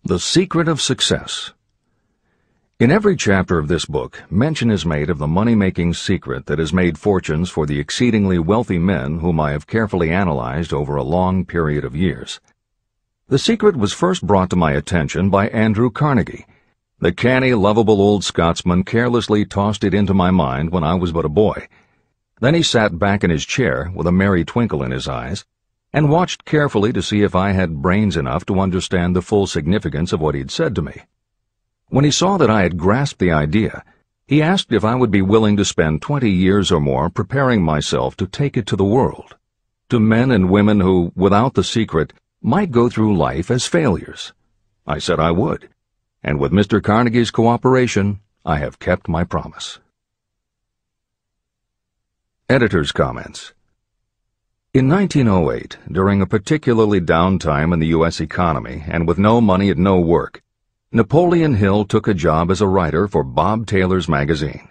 The Secret of Success. In every chapter of this book, mention is made of the money-making secret that has made fortunes for the exceedingly wealthy men whom I have carefully analyzed over a long period of years. The secret was first brought to my attention by Andrew Carnegie. The canny, lovable old Scotsman carelessly tossed it into my mind when I was but a boy. Then he sat back in his chair with a merry twinkle in his eyes and watched carefully to see if I had brains enough to understand the full significance of what he'd said to me. When he saw that I had grasped the idea, he asked if I would be willing to spend 20 years or more preparing myself to take it to the world, to men and women who, without the secret, might go through life as failures. I said I would, and with Mr. Carnegie's cooperation, I have kept my promise. Editor's comments. In 1908, during a particularly down time in the U.S. economy and with no money and no work, Napoleon Hill took a job as a writer for Bob Taylor's magazine.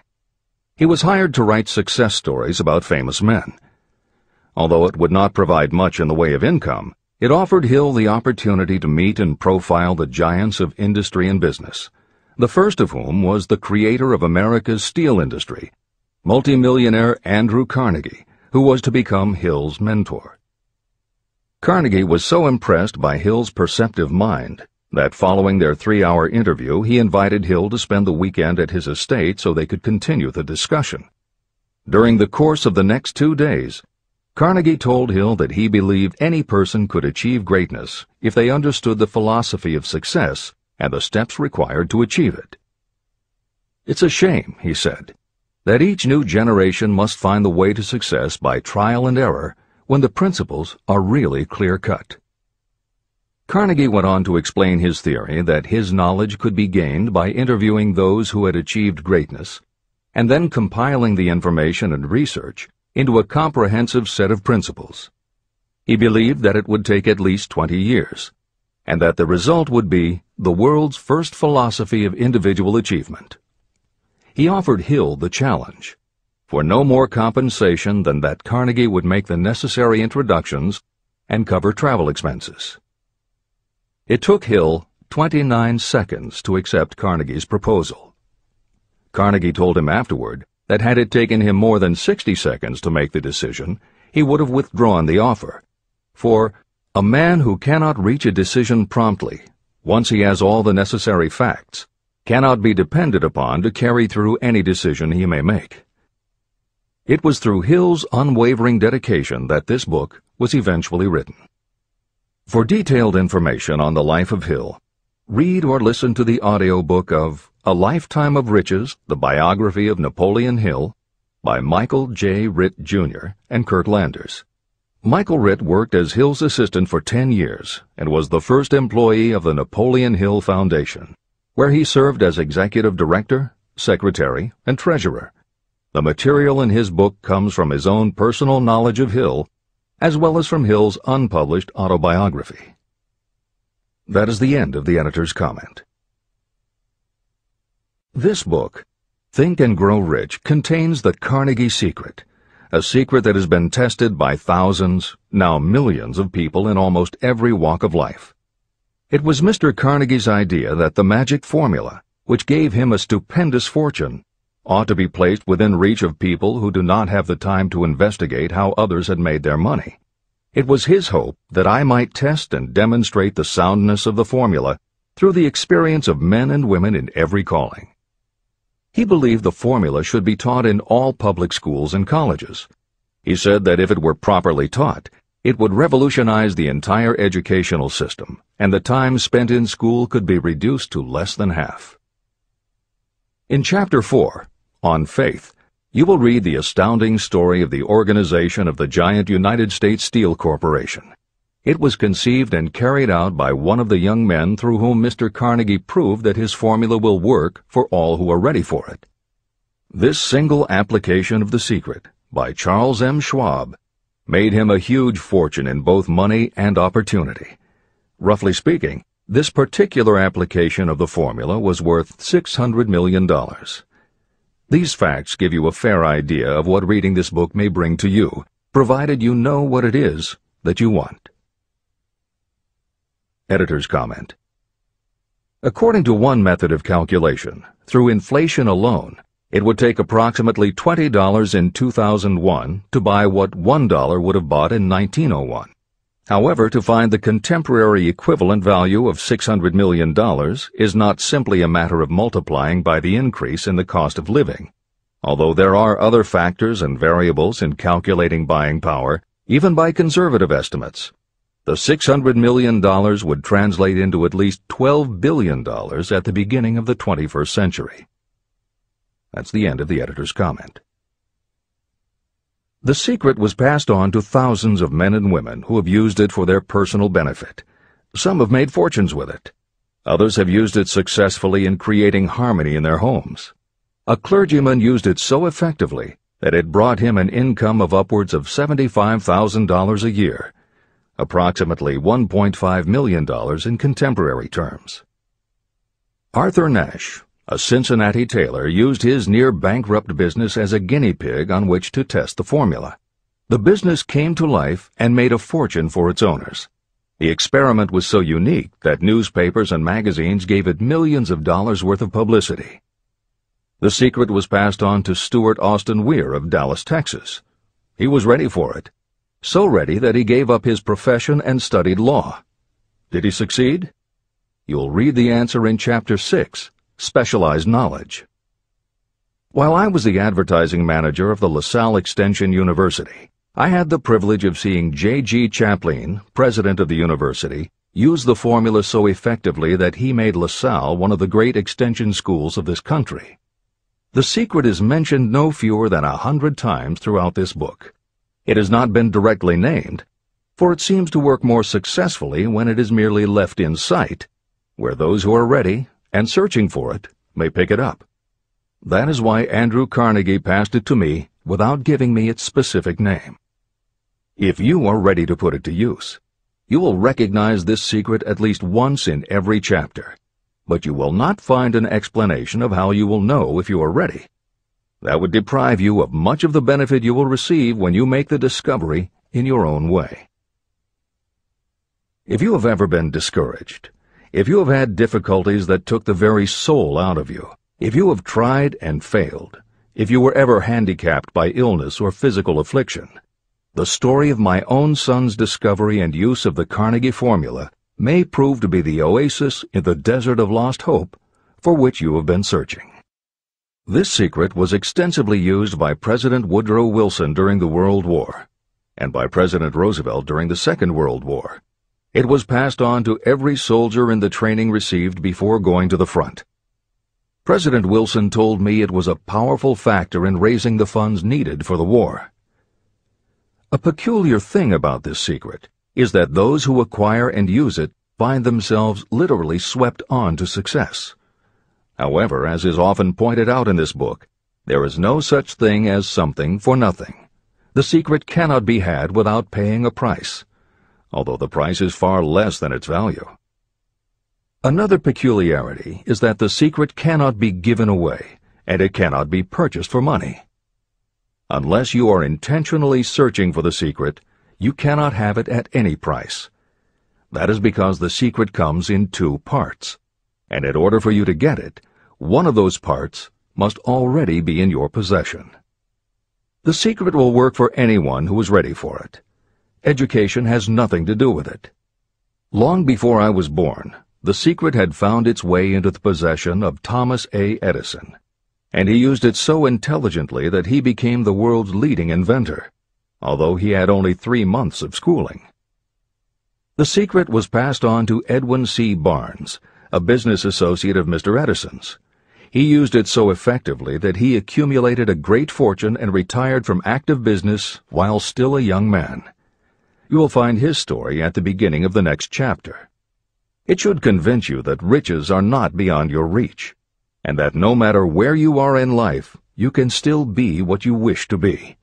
He was hired to write success stories about famous men. Although it would not provide much in the way of income, it offered Hill the opportunity to meet and profile the giants of industry and business, the first of whom was the creator of America's steel industry, multimillionaire Andrew Carnegie, who was to become Hill's mentor. Carnegie was so impressed by Hill's perceptive mind that following their 3-hour interview he invited Hill to spend the weekend at his estate so they could continue the discussion. During the course of the next 2 days, Carnegie told Hill that he believed any person could achieve greatness if they understood the philosophy of success and the steps required to achieve it. "It's a shame," he said, "that each new generation must find the way to success by trial and error when the principles are really clear-cut." Carnegie went on to explain his theory that his knowledge could be gained by interviewing those who had achieved greatness and then compiling the information and research into a comprehensive set of principles. He believed that it would take at least 20 years, and that the result would be the world's first philosophy of individual achievement. He offered Hill the challenge, for no more compensation than that Carnegie would make the necessary introductions and cover travel expenses. It took Hill 29 seconds to accept Carnegie's proposal. Carnegie told him afterward that had it taken him more than 60 seconds to make the decision, he would have withdrawn the offer. For a man who cannot reach a decision promptly, once he has all the necessary facts, cannot be depended upon to carry through any decision he may make. It was through Hill's unwavering dedication that this book was eventually written. For detailed information on the life of Hill, read or listen to the audiobook of A Lifetime of Riches, the Biography of Napoleon Hill, by Michael J. Ritt, Jr. and Kurt Landers. Michael Ritt worked as Hill's assistant for 10 years and was the first employee of the Napoleon Hill Foundation, where he served as executive director, secretary, and treasurer. The material in his book comes from his own personal knowledge of Hill, as well as from Hill's unpublished autobiography. That is the end of the editor's comment. This book, Think and Grow Rich, contains the Carnegie secret, a secret that has been tested by thousands, now millions of people in almost every walk of life. It was Mr. Carnegie's idea that the magic formula, which gave him a stupendous fortune, ought to be placed within reach of people who do not have the time to investigate how others had made their money. It was his hope that I might test and demonstrate the soundness of the formula through the experience of men and women in every calling. He believed the formula should be taught in all public schools and colleges. He said that if it were properly taught, it would revolutionize the entire educational system, and the time spent in school could be reduced to less than half. In Chapter 4, On Faith, you will read the astounding story of the organization of the giant United States Steel Corporation. It was conceived and carried out by one of the young men through whom Mr. Carnegie proved that his formula will work for all who are ready for it. This single application of the secret, by Charles M. Schwab, made him a huge fortune in both money and opportunity. Roughly speaking, this particular application of the formula was worth $600 million. These facts give you a fair idea of what reading this book may bring to you, provided you know what it is that you want. Editor's comment. According to one method of calculation, through inflation alone, it would take approximately $20 in 2001 to buy what $1 would have bought in 1901. However, to find the contemporary equivalent value of $600 million is not simply a matter of multiplying by the increase in the cost of living. Although there are other factors and variables in calculating buying power, even by conservative estimates, the $600 million would translate into at least $12 billion at the beginning of the 21st century. That's the end of the editor's comment. The secret was passed on to thousands of men and women who have used it for their personal benefit. Some have made fortunes with it. Others have used it successfully in creating harmony in their homes. A clergyman used it so effectively that it brought him an income of upwards of $75,000 a year, approximately $1.5 million in contemporary terms. Arthur Nash, a Cincinnati tailor, used his near-bankrupt business as a guinea pig on which to test the formula. The business came to life and made a fortune for its owners. The experiment was so unique that newspapers and magazines gave it millions of dollars worth of publicity. The secret was passed on to Stuart Austin Weir of Dallas, Texas. He was ready for it, so ready that he gave up his profession and studied law. Did he succeed? You'll read the answer in Chapter 6, Specialized Knowledge. While I was the advertising manager of the LaSalle Extension University, I had the privilege of seeing J.G. Chaplin, president of the university, use the formula so effectively that he made LaSalle one of the great extension schools of this country. The secret is mentioned no fewer than 100 times throughout this book. It has not been directly named, for it seems to work more successfully when it is merely left in sight, where those who are ready and searching for it may pick it up. That is why Andrew Carnegie passed it to me without giving me its specific name. If you are ready to put it to use, you will recognize this secret at least once in every chapter, but you will not find an explanation of how you will know if you are ready. That would deprive you of much of the benefit you will receive when you make the discovery in your own way. If you have ever been discouraged, if you have had difficulties that took the very soul out of you, if you have tried and failed, if you were ever handicapped by illness or physical affliction, the story of my own son's discovery and use of the Carnegie formula may prove to be the oasis in the desert of lost hope for which you have been searching. This secret was extensively used by President Woodrow Wilson during the World War, and by President Roosevelt during the Second World War. It was passed on to every soldier in the training received before going to the front. President Wilson told me it was a powerful factor in raising the funds needed for the war. A peculiar thing about this secret is that those who acquire and use it find themselves literally swept on to success. However, as is often pointed out in this book, there is no such thing as something for nothing. The secret cannot be had without paying a price, although the price is far less than its value. Another peculiarity is that the secret cannot be given away, and it cannot be purchased for money. Unless you are intentionally searching for the secret, you cannot have it at any price. That is because the secret comes in two parts, and in order for you to get it, one of those parts must already be in your possession. The secret will work for anyone who is ready for it. Education has nothing to do with it. Long before I was born, the secret had found its way into the possession of Thomas A. Edison, and he used it so intelligently that he became the world's leading inventor, although he had only 3 months of schooling. The secret was passed on to Edwin C. Barnes, a business associate of Mr. Edison's. He used it so effectively that he accumulated a great fortune and retired from active business while still a young man. You will find his story at the beginning of the next chapter. It should convince you that riches are not beyond your reach, and that no matter where you are in life, you can still be what you wish to be.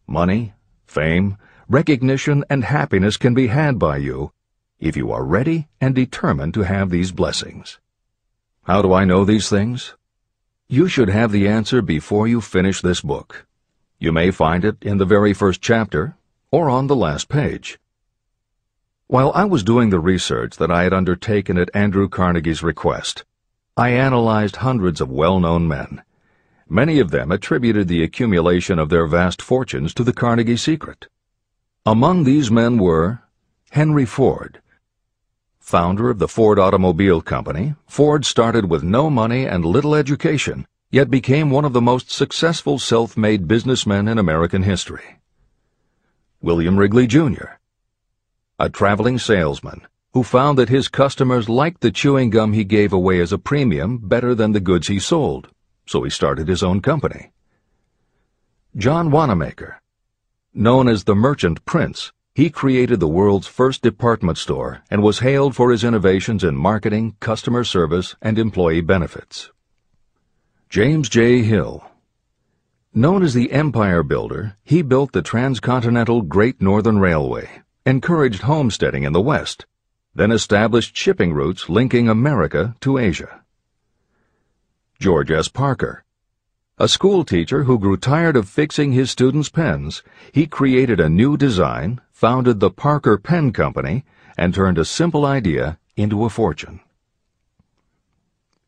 Money, fame, recognition, and happiness can be had by you if you are ready and determined to have these blessings. How do I know these things? You should have the answer before you finish this book. You may find it in the very first chapter or on the last page. While I was doing the research that I had undertaken at Andrew Carnegie's request, I analyzed hundreds of well-known men. Many of them attributed the accumulation of their vast fortunes to the Carnegie secret. Among these men were Henry Ford. Founder of the Ford Automobile Company, Ford started with no money and little education, yet became one of the most successful self-made businessmen in American history. William Wrigley, Jr., a traveling salesman who found that his customers liked the chewing gum he gave away as a premium better than the goods he sold, so he started his own company. John Wanamaker. Known as the Merchant Prince, he created the world's first department store and was hailed for his innovations in marketing, customer service, and employee benefits. James J. Hill. Known as the Empire Builder, he built the transcontinental Great Northern Railway, encouraged homesteading in the West, then established shipping routes linking America to Asia. George S. Parker. A school teacher who grew tired of fixing his students' pens, he created a new design, founded the Parker Pen Company, and turned a simple idea into a fortune.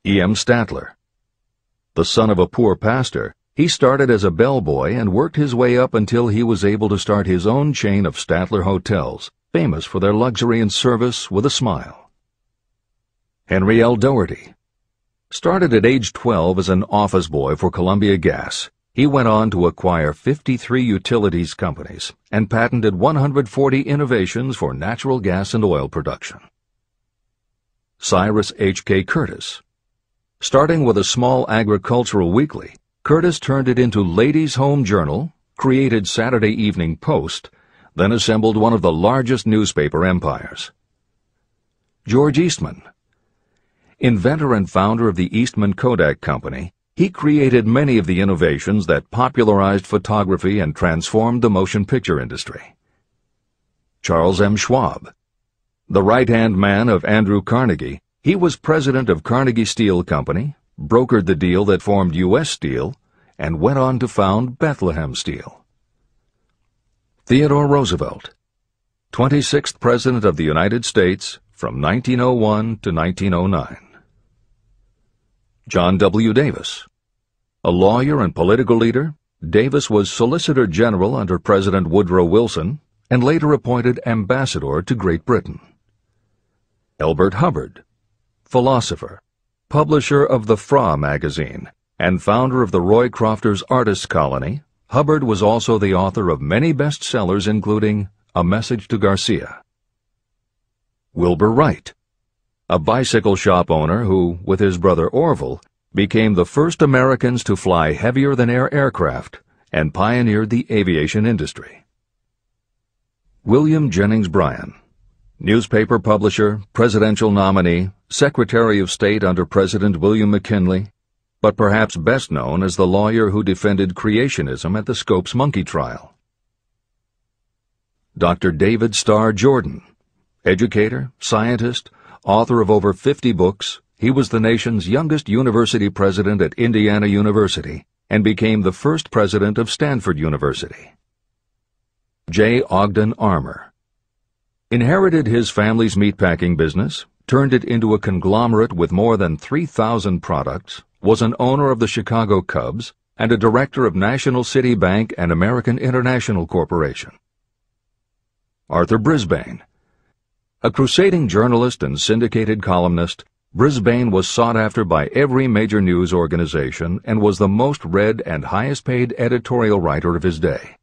E. M. Statler. The son of a poor pastor, he started as a bellboy and worked his way up until he was able to start his own chain of Statler hotels, famous for their luxury and service with a smile. Henry L. Doherty. Started at age 12 as an office boy for Columbia Gas, he went on to acquire 53 utilities companies and patented 140 innovations for natural gas and oil production. Cyrus H. K. Curtis. Starting with a small agricultural weekly, Curtis turned it into Ladies' Home Journal, created Saturday Evening Post, then assembled one of the largest newspaper empires. George Eastman. Inventor and founder of the Eastman Kodak Company, he created many of the innovations that popularized photography and transformed the motion picture industry. Charles M. Schwab. The right-hand man of Andrew Carnegie, he was president of Carnegie Steel Company, brokered the deal that formed U.S. Steel, and went on to found Bethlehem Steel. Theodore Roosevelt. 26th President of the United States from 1901 to 1909. John W. Davis. A lawyer and political leader, Davis was Solicitor General under President Woodrow Wilson and later appointed Ambassador to Great Britain. Elbert Hubbard. Philosopher, publisher of the Fra magazine, and founder of the Roy Crofters Artists Colony, Hubbard was also the author of many bestsellers including A Message to Garcia. Wilbur Wright. A bicycle shop owner who, with his brother Orville, became the first Americans to fly heavier-than-air aircraft and pioneered the aviation industry. William Jennings Bryan. Newspaper publisher, presidential nominee, Secretary of State under President William McKinley, but perhaps best known as the lawyer who defended creationism at the Scopes monkey trial. Dr. David Starr Jordan. Educator, scientist, author of over 50 books, he was the nation's youngest university president at Indiana University and became the first president of Stanford University. J. Ogden Armour. Inherited his family's meatpacking business, turned it into a conglomerate with more than 3,000 products, was an owner of the Chicago Cubs, and a director of National City Bank and American International Corporation. Arthur Brisbane. A crusading journalist and syndicated columnist, Brisbane was sought after by every major news organization and was the most read and highest-paid editorial writer of his day.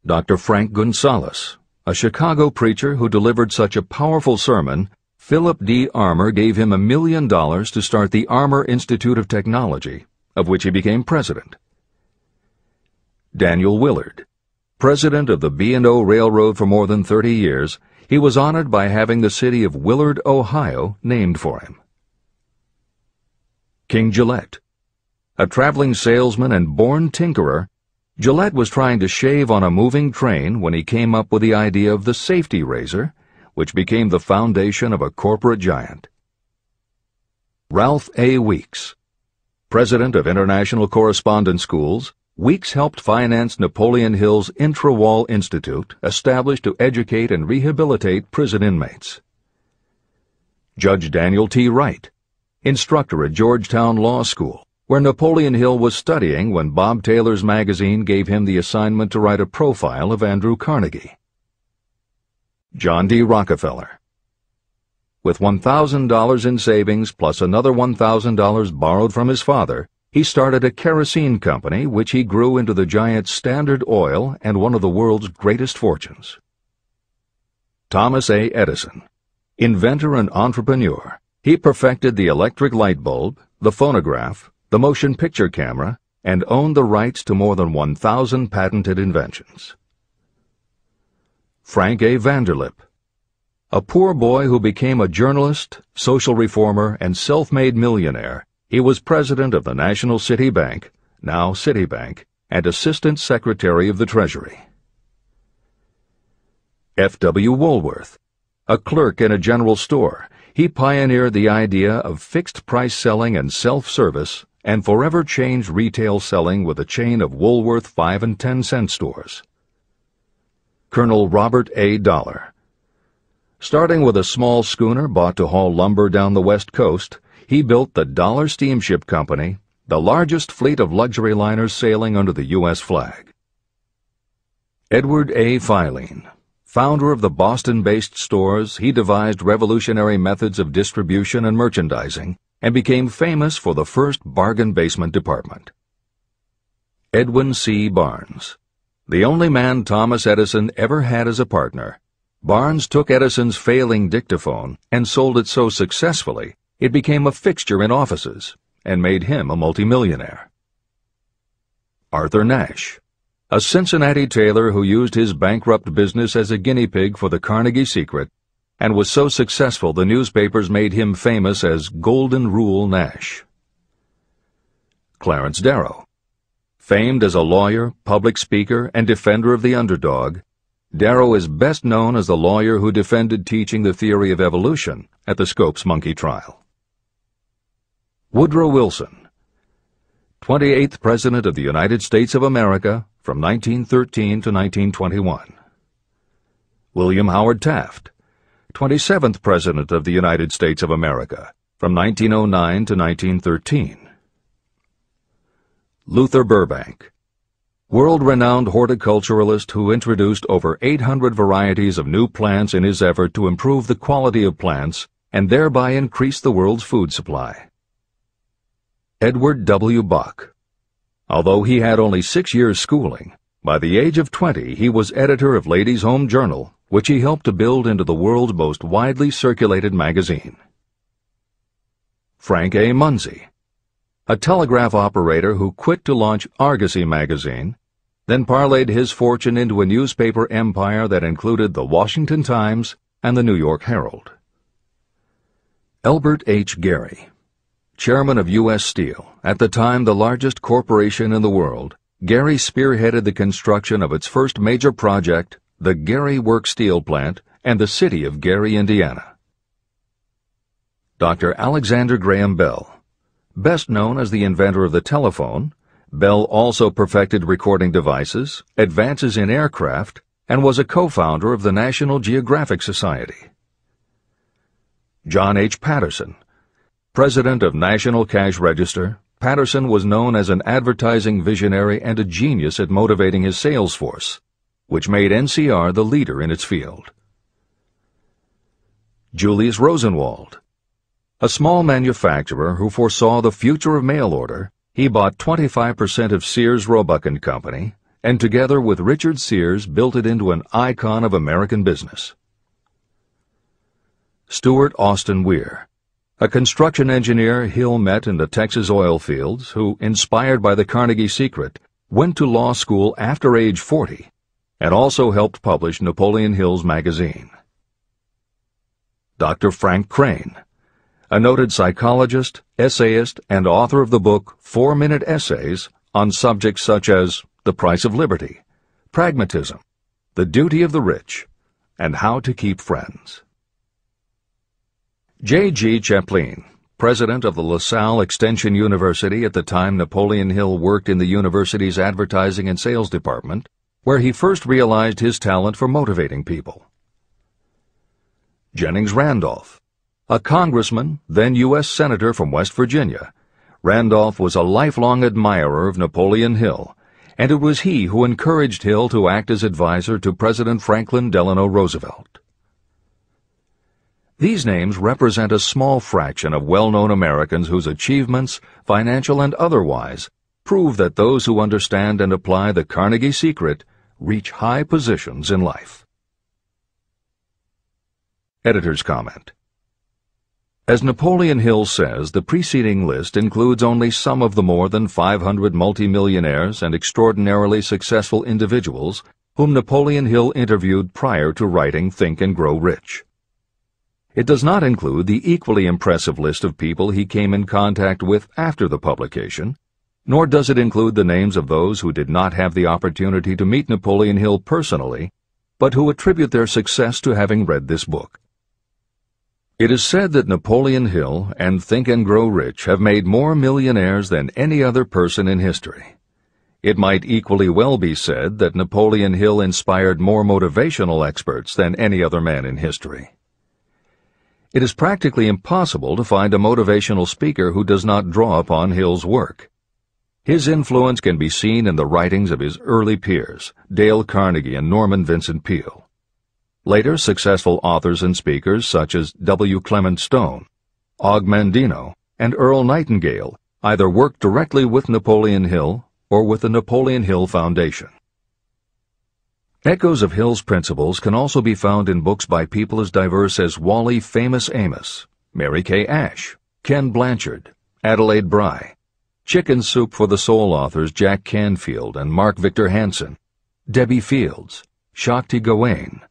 Dr. Frank Gunsaulus. A Chicago preacher who delivered such a powerful sermon, Philip D. Armour gave him $1 million to start the Armour Institute of Technology, of which he became president. Daniel Willard. President of the B&O Railroad for more than 30 years, he was honored by having the city of Willard, Ohio, named for him. King Gillette. A traveling salesman and born tinkerer, Gillette was trying to shave on a moving train when he came up with the idea of the safety razor, which became the foundation of a corporate giant. Ralph A. Weeks. President of International Correspondence Schools, Weeks helped finance Napoleon Hill's Intra-Wall Institute, established to educate and rehabilitate prison inmates. Judge Daniel T. Wright, instructor at Georgetown Law School, where Napoleon Hill was studying when Bob Taylor's magazine gave him the assignment to write a profile of Andrew Carnegie. John D. Rockefeller. With $1,000 in savings plus another $1,000 borrowed from his father, he started a kerosene company which he grew into the giant Standard Oil and one of the world's greatest fortunes. Thomas A. Edison. Inventor and entrepreneur, he perfected the electric light bulb, the phonograph, the motion picture camera, and owned the rights to more than 1,000 patented inventions. Frank A. Vanderlip. A poor boy who became a journalist, social reformer, and self-made millionaire, he was president of the National City Bank, now Citibank, and Assistant Secretary of the Treasury. F. W. Woolworth. A clerk in a general store, he pioneered the idea of fixed-price selling and self-service and forever changed retail selling with a chain of Woolworth 5 and 10 cent stores. Colonel Robert A. Dollar. Starting with a small schooner bought to haul lumber down the West Coast, he built the Dollar Steamship Company, the largest fleet of luxury liners sailing under the U.S. flag. Edward A. Filene. Founder of the Boston-based stores, he devised revolutionary methods of distribution and merchandising and became famous for the first bargain basement department. Edwin C. Barnes. The only man Thomas Edison ever had as a partner, Barnes took Edison's failing dictaphone and sold it so successfully it became a fixture in offices and made him a multimillionaire. Arthur Nash. A Cincinnati tailor who used his bankrupt business as a guinea pig for the Carnegie Secret and was so successful the newspapers made him famous as Golden Rule Nash. Clarence Darrow. Famed as a lawyer, public speaker, and defender of the underdog, Darrow is best known as the lawyer who defended teaching the theory of evolution at the Scopes monkey trial. Woodrow Wilson. 28th President of the United States of America from 1913 to 1921. William Howard Taft. 27th President of the United States of America from 1909 to 1913. Luther Burbank. World-renowned horticulturalist who introduced over 800 varieties of new plants in his effort to improve the quality of plants and thereby increase the world's food supply. Edward W. Bok. Although he had only 6 years' schooling, by the age of 20 he was editor of Ladies' Home Journal, which he helped to build into the world's most widely circulated magazine. Frank A. Munsey. A telegraph operator who quit to launch Argosy magazine, then parlayed his fortune into a newspaper empire that included the Washington Times and the New York Herald. Elbert H. Gary. Chairman of U.S. Steel, at the time the largest corporation in the world, Gary spearheaded the construction of its first major project, the Gary Works Steel Plant, and the city of Gary, Indiana. Dr. Alexander Graham Bell. Best known as the inventor of the telephone, Bell also perfected recording devices, advances in aircraft, and was a co-founder of the National Geographic Society. John H. Patterson. President of National Cash Register, Patterson was known as an advertising visionary and a genius at motivating his sales force, which made NCR the leader in its field. Julius Rosenwald. A small manufacturer who foresaw the future of mail order, he bought 25% of Sears Roebuck & Company, and together with Richard Sears built it into an icon of American business. Stuart Austin Weir. A construction engineer Hill met in the Texas oil fields who, inspired by the Carnegie Secret, went to law school after age 40 and also helped publish Napoleon Hill's magazine. Dr. Frank Crane. A noted psychologist, essayist, and author of the book 4-Minute Essays on subjects such as the price of liberty, pragmatism, the duty of the rich, and how to keep friends. J. G. Chaplin, president of the LaSalle Extension University at the time Napoleon Hill worked in the university's advertising and sales department, where he first realized his talent for motivating people. Jennings Randolph, a congressman, then U.S. Senator from West Virginia. Randolph was a lifelong admirer of Napoleon Hill, and it was he who encouraged Hill to act as advisor to President Franklin Delano Roosevelt. These names represent a small fraction of well-known Americans whose achievements, financial and otherwise, prove that those who understand and apply the Carnegie Secret reach high positions in life. Editor's comment. As Napoleon Hill says, the preceding list includes only some of the more than 500 multimillionaires and extraordinarily successful individuals whom Napoleon Hill interviewed prior to writing Think and Grow Rich. It does not include the equally impressive list of people he came in contact with after the publication, nor does it include the names of those who did not have the opportunity to meet Napoleon Hill personally, but who attribute their success to having read this book. It is said that Napoleon Hill and Think and Grow Rich have made more millionaires than any other person in history. It might equally well be said that Napoleon Hill inspired more motivational experts than any other man in history. It is practically impossible to find a motivational speaker who does not draw upon Hill's work. His influence can be seen in the writings of his early peers, Dale Carnegie and Norman Vincent Peale. Later, successful authors and speakers such as W. Clement Stone, Og Mandino, and Earl Nightingale either worked directly with Napoleon Hill or with the Napoleon Hill Foundation. Echoes of Hill's principles can also be found in books by people as diverse as Wally Famous Amos, Mary Kay Ash, Ken Blanchard, Adelaide Bry, Chicken Soup for the Soul authors Jack Canfield and Mark Victor Hansen, Debbie Fields, Shakti Gawain,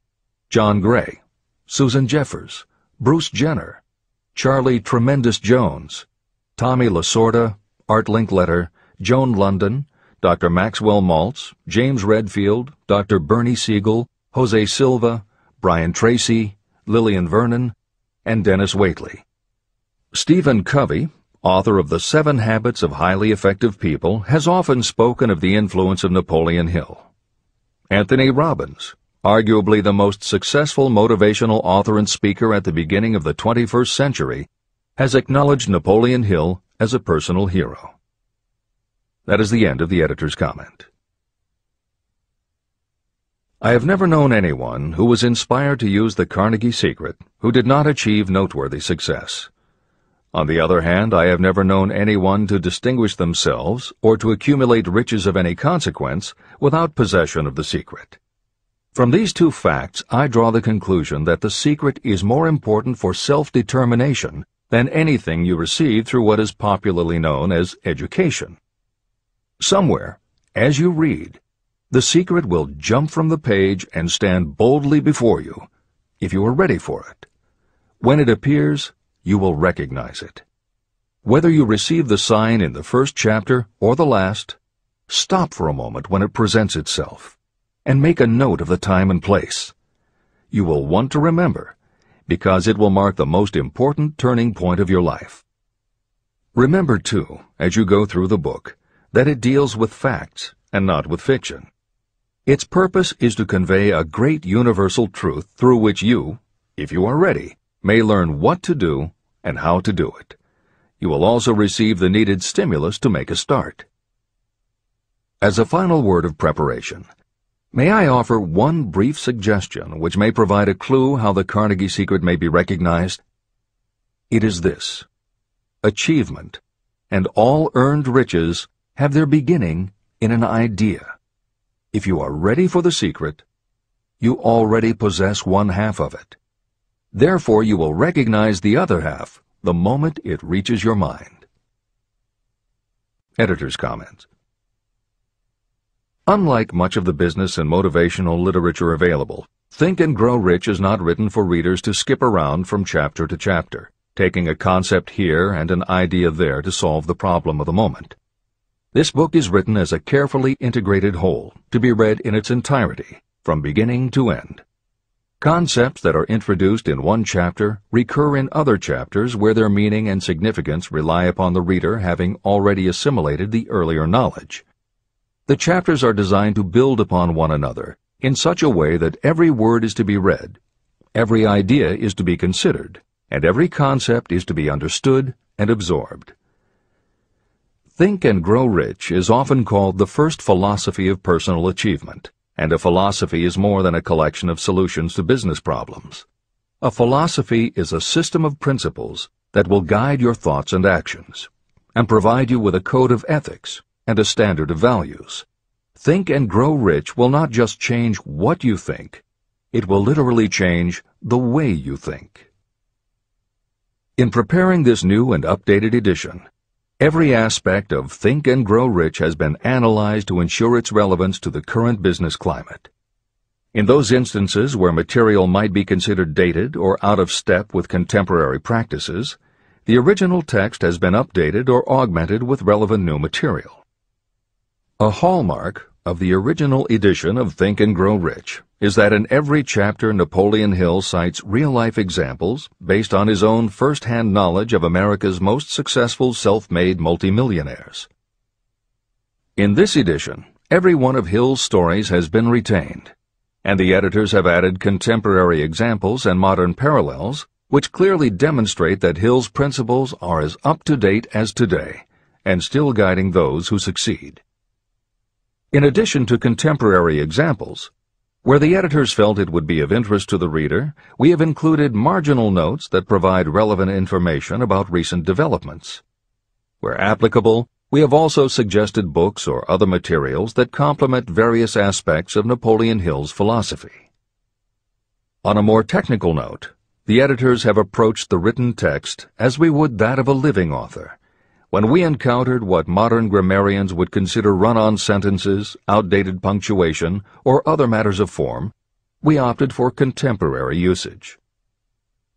John Gray, Susan Jeffers, Bruce Jenner, Charlie Tremendous Jones, Tommy Lasorda, Art Linkletter, Joan London, Dr. Maxwell Maltz, James Redfield, Dr. Bernie Siegel, Jose Silva, Brian Tracy, Lillian Vernon, and Dennis Waitley. Stephen Covey, author of The 7 Habits of Highly Effective People, has often spoken of the influence of Napoleon Hill. Anthony Robbins, arguably the most successful motivational author and speaker at the beginning of the 21st century, has acknowledged Napoleon Hill as a personal hero. That is the end of the editor's comment. I have never known anyone who was inspired to use the Carnegie Secret who did not achieve noteworthy success. On the other hand, I have never known anyone to distinguish themselves or to accumulate riches of any consequence without possession of the secret. From these two facts, I draw the conclusion that the secret is more important for self-determination than anything you receive through what is popularly known as education. Somewhere, as you read, the secret will jump from the page and stand boldly before you, if you are ready for it. When it appears, you will recognize it. Whether you receive the sign in the first chapter or the last, stop for a moment when it presents itself, and make a note of the time and place. You will want to remember, because it will mark the most important turning point of your life. Remember, too, as you go through the book, that it deals with facts and not with fiction. Its purpose is to convey a great universal truth through which you, if you are ready, may learn what to do and how to do it. You will also receive the needed stimulus to make a start. As a final word of preparation, may I offer one brief suggestion which may provide a clue how the Carnegie Secret may be recognized? It is this: achievement and all earned riches have their beginning in an idea. If you are ready for the secret, you already possess one half of it. Therefore, you will recognize the other half the moment it reaches your mind. Editor's comments. Unlike much of the business and motivational literature available, Think and Grow Rich is not written for readers to skip around from chapter to chapter, taking a concept here and an idea there to solve the problem of the moment. This book is written as a carefully integrated whole, to be read in its entirety, from beginning to end. Concepts that are introduced in one chapter recur in other chapters where their meaning and significance rely upon the reader having already assimilated the earlier knowledge. The chapters are designed to build upon one another in such a way that every word is to be read, every idea is to be considered, and every concept is to be understood and absorbed. Think and Grow Rich is often called the first philosophy of personal achievement, and a philosophy is more than a collection of solutions to business problems. A philosophy is a system of principles that will guide your thoughts and actions, and provide you with a code of ethics and a standard of values. Think and Grow Rich will not just change what you think, it will literally change the way you think. In preparing this new and updated edition, every aspect of Think and Grow Rich has been analyzed to ensure its relevance to the current business climate. In those instances where material might be considered dated or out of step with contemporary practices, the original text has been updated or augmented with relevant new material. A hallmark of the original edition of Think and Grow Rich is that in every chapter Napoleon Hill cites real-life examples based on his own first-hand knowledge of America's most successful self-made multimillionaires. In this edition, every one of Hill's stories has been retained, and the editors have added contemporary examples and modern parallels which clearly demonstrate that Hill's principles are as up-to-date as today and still guiding those who succeed. In addition to contemporary examples, where the editors felt it would be of interest to the reader, we have included marginal notes that provide relevant information about recent developments. Where applicable, we have also suggested books or other materials that complement various aspects of Napoleon Hill's philosophy. On a more technical note, the editors have approached the written text as we would that of a living author. When we encountered what modern grammarians would consider run-on sentences, outdated punctuation, or other matters of form, we opted for contemporary usage.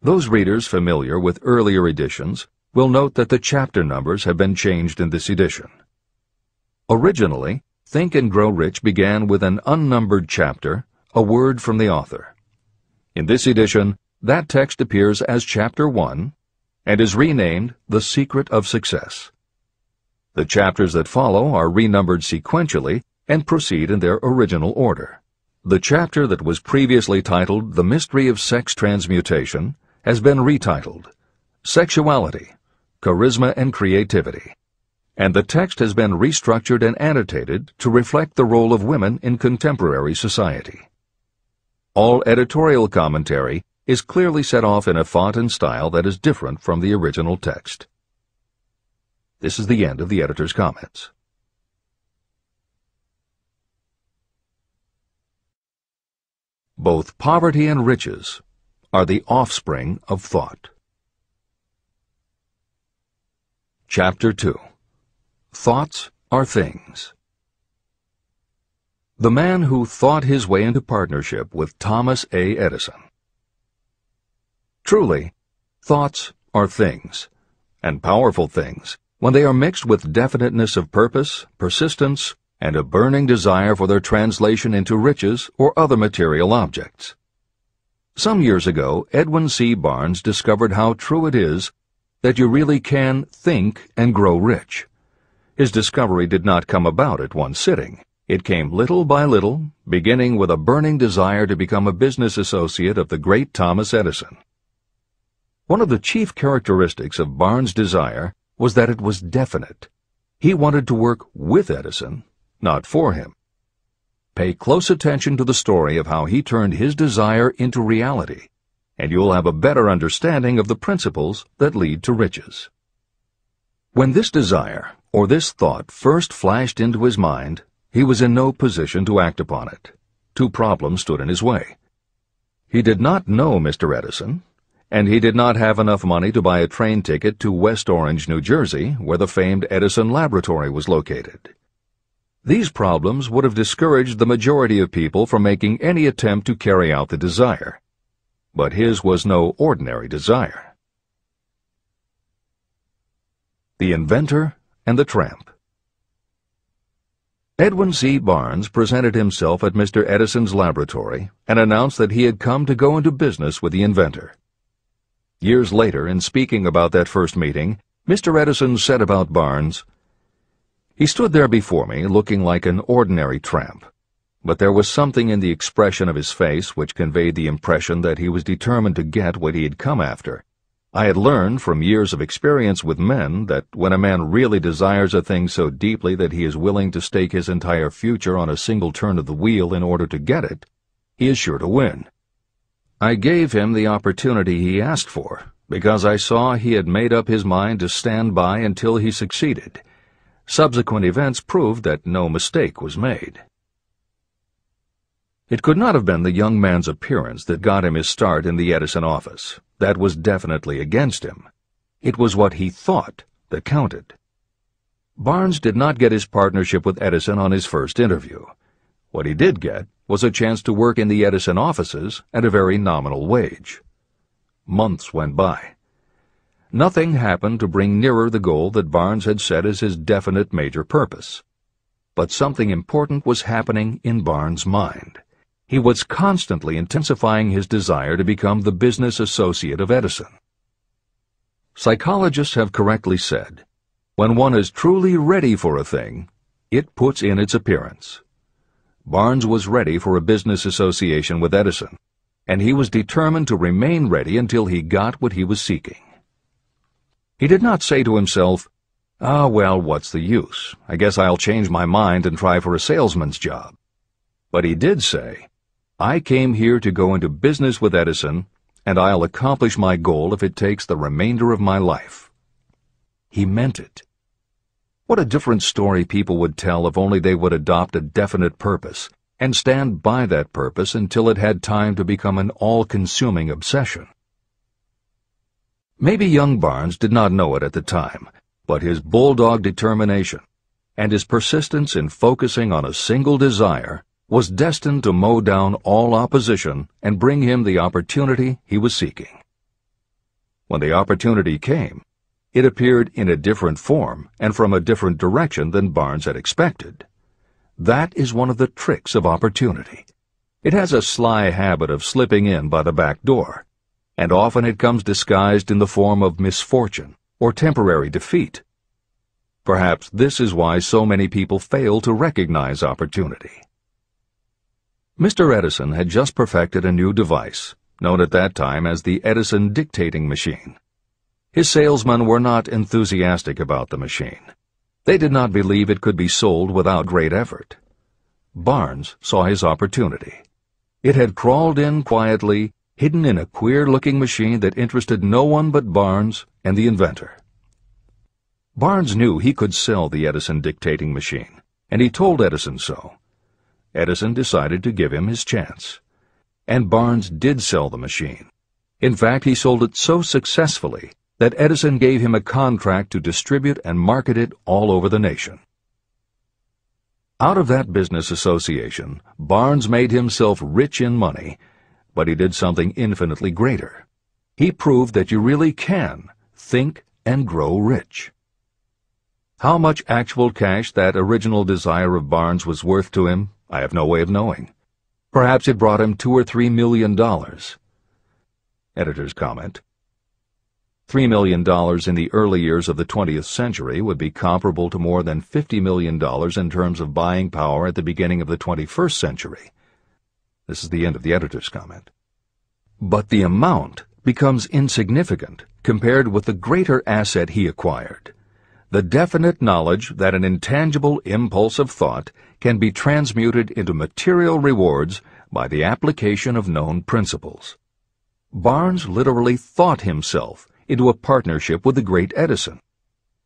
Those readers familiar with earlier editions will note that the chapter numbers have been changed in this edition. Originally, Think and Grow Rich began with an unnumbered chapter, a word from the author. In this edition, that text appears as Chapter 1, and is renamed The Secret of Success. The chapters that follow are renumbered sequentially and proceed in their original order. The chapter that was previously titled The Mystery of Sex Transmutation has been retitled Sexuality, Charisma and Creativity, and the text has been restructured and annotated to reflect the role of women in contemporary society. All editorial commentary is clearly set off in a font and style that is different from the original text. This is the end of the editor's comments. Both poverty and riches are the offspring of thought. Chapter 2. Thoughts are Things. The man who thought his way into partnership with Thomas A. Edison. Truly, thoughts are things, and powerful things, when they are mixed with definiteness of purpose, persistence, and a burning desire for their translation into riches or other material objects. Some years ago, Edwin C. Barnes discovered how true it is that you really can think and grow rich. His discovery did not come about at one sitting. It came little by little, beginning with a burning desire to become a business associate of the great Thomas Edison. One of the chief characteristics of Barnes' desire was that it was definite. He wanted to work with Edison, not for him. Pay close attention to the story of how he turned his desire into reality, and you'll have a better understanding of the principles that lead to riches. When this desire, or this thought, first flashed into his mind, he was in no position to act upon it. Two problems stood in his way. He did not know Mr. Edison, and he did not have enough money to buy a train ticket to West Orange, New Jersey, where the famed Edison Laboratory was located. These problems would have discouraged the majority of people from making any attempt to carry out the desire. But his was no ordinary desire. The Inventor and the Tramp. Edwin C. Barnes presented himself at Mr. Edison's laboratory and announced that he had come to go into business with the inventor. Years later, in speaking about that first meeting, Mr. Edison said about Barnes, "He stood there before me looking like an ordinary tramp, but there was something in the expression of his face which conveyed the impression that he was determined to get what he had come after. I had learned from years of experience with men that when a man really desires a thing so deeply that he is willing to stake his entire future on a single turn of the wheel in order to get it, he is sure to win. I gave him the opportunity he asked for, because I saw he had made up his mind to stand by until he succeeded. Subsequent events proved that no mistake was made." It could not have been the young man's appearance that got him his start in the Edison office. That was definitely against him. It was what he thought that counted. Barnes did not get his partnership with Edison on his first interview. What he did get was a chance to work in the Edison offices at a very nominal wage. Months went by. Nothing happened to bring nearer the goal that Barnes had set as his definite major purpose. But something important was happening in Barnes' mind. He was constantly intensifying his desire to become the business associate of Edison. Psychologists have correctly said, when one is truly ready for a thing, it puts in its appearance. Barnes was ready for a business association with Edison, and he was determined to remain ready until he got what he was seeking. He did not say to himself, well, what's the use? I guess I'll change my mind and try for a salesman's job. But he did say, I came here to go into business with Edison, and I'll accomplish my goal if it takes the remainder of my life. He meant it. What a different story people would tell if only they would adopt a definite purpose and stand by that purpose until it had time to become an all-consuming obsession. Maybe young Barnes did not know it at the time, but his bulldog determination and his persistence in focusing on a single desire was destined to mow down all opposition and bring him the opportunity he was seeking. When the opportunity came, it appeared in a different form and from a different direction than Barnes had expected. That is one of the tricks of opportunity. It has a sly habit of slipping in by the back door, and often it comes disguised in the form of misfortune or temporary defeat. Perhaps this is why so many people fail to recognize opportunity. Mr. Edison had just perfected a new device, known at that time as the Edison dictating machine. His salesmen were not enthusiastic about the machine. They did not believe it could be sold without great effort. Barnes saw his opportunity. It had crawled in quietly, hidden in a queer-looking machine that interested no one but Barnes and the inventor. Barnes knew he could sell the Edison dictating machine, and he told Edison so. Edison decided to give him his chance. And Barnes did sell the machine. In fact, he sold it so successfully that Edison gave him a contract to distribute and market it all over the nation. Out of that business association, Barnes made himself rich in money, but he did something infinitely greater. He proved that you really can think and grow rich. How much actual cash that original desire of Barnes was worth to him, I have no way of knowing. Perhaps it brought him $2 or $3 million. Editor's comment. $3 million in the early years of the 20th century would be comparable to more than $50 million in terms of buying power at the beginning of the 21st century. This is the end of the editor's comment. But the amount becomes insignificant compared with the greater asset he acquired. The definite knowledge that an intangible impulse of thought can be transmuted into material rewards by the application of known principles. Barnes literally thought himself into a partnership with the great Edison.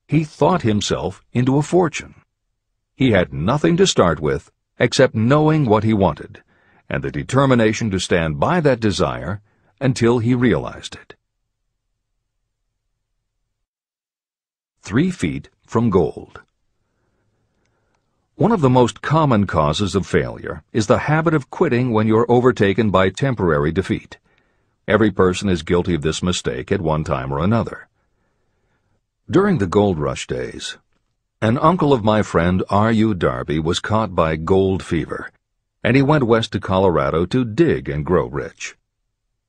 He thought himself into a fortune. He had nothing to start with except knowing what he wanted, and the determination to stand by that desire until he realized it. 3 feet from gold. One of the most common causes of failure is the habit of quitting when you're overtaken by temporary defeat. Every person is guilty of this mistake at one time or another. During the gold rush days, An uncle of my friend R.U. Darby was caught by gold fever, and he went west to Colorado to dig and grow rich.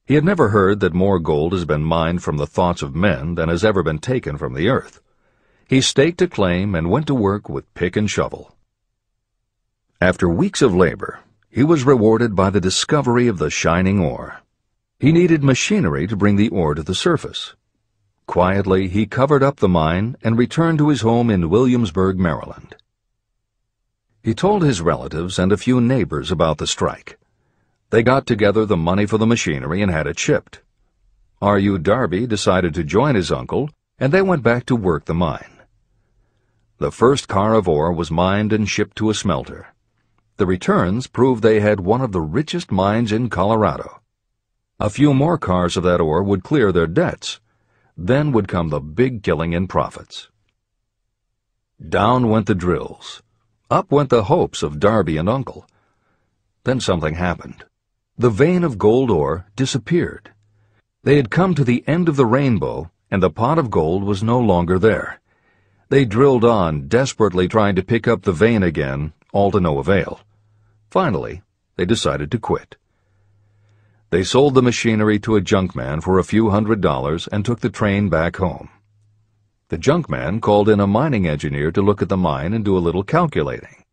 He had never heard that more gold has been mined from the thoughts of men than has ever been taken from the earth. He staked a claim and went to work with pick and shovel. After weeks of labor, he was rewarded by the discovery of the shining ore. He needed machinery to bring the ore to the surface. Quietly, he covered up the mine and returned to his home in Williamsburg, Maryland. He told his relatives and a few neighbors about the strike. They got together the money for the machinery and had it shipped. R.U. Darby decided to join his uncle, and they went back to work the mine. The first car of ore was mined and shipped to a smelter. The returns proved they had one of the richest mines in Colorado. A few more cars of that ore would clear their debts. Then would come the big killing in profits. Down went the drills. Up went the hopes of Darby and Uncle. Then something happened. The vein of gold ore disappeared. They had come to the end of the rainbow, and the pot of gold was no longer there. They drilled on, desperately trying to pick up the vein again, all to no avail. Finally, they decided to quit. They sold the machinery to a junkman for a few $100s and took the train back home. The junkman called in a mining engineer to look at the mine and do a little calculating.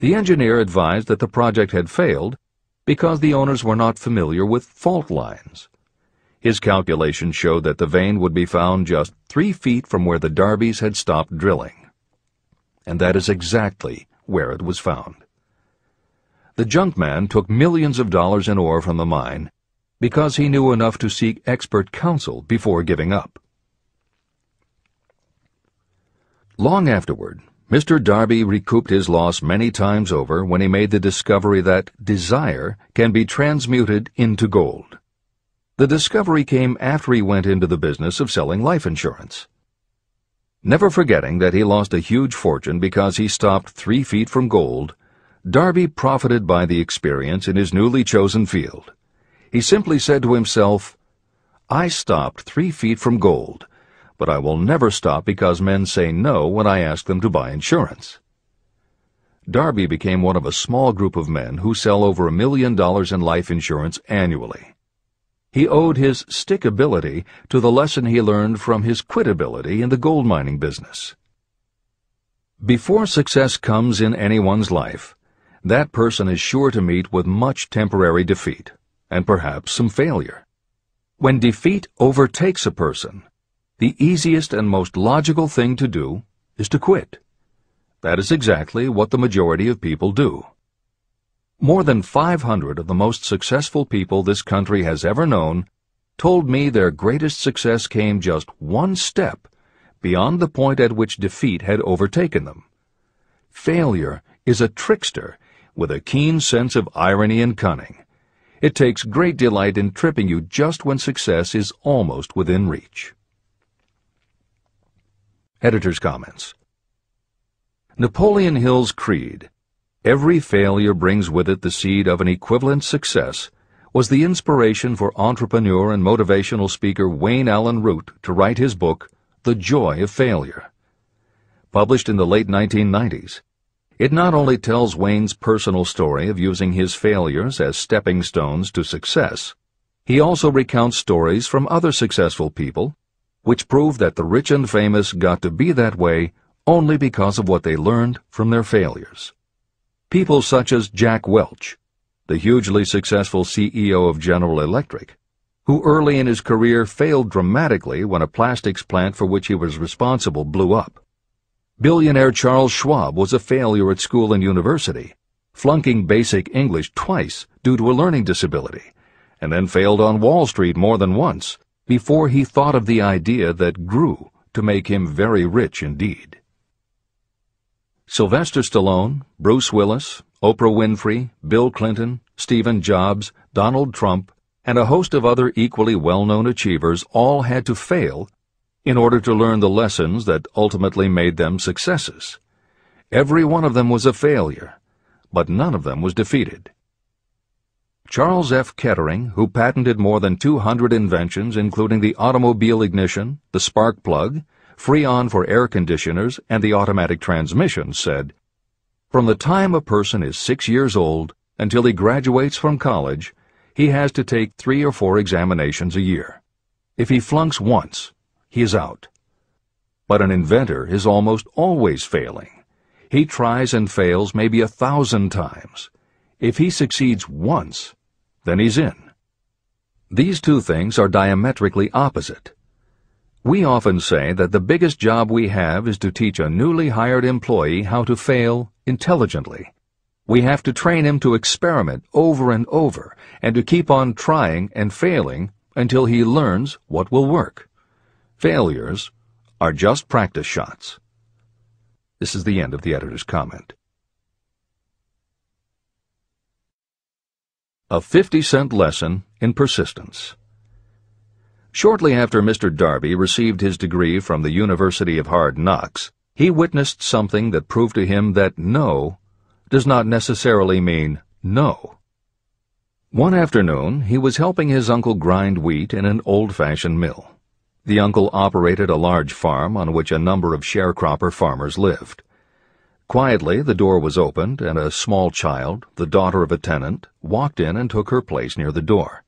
The engineer advised that the project had failed because the owners were not familiar with fault lines. His calculations showed that the vein would be found just 3 feet from where the Darbys had stopped drilling. And that is exactly where it was found. The junkman took millions of dollars in ore from the mine because he knew enough to seek expert counsel before giving up. Long afterward, Mr. Darby recouped his loss many times over when he made the discovery that desire can be transmuted into gold. The discovery came after he went into the business of selling life insurance. Never forgetting that he lost a huge fortune because he stopped 3 feet from gold, Darby profited by the experience in his newly chosen field. He simply said to himself, "I stopped 3 feet from gold, but I will never stop because men say no when I ask them to buy insurance." Darby became one of a small group of men who sell over $1 million in life insurance annually. He owed his stickability to the lesson he learned from his quitability in the gold mining business. Before success comes in anyone's life, that person is sure to meet with much temporary defeat, and perhaps some failure. When defeat overtakes a person, the easiest and most logical thing to do is to quit. That is exactly what the majority of people do. More than 500 of the most successful people this country has ever known told me their greatest success came just one step beyond the point at which defeat had overtaken them. Failure is a trickster with a keen sense of irony and cunning. It takes great delight in tripping you just when success is almost within reach. Editor's comments. Napoleon Hill's creed, "Every failure brings with it the seed of an equivalent success," was the inspiration for entrepreneur and motivational speaker Wayne Allen Root to write his book, The Joy of Failure. Published in the late 1990s, it not only tells Wayne's personal story of using his failures as stepping stones to success, he also recounts stories from other successful people, which prove that the rich and famous got to be that way only because of what they learned from their failures. People such as Jack Welch, the hugely successful CEO of General Electric, who early in his career failed dramatically when a plastics plant for which he was responsible blew up. Billionaire Charles Schwab was a failure at school and university, flunking basic English twice due to a learning disability, and then failed on Wall Street more than once before he thought of the idea that grew to make him very rich indeed. Sylvester Stallone, Bruce Willis, Oprah Winfrey, Bill Clinton, Stephen Jobs, Donald Trump, and a host of other equally well-known achievers all had to fail in order to learn the lessons that ultimately made them successes. Every one of them was a failure, but none of them was defeated. Charles F. Kettering, who patented more than 200 inventions including the automobile ignition, the spark plug, Freon for air conditioners, and the automatic transmission, said, "From the time a person is 6 years old until he graduates from college, he has to take 3 or 4 examinations a year. If he flunks once, he is out." But an inventor is almost always failing. He tries and fails maybe 1,000 times. If he succeeds once, then he's in. These two things are diametrically opposite. We often say that the biggest job we have is to teach a newly hired employee how to fail intelligently. We have to train him to experiment over and over and to keep on trying and failing until he learns what will work. Failures are just practice shots. This is the end of the editor's comment. A 50-cent lesson in persistence. Shortly after Mr. Darby received his degree from the University of Hard Knocks, he witnessed something that proved to him that no does not necessarily mean no. One afternoon, he was helping his uncle grind wheat in an old-fashioned mill. The uncle operated a large farm on which a number of sharecropper farmers lived. Quietly, the door was opened, and a small child, the daughter of a tenant, walked in and took her place near the door.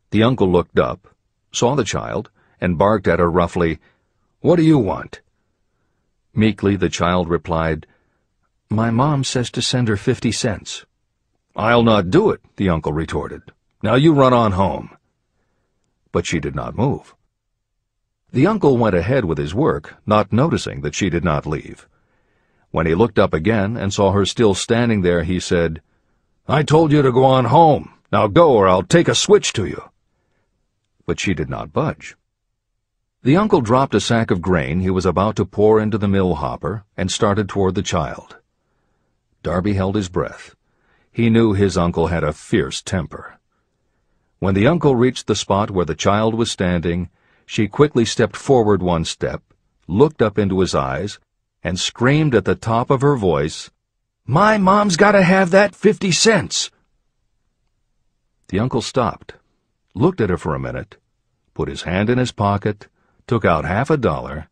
The uncle looked up, saw the child, and barked at her roughly, "What do you want?" Meekly, the child replied, "My mom says to send her 50 cents. "I'll not do it," the uncle retorted. "Now you run on home." But she did not move. The uncle went ahead with his work, not noticing that she did not leave. When he looked up again and saw her still standing there, he said, "I told you to go on home. Now go, or I'll take a switch to you." But she did not budge. The uncle dropped a sack of grain he was about to pour into the mill hopper and started toward the child. Darby held his breath. He knew his uncle had a fierce temper. When the uncle reached the spot where the child was standing, she quickly stepped forward one step, looked up into his eyes, and screamed at the top of her voice, "My mom's got to have that 50 cents!" The uncle stopped, looked at her for a minute, put his hand in his pocket, took out $50,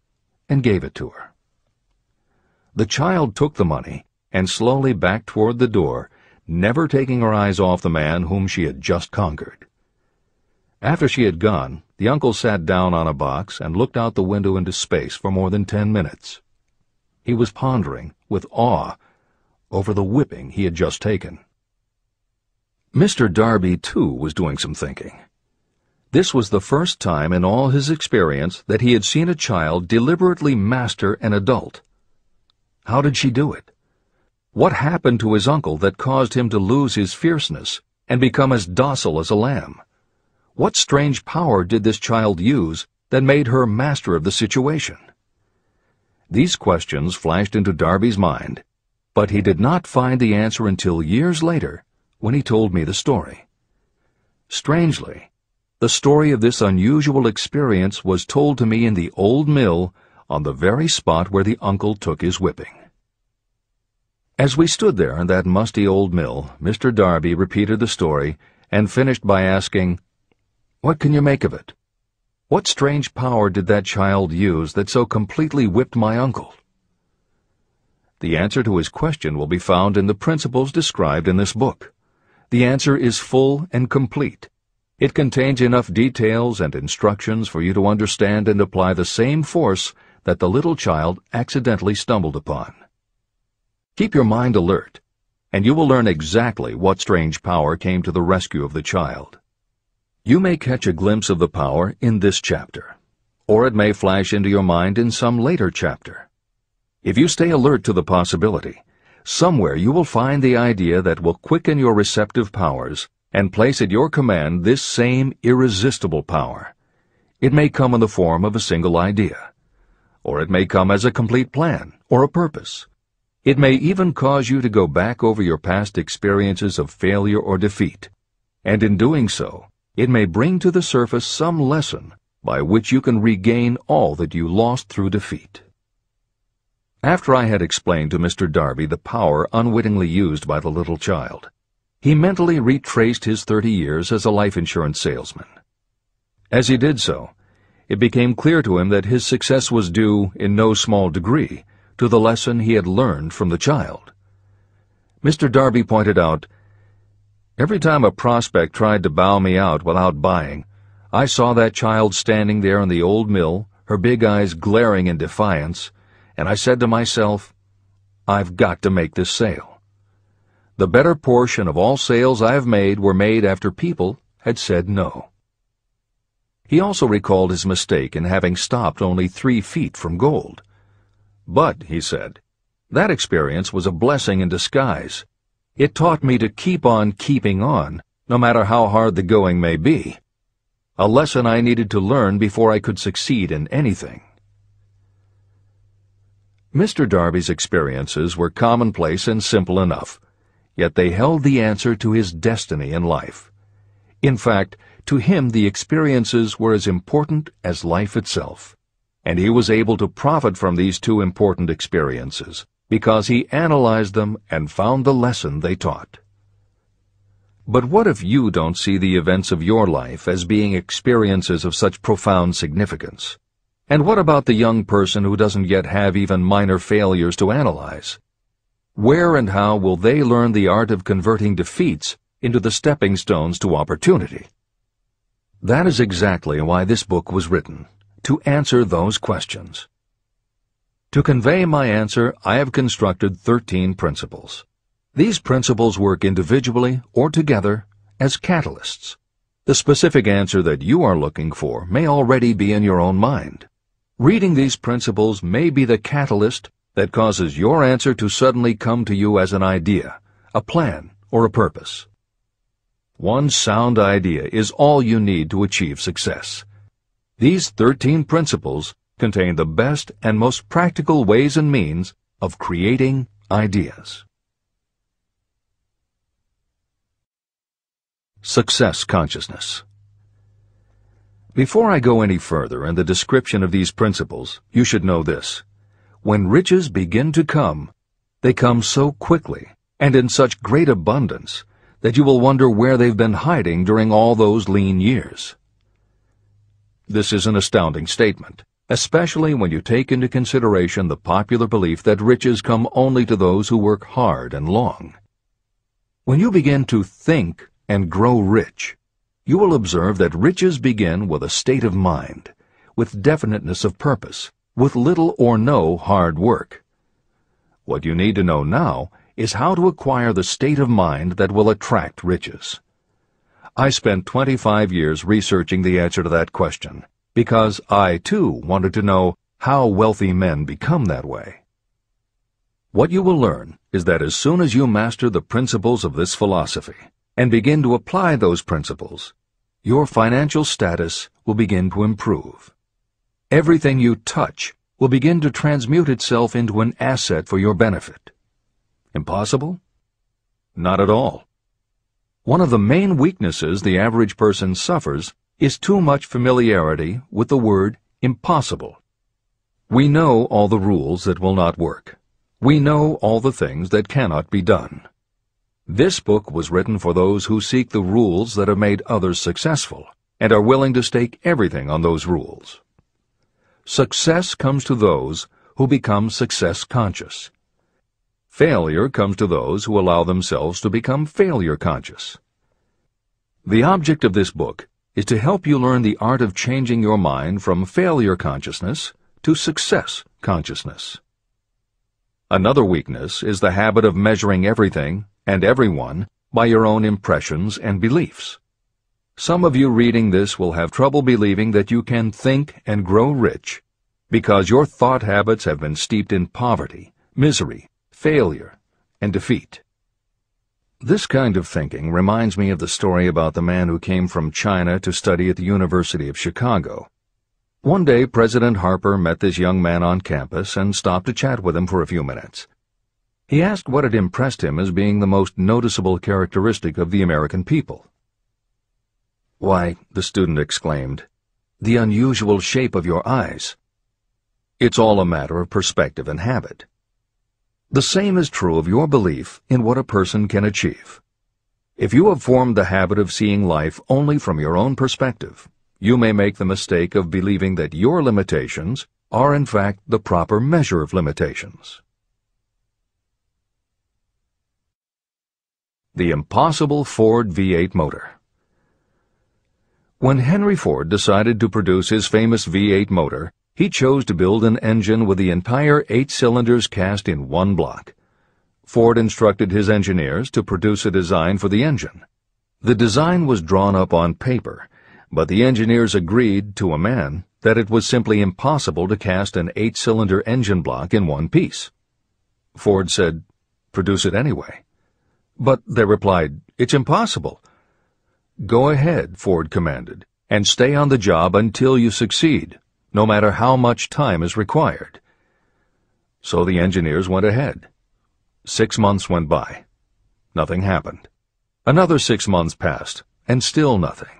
and gave it to her. The child took the money and slowly backed toward the door, never taking her eyes off the man whom she had just conquered. After she had gone, the uncle sat down on a box and looked out the window into space for more than 10 minutes. He was pondering, with awe, over the whipping he had just taken. Mr. Darby, too, was doing some thinking. This was the first time in all his experience that he had seen a child deliberately master an adult. How did she do it? What happened to his uncle that caused him to lose his fierceness and become as docile as a lamb? What strange power did this child use that made her master of the situation? These questions flashed into Darby's mind, but he did not find the answer until years later, when he told me the story. Strangely, the story of this unusual experience was told to me in the old mill on the very spot where the uncle took his whipping. As we stood there in that musty old mill, Mr. Darby repeated the story and finished by asking, "What can you make of it? What strange power did that child use that so completely whipped my uncle?" The answer to his question will be found in the principles described in this book. The answer is full and complete. It contains enough details and instructions for you to understand and apply the same force that the little child accidentally stumbled upon. Keep your mind alert, and you will learn exactly what strange power came to the rescue of the child. You may catch a glimpse of the power in this chapter, or it may flash into your mind in some later chapter. If you stay alert to the possibility, somewhere you will find the idea that will quicken your receptive powers and place at your command this same irresistible power. It may come in the form of a single idea, or it may come as a complete plan or a purpose. It may even cause you to go back over your past experiences of failure or defeat, and in doing so, it may bring to the surface some lesson by which you can regain all that you lost through defeat. After I had explained to Mr. Darby the power unwittingly used by the little child, he mentally retraced his 30 years as a life insurance salesman. As he did so, it became clear to him that his success was due, in no small degree, to the lesson he had learned from the child. Mr. Darby pointed out, "Every time a prospect tried to bow me out without buying, I saw that child standing there in the old mill, her big eyes glaring in defiance, and I said to myself, I've got to make this sale. The better portion of all sales I have made were made after people had said no." He also recalled his mistake in having stopped only 3 feet from gold. "But," he said, "that experience was a blessing in disguise. It taught me to keep on keeping on, no matter how hard the going may be. A lesson I needed to learn before I could succeed in anything." Mr. Darby's experiences were commonplace and simple enough, yet they held the answer to his destiny in life. In fact, to him the experiences were as important as life itself, and he was able to profit from these 2 important experiences because he analyzed them and found the lesson they taught. But what if you don't see the events of your life as being experiences of such profound significance? And what about the young person who doesn't yet have even minor failures to analyze? Where and how will they learn the art of converting defeats into the stepping stones to opportunity? That is exactly why this book was written, to answer those questions. To convey my answer, I have constructed 13 principles. These principles work individually or together as catalysts. The specific answer that you are looking for may already be in your own mind. Reading these principles may be the catalyst that causes your answer to suddenly come to you as an idea, a plan, or a purpose. One sound idea is all you need to achieve success. These 13 principles contain the best and most practical ways and means of creating ideas. Success consciousness. Before I go any further in the description of these principles, you should know this. When riches begin to come, they come so quickly and in such great abundance that you will wonder where they've been hiding during all those lean years. This is an astounding statement, especially when you take into consideration the popular belief that riches come only to those who work hard and long. When you begin to think and grow rich, you will observe that riches begin with a state of mind, with definiteness of purpose, with little or no hard work. What you need to know now is how to acquire the state of mind that will attract riches. I spent 25 years researching the answer to that question, because I, too, wanted to know how wealthy men become that way. What you will learn is that as soon as you master the principles of this philosophy and begin to apply those principles, your financial status will begin to improve. Everything you touch will begin to transmute itself into an asset for your benefit. Impossible? Not at all. One of the main weaknesses the average person suffers is too much familiarity with the word impossible. We know all the rules that will not work. We know all the things that cannot be done. This book was written for those who seek the rules that have made others successful and are willing to stake everything on those rules. Success comes to those who become success conscious. Failure comes to those who allow themselves to become failure conscious. The object of this book is to help you learn the art of changing your mind from failure consciousness to success consciousness. Another weakness is the habit of measuring everything and everyone by your own impressions and beliefs. Some of you reading this will have trouble believing that you can think and grow rich because your thought habits have been steeped in poverty, misery, failure, and defeat. This kind of thinking reminds me of the story about the man who came from China to study at the University of Chicago. One day, President Harper met this young man on campus and stopped to chat with him for a few minutes. He asked what had impressed him as being the most noticeable characteristic of the American people. "Why," the student exclaimed, "the unusual shape of your eyes." It's all a matter of perspective and habit. The same is true of your belief in what a person can achieve. If you have formed the habit of seeing life only from your own perspective, you may make the mistake of believing that your limitations are in fact the proper measure of limitations. The impossible Ford V8 motor. When Henry Ford decided to produce his famous V8 motor, he chose to build an engine with the entire 8 cylinders cast in one block. Ford instructed his engineers to produce a design for the engine. The design was drawn up on paper, but the engineers agreed to a man that it was simply impossible to cast an 8-cylinder engine block in one piece. Ford said, "Produce it anyway." But they replied, "It's impossible." "Go ahead," Ford commanded, "and stay on the job until you succeed, no matter how much time is required." So the engineers went ahead. 6 months went by. Nothing happened. Another 6 months passed, and still nothing.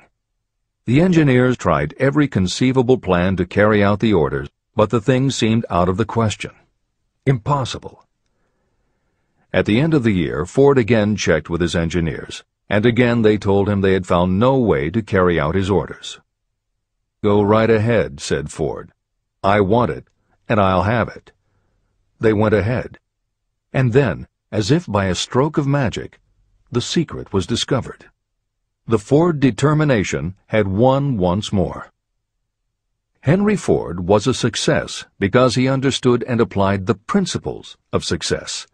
The engineers tried every conceivable plan to carry out the orders, but the thing seemed out of the question. Impossible. At the end of the year, Ford again checked with his engineers, and again they told him they had found no way to carry out his orders. "Go right ahead," said Ford. "I want it, and I'll have it." They went ahead. And then, as if by a stroke of magic, the secret was discovered. The Ford determination had won once more. Henry Ford was a success because he understood and applied the principles of success.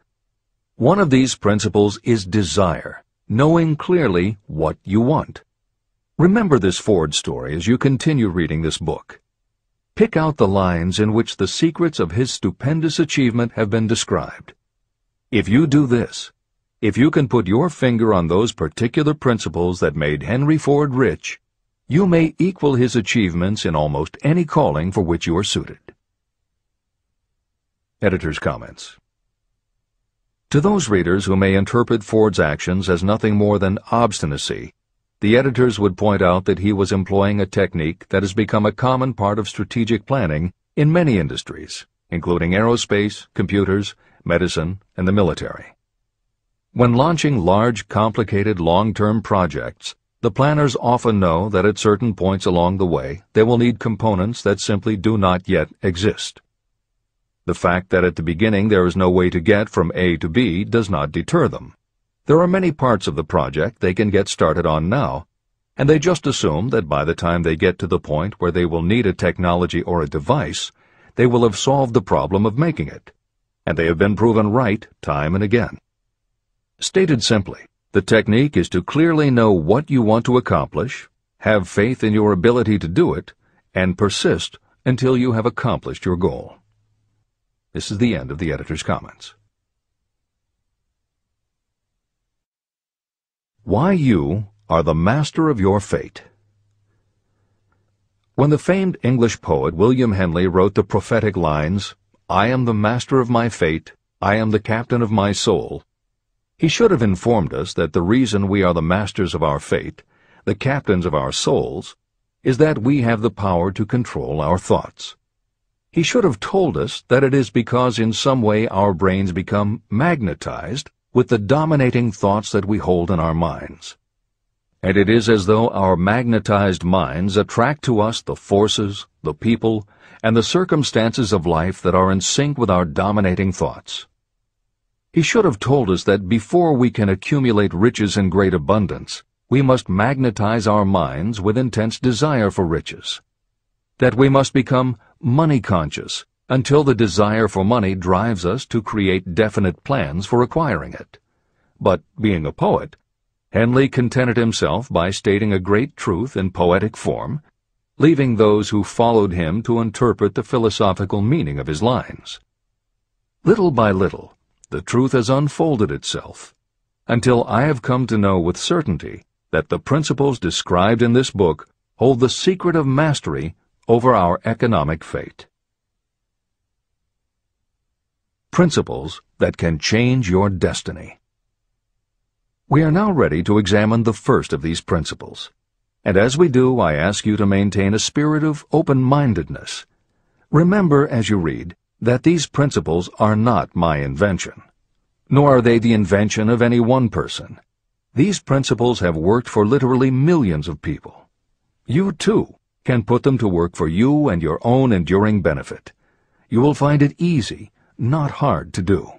One of these principles is desire, knowing clearly what you want. Remember this Ford story as you continue reading this book. Pick out the lines in which the secrets of his stupendous achievement have been described. If you do this, if you can put your finger on those particular principles that made Henry Ford rich, you may equal his achievements in almost any calling for which you are suited. Editor's comments. To those readers who may interpret Ford's actions as nothing more than obstinacy, the editors would point out that he was employing a technique that has become a common part of strategic planning in many industries, including aerospace, computers, medicine, and the military. When launching large, complicated, long-term projects, the planners often know that at certain points along the way they will need components that simply do not yet exist. The fact that at the beginning there is no way to get from A to B does not deter them. There are many parts of the project they can get started on now, and they just assume that by the time they get to the point where they will need a technology or a device, they will have solved the problem of making it, and they have been proven right time and again. Stated simply, the technique is to clearly know what you want to accomplish, have faith in your ability to do it, and persist until you have accomplished your goal. This is the end of the editor's comments. Why you are the master of your fate. When the famed English poet William Henley wrote the prophetic lines, "I am the master of my fate, I am the captain of my soul," he should have informed us that the reason we are the masters of our fate, the captains of our souls, is that we have the power to control our thoughts. He should have told us that it is because in some way our brains become magnetized with the dominating thoughts that we hold in our minds. And it is as though our magnetized minds attract to us the forces, the people, and the circumstances of life that are in sync with our dominating thoughts. He should have told us that before we can accumulate riches in great abundance, we must magnetize our minds with intense desire for riches. That we must become money-conscious until the desire for money drives us to create definite plans for acquiring it. But, being a poet, Henley contented himself by stating a great truth in poetic form, leaving those who followed him to interpret the philosophical meaning of his lines. Little by little, the truth has unfolded itself, until I have come to know with certainty that the principles described in this book hold the secret of mastery over our economic fate. Principles that can change your destiny. We are now ready to examine the first of these principles, and as we do, I ask you to maintain a spirit of open-mindedness. Remember as you read that these principles are not my invention, nor are they the invention of any one person. These principles have worked for literally millions of people. You, too, can put them to work for you and your own enduring benefit. You will find it easy, not hard to do.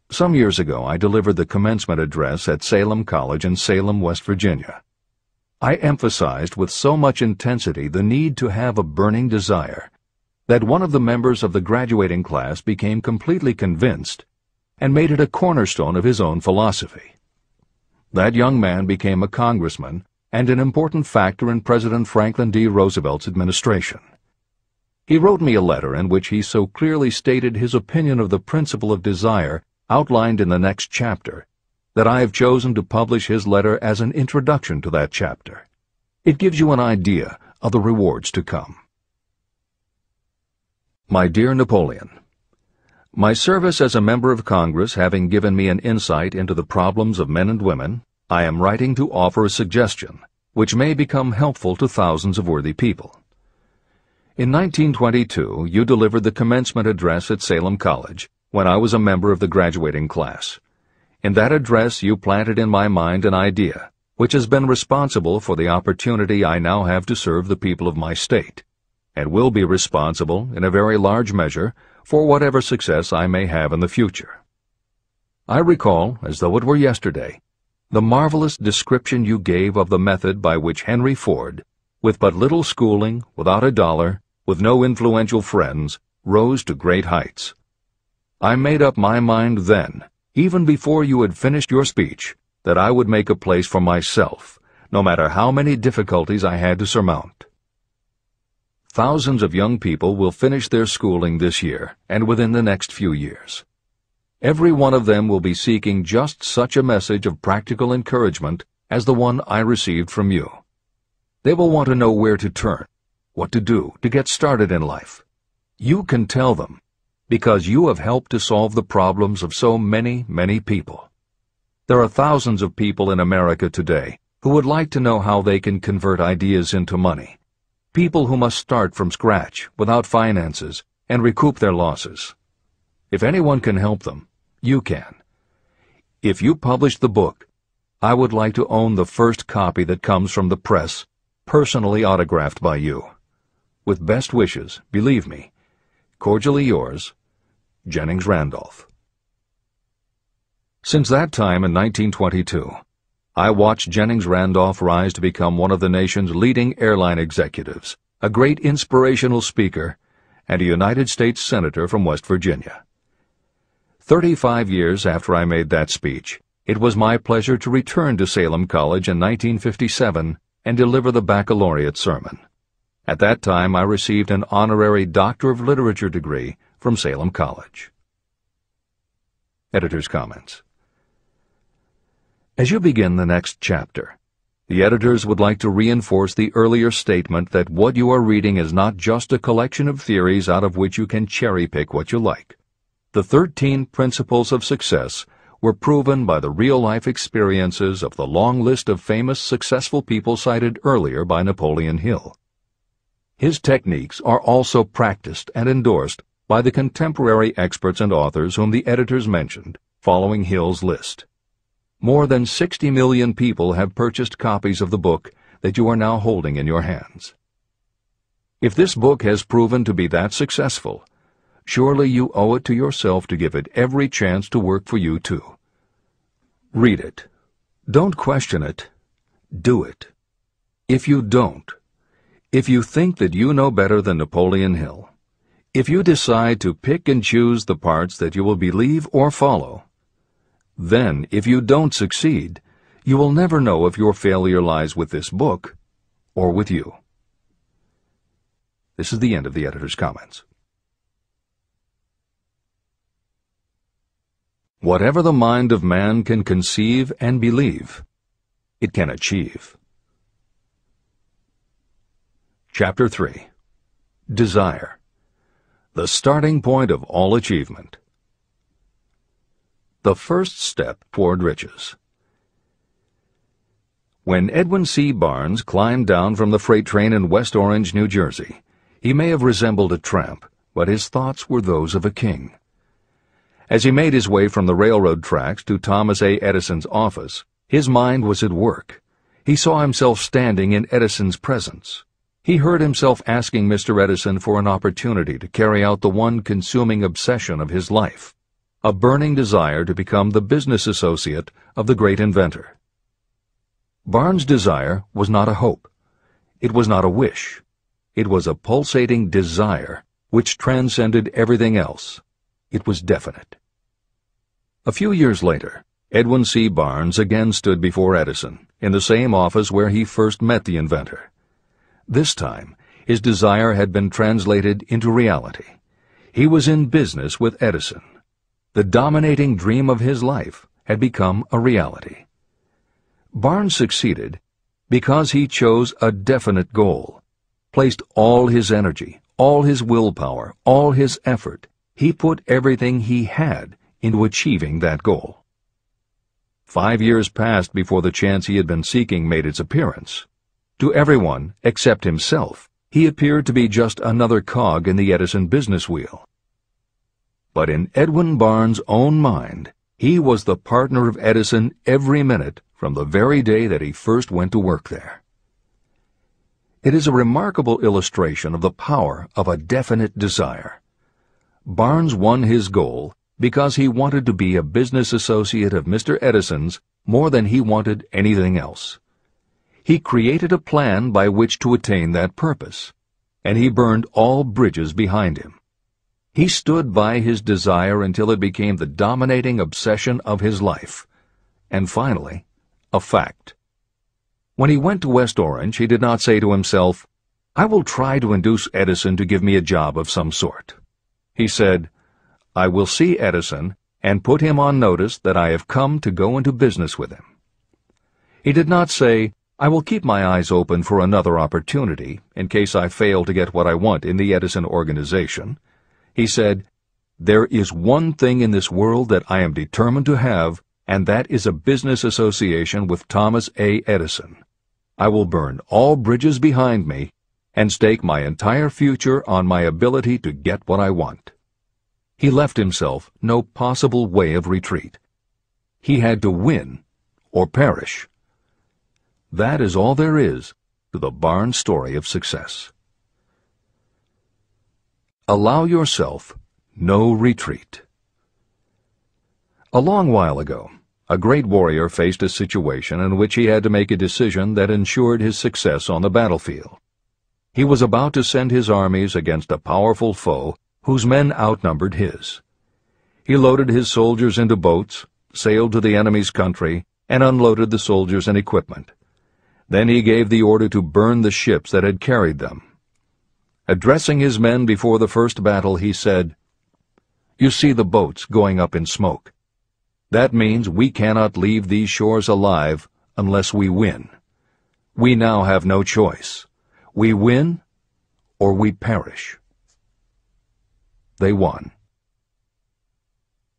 Some years ago, I delivered the commencement address at Salem College in Salem, West Virginia. I emphasized with so much intensity the need to have a burning desire that one of the members of the graduating class became completely convinced and made it a cornerstone of his own philosophy. That young man became a congressman and an important factor in President Franklin D. Roosevelt's administration. He wrote me a letter in which he so clearly stated his opinion of the principle of desire outlined in the next chapter that I have chosen to publish his letter as an introduction to that chapter. It gives you an idea of the rewards to come. My dear Napoleon, my service as a member of Congress having given me an insight into the problems of men and women, I am writing to offer a suggestion which may become helpful to thousands of worthy people. In 1922, you delivered the commencement address at Salem College when I was a member of the graduating class. In that address, you planted in my mind an idea which has been responsible for the opportunity I now have to serve the people of my state, and will be responsible, in a very large measure, for whatever success I may have in the future. I recall, as though it were yesterday, the marvelous description you gave of the method by which Henry Ford, with but little schooling, without a dollar, with no influential friends, rose to great heights. I made up my mind then, even before you had finished your speech, that I would make a place for myself, no matter how many difficulties I had to surmount. Thousands of young people will finish their schooling this year and within the next few years. Every one of them will be seeking just such a message of practical encouragement as the one I received from you. They will want to know where to turn, what to do to get started in life. You can tell them, because you have helped to solve the problems of so many, many people. There are thousands of people in America today who would like to know how they can convert ideas into money. People who must start from scratch, without finances, and recoup their losses. If anyone can help them, you can. If you publish the book, I would like to own the first copy that comes from the press, personally autographed by you. With best wishes, believe me, cordially yours, Jennings Randolph. Since that time in 1922, I watched Jennings Randolph rise to become one of the nation's leading airline executives, a great inspirational speaker, and a United States Senator from West Virginia. 35 years after I made that speech, it was my pleasure to return to Salem College in 1957 and deliver the baccalaureate sermon. At that time, I received an honorary Doctor of Literature degree from Salem College. Editor's comments. As you begin the next chapter, the editors would like to reinforce the earlier statement that what you are reading is not just a collection of theories out of which you can cherry-pick what you like. The 13 principles of success were proven by the real-life experiences of the long list of famous successful people cited earlier by Napoleon Hill. His techniques are also practiced and endorsed by the contemporary experts and authors whom the editors mentioned, following Hill's list. More than 60 million people have purchased copies of the book that you are now holding in your hands. If this book has proven to be that successful, surely you owe it to yourself to give it every chance to work for you too. Read it. Don't question it. Do it. If you don't, if you think that you know better than Napoleon Hill, if you decide to pick and choose the parts that you will believe or follow, then, if you don't succeed, you will never know if your failure lies with this book or with you. This is the end of the editor's comments. Whatever the mind of man can conceive and believe, it can achieve. Chapter 3. Desire. The starting point of all achievement. The first step toward riches. When Edwin C. Barnes climbed down from the freight train in West Orange, New Jersey, he may have resembled a tramp, but his thoughts were those of a king. As he made his way from the railroad tracks to Thomas A. Edison's office, his mind was at work. He saw himself standing in Edison's presence. He heard himself asking Mr. Edison for an opportunity to carry out the one consuming obsession of his life, a burning desire to become the business associate of the great inventor. Barnes' desire was not a hope. It was not a wish. It was a pulsating desire which transcended everything else. It was definite. A few years later, Edwin C. Barnes again stood before Edison, in the same office where he first met the inventor. This time, his desire had been translated into reality. He was in business with Edison. The dominating dream of his life had become a reality. Barnes succeeded because he chose a definite goal, placed all his energy, all his willpower, all his effort. He put everything he had into achieving that goal. 5 years passed before the chance he had been seeking made its appearance. To everyone except himself, he appeared to be just another cog in the Edison business wheel. But in Edwin Barnes' own mind, he was the partner of Edison every minute from the very day that he first went to work there. It is a remarkable illustration of the power of a definite desire. Barnes won his goal because he wanted to be a business associate of Mr. Edison's more than he wanted anything else. He created a plan by which to attain that purpose, and he burned all bridges behind him. He stood by his desire until it became the dominating obsession of his life, and finally, a fact. When he went to West Orange, he did not say to himself, "I will try to induce Edison to give me a job of some sort." He said, "I will see Edison and put him on notice that I have come to go into business with him." He did not say, "I will keep my eyes open for another opportunity in case I fail to get what I want in the Edison organization." He said, "There is one thing in this world that I am determined to have, and that is a business association with Thomas A. Edison. I will burn all bridges behind me and stake my entire future on my ability to get what I want." He left himself no possible way of retreat. He had to win or perish. That is all there is to the Barnes story of success. Allow yourself no retreat. A long while ago, a great warrior faced a situation in which he had to make a decision that ensured his success on the battlefield. He was about to send his armies against a powerful foe whose men outnumbered his. He loaded his soldiers into boats, sailed to the enemy's country, and unloaded the soldiers and equipment. Then he gave the order to burn the ships that had carried them. Addressing his men before the first battle, he said, "You see the boats going up in smoke. That means we cannot leave these shores alive unless we win. We now have no choice. We win or we perish." They won.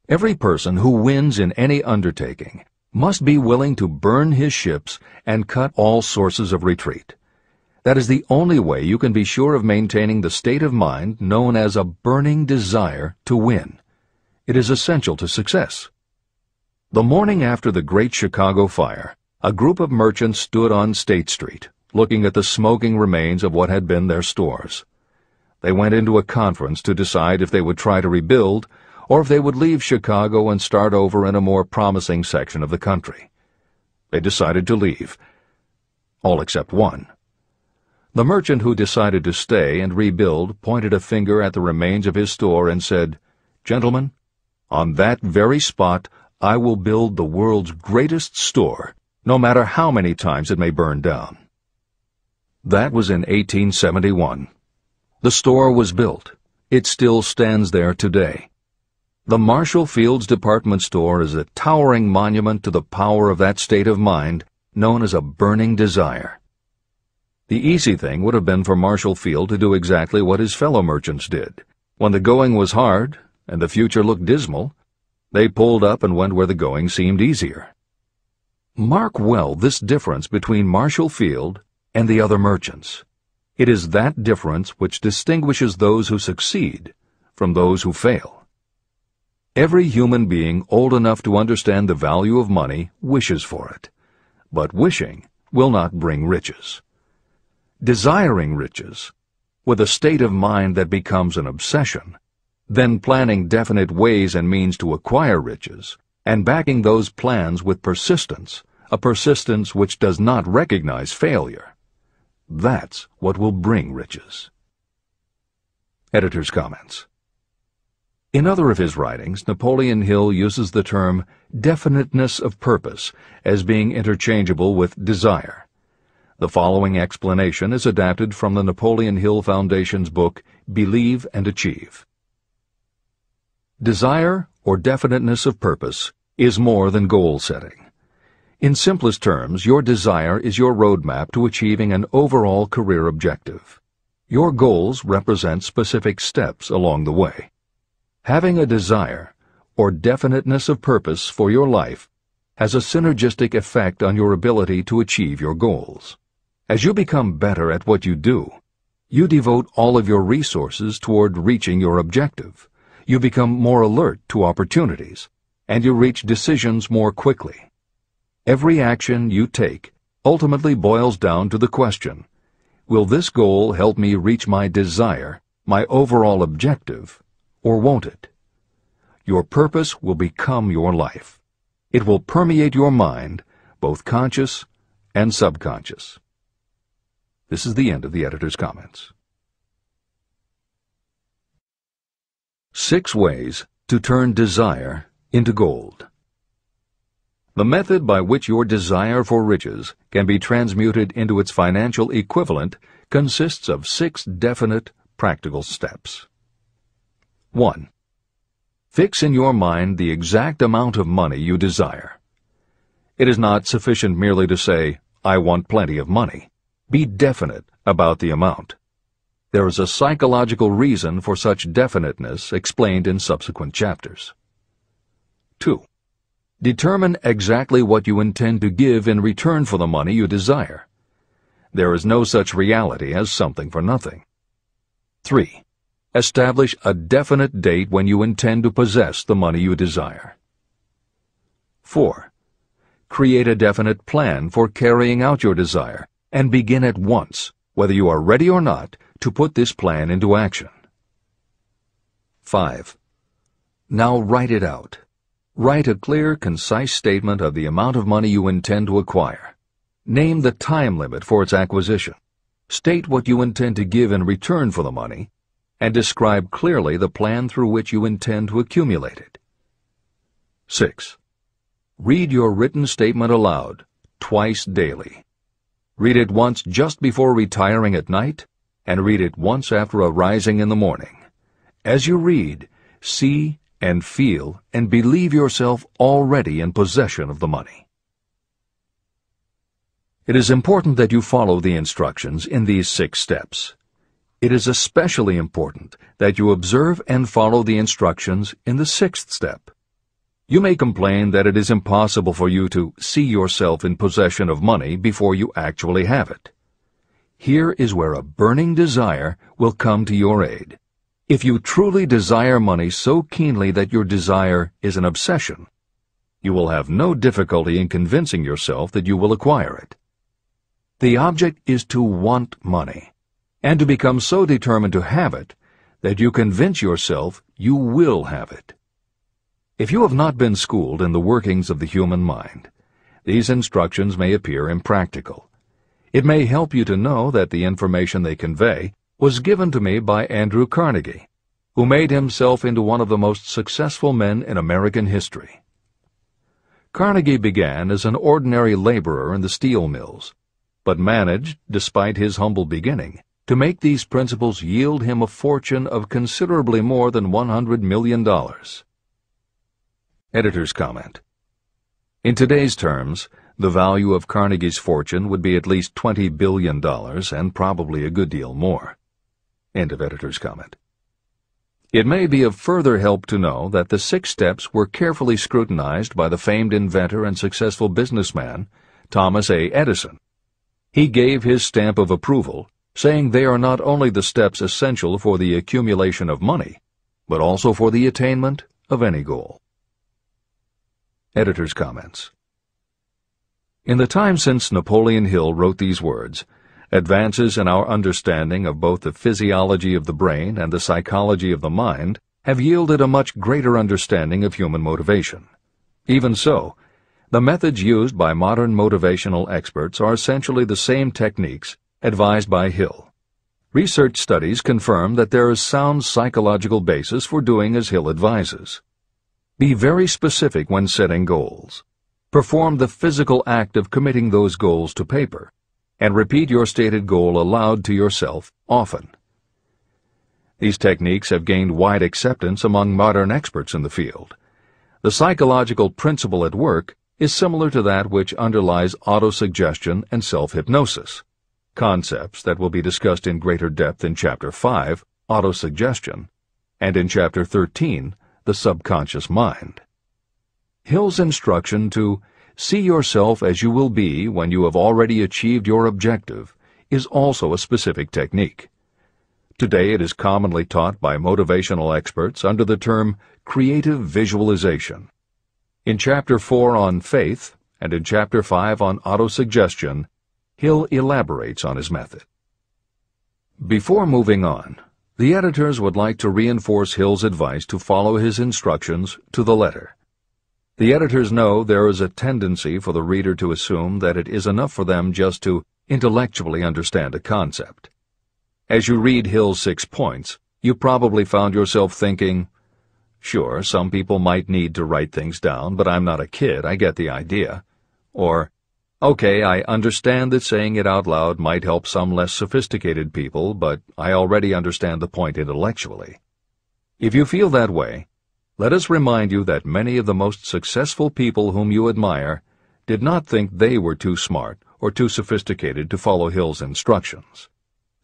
Every person who wins in any undertaking must be willing to burn his ships and cut all sources of retreat. That is the only way you can be sure of maintaining the state of mind known as a burning desire to win. It is essential to success. The morning after the Great Chicago Fire, a group of merchants stood on State Street, looking at the smoking remains of what had been their stores. They went into a conference to decide if they would try to rebuild or if they would leave Chicago and start over in a more promising section of the country. They decided to leave, all except one. The merchant who decided to stay and rebuild pointed a finger at the remains of his store and said, "Gentlemen, on that very spot I will build the world's greatest store, no matter how many times it may burn down." That was in 1871. The store was built. It still stands there today. The Marshall Fields department store is a towering monument to the power of that state of mind known as a burning desire. The easy thing would have been for Marshall Field to do exactly what his fellow merchants did. When the going was hard and the future looked dismal, they pulled up and went where the going seemed easier. Mark well this difference between Marshall Field and the other merchants. It is that difference which distinguishes those who succeed from those who fail. Every human being old enough to understand the value of money wishes for it, but wishing will not bring riches. Desiring riches, with a state of mind that becomes an obsession, then planning definite ways and means to acquire riches, and backing those plans with persistence, a persistence which does not recognize failure, that's what will bring riches. Editor's comments. In other of his writings, Napoleon Hill uses the term definiteness of purpose as being interchangeable with desire. The following explanation is adapted from the Napoleon Hill Foundation's book, Believe and Achieve. Desire, or definiteness of purpose, is more than goal setting. In simplest terms, your desire is your roadmap to achieving an overall career objective. Your goals represent specific steps along the way. Having a desire, or definiteness of purpose for your life, has a synergistic effect on your ability to achieve your goals. As you become better at what you do, you devote all of your resources toward reaching your objective. You become more alert to opportunities, and you reach decisions more quickly. Every action you take ultimately boils down to the question, will this goal help me reach my desire, my overall objective, or won't it? Your purpose will become your life. It will permeate your mind, both conscious and subconscious. This is the end of the editor's comments. 6 ways to turn desire into gold. The method by which your desire for riches can be transmuted into its financial equivalent consists of 6 definite, practical steps. 1. Fix in your mind the exact amount of money you desire. It is not sufficient merely to say, "I want plenty of money." Be definite about the amount. There is a psychological reason for such definiteness explained in subsequent chapters. 2. Determine exactly what you intend to give in return for the money you desire. There is no such reality as something for nothing. 3. Establish a definite date when you intend to possess the money you desire. 4. Create a definite plan for carrying out your desire, and begin at once, whether you are ready or not, to put this plan into action. 5. Now write it out. Write a clear, concise statement of the amount of money you intend to acquire. Name the time limit for its acquisition. State what you intend to give in return for the money, and describe clearly the plan through which you intend to accumulate it. 6. Read your written statement aloud, twice daily. Read it once just before retiring at night, and read it once after arising in the morning. As you read, see and feel and believe yourself already in possession of the money. It is important that you follow the instructions in these 6 steps. It is especially important that you observe and follow the instructions in the 6th step. You may complain that it is impossible for you to see yourself in possession of money before you actually have it. Here is where a burning desire will come to your aid. If you truly desire money so keenly that your desire is an obsession, you will have no difficulty in convincing yourself that you will acquire it. The object is to want money, and to become so determined to have it that you convince yourself you will have it. If you have not been schooled in the workings of the human mind, these instructions may appear impractical. It may help you to know that the information they convey was given to me by Andrew Carnegie, who made himself into one of the most successful men in American history. Carnegie began as an ordinary laborer in the steel mills, but managed, despite his humble beginning, to make these principles yield him a fortune of considerably more than $100 million. Editor's comment. In today's terms, the value of Carnegie's fortune would be at least $20 billion and probably a good deal more. End of editor's comment. It may be of further help to know that the 6 steps were carefully scrutinized by the famed inventor and successful businessman, Thomas A. Edison. He gave his stamp of approval, saying they are not only the steps essential for the accumulation of money, but also for the attainment of any goal. Editor's comments. In the time since Napoleon Hill wrote these words, advances in our understanding of both the physiology of the brain and the psychology of the mind have yielded a much greater understanding of human motivation. Even so, the methods used by modern motivational experts are essentially the same techniques advised by Hill. Research studies confirm that there is sound psychological basis for doing as Hill advises. Be very specific when setting goals. Perform the physical act of committing those goals to paper, and repeat your stated goal aloud to yourself often. These techniques have gained wide acceptance among modern experts in the field. The psychological principle at work is similar to that which underlies autosuggestion and self-hypnosis, concepts that will be discussed in greater depth in Chapter 5, Autosuggestion, and in Chapter 13, The Subconscious Mind. Hill's instruction to see yourself as you will be when you have already achieved your objective is also a specific technique. Today it is commonly taught by motivational experts under the term creative visualization. In Chapter 4 on faith and in Chapter 5 on autosuggestion, Hill elaborates on his method. Before moving on, the editors would like to reinforce Hill's advice to follow his instructions to the letter. The editors know there is a tendency for the reader to assume that it is enough for them just to intellectually understand a concept. As you read Hill's 6 points, you probably found yourself thinking, sure, some people might need to write things down, but I'm not a kid, I get the idea. Or, okay, I understand that saying it out loud might help some less sophisticated people, but I already understand the point intellectually. If you feel that way, let us remind you that many of the most successful people whom you admire did not think they were too smart or too sophisticated to follow Hill's instructions.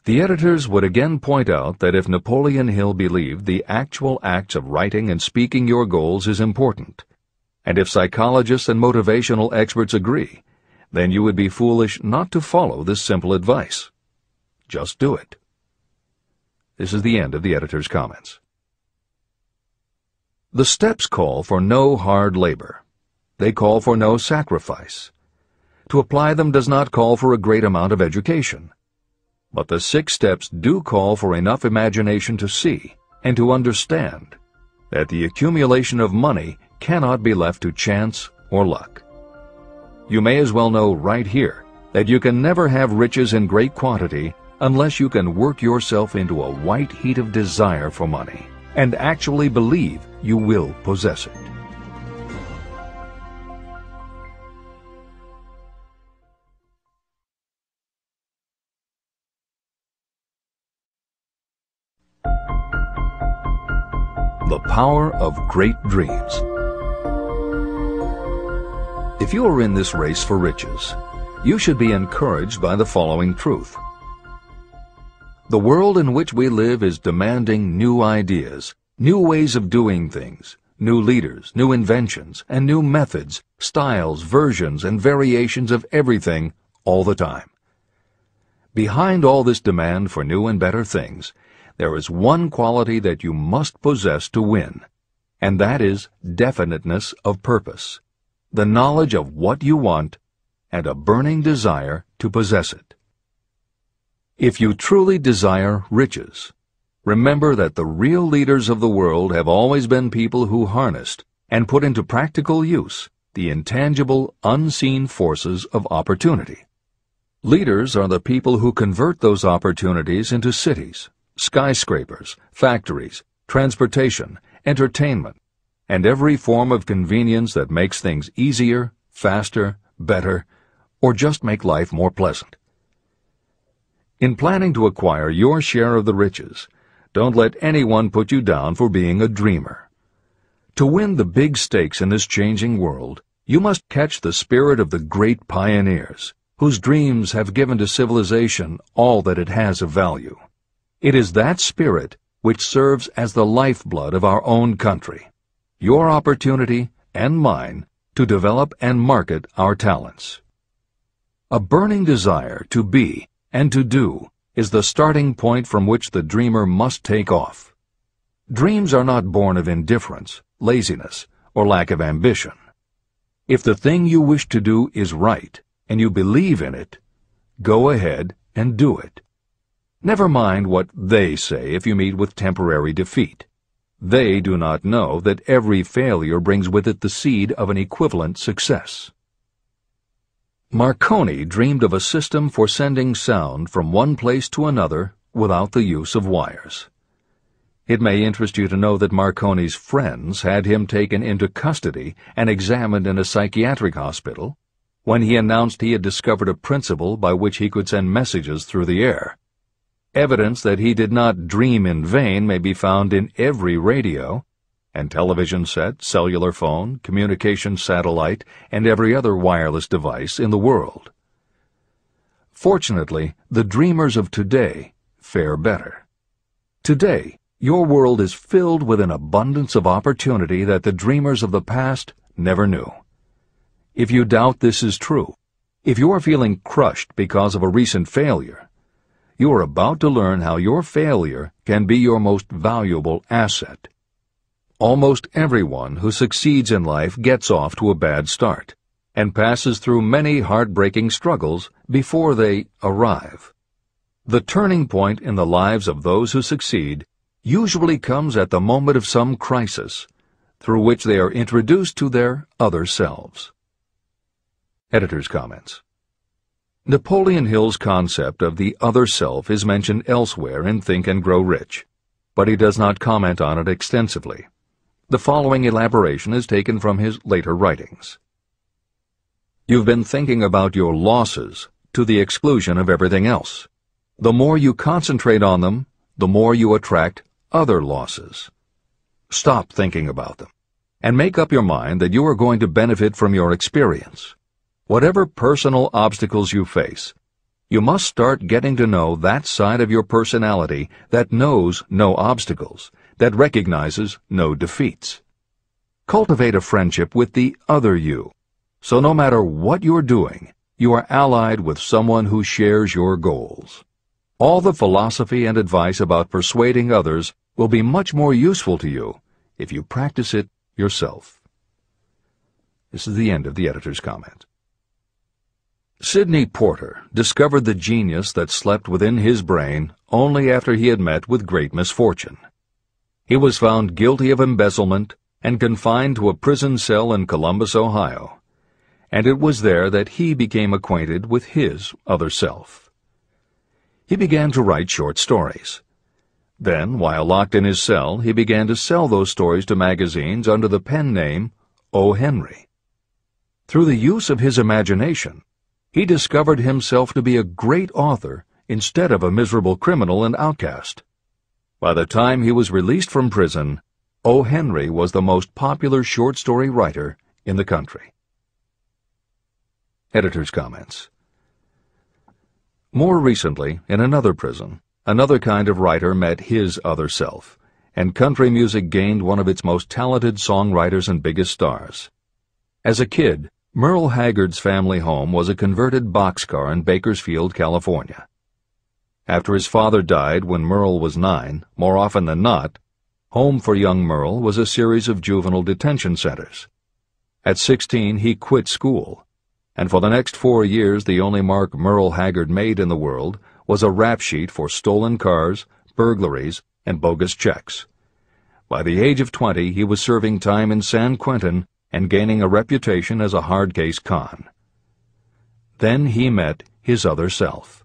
The editors would again point out that if Napoleon Hill believed the actual acts of writing and speaking your goals is important, and if psychologists and motivational experts agree, then you would be foolish not to follow this simple advice. Just do it. This is the end of the editor's comments. The steps call for no hard labor. They call for no sacrifice. To apply them does not call for a great amount of education. But the 6 steps do call for enough imagination to see and to understand that the accumulation of money cannot be left to chance or luck. You may as well know right here that you can never have riches in great quantity unless you can work yourself into a white heat of desire for money and actually believe you will possess it. The power of great dreams. If you are in this race for riches, you should be encouraged by the following truth. The world in which we live is demanding new ideas, new ways of doing things, new leaders, new inventions, and new methods, styles, versions, and variations of everything all the time. Behind all this demand for new and better things, there is one quality that you must possess to win, and that is definiteness of purpose, the knowledge of what you want, and a burning desire to possess it. If you truly desire riches, remember that the real leaders of the world have always been people who harnessed and put into practical use the intangible, unseen forces of opportunity. Leaders are the people who convert those opportunities into cities, skyscrapers, factories, transportation, entertainment, and every form of convenience that makes things easier, faster, better, or just make life more pleasant. In planning to acquire your share of the riches, don't let anyone put you down for being a dreamer. To win the big stakes in this changing world, you must catch the spirit of the great pioneers, whose dreams have given to civilization all that it has of value. It is that spirit which serves as the lifeblood of our own country, your opportunity and mine to develop and market our talents. A burning desire to be and to do is the starting point from which the dreamer must take off. Dreams are not born of indifference, laziness, or lack of ambition. If the thing you wish to do is right, and you believe in it, go ahead and do it. Never mind what they say if you meet with temporary defeat. They do not know that every failure brings with it the seed of an equivalent success. Marconi dreamed of a system for sending sound from one place to another without the use of wires. It may interest you to know that Marconi's friends had him taken into custody and examined in a psychiatric hospital when he announced he had discovered a principle by which he could send messages through the air. Evidence that he did not dream in vain may be found in every radio and television set, cellular phone, communication satellite, and every other wireless device in the world. Fortunately, the dreamers of today fare better. Today, your world is filled with an abundance of opportunity that the dreamers of the past never knew. If you doubt this is true, if you are feeling crushed because of a recent failure, you are about to learn how your failure can be your most valuable asset. Almost everyone who succeeds in life gets off to a bad start and passes through many heartbreaking struggles before they arrive. The turning point in the lives of those who succeed usually comes at the moment of some crisis through which they are introduced to their other selves. Editor's comments. Napoleon Hill's concept of the other self is mentioned elsewhere in Think and Grow Rich, but he does not comment on it extensively. The following elaboration is taken from his later writings. You've been thinking about your losses to the exclusion of everything else. The more you concentrate on them, the more you attract other losses. Stop thinking about them, and make up your mind that you are going to benefit from your experience. Whatever personal obstacles you face, you must start getting to know that side of your personality that knows no obstacles, that recognizes no defeats. Cultivate a friendship with the other you, so no matter what you're doing, you are allied with someone who shares your goals. All the philosophy and advice about persuading others will be much more useful to you if you practice it yourself. This is the end of the editor's comment. Sidney Porter discovered the genius that slept within his brain only after he had met with great misfortune. He was found guilty of embezzlement and confined to a prison cell in Columbus, Ohio, and it was there that he became acquainted with his other self. He began to write short stories. Then, while locked in his cell, he began to sell those stories to magazines under the pen name O. Henry. Through the use of his imagination, he discovered himself to be a great author instead of a miserable criminal and outcast. By the time he was released from prison, O. Henry was the most popular short story writer in the country. Editor's comments. More recently, in another prison, another kind of writer met his other self, and country music gained one of its most talented songwriters and biggest stars. As a kid, Merle Haggard's family home was a converted boxcar in Bakersfield, California. After his father died when Merle was 9, more often than not, home for young Merle was a series of juvenile detention centers. At 16, he quit school, and for the next 4 years the only mark Merle Haggard made in the world was a rap sheet for stolen cars, burglaries, and bogus checks. By the age of 20, he was serving time in San Quentin and gaining a reputation as a hard-case con. Then he met his other self.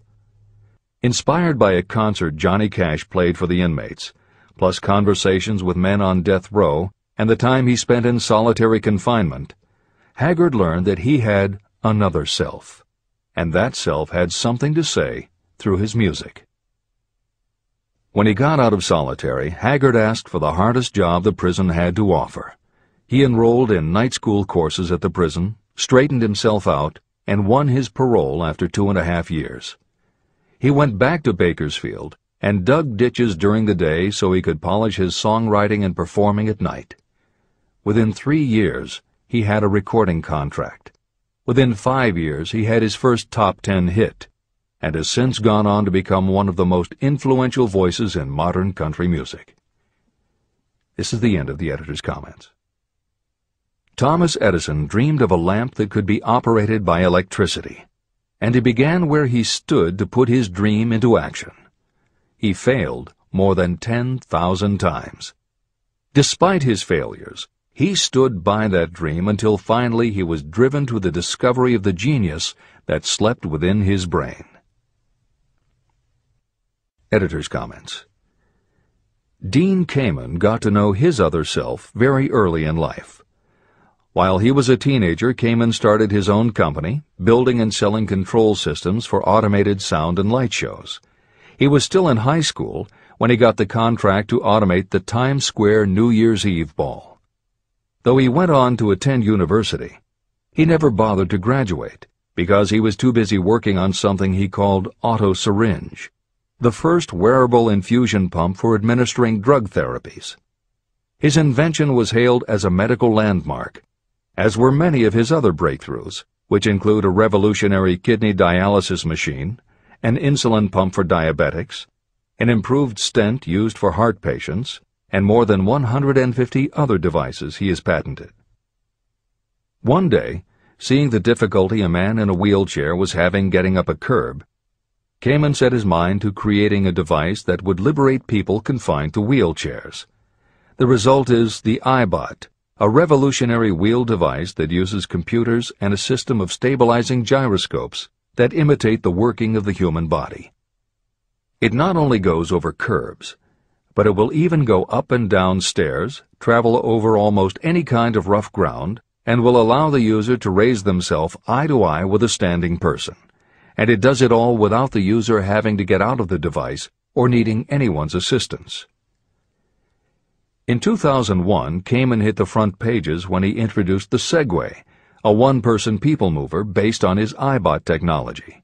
Inspired by a concert Johnny Cash played for the inmates, plus conversations with men on death row and the time he spent in solitary confinement, Haggard learned that he had another self, and that self had something to say through his music. When he got out of solitary, Haggard asked for the hardest job the prison had to offer. He enrolled in night school courses at the prison, straightened himself out, and won his parole after 2.5 years. He went back to Bakersfield and dug ditches during the day so he could polish his songwriting and performing at night. Within 3 years, he had a recording contract. Within 5 years, he had his first top 10 hit, and has since gone on to become one of the most influential voices in modern country music. This is the end of the editor's comments. Thomas Edison dreamed of a lamp that could be operated by electricity, and he began where he stood to put his dream into action. He failed more than 10,000 times. Despite his failures, he stood by that dream until finally he was driven to the discovery of the genius that slept within his brain. Editor's comments. Dean Kamen got to know his other self very early in life. While he was a teenager, Kamen started his own company, building and selling control systems for automated sound and light shows. He was still in high school when he got the contract to automate the Times Square New Year's Eve ball. Though he went on to attend university, he never bothered to graduate because he was too busy working on something he called auto-syringe, the first wearable infusion pump for administering drug therapies. His invention was hailed as a medical landmark, as were many of his other breakthroughs, which include a revolutionary kidney dialysis machine, an insulin pump for diabetics, an improved stent used for heart patients, and more than 150 other devices he has patented. One day, seeing the difficulty a man in a wheelchair was having getting up a curb, Kamen set his mind to creating a device that would liberate people confined to wheelchairs. The result is the iBot, a revolutionary wheel device that uses computers and a system of stabilizing gyroscopes that imitate the working of the human body. It not only goes over curbs, but it will even go up and down stairs, travel over almost any kind of rough ground, and will allow the user to raise themselves eye to eye with a standing person. And it does it all without the user having to get out of the device or needing anyone's assistance. In 2001, Kamen hit the front pages when he introduced the Segway, a one-person people mover based on his iBot technology.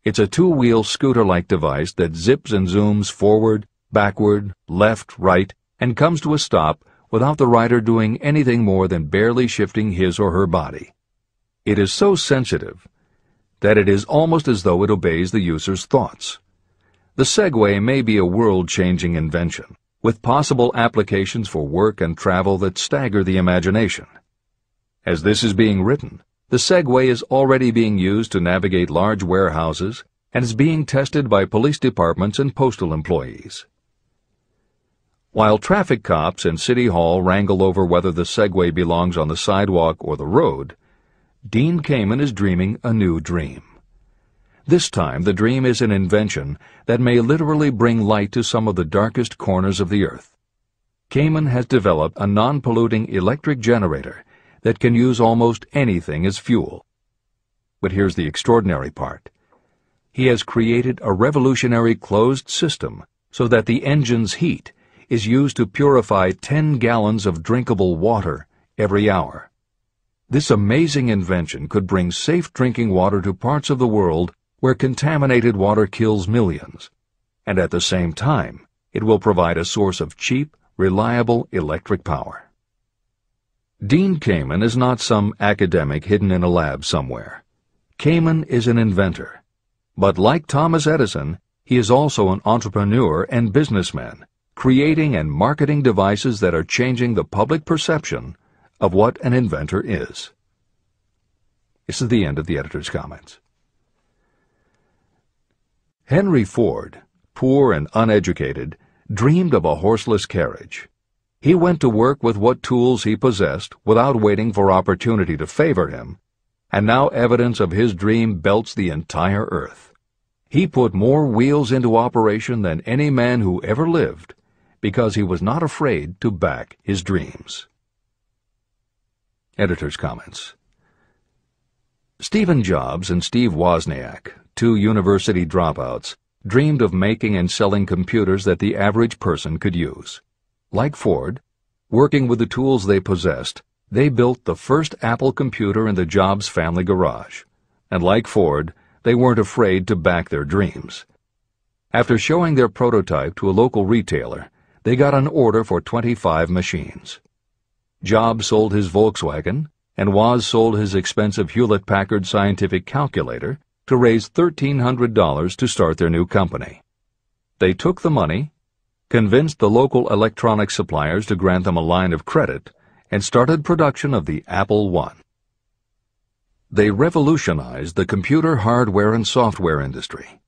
It's a two-wheel scooter-like device that zips and zooms forward, backward, left, right, and comes to a stop without the rider doing anything more than barely shifting his or her body. It is so sensitive that it is almost as though it obeys the user's thoughts. The Segway may be a world-changing invention, with possible applications for work and travel that stagger the imagination. As this is being written, the Segway is already being used to navigate large warehouses and is being tested by police departments and postal employees. While traffic cops and City Hall wrangle over whether the Segway belongs on the sidewalk or the road, Dean Kamen is dreaming a new dream. This time, the dream is an invention that may literally bring light to some of the darkest corners of the earth. Kamen has developed a non-polluting electric generator that can use almost anything as fuel. But here's the extraordinary part. He has created a revolutionary closed system so that the engine's heat is used to purify 10 gallons of drinkable water every hour. This amazing invention could bring safe drinking water to parts of the world where contaminated water kills millions, and at the same time, it will provide a source of cheap, reliable electric power. Dean Kamen is not some academic hidden in a lab somewhere. Kamen is an inventor. But like Thomas Edison, he is also an entrepreneur and businessman, creating and marketing devices that are changing the public perception of what an inventor is. This is the end of the editor's comments. Henry Ford, poor and uneducated, dreamed of a horseless carriage. He went to work with what tools he possessed without waiting for opportunity to favor him, and now evidence of his dream belts the entire earth. He put more wheels into operation than any man who ever lived because he was not afraid to back his dreams. Editor's comments. Stephen Jobs and Steve Wozniak, two university dropouts, dreamed of making and selling computers that the average person could use. Like Ford, working with the tools they possessed, they built the first Apple computer in the Jobs family garage. And like Ford, they weren't afraid to back their dreams. After showing their prototype to a local retailer, they got an order for 25 machines. Jobs sold his Volkswagen, and Woz sold his expensive Hewlett-Packard Scientific Calculator to raise $1,300 to start their new company. They took the money, convinced the local electronics suppliers to grant them a line of credit, and started production of the Apple I. They revolutionized the computer hardware and software industry.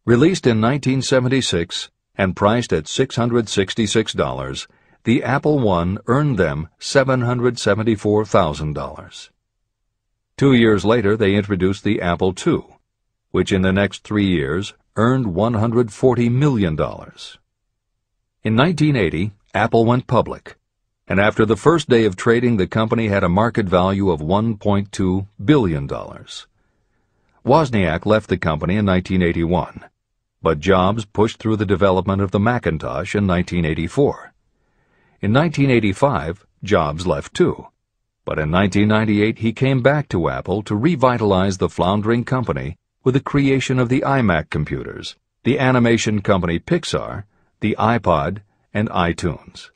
Released in 1976 and priced at $666, the Apple I earned them $774,000. 2 years later, they introduced the Apple II, which in the next 3 years earned $140 million. In 1980, Apple went public, and after the first day of trading, the company had a market value of $1.2 billion. Wozniak left the company in 1981, but Jobs pushed through the development of the Macintosh in 1984. In 1985, Jobs left too, but in 1998 he came back to Apple to revitalize the floundering company with the creation of the iMac computers, the animation company Pixar, the iPod, and iTunes.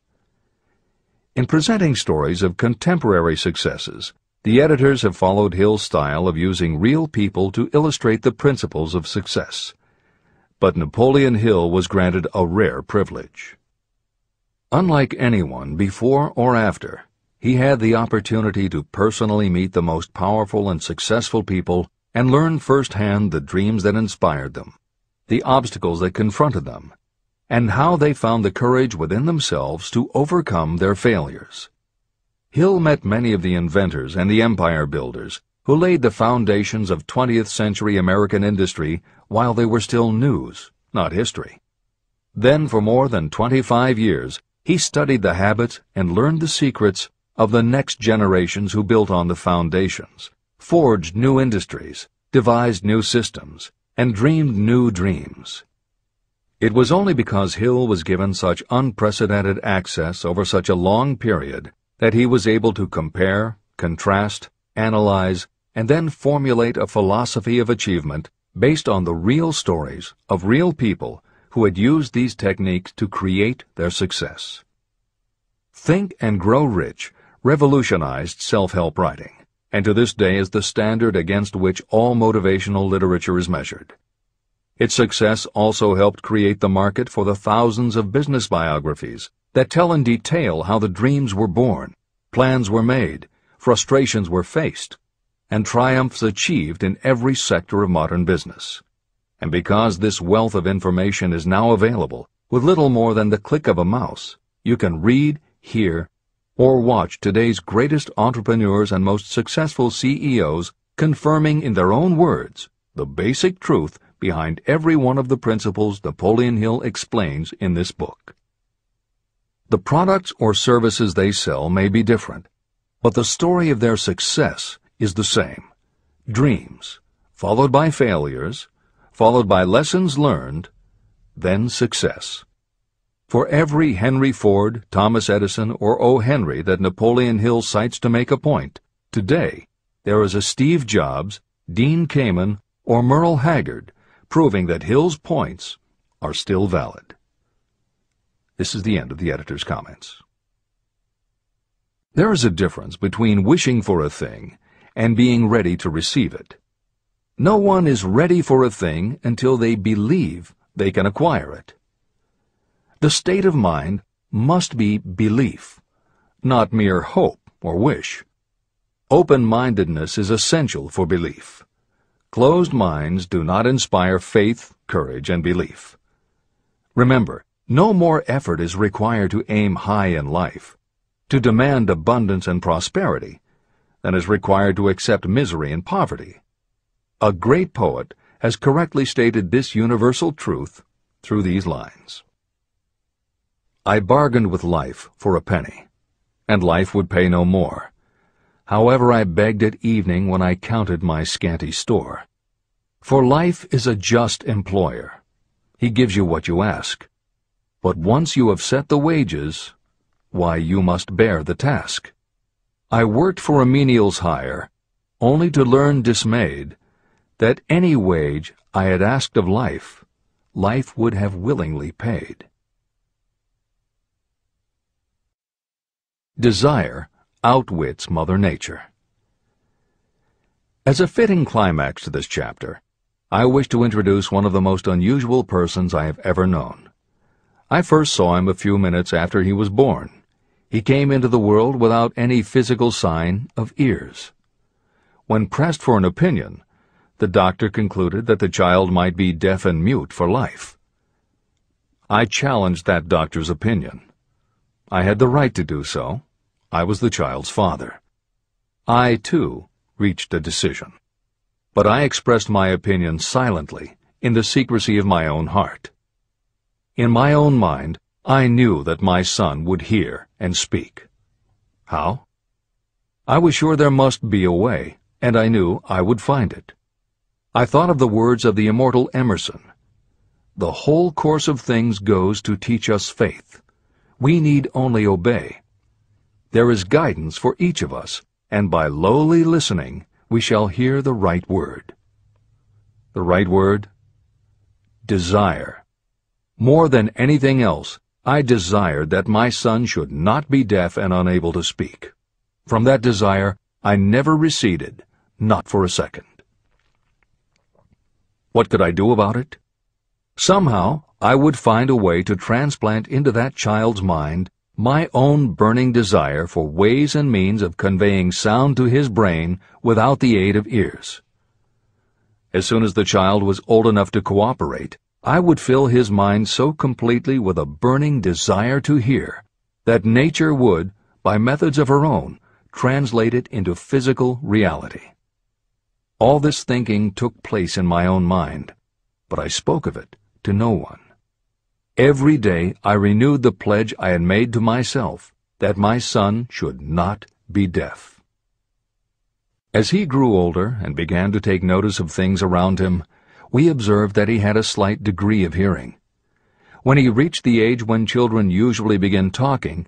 In presenting stories of contemporary successes, the editors have followed Hill's style of using real people to illustrate the principles of success. But Napoleon Hill was granted a rare privilege. Unlike anyone before or after, he had the opportunity to personally meet the most powerful and successful people and learn firsthand the dreams that inspired them, the obstacles that confronted them, and how they found the courage within themselves to overcome their failures. Hill met many of the inventors and the empire builders who laid the foundations of 20th century American industry while they were still news, not history. Then, for more than 25 years, he studied the habits and learned the secrets of the next generations who built on the foundations, forged new industries, devised new systems, and dreamed new dreams. It was only because Hill was given such unprecedented access over such a long period that he was able to compare, contrast, analyze, and then formulate a philosophy of achievement based on the real stories of real people who had used these techniques to create their success. Think and Grow Rich revolutionized self-help writing, and to this day is the standard against which all motivational literature is measured. Its success also helped create the market for the thousands of business biographies that tell in detail how the dreams were born, plans were made, frustrations were faced, and triumphs achieved in every sector of modern business. And because this wealth of information is now available, with little more than the click of a mouse, you can read, hear, or watch today's greatest entrepreneurs and most successful CEOs confirming in their own words the basic truth behind every one of the principles Napoleon Hill explains in this book. The products or services they sell may be different, but the story of their success is the same. Dreams, followed by failures, followed by lessons learned, then success. For every Henry Ford, Thomas Edison, or O. Henry that Napoleon Hill cites to make a point, today there is a Steve Jobs, Dean Kamen, or Merle Haggard, proving that Hill's points are still valid. This is the end of the editor's comments. There is a difference between wishing for a thing and being ready to receive it. No one is ready for a thing until they believe they can acquire it. The state of mind must be belief, not mere hope or wish. Open-mindedness is essential for belief. Closed minds do not inspire faith, courage, and belief. Remember, no more effort is required to aim high in life, to demand abundance and prosperity, than is required to accept misery and poverty. A great poet has correctly stated this universal truth through these lines. I bargained with life for a penny, and life would pay no more. However, I begged at evening when I counted my scanty store. For life is a just employer. He gives you what you ask. But once you have set the wages, why, you must bear the task. I worked for a menial's hire, only to learn dismayed that any wage I had asked of life, life would have willingly paid. Desire outwits Mother Nature. As a fitting climax to this chapter, I wish to introduce one of the most unusual persons I have ever known. I first saw him a few minutes after he was born. He came into the world without any physical sign of ears. When pressed for an opinion, the doctor concluded that the child might be deaf and mute for life. I challenged that doctor's opinion. I had the right to do so. I was the child's father. I, too, reached a decision. But I expressed my opinion silently, in the secrecy of my own heart. In my own mind, I knew that my son would hear and speak. How? I was sure there must be a way, and I knew I would find it. I thought of the words of the immortal Emerson. The whole course of things goes to teach us faith. We need only obey. There is guidance for each of us, and by lowly listening, we shall hear the right word. The right word? Desire. More than anything else, I desired that my son should not be deaf and unable to speak. From that desire, I never receded, not for a second. What could I do about it? Somehow, I would find a way to transplant into that child's mind my own burning desire for ways and means of conveying sound to his brain without the aid of ears. As soon as the child was old enough to cooperate, I would fill his mind so completely with a burning desire to hear that nature would, by methods of her own, translate it into physical reality. All this thinking took place in my own mind, but I spoke of it to no one. Every day I renewed the pledge I had made to myself that my son should not be deaf. As he grew older and began to take notice of things around him, we observed that he had a slight degree of hearing. When he reached the age when children usually begin talking,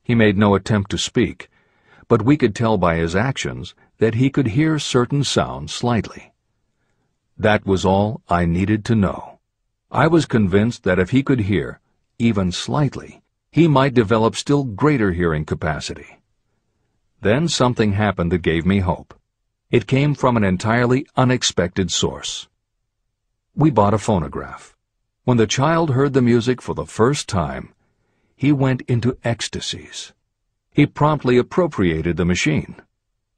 he made no attempt to speak, but we could tell by his actions that he could hear certain sounds slightly. That was all I needed to know. I was convinced that if he could hear, even slightly, he might develop still greater hearing capacity. Then something happened that gave me hope. It came from an entirely unexpected source. We bought a phonograph. When the child heard the music for the first time, he went into ecstasies. He promptly appropriated the machine.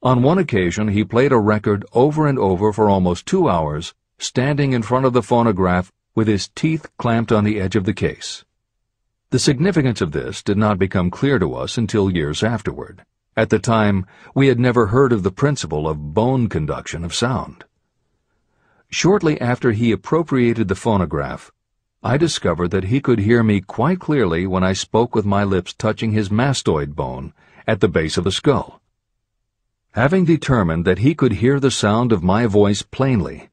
On one occasion, he played a record over and over for almost 2 hours, standing in front of the phonograph with his teeth clamped on the edge of the case. The significance of this did not become clear to us until years afterward. At the time, we had never heard of the principle of bone conduction of sound. Shortly after he appropriated the phonograph, I discovered that he could hear me quite clearly when I spoke with my lips touching his mastoid bone at the base of the skull. Having determined that he could hear the sound of my voice plainly,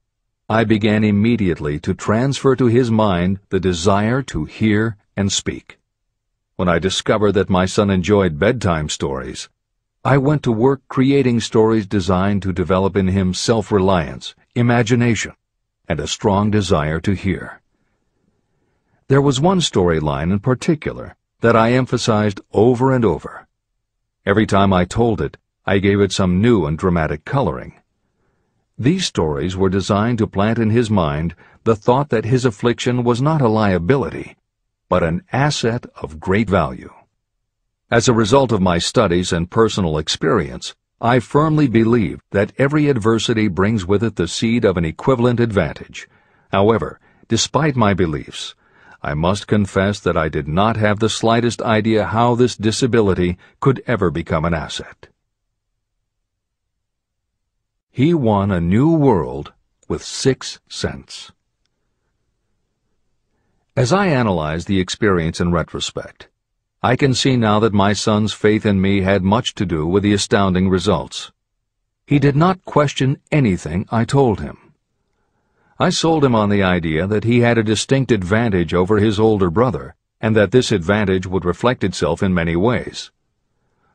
I began immediately to transfer to his mind the desire to hear and speak. When I discovered that my son enjoyed bedtime stories, I went to work creating stories designed to develop in him self-reliance, imagination, and a strong desire to hear. There was one storyline in particular that I emphasized over and over. Every time I told it, I gave it some new and dramatic coloring. These stories were designed to plant in his mind the thought that his affliction was not a liability, but an asset of great value. As a result of my studies and personal experience, I firmly believe that every adversity brings with it the seed of an equivalent advantage. However, despite my beliefs, I must confess that I did not have the slightest idea how this disability could ever become an asset. He won a new world with 6 cents. As I analyze the experience in retrospect, I can see now that my son's faith in me had much to do with the astounding results. He did not question anything I told him. I sold him on the idea that he had a distinct advantage over his older brother, and that this advantage would reflect itself in many ways.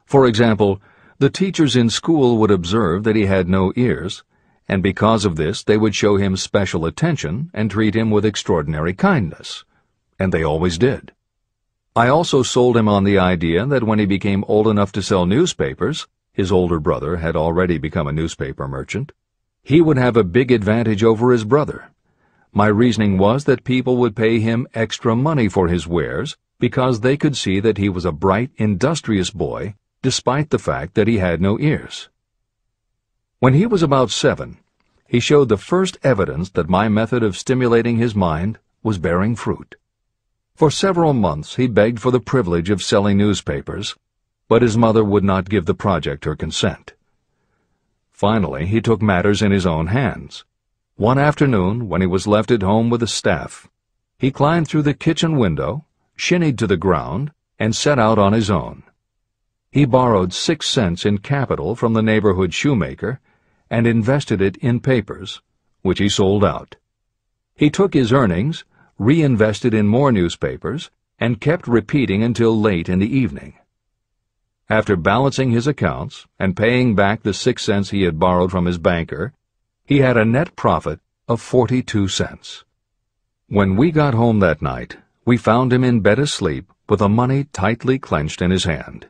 For example, the teachers in school would observe that he had no ears, and because of this they would show him special attention and treat him with extraordinary kindness. And they always did. I also sold him on the idea that when he became old enough to sell newspapers, his older brother had already become a newspaper merchant, he would have a big advantage over his brother. My reasoning was that people would pay him extra money for his wares because they could see that he was a bright, industrious boy, despite the fact that he had no ears. When he was about 7, he showed the first evidence that my method of stimulating his mind was bearing fruit. For several months he begged for the privilege of selling newspapers, but his mother would not give the project her consent. Finally, he took matters in his own hands. One afternoon, when he was left at home with the staff, he climbed through the kitchen window, shinnied to the ground, and set out on his own. He borrowed 6 cents in capital from the neighborhood shoemaker and invested it in papers, which he sold out. He took his earnings, reinvested in more newspapers, and kept repeating until late in the evening. After balancing his accounts and paying back the 6 cents he had borrowed from his banker, he had a net profit of 42 cents. When we got home that night, we found him in bed asleep with the money tightly clenched in his hand.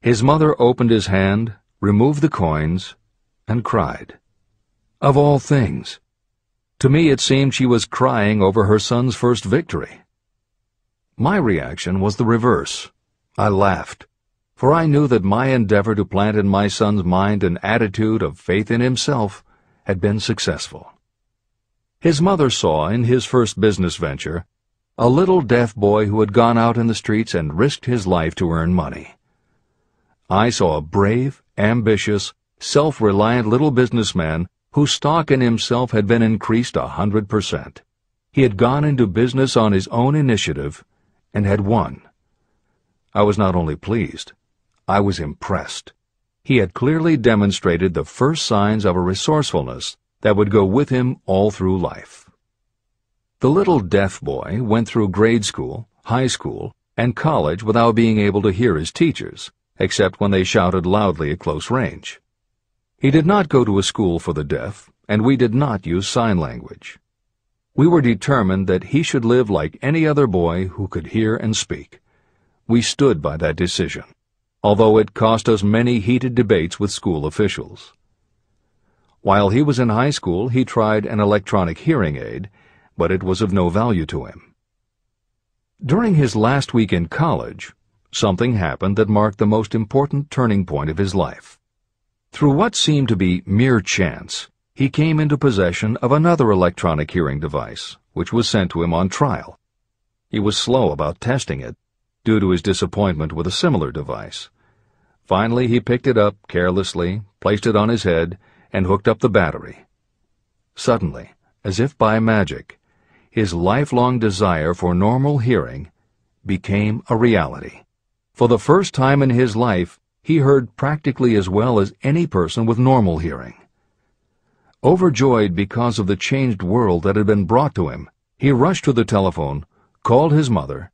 His mother opened his hand, removed the coins, and cried. Of all things! To me it seemed she was crying over her son's first victory. My reaction was the reverse. I laughed, for I knew that my endeavor to plant in my son's mind an attitude of faith in himself had been successful. His mother saw in his first business venture a little deaf boy who had gone out in the streets and risked his life to earn money. I saw a brave, ambitious, self-reliant little businessman whose stock in himself had been increased 100%. He had gone into business on his own initiative and had won. I was not only pleased, I was impressed. He had clearly demonstrated the first signs of a resourcefulness that would go with him all through life. The little deaf boy went through grade school, high school, and college without being able to hear his teachers, except when they shouted loudly at close range. He did not go to a school for the deaf, and we did not use sign language. We were determined that he should live like any other boy who could hear and speak. We stood by that decision, although it cost us many heated debates with school officials. While he was in high school, he tried an electronic hearing aid, but it was of no value to him. During his last week in college, something happened that marked the most important turning point of his life. Through what seemed to be mere chance, he came into possession of another electronic hearing device, which was sent to him on trial. He was slow about testing it, due to his disappointment with a similar device. Finally, he picked it up carelessly, placed it on his head, and hooked up the battery. Suddenly, as if by magic, his lifelong desire for normal hearing became a reality. For the first time in his life, he heard practically as well as any person with normal hearing. Overjoyed because of the changed world that had been brought to him, he rushed to the telephone, called his mother,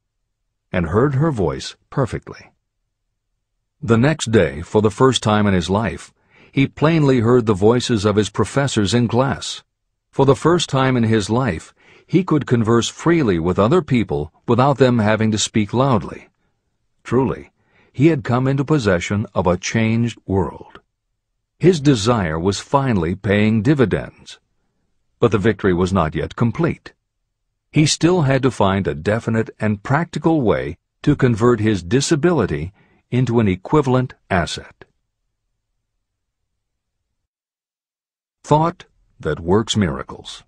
and heard her voice perfectly. The next day, for the first time in his life, he plainly heard the voices of his professors in class. For the first time in his life, he could converse freely with other people without them having to speak loudly. Truly, he had come into possession of a changed world. His desire was finally paying dividends. But the victory was not yet complete. He still had to find a definite and practical way to convert his disability into an equivalent asset. Thought that works miracles.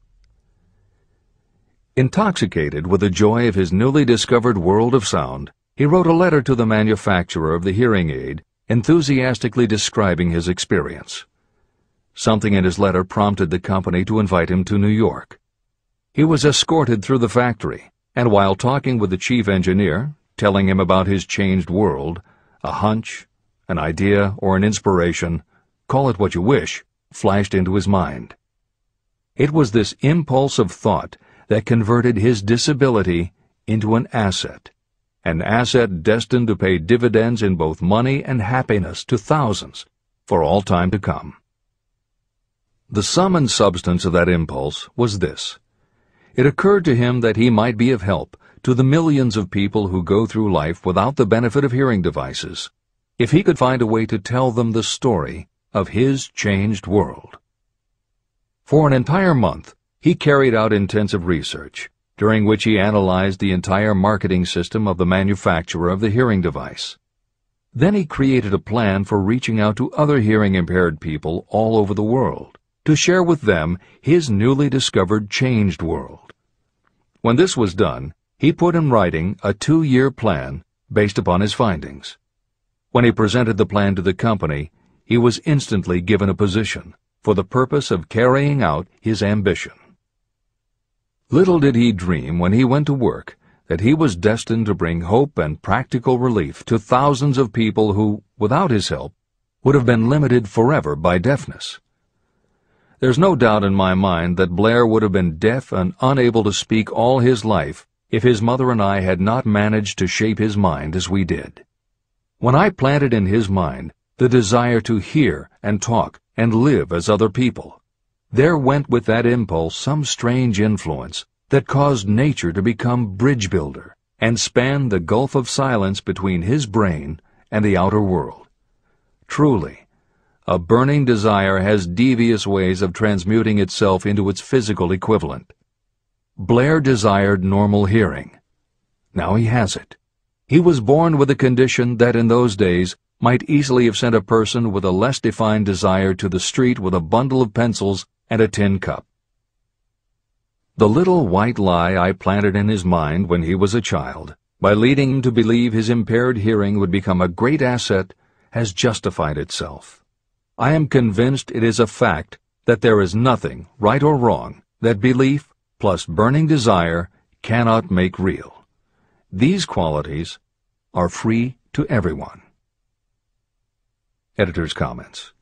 Intoxicated with the joy of his newly discovered world of sound, he wrote a letter to the manufacturer of the hearing aid, enthusiastically describing his experience. Something in his letter prompted the company to invite him to New York. He was escorted through the factory, and while talking with the chief engineer, telling him about his changed world, a hunch, an idea, or an inspiration, call it what you wish, flashed into his mind. It was this impulse of thought that converted his disability into an asset destined to pay dividends in both money and happiness to thousands for all time to come. The sum and substance of that impulse was this. It occurred to him that he might be of help to the millions of people who go through life without the benefit of hearing devices, if he could find a way to tell them the story of his changed world. For an entire month, he carried out intensive research, during which he analyzed the entire marketing system of the manufacturer of the hearing device. Then he created a plan for reaching out to other hearing-impaired people all over the world, to share with them his newly discovered changed world. When this was done, he put in writing a 2-year plan based upon his findings. When he presented the plan to the company, he was instantly given a position for the purpose of carrying out his ambition. Little did he dream when he went to work that he was destined to bring hope and practical relief to thousands of people who, without his help, would have been limited forever by deafness. There's no doubt in my mind that Blair would have been deaf and unable to speak all his life if his mother and I had not managed to shape his mind as we did. When I planted in his mind the desire to hear and talk and live as other people, there went with that impulse some strange influence that caused nature to become bridge builder and span the gulf of silence between his brain and the outer world. Truly, a burning desire has devious ways of transmuting itself into its physical equivalent. Blair desired normal hearing. Now he has it. He was born with a condition that in those days might easily have sent a person with a less defined desire to the street with a bundle of pencils and a tin cup. The little white lie I planted in his mind when he was a child, by leading him to believe his impaired hearing would become a great asset, has justified itself. I am convinced it is a fact that there is nothing, right or wrong, that belief plus burning desire cannot make real. These qualities are free to everyone. Editor's comments.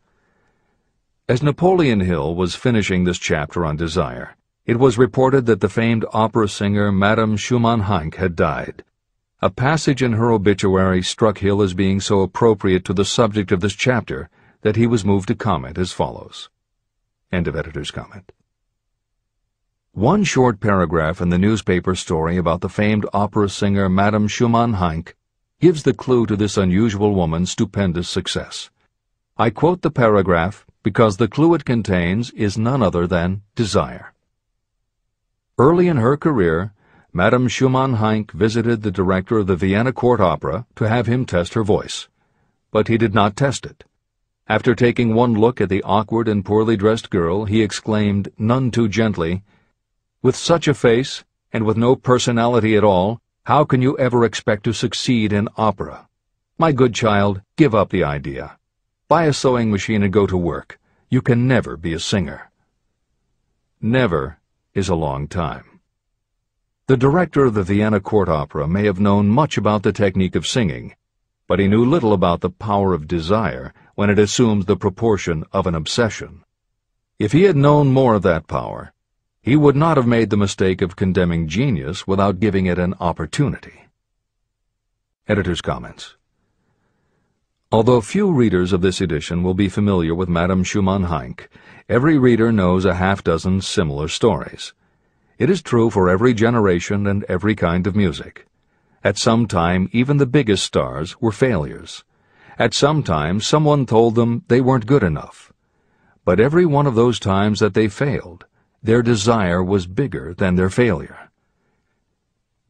As Napoleon Hill was finishing this chapter on desire, it was reported that the famed opera singer Madame Schumann-Heink had died. A passage in her obituary struck Hill as being so appropriate to the subject of this chapter that he was moved to comment as follows. End of editor's comment. One short paragraph in the newspaper story about the famed opera singer Madame Schumann-Heink gives the clue to this unusual woman's stupendous success. I quote the paragraph because the clue it contains is none other than desire. Early in her career, Madame Schumann-Heink visited the director of the Vienna Court Opera to have him test her voice. But he did not test it. After taking one look at the awkward and poorly dressed girl, he exclaimed, none too gently, "With such a face, and with no personality at all, how can you ever expect to succeed in opera? My good child, give up the idea. Buy a sewing machine and go to work. You can never be a singer." Never is a long time. The director of the Vienna Court Opera may have known much about the technique of singing, but he knew little about the power of desire when it assumes the proportion of an obsession. If he had known more of that power, he would not have made the mistake of condemning genius without giving it an opportunity. Editor's comments. Although few readers of this edition will be familiar with Madame Schumann-Heink, every reader knows a half-dozen similar stories. It is true for every generation and every kind of music. At some time, even the biggest stars were failures. At some time, someone told them they weren't good enough. But every one of those times that they failed, their desire was bigger than their failure.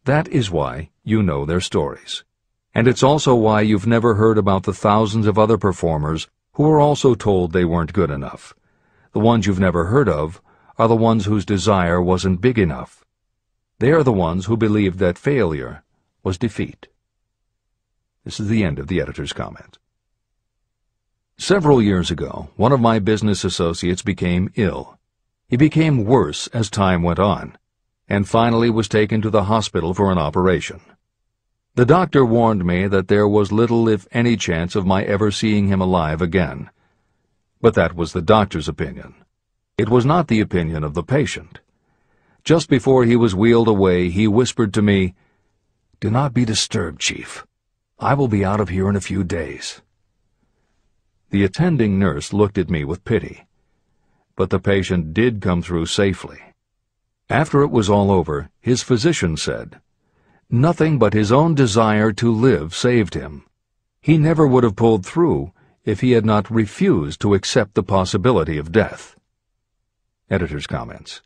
That is why you know their stories. And it's also why you've never heard about the thousands of other performers who were also told they weren't good enough. The ones you've never heard of are the ones whose desire wasn't big enough. They are the ones who believed that failure was defeat. This is the end of the editor's comment. Several years ago, one of my business associates became ill. He became worse as time went on, and finally was taken to the hospital for an operation. The doctor warned me that there was little, if any, chance of my ever seeing him alive again. But that was the doctor's opinion. It was not the opinion of the patient. Just before he was wheeled away, he whispered to me, "Do not be disturbed, Chief. I will be out of here in a few days." The attending nurse looked at me with pity. But the patient did come through safely. After it was all over, his physician said, nothing but his own desire to live saved him. He never would have pulled through if he had not refused to accept the possibility of death. Editor's comments.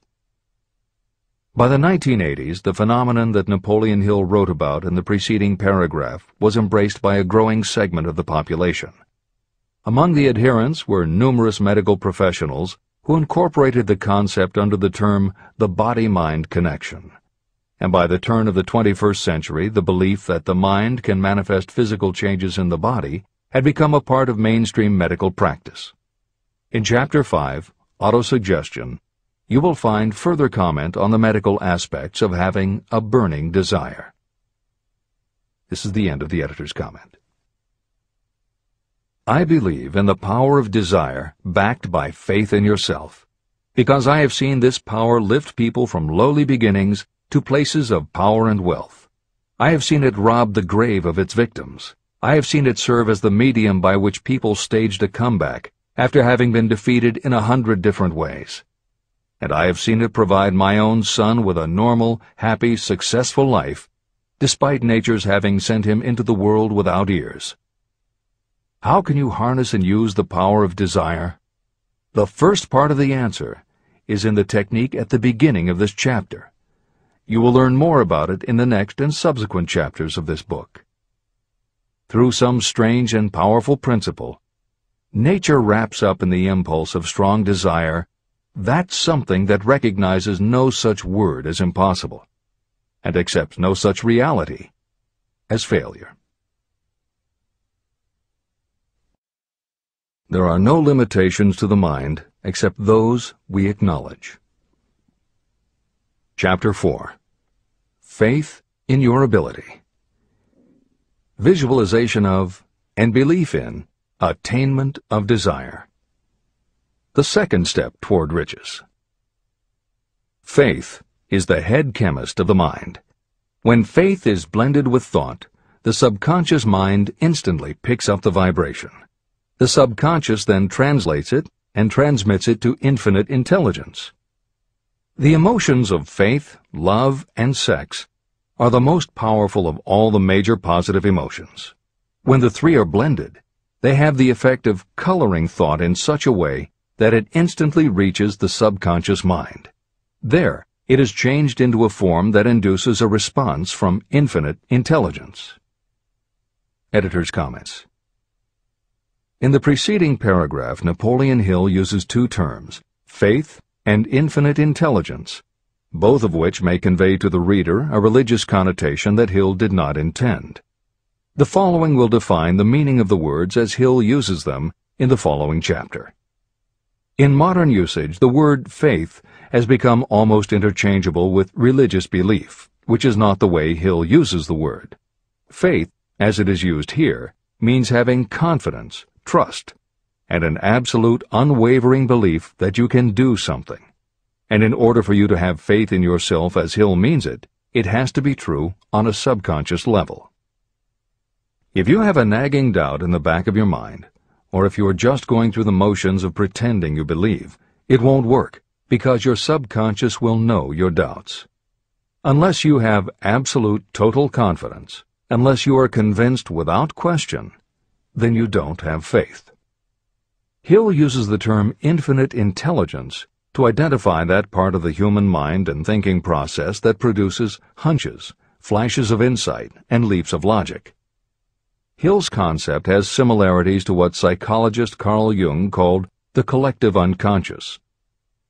By the 1980s, the phenomenon that Napoleon Hill wrote about in the preceding paragraph was embraced by a growing segment of the population. Among the adherents were numerous medical professionals who incorporated the concept under the term the body-mind connection. And by the turn of the 21st century, the belief that the mind can manifest physical changes in the body had become a part of mainstream medical practice. In Chapter 5, Autosuggestion, you will find further comment on the medical aspects of having a burning desire. This is the end of the editor's comment. I believe in the power of desire backed by faith in yourself, because I have seen this power lift people from lowly beginnings to places of power and wealth. I have seen it rob the grave of its victims. I have seen it serve as the medium by which people staged a comeback after having been defeated in 100 different ways. And I have seen it provide my own son with a normal, happy, successful life, despite nature's having sent him into the world without ears. How can you harness and use the power of desire? The first part of the answer is in the technique at the beginning of this chapter. You will learn more about it in the next and subsequent chapters of this book. Through some strange and powerful principle, nature wraps up in the impulse of strong desire that something that recognizes no such word as impossible, and accepts no such reality as failure. There are no limitations to the mind except those we acknowledge. Chapter 4. Faith in your ability. Visualization of and belief in attainment of desire. The second step toward riches. Faith is the head chemist of the mind. When faith is blended with thought, the subconscious mind instantly picks up the vibration. The subconscious then translates it and transmits it to infinite intelligence. The emotions of faith, love, and sex are the most powerful of all the major positive emotions. When the three are blended, they have the effect of coloring thought in such a way that it instantly reaches the subconscious mind. There, it is changed into a form that induces a response from infinite intelligence. Editor's comments. In the preceding paragraph, Napoleon Hill uses two terms, faith and infinite intelligence, both of which may convey to the reader a religious connotation that Hill did not intend. The following will define the meaning of the words as Hill uses them in the following chapter. In modern usage, the word faith has become almost interchangeable with religious belief, which is not the way Hill uses the word. Faith, as it is used here, means having confidence, trust, and an absolute unwavering belief that you can do something. And in order for you to have faith in yourself as Hill means it, it has to be true on a subconscious level. If you have a nagging doubt in the back of your mind, or if you are just going through the motions of pretending you believe, it won't work, because your subconscious will know your doubts. Unless you have absolute total confidence, unless you are convinced without question, then you don't have faith. Hill uses the term infinite intelligence to identify that part of the human mind and thinking process that produces hunches, flashes of insight, and leaps of logic. Hill's concept has similarities to what psychologist Carl Jung called the collective unconscious.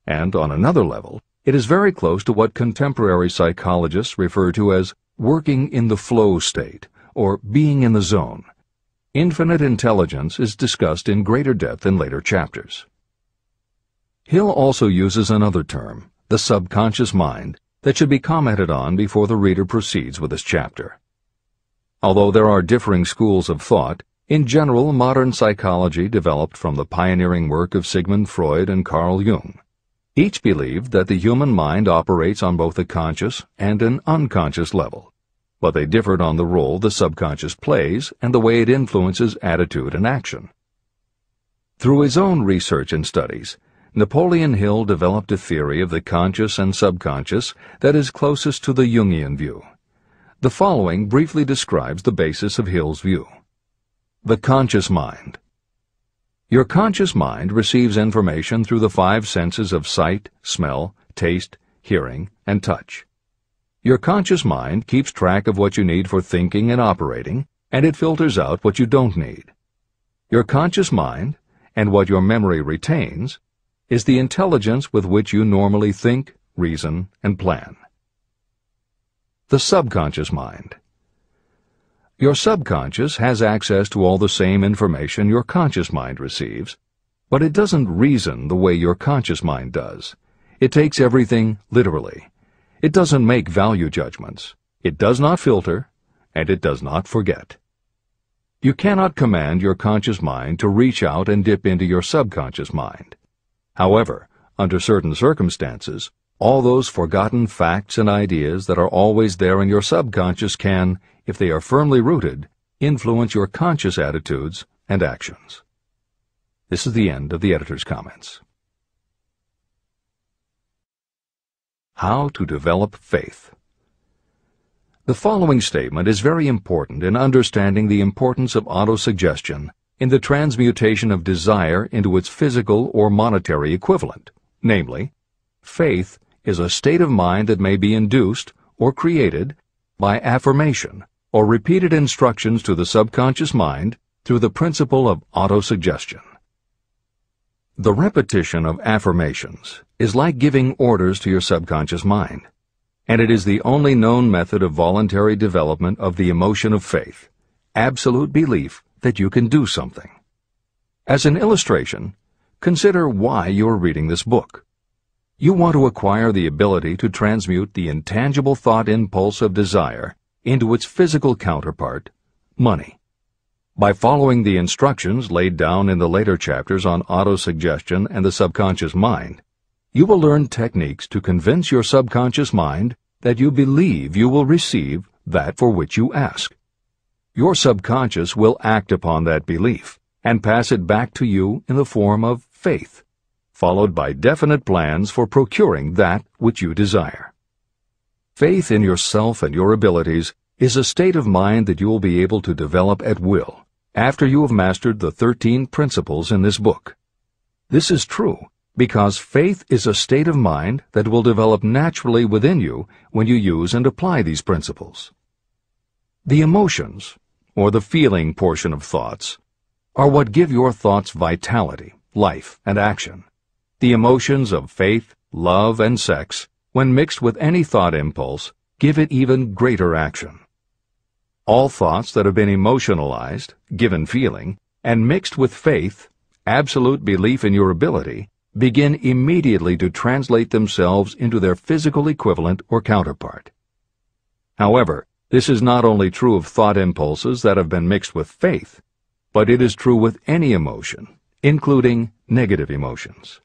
And on another level, it is very close to what contemporary psychologists refer to as working in the flow state, or being in the zone. Infinite intelligence is discussed in greater depth in later chapters. Hill also uses another term, the subconscious mind, that should be commented on before the reader proceeds with this chapter. Although there are differing schools of thought, in general modern psychology developed from the pioneering work of Sigmund Freud and Carl Jung. Each believed that the human mind operates on both a conscious and an unconscious level, but they differed on the role the subconscious plays and the way it influences attitude and action. Through his own research and studies, Napoleon Hill developed a theory of the conscious and subconscious that is closest to the Jungian view. The following briefly describes the basis of Hill's view. The conscious mind. Your conscious mind receives information through the five senses of sight, smell, taste, hearing, and touch. Your conscious mind keeps track of what you need for thinking and operating, and it filters out what you don't need. Your conscious mind, and what your memory retains, is the intelligence with which you normally think, reason, and plan. The subconscious mind. Your subconscious has access to all the same information your conscious mind receives, but it doesn't reason the way your conscious mind does. It takes everything literally. It doesn't make value judgments. It does not filter, and it does not forget. You cannot command your conscious mind to reach out and dip into your subconscious mind. However, under certain circumstances, all those forgotten facts and ideas that are always there in your subconscious can, if they are firmly rooted, influence your conscious attitudes and actions. This is the end of the editor's comments. How to develop faith. The following statement is very important in understanding the importance of autosuggestion in the transmutation of desire into its physical or monetary equivalent, namely, faith is a state of mind that may be induced or created by affirmation or repeated instructions to the subconscious mind through the principle of autosuggestion. The repetition of affirmations is like giving orders to your subconscious mind, and it is the only known method of voluntary development of the emotion of faith, absolute belief that you can do something. As an illustration, consider why you are reading this book. You want to acquire the ability to transmute the intangible thought impulse of desire into its physical counterpart, money. By following the instructions laid down in the later chapters on autosuggestion and the subconscious mind, you will learn techniques to convince your subconscious mind that you believe you will receive that for which you ask. Your subconscious will act upon that belief and pass it back to you in the form of faith, followed by definite plans for procuring that which you desire. Faith in yourself and your abilities is a state of mind that you will be able to develop at will after you have mastered the 13 principles in this book. This is true because faith is a state of mind that will develop naturally within you when you use and apply these principles. The emotions, or the feeling portion of thoughts, are what give your thoughts vitality, life, and action. The emotions of faith, love, and sex, when mixed with any thought impulse, give it even greater action. All thoughts that have been emotionalized, given feeling, and mixed with faith, absolute belief in your ability, begin immediately to translate themselves into their physical equivalent or counterpart. However, this is not only true of thought impulses that have been mixed with faith, but it is true with any emotion, including negative emotions.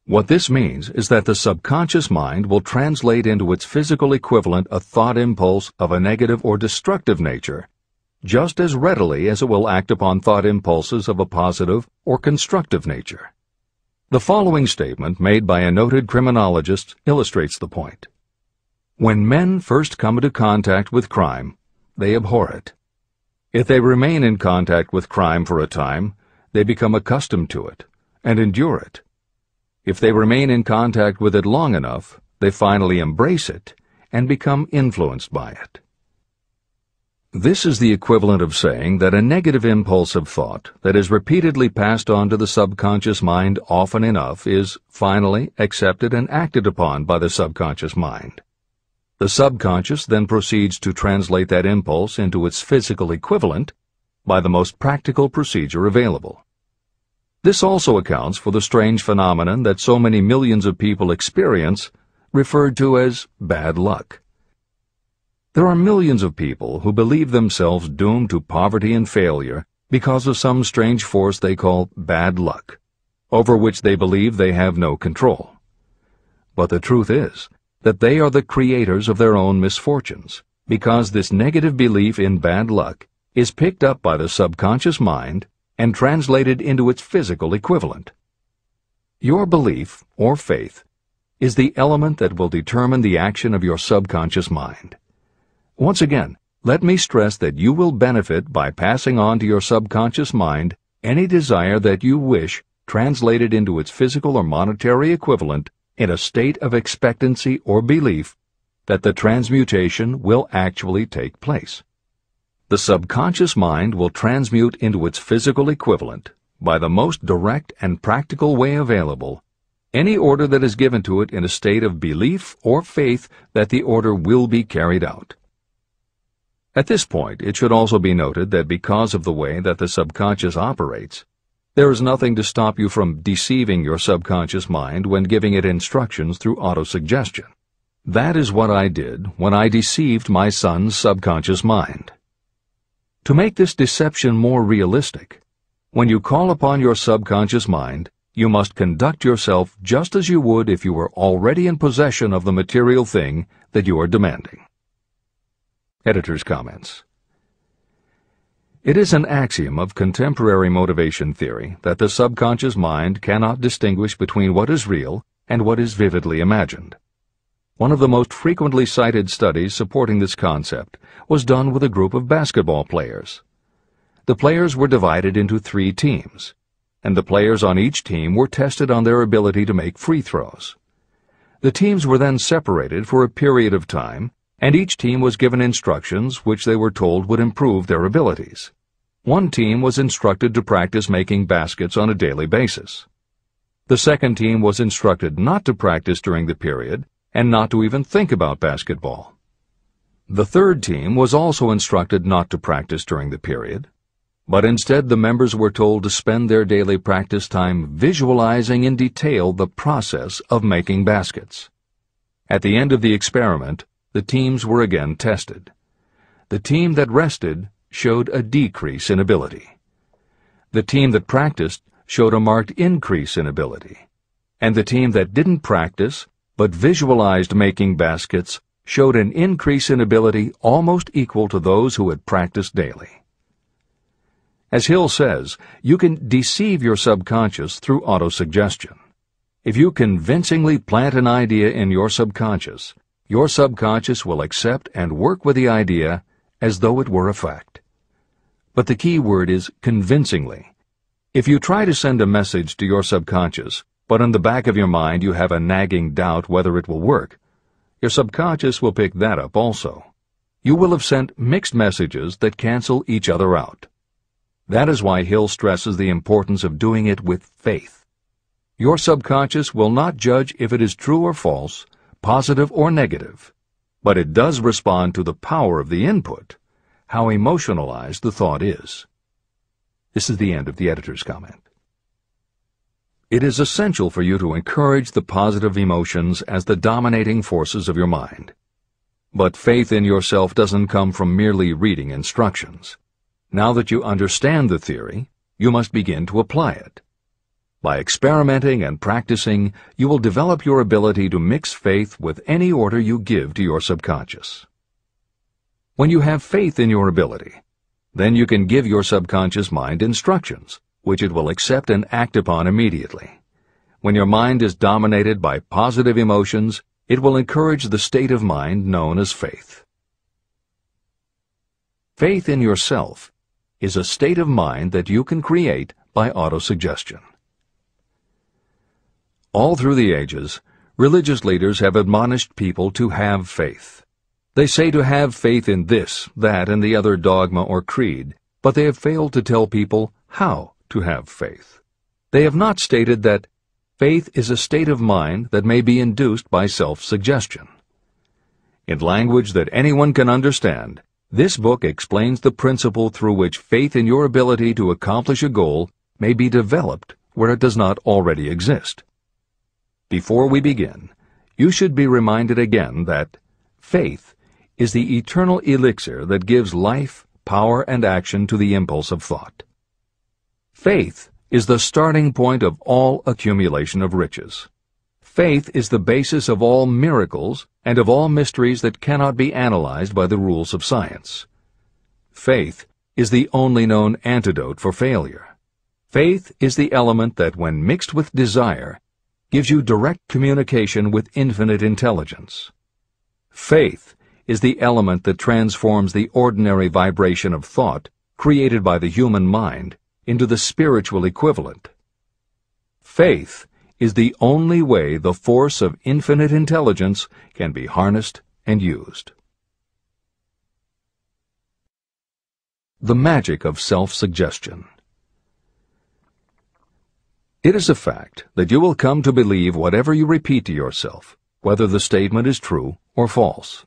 What this means is that the subconscious mind will translate into its physical equivalent a thought impulse of a negative or destructive nature, just as readily as it will act upon thought impulses of a positive or constructive nature. The following statement, made by a noted criminologist, illustrates the point. When men first come into contact with crime, they abhor it. If they remain in contact with crime for a time, they become accustomed to it and endure it. If they remain in contact with it long enough, they finally embrace it and become influenced by it. This is the equivalent of saying that a negative impulse of thought that is repeatedly passed on to the subconscious mind often enough is finally accepted and acted upon by the subconscious mind. The subconscious then proceeds to translate that impulse into its physical equivalent by the most practical procedure available. This also accounts for the strange phenomenon that so many millions of people experience, referred to as bad luck. There are millions of people who believe themselves doomed to poverty and failure because of some strange force they call bad luck, over which they believe they have no control. But the truth is that they are the creators of their own misfortunes, because this negative belief in bad luck is picked up by the subconscious mind and translated into its physical equivalent. Your belief, or faith, is the element that will determine the action of your subconscious mind. Once again, let me stress that you will benefit by passing on to your subconscious mind any desire that you wish translated into its physical or monetary equivalent in a state of expectancy or belief that the transmutation will actually take place. The subconscious mind will transmute into its physical equivalent, by the most direct and practical way available, any order that is given to it in a state of belief or faith that the order will be carried out. At this point, it should also be noted that because of the way that the subconscious operates, there is nothing to stop you from deceiving your subconscious mind when giving it instructions through autosuggestion. That is what I did when I deceived my son's subconscious mind. To make this deception more realistic, when you call upon your subconscious mind, you must conduct yourself just as you would if you were already in possession of the material thing that you are demanding. Editor's comments. It is an axiom of contemporary motivation theory that the subconscious mind cannot distinguish between what is real and what is vividly imagined. One of the most frequently cited studies supporting this concept was done with a group of basketball players. The players were divided into 3 teams, and the players on each team were tested on their ability to make free throws. The teams were then separated for a period of time, and each team was given instructions which they were told would improve their abilities. One team was instructed to practice making baskets on a daily basis. The second team was instructed not to practice during the period and not to even think about basketball. The third team was also instructed not to practice during the period, but instead the members were told to spend their daily practice time visualizing in detail the process of making baskets. At the end of the experiment, the teams were again tested. The team that rested showed a decrease in ability. The team that practiced showed a marked increase in ability. And the team that didn't practice but visualized making baskets showed an increase in ability almost equal to those who had practiced daily. As Hill says, you can deceive your subconscious through autosuggestion. If you convincingly plant an idea in your subconscious will accept and work with the idea as though it were a fact. But the key word is convincingly. If you try to send a message to your subconscious, but in the back of your mind you have a nagging doubt whether it will work, your subconscious will pick that up also. You will have sent mixed messages that cancel each other out. That is why Hill stresses the importance of doing it with faith. Your subconscious will not judge if it is true or false, positive or negative, but it does respond to the power of the input, how emotionalized the thought is. This is the end of the editor's comment. It is essential for you to encourage the positive emotions as the dominating forces of your mind. But faith in yourself doesn't come from merely reading instructions. Now that you understand the theory, you must begin to apply it. By experimenting and practicing, you will develop your ability to mix faith with any order you give to your subconscious. When you have faith in your ability, then you can give your subconscious mind instructions, which it will accept and act upon immediately. When your mind is dominated by positive emotions, it will encourage the state of mind known as faith. Faith in yourself is a state of mind that you can create by autosuggestion. All through the ages, religious leaders have admonished people to have faith. They say to have faith in this, that, and the other dogma or creed, but they have failed to tell people how to have faith. They have not stated that faith is a state of mind that may be induced by self-suggestion. In language that anyone can understand, this book explains the principle through which faith in your ability to accomplish a goal may be developed where it does not already exist. Before we begin, you should be reminded again that faith is the eternal elixir that gives life, power, and action to the impulse of thought. Faith is the starting point of all accumulation of riches. Faith is the basis of all miracles and of all mysteries that cannot be analyzed by the rules of science. Faith is the only known antidote for failure. Faith is the element that, when mixed with desire, gives you direct communication with infinite intelligence. Faith is the element that transforms the ordinary vibration of thought created by the human mind into the spiritual equivalent. Faith is the only way the force of infinite intelligence can be harnessed and used. The magic of self-suggestion. It is a fact that you will come to believe whatever you repeat to yourself, whether the statement is true or false.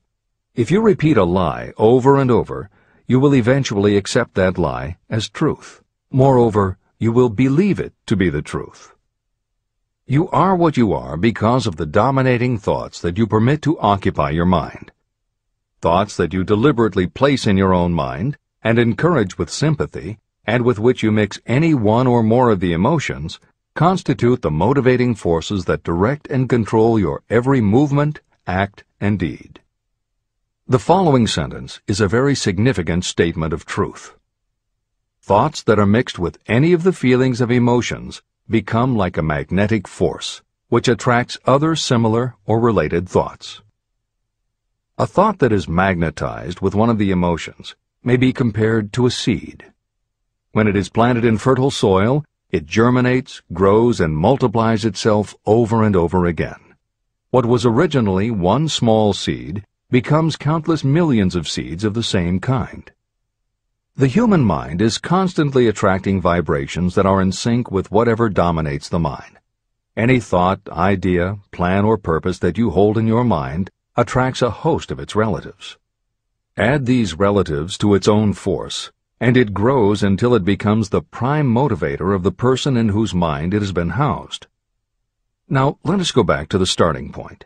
If you repeat a lie over and over, you will eventually accept that lie as truth. Moreover, you will believe it to be the truth. You are what you are because of the dominating thoughts that you permit to occupy your mind. Thoughts that you deliberately place in your own mind and encourage with sympathy, and with which you mix any one or more of the emotions, constitute the motivating forces that direct and control your every movement, act, and deed. The following sentence is a very significant statement of truth. Thoughts that are mixed with any of the feelings of emotions become like a magnetic force, which attracts other similar or related thoughts. A thought that is magnetized with one of the emotions may be compared to a seed. When it is planted in fertile soil, it germinates, grows, and multiplies itself over and over again. What was originally one small seed becomes countless millions of seeds of the same kind. The human mind is constantly attracting vibrations that are in sync with whatever dominates the mind. Any thought, idea, plan, or purpose that you hold in your mind attracts a host of its relatives. Add these relatives to its own force, and it grows until it becomes the prime motivator of the person in whose mind it has been housed. Now, let us go back to the starting point.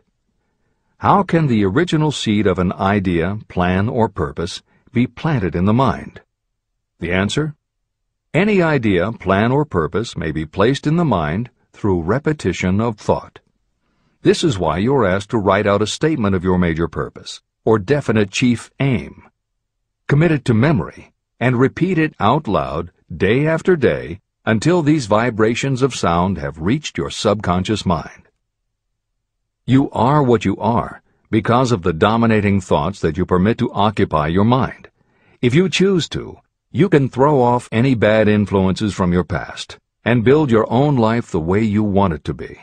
How can the original seed of an idea, plan, or purpose be planted in the mind? The answer? Any idea, plan, or purpose may be placed in the mind through repetition of thought. This is why you are asked to write out a statement of your major purpose, or definite chief aim. Commit it to memory, and repeat it out loud day after day until these vibrations of sound have reached your subconscious mind. You are what you are because of the dominating thoughts that you permit to occupy your mind. If you choose to, you can throw off any bad influences from your past and build your own life the way you want it to be.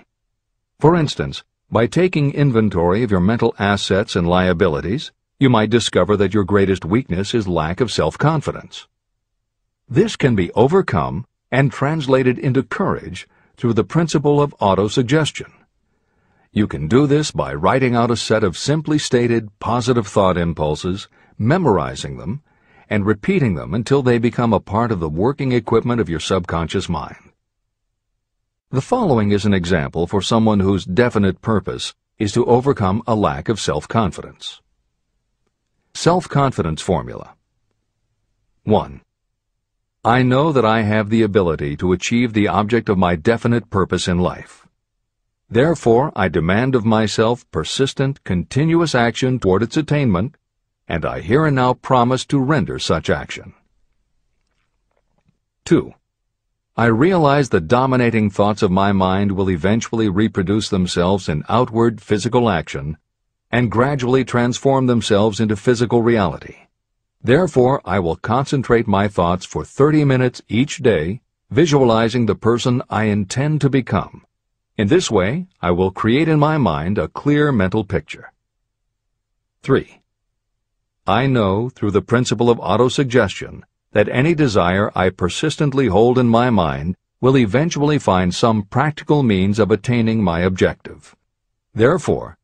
For instance, by taking inventory of your mental assets and liabilities, you might discover that your greatest weakness is lack of self-confidence. This can be overcome and translated into courage through the principle of autosuggestion. You can do this by writing out a set of simply stated positive thought impulses, memorizing them, and repeating them until they become a part of the working equipment of your subconscious mind. The following is an example for someone whose definite purpose is to overcome a lack of self-confidence. Self-confidence formula. 1. I know that I have the ability to achieve the object of my definite purpose in life. Therefore, I demand of myself persistent, continuous action toward its attainment, and I here and now promise to render such action. 2. I realize the dominating thoughts of my mind will eventually reproduce themselves in outward physical action and gradually transform themselves into physical reality. Therefore, I will concentrate my thoughts for 30 minutes each day, visualizing the person I intend to become. In this way, I will create in my mind a clear mental picture. 3. I know, through the principle of autosuggestion, that any desire I persistently hold in my mind will eventually find some practical means of attaining my objective. Therefore,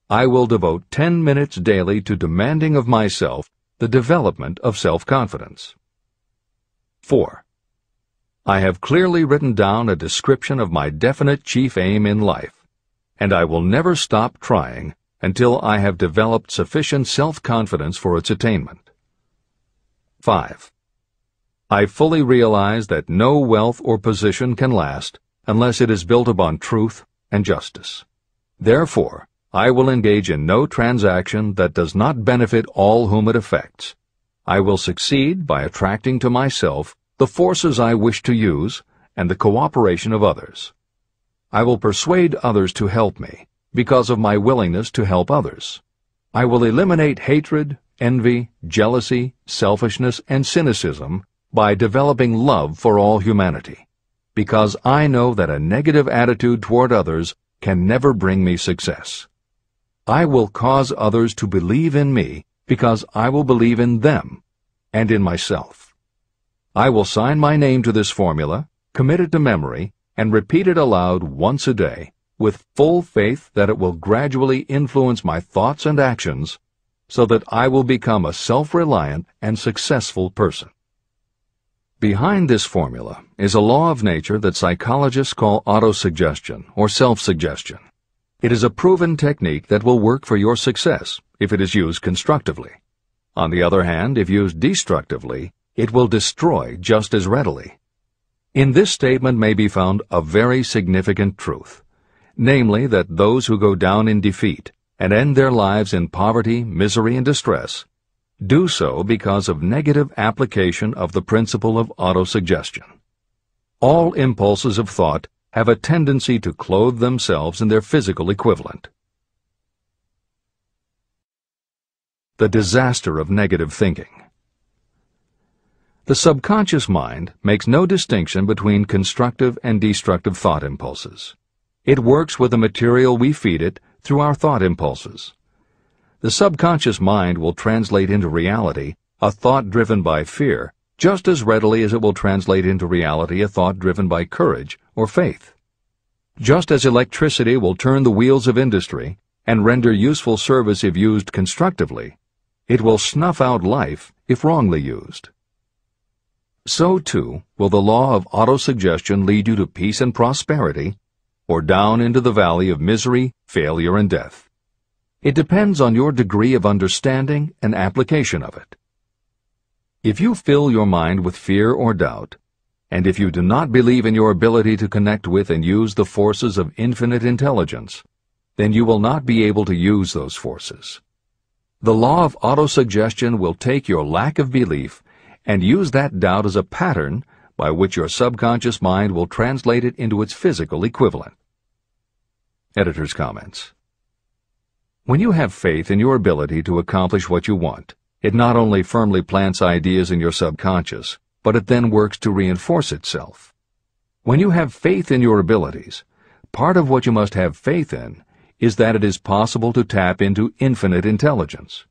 I will devote 10 minutes daily to demanding of myself the development of self-confidence. 4. I have clearly written down a description of my definite chief aim in life, and I will never stop trying until I have developed sufficient self-confidence for its attainment. 5. I fully realize that no wealth or position can last unless it is built upon truth and justice. Therefore, I will engage in no transaction that does not benefit all whom it affects. I will succeed by attracting to myself the forces I wish to use and the cooperation of others. I will persuade others to help me because of my willingness to help others. I will eliminate hatred, envy, jealousy, selfishness, and cynicism by developing love for all humanity, because I know that a negative attitude toward others can never bring me success. I will cause others to believe in me because I will believe in them and in myself. I will sign my name to this formula, commit it to memory, and repeat it aloud once a day, with full faith that it will gradually influence my thoughts and actions so that I will become a self-reliant and successful person. Behind this formula is a law of nature that psychologists call autosuggestion or self-suggestion. It is a proven technique that will work for your success if it is used constructively. On the other hand, if used destructively, it will destroy just as readily. In this statement may be found a very significant truth, namely that those who go down in defeat and end their lives in poverty, misery, and distress do so because of negative application of the principle of autosuggestion. All impulses of thought have a tendency to clothe themselves in their physical equivalent. The disaster of negative thinking. The subconscious mind makes no distinction between constructive and destructive thought impulses. It works with the material we feed it through our thought impulses. The subconscious mind will translate into reality a thought driven by fear just as readily as it will translate into reality a thought driven by courage or faith. Just as electricity will turn the wheels of industry and render useful service if used constructively, it will snuff out life if wrongly used. So, too, will the law of autosuggestion lead you to peace and prosperity, or down into the valley of misery, failure, and death. It depends on your degree of understanding and application of it. If you fill your mind with fear or doubt, and if you do not believe in your ability to connect with and use the forces of infinite intelligence, then you will not be able to use those forces. The law of autosuggestion will take your lack of belief and use that doubt as a pattern by which your subconscious mind will translate it into its physical equivalent. Editor's comments. When you have faith in your ability to accomplish what you want, it not only firmly plants ideas in your subconscious, but it then works to reinforce itself. When you have faith in your abilities, part of what you must have faith in is that it is possible to tap into infinite intelligence.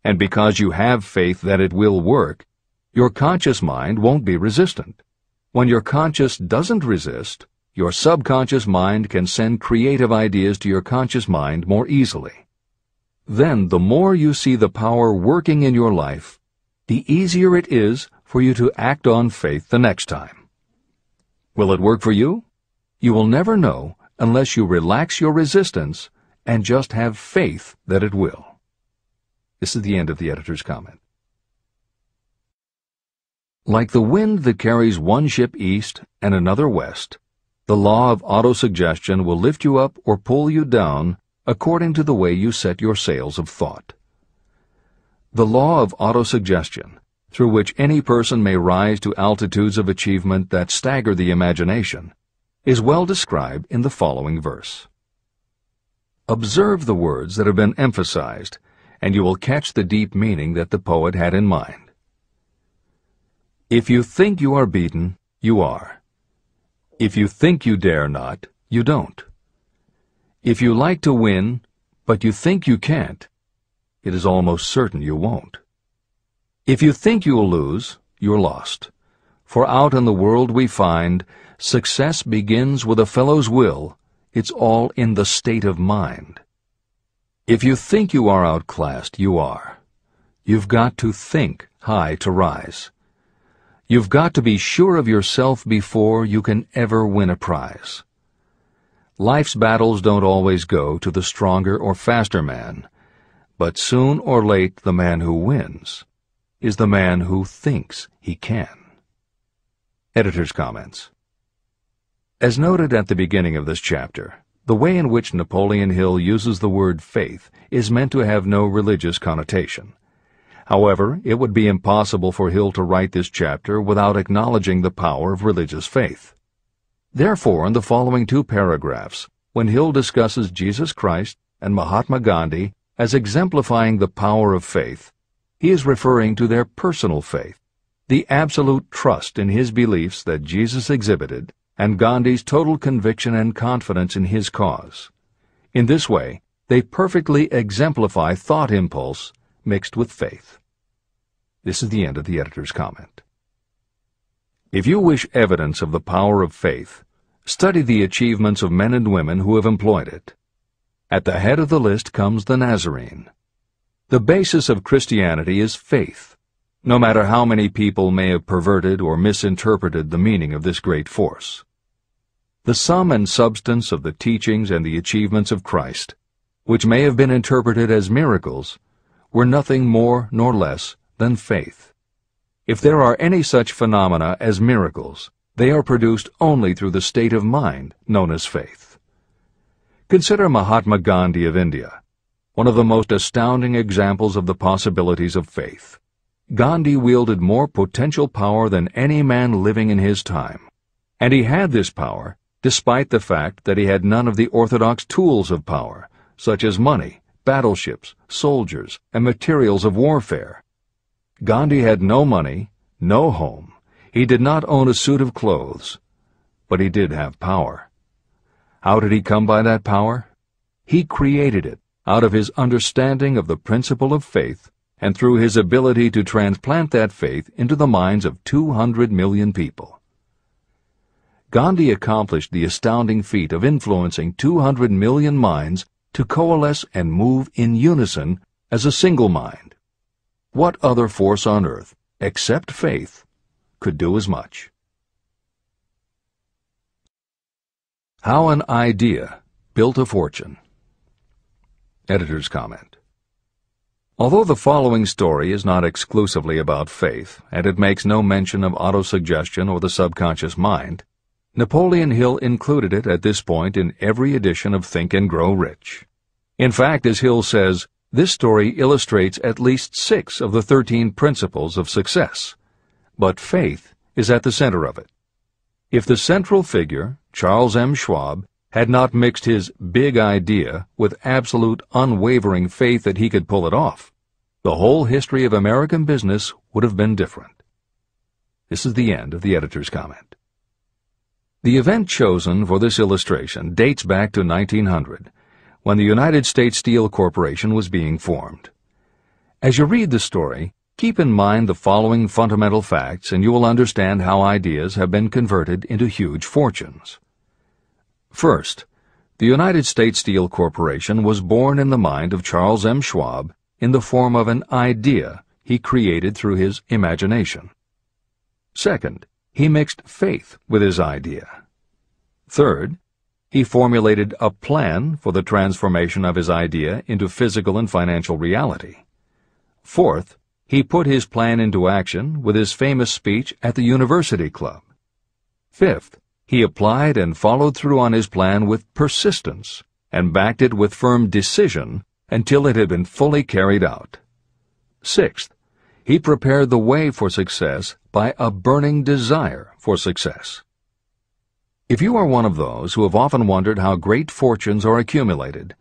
And because you have faith that it will work, your conscious mind won't be resistant. When your conscious doesn't resist, your subconscious mind can send creative ideas to your conscious mind more easily. Then the more you see the power working in your life, the easier it is for you to act on faith the next time. Will it work for you? You will never know unless you relax your resistance and just have faith that it will. This is the end of the editor's comment. Like the wind that carries one ship east and another west, the law of autosuggestion will lift you up or pull you down according to the way you set your sails of thought. The law of autosuggestion, through which any person may rise to altitudes of achievement that stagger the imagination, is well described in the following verse. Observe the words that have been emphasized, and you will catch the deep meaning that the poet had in mind. If you think you are beaten, you are. If you think you dare not, you don't. If you like to win, but you think you can't, it is almost certain you won't. If you think you'll lose, you're lost. For out in the world we find success begins with a fellow's will. It's all in the state of mind. If you think you are outclassed, you are. You've got to think high to rise. You've got to be sure of yourself before you can ever win a prize. Life's battles don't always go to the stronger or faster man, but soon or late the man who wins is the man who thinks he can. Editor's comments. As noted at the beginning of this chapter, the way in which Napoleon Hill uses the word faith is meant to have no religious connotation. However, it would be impossible for Hill to write this chapter without acknowledging the power of religious faith. Therefore, in the following two paragraphs, when Hill discusses Jesus Christ and Mahatma Gandhi as exemplifying the power of faith, he is referring to their personal faith, the absolute trust in his beliefs that Jesus exhibited, and Gandhi's total conviction and confidence in his cause. In this way, they perfectly exemplify thought impulse mixed with faith. This is the end of the editor's comment. If you wish evidence of the power of faith, study the achievements of men and women who have employed it. At the head of the list comes the Nazarene. The basis of Christianity is faith, no matter how many people may have perverted or misinterpreted the meaning of this great force. The sum and substance of the teachings and the achievements of Christ, which may have been interpreted as miracles, were nothing more nor less than faith. If there are any such phenomena as miracles, they are produced only through the state of mind known as faith. Consider Mahatma Gandhi of India, one of the most astounding examples of the possibilities of faith. Gandhi wielded more potential power than any man living in his time, and he had this power despite the fact that he had none of the orthodox tools of power, such as money, battleships, soldiers, and materials of warfare. Gandhi had no money, no home. He did not own a suit of clothes, but he did have power. How did he come by that power? He created it out of his understanding of the principle of faith and through his ability to transplant that faith into the minds of 200 million people. Gandhi accomplished the astounding feat of influencing 200 million minds to coalesce and move in unison as a single mind. What other force on earth, except faith, could do as much? How an idea built a fortune. Editor's comment. Although the following story is not exclusively about faith, and it makes no mention of autosuggestion or the subconscious mind, Napoleon Hill included it at this point in every edition of Think and Grow Rich. In fact, as Hill says, this story illustrates at least 6 of the 13 principles of success, but faith is at the center of it. If the central figure, Charles M. Schwab, had not mixed his big idea with absolute unwavering faith that he could pull it off, the whole history of American business would have been different. This is the end of the editor's comment. The event chosen for this illustration dates back to 1900, when the United States Steel Corporation was being formed. As you read the story, keep in mind the following fundamental facts and you will understand how ideas have been converted into huge fortunes. First, the United States Steel Corporation was born in the mind of Charles M. Schwab in the form of an idea he created through his imagination. Second, he mixed faith with his idea. Third, he formulated a plan for the transformation of his idea into physical and financial reality. Fourth, he put his plan into action with his famous speech at the University Club. Fifth, he applied and followed through on his plan with persistence and backed it with firm decision until it had been fully carried out. Sixth, he prepared the way for success by a burning desire for success. If you are one of those who have often wondered how great fortunes are accumulated,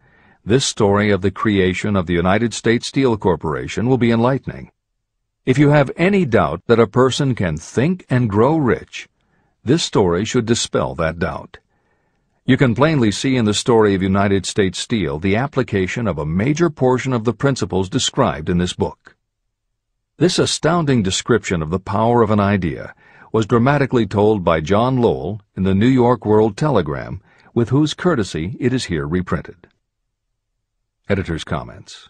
this story of the creation of the United States Steel Corporation will be enlightening. If you have any doubt that a person can think and grow rich, this story should dispel that doubt. You can plainly see in the story of United States Steel the application of a major portion of the principles described in this book. This astounding description of the power of an idea was dramatically told by John Lowell in the New York World Telegram, with whose courtesy it is here reprinted. Editor's comments.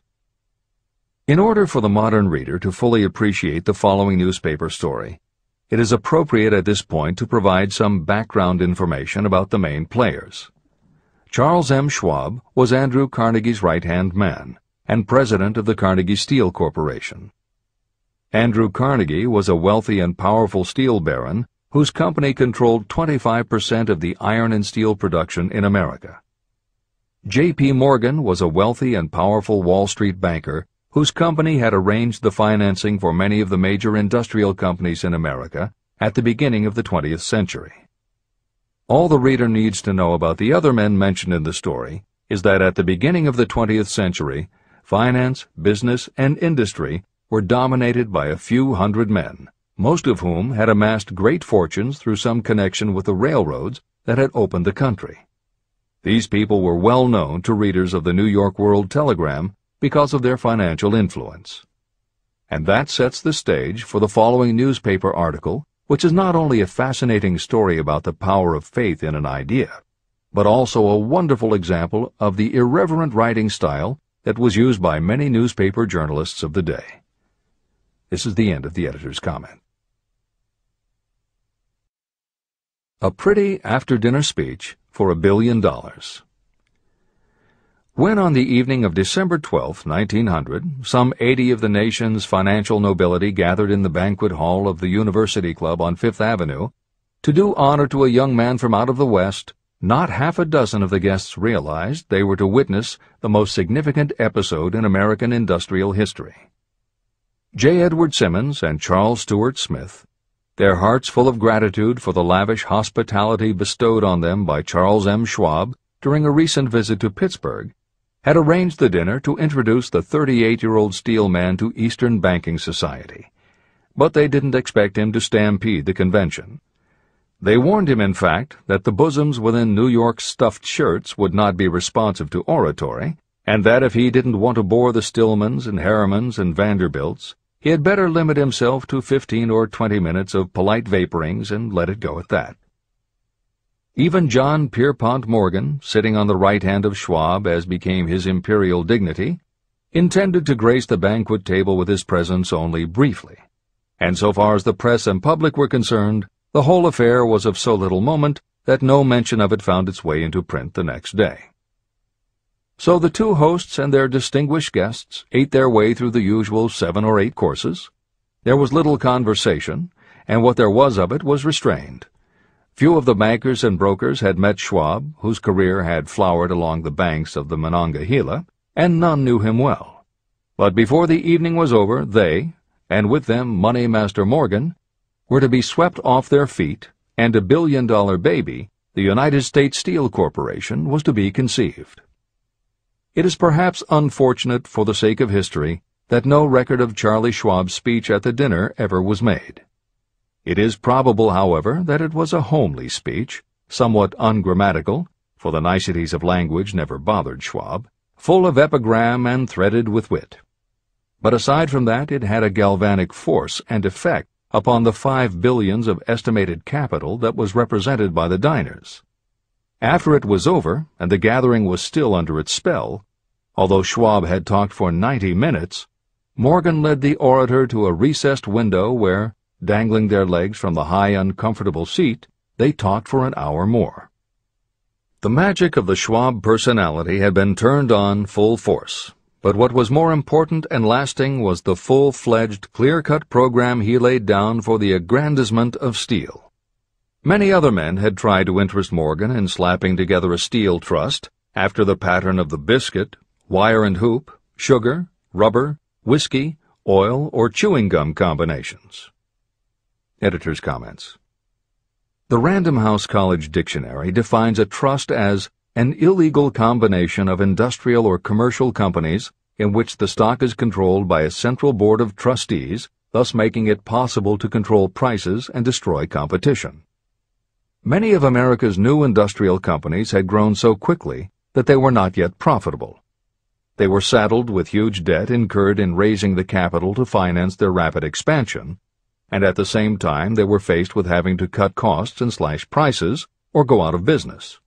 In order for the modern reader to fully appreciate the following newspaper story, it is appropriate at this point to provide some background information about the main players. Charles M. Schwab was Andrew Carnegie's right-hand man and president of the Carnegie Steel Corporation. Andrew Carnegie was a wealthy and powerful steel baron whose company controlled 25% of the iron and steel production in America. J.P. Morgan was a wealthy and powerful Wall Street banker whose company had arranged the financing for many of the major industrial companies in America at the beginning of the 20th century. All the reader needs to know about the other men mentioned in the story is that at the beginning of the 20th century, finance, business, and industry were dominated by a few hundred men, most of whom had amassed great fortunes through some connection with the railroads that had opened the country. These people were well known to readers of the New York World Telegram because of their financial influence. And that sets the stage for the following newspaper article, which is not only a fascinating story about the power of faith in an idea, but also a wonderful example of the irreverent writing style that was used by many newspaper journalists of the day. This is the end of the editor's comment. A pretty after-dinner speech for $1 billion. When on the evening of December 12, 1900, some 80 of the nation's financial nobility gathered in the banquet hall of the University Club on Fifth Avenue to do honor to a young man from out of the West, not half a dozen of the guests realized they were to witness the most significant episode in American industrial history. J. Edward Simmons and Charles Stewart Smith, their hearts full of gratitude for the lavish hospitality bestowed on them by Charles M. Schwab during a recent visit to Pittsburgh, had arranged the dinner to introduce the 38-year-old steel man to Eastern Banking Society. But they didn't expect him to stampede the convention. They warned him, in fact, that the bosoms within New York's stuffed shirts would not be responsive to oratory, and that if he didn't want to bore the Stillmans and Harrimans and Vanderbilts, he had better limit himself to 15 or 20 minutes of polite vaporings and let it go at that. Even John Pierpont Morgan, sitting on the right hand of Schwab as became his imperial dignity, intended to grace the banquet table with his presence only briefly, and so far as the press and public were concerned, the whole affair was of so little moment that no mention of it found its way into print the next day. So the two hosts and their distinguished guests ate their way through the usual 7 or 8 courses. There was little conversation, and what there was of it was restrained. Few of the bankers and brokers had met Schwab, whose career had flowered along the banks of the Monongahela, and none knew him well. But before the evening was over, they, and with them Money Master Morgan, were to be swept off their feet, and $1 billion baby, the United States Steel Corporation, was to be conceived. It is perhaps unfortunate for the sake of history that no record of Charlie Schwab's speech at the dinner ever was made. It is probable, however, that it was a homely speech, somewhat ungrammatical, for the niceties of language never bothered Schwab, full of epigram and threaded with wit. But aside from that, it had a galvanic force and effect upon the 5 billions of estimated capital that was represented by the diners. After it was over, and the gathering was still under its spell, although Schwab had talked for 90 minutes, Morgan led the orator to a recessed window where, dangling their legs from the high, uncomfortable seat, they talked for an hour more. The magic of the Schwab personality had been turned on full force, but what was more important and lasting was the full-fledged, clear-cut program he laid down for the aggrandizement of steel. Many other men had tried to interest Morgan in slapping together a steel trust after the pattern of the biscuit, wire and hoop, sugar, rubber, whiskey, oil, or chewing gum combinations. Editor's comments. The Random House College Dictionary defines a trust as an illegal combination of industrial or commercial companies in which the stock is controlled by a central board of trustees, thus making it possible to control prices and destroy competition. Many of America's new industrial companies had grown so quickly that they were not yet profitable. They were saddled with huge debt incurred in raising the capital to finance their rapid expansion, and at the same time they were faced with having to cut costs and slash prices or go out of business.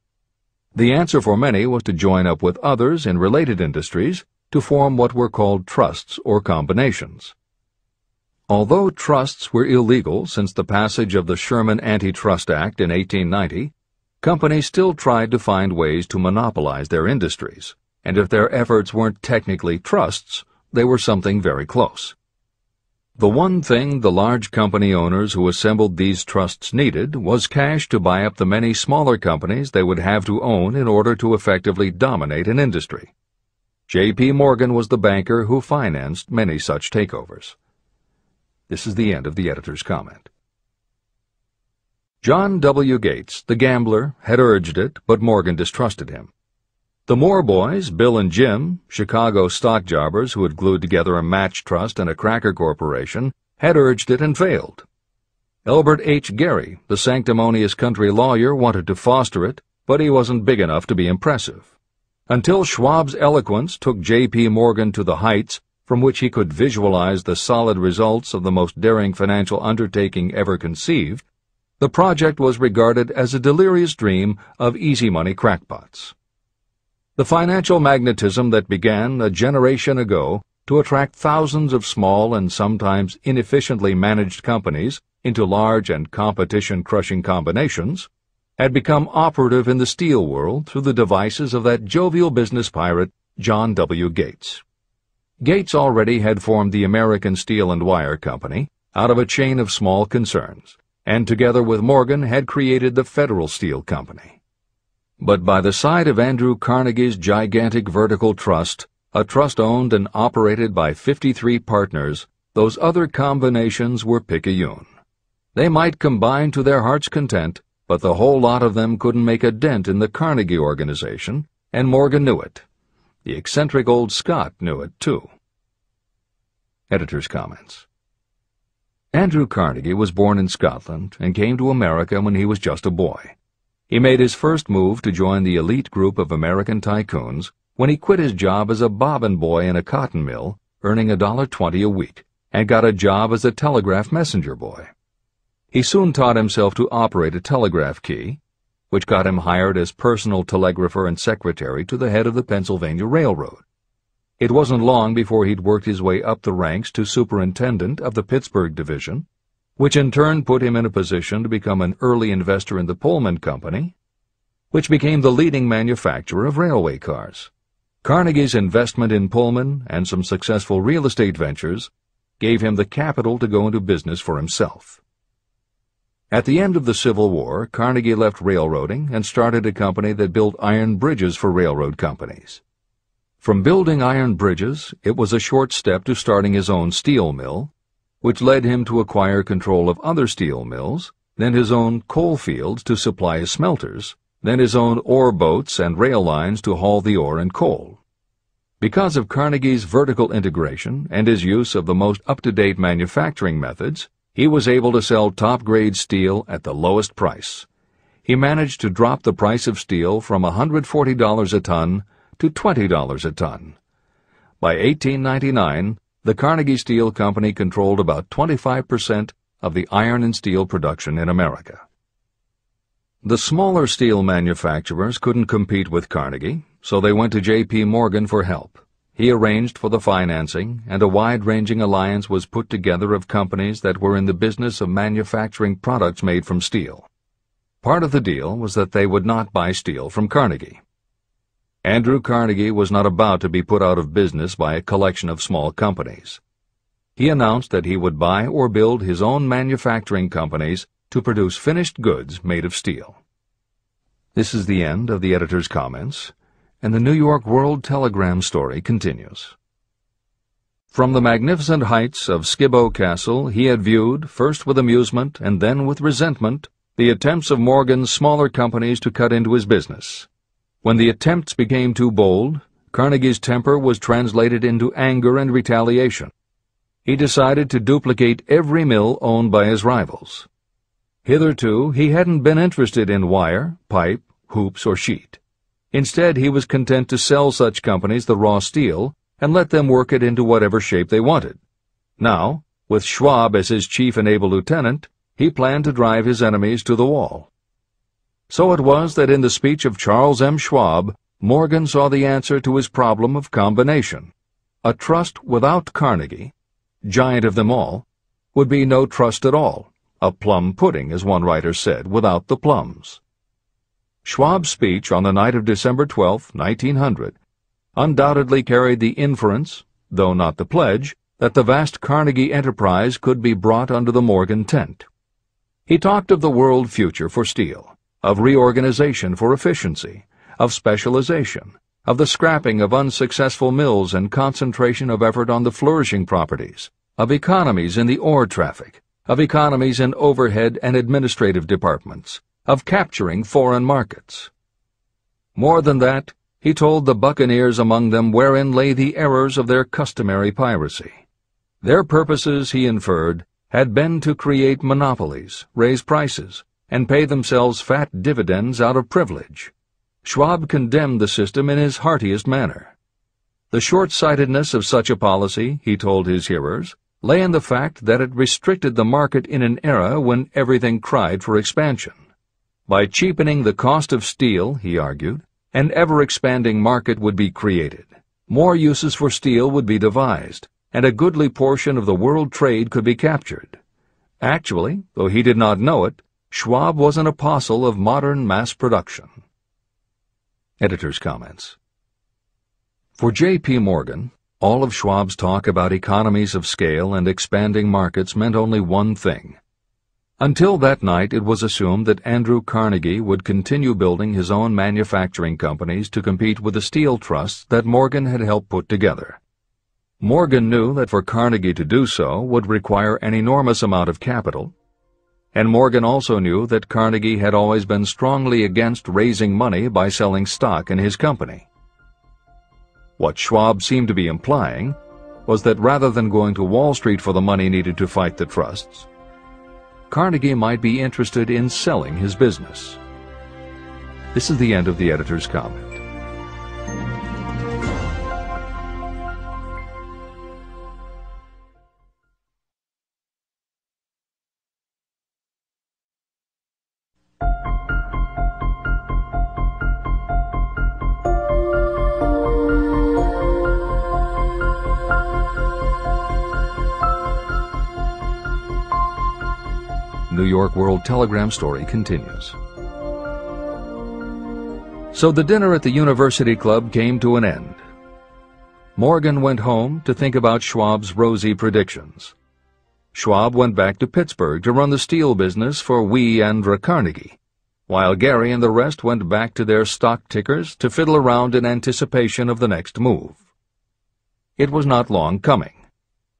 The answer for many was to join up with others in related industries to form what were called trusts or combinations. Although trusts were illegal since the passage of the Sherman Antitrust Act in 1890, companies still tried to find ways to monopolize their industries, and if their efforts weren't technically trusts, they were something very close. The one thing the large company owners who assembled these trusts needed was cash to buy up the many smaller companies they would have to own in order to effectively dominate an industry. J.P. Morgan was the banker who financed many such takeovers. This is the end of the editor's comment. John W. Gates, the gambler, had urged it, but Morgan distrusted him. The Moore boys, Bill and Jim, Chicago stock jobbers who had glued together a match trust and a cracker corporation, had urged it and failed, Elbert H. Gerry, the sanctimonious country lawyer, wanted to foster it, but he wasn't big enough to be impressive. Until Schwab's eloquence took J.P. Morgan to the heights from which he could visualize the solid results of the most daring financial undertaking ever conceived, the project was regarded as a delirious dream of easy-money crackpots. The financial magnetism that began a generation ago to attract thousands of small and sometimes inefficiently managed companies into large and competition-crushing combinations had become operative in the steel world through the devices of that jovial business pirate, John W. Gates. Gates already had formed the American Steel and Wire Company out of a chain of small concerns, and together with Morgan had created the Federal Steel Company. But by the side of Andrew Carnegie's gigantic vertical trust, a trust owned and operated by 53 partners, those other combinations were picayune. They might combine to their heart's content, but the whole lot of them couldn't make a dent in the Carnegie organization, and Morgan knew it. The eccentric old Scot knew it, too. Editor's comments. Andrew Carnegie was born in Scotland and came to America when he was just a boy. He made his first move to join the elite group of American tycoons when he quit his job as a bobbin boy in a cotton mill, earning $1.20 a week, and got a job as a telegraph messenger boy. He soon taught himself to operate a telegraph key, which got him hired as personal telegrapher and secretary to the head of the Pennsylvania Railroad. It wasn't long before he'd worked his way up the ranks to superintendent of the Pittsburgh Division, which in turn put him in a position to become an early investor in the Pullman Company, which became the leading manufacturer of railway cars. Carnegie's investment in Pullman and some successful real estate ventures gave him the capital to go into business for himself. At the end of the Civil War, Carnegie left railroading and started a company that built iron bridges for railroad companies. From building iron bridges, it was a short step to starting his own steel mill, which led him to acquire control of other steel mills, then his own coal fields to supply his smelters, then his own ore boats and rail lines to haul the ore and coal. Because of Carnegie's vertical integration and his use of the most up-to-date manufacturing methods, he was able to sell top-grade steel at the lowest price. He managed to drop the price of steel from $140 a ton to $20 a ton. By 1899, the Carnegie Steel Company controlled about 25% of the iron and steel production in America. The smaller steel manufacturers couldn't compete with Carnegie, so they went to J.P. Morgan for help. He arranged for the financing, and a wide-ranging alliance was put together of companies that were in the business of manufacturing products made from steel. Part of the deal was that they would not buy steel from Carnegie. Andrew Carnegie was not about to be put out of business by a collection of small companies. He announced that he would buy or build his own manufacturing companies to produce finished goods made of steel. This is the end of the editor's comments, and the New York World Telegram story continues. From the magnificent heights of Skibo Castle he had viewed, first with amusement and then with resentment, the attempts of Morgan's smaller companies to cut into his business. When the attempts became too bold, Carnegie's temper was translated into anger and retaliation. He decided to duplicate every mill owned by his rivals. Hitherto, he hadn't been interested in wire, pipe, hoops, or sheet. Instead, he was content to sell such companies the raw steel and let them work it into whatever shape they wanted. Now, with Schwab as his chief and able lieutenant, he planned to drive his enemies to the wall. So it was that in the speech of Charles M. Schwab, Morgan saw the answer to his problem of combination. A trust without Carnegie, giant of them all, would be no trust at all, a plum pudding, as one writer said, without the plums. Schwab's speech on the night of December 12, 1900, undoubtedly carried the inference, though not the pledge, that the vast Carnegie enterprise could be brought under the Morgan tent. He talked of the world future for steel, of reorganization for efficiency, of specialization, of the scrapping of unsuccessful mills and concentration of effort on the flourishing properties, of economies in the ore traffic, of economies in overhead and administrative departments, of capturing foreign markets. More than that, he told the buccaneers among them wherein lay the errors of their customary piracy. Their purposes, he inferred, had been to create monopolies, raise prices, and pay themselves fat dividends out of privilege. Schwab condemned the system in his heartiest manner. The short-sightedness of such a policy, he told his hearers, lay in the fact that it restricted the market in an era when everything cried for expansion. By cheapening the cost of steel, he argued, an ever-expanding market would be created. More uses for steel would be devised, and a goodly portion of the world trade could be captured. Actually, though he did not know it, Schwab was an apostle of modern mass production. Editor's comments. For J.P. Morgan, all of Schwab's talk about economies of scale and expanding markets meant only one thing. Until that night, it was assumed that Andrew Carnegie would continue building his own manufacturing companies to compete with the steel trusts that Morgan had helped put together. Morgan knew that for Carnegie to do so would require an enormous amount of capital, and Morgan also knew that Carnegie had always been strongly against raising money by selling stock in his company. What Schwab seemed to be implying was that rather than going to Wall Street for the money needed to fight the trusts, Carnegie might be interested in selling his business. This is the end of the editor's comment. New York World Telegram story continues. So the dinner at the University Club came to an end. Morgan went home to think about Schwab's rosy predictions. Schwab went back to Pittsburgh to run the steel business for Andrew Carnegie, while Gary and the rest went back to their stock tickers to fiddle around in anticipation of the next move. It was not long coming.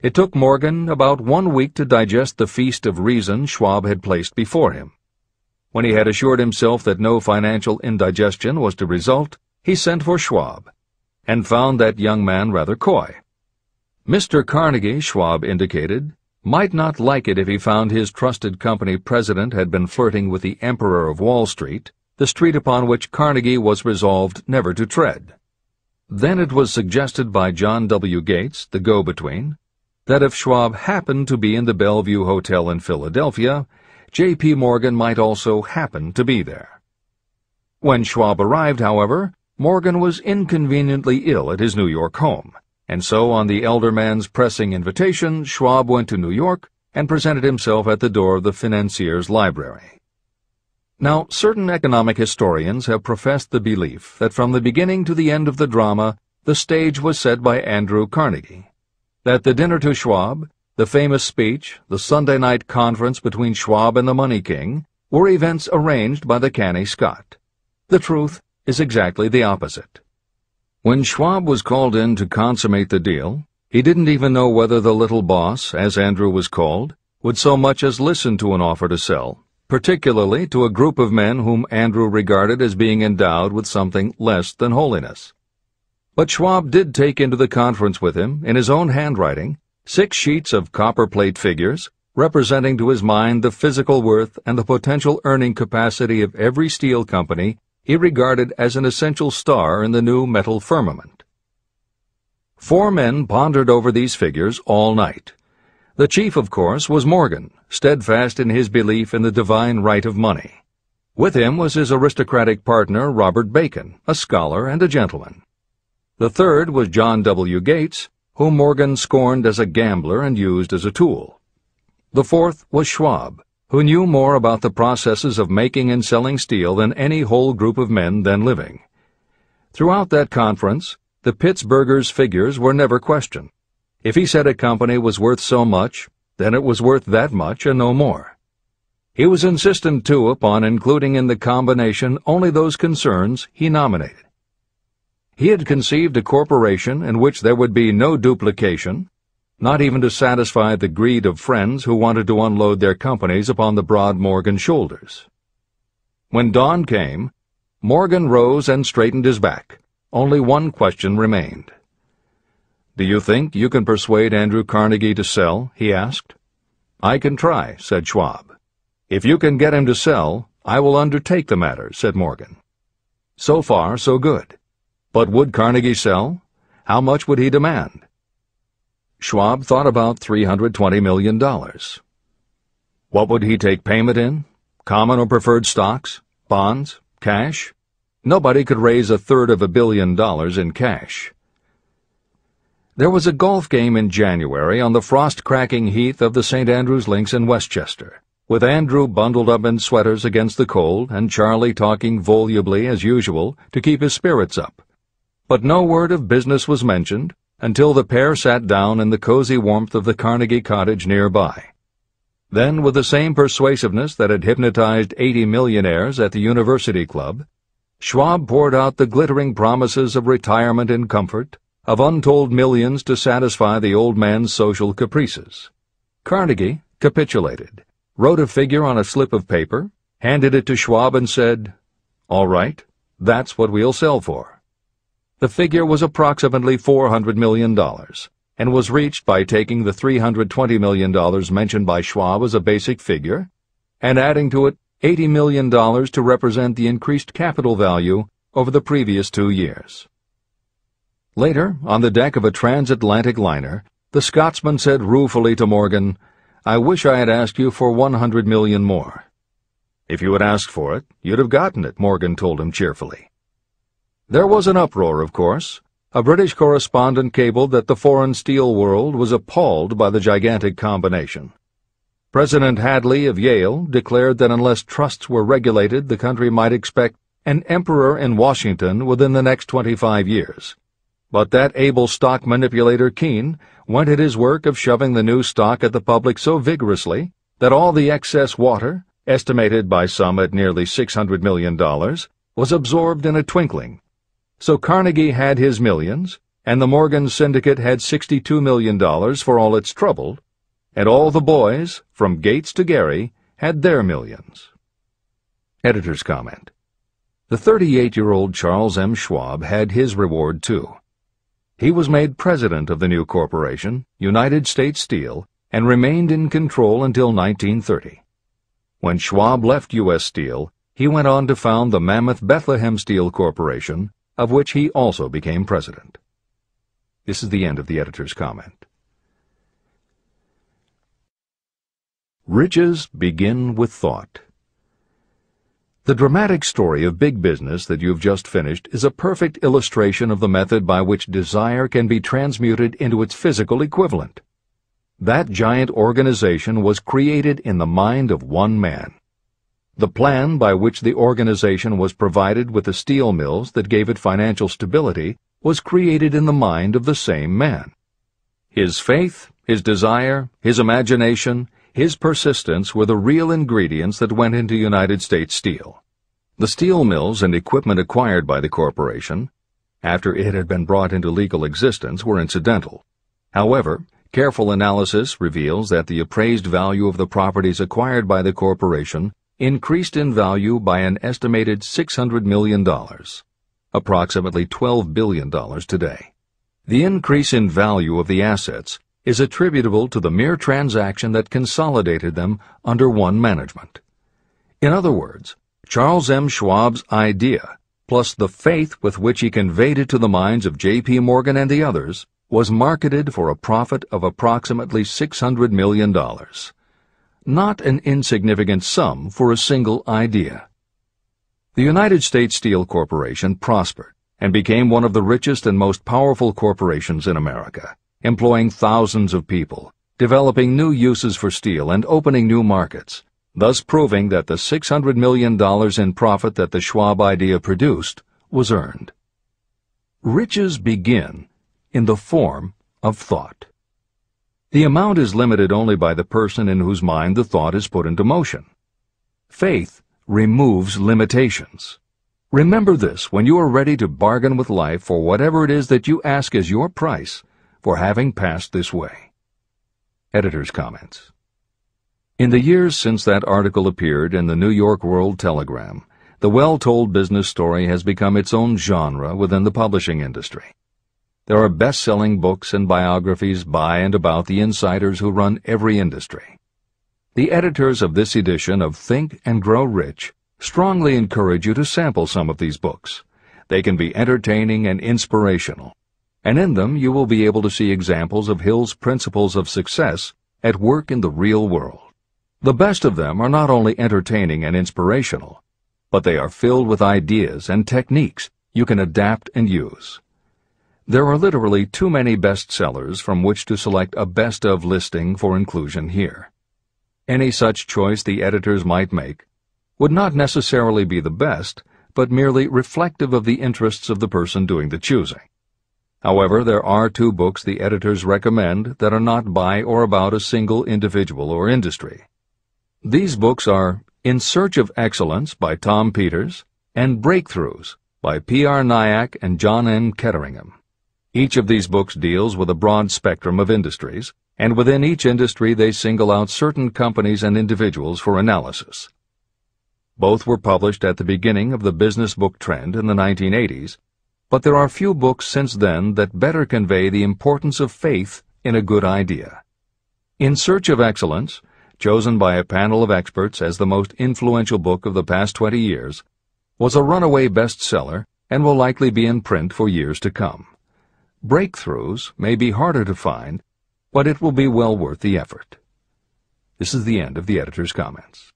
It took Morgan about 1 week to digest the feast of reason Schwab had placed before him. When he had assured himself that no financial indigestion was to result, he sent for Schwab, and found that young man rather coy. Mr. Carnegie, Schwab indicated, might not like it if he found his trusted company president had been flirting with the Emperor of Wall Street, the street upon which Carnegie was resolved never to tread. Then it was suggested by John W. Gates, the go-between, that if Schwab happened to be in the Bellevue Hotel in Philadelphia, J.P. Morgan might also happen to be there. When Schwab arrived, however, Morgan was inconveniently ill at his New York home, and so on the elder man's pressing invitation, Schwab went to New York and presented himself at the door of the financier's library. Now, certain economic historians have professed the belief that from the beginning to the end of the drama, the stage was set by Andrew Carnegie, that the dinner to Schwab, the famous speech, the Sunday night conference between Schwab and the Money King, were events arranged by the canny Scot. The truth is exactly the opposite. When Schwab was called in to consummate the deal, he didn't even know whether the little boss, as Andrew was called, would so much as listen to an offer to sell, particularly to a group of men whom Andrew regarded as being endowed with something less than holiness. But Schwab did take into the conference with him, in his own handwriting, 6 sheets of copperplate figures, representing to his mind the physical worth and the potential earning capacity of every steel company he regarded as an essential star in the new metal firmament. 4 men pondered over these figures all night. The chief, of course, was Morgan, steadfast in his belief in the divine right of money. With him was his aristocratic partner, Robert Bacon, a scholar and a gentleman. The third was John W. Gates, whom Morgan scorned as a gambler and used as a tool. The fourth was Schwab, who knew more about the processes of making and selling steel than any whole group of men then living. Throughout that conference, the Pittsburgher's figures were never questioned. If he said a company was worth so much, then it was worth that much and no more. He was insistent, too, upon including in the combination only those concerns he nominated. He had conceived a corporation in which there would be no duplication, not even to satisfy the greed of friends who wanted to unload their companies upon the broad Morgan shoulders. When dawn came, Morgan rose and straightened his back. Only one question remained. "Do you think you can persuade Andrew Carnegie to sell?" he asked. "I can try," said Schwab. "If you can get him to sell, I will undertake the matter," said Morgan. So far, so good. But would Carnegie sell? How much would he demand? Schwab thought about $320 million. What would he take payment in? Common or preferred stocks? Bonds? Cash? Nobody could raise $1/3 billion in cash. There was a golf game in January on the frost-cracking heath of the St. Andrews Links in Westchester, with Andrew bundled up in sweaters against the cold and Charlie talking volubly as usual to keep his spirits up. But no word of business was mentioned until the pair sat down in the cozy warmth of the Carnegie cottage nearby. Then, with the same persuasiveness that had hypnotized 80 millionaires at the University Club, Schwab poured out the glittering promises of retirement in comfort, of untold millions to satisfy the old man's social caprices. Carnegie capitulated, wrote a figure on a slip of paper, handed it to Schwab and said, "All right, that's what we'll sell for." The figure was approximately $400 million, and was reached by taking the $320 million mentioned by Schwab as a basic figure, and adding to it $80 million to represent the increased capital value over the previous 2 years. Later, on the deck of a transatlantic liner, the Scotsman said ruefully to Morgan, "I wish I had asked you for $100 million more." "If you had asked for it, you'd have gotten it," Morgan told him cheerfully. There was an uproar, of course. A British correspondent cabled that the foreign steel world was appalled by the gigantic combination. President Hadley of Yale declared that unless trusts were regulated, the country might expect an emperor in Washington within the next 25 years. But that able stock manipulator Keene went at his work of shoving the new stock at the public so vigorously that all the excess water, estimated by some at nearly $600 million, was absorbed in a twinkling. So Carnegie had his millions, and the Morgan Syndicate had $62 million for all its trouble, and all the boys, from Gates to Gary, had their millions. Editor's comment. The 38-year-old Charles M. Schwab had his reward, too. He was made president of the new corporation, United States Steel, and remained in control until 1930. When Schwab left U.S. Steel, he went on to found the Mammoth Bethlehem Steel Corporation, of which he also became president. This is the end of the editor's comment. Riches begin with thought. The dramatic story of big business that you've just finished is a perfect illustration of the method by which desire can be transmuted into its physical equivalent. That giant organization was created in the mind of one man. The plan by which the organization was provided with the steel mills that gave it financial stability was created in the mind of the same man. His faith, his desire, his imagination, his persistence were the real ingredients that went into United States Steel. The steel mills and equipment acquired by the corporation, after it had been brought into legal existence, were incidental. However, careful analysis reveals that the appraised value of the properties acquired by the corporation increased in value by an estimated $600 million, approximately $12 billion today. The increase in value of the assets is attributable to the mere transaction that consolidated them under one management. In other words, Charles M. Schwab's idea, plus the faith with which he conveyed it to the minds of J.P. Morgan and the others, was marketed for a profit of approximately $600 million. Not an insignificant sum for a single idea. The United States Steel Corporation prospered and became one of the richest and most powerful corporations in America, employing thousands of people, developing new uses for steel and opening new markets, thus proving that the $600 million in profit that the Schwab idea produced was earned. Riches begin in the form of thought. The amount is limited only by the person in whose mind the thought is put into motion. Faith removes limitations. Remember this when you are ready to bargain with life for whatever it is that you ask as your price for having passed this way. Editor's comments. In the years since that article appeared in the New York World Telegram, the well-told business story has become its own genre within the publishing industry. There are best-selling books and biographies by and about the insiders who run every industry. The editors of this edition of Think and Grow Rich strongly encourage you to sample some of these books. They can be entertaining and inspirational, and in them you will be able to see examples of Hill's principles of success at work in the real world. The best of them are not only entertaining and inspirational, but they are filled with ideas and techniques you can adapt and use. There are literally too many bestsellers from which to select a best of listing for inclusion here. Any such choice the editors might make would not necessarily be the best, but merely reflective of the interests of the person doing the choosing. However, there are 2 books the editors recommend that are not by or about a single individual or industry. These books are In Search of Excellence by Tom Peters and Breakthroughs by P.R. Nyack and John N. Ketteringham. Each of these books deals with a broad spectrum of industries, and within each industry they single out certain companies and individuals for analysis. Both were published at the beginning of the business book trend in the 1980s, but there are few books since then that better convey the importance of faith in a good idea. In Search of Excellence, chosen by a panel of experts as the most influential book of the past 20 years, was a runaway bestseller and will likely be in print for years to come. Breakthroughs may be harder to find, but it will be well worth the effort. This is the end of the editor's comments.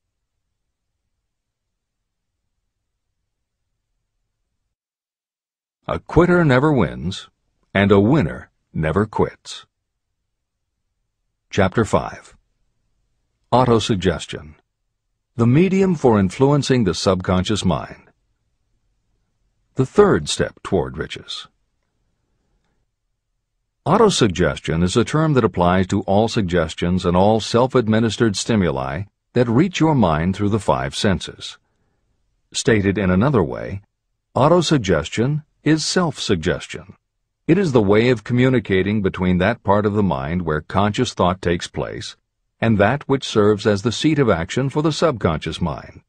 A quitter never wins, and a winner never quits. Chapter 5. Autosuggestion. The medium for influencing the subconscious mind. The third step toward riches. Autosuggestion is a term that applies to all suggestions and all self-administered stimuli that reach your mind through the 5 senses. Stated in another way, autosuggestion is self-suggestion. It is the way of communicating between that part of the mind where conscious thought takes place and that which serves as the seat of action for the subconscious mind.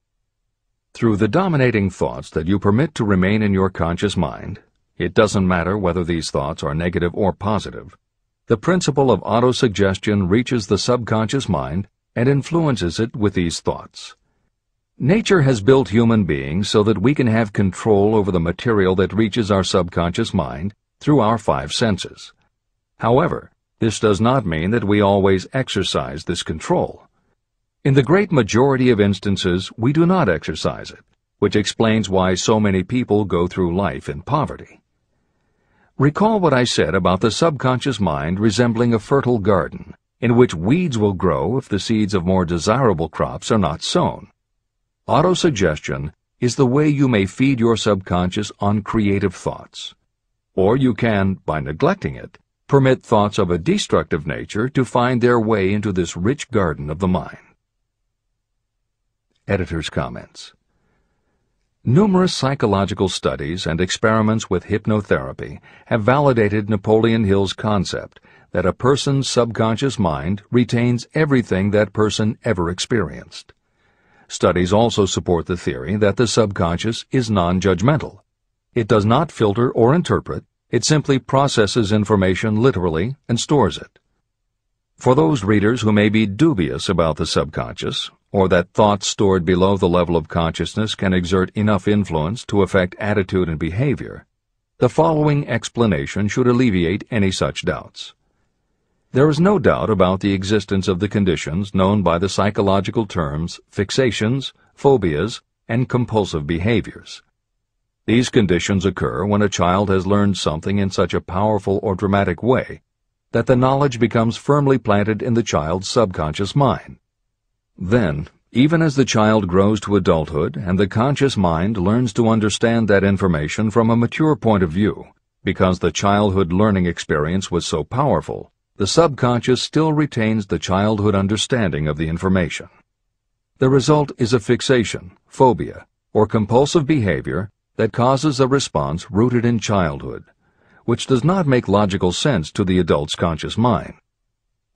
Through the dominating thoughts that you permit to remain in your conscious mind, it doesn't matter whether these thoughts are negative or positive, the principle of autosuggestion reaches the subconscious mind and influences it with these thoughts. Nature has built human beings so that we can have control over the material that reaches our subconscious mind through our 5 senses. However, this does not mean that we always exercise this control. In the great majority of instances, we do not exercise it, which explains why so many people go through life in poverty. Recall what I said about the subconscious mind resembling a fertile garden, in which weeds will grow if the seeds of more desirable crops are not sown. Autosuggestion is the way you may feed your subconscious on creative thoughts. Or you can, by neglecting it, permit thoughts of a destructive nature to find their way into this rich garden of the mind. Editor's comments. Numerous psychological studies and experiments with hypnotherapy have validated Napoleon Hill's concept that a person's subconscious mind retains everything that person ever experienced. Studies also support the theory that the subconscious is non-judgmental. It does not filter or interpret, it simply processes information literally and stores it. For those readers who may be dubious about the subconscious, or that thoughts stored below the level of consciousness can exert enough influence to affect attitude and behavior, the following explanation should alleviate any such doubts. There is no doubt about the existence of the conditions known by the psychological terms fixations, phobias, and compulsive behaviors. These conditions occur when a child has learned something in such a powerful or dramatic way that the knowledge becomes firmly planted in the child's subconscious mind. Then, even as the child grows to adulthood and the conscious mind learns to understand that information from a mature point of view, because the childhood learning experience was so powerful, the subconscious still retains the childhood understanding of the information. The result is a fixation, phobia, or compulsive behavior that causes a response rooted in childhood, which does not make logical sense to the adult's conscious mind.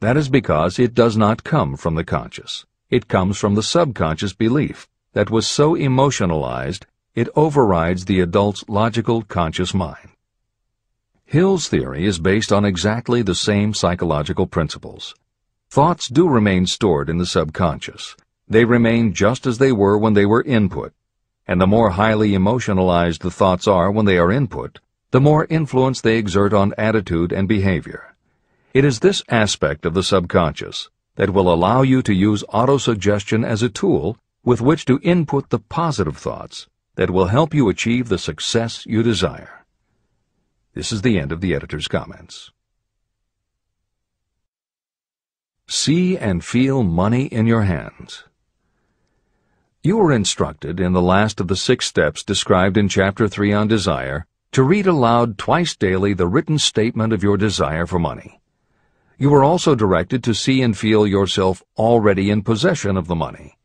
That is because it does not come from the conscious. It comes from the subconscious belief that was so emotionalized it overrides the adult's logical conscious mind. Hill's theory is based on exactly the same psychological principles. Thoughts do remain stored in the subconscious. They remain just as they were when they were input, and the more highly emotionalized the thoughts are when they are input, the more influence they exert on attitude and behavior. It is this aspect of the subconscious that will allow you to use autosuggestion as a tool with which to input the positive thoughts that will help you achieve the success you desire. This is the end of the editor's comments. See and feel money in your hands. You were instructed in the last of the 6 steps described in Chapter 3 on Desire to read aloud twice daily the written statement of your desire for money. You were also directed to see and feel yourself already in possession of the money.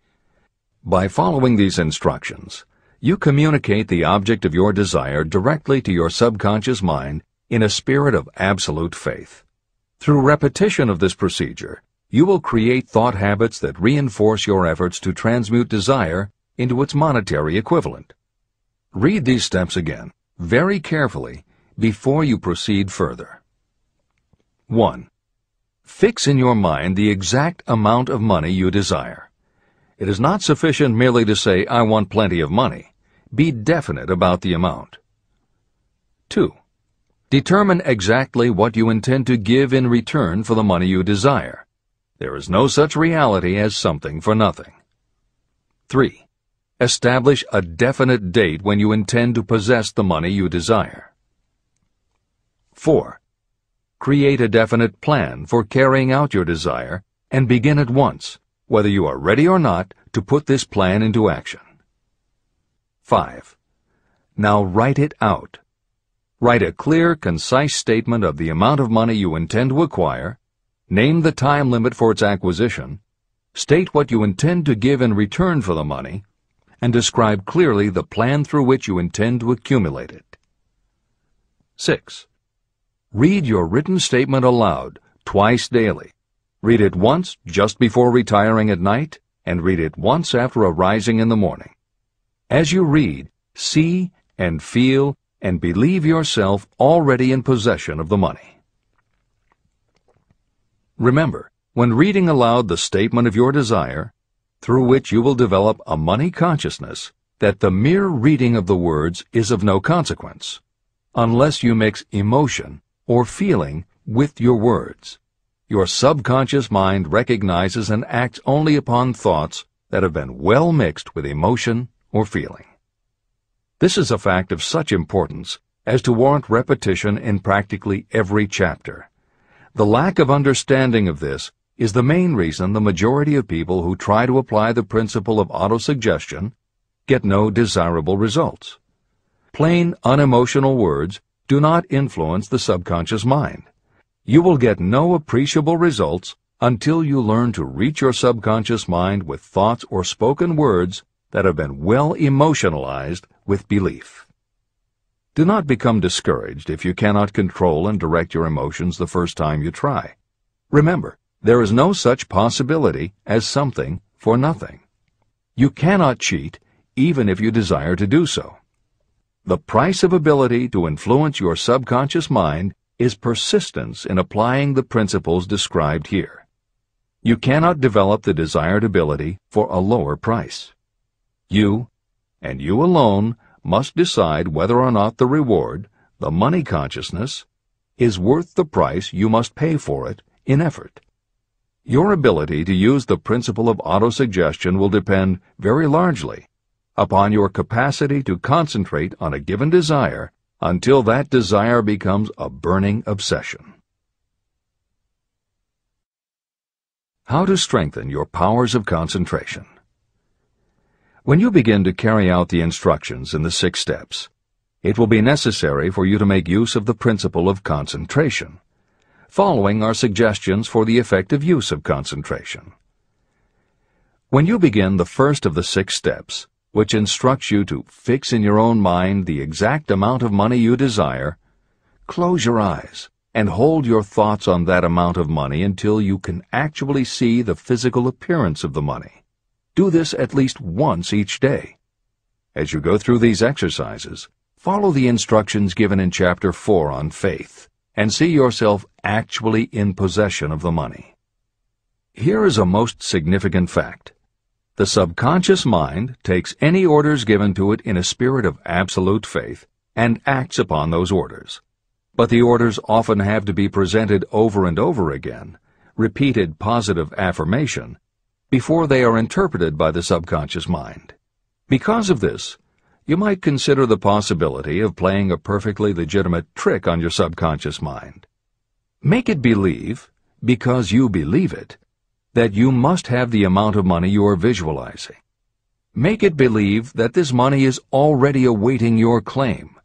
By following these instructions, you communicate the object of your desire directly to your subconscious mind in a spirit of absolute faith. Through repetition of this procedure, you will create thought habits that reinforce your efforts to transmute desire into its monetary equivalent. Read these steps again, very carefully, before you proceed further. 1. Fix in your mind the exact amount of money you desire. It is not sufficient merely to say, "I want plenty of money." Be definite about the amount. 2. Determine exactly what you intend to give in return for the money you desire. There is no such reality as something for nothing. 3. Establish a definite date when you intend to possess the money you desire. 4. Create a definite plan for carrying out your desire and begin at once, whether you are ready or not, to put this plan into action. 5. Now write it out. Write a clear, concise statement of the amount of money you intend to acquire, name the time limit for its acquisition, state what you intend to give in return for the money, and describe clearly the plan through which you intend to accumulate it. 6. Read your written statement aloud, twice daily. Read it once just before retiring at night, and read it once after arising in the morning. As you read, see and feel and believe yourself already in possession of the money. Remember, when reading aloud the statement of your desire, through which you will develop a money consciousness, that the mere reading of the words is of no consequence, unless you mix emotion or feeling with your words. Your subconscious mind recognizes and acts only upon thoughts that have been well mixed with emotion or feeling. This is a fact of such importance as to warrant repetition in practically every chapter. The lack of understanding of this is the main reason the majority of people who try to apply the principle of autosuggestion get no desirable results. Plain, unemotional words do not influence the subconscious mind. You will get no appreciable results until you learn to reach your subconscious mind with thoughts or spoken words that have been well emotionalized with belief. Do not become discouraged if you cannot control and direct your emotions the first time you try. Remember, there is no such possibility as something for nothing. You cannot cheat even if you desire to do so. The price of ability to influence your subconscious mind is persistence in applying the principles described here. You cannot develop the desired ability for a lower price. You, and you alone, must decide whether or not the reward, the money consciousness, is worth the price you must pay for it in effort. Your ability to use the principle of autosuggestion will depend very largely upon your capacity to concentrate on a given desire until that desire becomes a burning obsession. How to strengthen your powers of concentration. When you begin to carry out the instructions in the 6 steps, it will be necessary for you to make use of the principle of concentration. Following are suggestions for the effective use of concentration. When you begin the first of the 6 steps, which instructs you to fix in your own mind the exact amount of money you desire, close your eyes and hold your thoughts on that amount of money until you can actually see the physical appearance of the money. Do this at least once each day. As you go through these exercises, follow the instructions given in Chapter 4 on faith and see yourself actually in possession of the money. Here is a most significant fact. The subconscious mind takes any orders given to it in a spirit of absolute faith and acts upon those orders. But the orders often have to be presented over and over again, repeated positive affirmation, before they are interpreted by the subconscious mind. Because of this, you might consider the possibility of playing a perfectly legitimate trick on your subconscious mind. Make it believe, because you believe it, that you must have the amount of money you are visualizing. Make it believe that this money is already awaiting your claim,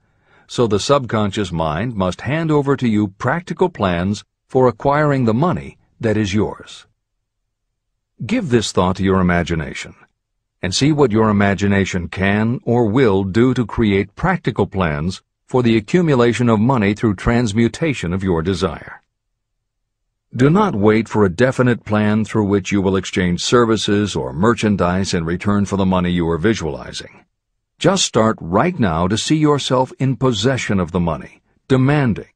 so the subconscious mind must hand over to you practical plans for acquiring the money that is yours. Give this thought to your imagination, and see what your imagination can or will do to create practical plans for the accumulation of money through transmutation of your desire. Do not wait for a definite plan through which you will exchange services or merchandise in return for the money you are visualizing. Just start right now to see yourself in possession of the money, demanding,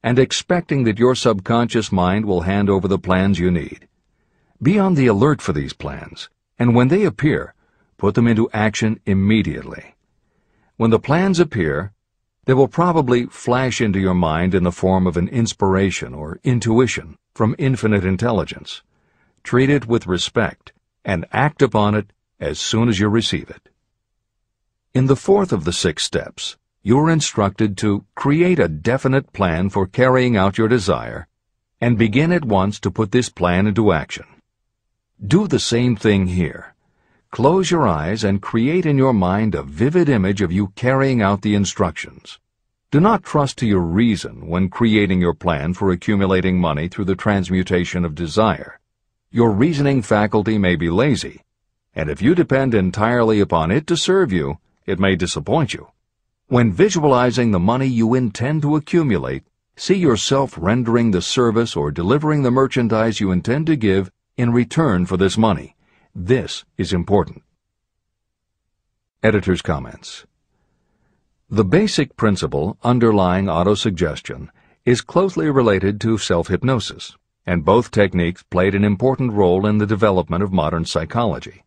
and expecting that your subconscious mind will hand over the plans you need. Be on the alert for these plans, and when they appear, put them into action immediately. When the plans appear, they will probably flash into your mind in the form of an inspiration or intuition from infinite intelligence. Treat it with respect and act upon it as soon as you receive it. In the fourth of the 6 steps, you are instructed to create a definite plan for carrying out your desire and begin at once to put this plan into action. Do the same thing here. Close your eyes and create in your mind a vivid image of you carrying out the instructions. Do not trust to your reason when creating your plan for accumulating money through the transmutation of desire. Your reasoning faculty may be lazy, and if you depend entirely upon it to serve you, it may disappoint you. When visualizing the money you intend to accumulate, see yourself rendering the service or delivering the merchandise you intend to give in return for this money. This is important. Editor's comments. The basic principle underlying autosuggestion is closely related to self-hypnosis, and both techniques played an important role in the development of modern psychology.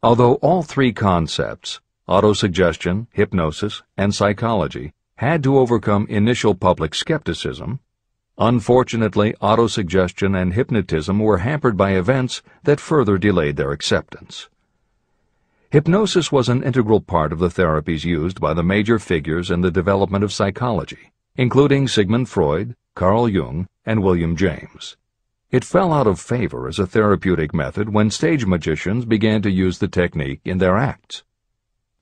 Although all 3 concepts, autosuggestion, hypnosis, and psychology, had to overcome initial public skepticism, unfortunately, autosuggestion and hypnotism were hampered by events that further delayed their acceptance. Hypnosis was an integral part of the therapies used by the major figures in the development of psychology, including Sigmund Freud, Carl Jung, and William James. It fell out of favor as a therapeutic method when stage magicians began to use the technique in their acts.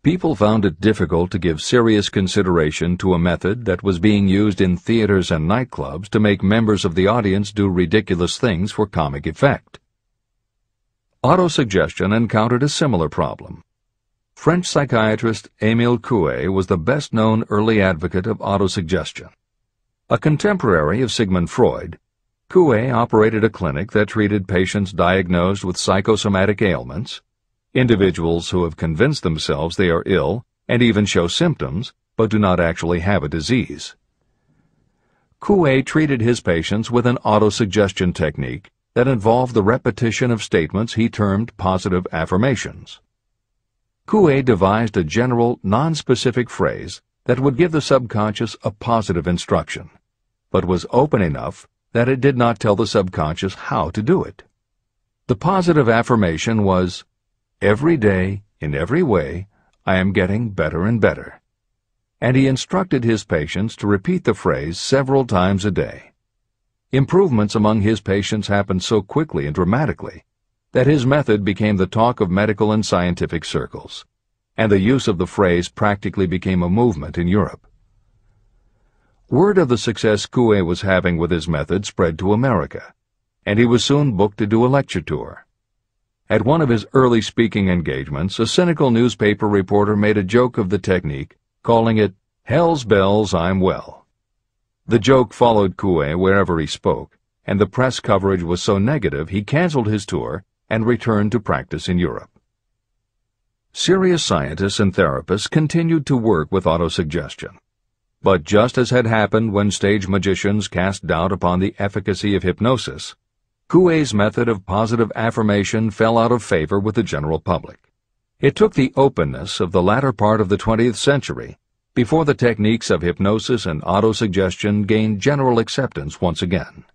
People found it difficult to give serious consideration to a method that was being used in theaters and nightclubs to make members of the audience do ridiculous things for comic effect. Autosuggestion encountered a similar problem. French psychiatrist Émile Coué was the best-known early advocate of autosuggestion. A contemporary of Sigmund Freud, Coué operated a clinic that treated patients diagnosed with psychosomatic ailments, individuals who have convinced themselves they are ill and even show symptoms but do not actually have a disease. Coué treated his patients with an autosuggestion technique that involved the repetition of statements he termed positive affirmations. Coué devised a general, non-specific phrase that would give the subconscious a positive instruction, but was open enough that it did not tell the subconscious how to do it. The positive affirmation was, "Every day, in every way, I am getting better and better." And he instructed his patients to repeat the phrase several times a day. Improvements among his patients happened so quickly and dramatically that his method became the talk of medical and scientific circles, and the use of the phrase practically became a movement in Europe. Word of the success Coué was having with his method spread to America, and he was soon booked to do a lecture tour. At one of his early speaking engagements, a cynical newspaper reporter made a joke of the technique, calling it, "Hell's bells, I'm well." The joke followed Coué wherever he spoke, and the press coverage was so negative he canceled his tour and returned to practice in Europe. Serious scientists and therapists continued to work with autosuggestion. But just as had happened when stage magicians cast doubt upon the efficacy of hypnosis, Coué's method of positive affirmation fell out of favor with the general public. It took the openness of the latter part of the 20th century before the techniques of hypnosis and autosuggestion gained general acceptance once again.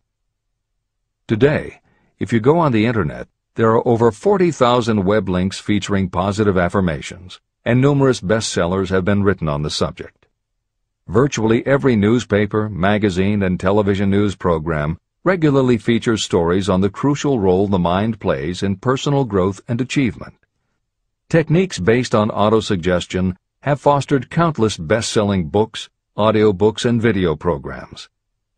Today, if you go on the Internet, there are over 40,000 web links featuring positive affirmations, and numerous bestsellers have been written on the subject. Virtually every newspaper, magazine, and television news program regularly features stories on the crucial role the mind plays in personal growth and achievement. Techniques based on autosuggestion have fostered countless best-selling books, audiobooks, and video programs.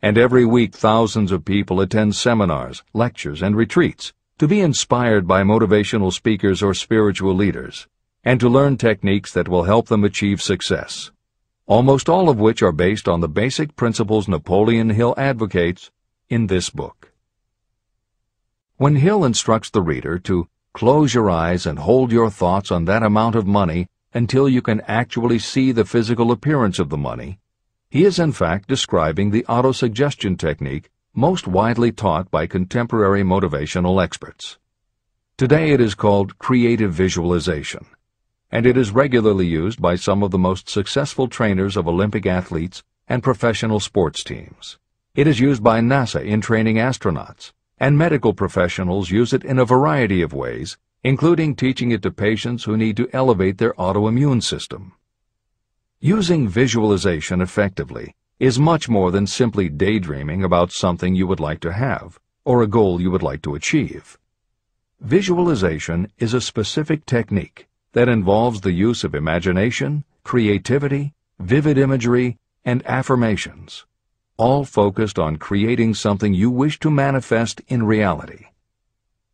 And every week thousands of people attend seminars, lectures, and retreats to be inspired by motivational speakers or spiritual leaders, and to learn techniques that will help them achieve success, almost all of which are based on the basic principles Napoleon Hill advocates in this book. When Hill instructs the reader to close your eyes and hold your thoughts on that amount of money until you can actually see the physical appearance of the money, he is in fact describing the autosuggestion technique most widely taught by contemporary motivational experts. Today it is called creative visualization, and it is regularly used by some of the most successful trainers of Olympic athletes and professional sports teams. It is used by NASA in training astronauts, and medical professionals use it in a variety of ways, including teaching it to patients who need to elevate their autoimmune system. Using visualization effectively is much more than simply daydreaming about something you would like to have or a goal you would like to achieve. Visualization is a specific technique that involves the use of imagination, creativity, vivid imagery, and affirmations, all focused on creating something you wish to manifest in reality.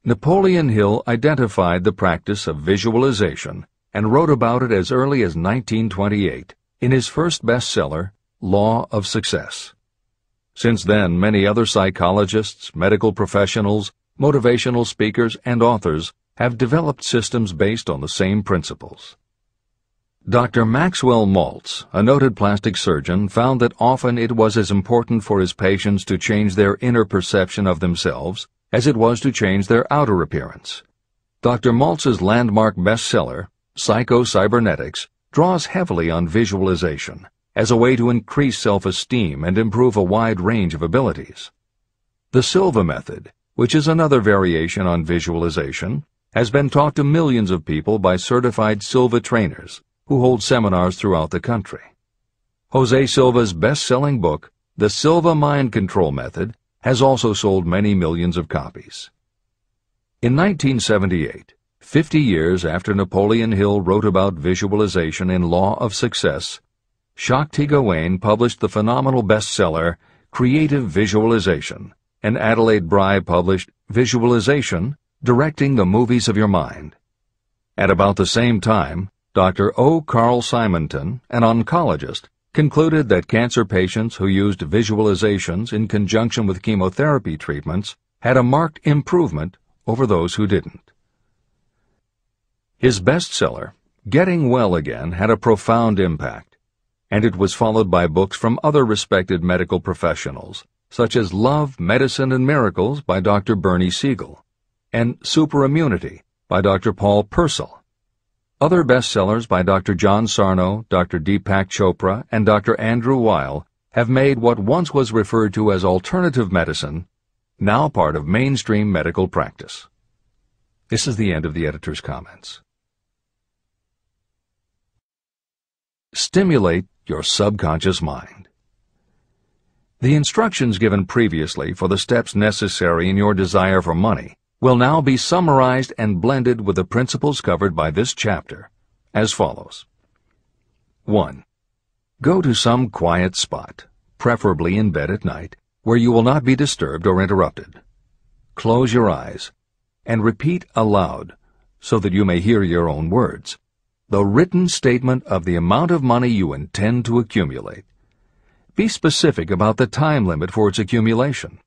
Napoleon Hill identified the practice of visualization and wrote about it as early as 1928 in his first bestseller, Law of Success. Since then, many other psychologists, medical professionals, motivational speakers, and authors have developed systems based on the same principles. Dr. Maxwell Maltz, a noted plastic surgeon, found that often it was as important for his patients to change their inner perception of themselves as it was to change their outer appearance. Dr. Maltz's landmark bestseller, Psycho-Cybernetics, draws heavily on visualization as a way to increase self-esteem and improve a wide range of abilities. The Silva method, which is another variation on visualization, has been taught to millions of people by certified Silva trainers who hold seminars throughout the country. Jose Silva's best-selling book, The Silva Mind Control Method, has also sold many millions of copies. In 1978, 50 years after Napoleon Hill wrote about visualization in Law of Success, Shakti Gawain published the phenomenal bestseller Creative Visualization, and Adelaide Bry published Visualization, Directing the Movies of Your Mind. At about the same time, Dr. O. Carl Simonton, an oncologist, concluded that cancer patients who used visualizations in conjunction with chemotherapy treatments had a marked improvement over those who didn't. His bestseller, Getting Well Again, had a profound impact, and it was followed by books from other respected medical professionals, such as Love, Medicine, and Miracles by Dr. Bernie Siegel, and Superimmunity by Dr. Paul Purcell. Other bestsellers by Dr. John Sarno, Dr. Deepak Chopra, and Dr. Andrew Weil have made what once was referred to as alternative medicine now part of mainstream medical practice. This is the end of the editor's comments. Stimulate your subconscious mind. The instructions given previously for the steps necessary in your desire for money will now be summarized and blended with the principles covered by this chapter, as follows. 1. Go to some quiet spot, preferably in bed at night, where you will not be disturbed or interrupted. Close your eyes and repeat aloud, so that you may hear your own words, the written statement of the amount of money you intend to accumulate. Be specific about the time limit for its accumulation,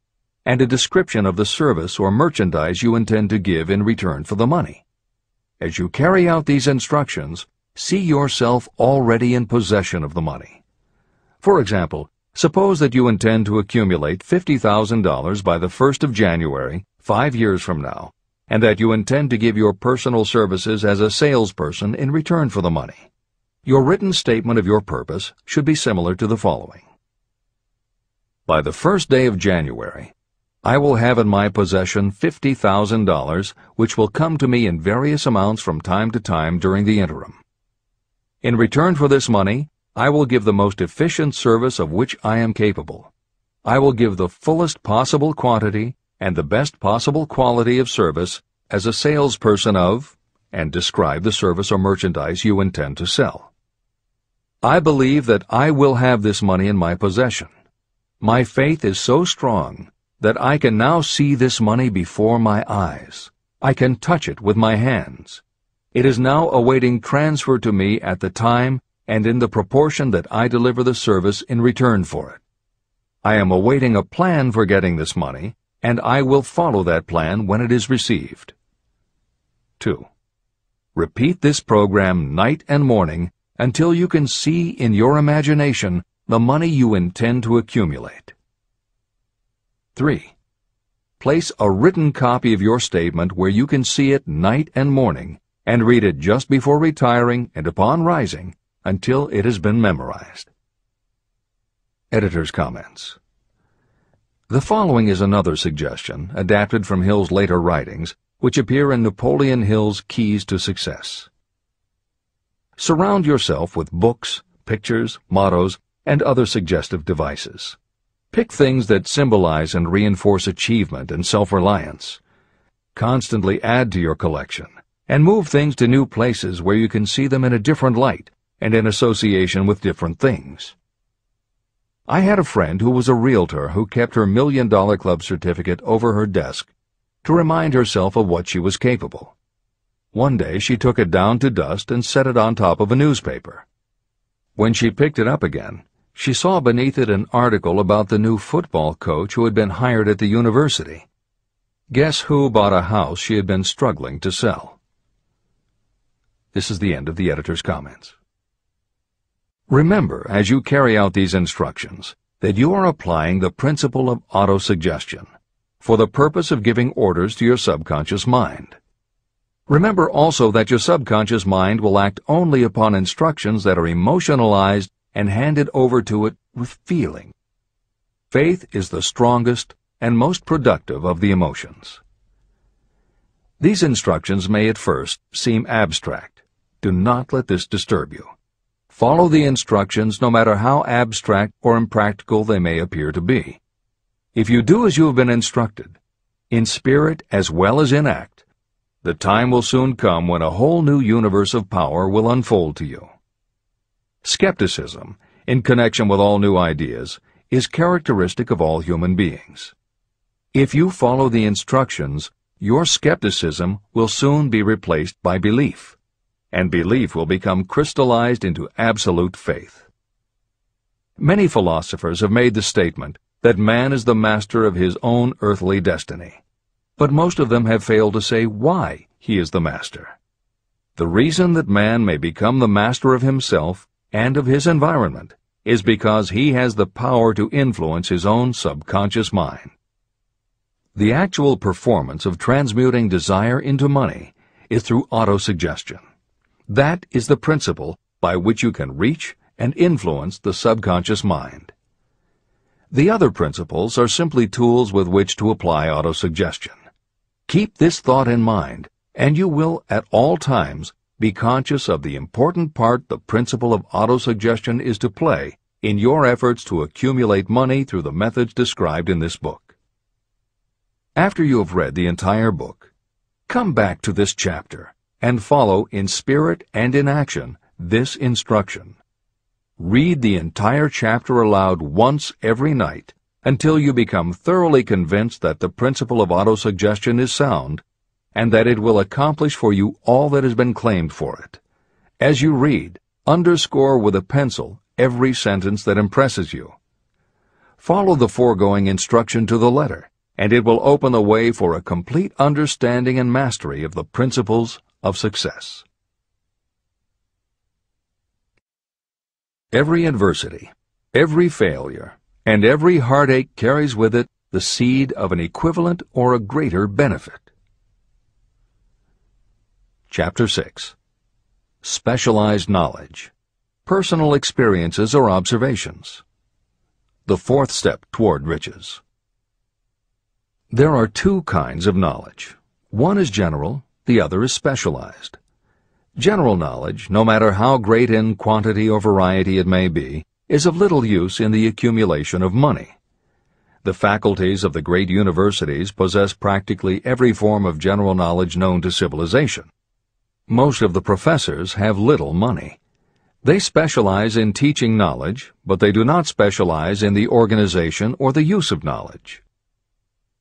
and a description of the service or merchandise you intend to give in return for the money. As you carry out these instructions, see yourself already in possession of the money. For example, suppose that you intend to accumulate $50,000 by the 1st of January 5 years from now, and that you intend to give your personal services as a salesperson in return for the money. Your written statement of your purpose should be similar to the following. By the first day of January, I will have in my possession $50,000, which will come to me in various amounts from time to time during the interim. In return for this money, I will give the most efficient service of which I am capable. I will give the fullest possible quantity and the best possible quality of service as a salesperson of, and describe the service or merchandise you intend to sell. I believe that I will have this money in my possession. My faith is so strong that I can now see this money before my eyes. I can touch it with my hands. It is now awaiting transfer to me at the time and in the proportion that I deliver the service in return for it. I am awaiting a plan for getting this money, and I will follow that plan when it is received. 2. Repeat this program night and morning until you can see in your imagination the money you intend to accumulate. 3. Place a written copy of your statement where you can see it night and morning, and read it just before retiring and upon rising until it has been memorized. Editor's comments. The following is another suggestion, adapted from Hill's later writings, which appear in Napoleon Hill's Keys to Success. Surround yourself with books, pictures, mottos, and other suggestive devices. Pick things that symbolize and reinforce achievement and self-reliance. Constantly add to your collection, and move things to new places where you can see them in a different light and in association with different things. I had a friend who was a realtor who kept her $1 Million Club certificate over her desk to remind herself of what she was capable. One day she took it down to dust and set it on top of a newspaper. When she picked it up again, she saw beneath it an article about the new football coach who had been hired at the university. Guess who bought a house she had been struggling to sell? This is the end of the editor's comments. Remember, as you carry out these instructions, that you are applying the principle of autosuggestion for the purpose of giving orders to your subconscious mind. Remember also that your subconscious mind will act only upon instructions that are emotionalized and handed over to it with feeling. Faith is the strongest and most productive of the emotions. These instructions may at first seem abstract. Do not let this disturb you. Follow the instructions no matter how abstract or impractical they may appear to be. If you do as you have been instructed, in spirit as well as in act, the time will soon come when a whole new universe of power will unfold to you. Skepticism, in connection with all new ideas, is characteristic of all human beings. If you follow the instructions, your skepticism will soon be replaced by belief, and belief will become crystallized into absolute faith. Many philosophers have made the statement that man is the master of his own earthly destiny, but most of them have failed to say why he is the master. The reason that man may become the master of himself and of his environment is because he has the power to influence his own subconscious mind. The actual performance of transmuting desire into money is through autosuggestion. That is the principle by which you can reach and influence the subconscious mind. The other principles are simply tools with which to apply autosuggestion. Keep this thought in mind, and you will at all times be conscious of the important part the principle of autosuggestion is to play in your efforts to accumulate money through the methods described in this book. After you have read the entire book, come back to this chapter and follow in spirit and in action this instruction. Read the entire chapter aloud once every night until you become thoroughly convinced that the principle of autosuggestion is sound and that it will accomplish for you all that has been claimed for it. As you read, underscore with a pencil every sentence that impresses you. Follow the foregoing instruction to the letter, and it will open the way for a complete understanding and mastery of the principles of success. Every adversity, every failure, and every heartache carries with it the seed of an equivalent or a greater benefit. Chapter 6. Specialized Knowledge. Personal experiences or observations. The fourth step toward riches. There are two kinds of knowledge. One is general, the other is specialized. General knowledge, no matter how great in quantity or variety it may be, is of little use in the accumulation of money. The faculties of the great universities possess practically every form of general knowledge known to civilization. Most of the professors have little money. They specialize in teaching knowledge, but they do not specialize in the organization or the use of knowledge.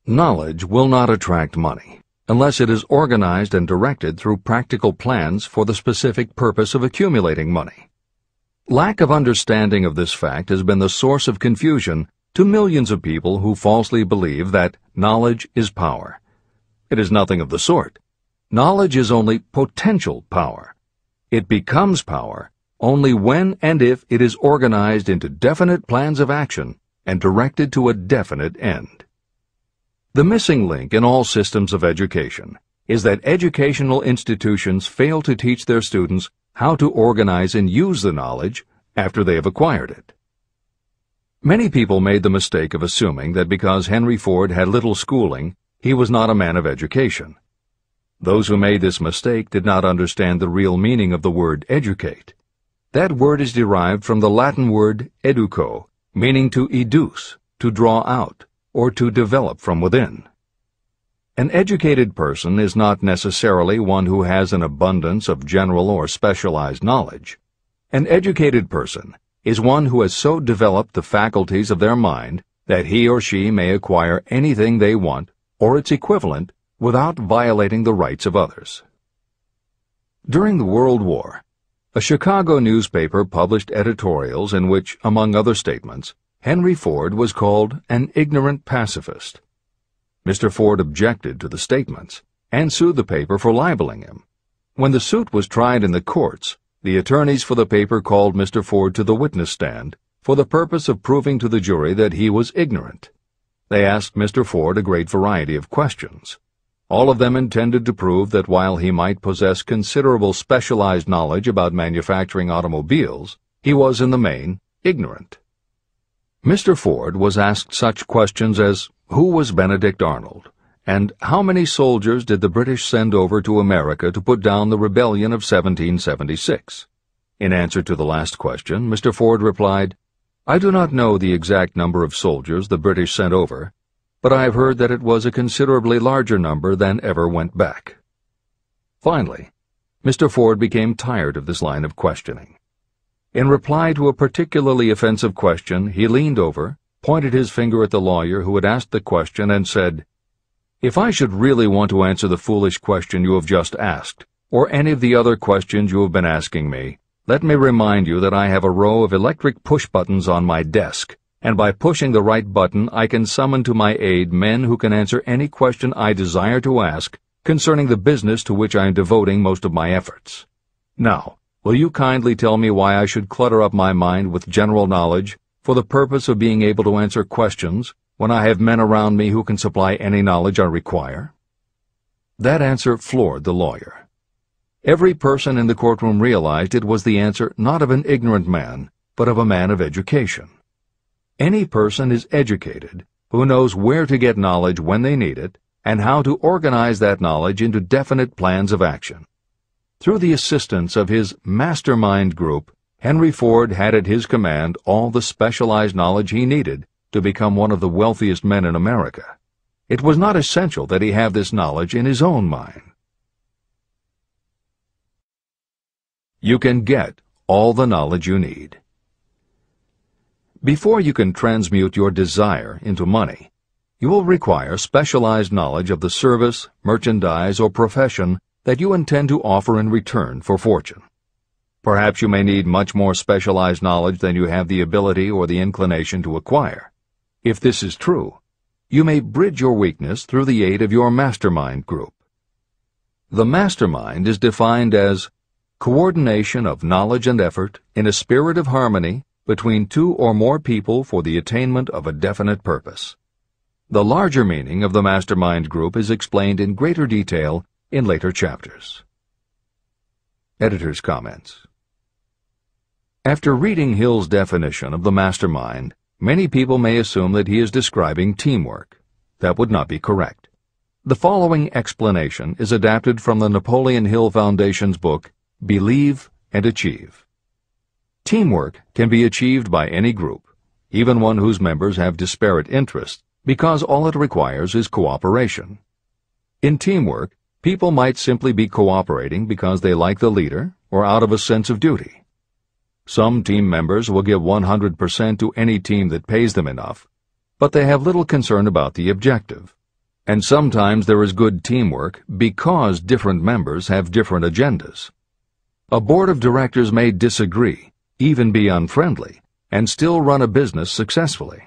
Knowledge will not attract money unless it is organized and directed through practical plans for the specific purpose of accumulating money. Lack of understanding of this fact has been the source of confusion to millions of people who falsely believe that knowledge is power. It is nothing of the sort. Knowledge is only potential power. It becomes power only when and if it is organized into definite plans of action and directed to a definite end. The missing link in all systems of education is that educational institutions fail to teach their students how to organize and use the knowledge after they have acquired it. Many people made the mistake of assuming that because Henry Ford had little schooling, he was not a man of education. Those who made this mistake did not understand the real meaning of the word educate. That word is derived from the Latin word educo, meaning to educe, to draw out, or to develop from within. An educated person is not necessarily one who has an abundance of general or specialized knowledge. An educated person is one who has so developed the faculties of their mind that he or she may acquire anything they want or its equivalent without violating the rights of others. During the World War, a Chicago newspaper published editorials in which, among other statements, Henry Ford was called an ignorant pacifist. Mr. Ford objected to the statements and sued the paper for libeling him. When the suit was tried in the courts, the attorneys for the paper called Mr. Ford to the witness stand for the purpose of proving to the jury that he was ignorant. They asked Mr. Ford a great variety of questions. All of them intended to prove that while he might possess considerable specialized knowledge about manufacturing automobiles, he was in the main ignorant. Mr. Ford was asked such questions as, who was Benedict Arnold, and how many soldiers did the British send over to America to put down the rebellion of 1776? In answer to the last question, Mr. Ford replied, I do not know the exact number of soldiers the British sent over, but I have heard that it was a considerably larger number than ever went back. Finally, Mr. Ford became tired of this line of questioning. In reply to a particularly offensive question, he leaned over, pointed his finger at the lawyer who had asked the question, and said, If I should really want to answer the foolish question you have just asked, or any of the other questions you have been asking me, let me remind you that I have a row of electric push buttons on my desk, and by pushing the right button I can summon to my aid men who can answer any question I desire to ask concerning the business to which I am devoting most of my efforts. Now, will you kindly tell me why I should clutter up my mind with general knowledge for the purpose of being able to answer questions when I have men around me who can supply any knowledge I require? That answer floored the lawyer. Every person in the courtroom realized it was the answer not of an ignorant man, but of a man of education. Any person is educated who knows where to get knowledge when they need it and how to organize that knowledge into definite plans of action. Through the assistance of his mastermind group, Henry Ford had at his command all the specialized knowledge he needed to become one of the wealthiest men in America. It was not essential that he have this knowledge in his own mind. You can get all the knowledge you need. Before you can transmute your desire into money, you will require specialized knowledge of the service, merchandise, or profession that you intend to offer in return for fortune. Perhaps you may need much more specialized knowledge than you have the ability or the inclination to acquire. If this is true, you may bridge your weakness through the aid of your mastermind group. The mastermind is defined as coordination of knowledge and effort in a spirit of harmony between two or more people for the attainment of a definite purpose. The larger meaning of the mastermind group is explained in greater detail in later chapters. Editor's comments. After reading Hill's definition of the mastermind, many people may assume that he is describing teamwork. That would not be correct. The following explanation is adapted from the Napoleon Hill Foundation's book, Believe and Achieve. Teamwork can be achieved by any group, even one whose members have disparate interests, because all it requires is cooperation. In teamwork, people might simply be cooperating because they like the leader or out of a sense of duty. Some team members will give 100% to any team that pays them enough, but they have little concern about the objective. And sometimes there is good teamwork because different members have different agendas. A board of directors may disagree, even be unfriendly, and still run a business successfully.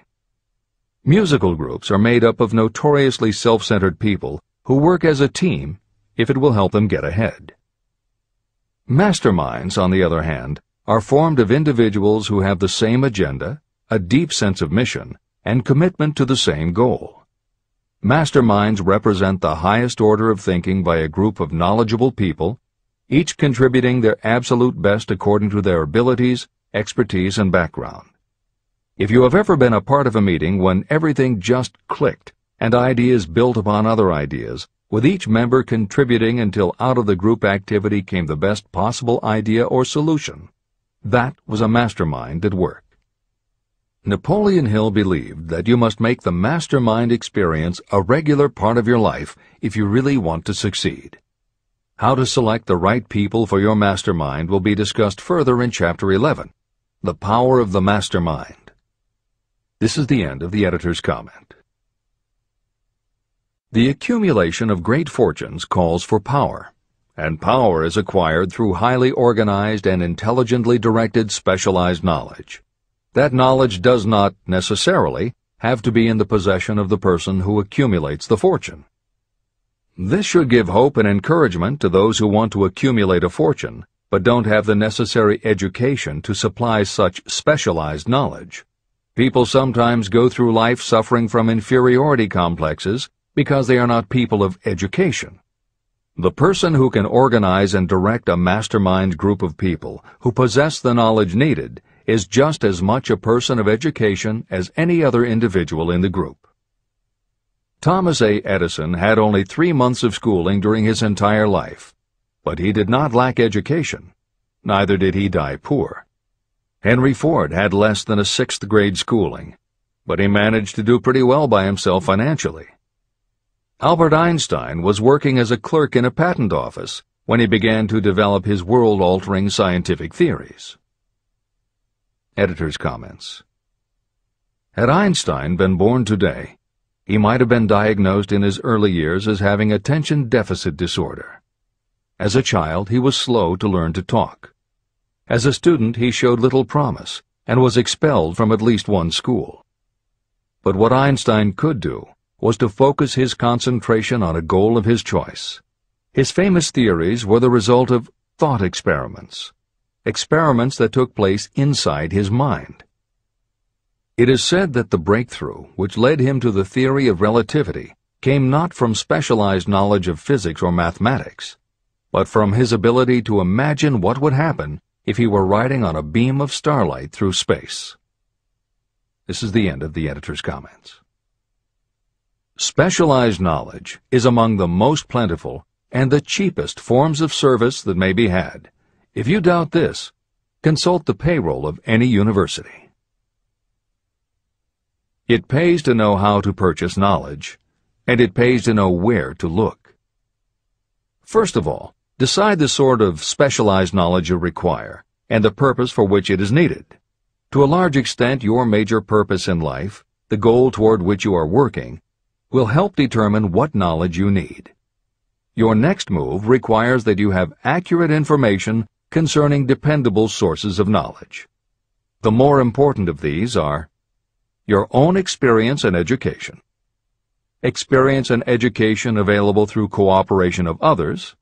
Musical groups are made up of notoriously self-centered people who work as a team if it will help them get ahead. Masterminds, on the other hand, are formed of individuals who have the same agenda, a deep sense of mission, and commitment to the same goal. Masterminds represent the highest order of thinking by a group of knowledgeable people, each contributing their absolute best according to their abilities, expertise, and background. If you have ever been a part of a meeting when everything just clicked and ideas built upon other ideas, with each member contributing until out of the group activity came the best possible idea or solution, that was a mastermind at work. Napoleon Hill believed that you must make the mastermind experience a regular part of your life if you really want to succeed. How to select the right people for your mastermind will be discussed further in Chapter 11, The Power of the Mastermind. This is the end of the editor's comment. The accumulation of great fortunes calls for power, and power is acquired through highly organized and intelligently directed specialized knowledge. That knowledge does not, necessarily, have to be in the possession of the person who accumulates the fortune. This should give hope and encouragement to those who want to accumulate a fortune, but don't have the necessary education to supply such specialized knowledge. People sometimes go through life suffering from inferiority complexes because they are not people of education. The person who can organize and direct a mastermind group of people who possess the knowledge needed is just as much a person of education as any other individual in the group. Thomas A. Edison had only 3 months of schooling during his entire life, but he did not lack education. Neither did he die poor. Henry Ford had less than a 6th grade schooling, but he managed to do pretty well by himself financially. Albert Einstein was working as a clerk in a patent office when he began to develop his world-altering scientific theories. Editor's comments. Had Einstein been born today, he might have been diagnosed in his early years as having attention deficit disorder. As a child, he was slow to learn to talk. As a student, he showed little promise and was expelled from at least one school. But what Einstein could do was to focus his concentration on a goal of his choice. His famous theories were the result of thought experiments, experiments that took place inside his mind. It is said that the breakthrough which led him to the theory of relativity came not from specialized knowledge of physics or mathematics, but from his ability to imagine what would happen if he were riding on a beam of starlight through space. This is the end of the editor's comments. Specialized knowledge is among the most plentiful and the cheapest forms of service that may be had. If you doubt this, consult the payroll of any university. It pays to know how to purchase knowledge, and it pays to know where to look. First of all, decide the sort of specialized knowledge you require and the purpose for which it is needed. To a large extent, your major purpose in life, the goal toward which you are working, will help determine what knowledge you need. Your next move requires that you have accurate information concerning dependable sources of knowledge. The more important of these are your own experience and education, experience and education available through cooperation of others,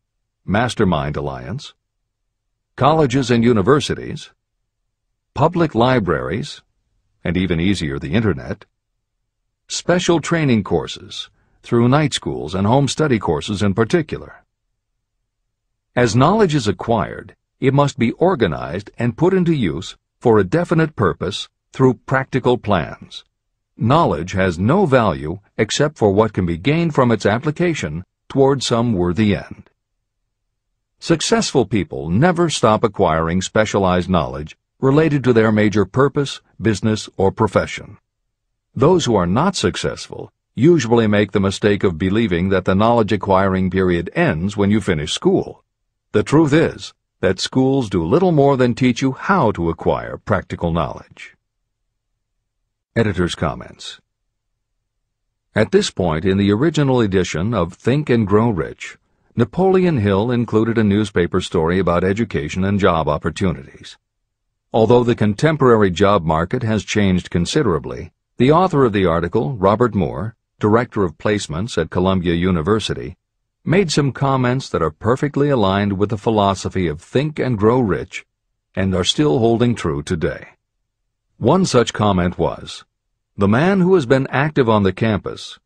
Mastermind Alliance, colleges and universities, public libraries, and even easier, the Internet, special training courses, through night schools and home study courses in particular. As knowledge is acquired, it must be organized and put into use for a definite purpose through practical plans. Knowledge has no value except for what can be gained from its application toward some worthy end. Successful people never stop acquiring specialized knowledge related to their major purpose, business, or profession. Those who are not successful usually make the mistake of believing that the knowledge-acquiring period ends when you finish school. The truth is that schools do little more than teach you how to acquire practical knowledge. Editor's comments. At this point in the original edition of Think and Grow Rich, Napoleon Hill included a newspaper story about education and job opportunities. Although the contemporary job market has changed considerably, the author of the article, Robert Moore, Director of Placements at Columbia University, made some comments that are perfectly aligned with the philosophy of Think and Grow Rich and are still holding true today. One such comment was, "The man who has been active on the campus,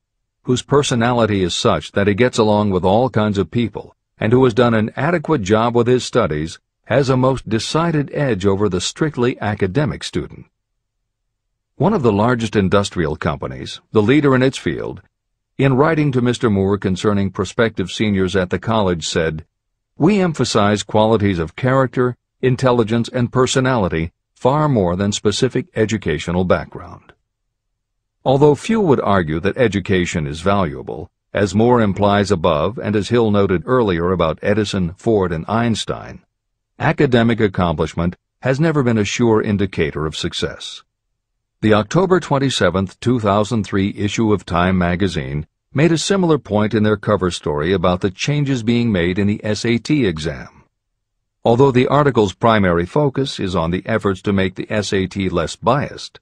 whose personality is such that he gets along with all kinds of people, and who has done an adequate job with his studies, has a most decided edge over the strictly academic student." One of the largest industrial companies, the leader in its field, in writing to Mr. Moore concerning prospective seniors at the college said, "We emphasize qualities of character, intelligence, and personality far more than specific educational background." Although few would argue that education is valuable, as Moore implies above and as Hill noted earlier about Edison, Ford, and Einstein, academic accomplishment has never been a sure indicator of success. The October 27, 2003 issue of Time magazine made a similar point in their cover story about the changes being made in the SAT exam. Although the article's primary focus is on the efforts to make the SAT less biased,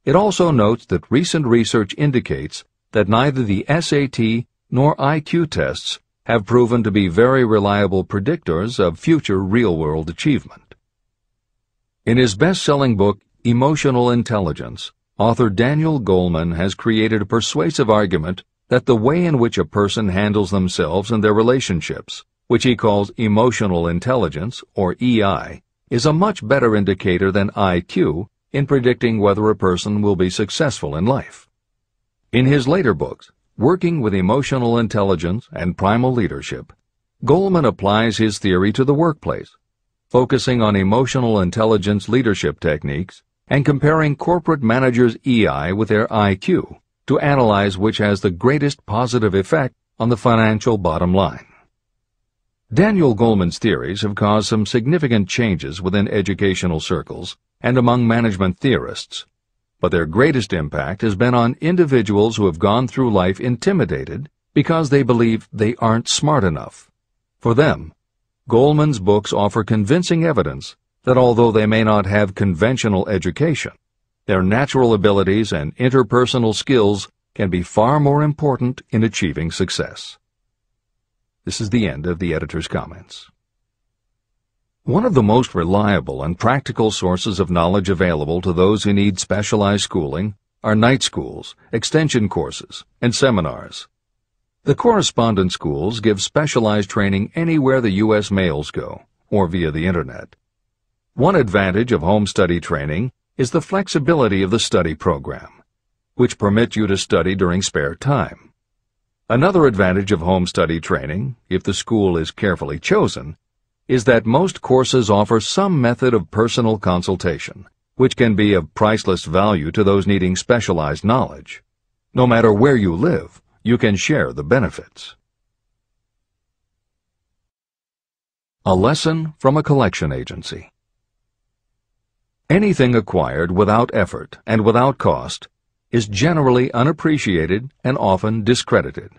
it also notes that recent research indicates that neither the SAT nor IQ tests have proven to be very reliable predictors of future real-world achievement. In his best-selling book, Emotional Intelligence, author Daniel Goleman has created a persuasive argument that the way in which a person handles themselves and their relationships, which he calls emotional intelligence, or EI, is a much better indicator than IQ in predicting whether a person will be successful in life. In his later books, Working with Emotional Intelligence and Primal Leadership, Goleman applies his theory to the workplace, focusing on emotional intelligence leadership techniques and comparing corporate managers' EI with their IQ to analyze which has the greatest positive effect on the financial bottom line. Daniel Goleman's theories have caused some significant changes within educational circles and among management theorists, but their greatest impact has been on individuals who have gone through life intimidated because they believe they aren't smart enough. For them, Goleman's books offer convincing evidence that although they may not have conventional education, their natural abilities and interpersonal skills can be far more important in achieving success. This is the end of the editor's comments. One of the most reliable and practical sources of knowledge available to those who need specialized schooling are night schools, extension courses, and seminars. The correspondence schools give specialized training anywhere the U.S. mails go, or via the Internet. One advantage of home study training is the flexibility of the study program, which permits you to study during spare time. Another advantage of home study training, if the school is carefully chosen, is that most courses offer some method of personal consultation, which can be of priceless value to those needing specialized knowledge. No matter where you live, you can share the benefits. A lesson from a collection agency. Anything acquired without effort and without cost is generally unappreciated and often discredited.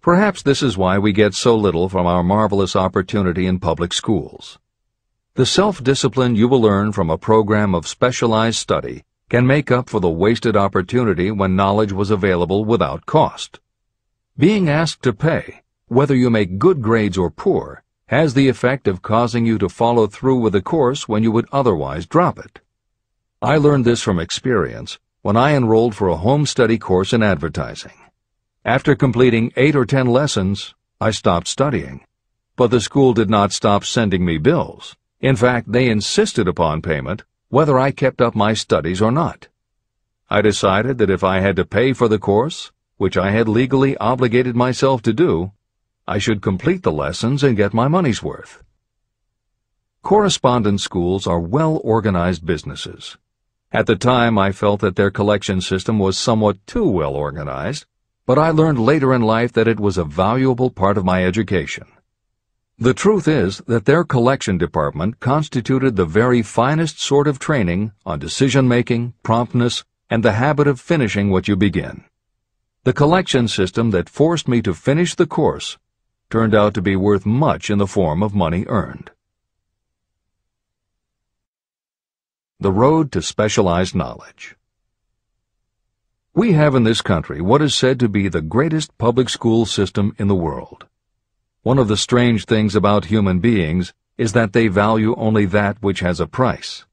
Perhaps this is why we get so little from our marvelous opportunity in public schools. The self-discipline you will learn from a program of specialized study can make up for the wasted opportunity when knowledge was available without cost. Being asked to pay, whether you make good grades or poor, has the effect of causing you to follow through with the course when you would otherwise drop it. I learned this from experience when I enrolled for a home study course in advertising. After completing 8 or 10 lessons, I stopped studying. But the school did not stop sending me bills. In fact, they insisted upon payment, whether I kept up my studies or not. I decided that if I had to pay for the course, which I had legally obligated myself to do, I should complete the lessons and get my money's worth. Correspondence schools are well-organized businesses. At the time, I felt that their collection system was somewhat too well organized, but I learned later in life that it was a valuable part of my education. The truth is that their collection department constituted the very finest sort of training on decision-making, promptness, and the habit of finishing what you begin. The collection system that forced me to finish the course turned out to be worth much in the form of money earned. The road to specialized knowledge. We have in this country what is said to be the greatest public school system in the world. One of the strange things about human beings is that they value only that which has a price.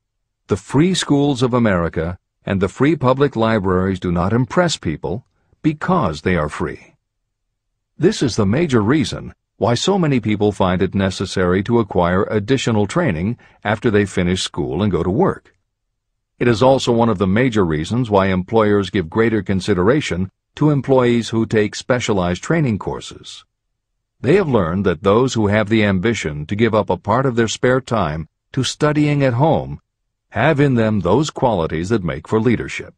The free schools of America and the free public libraries do not impress people because they are free. This is the major reason why so many people find it necessary to acquire additional training after they finish school and go to work. It is also one of the major reasons why employers give greater consideration to employees who take specialized training courses. They have learned that those who have the ambition to give up a part of their spare time to studying at home have in them those qualities that make for leadership.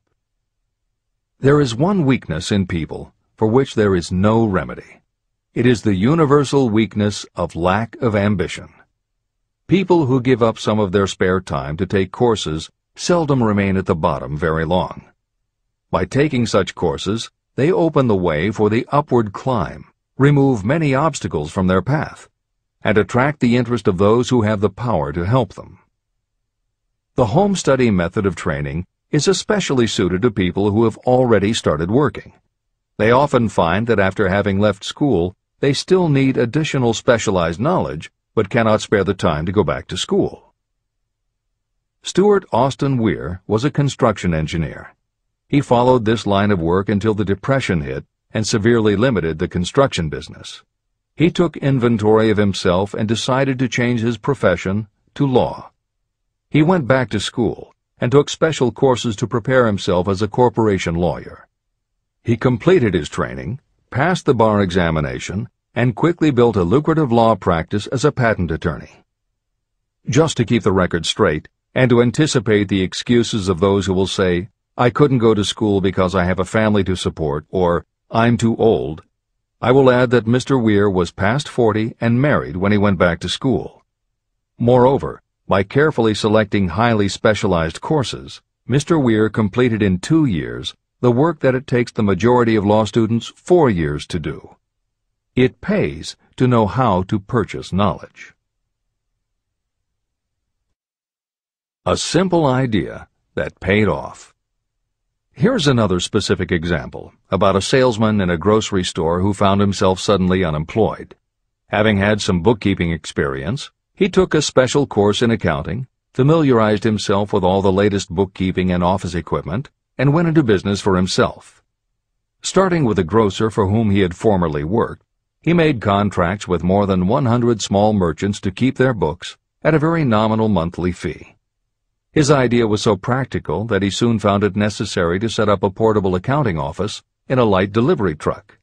There is one weakness in people for which there is no remedy. It is the universal weakness of lack of ambition. People who give up some of their spare time to take courses seldom remain at the bottom very long. By taking such courses, they open the way for the upward climb, remove many obstacles from their path, and attract the interest of those who have the power to help them. The home study method of training is especially suited to people who have already started working. They often find that after having left school, they still need additional specialized knowledge, but cannot spare the time to go back to school. Stuart Austin Weir was a construction engineer. He followed this line of work until the Depression hit and severely limited the construction business. He took inventory of himself and decided to change his profession to law. He went back to school and took special courses to prepare himself as a corporation lawyer. He completed his training, passed the bar examination, and quickly built a lucrative law practice as a patent attorney. Just to keep the record straight, and to anticipate the excuses of those who will say, "I couldn't go to school because I have a family to support," or "I'm too old," I will add that Mr. Weir was past 40 and married when he went back to school. Moreover, by carefully selecting highly specialized courses, Mr. Weir completed in 2 years the work that it takes the majority of law students 4 years to do. It pays to know how to purchase knowledge. A simple idea that paid off. Here's another specific example about a salesman in a grocery store who found himself suddenly unemployed. Having had some bookkeeping experience, he took a special course in accounting, familiarized himself with all the latest bookkeeping and office equipment, and went into business for himself. Starting with a grocer for whom he had formerly worked, he made contracts with more than 100 small merchants to keep their books at a very nominal monthly fee. His idea was so practical that he soon found it necessary to set up a portable accounting office in a light delivery truck.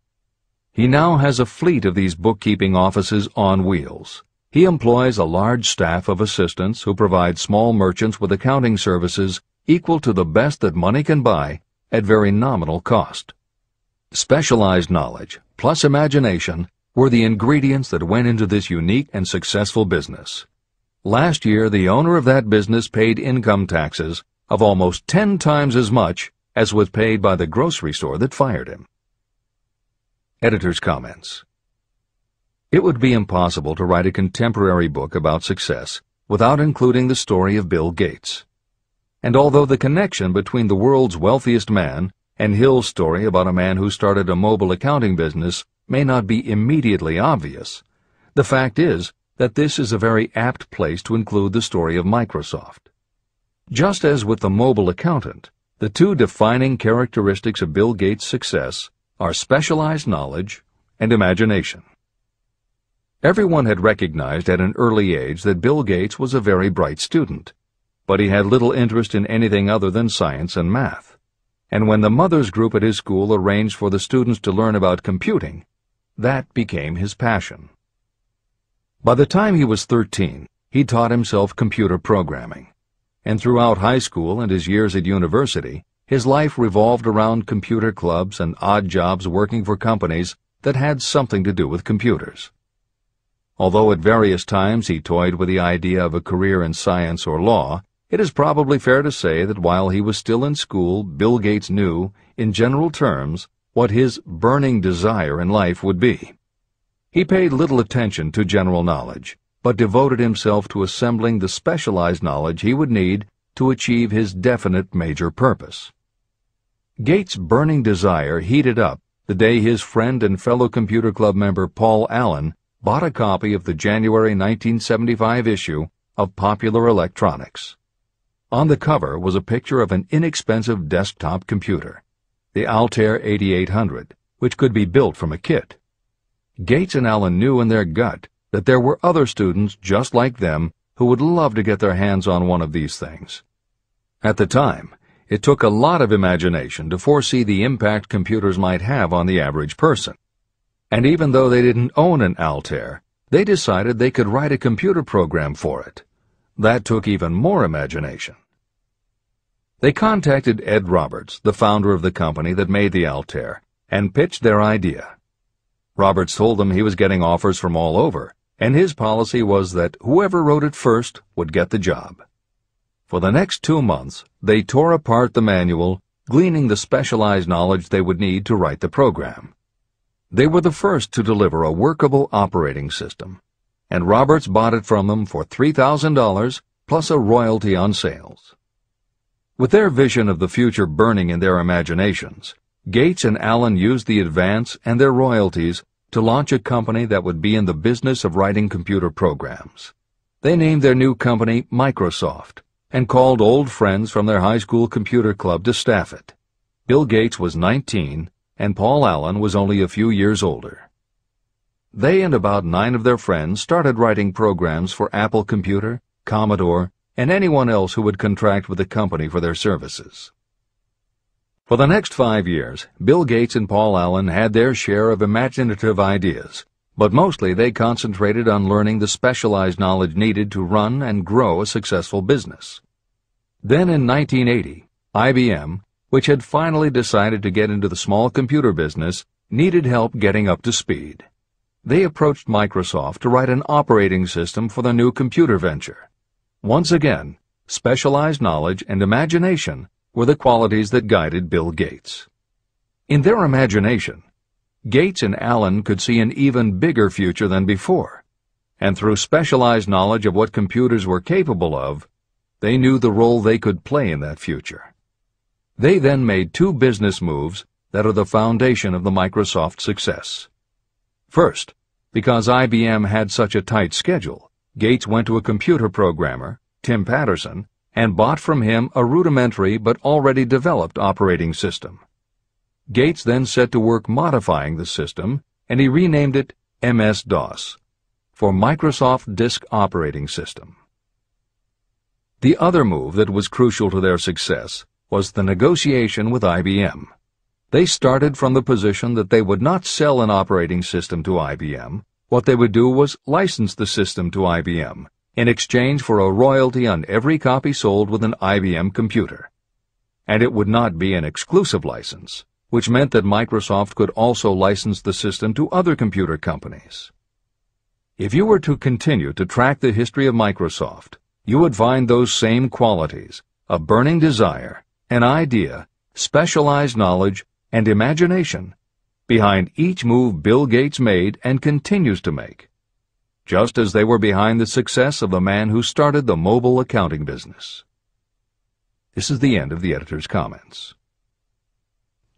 He now has a fleet of these bookkeeping offices on wheels. He employs a large staff of assistants who provide small merchants with accounting services equal to the best that money can buy at very nominal cost. Specialized knowledge plus imagination were the ingredients that went into this unique and successful business. Last year, the owner of that business paid income taxes of almost 10 times as much as was paid by the grocery store that fired him. Editor's comments. It would be impossible to write a contemporary book about success without including the story of Bill Gates. And although the connection between the world's wealthiest man and Hill's story about a man who started a mobile accounting business may not be immediately obvious, the fact is that this is a very apt place to include the story of Microsoft. Just as with the mobile accountant, The two defining characteristics of Bill Gates' success are specialized knowledge and imagination. Everyone had recognized at an early age that Bill Gates was a very bright student, but he had little interest in anything other than science and math. And when the mothers group at his school arranged for the students to learn about computing, that became his passion. By the time he was 13, he taught himself computer programming, and throughout high school and his years at university, his life revolved around computer clubs and odd jobs working for companies that had something to do with computers. Although at various times he toyed with the idea of a career in science or law, it is probably fair to say that while he was still in school, Bill Gates knew, in general terms, what his burning desire in life would be. He paid little attention to general knowledge, but devoted himself to assembling the specialized knowledge he would need to achieve his definite major purpose. Gates' burning desire heated up the day his friend and fellow computer club member Paul Allen bought a copy of the January 1975 issue of Popular Electronics. On the cover was a picture of an inexpensive desktop computer, the Altair 8800, which could be built from a kit. Gates and Allen knew in their gut that there were other students just like them who would love to get their hands on one of these things. At the time, it took a lot of imagination to foresee the impact computers might have on the average person. And even though they didn't own an Altair, they decided they could write a computer program for it. That took even more imagination. They contacted Ed Roberts, the founder of the company that made the Altair, and pitched their idea. Roberts told them he was getting offers from all over, and his policy was that whoever wrote it first would get the job. For the next 2 months, they tore apart the manual, gleaning the specialized knowledge they would need to write the program. They were the first to deliver a workable operating system, and Roberts bought it from them for $3,000 plus a royalty on sales. With their vision of the future burning in their imaginations, Gates and Allen used the advance and their royalties to launch a company that would be in the business of writing computer programs. They named their new company Microsoft and called old friends from their high school computer club to staff it. Bill Gates was 19, and Paul Allen was only a few years older. They and about 9 of their friends started writing programs for Apple Computer, Commodore, and anyone else who would contract with the company for their services. For the next 5 years, Bill Gates and Paul Allen had their share of imaginative ideas, but mostly they concentrated on learning the specialized knowledge needed to run and grow a successful business. Then in 1980, IBM, which had finally decided to get into the small computer business, needed help getting up to speed. They approached Microsoft to write an operating system for the new computer venture. Once again, specialized knowledge and imagination were the qualities that guided Bill Gates. In their imagination, Gates and Allen could see an even bigger future than before, and through specialized knowledge of what computers were capable of, they knew the role they could play in that future. They then made 2 business moves that are the foundation of the Microsoft success. First, because IBM had such a tight schedule, Gates went to a computer programmer, Tim Patterson, and bought from him a rudimentary but already developed operating system. Gates then set to work modifying the system, and he renamed it MS-DOS, for Microsoft Disk Operating System. The other move that was crucial to their success was the negotiation with IBM. They started from the position that they would not sell an operating system to IBM. What they would do was license the system to IBM in exchange for a royalty on every copy sold with an IBM computer. And it would not be an exclusive license, which meant that Microsoft could also license the system to other computer companies. If you were to continue to track the history of Microsoft, you would find those same qualities: a burning desire, an idea, specialized knowledge, and imagination behind each move Bill Gates made and continues to make, just as they were behind the success of the man who started the mobile accounting business. This is the end of the editor's comments.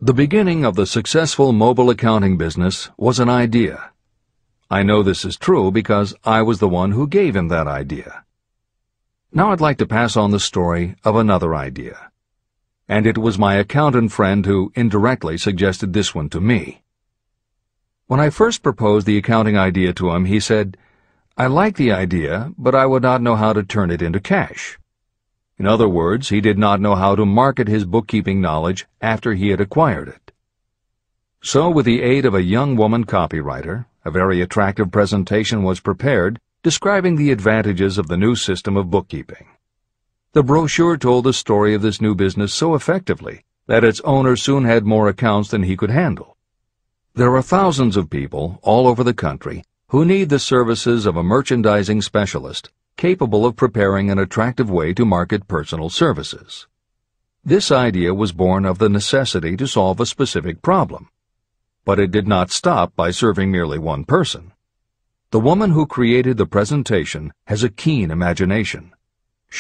The beginning of the successful mobile accounting business was an idea. I know this is true because I was the one who gave him that idea. Now I'd like to pass on the story of another idea. and it was my accountant friend who indirectly suggested this one to me. When I first proposed the accounting idea to him, he said, "I like the idea, but I would not know how to turn it into cash." In other words, he did not know how to market his bookkeeping knowledge after he had acquired it. So, with the aid of a young woman copywriter, a very attractive presentation was prepared describing the advantages of the new system of bookkeeping. The brochure told the story of this new business so effectively that its owner soon had more accounts than he could handle. There are thousands of people all over the country who need the services of a merchandising specialist capable of preparing an attractive way to market personal services. This idea was born of the necessity to solve a specific problem. But it did not stop by serving merely one person. The woman who created the presentation has a keen imagination.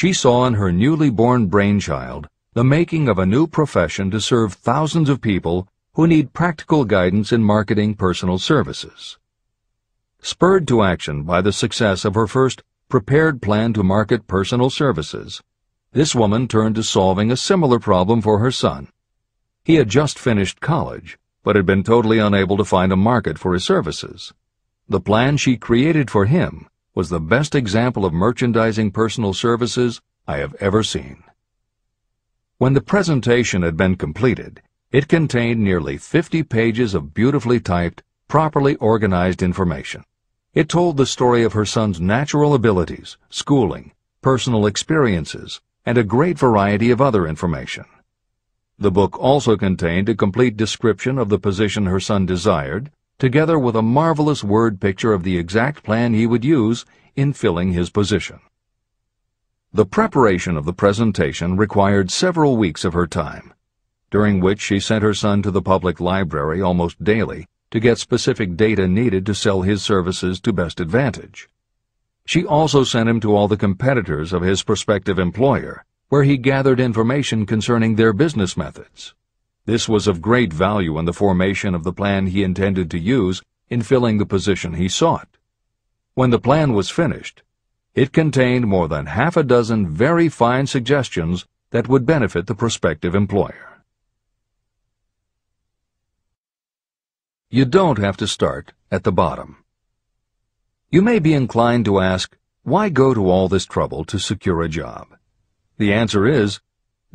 She saw in her newly born brainchild the making of a new profession to serve thousands of people who need practical guidance in marketing personal services. Spurred to action by the success of her first prepared plan to market personal services, this woman turned to solving a similar problem for her son. He had just finished college, but had been totally unable to find a market for his services. The plan she created for him was the best example of merchandising personal services I have ever seen. When the presentation had been completed, it contained nearly 50 pages of beautifully typed, properly organized information. It told the story of her son's natural abilities, schooling, personal experiences, and a great variety of other information. The book also contained a complete description of the position her son desired, together with a marvelous word picture of the exact plan he would use in filling his position. The preparation of the presentation required several weeks of her time, during which she sent her son to the public library almost daily to get specific data needed to sell his services to best advantage. She also sent him to all the competitors of his prospective employer, where he gathered information concerning their business methods. This was of great value in the formation of the plan he intended to use in filling the position he sought. When the plan was finished, it contained more than half a dozen very fine suggestions that would benefit the prospective employer. You don't have to start at the bottom. You may be inclined to ask, why go to all this trouble to secure a job? The answer is,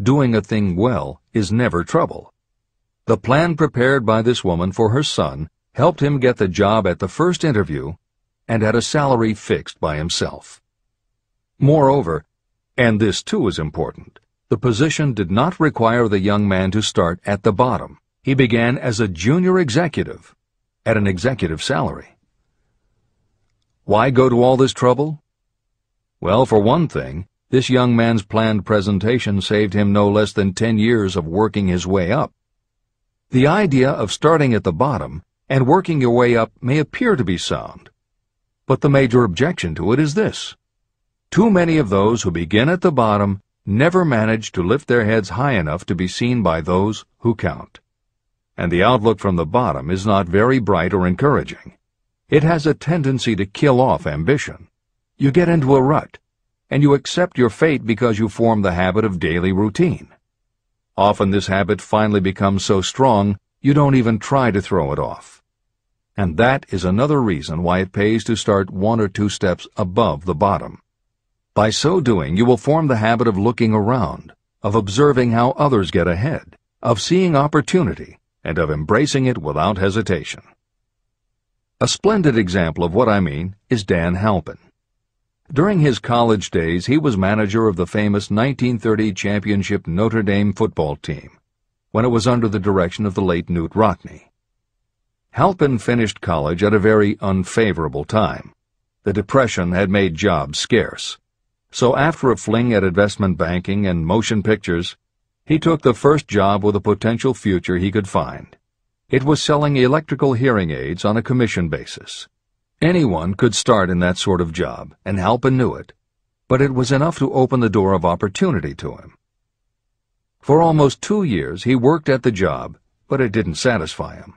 doing a thing well is never trouble. The plan prepared by this woman for her son helped him get the job at the first interview and at a salary fixed by himself. Moreover, and this too is important, the position did not require the young man to start at the bottom. He began as a junior executive at an executive salary. Why go to all this trouble? Well, for one thing, this young man's planned presentation saved him no less than 10 years of working his way up. The idea of starting at the bottom and working your way up may appear to be sound, but the major objection to it is this. Too many of those who begin at the bottom never manage to lift their heads high enough to be seen by those who count. And the outlook from the bottom is not very bright or encouraging. It has a tendency to kill off ambition. You get into a rut, and you accept your fate because you form the habit of daily routine. Often this habit finally becomes so strong you don't even try to throw it off. And that is another reason why it pays to start 1 or 2 steps above the bottom. By so doing, you will form the habit of looking around, of observing how others get ahead, of seeing opportunity, and of embracing it without hesitation. A splendid example of what I mean is Dan Halpin. During his college days, he was manager of the famous 1930 championship Notre Dame football team, when it was under the direction of the late Knute Rockne. Halpin finished college at a very unfavorable time. The Depression had made jobs scarce. So after a fling at investment banking and motion pictures, he took the first job with a potential future he could find. It was selling electrical hearing aids on a commission basis. Anyone could start in that sort of job, and Halpin knew it, but it was enough to open the door of opportunity to him. For almost 2 years he worked at the job, but it didn't satisfy him.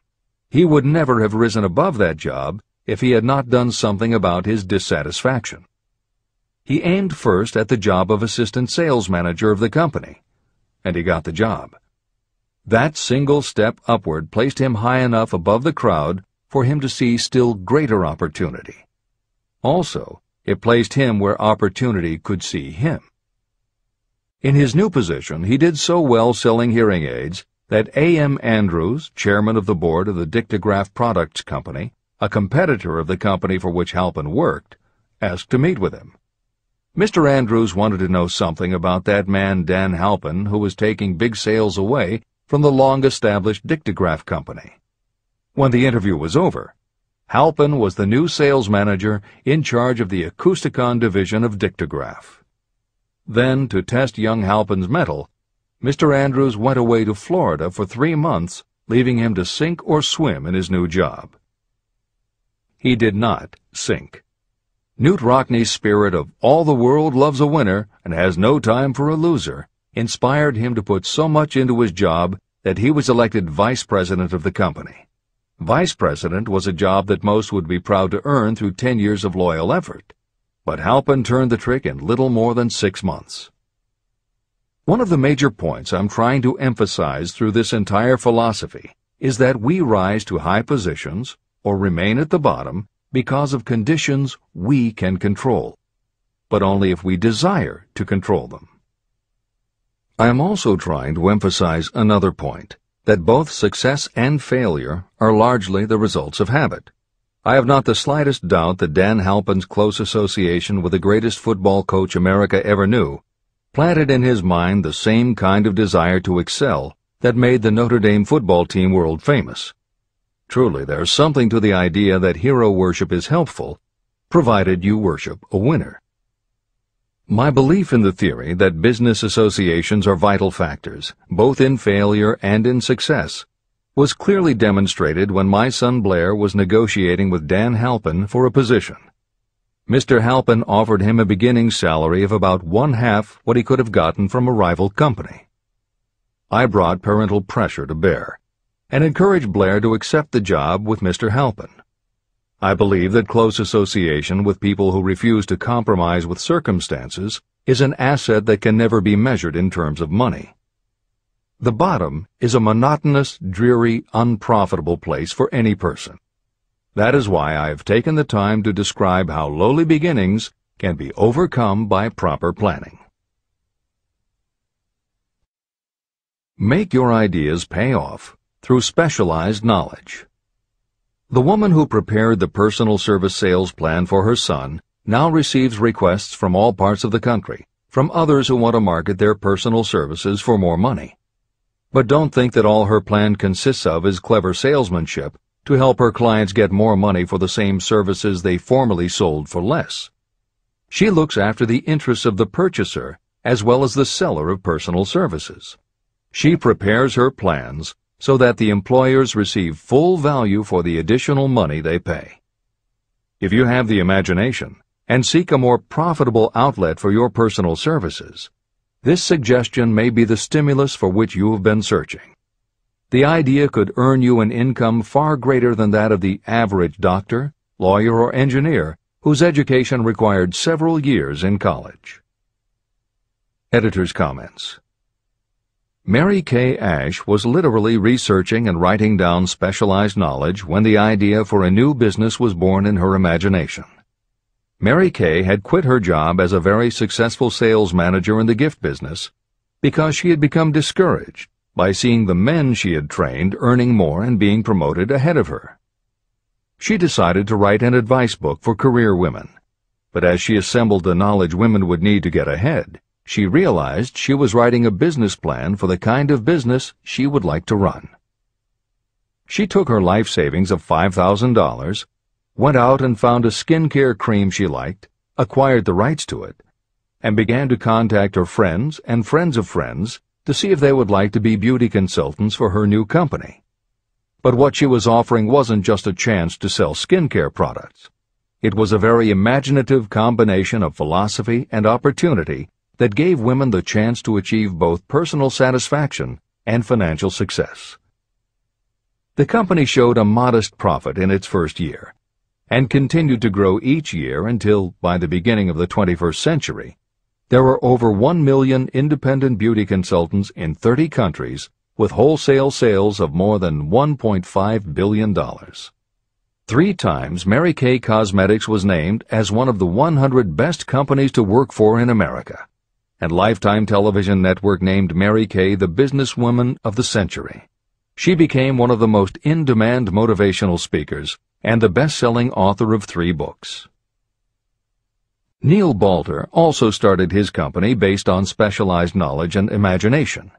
He would never have risen above that job if he had not done something about his dissatisfaction. He aimed first at the job of assistant sales manager of the company, and he got the job. That single step upward placed him high enough above the crowd for him to see still greater opportunity. Also, it placed him where opportunity could see him. In his new position, he did so well selling hearing aids that A.M. Andrews, chairman of the board of the Dictograph Products Company, a competitor of the company for which Halpin worked, asked to meet with him. Mr. Andrews wanted to know something about that man Dan Halpin, who was taking big sales away from the long-established Dictograph Company. When the interview was over, Halpin was the new sales manager in charge of the Acousticon division of Dictograph. Then, to test young Halpin's mettle, Mr. Andrews went away to Florida for 3 months, leaving him to sink or swim in his new job. He did not sink. Knute Rockne's spirit of all the world loves a winner and has no time for a loser inspired him to put so much into his job that he was elected vice president of the company. Vice president was a job that most would be proud to earn through 10 years of loyal effort, but Halpin turned the trick in little more than 6 months. One of the major points I'm trying to emphasize through this entire philosophy is that we rise to high positions or remain at the bottom because of conditions we can control, but only if we desire to control them. I am also trying to emphasize another point, that both success and failure are largely the results of habit. I have not the slightest doubt that Dan Halpin's close association with the greatest football coach America ever knew planted in his mind the same kind of desire to excel that made the Notre Dame football team world famous. Truly, there's something to the idea that hero worship is helpful, provided you worship a winner. My belief in the theory that business associations are vital factors, both in failure and in success, was clearly demonstrated when my son Blair was negotiating with Dan Halpin for a position. Mr. Halpin offered him a beginning salary of about 1/2 what he could have gotten from a rival company. I brought parental pressure to bear, and encouraged Blair to accept the job with Mr. Halpin. I believe that close association with people who refuse to compromise with circumstances is an asset that can never be measured in terms of money. The bottom is a monotonous, dreary, unprofitable place for any person. That is why I have taken the time to describe how lowly beginnings can be overcome by proper planning. Make your ideas pay off through specialized knowledge. The woman who prepared the personal service sales plan for her son now receives requests from all parts of the country, from others who want to market their personal services for more money. But don't think that all her plan consists of is clever salesmanship to help her clients get more money for the same services they formerly sold for less. She looks after the interests of the purchaser as well as the seller of personal services. She prepares her plans so that the employers receive full value for the additional money they pay. If you have the imagination and seek a more profitable outlet for your personal services, this suggestion may be the stimulus for which you have been searching. The idea could earn you an income far greater than that of the average doctor, lawyer, or engineer whose education required several years in college. Editor's comments. Mary Kay Ash was literally researching and writing down specialized knowledge when the idea for a new business was born in her imagination. Mary Kay had quit her job as a very successful sales manager in the gift business because she had become discouraged by seeing the men she had trained earning more and being promoted ahead of her. She decided to write an advice book for career women, but as she assembled the knowledge women would need to get ahead, she realized she was writing a business plan for the kind of business she would like to run. She took her life savings of $5,000, went out and found a skincare cream she liked, acquired the rights to it, and began to contact her friends and friends of friends to see if they would like to be beauty consultants for her new company. But what she was offering wasn't just a chance to sell skincare products. It was a very imaginative combination of philosophy and opportunity that gave women the chance to achieve both personal satisfaction and financial success. The company showed a modest profit in its first year, and continued to grow each year until, by the beginning of the 21st century, There are over 1 million independent beauty consultants in 30 countries with wholesale sales of more than $1.5 billion. 3 times Mary Kay Cosmetics was named as one of the 100 best companies to work for in America, and Lifetime Television Network named Mary Kay the businesswoman of the century. She became one of the most in-demand motivational speakers and the best-selling author of 3 books. Neil Balter also started his company based on specialized knowledge and imagination.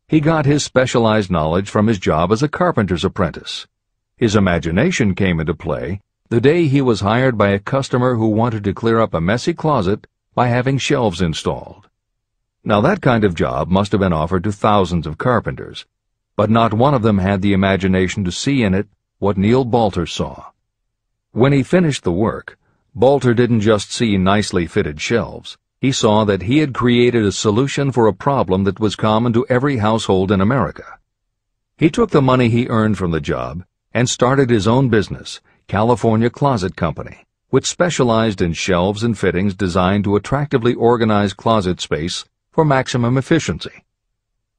He got his specialized knowledge from his job as a carpenter's apprentice. His imagination came into play the day he was hired by a customer who wanted to clear up a messy closet by having shelves installed. Now that kind of job must have been offered to thousands of carpenters, but not one of them had the imagination to see in it what Neil Balter saw. When he finished the work, Balter didn't just see nicely fitted shelves. He saw that he had created a solution for a problem that was common to every household in America. He took the money he earned from the job and started his own business, California Closet Company, which specialized in shelves and fittings designed to attractively organize closet space for maximum efficiency.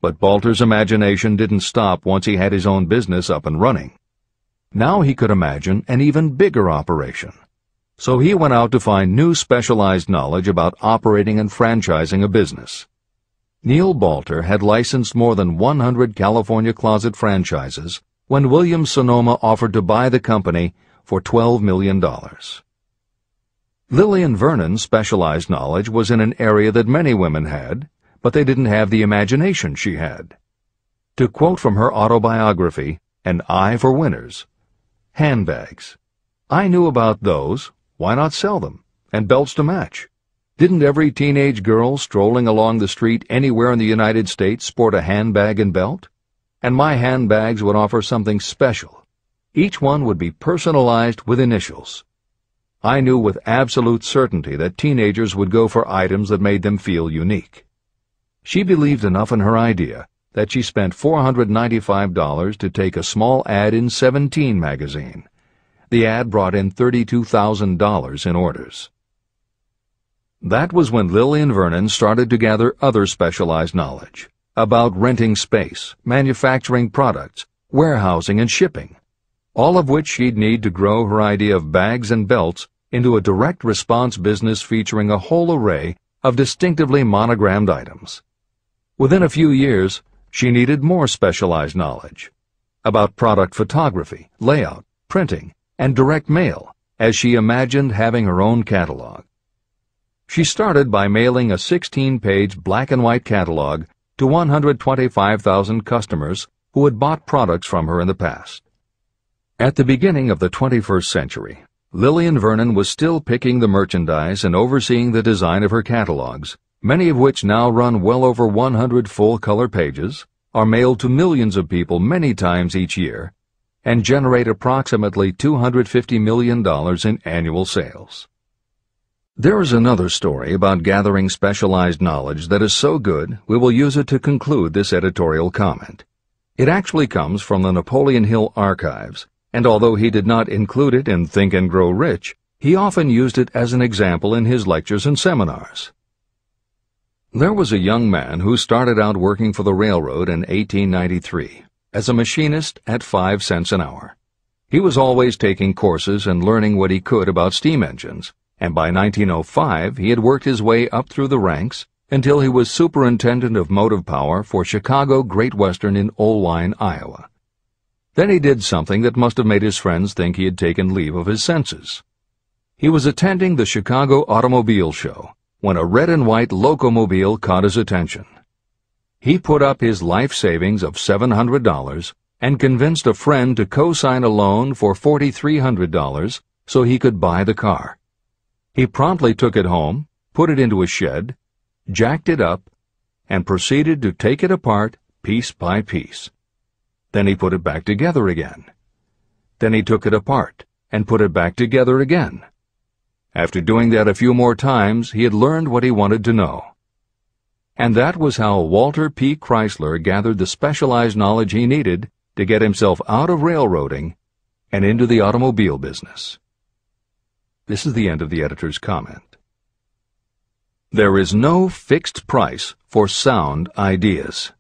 But Balter's imagination didn't stop once he had his own business up and running. Now he could imagine an even bigger operation. So he went out to find new specialized knowledge about operating and franchising a business. Neil Balter had licensed more than 100 California Closet franchises when Williams-Sonoma offered to buy the company for $12 million. Lillian Vernon's specialized knowledge was in an area that many women had, but they didn't have the imagination she had. To quote from her autobiography, An Eye for Winners, handbags. I knew about those. Why not sell them? And belts to match. Didn't every teenage girl strolling along the street anywhere in the United States sport a handbag and belt? And my handbags would offer something special. Each one would be personalized with initials. I knew with absolute certainty that teenagers would go for items that made them feel unique. She believed enough in her idea that she spent $495 to take a small ad in 17 magazine. The ad brought in $32,000 in orders. That was when Lillian Vernon started to gather other specialized knowledge about renting space, manufacturing products, warehousing, and shipping, all of which she'd need to grow her idea of bags and belts into a direct response business featuring a whole array of distinctively monogrammed items. Within a few years, she needed more specialized knowledge about product photography, layout, printing, and direct mail, as she imagined having her own catalog. She started by mailing a 16-page black-and-white catalog to 125,000 customers who had bought products from her in the past. At the beginning of the 21st century, Lillian Vernon was still picking the merchandise and overseeing the design of her catalogs, many of which now run well over 100 full-color pages, are mailed to millions of people many times each year, and generate approximately $250 million in annual sales. There is another story about gathering specialized knowledge that is so good we will use it to conclude this editorial comment. It actually comes from the Napoleon Hill archives, and although he did not include it in Think and Grow Rich, he often used it as an example in his lectures and seminars. There was a young man who started out working for the railroad in 1893. As a machinist at 5 cents an hour. He was always taking courses and learning what he could about steam engines, and by 1905 he had worked his way up through the ranks until he was superintendent of motive power for Chicago Great Western in Olwine, Iowa. Then he did something that must have made his friends think he had taken leave of his senses. He was attending the Chicago Automobile Show when a red and white locomobile caught his attention. He put up his life savings of $700 and convinced a friend to co-sign a loan for $4,300 so he could buy the car. He promptly took it home, put it into a shed, jacked it up, and proceeded to take it apart piece by piece. Then he put it back together again. Then he took it apart and put it back together again. After doing that a few more times, he had learned what he wanted to know. And that was how Walter P. Chrysler gathered the specialized knowledge he needed to get himself out of railroading and into the automobile business. This is the end of the editor's comment. There is no fixed price for sound ideas.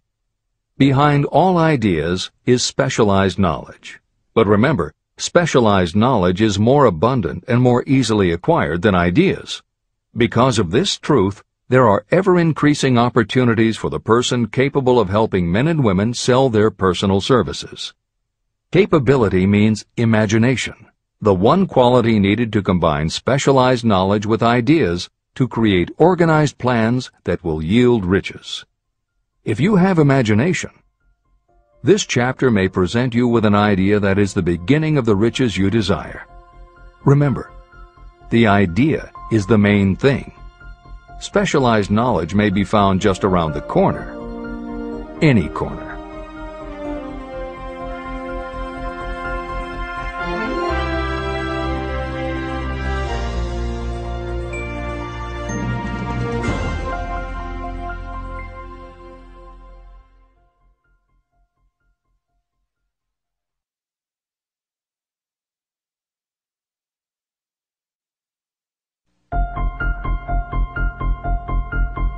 Behind all ideas is specialized knowledge. But remember, specialized knowledge is more abundant and more easily acquired than ideas. Because of this truth, there are ever-increasing opportunities for the person capable of helping men and women sell their personal services. Capability means imagination, the one quality needed to combine specialized knowledge with ideas to create organized plans that will yield riches. If you have imagination, this chapter may present you with an idea that is the beginning of the riches you desire. Remember, the idea is the main thing. Specialized knowledge may be found just around the corner. Any corner.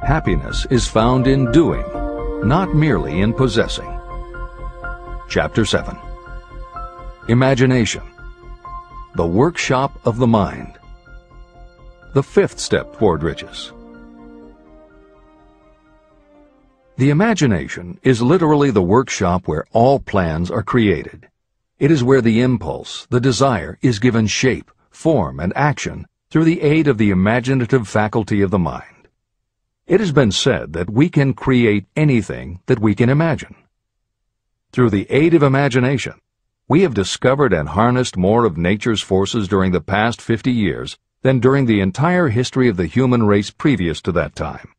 Happiness is found in doing, not merely in possessing. Chapter 7. Imagination, the workshop of the mind. The fifth step toward riches. The imagination is literally the workshop where all plans are created. It is where the impulse, the desire, is given shape, form, and action through the aid of the imaginative faculty of the mind. It has been said that we can create anything that we can imagine. Through the aid of imagination, we have discovered and harnessed more of nature's forces during the past 50 years than during the entire history of the human race previous to that time.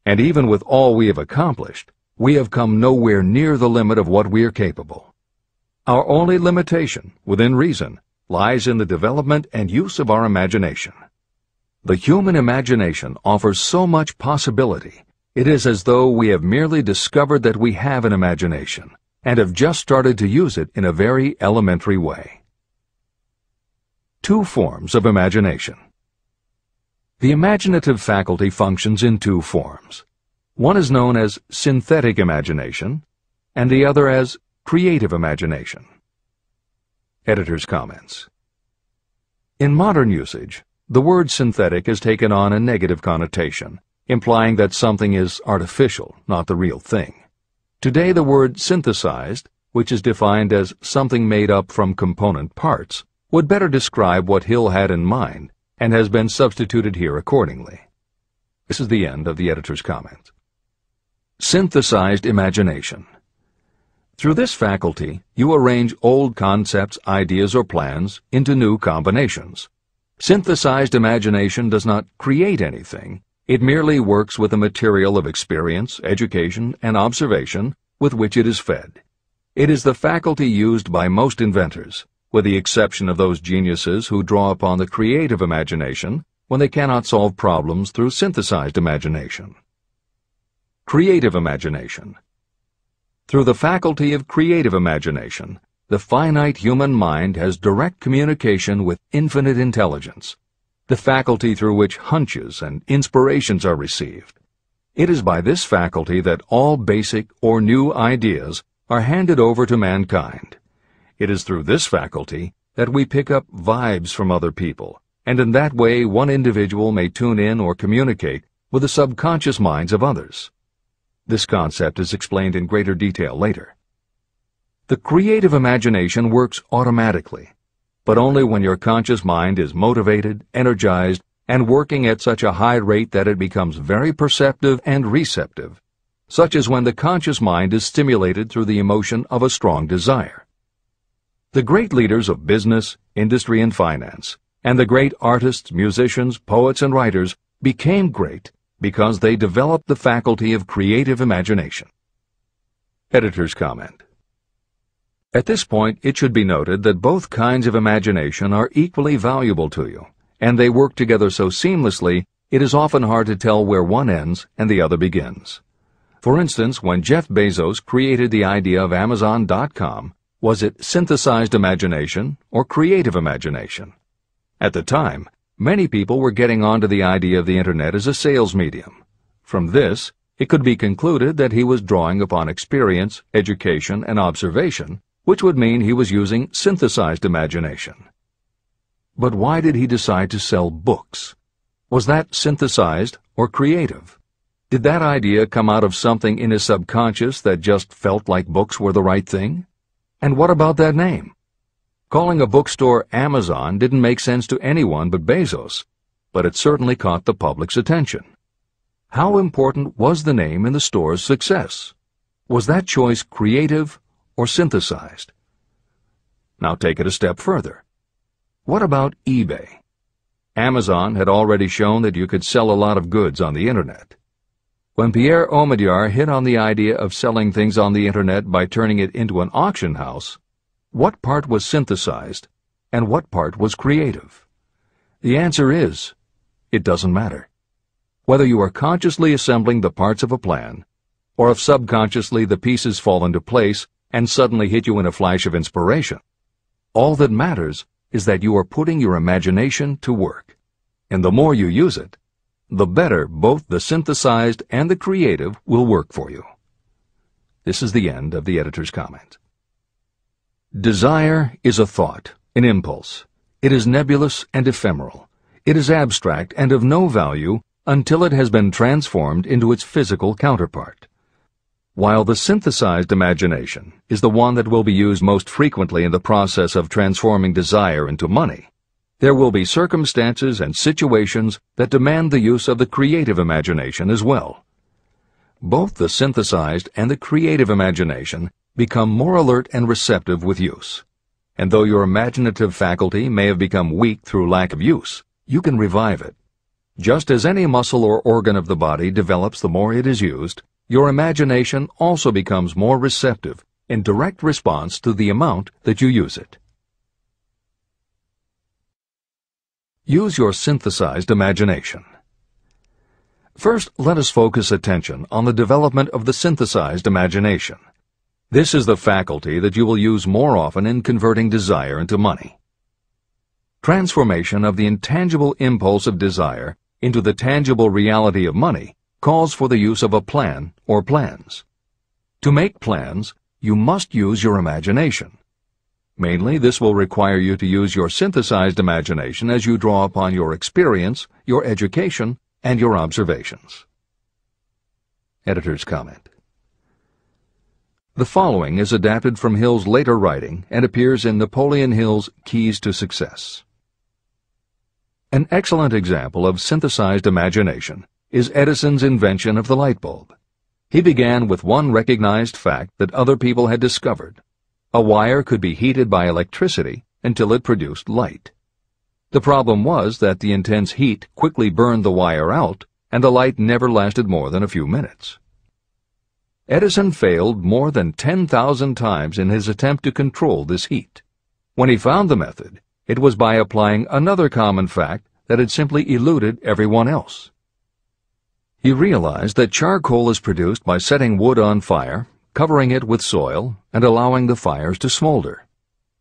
And even with all we have accomplished, we have come nowhere near the limit of what we are capable. Our only limitation, within reason, lies in the development and use of our imagination. The human imagination offers so much possibility, it is as though we have merely discovered that we have an imagination, and have just started to use it in a very elementary way. Two forms of imagination. The imaginative faculty functions in two forms. One is known as synthetic imagination, and the other as creative imagination. Editor's comments. In modern usage, the word synthetic has taken on a negative connotation, implying that something is artificial, not the real thing. Today the word synthesized, which is defined as something made up from component parts, would better describe what Hill had in mind, and has been substituted here accordingly. This is the end of the editor's comment. Synthesized imagination. Through this faculty, you arrange old concepts, ideas, or plans into new combinations. Synthesized imagination does not create anything. It merely works with the material of experience, education, and observation with which it is fed. It is the faculty used by most inventors, with the exception of those geniuses who draw upon the creative imagination when they cannot solve problems through synthesized imagination. Creative imagination. Through the faculty of creative imagination, the finite human mind has direct communication with infinite intelligence, the faculty through which hunches and inspirations are received. It is by this faculty that all basic or new ideas are handed over to mankind. It is through this faculty that we pick up vibes from other people, and in that way one individual may tune in or communicate with the subconscious minds of others. This concept is explained in greater detail later. The creative imagination works automatically, but only when your conscious mind is motivated, energized, and working at such a high rate that it becomes very perceptive and receptive, such as when the conscious mind is stimulated through the emotion of a strong desire. The great leaders of business, industry, and finance, and the great artists, musicians, poets, and writers became great because they developed the faculty of creative imagination. Editor's comment. At this point, it should be noted that both kinds of imagination are equally valuable to you, and they work together so seamlessly it is often hard to tell where one ends and the other begins. For instance, when Jeff Bezos created the idea of Amazon.com, was it synthesized imagination or creative imagination? At the time, Many people were getting onto the idea of the Internet as a sales medium. From this, it could be concluded that he was drawing upon experience, education, and observation, which would mean he was using synthesized imagination. But why did he decide to sell books? Was that synthesized or creative? Did that idea come out of something in his subconscious that just felt like books were the right thing? And what about that name? Calling a bookstore Amazon didn't make sense to anyone but Bezos, but it certainly caught the public's attention. How important was the name in the store's success? Was that choice creative or synthesized? Now take it a step further. What about eBay? Amazon had already shown that you could sell a lot of goods on the Internet. When Pierre Omidyar hit on the idea of selling things on the Internet by turning it into an auction house, what part was synthesized and what part was creative? The answer is, it doesn't matter. Whether you are consciously assembling the parts of a plan, or if subconsciously the pieces fall into place and suddenly hit you in a flash of inspiration, all that matters is that you are putting your imagination to work. And the more you use it, the better both the synthesized and the creative will work for you. This is the end of the editor's comment. Desire is a thought, an impulse. It is nebulous and ephemeral. It is abstract and of no value until it has been transformed into its physical counterpart. While the synthesized imagination is the one that will be used most frequently in the process of transforming desire into money, there will be circumstances and situations that demand the use of the creative imagination as well. Both the synthesized and the creative imagination become more alert and receptive with use. And though your imaginative faculty may have become weak through lack of use, you can revive it. Just as any muscle or organ of the body develops the more it is used, your imagination also becomes more receptive in direct response to the amount that you use it. Use your synthesized imagination. First, let us focus attention on the development of the synthesized imagination. This is the faculty that you will use more often in converting desire into money. Transformation of the intangible impulse of desire into the tangible reality of money calls for the use of a plan or plans. To make plans, you must use your imagination. Mainly, this will require you to use your synthesized imagination as you draw upon your experience, your education, and your observations. Editor's comment. The following is adapted from Hill's later writing and appears in Napoleon Hill's Keys to Success. An excellent example of synthesized imagination is Edison's invention of the light bulb. He began with one recognized fact that other people had discovered. A wire could be heated by electricity until it produced light. The problem was that the intense heat quickly burned the wire out, and the light never lasted more than a few minutes. Edison failed more than 10,000 times in his attempt to control this heat. When he found the method, it was by applying another common fact that had simply eluded everyone else. He realized that charcoal is produced by setting wood on fire, covering it with soil, and allowing the fires to smolder.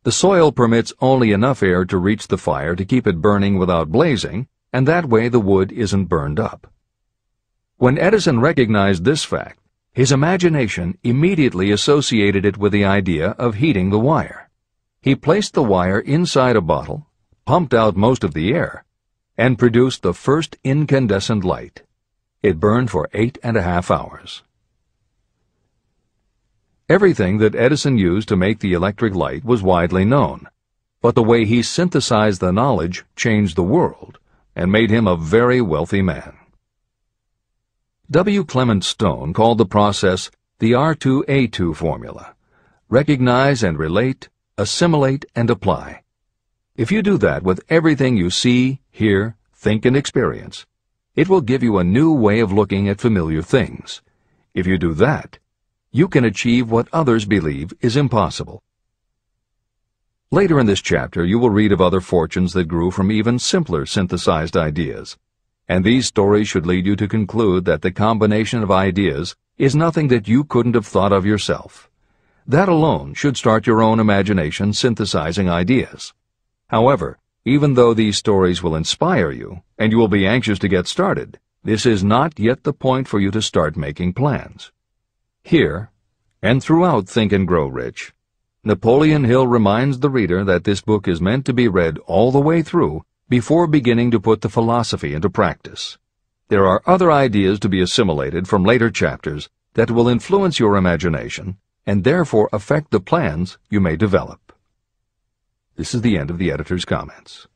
The soil permits only enough air to reach the fire to keep it burning without blazing, and that way the wood isn't burned up. When Edison recognized this fact, his imagination immediately associated it with the idea of heating the wire. He placed the wire inside a bottle, pumped out most of the air, and produced the first incandescent light. It burned for 8.5 hours. Everything that Edison used to make the electric light was widely known, but the way he synthesized the knowledge changed the world and made him a very wealthy man. W. Clement Stone called the process the R2A2 formula. Recognize and relate, assimilate and apply. If you do that with everything you see, hear, think, and experience, it will give you a new way of looking at familiar things. If you do that, you can achieve what others believe is impossible. Later in this chapter, you will read of other fortunes that grew from even simpler synthesized ideas. And these stories should lead you to conclude that the combination of ideas is nothing that you couldn't have thought of yourself. That alone should start your own imagination synthesizing ideas. However, Even though these stories will inspire you, and you will be anxious to get started, this is not yet the point for you to start making plans. Here, and throughout Think and Grow Rich, Napoleon Hill reminds the reader that this book is meant to be read all the way through before beginning to put the philosophy into practice. There are other ideas to be assimilated from later chapters that will influence your imagination and therefore affect the plans you may develop. This is the end of the editor's comments.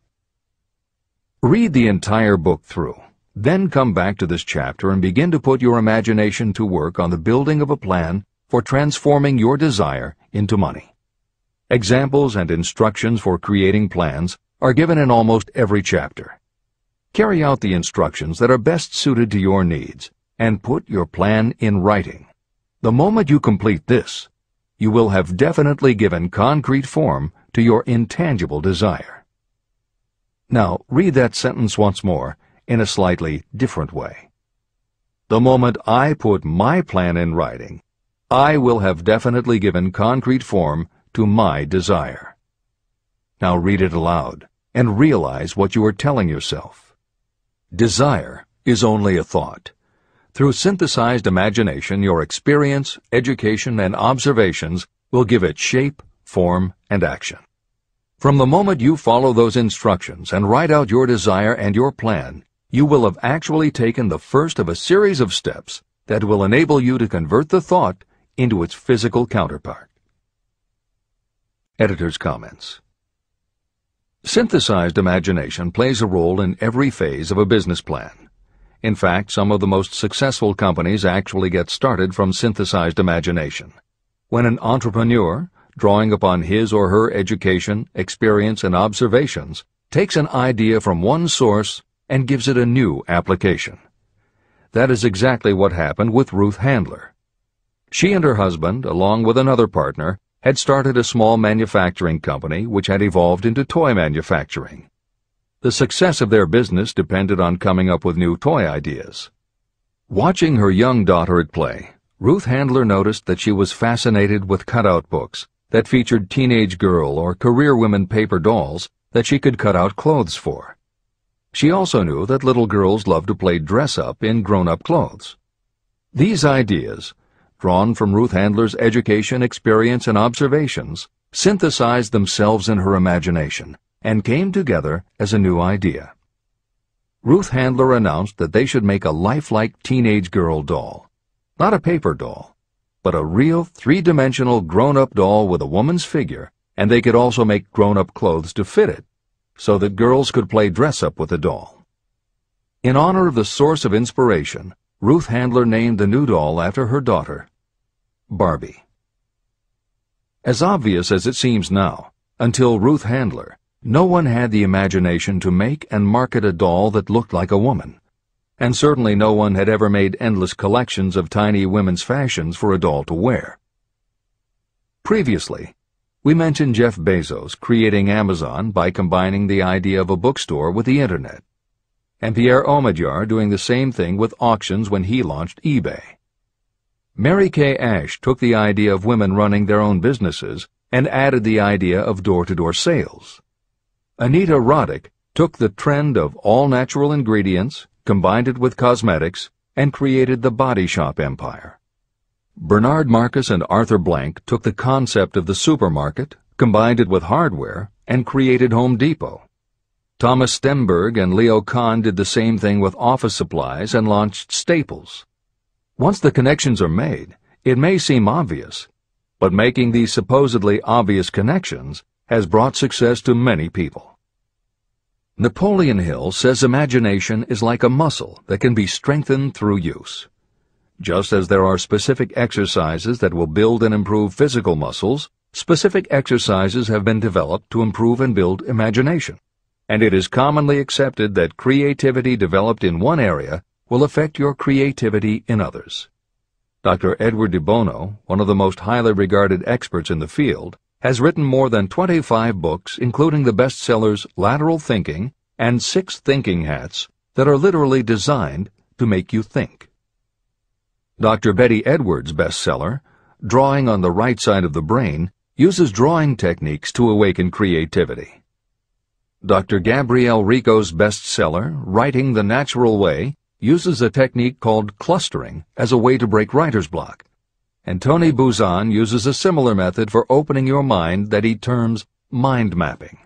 Read the entire book through, then come back to this chapter and begin to put your imagination to work on the building of a plan for transforming your desire into money. Examples and instructions for creating plans are given in almost every chapter. Carry out the instructions that are best suited to your needs and put your plan in writing. The moment you complete this, you will have definitely given concrete form to your intangible desire. Now, read that sentence once more in a slightly different way. The moment I put my plan in writing, I will have definitely given concrete form to my desire. Now read it aloud and realize what you are telling yourself. Desire is only a thought. Through synthesized imagination, your experience, education, and observations will give it shape, form, and action. From the moment you follow those instructions and write out your desire and your plan, you will have actually taken the first of a series of steps that will enable you to convert the thought into its physical counterpart. Editor's comments. Synthesized imagination plays a role in every phase of a business plan. In fact, some of the most successful companies actually get started from synthesized imagination. When an entrepreneur, drawing upon his or her education, experience, and observations, takes an idea from one source and gives it a new application. That is exactly what happened with Ruth Handler. She and her husband, along with another partner, had started a small manufacturing company which had evolved into toy manufacturing. The success of their business depended on coming up with new toy ideas. Watching her young daughter at play, Ruth Handler noticed that she was fascinated with cutout books that featured teenage girl or career women paper dolls that she could cut out clothes for. She also knew that little girls loved to play dress-up in grown-up clothes. These ideas, drawn from Ruth Handler's education, experience, and observations, synthesized themselves in her imagination and came together as a new idea. Ruth Handler announced that they should make a lifelike teenage girl doll. Not a paper doll, but a real three-dimensional grown-up doll with a woman's figure, and they could also make grown-up clothes to fit it, so that girls could play dress-up with the doll. In honor of the source of inspiration, Ruth Handler named the new doll after her daughter, Barbie. As obvious as it seems now, until Ruth Handler, no one had the imagination to make and market a doll that looked like a woman, and certainly no one had ever made endless collections of tiny women's fashions for a doll to wear. Previously, we mentioned Jeff Bezos creating Amazon by combining the idea of a bookstore with the Internet, and Pierre Omidyar doing the same thing with auctions when he launched eBay. Mary Kay Ash took the idea of women running their own businesses and added the idea of door-to-door sales. Anita Roddick took the trend of all-natural ingredients, combined it with cosmetics, and created the Body Shop empire. Bernard Marcus and Arthur Blank took the concept of the supermarket, combined it with hardware, and created Home Depot. Thomas Stemberg and Leo Kahn did the same thing with office supplies and launched Staples. Once the connections are made, it may seem obvious, but making these supposedly obvious connections has brought success to many people. Napoleon Hill says imagination is like a muscle that can be strengthened through use. Just as there are specific exercises that will build and improve physical muscles, specific exercises have been developed to improve and build imagination, and it is commonly accepted that creativity developed in one area will affect your creativity in others. Dr. Edward de Bono, one of the most highly regarded experts in the field, has written more than 25 books, including the bestsellers Lateral Thinking and 6 Thinking Hats, that are literally designed to make you think. Dr. Betty Edwards' bestseller, Drawing on the Right Side of the Brain, uses drawing techniques to awaken creativity. Dr. Gabrielle Rico's bestseller, Writing the Natural Way, uses a technique called clustering as a way to break writer's block. And Tony Buzan uses a similar method for opening your mind that he terms mind mapping.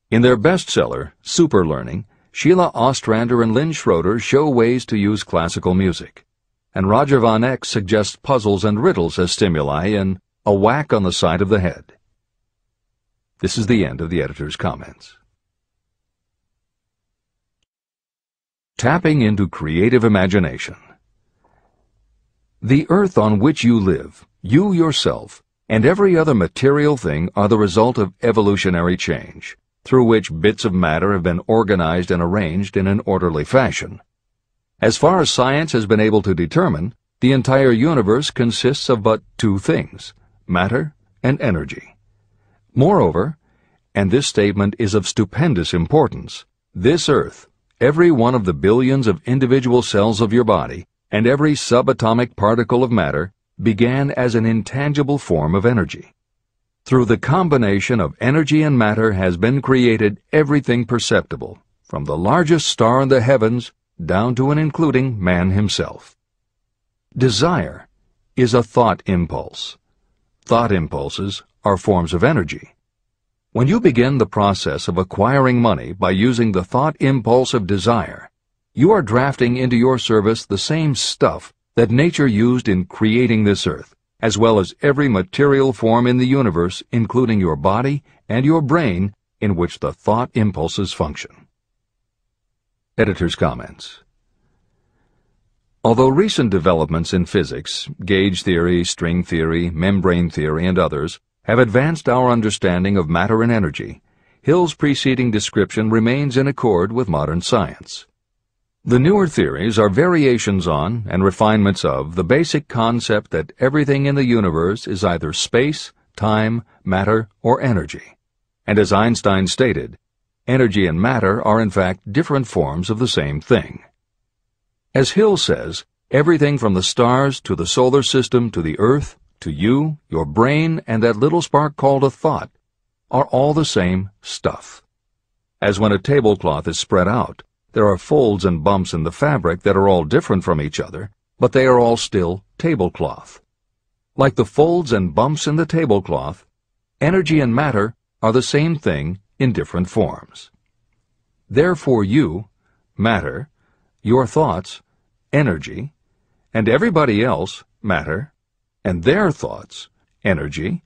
In their bestseller, Super Learning, Sheila Ostrander and Lynn Schroeder show ways to use classical music. And Roger Von Eck suggests puzzles and riddles as stimuli in A Whack on the Side of the Head. This is the end of the editor's comments. Tapping into creative imagination. The earth on which you live, you yourself, and every other material thing are the result of evolutionary change, through which bits of matter have been organized and arranged in an orderly fashion. As far as science has been able to determine, the entire universe consists of but two things, matter and energy. Moreover, and this statement is of stupendous importance, this earth, every one of the billions of individual cells of your body, and every subatomic particle of matter began as an intangible form of energy. Through the combination of energy and matter has been created everything perceptible, from the largest star in the heavens down to and including man himself. Desire is a thought impulse. Thought impulses are forms of energy. When you begin the process of acquiring money by using the thought impulse of desire, you are drafting into your service the same stuff that nature used in creating this earth, as well as every material form in the universe, including your body and your brain, in which the thought impulses function. Editor's comments. Although recent developments in physics, gauge theory, string theory, membrane theory, and others, have advanced our understanding of matter and energy, Hill's preceding description remains in accord with modern science. The newer theories are variations on and refinements of the basic concept that everything in the universe is either space, time, matter, or energy. And as Einstein stated, energy and matter are in fact different forms of the same thing. As Hill says, everything from the stars to the solar system to the earth, to you, your brain, and that little spark called a thought, are all the same stuff. As when a tablecloth is spread out, there are folds and bumps in the fabric that are all different from each other, but they are all still tablecloth. Like the folds and bumps in the tablecloth, energy and matter are the same thing in different forms. Therefore you, matter, your thoughts, energy, and everybody else, matter, and their thoughts, energy,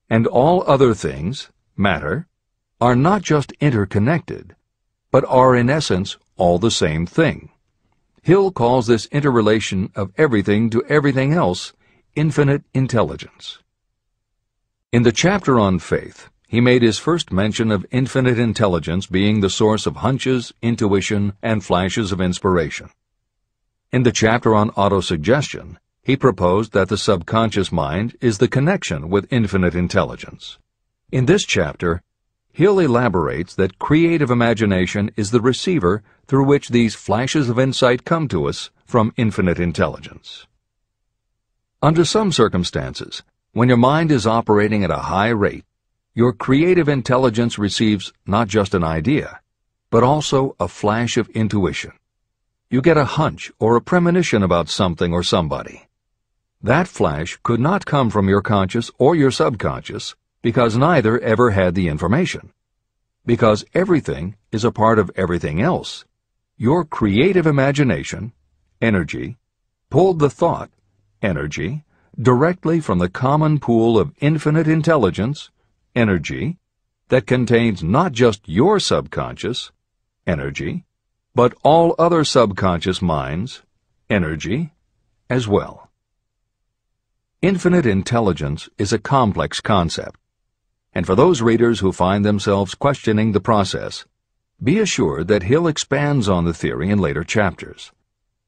and all other things, matter, are not just interconnected, but are in essence all the same thing. Hill calls this interrelation of everything to everything else infinite intelligence. In the chapter on faith, he made his first mention of infinite intelligence being the source of hunches, intuition, and flashes of inspiration. In the chapter on autosuggestion, he proposed that the subconscious mind is the connection with infinite intelligence. In this chapter, Hill elaborates that creative imagination is the receiver through which these flashes of insight come to us from infinite intelligence. Under some circumstances, when your mind is operating at a high rate, your creative intelligence receives not just an idea, but also a flash of intuition. You get a hunch or a premonition about something or somebody. That flash could not come from your conscious or your subconscious, because neither ever had the information. Because everything is a part of everything else, your creative imagination, energy, pulled the thought, energy, directly from the common pool of infinite intelligence, energy, that contains not just your subconscious, energy, but all other subconscious minds, energy, as well. Infinite intelligence is a complex concept, and for those readers who find themselves questioning the process, be assured that Hill expands on the theory in later chapters.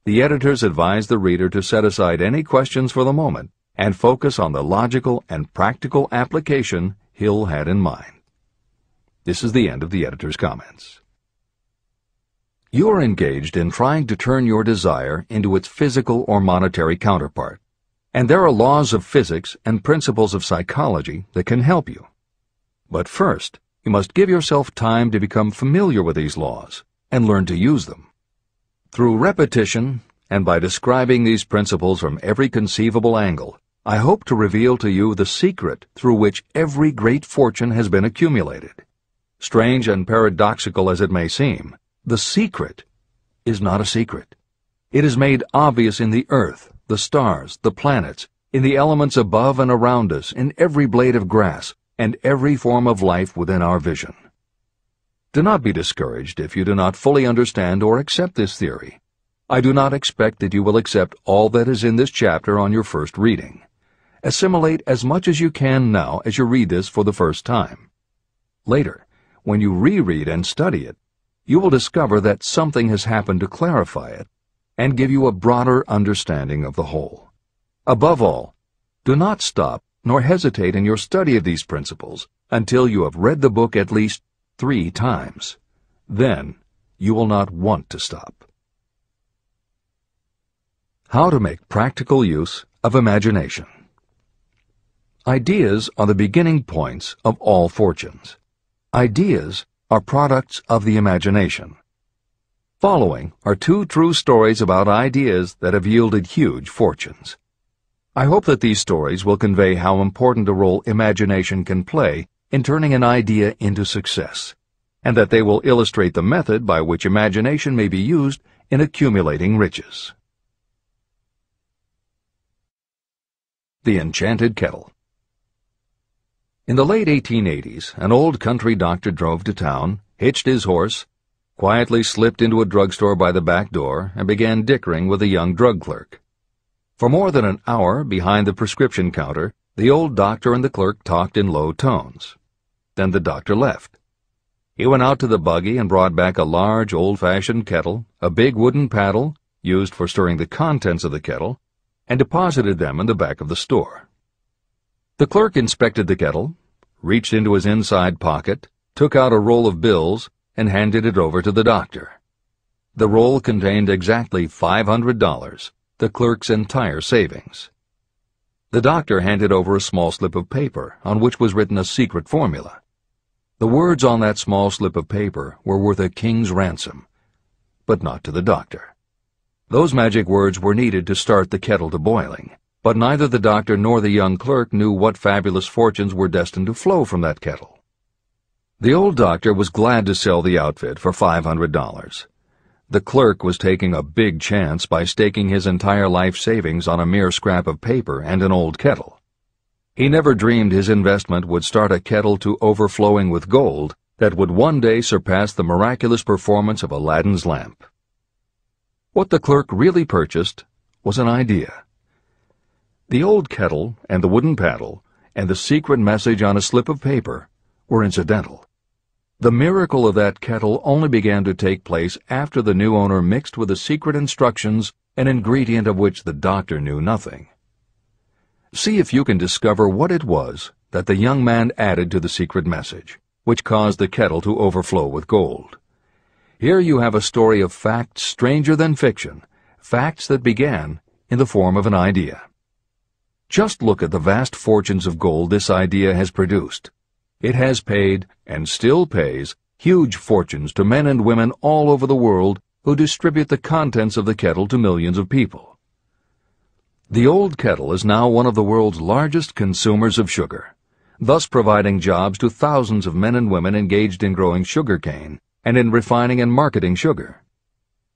The editors advise the reader to set aside any questions for the moment and focus on the logical and practical application Hill had in mind. This is the end of the editor's comments. You are engaged in trying to turn your desire into its physical or monetary counterpart, and there are laws of physics and principles of psychology that can help you. But first, you must give yourself time to become familiar with these laws and learn to use them. Through repetition, and by describing these principles from every conceivable angle, I hope to reveal to you the secret through which every great fortune has been accumulated. Strange and paradoxical as it may seem, the secret is not a secret. It is made obvious in the earth, the stars, the planets, in the elements above and around us, in every blade of grass, and every form of life within our vision. Do not be discouraged if you do not fully understand or accept this theory. I do not expect that you will accept all that is in this chapter on your first reading. Assimilate as much as you can now as you read this for the first time. Later, when you reread and study it, you will discover that something has happened to clarify it and give you a broader understanding of the whole. Above all, do not stop nor hesitate in your study of these principles until you have read the book at least 3 times. Then you will not want to stop. How to make practical use of imagination. Ideas are the beginning points of all fortunes. Ideas are products of the imagination. Following are 2 true stories about ideas that have yielded huge fortunes. I hope that these stories will convey how important a role imagination can play in turning an idea into success, and that they will illustrate the method by which imagination may be used in accumulating riches. The Enchanted Kettle. In the late 1880s, an old country doctor drove to town, hitched his horse, quietly slipped into a drugstore by the back door, and began dickering with a young drug clerk. For more than an hour, behind the prescription counter, the old doctor and the clerk talked in low tones. Then the doctor left. He went out to the buggy and brought back a large, old-fashioned kettle, a big wooden paddle, used for stirring the contents of the kettle, and deposited them in the back of the store. The clerk inspected the kettle, reached into his inside pocket, took out a roll of bills, and handed it over to the doctor. The roll contained exactly $500, the clerk's entire savings. The doctor handed over a small slip of paper on which was written a secret formula. The words on that small slip of paper were worth a king's ransom, but not to the doctor. Those magic words were needed to start the kettle to boiling, but neither the doctor nor the young clerk knew what fabulous fortunes were destined to flow from that kettle. The old doctor was glad to sell the outfit for $500. The clerk was taking a big chance by staking his entire life savings on a mere scrap of paper and an old kettle. He never dreamed his investment would start a kettle to overflowing with gold that would one day surpass the miraculous performance of Aladdin's lamp. What the clerk really purchased was an idea. The old kettle and the wooden paddle and the secret message on a slip of paper were incidental. The miracle of that kettle only began to take place after the new owner mixed with the secret instructions an ingredient of which the doctor knew nothing. See if you can discover what it was that the young man added to the secret message, which caused the kettle to overflow with gold. Here you have a story of facts stranger than fiction, facts that began in the form of an idea. Just look at the vast fortunes of gold this idea has produced. It has paid, and still pays, huge fortunes to men and women all over the world who distribute the contents of the kettle to millions of people. The old kettle is now one of the world's largest consumers of sugar, thus providing jobs to thousands of men and women engaged in growing sugarcane and in refining and marketing sugar.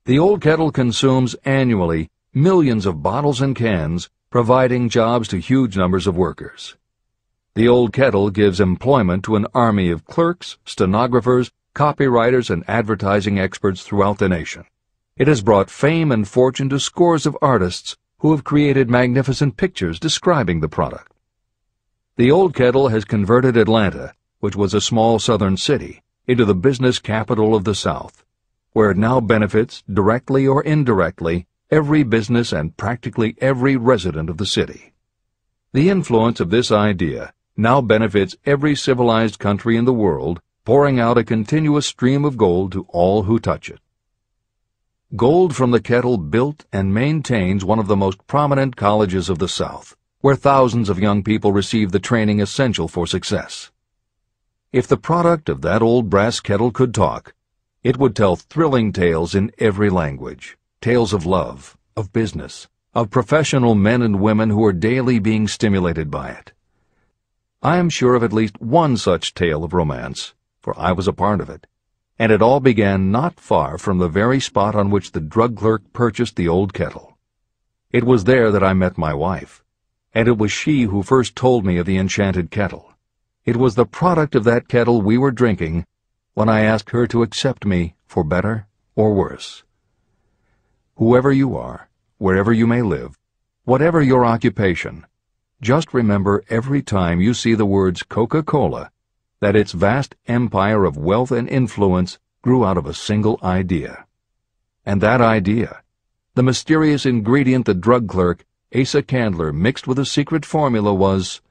The old kettle consumes annually millions of bottles and cans, providing jobs to huge numbers of workers. The old kettle gives employment to an army of clerks, stenographers, copywriters, and advertising experts throughout the nation. It has brought fame and fortune to scores of artists who have created magnificent pictures describing the product. The old kettle has converted Atlanta, which was a small southern city, into the business capital of the South, where it now benefits, directly or indirectly, every business and practically every resident of the city. The influence of this idea now benefits every civilized country in the world, pouring out a continuous stream of gold to all who touch it. Gold from the kettle built and maintains one of the most prominent colleges of the South, where thousands of young people receive the training essential for success. If the product of that old brass kettle could talk, it would tell thrilling tales in every language, tales of love, of business, of professional men and women who are daily being stimulated by it. I am sure of at least one such tale of romance, for I was a part of it, and it all began not far from the very spot on which the drug clerk purchased the old kettle. It was there that I met my wife, and it was she who first told me of the enchanted kettle. It was the product of that kettle we were drinking when I asked her to accept me for better or worse. Whoever you are, wherever you may live, whatever your occupation, just remember every time you see the words Coca-Cola that its vast empire of wealth and influence grew out of a single idea. And that idea, the mysterious ingredient the drug clerk, Asa Candler, mixed with a secret formula, was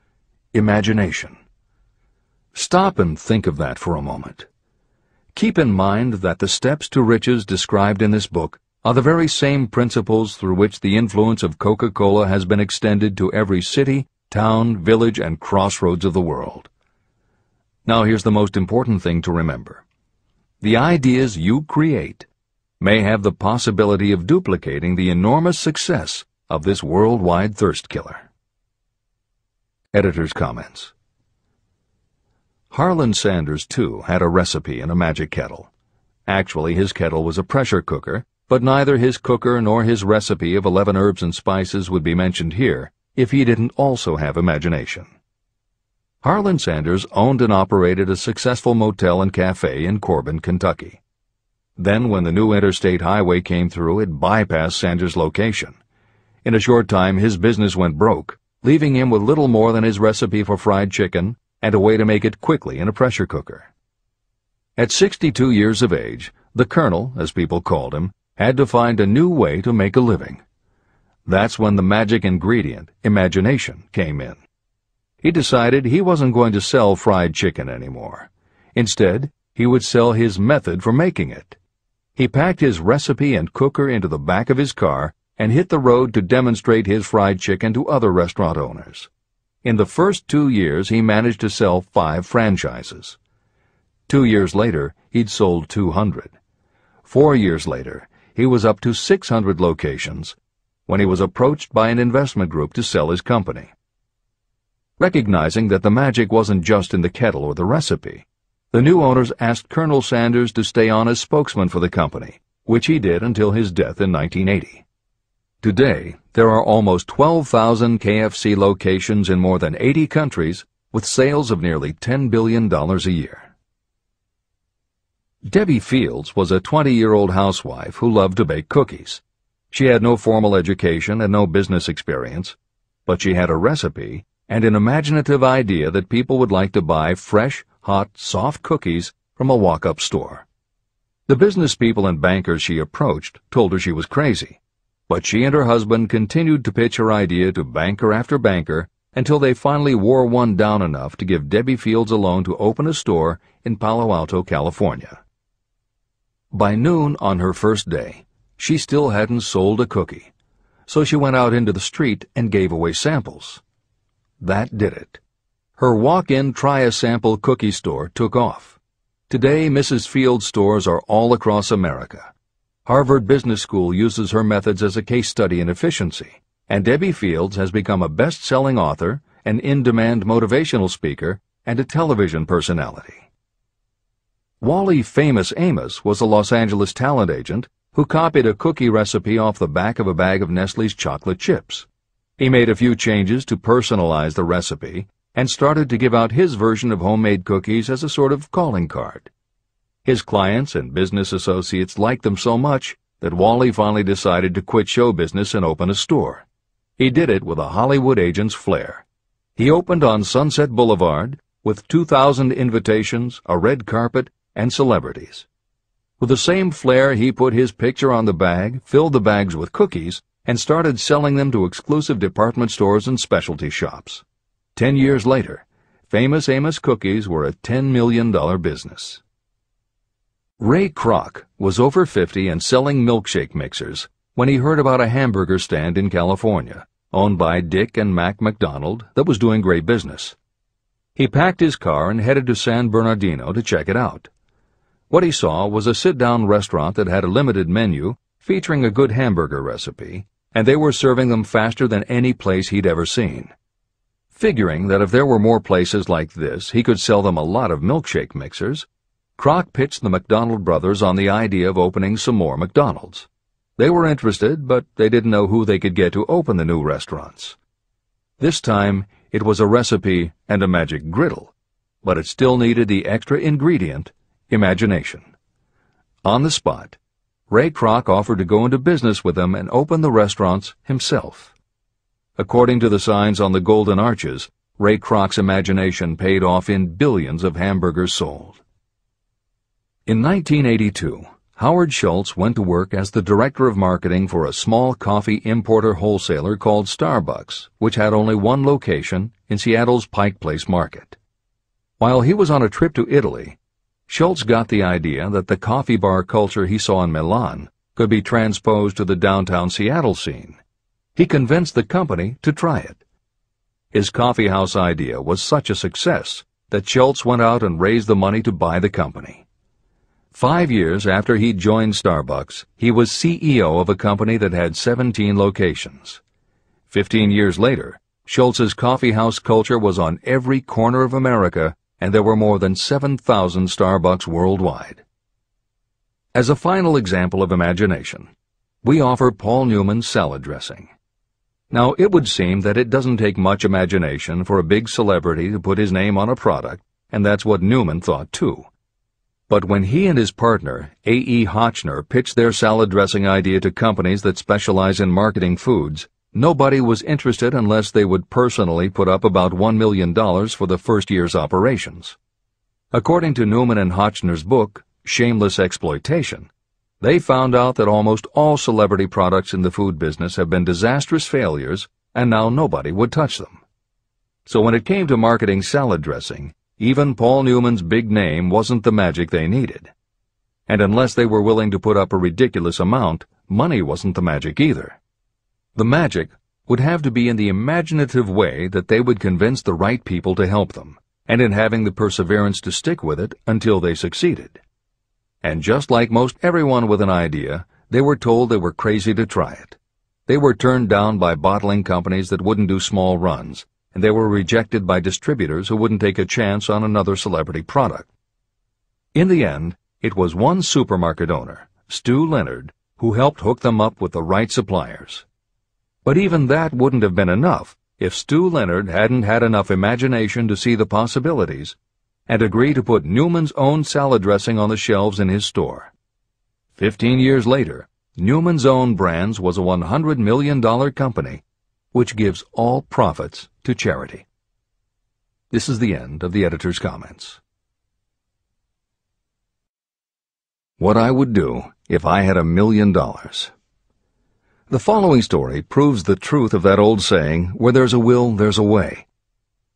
imagination. Stop and think of that for a moment. Keep in mind that the steps to riches described in this book are the very same principles through which the influence of Coca-Cola has been extended to every city, town, village, and crossroads of the world. Now here's the most important thing to remember. The ideas you create may have the possibility of duplicating the enormous success of this worldwide thirst killer. Editor's comments. Harlan Sanders, too, had a recipe in a magic kettle. Actually, his kettle was a pressure cooker, but neither his cooker nor his recipe of 11 herbs and spices would be mentioned here if he didn't also have imagination. Harlan Sanders owned and operated a successful motel and cafe in Corbin, Kentucky. Then, when the new interstate highway came through, it bypassed Sanders' location. In a short time, his business went broke, leaving him with little more than his recipe for fried chicken and a way to make it quickly in a pressure cooker. At 62 years of age, the Colonel, as people called him, had to find a new way to make a living. That's when the magic ingredient, imagination, came in. He decided he wasn't going to sell fried chicken anymore. Instead, he would sell his method for making it. He packed his recipe and cooker into the back of his car and hit the road to demonstrate his fried chicken to other restaurant owners. In the first 2 years, he managed to sell 5 franchises. 2 years later, he'd sold 200. 4 years later, he was up to 600 locations when he was approached by an investment group to sell his company. Recognizing that the magic wasn't just in the kettle or the recipe, the new owners asked Colonel Sanders to stay on as spokesman for the company, which he did until his death in 1980. Today, there are almost 12,000 KFC locations in more than 80 countries with sales of nearly $10 billion a year. Debbie Fields was a 20-year-old housewife who loved to bake cookies. She had no formal education and no business experience, but she had a recipe and an imaginative idea that people would like to buy fresh, hot, soft cookies from a walk-up store. The business people and bankers she approached told her she was crazy, but she and her husband continued to pitch her idea to banker after banker until they finally wore one down enough to give Debbie Fields a loan to open a store in Palo Alto, California. By noon on her first day, she still hadn't sold a cookie, so she went out into the street and gave away samples. That did it. Her walk-in try-a-sample cookie store took off. Today, Mrs. Fields' stores are all across America. Harvard Business School uses her methods as a case study in efficiency, and Debbie Fields has become a best-selling author, an in-demand motivational speaker, and a television personality. Wally Famous Amos was a Los Angeles talent agent who copied a cookie recipe off the back of a bag of Nestle's chocolate chips. He made a few changes to personalize the recipe and started to give out his version of homemade cookies as a sort of calling card. His clients and business associates liked them so much that Wally finally decided to quit show business and open a store. He did it with a Hollywood agent's flair. He opened on Sunset Boulevard with 2,000 invitations, a red carpet, and celebrities. With the same flair, he put his picture on the bag, filled the bags with cookies, and started selling them to exclusive department stores and specialty shops. 10 years later, Famous Amos cookies were a $10 million business. Ray Kroc was over 50 and selling milkshake mixers when he heard about a hamburger stand in California, owned by Dick and Mac McDonald, that was doing great business. He packed his car and headed to San Bernardino to check it out. What he saw was a sit-down restaurant that had a limited menu featuring a good hamburger recipe, and they were serving them faster than any place he'd ever seen. Figuring that if there were more places like this, he could sell them a lot of milkshake mixers, Kroc pitched the McDonald brothers on the idea of opening some more McDonald's. They were interested, but they didn't know who they could get to open the new restaurants. This time, it was a recipe and a magic griddle, but it still needed the extra ingredient, imagination. On the spot, Ray Kroc offered to go into business with them and open the restaurants himself. According to the signs on the golden arches, Ray Kroc's imagination paid off in billions of hamburgers sold. In 1982, Howard Schultz went to work as the director of marketing for a small coffee importer wholesaler called Starbucks, which had only one location in Seattle's Pike Place Market. While he was on a trip to Italy, Schultz got the idea that the coffee bar culture he saw in Milan could be transposed to the downtown Seattle scene. He convinced the company to try it. His coffeehouse idea was such a success that Schultz went out and raised the money to buy the company. 5 years after he joined Starbucks, he was CEO of a company that had 17 locations. 15 years later, Schultz's coffeehouse culture was on every corner of America, and there were more than 7,000 Starbucks worldwide. As a final example of imagination, we offer Paul Newman's salad dressing. Now, it would seem that it doesn't take much imagination for a big celebrity to put his name on a product, and that's what Newman thought too. But when he and his partner, A.E. Hotchner, pitched their salad dressing idea to companies that specialize in marketing foods, nobody was interested unless they would personally put up about $1 million for the first year's operations. According to Newman and Hotchner's book, Shameless Exploitation, they found out that almost all celebrity products in the food business have been disastrous failures, and now nobody would touch them. So when it came to marketing salad dressing, even Paul Newman's big name wasn't the magic they needed. And unless they were willing to put up a ridiculous amount, money wasn't the magic either. The magic would have to be in the imaginative way that they would convince the right people to help them, and in having the perseverance to stick with it until they succeeded. And just like most everyone with an idea, they were told they were crazy to try it. They were turned down by bottling companies that wouldn't do small runs, and they were rejected by distributors who wouldn't take a chance on another celebrity product. In the end, it was one supermarket owner, Stu Leonard, who helped hook them up with the right suppliers. But even that wouldn't have been enough if Stu Leonard hadn't had enough imagination to see the possibilities and agree to put Newman's own salad dressing on the shelves in his store. 15 years later, Newman's Own Brands was a $100 million company, which gives all profits to charity. This is the end of the editor's comments. What I would do if I had $1 million. The following story proves the truth of that old saying, where there's a will, there's a way.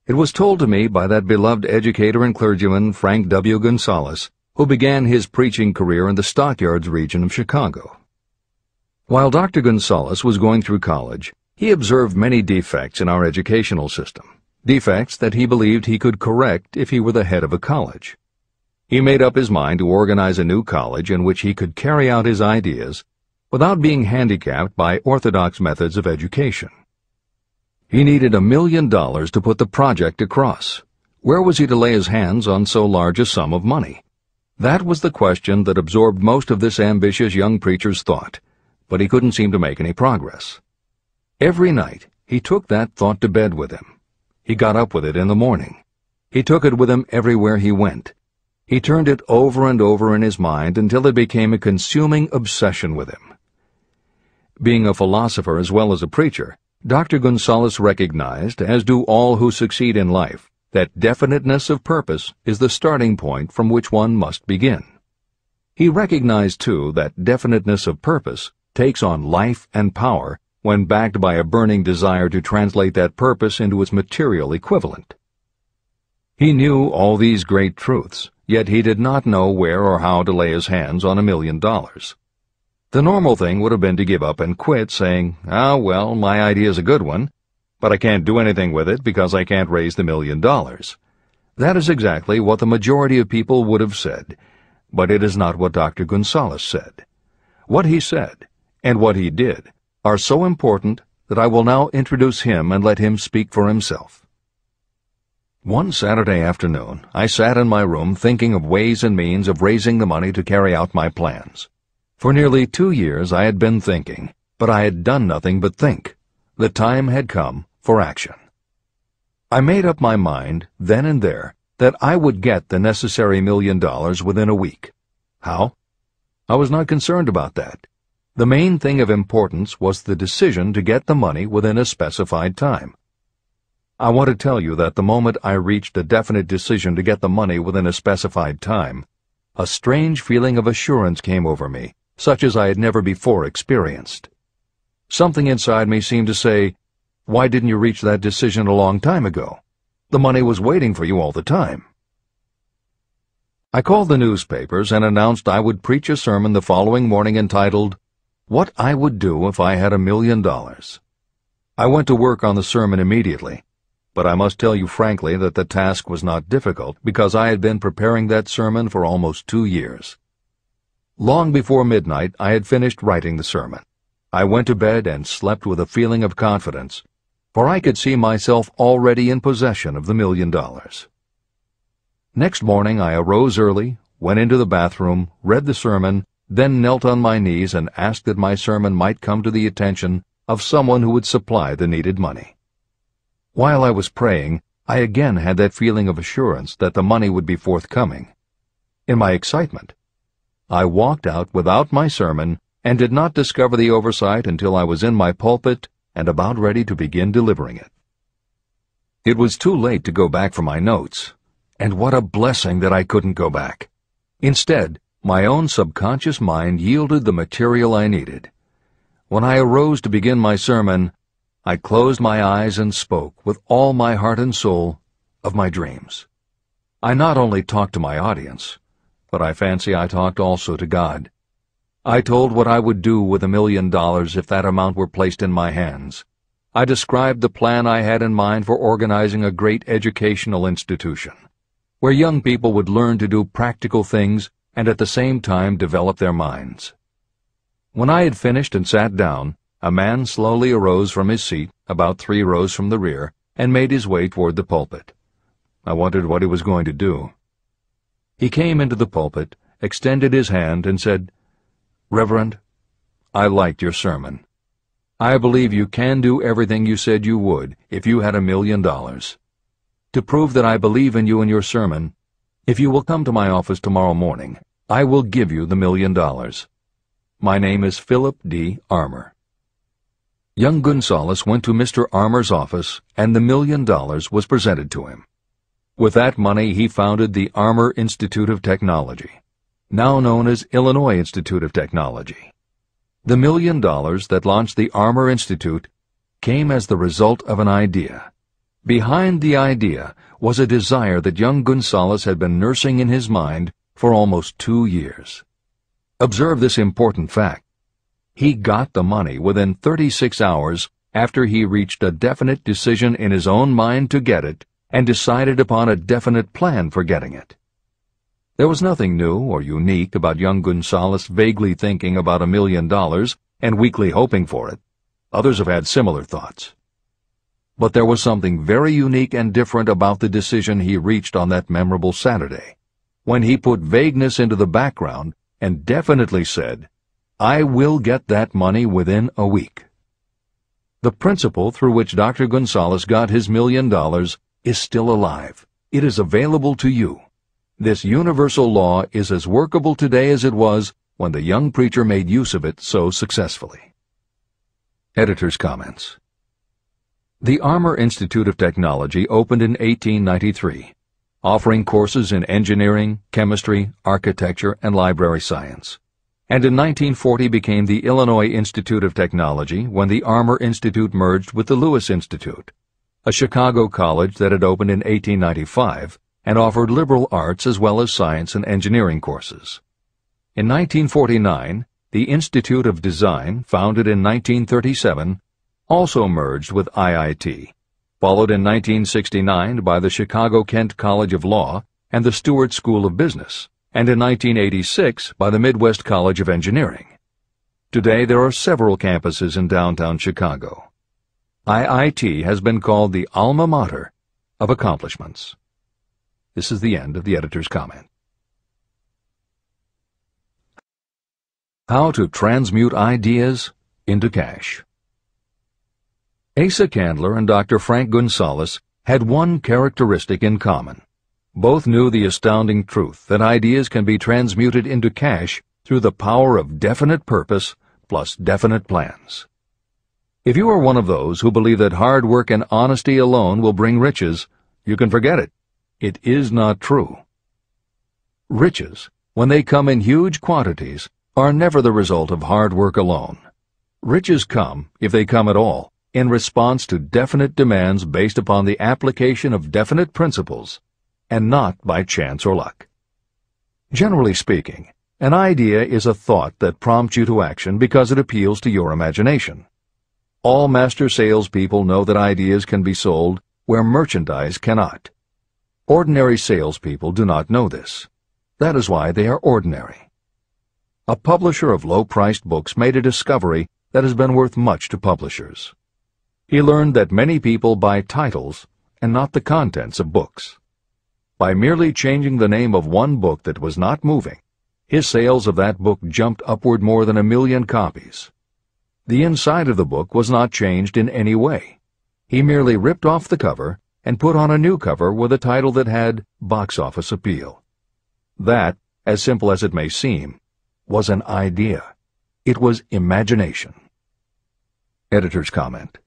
It was told to me by that beloved educator and clergyman Frank W. Gonzalez, who began his preaching career in the Stockyards region of Chicago. While Dr. Gonzalez was going through college, he observed many defects in our educational system, defects that he believed he could correct if he were the head of a college. He made up his mind to organize a new college in which he could carry out his ideas without being handicapped by orthodox methods of education. He needed $1 million to put the project across. Where was he to lay his hands on so large a sum of money? That was the question that absorbed most of this ambitious young preacher's thought, but he couldn't seem to make any progress. Every night, he took that thought to bed with him. He got up with it in the morning. He took it with him everywhere he went. He turned it over and over in his mind until it became a consuming obsession with him. Being a philosopher as well as a preacher, Dr. Gonzalez recognized, as do all who succeed in life, that definiteness of purpose is the starting point from which one must begin. He recognized, too, that definiteness of purpose takes on life and power when backed by a burning desire to translate that purpose into its material equivalent. He knew all these great truths, yet he did not know where or how to lay his hands on $1 million. The normal thing would have been to give up and quit, saying, well, my idea's a good one, but I can't do anything with it because I can't raise the $1 million. That is exactly what the majority of people would have said, but it is not what Dr. Gonzalez said. What he said, and what he did, are so important that I will now introduce him and let him speak for himself. One Saturday afternoon, I sat in my room thinking of ways and means of raising the money to carry out my plans. For nearly 2 years I had been thinking, but I had done nothing but think. The time had come for action. I made up my mind, then and there, that I would get the necessary $1 million within a week. How? I was not concerned about that. The main thing of importance was the decision to get the money within a specified time. I want to tell you that the moment I reached a definite decision to get the money within a specified time, a strange feeling of assurance came over me, such as I had never before experienced. Something inside me seemed to say, "Why didn't you reach that decision a long time ago? The money was waiting for you all the time." I called the newspapers and announced I would preach a sermon the following morning entitled, "What I Would Do If I Had $1 Million." I went to work on the sermon immediately, but I must tell you frankly that the task was not difficult because I had been preparing that sermon for almost 2 years. Long before midnight, I had finished writing the sermon. I went to bed and slept with a feeling of confidence, for I could see myself already in possession of the $1 million. Next morning I arose early, went into the bathroom, read the sermon, then knelt on my knees and asked that my sermon might come to the attention of someone who would supply the needed money. While I was praying, I again had that feeling of assurance that the money would be forthcoming. In my excitement, I walked out without my sermon and did not discover the oversight until I was in my pulpit and about ready to begin delivering it. It was too late to go back for my notes, and what a blessing that I couldn't go back. Instead, my own subconscious mind yielded the material I needed. When I arose to begin my sermon, I closed my eyes and spoke with all my heart and soul of my dreams. I not only talked to my audience, but I fancy I talked also to God. I told what I would do with $1 million if that amount were placed in my hands. I described the plan I had in mind for organizing a great educational institution, where young people would learn to do practical things and at the same time develop their minds. When I had finished and sat down, a man slowly arose from his seat, about 3 rows from the rear, and made his way toward the pulpit. I wondered what he was going to do. He came into the pulpit, extended his hand, and said, "Reverend, I liked your sermon. I believe you can do everything you said you would if you had $1 million. To prove that I believe in you and your sermon, if you will come to my office tomorrow morning, I will give you the $1 million. My name is Philip D. Armour." Young Gonzalez went to Mr. Armour's office, and the $1 million was presented to him. With that money he founded the Armour Institute of Technology, now known as Illinois Institute of Technology. The $1 million that launched the Armour Institute came as the result of an idea. Behind the idea was a desire that young Gonzalez had been nursing in his mind for almost 2 years. Observe this important fact. He got the money within 36 hours after he reached a definite decision in his own mind to get it and decided upon a definite plan for getting it. There was nothing new or unique about young Gonzalez vaguely thinking about $1 million and weakly hoping for it. Others have had similar thoughts. But there was something very unique and different about the decision he reached on that memorable Saturday, when he put vagueness into the background and definitely said, "I will get that money within a week." The principle through which Dr. Gonzalez got his $1 million is still alive. It is available to you. This universal law is as workable today as it was when the young preacher made use of it so successfully. Editor's comments. The Armour Institute of Technology opened in 1893, offering courses in engineering, chemistry, architecture, and library science, and in 1940 became the Illinois Institute of Technology when the Armour Institute merged with the Lewis Institute, a Chicago college that had opened in 1895 and offered liberal arts as well as science and engineering courses. In 1949, the Institute of Design, founded in 1937, also merged with IIT, followed in 1969 by the Chicago-Kent College of Law and the Stewart School of Business, and in 1986 by the Midwest College of Engineering. Today there are several campuses in downtown Chicago. IIT has been called the alma mater of accomplishments. This is the end of the editor's comment. How to transmute ideas into cash. Asa Candler and Dr. Frank Gunsaulus had one characteristic in common. Both knew the astounding truth that ideas can be transmuted into cash through the power of definite purpose plus definite plans. If you are one of those who believe that hard work and honesty alone will bring riches, you can forget it. It is not true. Riches, when they come in huge quantities, are never the result of hard work alone. Riches come, if they come at all, in response to definite demands based upon the application of definite principles, and not by chance or luck. Generally speaking, an idea is a thought that prompts you to action because it appeals to your imagination. All master salespeople know that ideas can be sold where merchandise cannot. Ordinary salespeople do not know this. That is why they are ordinary. A publisher of low-priced books made a discovery that has been worth much to publishers. He learned that many people buy titles and not the contents of books. By merely changing the name of one book that was not moving, his sales of that book jumped upward more than 1 million copies. The inside of the book was not changed in any way. He merely ripped off the cover and put on a new cover with a title that had box office appeal. That, as simple as it may seem, was an idea. It was imagination. Editor's comment.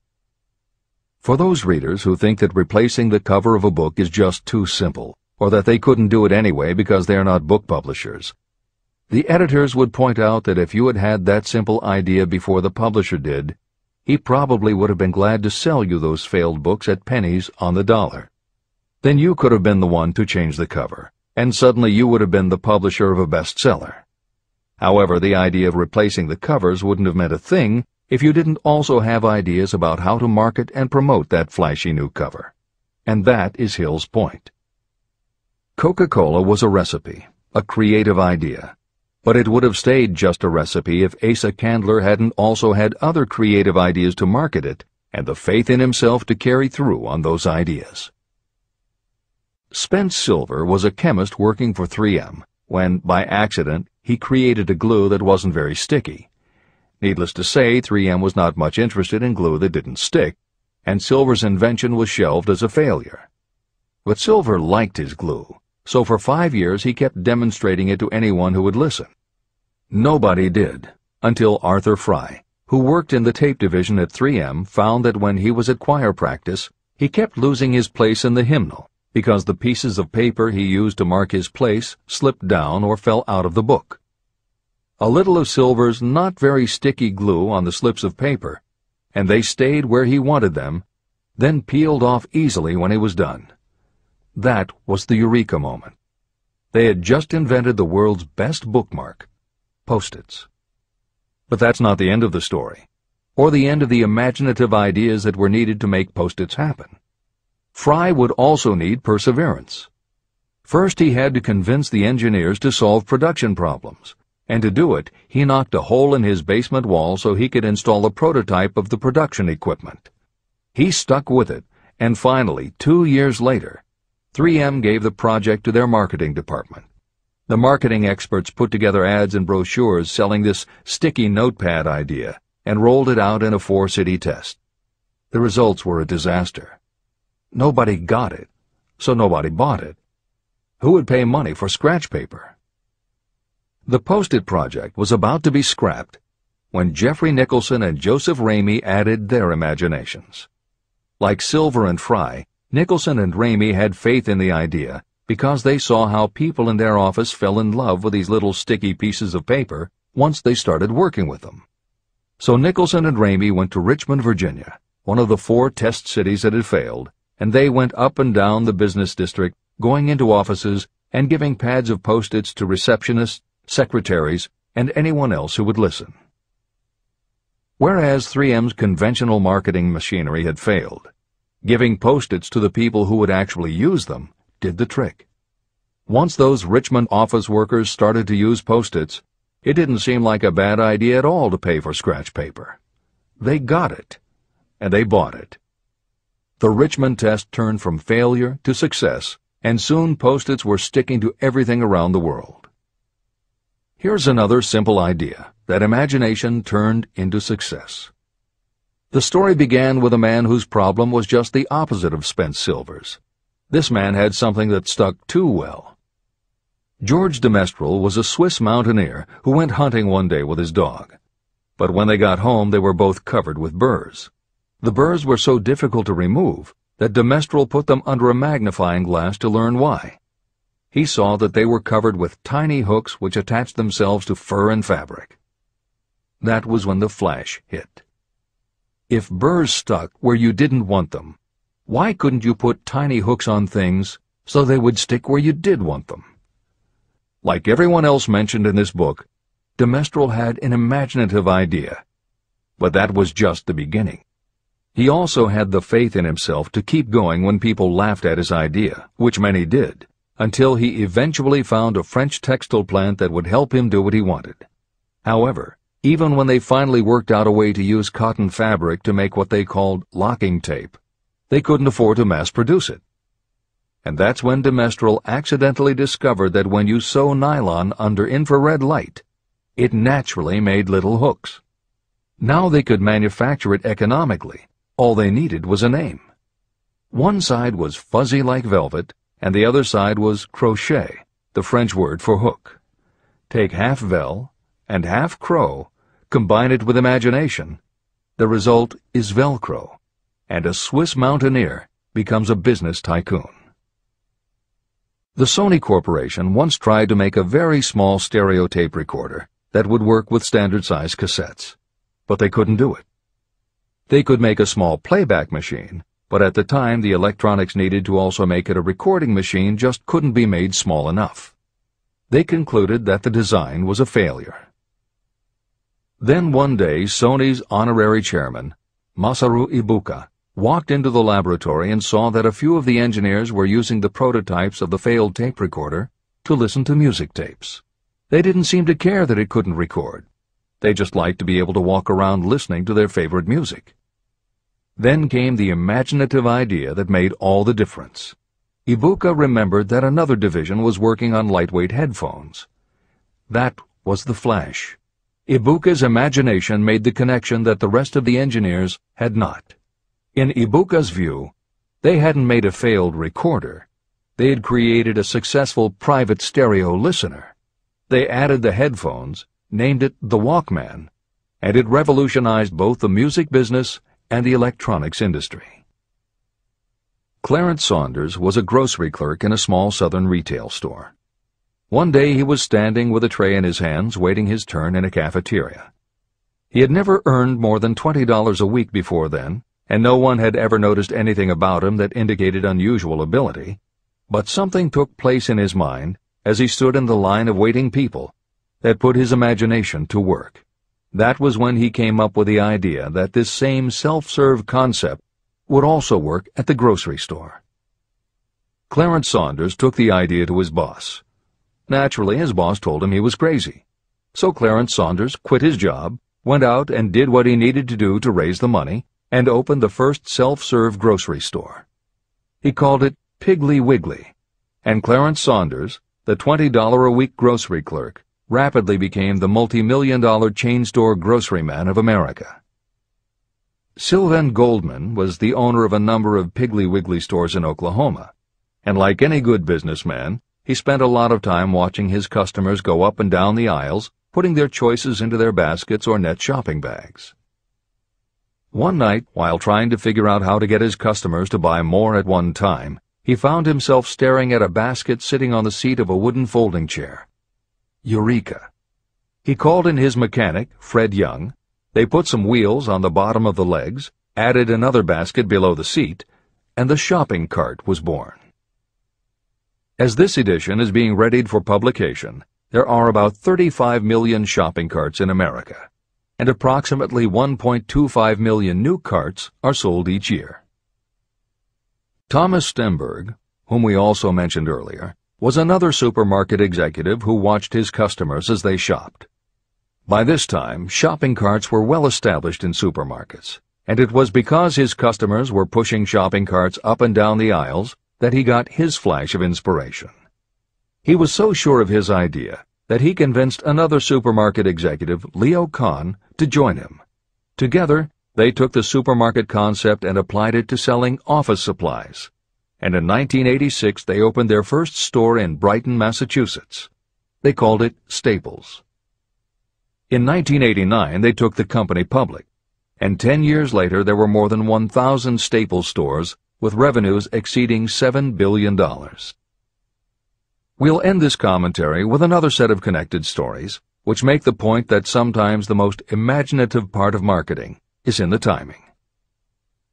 For those readers who think that replacing the cover of a book is just too simple, or that they couldn't do it anyway because they are not book publishers, the editors would point out that if you had had that simple idea before the publisher did, he probably would have been glad to sell you those failed books at pennies on the dollar. Then you could have been the one to change the cover, and suddenly you would have been the publisher of a bestseller. However, the idea of replacing the covers wouldn't have meant a thing if you didn't also have ideas about how to market and promote that flashy new cover. And that is Hill's point. Coca-Cola was a recipe, a creative idea. But it would have stayed just a recipe if Asa Candler hadn't also had other creative ideas to market it and the faith in himself to carry through on those ideas. Spence Silver was a chemist working for 3M when, by accident, he created a glue that wasn't very sticky. Needless to say, 3M was not much interested in glue that didn't stick, and Silver's invention was shelved as a failure. But Silver liked his glue, so for 5 years he kept demonstrating it to anyone who would listen. Nobody did, until Arthur Fry, who worked in the tape division at 3M, found that when he was at choir practice, he kept losing his place in the hymnal because the pieces of paper he used to mark his place slipped down or fell out of the book. A little of Silver's not very sticky glue on the slips of paper, and they stayed where he wanted them, then peeled off easily when he was done. That was the eureka moment. They had just invented the world's best bookmark, Post-its. But that's not the end of the story, or the end of the imaginative ideas that were needed to make Post-its happen. Fry would also need perseverance. First, he had to convince the engineers to solve production problems, and to do it, he knocked a hole in his basement wall so he could install a prototype of the production equipment. He stuck with it, and finally, 2 years later, 3M gave the project to their marketing department. The marketing experts put together ads and brochures selling this sticky notepad idea and rolled it out in a 4-city test. The results were a disaster. Nobody got it, so nobody bought it. Who would pay money for scratch paper? The Post-it project was about to be scrapped when Jeffrey Nicholson and Joseph Ramey added their imaginations. Like Silver and Fry, Nicholson and Ramey had faith in the idea because they saw how people in their office fell in love with these little sticky pieces of paper once they started working with them. So Nicholson and Ramey went to Richmond, Virginia, one of the 4 test cities that had failed, and they went up and down the business district, going into offices and giving pads of Post-its to receptionists, secretaries, and anyone else who would listen. Whereas 3M's conventional marketing machinery had failed, Giving Post-its to the people who would actually use them did the trick. Once those Richmond office workers started to use Post-its, it didn't seem like a bad idea at all to pay for scratch paper. They got it, and they bought it. The Richmond test turned from failure to success, and soon Post-its were sticking to everything around the world. Here's another simple idea that imagination turned into success. The story began with a man whose problem was just the opposite of Spence Silver's. This man had something that stuck too well. George de Mestral was a Swiss mountaineer who went hunting one day with his dog. But when they got home, they were both covered with burrs. The burrs were so difficult to remove that de Mestral put them under a magnifying glass to learn why. He saw that they were covered with tiny hooks which attached themselves to fur and fabric. That was when the flash hit. If burrs stuck where you didn't want them, why couldn't you put tiny hooks on things so they would stick where you did want them? Like everyone else mentioned in this book, de Mestral had an imaginative idea, but that was just the beginning. He also had the faith in himself to keep going when people laughed at his idea, which many did, until he eventually found a French textile plant that would help him do what he wanted. However, even when they finally worked out a way to use cotton fabric to make what they called locking tape, they couldn't afford to mass-produce it. And that's when de Mestral accidentally discovered that when you sew nylon under infrared light, it naturally made little hooks. Now they could manufacture it economically. All they needed was a name. One side was fuzzy like velvet, and the other side was crochet, the French word for hook. Take half vel and half crow, combine it with imagination. The result is Velcro, and a Swiss mountaineer becomes a business tycoon. The Sony Corporation once tried to make a very small stereo tape recorder that would work with standard-size cassettes, but they couldn't do it. They could make a small playback machine, but at the time the electronics needed to also make it a recording machine just couldn't be made small enough. They concluded that the design was a failure. Then one day Sony's honorary chairman, Masaru Ibuka, walked into the laboratory and saw that a few of the engineers were using the prototypes of the failed tape recorder to listen to music tapes. They didn't seem to care that it couldn't record. They just liked to be able to walk around listening to their favorite music. Then came the imaginative idea that made all the difference. Ibuka remembered that another division was working on lightweight headphones. That was the flash. Ibuka's imagination made the connection that the rest of the engineers had not. In Ibuka's view, they hadn't made a failed recorder. They had created a successful private stereo listener. They added the headphones, named it the Walkman, and it revolutionized both the music business and the electronics industry. Clarence Saunders was a grocery clerk in a small southern retail store. One day he was standing with a tray in his hands waiting his turn in a cafeteria. He had never earned more than $20 a week before then, and no one had ever noticed anything about him that indicated unusual ability, but something took place in his mind as he stood in the line of waiting people that put his imagination to work. That was when he came up with the idea that this same self-serve concept would also work at the grocery store. Clarence Saunders took the idea to his boss. Naturally, his boss told him he was crazy. So Clarence Saunders quit his job, went out and did what he needed to do to raise the money, and opened the first self-serve grocery store. He called it Piggly Wiggly, and Clarence Saunders, the $20-a-week grocery clerk, rapidly became the multi-million-dollar chain store groceryman of America. Sylvan Goldman was the owner of a number of Piggly Wiggly stores in Oklahoma, and like any good businessman, he spent a lot of time watching his customers go up and down the aisles, putting their choices into their baskets or net shopping bags. One night, while trying to figure out how to get his customers to buy more at one time, he found himself staring at a basket sitting on the seat of a wooden folding chair. Eureka! He called in his mechanic, Fred Young. They put some wheels on the bottom of the legs, added another basket below the seat, and the shopping cart was born. As this edition is being readied for publication, there are about 35 million shopping carts in America, and approximately 1.25 million new carts are sold each year. Thomas Stemberg, whom we also mentioned earlier, was another supermarket executive who watched his customers as they shopped. By this time, shopping carts were well established in supermarkets, and it was because his customers were pushing shopping carts up and down the aisles that he got his flash of inspiration. He was so sure of his idea that he convinced another supermarket executive, Leo Kahn, to join him. Together, they took the supermarket concept and applied it to selling office supplies. And in 1986 they opened their first store in Brighton, Massachusetts. They called it Staples. In 1989 they took the company public, and 10 years later there were more than 1,000 Staples stores with revenues exceeding $7 billion. We'll end this commentary with another set of connected stories, which make the point that sometimes the most imaginative part of marketing is in the timing.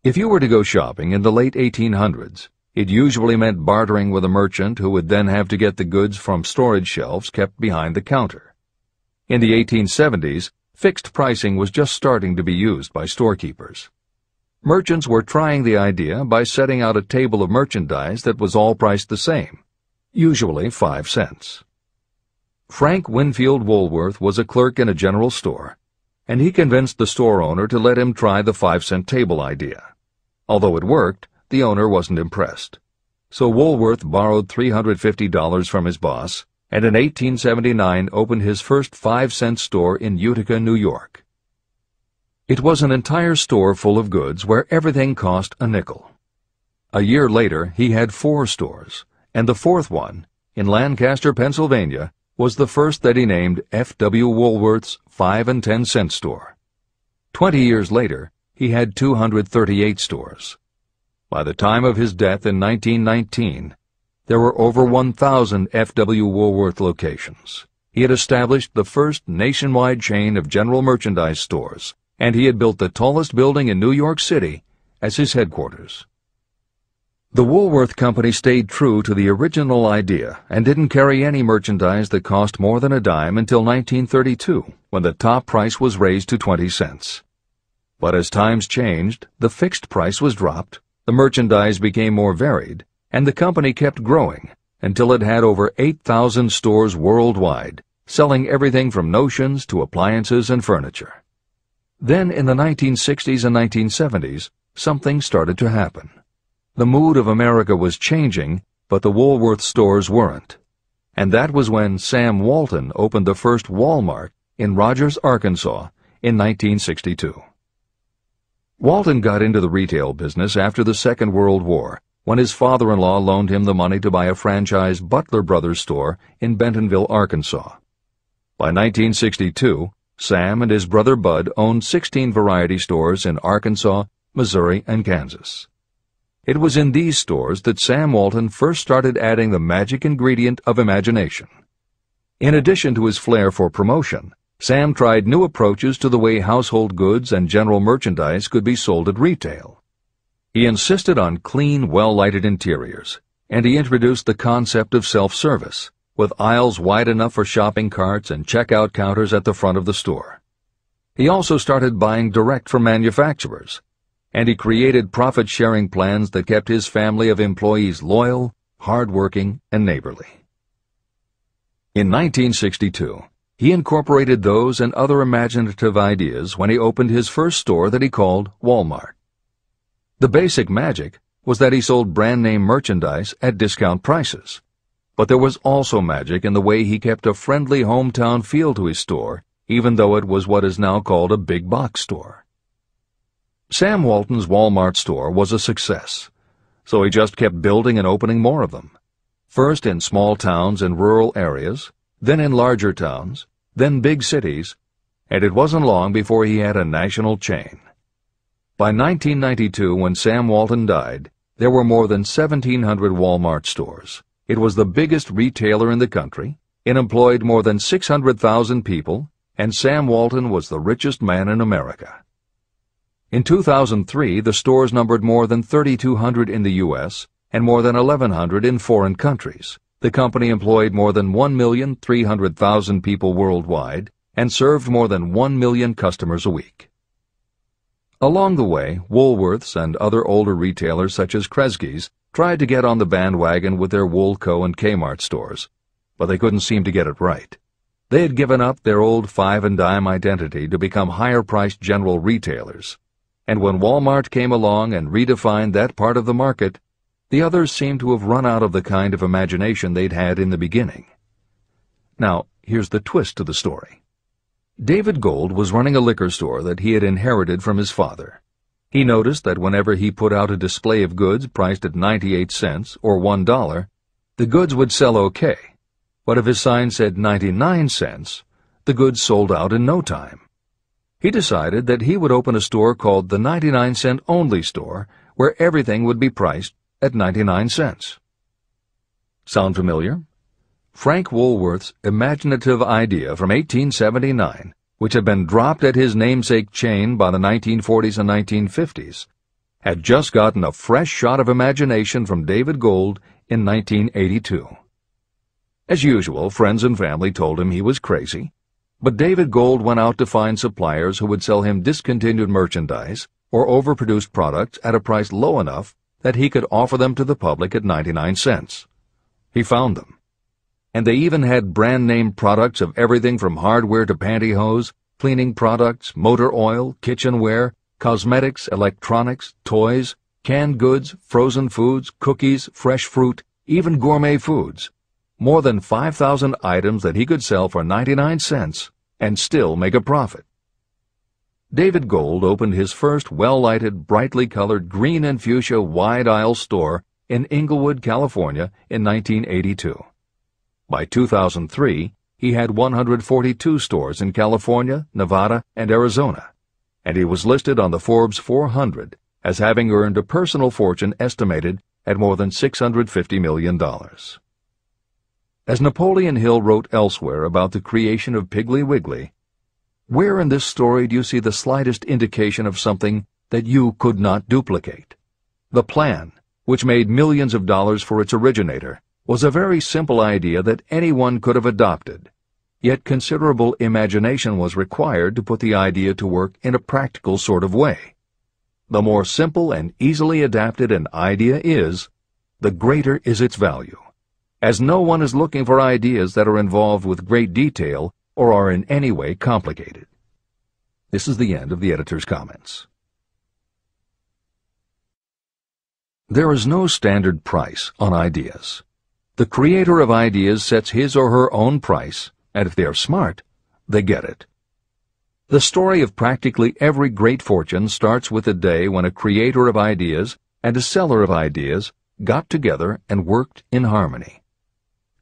If you were to go shopping in the late 1800s, it usually meant bartering with a merchant who would then have to get the goods from storage shelves kept behind the counter. In the 1870s, fixed pricing was just starting to be used by storekeepers. Merchants were trying the idea by setting out a table of merchandise that was all priced the same, usually 5 cents. Frank Winfield Woolworth was a clerk in a general store, and he convinced the store owner to let him try the 5-cent table idea. Although it worked, the owner wasn't impressed. So Woolworth borrowed $350 from his boss, and in 1879 opened his first 5-cent store in Utica, New York. It was an entire store full of goods where everything cost a nickel. A year later, he had 4 stores, and the 4th one, in Lancaster, Pennsylvania, was the first that he named F.W. Woolworth's 5 and 10 cent store. 20 years later, he had 238 stores. By the time of his death in 1919, there were over 1,000 F.W. Woolworth locations. He had established the first nationwide chain of general merchandise stores, and he had built the tallest building in New York City as his headquarters. The Woolworth Company stayed true to the original idea and didn't carry any merchandise that cost more than a dime until 1932, when the top price was raised to 20 cents. But as times changed, the fixed price was dropped, the merchandise became more varied, and the company kept growing until it had over 8,000 stores worldwide, selling everything from notions to appliances and furniture. Then in the 1960s and 1970s, something started to happen. The mood of America was changing, but the Woolworth stores weren't. And that was when Sam Walton opened the first Walmart in Rogers, Arkansas, in 1962. Walton got into the retail business after the Second World War, when his father-in-law loaned him the money to buy a franchise Butler Brothers store in Bentonville, Arkansas. By 1962, Sam and his brother Bud owned 16 variety stores in Arkansas, Missouri, and Kansas. It was in these stores that Sam Walton first started adding the magic ingredient of imagination. In addition to his flair for promotion, Sam tried new approaches to the way household goods and general merchandise could be sold at retail. He insisted on clean, well-lighted interiors, and he introduced the concept of self-service, with aisles wide enough for shopping carts and checkout counters at the front of the store. He also started buying direct from manufacturers, and he created profit-sharing plans that kept his family of employees loyal, hard-working, and neighborly. In 1962, he incorporated those and other imaginative ideas when he opened his first store that he called Walmart. The basic magic was that he sold brand-name merchandise at discount prices, but there was also magic in the way he kept a friendly hometown feel to his store, even though it was what is now called a big box store. Sam Walton's Walmart store was a success, so he just kept building and opening more of them, first in small towns and rural areas, then in larger towns, then big cities, and it wasn't long before he had a national chain. By 1992, when Sam Walton died, there were more than 1,700 Walmart stores. It was the biggest retailer in the country, it employed more than 600,000 people, and Sam Walton was the richest man in America. In 2003, the stores numbered more than 3,200 in the U.S. and more than 1,100 in foreign countries. The company employed more than 1,300,000 people worldwide and served more than 1 million customers a week. Along the way, Woolworths and other older retailers such as Kresge's tried to get on the bandwagon with their Woolco and Kmart stores, but they couldn't seem to get it right. They had given up their old five-and-dime identity to become higher-priced general retailers, and when Walmart came along and redefined that part of the market, the others seemed to have run out of the kind of imagination they'd had in the beginning. Now, here's the twist to the story. David Gold was running a liquor store that he had inherited from his father. He noticed that whenever he put out a display of goods priced at 98 cents or $1, the goods would sell okay, but if his sign said 99 cents, the goods sold out in no time. He decided that he would open a store called the 99-cent only store, where everything would be priced at 99 cents. Sound familiar? Frank Woolworth's imaginative idea from 1879, which had been dropped at his namesake chain by the 1940s and 1950s, had just gotten a fresh shot of imagination from David Gold in 1982. As usual, friends and family told him he was crazy, but David Gold went out to find suppliers who would sell him discontinued merchandise or overproduced products at a price low enough that he could offer them to the public at 99 cents. He found them. And they even had brand-name products of everything from hardware to pantyhose, cleaning products, motor oil, kitchenware, cosmetics, electronics, toys, canned goods, frozen foods, cookies, fresh fruit, even gourmet foods. More than 5,000 items that he could sell for 99 cents and still make a profit. David Gold opened his first well-lighted, brightly colored green and fuchsia wide-aisle store in Inglewood, California in 1982. By 2003, he had 142 stores in California, Nevada, and Arizona, and he was listed on the Forbes 400 as having earned a personal fortune estimated at more than $650 million. As Napoleon Hill wrote elsewhere about the creation of Piggly Wiggly, where in this story do you see the slightest indication of something that you could not duplicate? The plan, which made millions of dollars for its originator, was a very simple idea that anyone could have adopted, yet considerable imagination was required to put the idea to work in a practical sort of way. The more simple and easily adapted an idea is, the greater is its value, as no one is looking for ideas that are involved with great detail or are in any way complicated. This is the end of the editor's comments. There is no standard price on ideas. The creator of ideas sets his or her own price, and if they are smart, they get it. The story of practically every great fortune starts with the day when a creator of ideas and a seller of ideas got together and worked in harmony.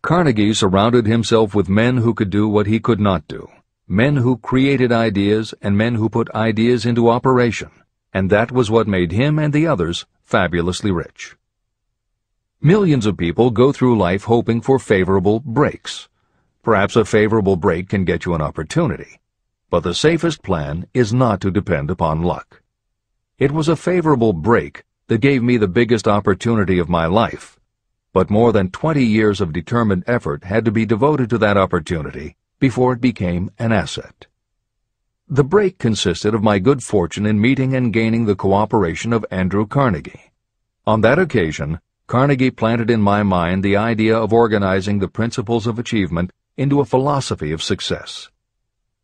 Carnegie surrounded himself with men who could do what he could not do, men who created ideas and men who put ideas into operation, and that was what made him and the others fabulously rich. Millions of people go through life hoping for favorable breaks. Perhaps a favorable break can get you an opportunity, but the safest plan is not to depend upon luck. It was a favorable break that gave me the biggest opportunity of my life, but more than 20 years of determined effort had to be devoted to that opportunity before it became an asset. The break consisted of my good fortune in meeting and gaining the cooperation of Andrew Carnegie. On that occasion, Carnegie planted in my mind the idea of organizing the principles of achievement into a philosophy of success.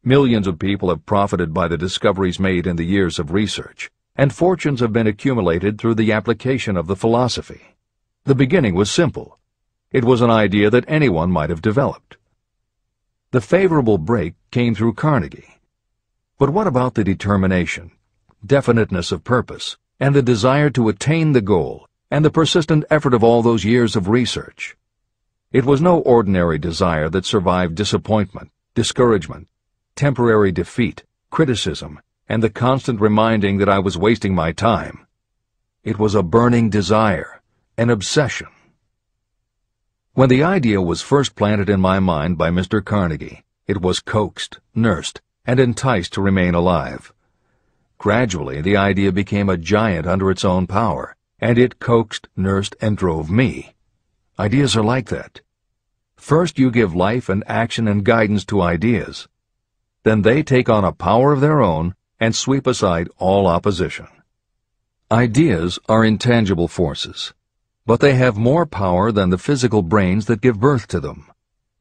Millions of people have profited by the discoveries made in the years of research, and fortunes have been accumulated through the application of the philosophy. The beginning was simple. It was an idea that anyone might have developed. The favorable break came through Carnegie. But what about the determination, definiteness of purpose, and the desire to attain the goal, and the persistent effort of all those years of research? It was no ordinary desire that survived disappointment, discouragement, temporary defeat, criticism, and the constant reminding that I was wasting my time. It was a burning desire, an obsession. When the idea was first planted in my mind by Mr. Carnegie, it was coaxed, nursed, and enticed to remain alive. Gradually, the idea became a giant under its own power, and it coaxed, nursed, and drove me. Ideas are like that. First you give life and action and guidance to ideas. Then they take on a power of their own and sweep aside all opposition. Ideas are intangible forces. but they have more power than the physical brains that give birth to them.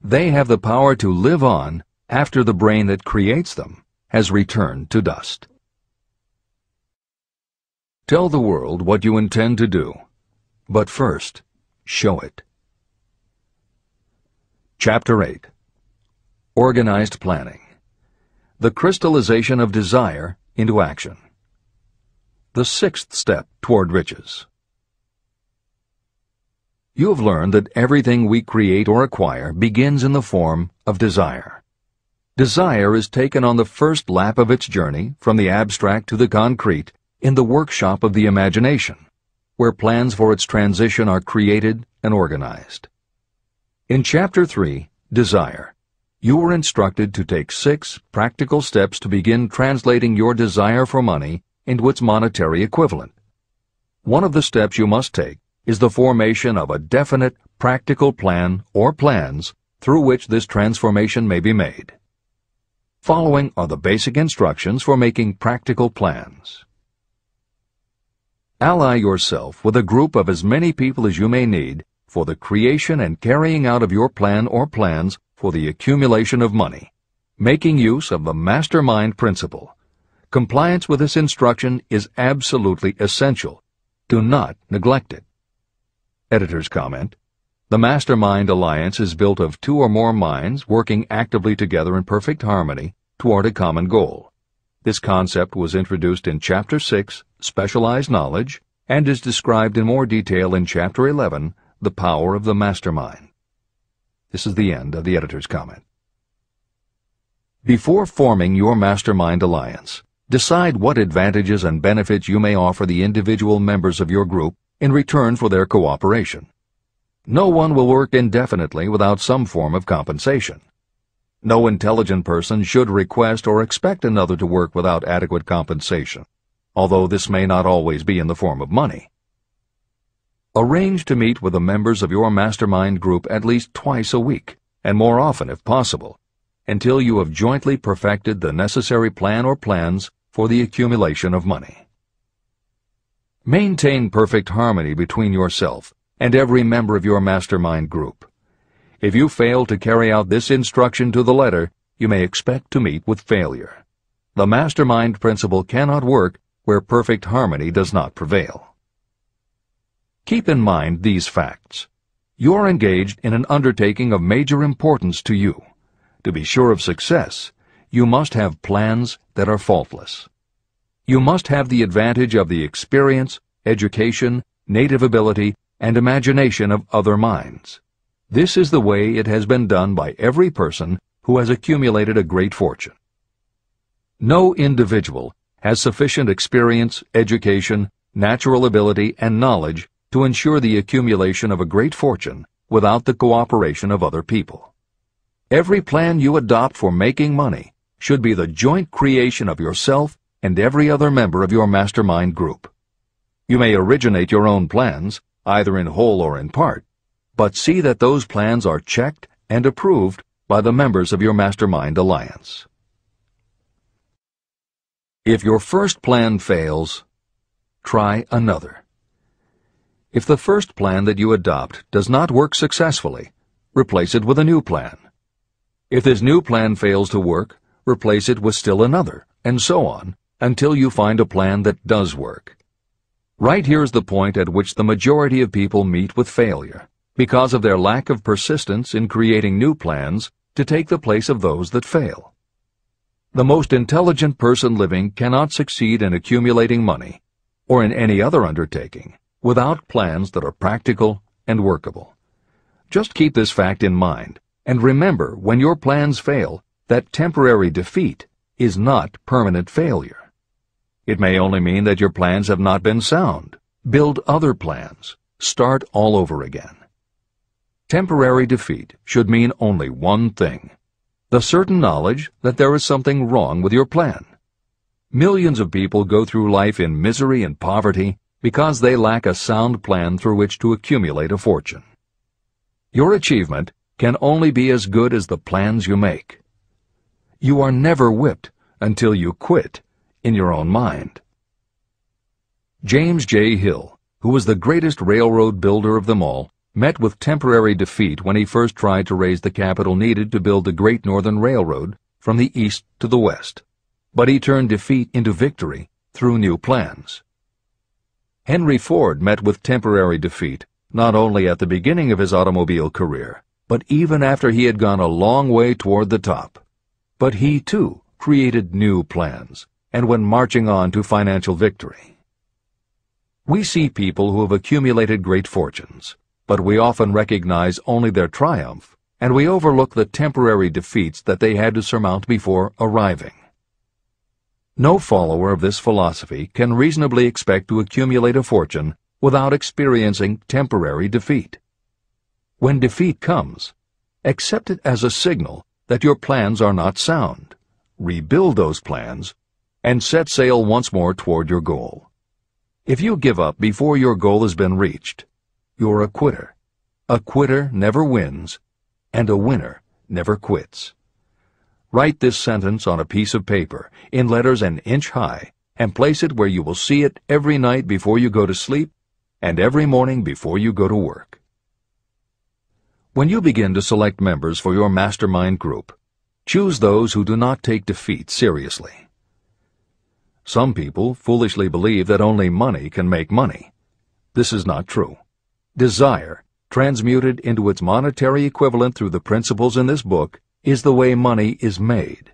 They have the power to live on after the brain that creates them has returned to dust. Tell the world what you intend to do, but first, show it. Chapter 8. Organized Planning. The crystallization of desire into action. The sixth step toward riches. You have learned that everything we create or acquire begins in the form of desire. Desire is taken on the first lap of its journey from the abstract to the concrete in the workshop of the imagination, where plans for its transition are created and organized. In Chapter 3, Desire, you were instructed to take 6 practical steps to begin translating your desire for money into its monetary equivalent. One of the steps you must take is the formation of a definite, practical plan or plans through which this transformation may be made. Following are the basic instructions for making practical plans. Ally yourself with a group of as many people as you may need for the creation and carrying out of your plan or plans for the accumulation of money, making use of the mastermind principle. Compliance with this instruction is absolutely essential. Do not neglect it. Editor's comment: the Mastermind Alliance is built of 2 or more minds working actively together in perfect harmony toward a common goal. This concept was introduced in Chapter 6, Specialized Knowledge, and is described in more detail in Chapter 11, The Power of the Mastermind. This is the end of the editor's comment. Before forming your Mastermind Alliance, decide what advantages and benefits you may offer the individual members of your group in return for their cooperation. No one will work indefinitely without some form of compensation. No intelligent person should request or expect another to work without adequate compensation, although this may not always be in the form of money. Arrange to meet with the members of your mastermind group at least twice a week, and more often if possible, until you have jointly perfected the necessary plan or plans for the accumulation of money. Maintain perfect harmony between yourself and every member of your mastermind group. If you fail to carry out this instruction to the letter, you may expect to meet with failure. The mastermind principle cannot work where perfect harmony does not prevail. Keep in mind these facts. You are engaged in an undertaking of major importance to you. To be sure of success, you must have plans that are faultless. You must have the advantage of the experience, education, native ability, and imagination of other minds. This is the way it has been done by every person who has accumulated a great fortune. No individual has sufficient experience, education, natural ability, and knowledge to ensure the accumulation of a great fortune without the cooperation of other people. Every plan you adopt for making money should be the joint creation of yourself and every other member of your mastermind group. You may originate your own plans, either in whole or in part, but see that those plans are checked and approved by the members of your Mastermind Alliance. If your first plan fails, try another. If the first plan that you adopt does not work successfully, replace it with a new plan. If this new plan fails to work, replace it with still another, and so on, until you find a plan that does work. Right here is the point at which the majority of people meet with failure, because of their lack of persistence in creating new plans to take the place of those that fail. The most intelligent person living cannot succeed in accumulating money, or in any other undertaking, without plans that are practical and workable. Just keep this fact in mind, and remember when your plans fail that temporary defeat is not permanent failure. It may only mean that your plans have not been sound. Build other plans. Start all over again. Temporary defeat should mean only one thing: the certain knowledge that there is something wrong with your plan. Millions of people go through life in misery and poverty because they lack a sound plan through which to accumulate a fortune. Your achievement can only be as good as the plans you make. You are never whipped until you quit in your own mind. James J. Hill, who was the greatest railroad builder of them all, met with temporary defeat when he first tried to raise the capital needed to build the Great Northern Railroad from the east to the west. But he turned defeat into victory through new plans. Henry Ford met with temporary defeat not only at the beginning of his automobile career, but even after he had gone a long way toward the top. But he, too, created new plans and went marching on to financial victory. We see people who have accumulated great fortunes, but we often recognize only their triumph, and we overlook the temporary defeats that they had to surmount before arriving. No follower of this philosophy can reasonably expect to accumulate a fortune without experiencing temporary defeat. When defeat comes, accept it as a signal that your plans are not sound. Rebuild those plans and set sail once more toward your goal. If you give up before your goal has been reached, you're a quitter. A quitter never wins, and a winner never quits. Write this sentence on a piece of paper in letters an inch high and place it where you will see it every night before you go to sleep and every morning before you go to work. When you begin to select members for your mastermind group, choose those who do not take defeat seriously. Some people foolishly believe that only money can make money. This is not true. Desire, transmuted into its monetary equivalent through the principles in this book, is the way money is made.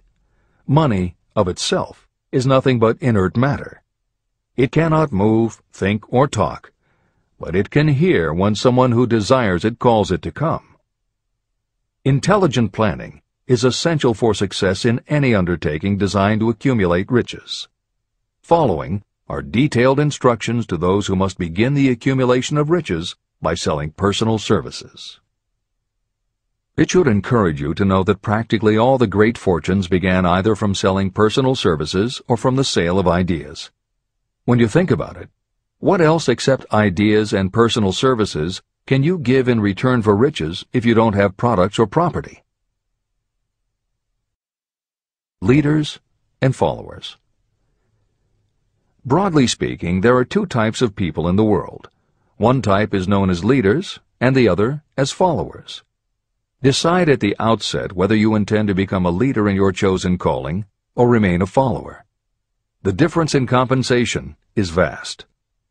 Money, of itself, is nothing but inert matter. It cannot move, think, or talk, but it can hear when someone who desires it calls it to come. Intelligent planning is essential for success in any undertaking designed to accumulate riches. Following are detailed instructions to those who must begin the accumulation of riches by selling personal services. It should encourage you to know that practically all the great fortunes began either from selling personal services or from the sale of ideas. When you think about it, what else except ideas and personal services can you give in return for riches if you don't have products or property? Leaders and followers. Broadly speaking, there are two types of people in the world. One type is known as leaders, and the other as followers. Decide at the outset whether you intend to become a leader in your chosen calling or remain a follower. The difference in compensation is vast.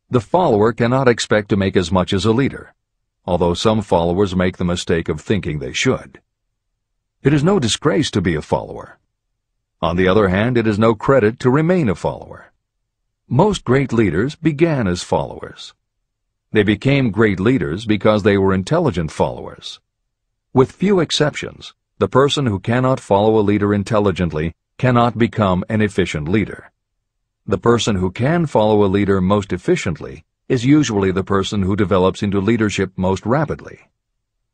The follower cannot expect to make as much as a leader, although some followers make the mistake of thinking they should. It is no disgrace to be a follower. On the other hand, it is no credit to remain a follower. Most great leaders began as followers. They became great leaders because they were intelligent followers. With few exceptions, the person who cannot follow a leader intelligently cannot become an efficient leader. The person who can follow a leader most efficiently is usually the person who develops into leadership most rapidly.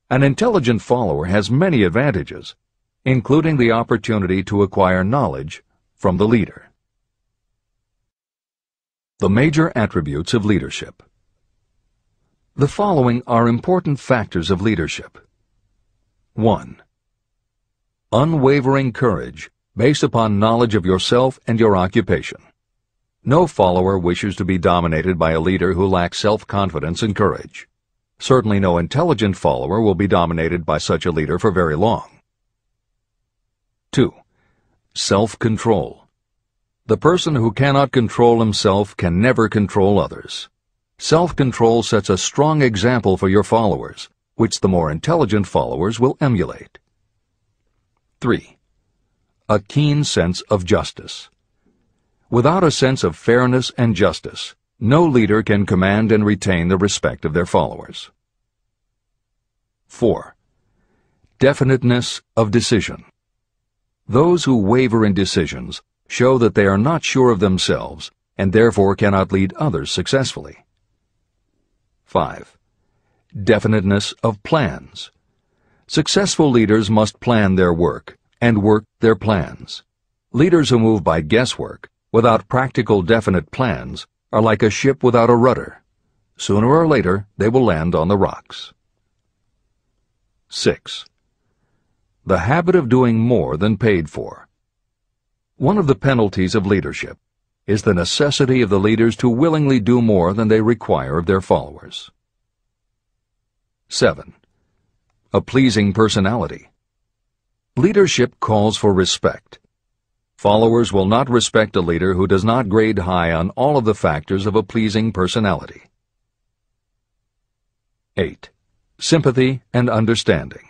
An intelligent follower has many advantages, including the opportunity to acquire knowledge from the leader. The major attributes of leadership. The following are important factors of leadership. 1. Unwavering courage based upon knowledge of yourself and your occupation. No follower wishes to be dominated by a leader who lacks self-confidence and courage. Certainly no intelligent follower will be dominated by such a leader for very long. 2. Self-control. The person who cannot control himself can never control others. Self-control sets a strong example for your followers, which the more intelligent followers will emulate. 3. A keen sense of justice. Without a sense of fairness and justice, no leader can command and retain the respect of their followers. 4. Definiteness of decision. Those who waver in decisions show that they are not sure of themselves and therefore cannot lead others successfully. 5. Definiteness of plans. Successful leaders must plan their work and work their plans. Leaders who move by guesswork, without practical definite plans, are like a ship without a rudder. Sooner or later, they will land on the rocks. 6. The habit of doing more than paid for. One of the penalties of leadership is the necessity of the leaders to willingly do more than they require of their followers. 7. A pleasing personality. Leadership calls for respect. Followers will not respect a leader who does not grade high on all of the factors of a pleasing personality. 8. Sympathy and understanding.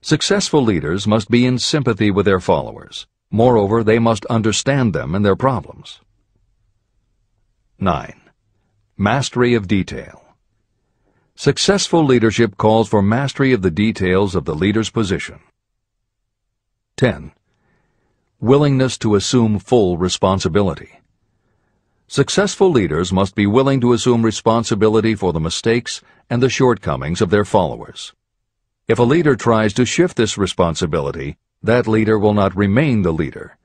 Successful leaders must be in sympathy with their followers. Moreover, they must understand them and their problems. 9. Mastery of detail. Successful leadership calls for mastery of the details of the leader's position. 10. Willingness to assume full responsibility. Successful leaders must be willing to assume responsibility for the mistakes and the shortcomings of their followers. If a leader tries to shift this responsibility, that leader will not remain the leader.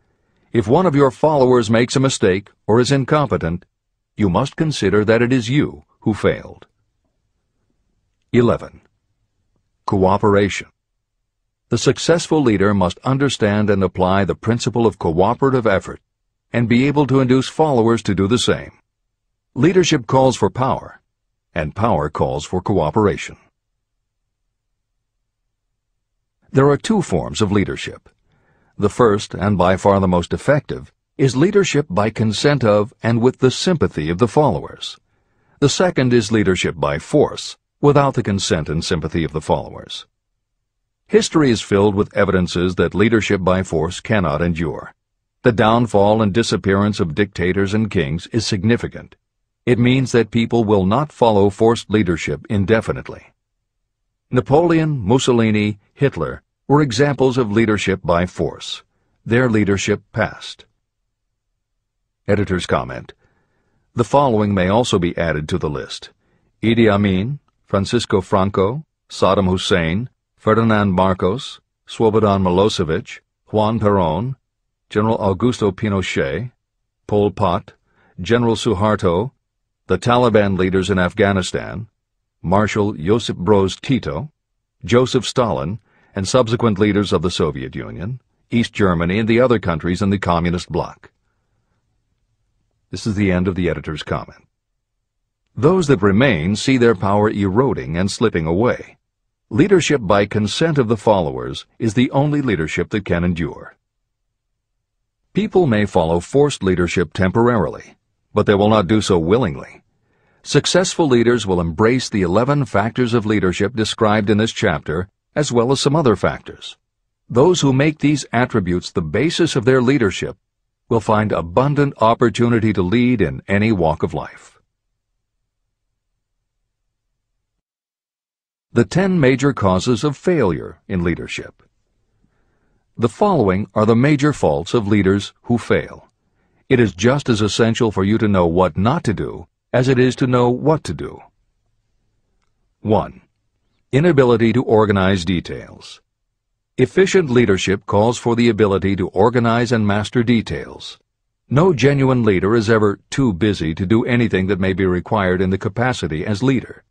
If one of your followers makes a mistake or is incompetent, you must consider that it is you who failed. 11. Cooperation. The successful leader must understand and apply the principle of cooperative effort and be able to induce followers to do the same. Leadership calls for power, and power calls for cooperation. There are two forms of leadership. The first, and by far the most effective, is leadership by consent of and with the sympathy of the followers. The second is leadership by force, without the consent and sympathy of the followers. History is filled with evidences that leadership by force cannot endure. The downfall and disappearance of dictators and kings is significant. It means that people will not follow forced leadership indefinitely. Napoleon, Mussolini, Hitler were examples of leadership by force. Their leadership passed. Editor's comment. The following may also be added to the list: Idi Amin, Francisco Franco, Saddam Hussein, Ferdinand Marcos, Slobodan Milosevic, Juan Perón, General Augusto Pinochet, Pol Pot, General Suharto, the Taliban leaders in Afghanistan, Marshal Josip Broz Tito, Joseph Stalin, and subsequent leaders of the Soviet Union, East Germany, and the other countries in the Communist bloc. This is the end of the editor's comment. Those that remain see their power eroding and slipping away. Leadership by consent of the followers is the only leadership that can endure. People may follow forced leadership temporarily, but they will not do so willingly. Successful leaders will embrace the 11 factors of leadership described in this chapter, as well as some other factors. Those who make these attributes the basis of their leadership will find abundant opportunity to lead in any walk of life. The 10 major causes of failure in leadership. The following are the major faults of leaders who fail. It is just as essential for you to know what not to do as it is to know what to do. 1. Inability to organize details. Efficient leadership calls for the ability to organize and master details. No genuine leader is ever too busy to do anything that may be required in the capacity as leader.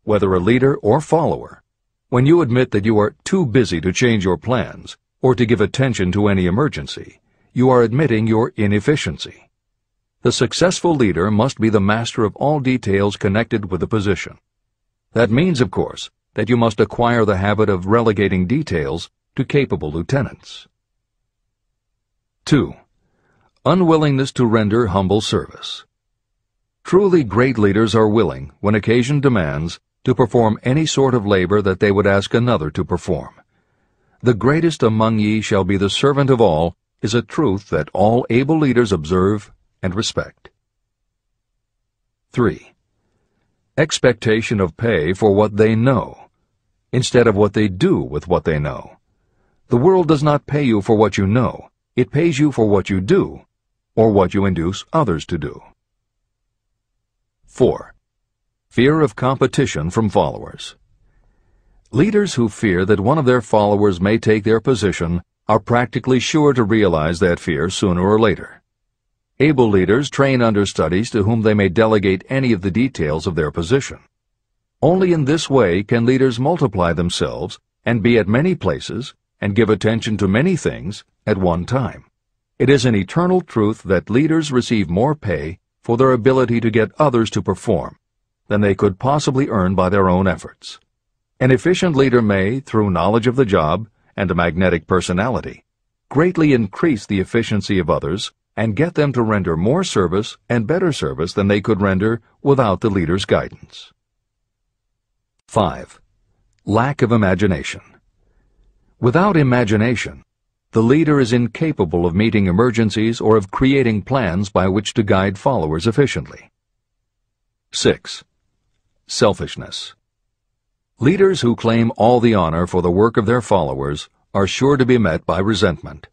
Whether a leader or follower, when you admit that you are too busy to change your plans or to give attention to any emergency, you are admitting your inefficiency. The successful leader must be the master of all details connected with the position. That means, of course, that you must acquire the habit of relegating details to capable lieutenants. 2. Unwillingness to render humble service. Truly great leaders are willing, when occasion demands, to perform any sort of labor that they would ask another to perform. The greatest among ye shall be the servant of all is a truth that all able leaders observe and respect. 3. Expectation of pay for what they know, instead of what they do with what they know. The world does not pay you for what you know. It pays you for what you do, or what you induce others to do. 4. Fear of competition from followers. Leaders who fear that one of their followers may take their position are practically sure to realize that fear sooner or later. Able leaders train understudies to whom they may delegate any of the details of their position. Only in this way can leaders multiply themselves and be at many places and give attention to many things at one time. It is an eternal truth that leaders receive more pay for their ability to get others to perform than they could possibly earn by their own efforts. An efficient leader may, through knowledge of the job and a magnetic personality, greatly increase the efficiency of others and get them to render more service and better service than they could render without the leader's guidance. 5. Lack of imagination. Without imagination, the leader is incapable of meeting emergencies or of creating plans by which to guide followers efficiently. 6. Selfishness. Leaders who claim all the honor for the work of their followers are sure to be met by resentment.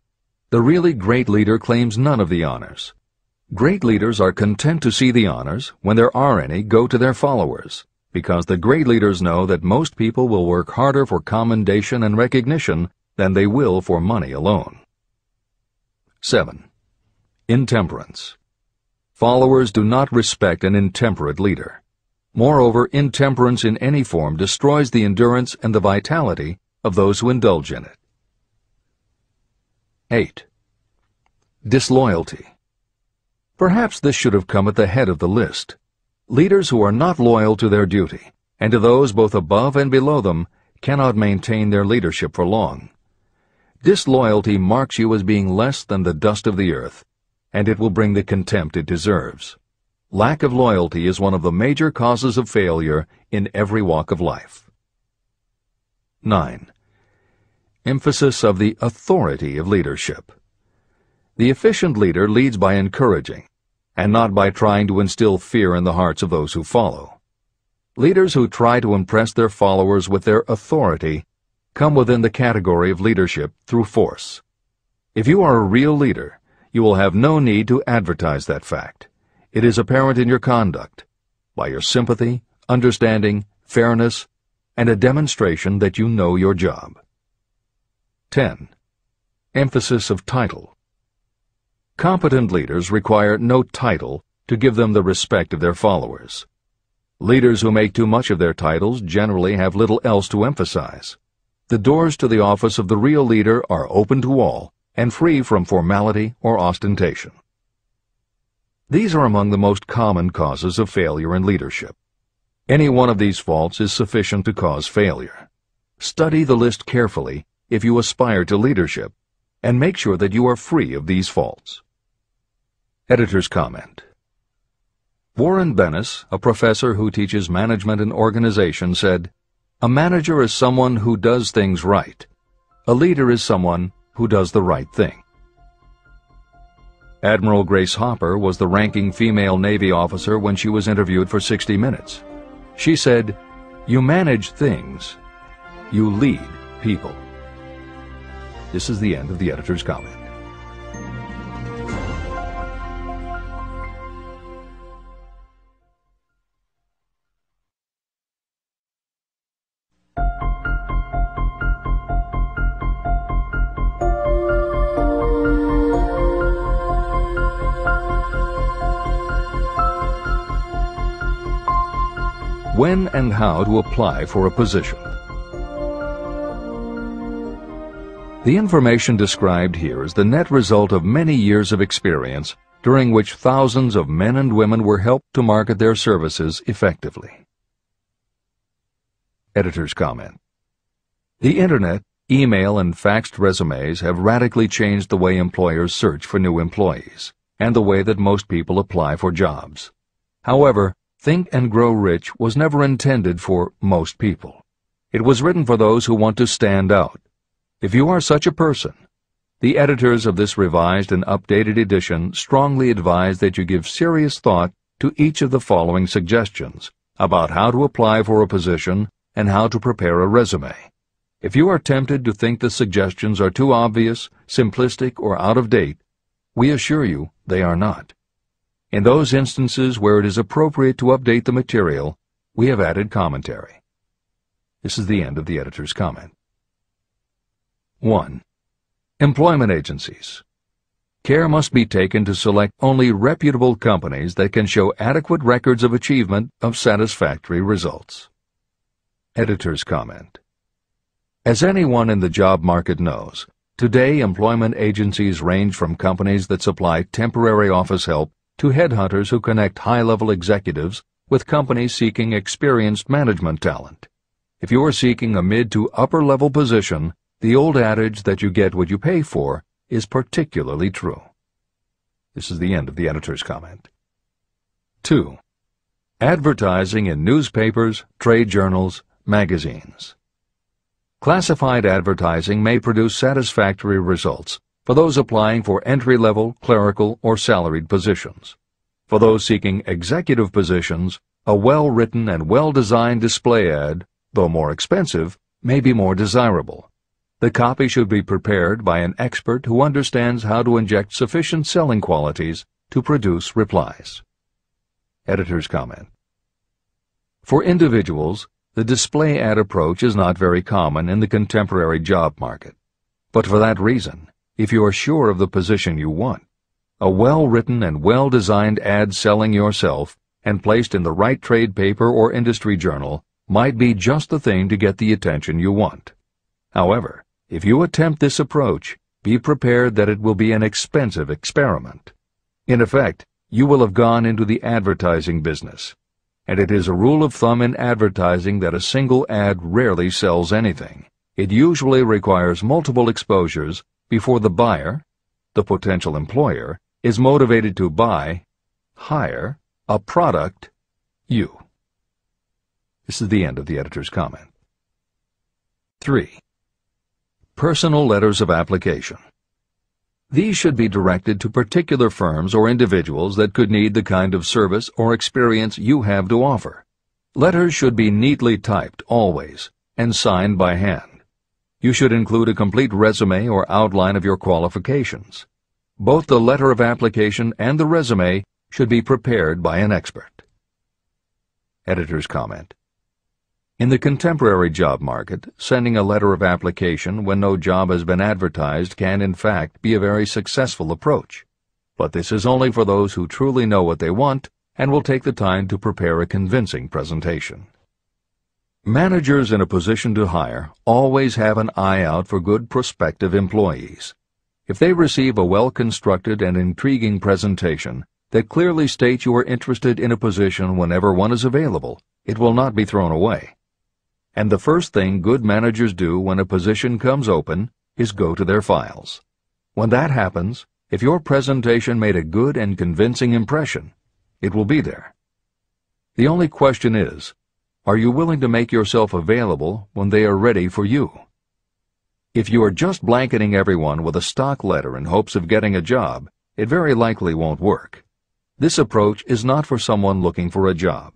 The really great leader claims none of the honors. Great leaders are content to see the honors, when there are any, go to their followers, because the great leaders know that most people will work harder for commendation and recognition than they will for money alone. 7. Intemperance. Followers do not respect an intemperate leader. Moreover, intemperance in any form destroys the endurance and the vitality of those who indulge in it. 8. Disloyalty. Perhaps this should have come at the head of the list. Leaders who are not loyal to their duty, and to those both above and below them, cannot maintain their leadership for long. Disloyalty marks you as being less than the dust of the earth, and it will bring the contempt it deserves. Lack of loyalty is one of the major causes of failure in every walk of life. 9. Emphasis of the authority of leadership. The efficient leader leads by encouraging, and not by trying to instill fear in the hearts of those who follow. Leaders who try to impress their followers with their authority come within the category of leadership through force. If you are a real leader, you will have no need to advertise that fact. It is apparent in your conduct, by your sympathy, understanding, fairness, and a demonstration that you know your job. 10. Emphasis of title. Competent leaders require no title to give them the respect of their followers. Leaders who make too much of their titles generally have little else to emphasize. The doors to the office of the real leader are open to all and free from formality or ostentation. These are among the most common causes of failure in leadership. Any one of these faults is sufficient to cause failure. Study the list carefully if you aspire to leadership, and make sure that you are free of these faults. Editor's comment. Warren Bennis, a professor who teaches management and organization, said, "A manager is someone who does things right. A leader is someone who does the right thing." Admiral Grace Hopper was the ranking female Navy officer when she was interviewed for 60 Minutes. She said, "You manage things. You lead people." This is the end of the editor's comment. When and how to apply for a position. The information described here is the net result of many years of experience during which thousands of men and women were helped to market their services effectively. Editor's comment. The Internet, email, and faxed resumes have radically changed the way employers search for new employees, and the way that most people apply for jobs. However, Think and Grow Rich was never intended for most people. It was written for those who want to stand out. If you are such a person, the editors of this revised and updated edition strongly advise that you give serious thought to each of the following suggestions about how to apply for a position and how to prepare a resume. If you are tempted to think the suggestions are too obvious, simplistic, or out of date, we assure you they are not. In those instances where it is appropriate to update the material, we have added commentary. This is the end of the editor's comment. 1. Employment agencies. Care must be taken to select only reputable companies that can show adequate records of achievement of satisfactory results. Editor's comment. As anyone in the job market knows, Today, employment agencies range from companies that supply temporary office help to headhunters who connect high-level executives with companies seeking experienced management talent. If you are seeking a mid to upper-level position, the old adage that you get what you pay for is particularly true. This is the end of the editor's comment. 2. Advertising in newspapers, trade journals, magazines. Classified advertising may produce satisfactory results for those applying for entry-level, clerical, or salaried positions. For those seeking executive positions, a well-written and well-designed display ad, though more expensive, may be more desirable. The copy should be prepared by an expert who understands how to inject sufficient selling qualities to produce replies. Editor's comment. For individuals, the display ad approach is not very common in the contemporary job market. But for that reason, if you are sure of the position you want, a well-written and well-designed ad selling yourself and placed in the right trade paper or industry journal might be just the thing to get the attention you want. However, if you attempt this approach, be prepared that it will be an expensive experiment. In effect, you will have gone into the advertising business, and it is a rule of thumb in advertising that a single ad rarely sells anything. It usually requires multiple exposures before the buyer, the potential employer, is motivated to buy, hire, a product, you. This is the end of the editor's comment. 3. Personal letters of application. These should be directed to particular firms or individuals that could need the kind of service or experience you have to offer. Letters should be neatly typed always and signed by hand. You should include a complete resume or outline of your qualifications. Both the letter of application and the resume should be prepared by an expert. Editor's comment. In the contemporary job market, sending a letter of application when no job has been advertised can in fact be a very successful approach. But this is only for those who truly know what they want and will take the time to prepare a convincing presentation. Managers in a position to hire always have an eye out for good prospective employees. If they receive a well-constructed and intriguing presentation that clearly states you are interested in a position whenever one is available, it will not be thrown away. And the first thing good managers do when a position comes open is go to their files. When that happens, if your presentation made a good and convincing impression, it will be there. The only question is, are you willing to make yourself available when they are ready for you? If you are just blanketing everyone with a stock letter in hopes of getting a job, it very likely won't work. This approach is not for someone looking for a job.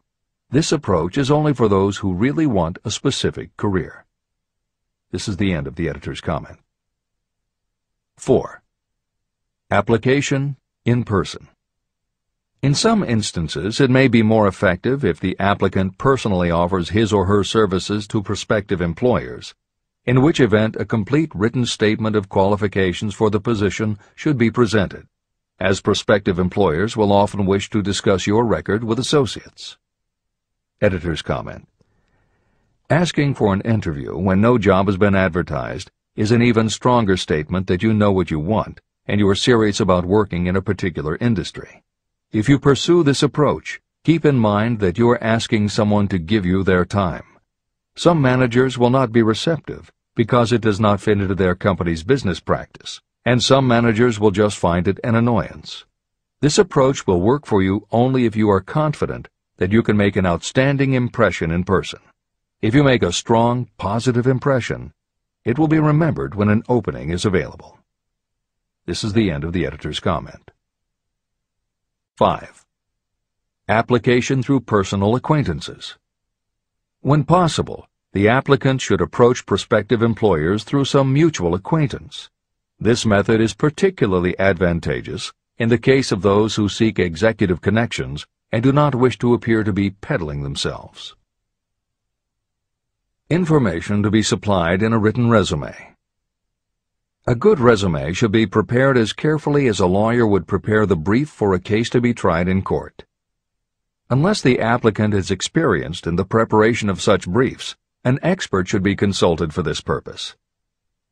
This approach is only for those who really want a specific career. This is the end of the editor's comment. 4. Application in person. In some instances, it may be more effective if the applicant personally offers his or her services to prospective employers, in which event a complete written statement of qualifications for the position should be presented, as prospective employers will often wish to discuss your record with associates. Editor's comment. Asking for an interview when no job has been advertised is an even stronger statement that you know what you want and you are serious about working in a particular industry. If you pursue this approach, keep in mind that you are asking someone to give you their time. Some managers will not be receptive because it does not fit into their company's business practice, and some managers will just find it an annoyance. This approach will work for you only if you are confident that you can make an outstanding impression in person. If you make a strong, positive impression, it will be remembered when an opening is available. This is the end of the editor's comment. 5. Application through personal acquaintances. When possible, the applicant should approach prospective employers through some mutual acquaintance. This method is particularly advantageous in the case of those who seek executive connections and do not wish to appear to be peddling themselves. Information to be supplied in a written resume. A good resume should be prepared as carefully as a lawyer would prepare the brief for a case to be tried in court. Unless the applicant is experienced in the preparation of such briefs, an expert should be consulted for this purpose.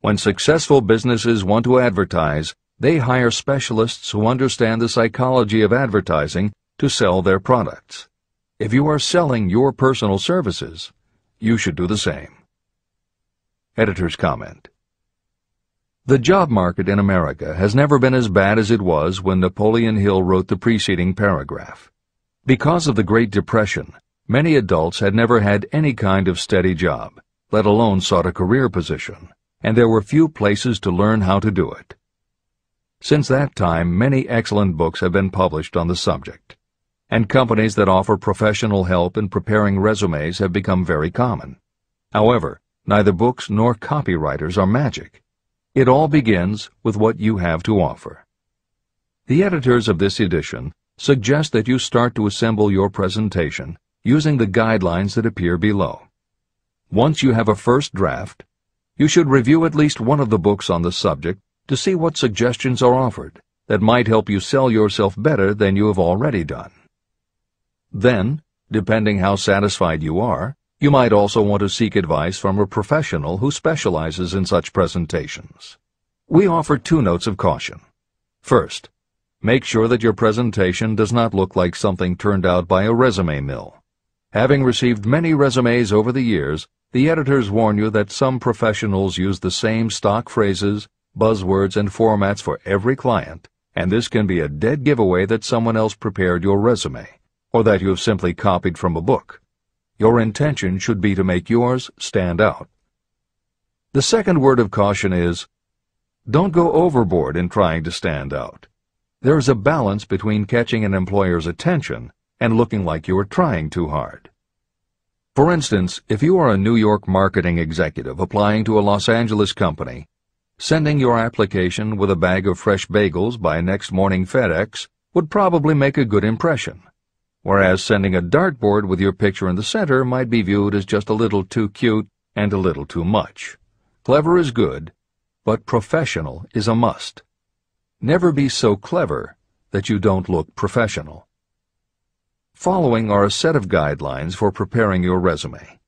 When successful businesses want to advertise, they hire specialists who understand the psychology of advertising to sell their products. If you are selling your personal services, you should do the same. Editor's comment. The job market in America has never been as bad as it was when Napoleon Hill wrote the preceding paragraph. Because of the Great Depression, many adults had never had any kind of steady job, let alone sought a career position, and there were few places to learn how to do it. Since that time, many excellent books have been published on the subject, and companies that offer professional help in preparing resumes have become very common. However, neither books nor copywriters are magic. It all begins with what you have to offer. The editors of this edition suggest that you start to assemble your presentation using the guidelines that appear below. Once you have a first draft, you should review at least one of the books on the subject to see what suggestions are offered that might help you sell yourself better than you have already done. Then, depending how satisfied you are, you might also want to seek advice from a professional who specializes in such presentations. We offer 2 notes of caution. First, make sure that your presentation does not look like something turned out by a resume mill. Having received many resumes over the years, the editors warn you that some professionals use the same stock phrases, buzzwords, and formats for every client, and this can be a dead giveaway that someone else prepared your resume, or that you have simply copied from a book. Your intention should be to make yours stand out. The second word of caution is, don't go overboard in trying to stand out. There is a balance between catching an employer's attention and looking like you are trying too hard. For instance, if you are a New York marketing executive applying to a Los Angeles company, sending your application with a bag of fresh bagels by next morning FedEx would probably make a good impression, whereas sending a dartboard with your picture in the center might be viewed as just a little too cute and a little too much. Clever is good, but professional is a must. Never be so clever that you don't look professional. Following are a set of guidelines for preparing your resume.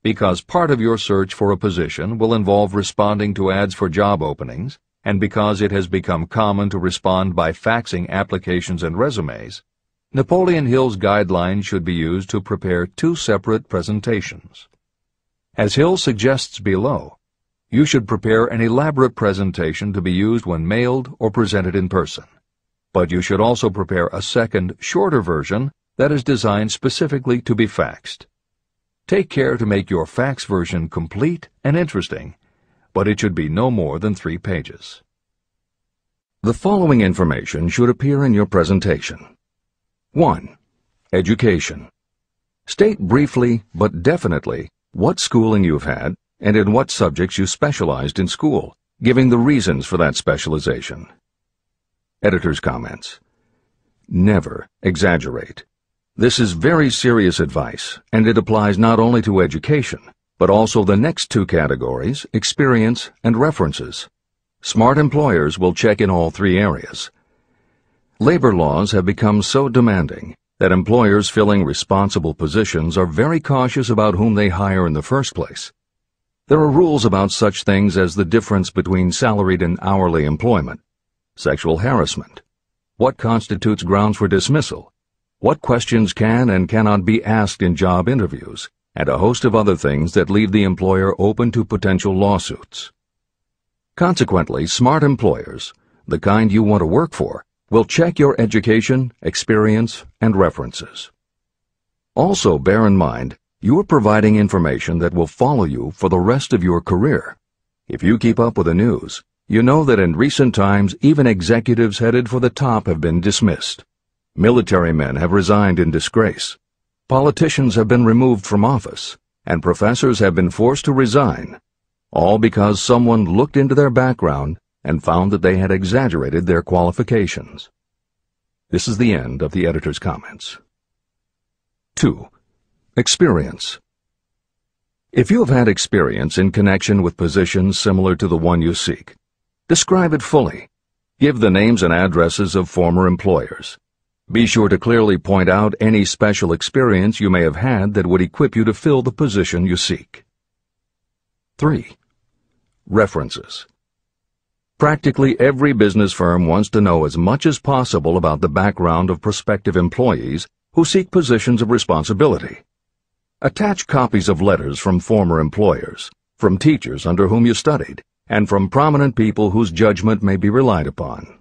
Because part of your search for a position will involve responding to ads for job openings, and because it has become common to respond by faxing applications and resumes, Napoleon Hill's guidelines should be used to prepare 2 separate presentations. As Hill suggests below, you should prepare an elaborate presentation to be used when mailed or presented in person. But you should also prepare a second, shorter version that is designed specifically to be faxed. Take care to make your fax version complete and interesting, but it should be no more than 3 pages. The following information should appear in your presentation. 1. Education. State briefly but definitely what schooling you've had and in what subjects you specialized in school, giving the reasons for that specialization. Editor's comments. Never exaggerate. This is very serious advice, and it applies not only to education, but also the next 2 categories, experience and references. Smart employers will check in all 3 areas. Labor laws have become so demanding that employers filling responsible positions are very cautious about whom they hire in the first place. There are rules about such things as the difference between salaried and hourly employment, sexual harassment, what constitutes grounds for dismissal, what questions can and cannot be asked in job interviews, and a host of other things that leave the employer open to potential lawsuits. Consequently, smart employers, the kind you want to work for, will check your education, experience, and references. Also, bear in mind, you are providing information that will follow you for the rest of your career. If you keep up with the news, you know that in recent times even executives headed for the top have been dismissed. Military men have resigned in disgrace. Politicians have been removed from office, and professors have been forced to resign, all because someone looked into their background and found that they had exaggerated their qualifications. This is the end of the editor's comments. 2. Experience. If you have had experience in connection with positions similar to the one you seek, describe it fully. Give the names and addresses of former employers. Be sure to clearly point out any special experience you may have had that would equip you to fill the position you seek. 3. References. Practically every business firm wants to know as much as possible about the background of prospective employees who seek positions of responsibility. Attach copies of letters from former employers, from teachers under whom you studied, and from prominent people whose judgment may be relied upon.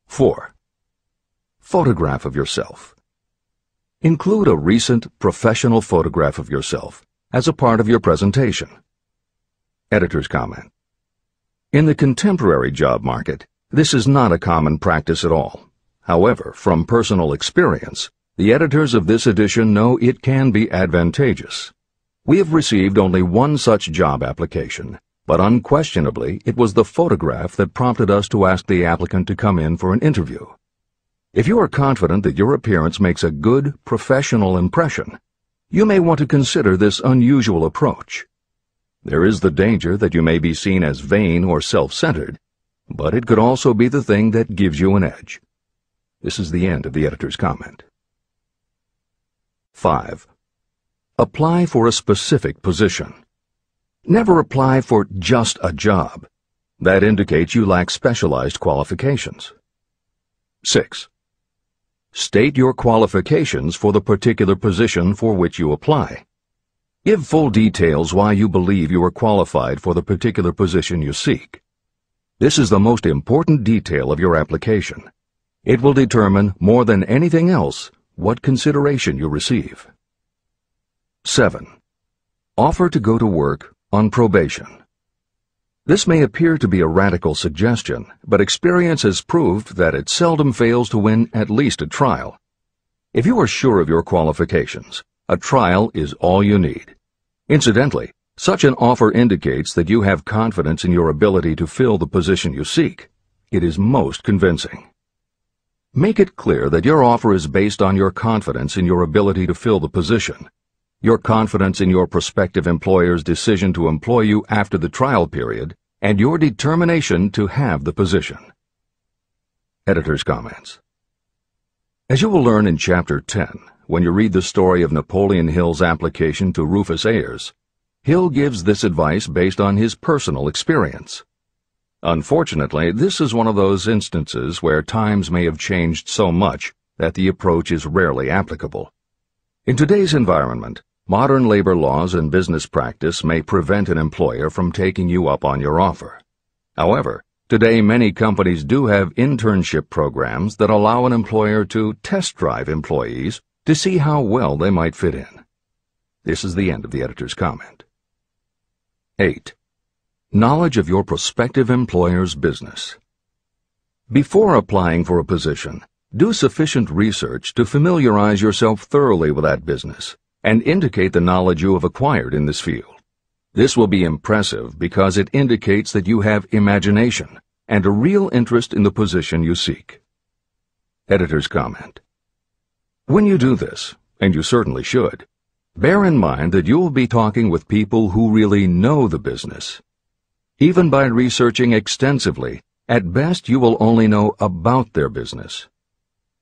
4. Photograph of yourself. Include a recent professional photograph of yourself as a part of your presentation. Editor's comment. In the contemporary job market, this is not a common practice at all. However, from personal experience, the editors of this edition know it can be advantageous. We have received only one such job application, but unquestionably it was the photograph that prompted us to ask the applicant to come in for an interview. If you are confident that your appearance makes a good, professional impression, you may want to consider this unusual approach. There is the danger that you may be seen as vain or self-centered, but it could also be the thing that gives you an edge. This is the end of the editor's comment. 5. Apply for a specific position. Never apply for just a job. That indicates you lack specialized qualifications. 6. State your qualifications for the particular position for which you apply. Give full details why you believe you are qualified for the particular position you seek. This is the most important detail of your application. It will determine, more than anything else, what consideration you receive. 7. Offer to go to work on probation. This may appear to be a radical suggestion, but experience has proved that it seldom fails to win at least a trial. If you are sure of your qualifications, a trial is all you need. Incidentally, such an offer indicates that you have confidence in your ability to fill the position you seek. It is most convincing. Make it clear that your offer is based on your confidence in your ability to fill the position, your confidence in your prospective employer's decision to employ you after the trial period, and your determination to have the position. Editor's comments. As you will learn in Chapter 10, when you read the story of Napoleon Hill's application to Rufus Ayers, Hill gives this advice based on his personal experience. Unfortunately, this is one of those instances where times may have changed so much that the approach is rarely applicable. In today's environment, modern labor laws and business practice may prevent an employer from taking you up on your offer. However, today many companies do have internship programs that allow an employer to test drive employees to see how well they might fit in. This is the end of the editor's comment. 8. Knowledge of your prospective employer's business. Before applying for a position, do sufficient research to familiarize yourself thoroughly with that business and indicate the knowledge you have acquired in this field. This will be impressive because it indicates that you have imagination and a real interest in the position you seek. Editor's comment. When you do this, and you certainly should, bear in mind that you will be talking with people who really know the business. Even by researching extensively, at best you will only know about their business.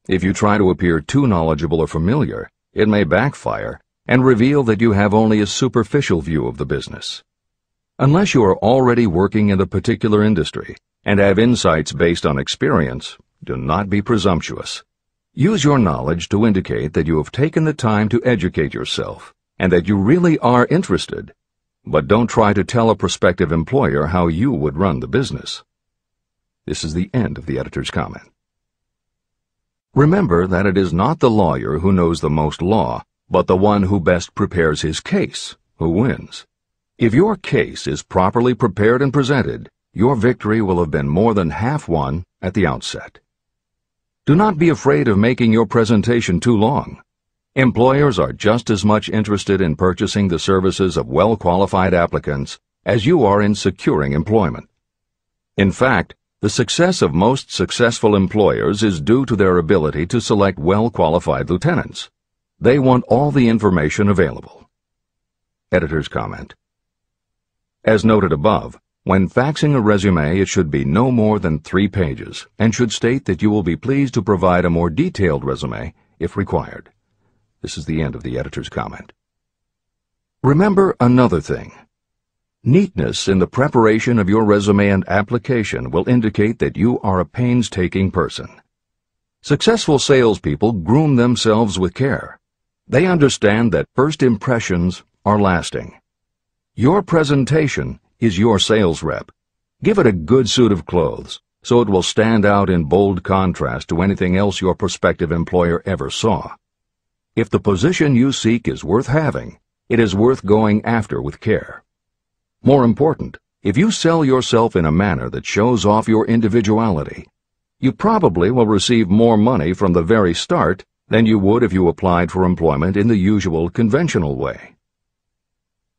If you try to appear too knowledgeable or familiar, it may backfire and reveal that you have only a superficial view of the business. Unless you are already working in the particular industry and have insights based on experience, do not be presumptuous. Use your knowledge to indicate that you have taken the time to educate yourself and that you really are interested, but don't try to tell a prospective employer how you would run the business. This is the end of the editor's comment. Remember that it is not the lawyer who knows the most law, but the one who best prepares his case who wins. If your case is properly prepared and presented, your victory will have been more than half won at the outset. Do not be afraid of making your presentation too long. Employers are just as much interested in purchasing the services of well-qualified applicants as you are in securing employment. In fact, the success of most successful employers is due to their ability to select well-qualified lieutenants. They want all the information available. Editor's comment. As noted above, when faxing a resume, it should be no more than 3 pages and should state that you will be pleased to provide a more detailed resume if required. This is the end of the editor's comment. Remember another thing. Neatness in the preparation of your resume and application will indicate that you are a painstaking person. Successful salespeople groom themselves with care. They understand that first impressions are lasting. Your presentation is your sales rep. Give it a good suit of clothes, so it will stand out in bold contrast to anything else your prospective employer ever saw. If the position you seek is worth having, it is worth going after with care. More important, if you sell yourself in a manner that shows off your individuality, you probably will receive more money from the very start than you would if you applied for employment in the usual conventional way.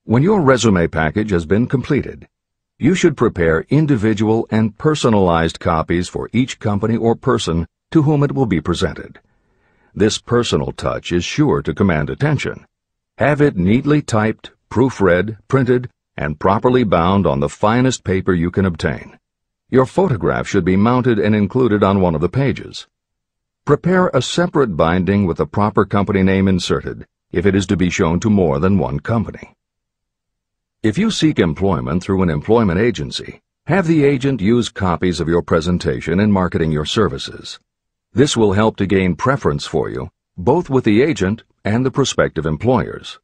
When your resume package has been completed, you should prepare individual and personalized copies for each company or person to whom it will be presented. This personal touch is sure to command attention. Have it neatly typed, proofread, printed, and properly bound on the finest paper you can obtain. Your photograph should be mounted and included on one of the pages. Prepare a separate binding with the proper company name inserted if it is to be shown to more than one company. If you seek employment through an employment agency, have the agent use copies of your presentation in marketing your services. This will help to gain preference for you, both with the agent and the prospective employers.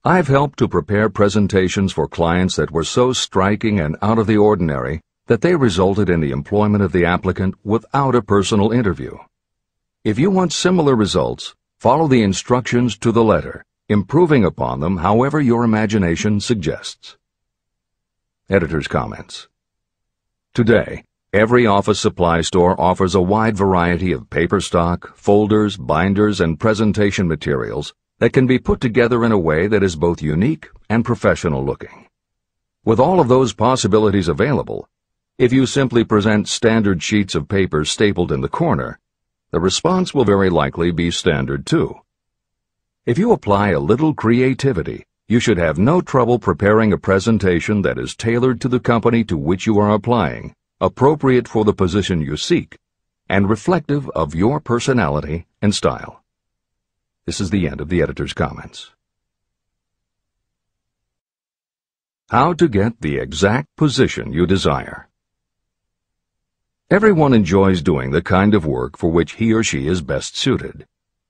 I've helped to prepare presentations for clients that were so striking and out of the ordinary that they resulted in the employment of the applicant without a personal interview. If you want similar results, follow the instructions to the letter, improving upon them however your imagination suggests. Editor's comments. Today, every office supply store offers a wide variety of paper stock, folders, binders, and presentation materials that can be put together in a way that is both unique and professional looking. With all of those possibilities available, if you simply present standard sheets of paper stapled in the corner, the response will very likely be standard too. If you apply a little creativity, you should have no trouble preparing a presentation that is tailored to the company to which you are applying, appropriate for the position you seek, and reflective of your personality and style. This is the end of the editor's comments. How to get the exact position you desire. Everyone enjoys doing the kind of work for which he or she is best suited.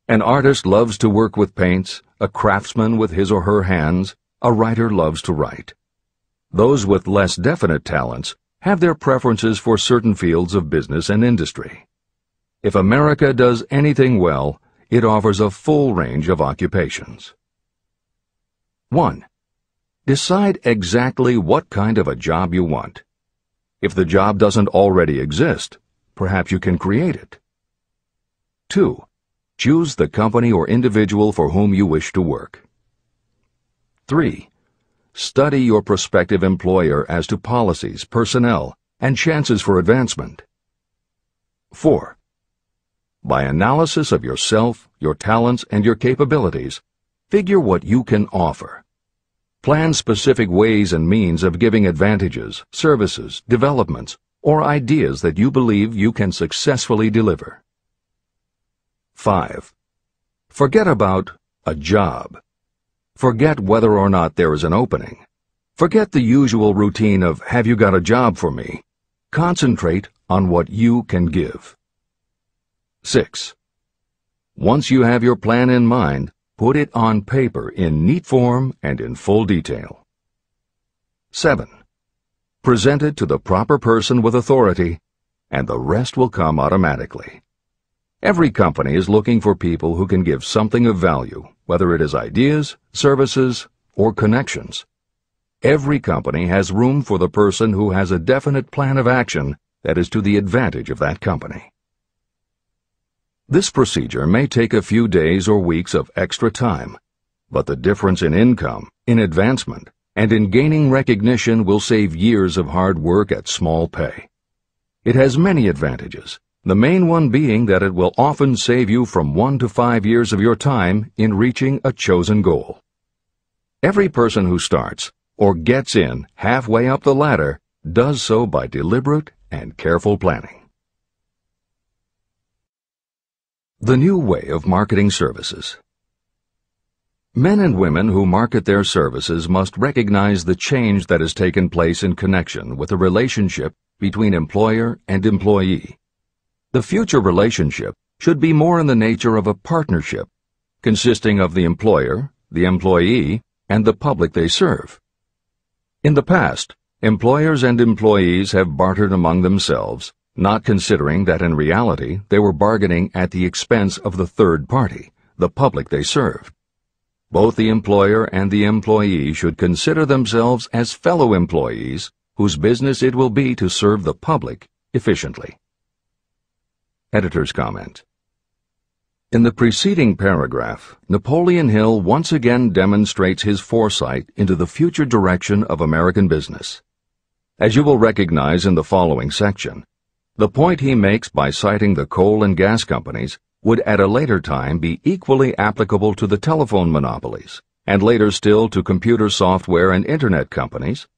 An artist loves to work with paints, a craftsman with his or her hands, a writer loves to write. Those with less definite talents have their preferences for certain fields of business and industry. If America does anything well, it offers a full range of occupations. 1. Decide exactly what kind of a job you want. If the job doesn't already exist, perhaps you can create it. 2. Choose the company or individual for whom you wish to work. 3. Study your prospective employer as to policies, personnel, and chances for advancement. 4. By analysis of yourself, your talents, and your capabilities, figure what you can offer. Plan specific ways and means of giving advantages, services, developments, or ideas that you believe you can successfully deliver. 5. Forget about a job. Forget whether or not there is an opening. Forget the usual routine of, have you got a job for me? Concentrate on what you can give. 6. Once you have your plan in mind, put it on paper in neat form and in full detail. 7. Present it to the proper person with authority, and the rest will come automatically. Every company is looking for people who can give something of value, whether it is ideas, services, or connections. Every company has room for the person who has a definite plan of action that is to the advantage of that company. This procedure may take a few days or weeks of extra time, but the difference in income, in advancement, and in gaining recognition will save years of hard work at small pay. It has many advantages, the main one being that it will often save you from 1 to 5 years of your time in reaching a chosen goal. Every person who starts, or gets in halfway up the ladder, does so by deliberate and careful planning. The new way of marketing services. Men and women who market their services must recognize the change that has taken place in connection with the relationship between employer and employee. The future relationship should be more in the nature of a partnership, consisting of the employer, the employee, and the public they serve. In the past, employers and employees have bartered among themselves, not considering that in reality they were bargaining at the expense of the third party, the public they served. Both the employer and the employee should consider themselves as fellow employees whose business it will be to serve the public efficiently. Editor's comment. In the preceding paragraph, Napoleon Hill once again demonstrates his foresight into the future direction of American business. As you will recognize in the following section, the point he makes by citing the coal and gas companies would at a later time be equally applicable to the telephone monopolies, and later still to computer software and internet companies,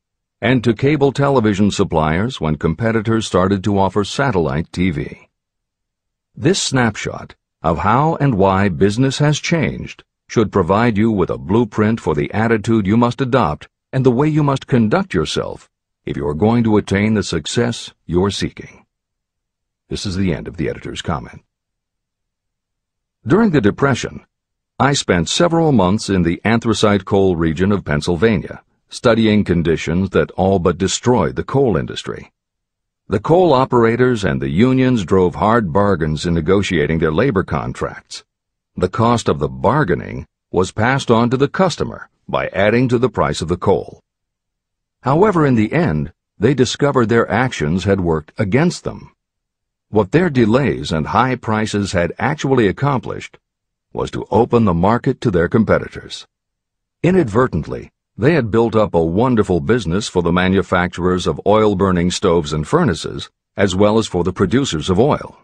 and to cable television suppliers when competitors started to offer satellite TV. This snapshot of how and why business has changed should provide you with a blueprint for the attitude you must adopt and the way you must conduct yourself if you are going to attain the success you're seeking. This is the end of the editor's comment. During the Depression, I spent several months in the anthracite coal region of Pennsylvania, studying conditions that all but destroyed the coal industry. The coal operators and the unions drove hard bargains in negotiating their labor contracts. The cost of the bargaining was passed on to the customer by adding to the price of the coal. However, in the end, they discovered their actions had worked against them. What their delays and high prices had actually accomplished was to open the market to their competitors. Inadvertently, they had built up a wonderful business for the manufacturers of oil-burning stoves and furnaces, as well as for the producers of oil.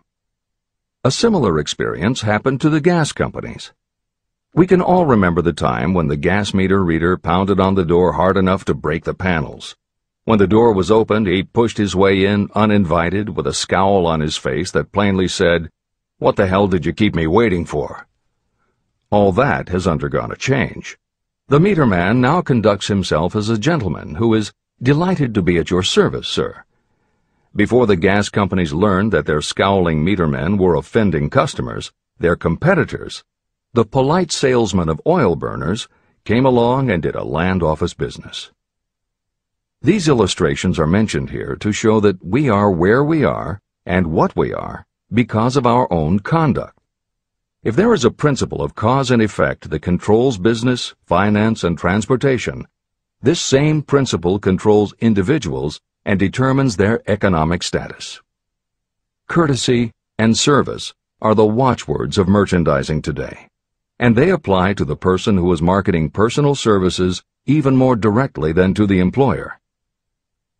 A similar experience happened to the gas companies. We can all remember the time when the gas meter reader pounded on the door hard enough to break the panels. When the door was opened, he pushed his way in uninvited with a scowl on his face that plainly said, "What the hell did you keep me waiting for?" All that has undergone a change. The meter man now conducts himself as a gentleman who is delighted to be at your service, sir. Before the gas companies learned that their scowling meter men were offending customers, their competitors, the polite salesmen of oil burners came along and did a land office business. These illustrations are mentioned here to show that we are where we are and what we are because of our own conduct. If there is a principle of cause and effect that controls business, finance, and transportation, this same principle controls individuals and determines their economic status. Courtesy and service are the watchwords of merchandising today, and they apply to the person who is marketing personal services even more directly than to the employer.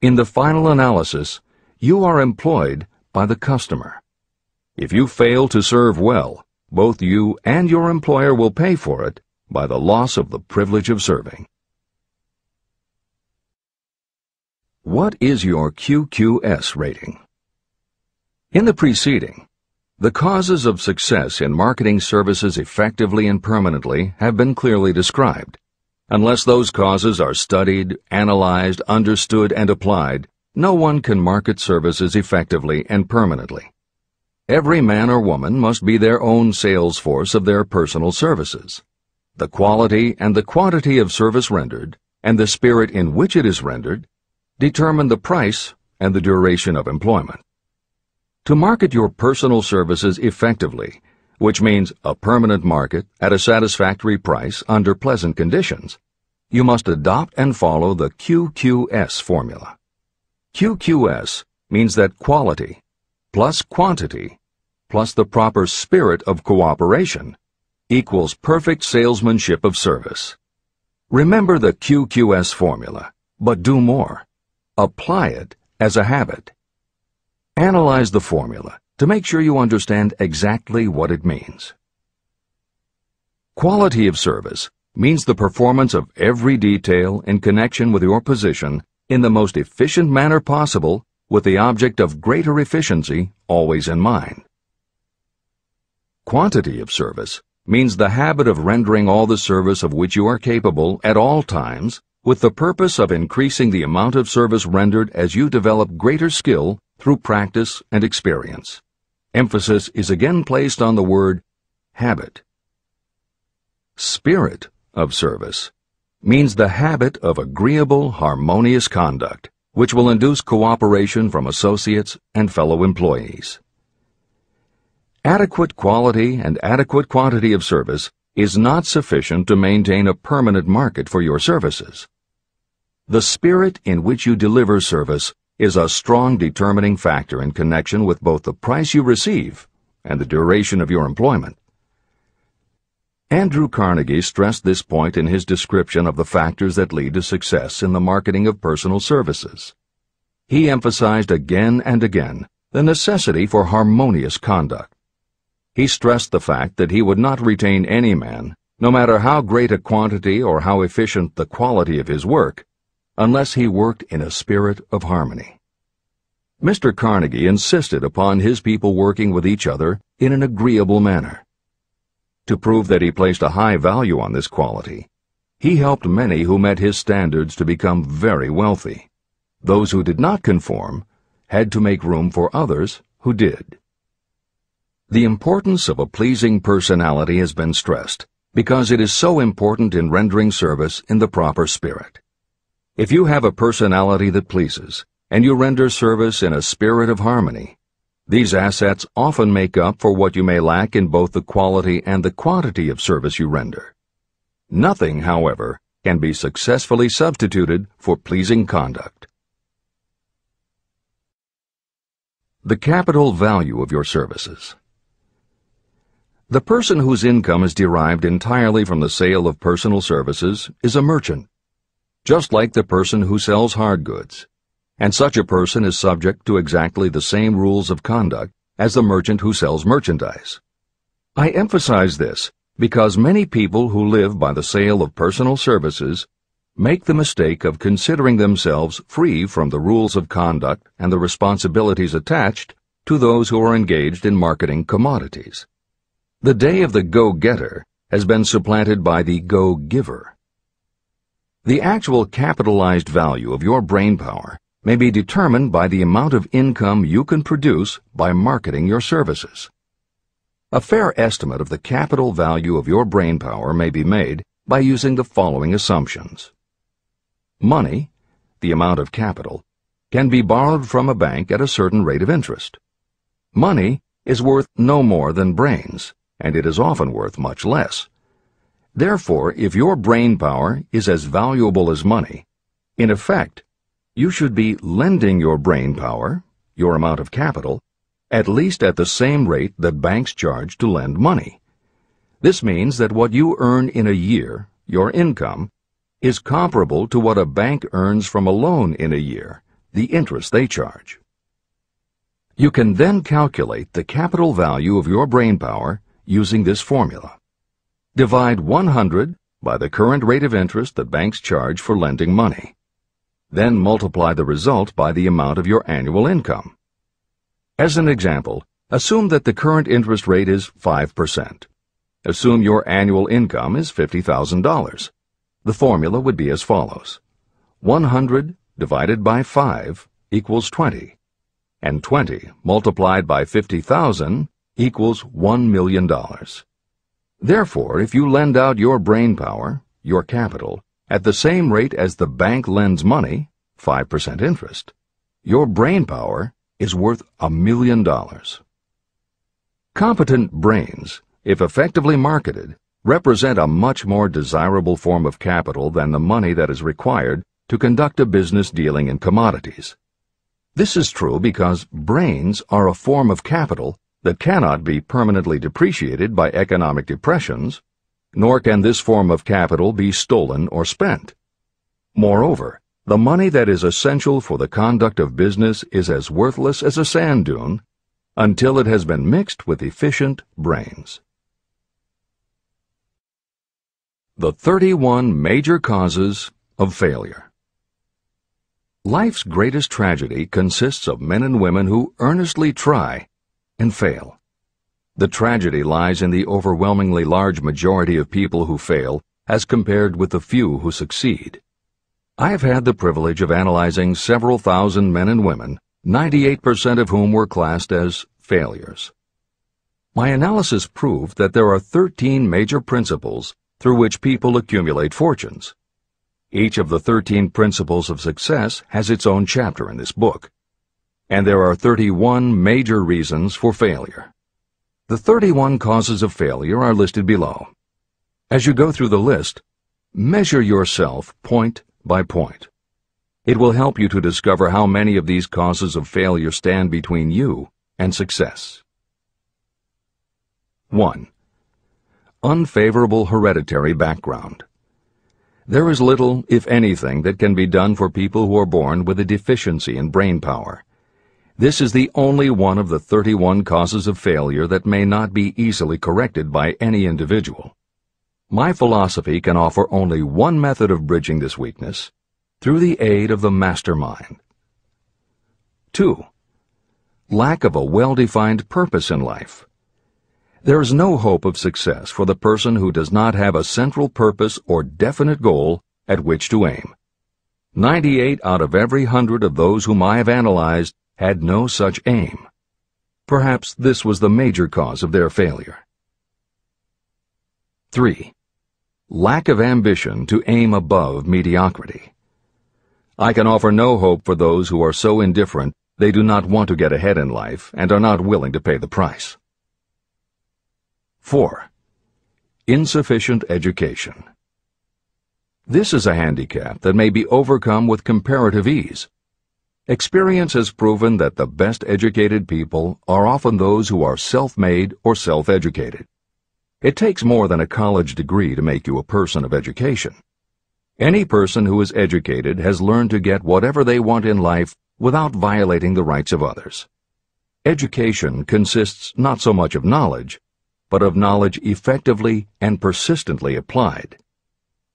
In the final analysis, you are employed by the customer. If you fail to serve well, both you and your employer will pay for it by the loss of the privilege of serving. What is your QQS rating? In the preceding, the causes of success in marketing services effectively and permanently have been clearly described. Unless those causes are studied, analyzed, understood, and applied, no one can market services effectively and permanently. Every man or woman must be their own sales force of their personal services. The quality and the quantity of service rendered, and the spirit in which it is rendered, determine the price and the duration of employment. To market your personal services effectively, which means a permanent market at a satisfactory price under pleasant conditions, you must adopt and follow the QQS formula. QQS means that quality plus quantity plus the proper spirit of cooperation equals perfect salesmanship of service. Remember the QQS formula, but do more. Apply it as a habit. Analyze the formula to make sure you understand exactly what it means. Quality of service means the performance of every detail in connection with your position in the most efficient manner possible, with the object of greater efficiency always in mind. Quantity of service means the habit of rendering all the service of which you are capable at all times, with the purpose of increasing the amount of service rendered as you develop greater skill through practice and experience. Emphasis is again placed on the word habit. Spirit of service means the habit of agreeable, harmonious conduct, which will induce cooperation from associates and fellow employees. Adequate quality and adequate quantity of service is not sufficient to maintain a permanent market for your services. The spirit in which you deliver service is a strong determining factor in connection with both the price you receive and the duration of your employment. Andrew Carnegie stressed this point in his description of the factors that lead to success in the marketing of personal services. He emphasized again and again the necessity for harmonious conduct. He stressed the fact that he would not retain any man, no matter how great a quantity or how efficient the quality of his work, unless he worked in a spirit of harmony. Mr. Carnegie insisted upon his people working with each other in an agreeable manner. To prove that he placed a high value on this quality, he helped many who met his standards to become very wealthy. Those who did not conform had to make room for others who did. The importance of a pleasing personality has been stressed because it is so important in rendering service in the proper spirit. If you have a personality that pleases, and you render service in a spirit of harmony, these assets often make up for what you may lack in both the quality and the quantity of service you render. Nothing, however, can be successfully substituted for pleasing conduct. The capital value of your services. The person whose income is derived entirely from the sale of personal services is a merchant, just like the person who sells hard goods, and such a person is subject to exactly the same rules of conduct as the merchant who sells merchandise. I emphasize this because many people who live by the sale of personal services make the mistake of considering themselves free from the rules of conduct and the responsibilities attached to those who are engaged in marketing commodities. The day of the go-getter has been supplanted by the go-giver. The actual capitalized value of your brainpower may be determined by the amount of income you can produce by marketing your services. A fair estimate of the capital value of your brainpower may be made by using the following assumptions. Money, the amount of capital, can be borrowed from a bank at a certain rate of interest. Money is worth no more than brains, and it is often worth much less. Therefore, if your brainpower is as valuable as money, in effect, you should be lending your brainpower, your amount of capital, at least at the same rate that banks charge to lend money. This means that what you earn in a year, your income, is comparable to what a bank earns from a loan in a year, the interest they charge. You can then calculate the capital value of your brainpower using this formula. Divide 100 by the current rate of interest that banks charge for lending money. Then multiply the result by the amount of your annual income. As an example, assume that the current interest rate is 5%. Assume your annual income is $50,000. The formula would be as follows. 100 divided by 5 equals 20, and 20 multiplied by 50,000 equals $1 million. Therefore, if you lend out your brainpower, your capital, at the same rate as the bank lends money, 5% interest, your brainpower is worth $1 million. Competent brains, if effectively marketed, represent a much more desirable form of capital than the money that is required to conduct a business dealing in commodities. This is true because brains are a form of capital that cannot be permanently depreciated by economic depressions, nor can this form of capital be stolen or spent. Moreover, the money that is essential for the conduct of business is as worthless as a sand dune until it has been mixed with efficient brains. The 31 major causes of failure. Life's greatest tragedy consists of men and women who earnestly try and fail. The tragedy lies in the overwhelmingly large majority of people who fail as compared with the few who succeed. I have had the privilege of analyzing several thousand men and women, 98% of whom were classed as failures. My analysis proved that there are 13 major principles through which people accumulate fortunes. Each of the 13 principles of success has its own chapter in this book, and there are 31 major reasons for failure. The 31 causes of failure are listed below. As you go through the list, measure yourself point by point. It will help you to discover how many of these causes of failure stand between you and success. 1. Unfavorable hereditary background. There is little, if anything, that can be done for people who are born with a deficiency in brain power. This is the only one of the 31 causes of failure that may not be easily corrected by any individual. My philosophy can offer only one method of bridging this weakness, through the aid of the mastermind. 2. Lack of a well-defined purpose in life. There is no hope of success for the person who does not have a central purpose or definite goal at which to aim. 98 out of every 100 of those whom I have analyzed had no such aim. Perhaps this was the major cause of their failure. 3. Lack of ambition to aim above mediocrity. I can offer no hope for those who are so indifferent they do not want to get ahead in life and are not willing to pay the price. 4. Insufficient education. This is a handicap that may be overcome with comparative ease. Experience has proven that the best educated people are often those who are self-made or self-educated. It takes more than a college degree to make you a person of education. Any person who is educated has learned to get whatever they want in life without violating the rights of others. Education consists not so much of knowledge, but of knowledge effectively and persistently applied.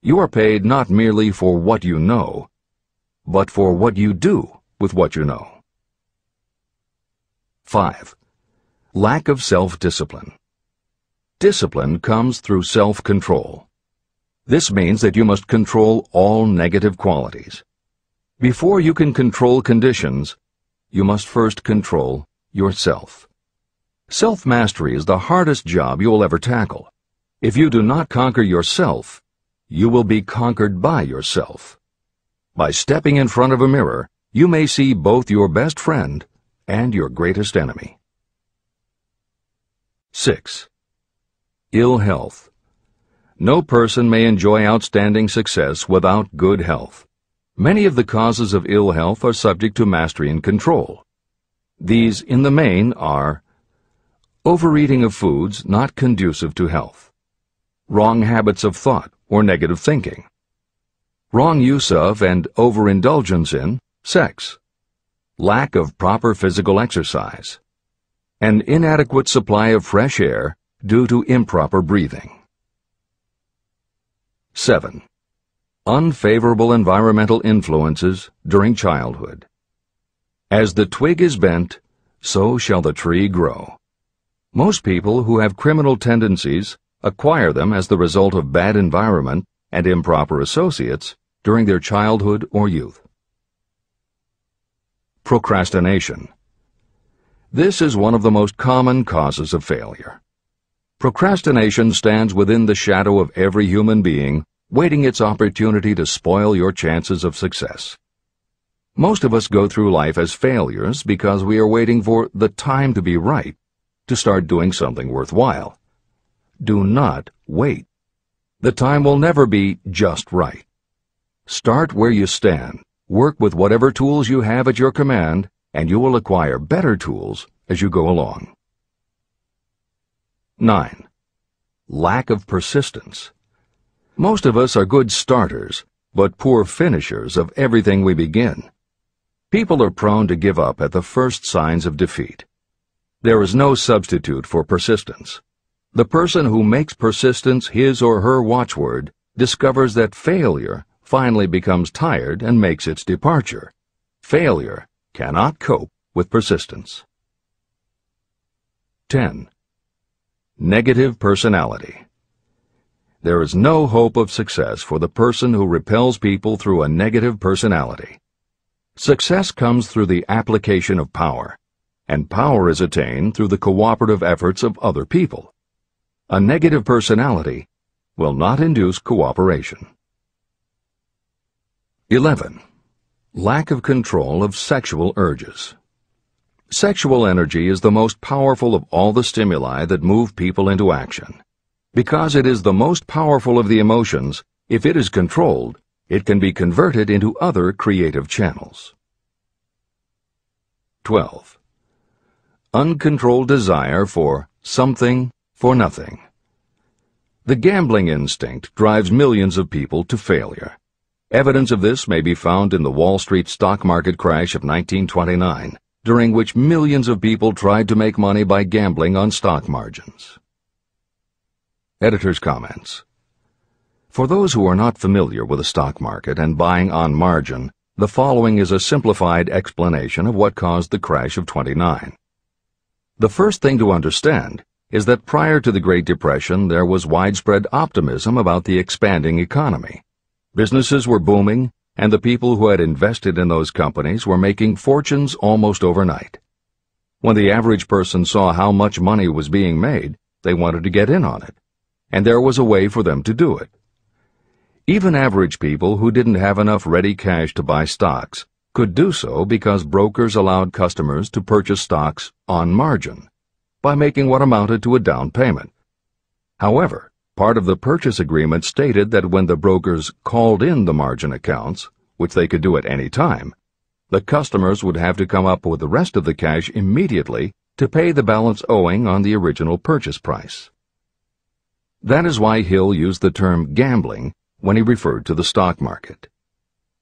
You are paid not merely for what you know, but for what you do with what you know. 5. Lack of self-discipline. Discipline comes through self-control. This means that you must control all negative qualities. Before you can control conditions, you must first control yourself. Self-mastery is the hardest job you will ever tackle. If you do not conquer yourself, you will be conquered by yourself. By stepping in front of a mirror, you may see both your best friend and your greatest enemy. 6. Ill health. No person may enjoy outstanding success without good health. Many of the causes of ill health are subject to mastery and control. These, in the main, are overeating of foods not conducive to health, wrong habits of thought or negative thinking, wrong use of and overindulgence in sex, lack of proper physical exercise, an inadequate supply of fresh air due to improper breathing. 7. Unfavorable environmental influences during childhood. As the twig is bent, so shall the tree grow. Most people who have criminal tendencies acquire them as the result of bad environment and improper associates during their childhood or youth. Procrastination. This is one of the most common causes of failure. Procrastination stands within the shadow of every human being, waiting its opportunity to spoil your chances of success. Most of us go through life as failures because we are waiting for the time to be right to start doing something worthwhile. Do not wait. The time will never be just right. Start where you stand, work with whatever tools you have at your command, and you will acquire better tools as you go along. 9. Lack of persistence. Most of us are good starters, but poor finishers of everything we begin. People are prone to give up at the first signs of defeat. There is no substitute for persistence. The person who makes persistence his or her watchword discovers that failure finally becomes tired and makes its departure. Failure cannot cope with persistence. 10. Negative personality. There is no hope of success for the person who repels people through a negative personality. Success comes through the application of power, and power is attained through the cooperative efforts of other people. A negative personality will not induce cooperation. 11. Lack of control of sexual urges. Sexual energy is the most powerful of all the stimuli that move people into action. Because it is the most powerful of the emotions, if it is controlled, it can be converted into other creative channels. 12. Uncontrolled desire for something for nothing. The gambling instinct drives millions of people to failure. Evidence of this may be found in the Wall Street stock market crash of 1929, during which millions of people tried to make money by gambling on stock margins. Editor's comments. For those who are not familiar with the stock market and buying on margin, the following is a simplified explanation of what caused the crash of '29. The first thing to understand is that prior to the Great Depression there was widespread optimism about the expanding economy. Businesses were booming, and the people who had invested in those companies were making fortunes almost overnight. When the average person saw how much money was being made, they wanted to get in on it, and there was a way for them to do it. Even average people who didn't have enough ready cash to buy stocks could do so because brokers allowed customers to purchase stocks on margin by making what amounted to a down payment. However, part of the purchase agreement stated that when the brokers called in the margin accounts, which they could do at any time, the customers would have to come up with the rest of the cash immediately to pay the balance owing on the original purchase price. That is why Hill used the term gambling when he referred to the stock market.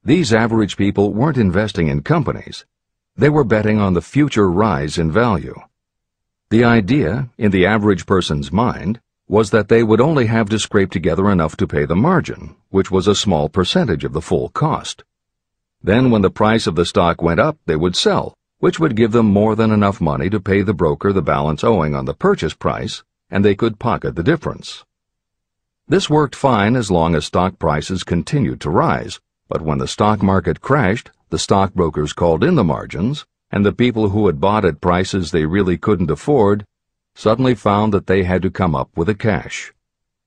These average people weren't investing in companies. They were betting on the future rise in value. The idea, in the average person's mind, was that they would only have to scrape together enough to pay the margin, which was a small percentage of the full cost. Then when the price of the stock went up, they would sell, which would give them more than enough money to pay the broker the balance owing on the purchase price, and they could pocket the difference. This worked fine as long as stock prices continued to rise, but when the stock market crashed, the stockbrokers called in the margins, and the people who had bought at prices they really couldn't afford suddenly found that they had to come up with the cash.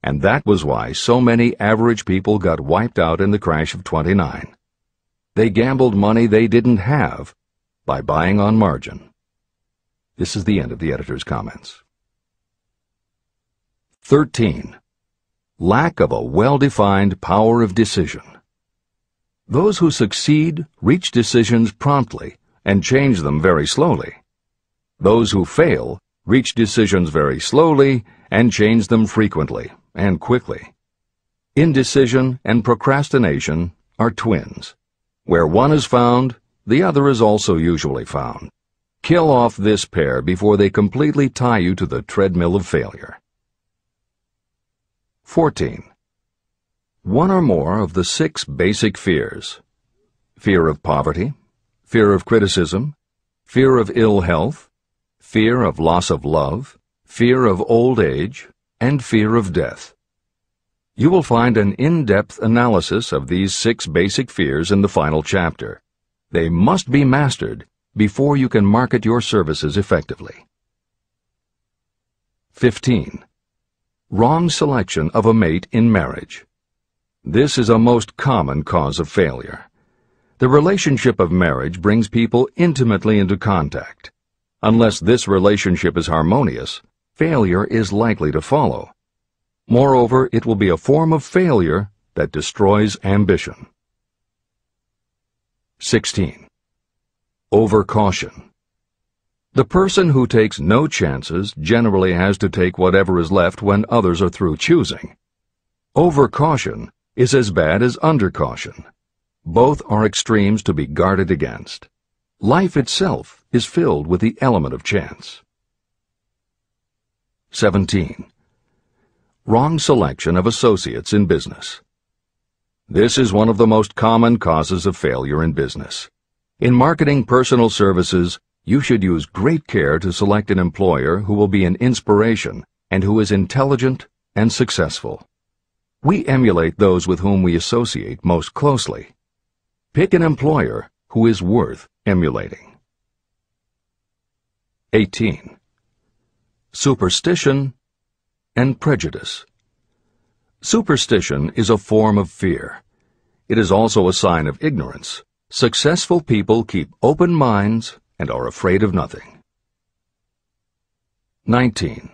And that was why so many average people got wiped out in the crash of '29. They gambled money they didn't have by buying on margin. This is the end of the editor's comments. 13. Lack of a well-defined power of decision. Those who succeed reach decisions promptly and change them very slowly. Those who fail reach decisions very slowly and change them frequently and quickly. Indecision and procrastination are twins. Where one is found, the other is also usually found. Kill off this pair before they completely tie you to the treadmill of failure. 14. One or more of the 6 basic fears: fear of poverty, fear of criticism, fear of ill health, fear of loss of love, fear of old age, and fear of death. You will find an in-depth analysis of these 6 basic fears in the final chapter. They must be mastered before you can market your services effectively. 15. Wrong selection of a mate in marriage. This is a most common cause of failure. The relationship of marriage brings people intimately into contact. Unless this relationship is harmonious, failure is likely to follow. Moreover, it will be a form of failure that destroys ambition. 16. Overcaution. The person who takes no chances generally has to take whatever is left when others are through choosing. Overcaution is as bad as undercaution. Both are extremes to be guarded against. Life itself is filled with the element of chance. 17. Wrong selection of associates in business. This is one of the most common causes of failure in business. In marketing personal services, you should use great care to select an employer who will be an inspiration and who is intelligent and successful. We emulate those with whom we associate most closely. Pick an employer who is worth emulating. 18. Superstition and prejudice. Superstition is a form of fear. It is also a sign of ignorance. Successful people keep open minds and are afraid of nothing. 19.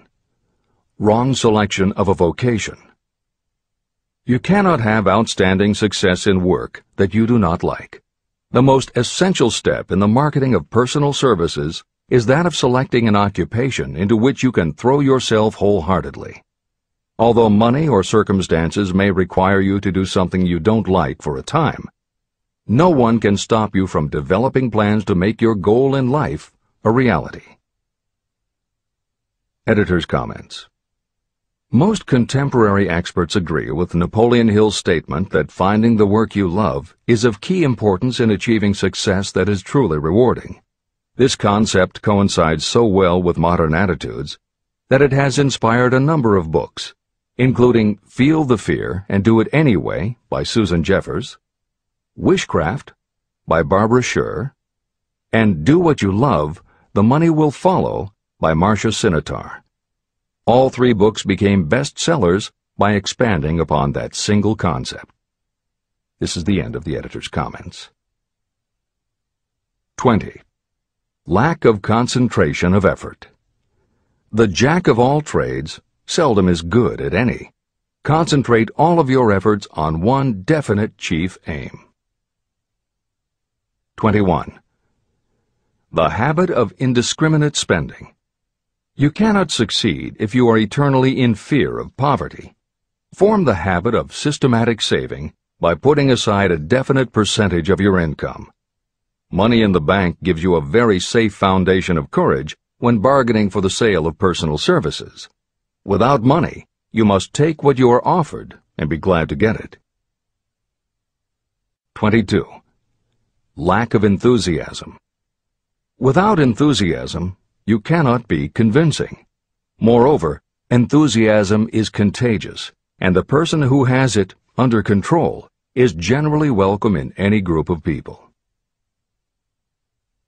Wrong selection of a vocation. You cannot have outstanding success in work that you do not like. The most essential step in the marketing of personal services is that of selecting an occupation into which you can throw yourself wholeheartedly. Although money or circumstances may require you to do something you don't like for a time, no one can stop you from developing plans to make your goal in life a reality. Editor's comments. Most contemporary experts agree with Napoleon Hill's statement that finding the work you love is of key importance in achieving success that is truly rewarding. This concept coincides so well with modern attitudes that it has inspired a number of books, including Feel the Fear and Do It Anyway by Susan Jeffers, Wishcraft by Barbara Sher, and Do What You Love, The Money Will Follow by Marcia Sinitar. All three books became bestsellers by expanding upon that single concept. This is the end of the editor's comments. 20. Lack of concentration of effort. The jack of all trades seldom is good at any. Concentrate all of your efforts on one definite chief aim. 21. The habit of indiscriminate spending. You cannot succeed if you are eternally in fear of poverty. Form the habit of systematic saving by putting aside a definite percentage of your income. Money in the bank gives you a very safe foundation of courage when bargaining for the sale of personal services. Without money, you must take what you are offered and be glad to get it. 22. Lack of enthusiasm. Without enthusiasm, you cannot be convincing. Moreover, enthusiasm is contagious, and the person who has it under control is generally welcome in any group of people.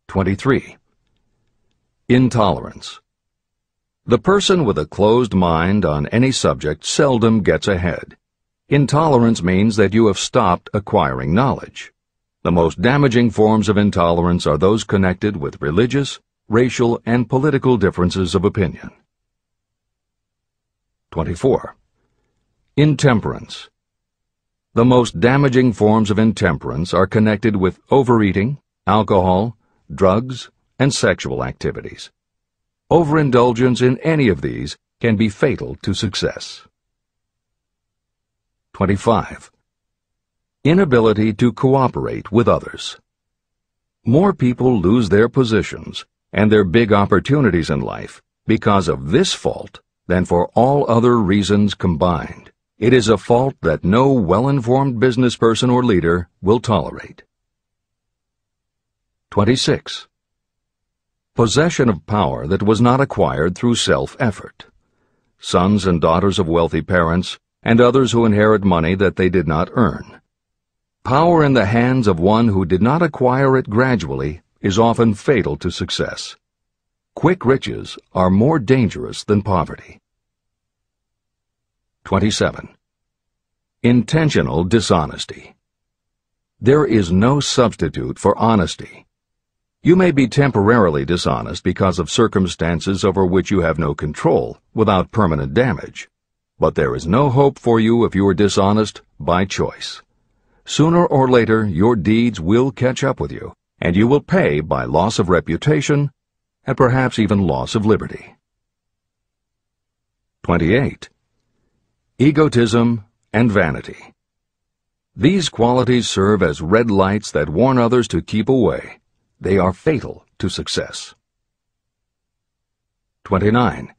23. Intolerance. The person with a closed mind on any subject seldom gets ahead. Intolerance means that you have stopped acquiring knowledge. The most damaging forms of intolerance are those connected with religious, racial, and political differences of opinion. 24. Intemperance. The most damaging forms of intemperance are connected with overeating, alcohol, drugs, and sexual activities. Overindulgence in any of these can be fatal to success. 25. Inability to cooperate with others. More people lose their positions and their big opportunities in life because of this fault than for all other reasons combined. It is a fault that no well-informed business person or leader will tolerate. 26. Possession of power that was not acquired through self-effort. Sons and daughters of wealthy parents and others who inherit money that they did not earn. Power in the hands of one who did not acquire it gradually is often fatal to success. Quick riches are more dangerous than poverty. 27. Intentional dishonesty. There is no substitute for honesty. You may be temporarily dishonest because of circumstances over which you have no control without permanent damage, but there is no hope for you if you are dishonest by choice. Sooner or later, your deeds will catch up with you, and you will pay by loss of reputation and perhaps even loss of liberty. 28. Egotism and vanity. These qualities serve as red lights that warn others to keep away. They are fatal to success. 29.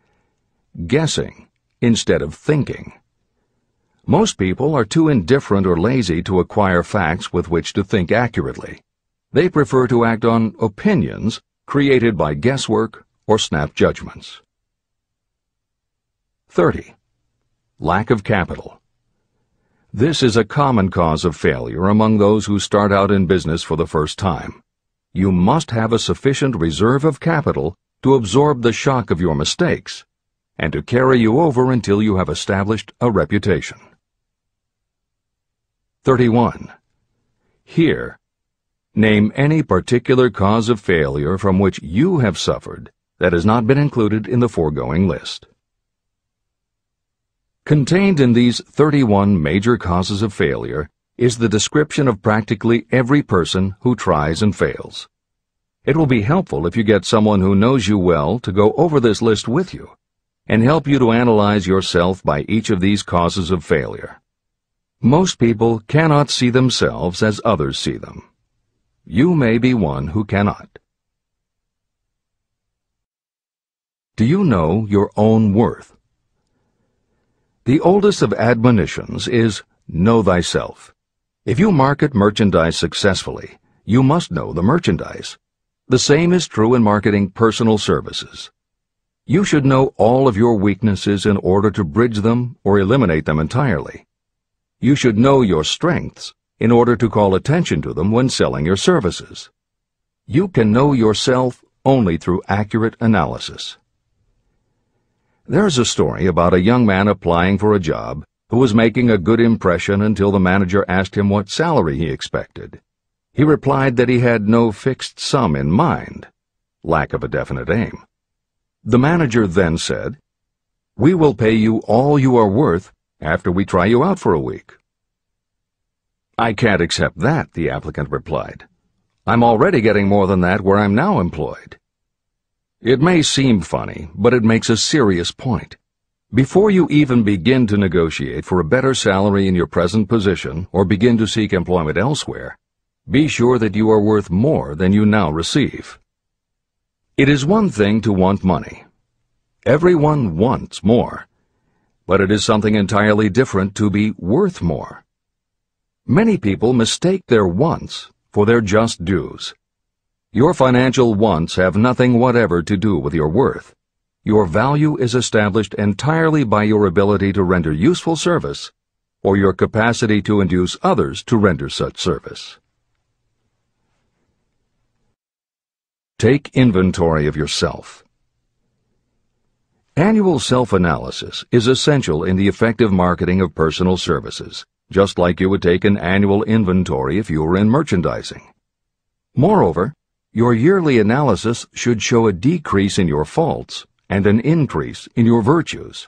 Guessing instead of thinking. Most people are too indifferent or lazy to acquire facts with which to think accurately. They prefer to act on opinions created by guesswork or snap judgments. 30. Lack of capital. This is a common cause of failure among those who start out in business for the first time. You must have a sufficient reserve of capital to absorb the shock of your mistakes and to carry you over until you have established a reputation. 31. Here, name any particular cause of failure from which you have suffered that has not been included in the foregoing list. Contained in these 31 major causes of failure is the description of practically every person who tries and fails. It will be helpful if you get someone who knows you well to go over this list with you and help you to analyze yourself by each of these causes of failure. Most people cannot see themselves as others see them. You may be one who cannot. Do you know your own worth? The oldest of admonitions is, know thyself. If you market merchandise successfully, you must know the merchandise. The same is true in marketing personal services. You should know all of your weaknesses in order to bridge them or eliminate them entirely. You should know your strengths in order to call attention to them when selling your services. You can know yourself only through accurate analysis. There's a story about a young man applying for a job who was making a good impression until the manager asked him what salary he expected. He replied that he had no fixed sum in mind, lack of a definite aim. The manager then said, "We will pay you all you are worth after we try you out for a week." "I can't accept that," the applicant replied. "I'm already getting more than that where I'm now employed." It may seem funny, but it makes a serious point. Before you even begin to negotiate for a better salary in your present position or begin to seek employment elsewhere, be sure that you are worth more than you now receive. It is one thing to want money. Everyone wants more, but it is something entirely different to be worth more. Many people mistake their wants for their just dues. Your financial wants have nothing whatever to do with your worth. Your value is established entirely by your ability to render useful service or your capacity to induce others to render such service. Take inventory of yourself. Annual self-analysis is essential in the effective marketing of personal services, just like you would take an annual inventory if you were in merchandising. Moreover, your yearly analysis should show a decrease in your faults and an increase in your virtues.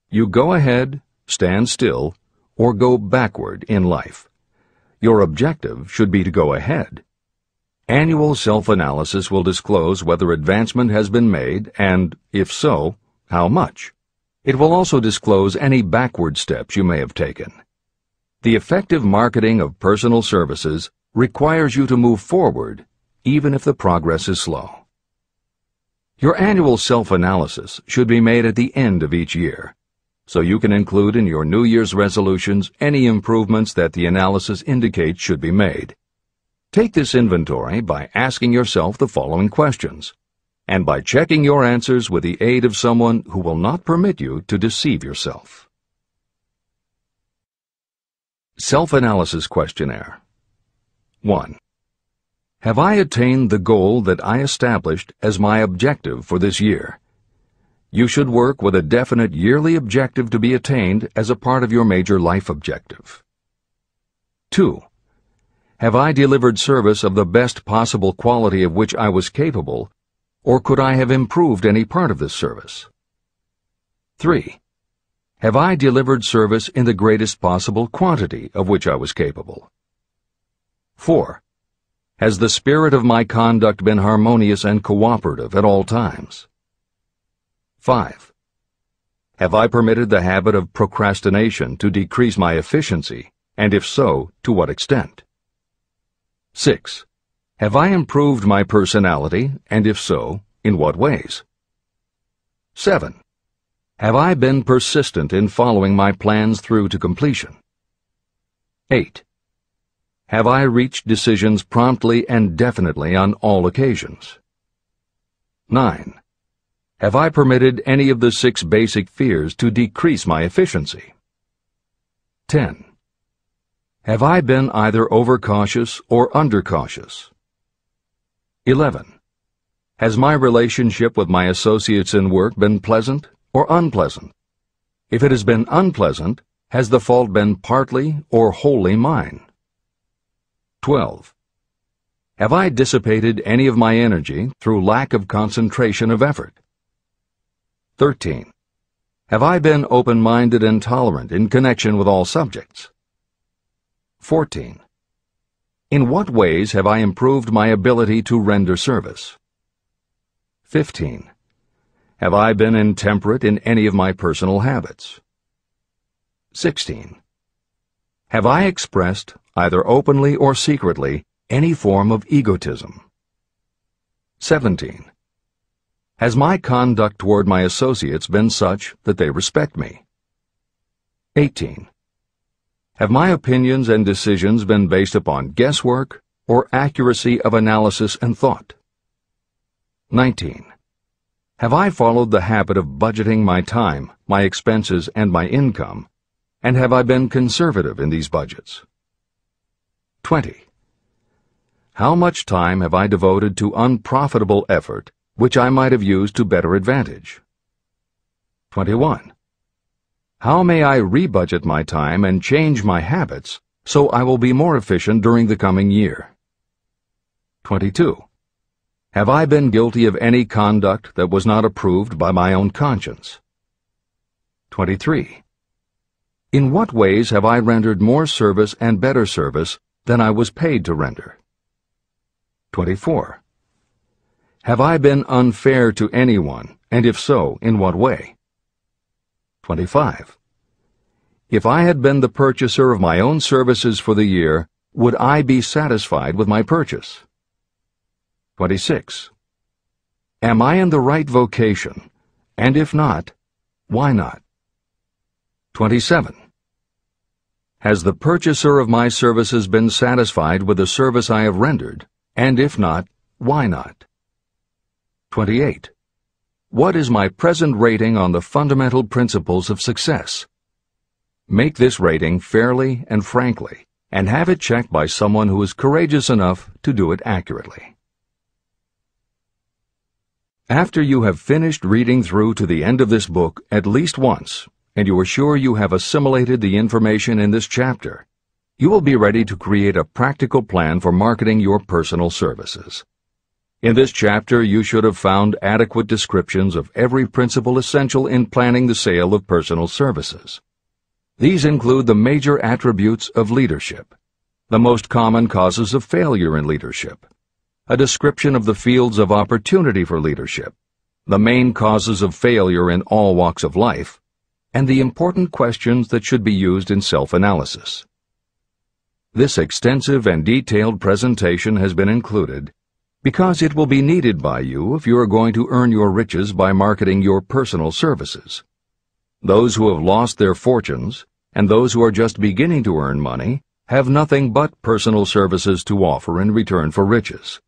You go ahead, stand still, or go backward in life. Your objective should be to go ahead. Annual self-analysis will disclose whether advancement has been made and, if so, how much. It will also disclose any backward steps you may have taken. The effective marketing of personal services requires you to move forward even if the progress is slow. Your annual self-analysis should be made at the end of each year, so you can include in your New Year's resolutions any improvements that the analysis indicates should be made. Take this inventory by asking yourself the following questions, and by checking your answers with the aid of someone who will not permit you to deceive yourself. Self-analysis questionnaire. 1. Have I attained the goal that I established as my objective for this year? You should work with a definite yearly objective to be attained as a part of your major life objective. 2. Have I delivered service of the best possible quality of which I was capable, or could I have improved any part of this service? 3. Have I delivered service in the greatest possible quantity of which I was capable? 4. Has the spirit of my conduct been harmonious and cooperative at all times? 5. Have I permitted the habit of procrastination to decrease my efficiency, and if so, to what extent? 6. Have I improved my personality, and if so, in what ways? 7. Have I been persistent in following my plans through to completion? 8. Have I reached decisions promptly and definitely on all occasions? 9. Have I permitted any of the 6 basic fears to decrease my efficiency? 10. Have I been either overcautious or undercautious? 11. Has my relationship with my associates in work been pleasant or unpleasant? If it has been unpleasant, has the fault been partly or wholly mine? 12. Have I dissipated any of my energy through lack of concentration of effort? 13. Have I been open-minded and tolerant in connection with all subjects? 14. In what ways have I improved my ability to render service? 15. Have I been intemperate in any of my personal habits? 16. Have I expressed, either openly or secretly, any form of egotism? 17. Has my conduct toward my associates been such that they respect me? 18. Have my opinions and decisions been based upon guesswork or accuracy of analysis and thought? 19. Have I followed the habit of budgeting my time, my expenses, and my income, and have I been conservative in these budgets? 20. How much time have I devoted to unprofitable effort which I might have used to better advantage? 21. How may I rebudget my time and change my habits so I will be more efficient during the coming year? 22. Have I been guilty of any conduct that was not approved by my own conscience? 23. In what ways have I rendered more service and better service than I was paid to render? 24. Have I been unfair to anyone, and if so, in what way? 25. If I had been the purchaser of my own services for the year, would I be satisfied with my purchase? 26. Am I in the right vocation, and if not, why not? 27. Has the purchaser of my services been satisfied with the service I have rendered, and if not, why not? 28. What is my present rating on the fundamental principles of success? Make this rating fairly and frankly, and have it checked by someone who is courageous enough to do it accurately. After you have finished reading through to the end of this book at least once, and you are sure you have assimilated the information in this chapter, you will be ready to create a practical plan for marketing your personal services. In this chapter, you should have found adequate descriptions of every principle essential in planning the sale of personal services. These include the major attributes of leadership, the most common causes of failure in leadership, a description of the fields of opportunity for leadership, the main causes of failure in all walks of life, and the important questions that should be used in self-analysis. This extensive and detailed presentation has been included because it will be needed by you if you are going to earn your riches by marketing your personal services. Those who have lost their fortunes and those who are just beginning to earn money have nothing but personal services to offer in return for riches.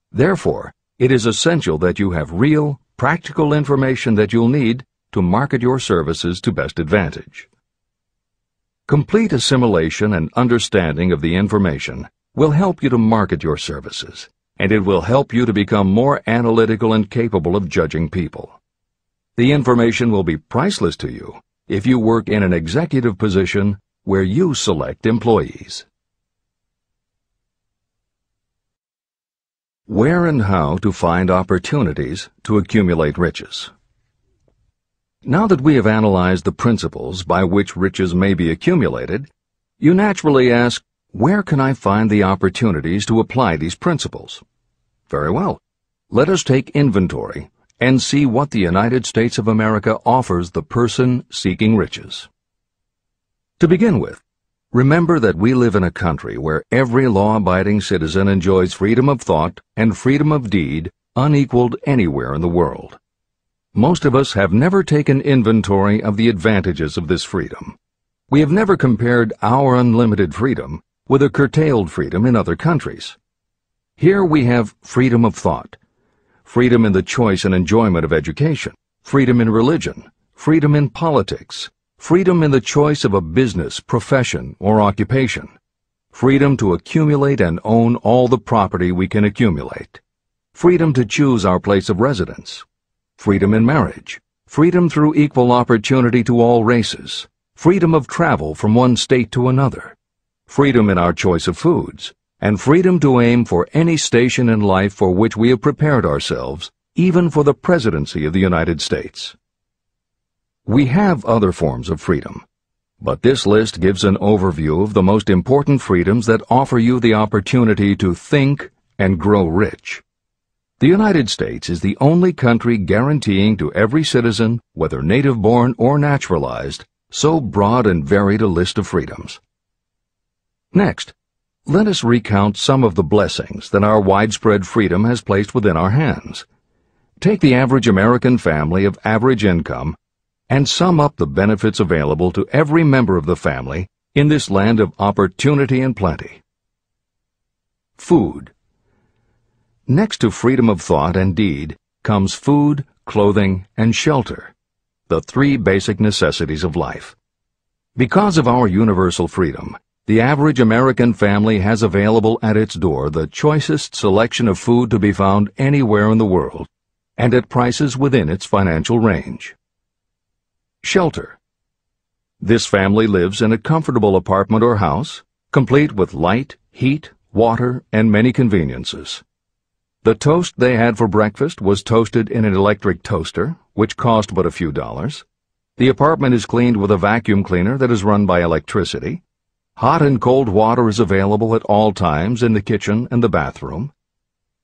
Therefore, it is essential that you have real, practical information that you'll need to market your services to best advantage. Complete assimilation and understanding of the information will help you to market your services, and it will help you to become more analytical and capable of judging people. The information will be priceless to you if you work in an executive position where you select employees. Where and how to find opportunities to accumulate riches. Now that we have analyzed the principles by which riches may be accumulated, you naturally ask, where can I find the opportunities to apply these principles? Very well. Let us take inventory and see what the United States of America offers the person seeking riches. To begin with, remember that we live in a country where every law-abiding citizen enjoys freedom of thought and freedom of deed unequaled anywhere in the world. Most of us have never taken inventory of the advantages of this freedom. We have never compared our unlimited freedom with a curtailed freedom in other countries. Here we have freedom of thought, freedom in the choice and enjoyment of education, freedom in religion, freedom in politics, freedom in the choice of a business, profession, or occupation, freedom to accumulate and own all the property we can accumulate, freedom to choose our place of residence, freedom in marriage, freedom through equal opportunity to all races, freedom of travel from one state to another, freedom in our choice of foods, and freedom to aim for any station in life for which we have prepared ourselves, even for the presidency of the United States. We have other forms of freedom, but this list gives an overview of the most important freedoms that offer you the opportunity to think and grow rich. The United States is the only country guaranteeing to every citizen, whether native-born or naturalized, so broad and varied a list of freedoms. Next, let us recount some of the blessings that our widespread freedom has placed within our hands. Take the average American family of average income and sum up the benefits available to every member of the family in this land of opportunity and plenty. Food. Next to freedom of thought and deed comes food, clothing, and shelter, the three basic necessities of life. Because of our universal freedom, the average American family has available at its door the choicest selection of food to be found anywhere in the world, and at prices within its financial range. Shelter. This family lives in a comfortable apartment or house, complete with light, heat, water, and many conveniences. The toast they had for breakfast was toasted in an electric toaster, which cost but a few dollars. The apartment is cleaned with a vacuum cleaner that is run by electricity. Hot and cold water is available at all times in the kitchen and the bathroom.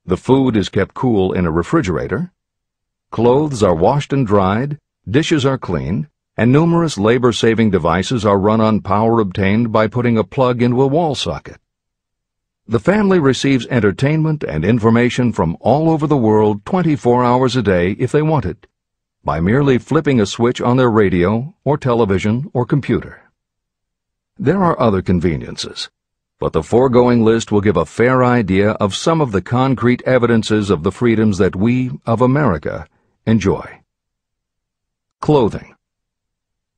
The food is kept cool in a refrigerator. Clothes are washed and dried, dishes are cleaned, and numerous labor-saving devices are run on power obtained by putting a plug into a wall socket. The family receives entertainment and information from all over the world 24 hours a day if they want it, by merely flipping a switch on their radio or television or computer. There are other conveniences, but the foregoing list will give a fair idea of some of the concrete evidences of the freedoms that we, of America, enjoy. Clothing.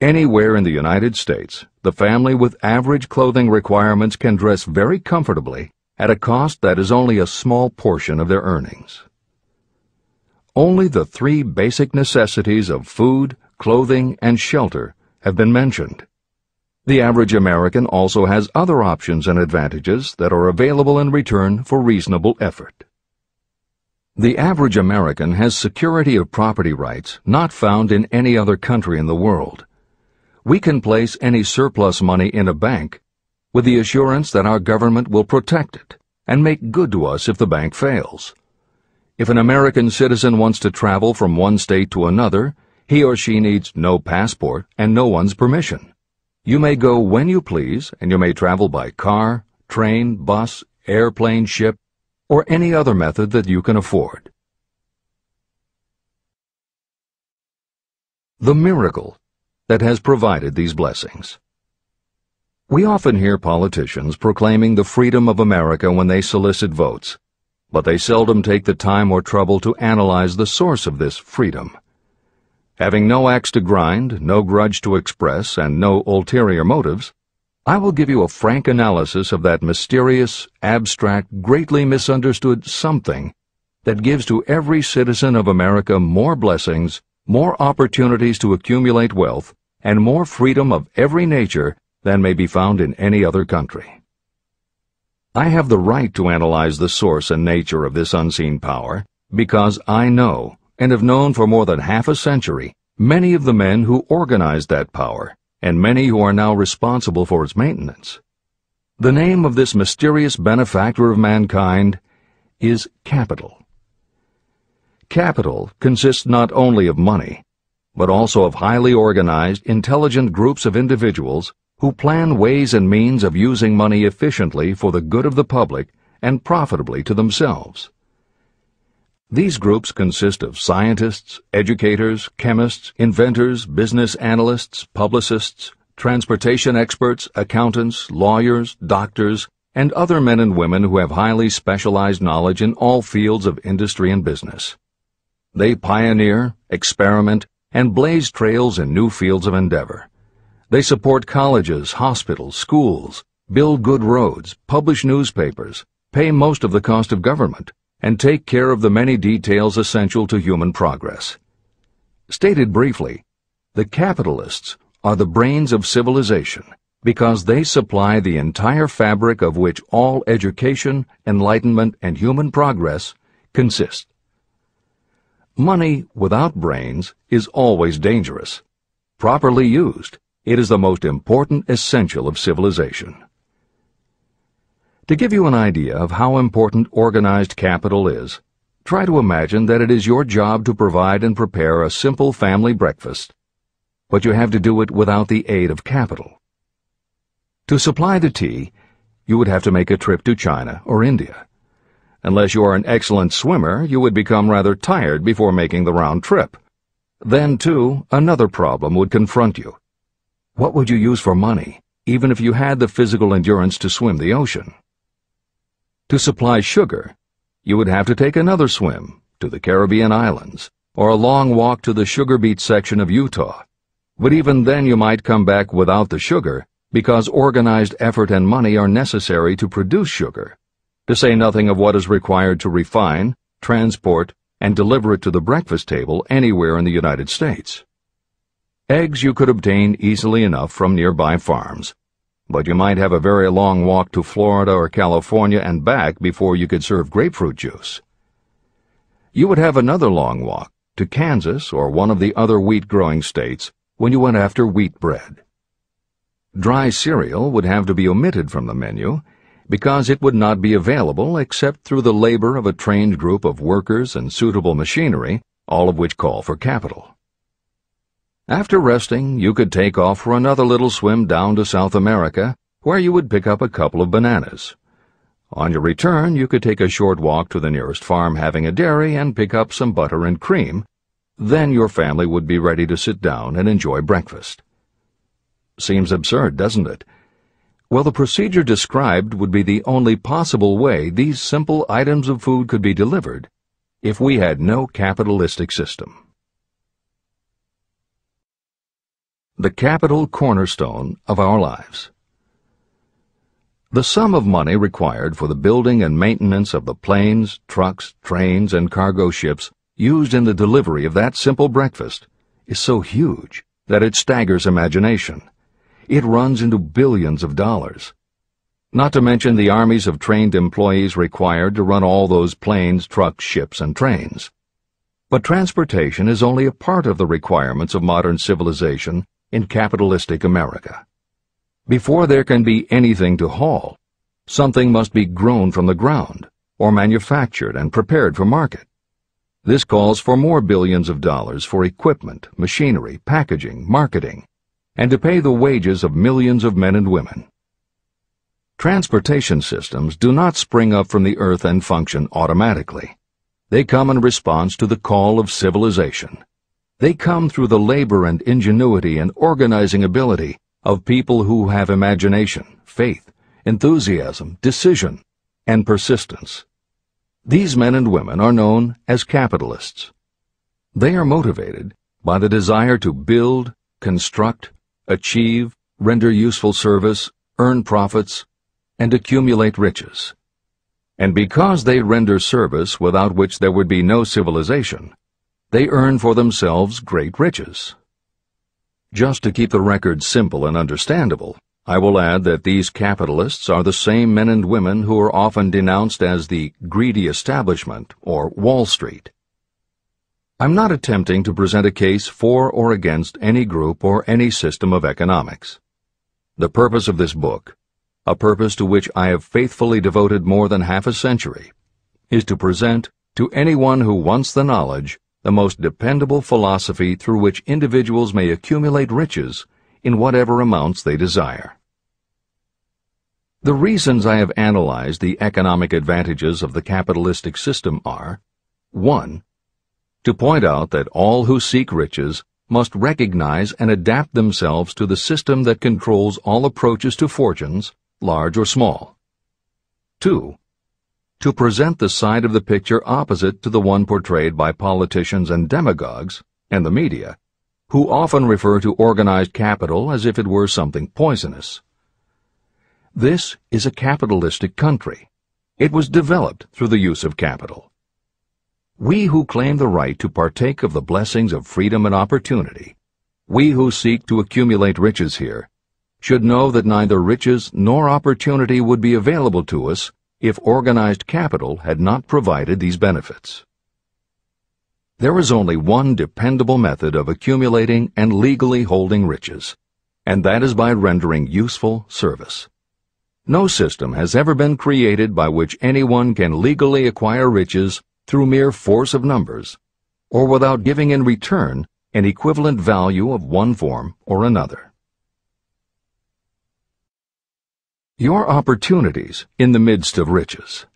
Anywhere in the United States, the family with average clothing requirements can dress very comfortably at a cost that is only a small portion of their earnings. Only the three basic necessities of food, clothing, and shelter have been mentioned. The average American also has other options and advantages that are available in return for reasonable effort. The average American has security of property rights not found in any other country in the world. We can place any surplus money in a bank with the assurance that our government will protect it and make good to us if the bank fails. If an American citizen wants to travel from one state to another, he or she needs no passport and no one's permission. You may go when you please, and you may travel by car, train, bus, airplane, ship, or any other method that you can afford. The miracle that has provided these blessings. We often hear politicians proclaiming the freedom of America when they solicit votes, but they seldom take the time or trouble to analyze the source of this freedom. Having no axe to grind, no grudge to express, and no ulterior motives, I will give you a frank analysis of that mysterious, abstract, greatly misunderstood something that gives to every citizen of America more blessings, more opportunities to accumulate wealth, and more freedom of every nature than may be found in any other country. I have the right to analyze the source and nature of this unseen power because I know, and have known for more than half a century, many of the men who organized that power, and many who are now responsible for its maintenance. The name of this mysterious benefactor of mankind is capital. Capital consists not only of money, but also of highly organized, intelligent groups of individuals who plan ways and means of using money efficiently for the good of the public and profitably to themselves. These groups consist of scientists, educators, chemists, inventors, business analysts, publicists, transportation experts, accountants, lawyers, doctors, and other men and women who have highly specialized knowledge in all fields of industry and business. They pioneer, experiment, and blaze trails in new fields of endeavor. They support colleges, hospitals, schools, build good roads, publish newspapers, pay most of the cost of government, and take care of the many details essential to human progress. Stated briefly, the capitalists are the brains of civilization because they supply the entire fabric of which all education, enlightenment, and human progress consist. Money without brains is always dangerous. Properly used, it is the most important essential of civilization. To give you an idea of how important organized capital is, try to imagine that it is your job to provide and prepare a simple family breakfast, but you have to do it without the aid of capital. To supply the tea, you would have to make a trip to China or India. Unless you are an excellent swimmer, you would become rather tired before making the round trip. Then, too, another problem would confront you. What would you use for money, even if you had the physical endurance to swim the ocean? To supply sugar, you would have to take another swim to the Caribbean islands, or a long walk to the sugar beet section of Utah. But even then you might come back without the sugar, because organized effort and money are necessary to produce sugar, to say nothing of what is required to refine, transport, and deliver it to the breakfast table anywhere in the United States. Eggs you could obtain easily enough from nearby farms, but you might have a very long walk to Florida or California and back before you could serve grapefruit juice. You would have another long walk to Kansas or one of the other wheat-growing states when you went after wheat bread. Dry cereal would have to be omitted from the menu because it would not be available except through the labor of a trained group of workers and suitable machinery, all of which call for capital. After resting, you could take off for another little swim down to South America, where you would pick up a couple of bananas. On your return, you could take a short walk to the nearest farm having a dairy and pick up some butter and cream. Then your family would be ready to sit down and enjoy breakfast. Seems absurd, doesn't it? Well, the procedure described would be the only possible way these simple items of food could be delivered if we had no capitalistic system. The capital cornerstone of our lives. The sum of money required for the building and maintenance of the planes, trucks, trains, and cargo ships used in the delivery of that simple breakfast is so huge that it staggers imagination. It runs into billions of dollars. Not to mention the armies of trained employees required to run all those planes, trucks, ships, and trains. But transportation is only a part of the requirements of modern civilization in capitalistic America. Before there can be anything to haul, something must be grown from the ground, or manufactured and prepared for market. This calls for more billions of dollars for equipment, machinery, packaging, marketing, and to pay the wages of millions of men and women. Transportation systems do not spring up from the earth and function automatically. They come in response to the call of civilization. They come through the labor and ingenuity and organizing ability of people who have imagination, faith, enthusiasm, decision, and persistence. These men and women are known as capitalists. They are motivated by the desire to build, construct, achieve, render useful service, earn profits, and accumulate riches. And because they render service without which there would be no civilization, they earn for themselves great riches. Just to keep the record simple and understandable, I will add that these capitalists are the same men and women who are often denounced as the greedy establishment or Wall Street. I'm not attempting to present a case for or against any group or any system of economics. The purpose of this book, a purpose to which I have faithfully devoted more than half a century, is to present to anyone who wants the knowledge the most dependable philosophy through which individuals may accumulate riches in whatever amounts they desire. The reasons I have analyzed the economic advantages of the capitalistic system are: 1. To point out that all who seek riches must recognize and adapt themselves to the system that controls all approaches to fortunes, large or small. 2. to present the side of the picture opposite to the one portrayed by politicians and demagogues, and the media, who often refer to organized capital as if it were something poisonous. This is a capitalistic country. It was developed through the use of capital. We who claim the right to partake of the blessings of freedom and opportunity, we who seek to accumulate riches here, should know that neither riches nor opportunity would be available to us if organized capital had not provided these benefits. There is only one dependable method of accumulating and legally holding riches, and that is by rendering useful service. No system has ever been created by which anyone can legally acquire riches through mere force of numbers, or without giving in return an equivalent value of one form or another. Your opportunities in the midst of riches.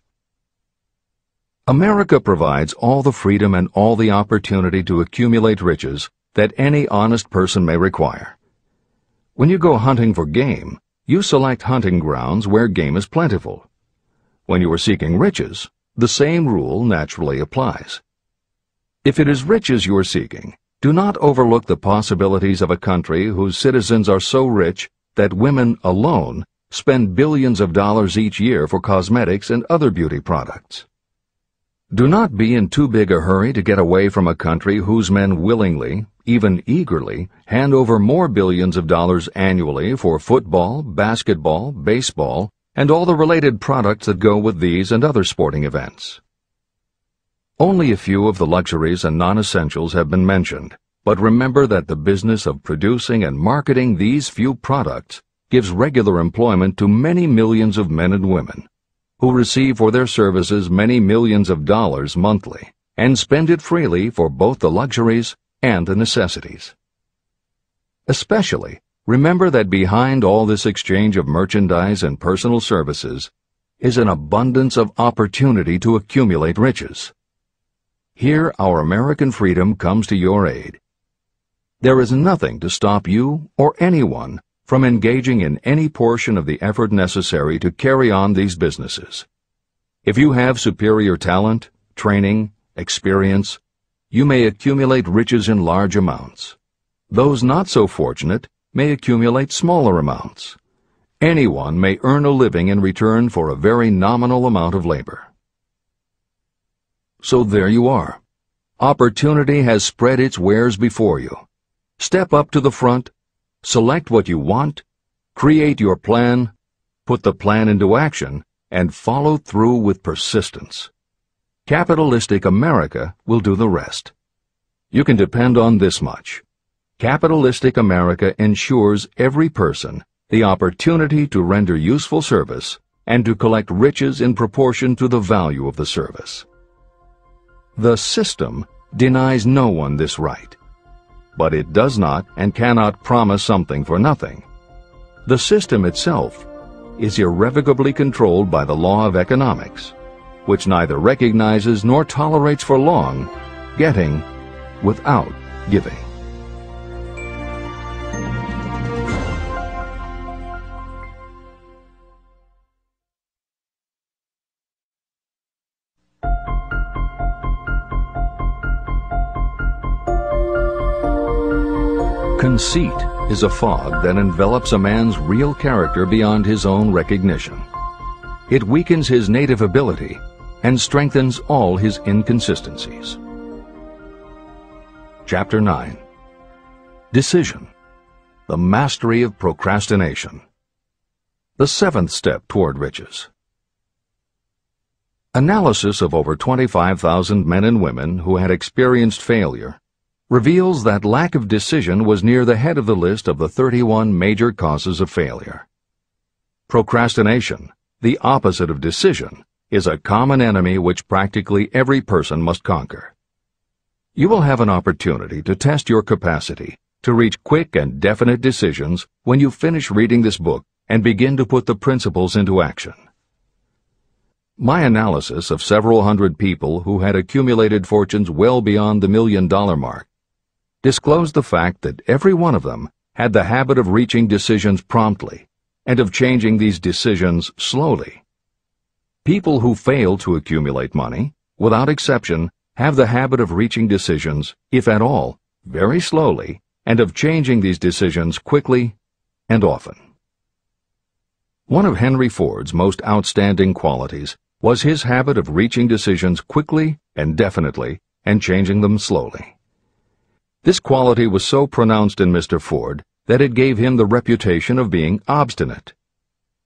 America provides all the freedom and all the opportunity to accumulate riches that any honest person may require. When you go hunting for game, you select hunting grounds where game is plentiful. When you are seeking riches, the same rule naturally applies. If it is riches you are seeking, do not overlook the possibilities of a country whose citizens are so rich that women alone spend billions of dollars each year for cosmetics and other beauty products. Do not be in too big a hurry to get away from a country whose men willingly, even eagerly, hand over more billions of dollars annually for football, basketball, baseball, and all the related products that go with these and other sporting events. Only a few of the luxuries and non-essentials have been mentioned, but remember that the business of producing and marketing these few products gives regular employment to many millions of men and women, who receive for their services many millions of dollars monthly, and spend it freely for both the luxuries and the necessities. Especially, remember that behind all this exchange of merchandise and personal services is an abundance of opportunity to accumulate riches. Here our American freedom comes to your aid. There is nothing to stop you or anyone from engaging in any portion of the effort necessary to carry on these businesses. If you have superior talent, training, experience, you may accumulate riches in large amounts. Those not so fortunate may accumulate smaller amounts. Anyone may earn a living in return for a very nominal amount of labor. So there you are. Opportunity has spread its wares before you. Step up to the front, select what you want, create your plan, put the plan into action, and follow through with persistence. Capitalistic America will do the rest. You can depend on this much. Capitalistic America ensures every person the opportunity to render useful service and to collect riches in proportion to the value of the service. The system denies no one this right, but it does not and cannot promise something for nothing. The system itself is irrevocably controlled by the law of economics, which neither recognizes nor tolerates for long getting without giving. Conceit is a fog that envelops a man's real character beyond his own recognition. It weakens his native ability and strengthens all his inconsistencies. Chapter 9. Decision. The mastery of procrastination. The seventh step toward riches. Analysis of over 25,000 men and women who had experienced failure reveals that lack of decision was near the head of the list of the 31 major causes of failure. Procrastination, the opposite of decision, is a common enemy which practically every person must conquer. You will have an opportunity to test your capacity to reach quick and definite decisions when you finish reading this book and begin to put the principles into action. My analysis of several hundred people who had accumulated fortunes well beyond the $1 million mark disclosed the fact that every one of them had the habit of reaching decisions promptly and of changing these decisions slowly. People who fail to accumulate money, without exception, have the habit of reaching decisions, if at all, very slowly, and of changing these decisions quickly and often. One of Henry Ford's most outstanding qualities was his habit of reaching decisions quickly and definitely and changing them slowly. This quality was so pronounced in Mr. Ford that it gave him the reputation of being obstinate.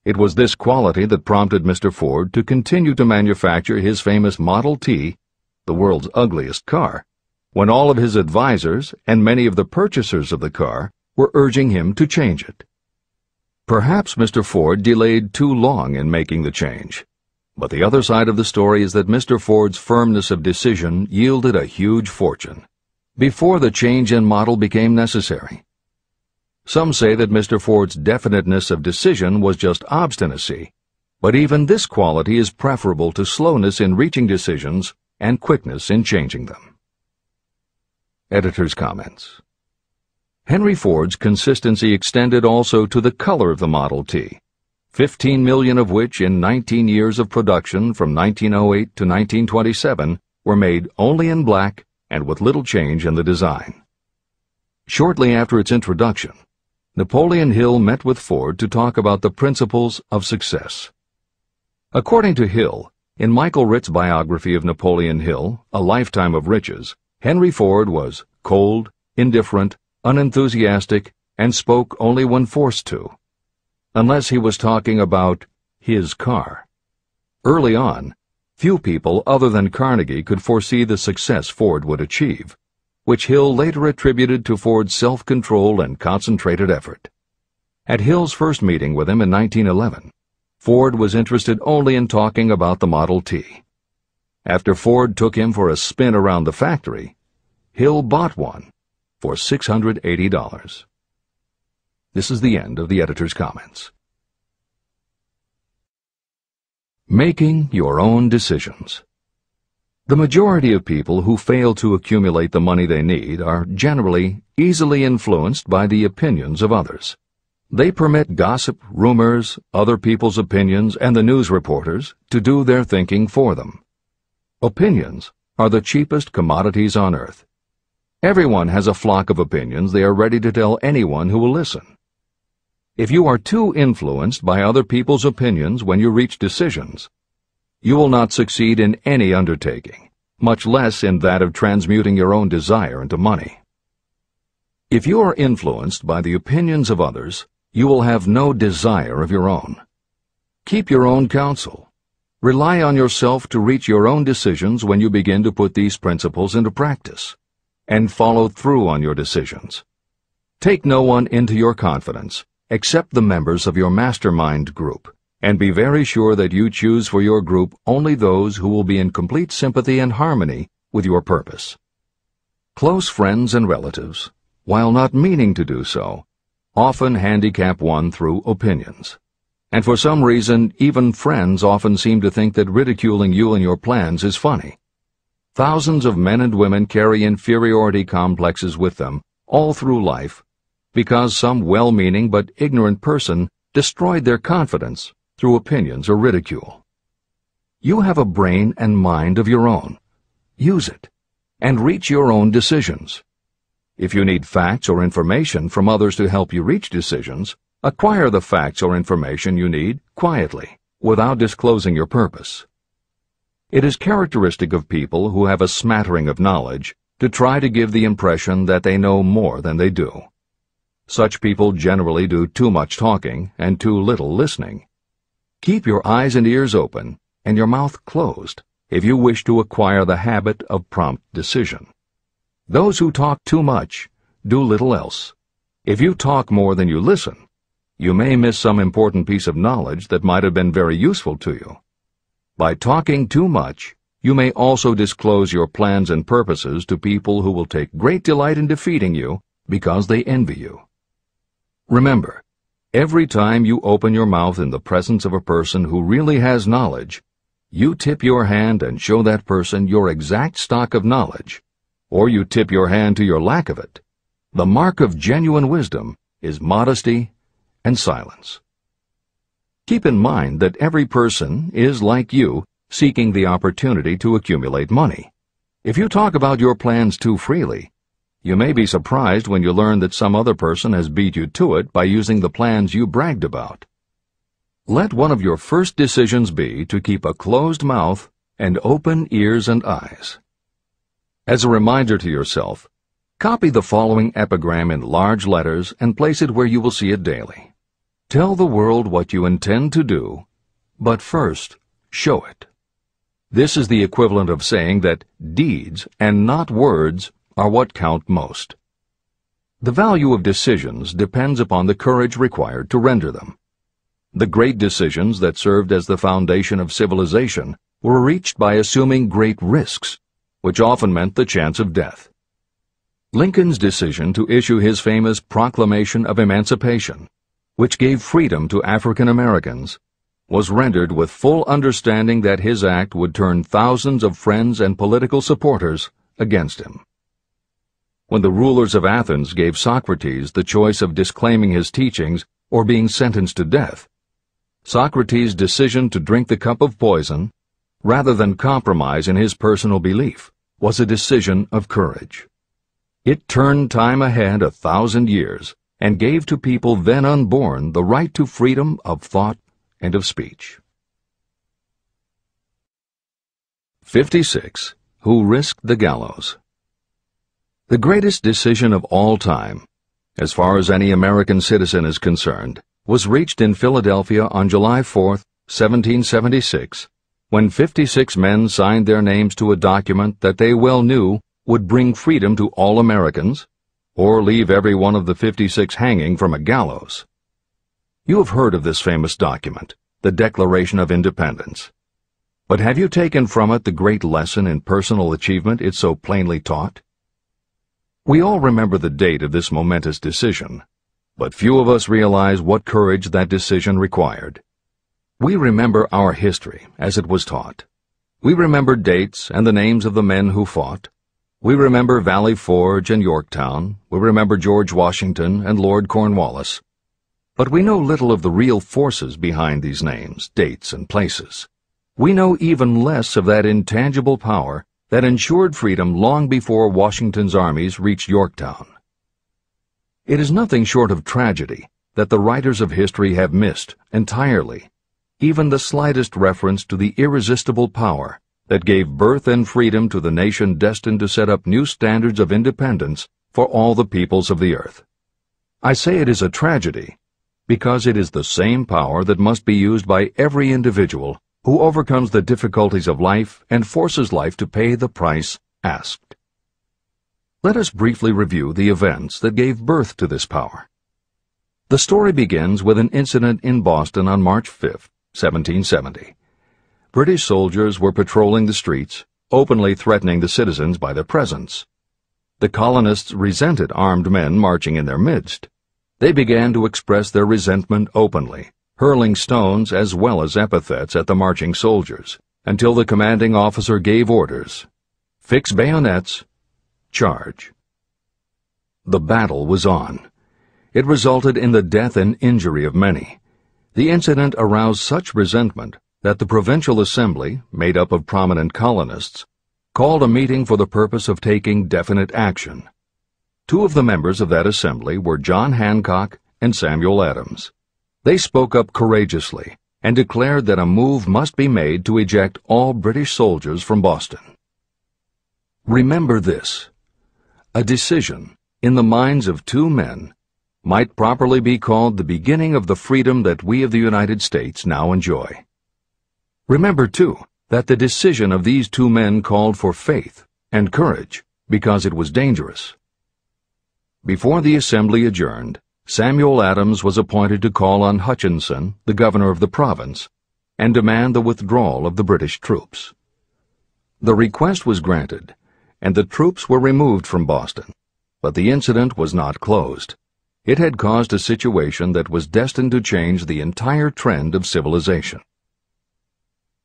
It was this quality that prompted Mr. Ford to continue to manufacture his famous Model T, the world's ugliest car, when all of his advisors and many of the purchasers of the car were urging him to change it. Perhaps Mr. Ford delayed too long in making the change, but the other side of the story is that Mr. Ford's firmness of decision yielded a huge fortune before the change in model became necessary. Some say that Mr. Ford's definiteness of decision was just obstinacy, but even this quality is preferable to slowness in reaching decisions and quickness in changing them. Editor's comments. Henry Ford's consistency extended also to the color of the Model T, 15 million of which in 19 years of production from 1908 to 1927 were made only in black and with little change in the design. Shortly after its introduction, Napoleon Hill met with Ford to talk about the principles of success. According to Hill, in Michael Ritt's biography of Napoleon Hill, A Lifetime of Riches, Henry Ford was cold, indifferent, unenthusiastic, and spoke only when forced to, unless he was talking about his car. Early on, few people other than Carnegie could foresee the success Ford would achieve, which Hill later attributed to Ford's self-control and concentrated effort. At Hill's first meeting with him in 1911, Ford was interested only in talking about the Model T. After Ford took him for a spin around the factory, Hill bought one for $680. This is the end of the editor's comments. Making your own decisions. The majority of people who fail to accumulate the money they need are generally easily influenced by the opinions of others. They permit gossip, rumors, other people's opinions, and the news reporters to do their thinking for them. Opinions are the cheapest commodities on earth. Everyone has a flock of opinions they are ready to tell anyone who will listen. If you are too influenced by other people's opinions when you reach decisions, you will not succeed in any undertaking, much less in that of transmuting your own desire into money. If you are influenced by the opinions of others, you will have no desire of your own. Keep your own counsel. Rely on yourself to reach your own decisions when you begin to put these principles into practice, and follow through on your decisions. Take no one into your confidence except the members of your mastermind group, and be very sure that you choose for your group only those who will be in complete sympathy and harmony with your purpose. Close friends and relatives, while not meaning to do so, often handicap one through opinions. And for some reason, even friends often seem to think that ridiculing you and your plans is funny. Thousands of men and women carry inferiority complexes with them all through life because some well-meaning but ignorant person destroyed their confidence through opinions or ridicule. You have a brain and mind of your own. Use it, and reach your own decisions. If you need facts or information from others to help you reach decisions, acquire the facts or information you need quietly, without disclosing your purpose. It is characteristic of people who have a smattering of knowledge to try to give the impression that they know more than they do. Such people generally do too much talking and too little listening. Keep your eyes and ears open and your mouth closed if you wish to acquire the habit of prompt decision. Those who talk too much do little else. If you talk more than you listen, you may miss some important piece of knowledge that might have been very useful to you. By talking too much, you may also disclose your plans and purposes to people who will take great delight in defeating you because they envy you. Remember, every time you open your mouth in the presence of a person who really has knowledge, you tip your hand and show that person your exact stock of knowledge, or you tip your hand to your lack of it. The mark of genuine wisdom is modesty and silence. Keep in mind that every person is, like you, seeking the opportunity to accumulate money. If you talk about your plans too freely, you may be surprised when you learn that some other person has beat you to it by using the plans you bragged about. Let one of your first decisions be to keep a closed mouth and open ears and eyes. As a reminder to yourself, copy the following epigram in large letters and place it where you will see it daily. Tell the world what you intend to do, but first, show it. This is the equivalent of saying that deeds and not words are what count most. The value of decisions depends upon the courage required to render them. The great decisions that served as the foundation of civilization were reached by assuming great risks, which often meant the chance of death. Lincoln's decision to issue his famous Proclamation of Emancipation, which gave freedom to African Americans, was rendered with full understanding that his act would turn thousands of friends and political supporters against him. When the rulers of Athens gave Socrates the choice of disclaiming his teachings or being sentenced to death, Socrates' decision to drink the cup of poison, rather than compromise in his personal belief, was a decision of courage. It turned time ahead 1,000 years and gave to people then unborn the right to freedom of thought and of speech. 56. Who risked the gallows? The greatest decision of all time, as far as any American citizen is concerned, was reached in Philadelphia on July 4, 1776, when 56 men signed their names to a document that they well knew would bring freedom to all Americans, or leave every one of the 56 hanging from a gallows. You have heard of this famous document, the Declaration of Independence. But have you taken from it the great lesson in personal achievement it so plainly taught? We all remember the date of this momentous decision, but few of us realize what courage that decision required. We remember our history as it was taught. We remember dates and the names of the men who fought. We remember Valley Forge and Yorktown. We remember George Washington and Lord Cornwallis. But we know little of the real forces behind these names, dates, and places. We know even less of that intangible power that ensured freedom long before Washington's armies reached Yorktown. It is nothing short of tragedy that the writers of history have missed entirely even the slightest reference to the irresistible power that gave birth and freedom to the nation destined to set up new standards of independence for all the peoples of the earth. I say it is a tragedy because it is the same power that must be used by every individual who overcomes the difficulties of life and forces life to pay the price asked. Let us briefly review the events that gave birth to this power. The story begins with an incident in Boston on March 5, 1770. British soldiers were patrolling the streets, openly threatening the citizens by their presence. The colonists resented armed men marching in their midst. They began to express their resentment openly, hurling stones as well as epithets at the marching soldiers, until the commanding officer gave orders. Fix bayonets, charge. The battle was on. It resulted in the death and injury of many. The incident aroused such resentment that the Provincial Assembly, made up of prominent colonists, called a meeting for the purpose of taking definite action. Two of the members of that assembly were John Hancock and Samuel Adams. They spoke up courageously and declared that a move must be made to eject all British soldiers from Boston. Remember this: a decision, in the minds of two men, might properly be called the beginning of the freedom that we of the United States now enjoy. Remember, too, that the decision of these two men called for faith and courage because it was dangerous. Before the assembly adjourned, Samuel Adams was appointed to call on Hutchinson, the governor of the province, and demand the withdrawal of the British troops. The request was granted, and the troops were removed from Boston, but the incident was not closed. It had caused a situation that was destined to change the entire trend of civilization.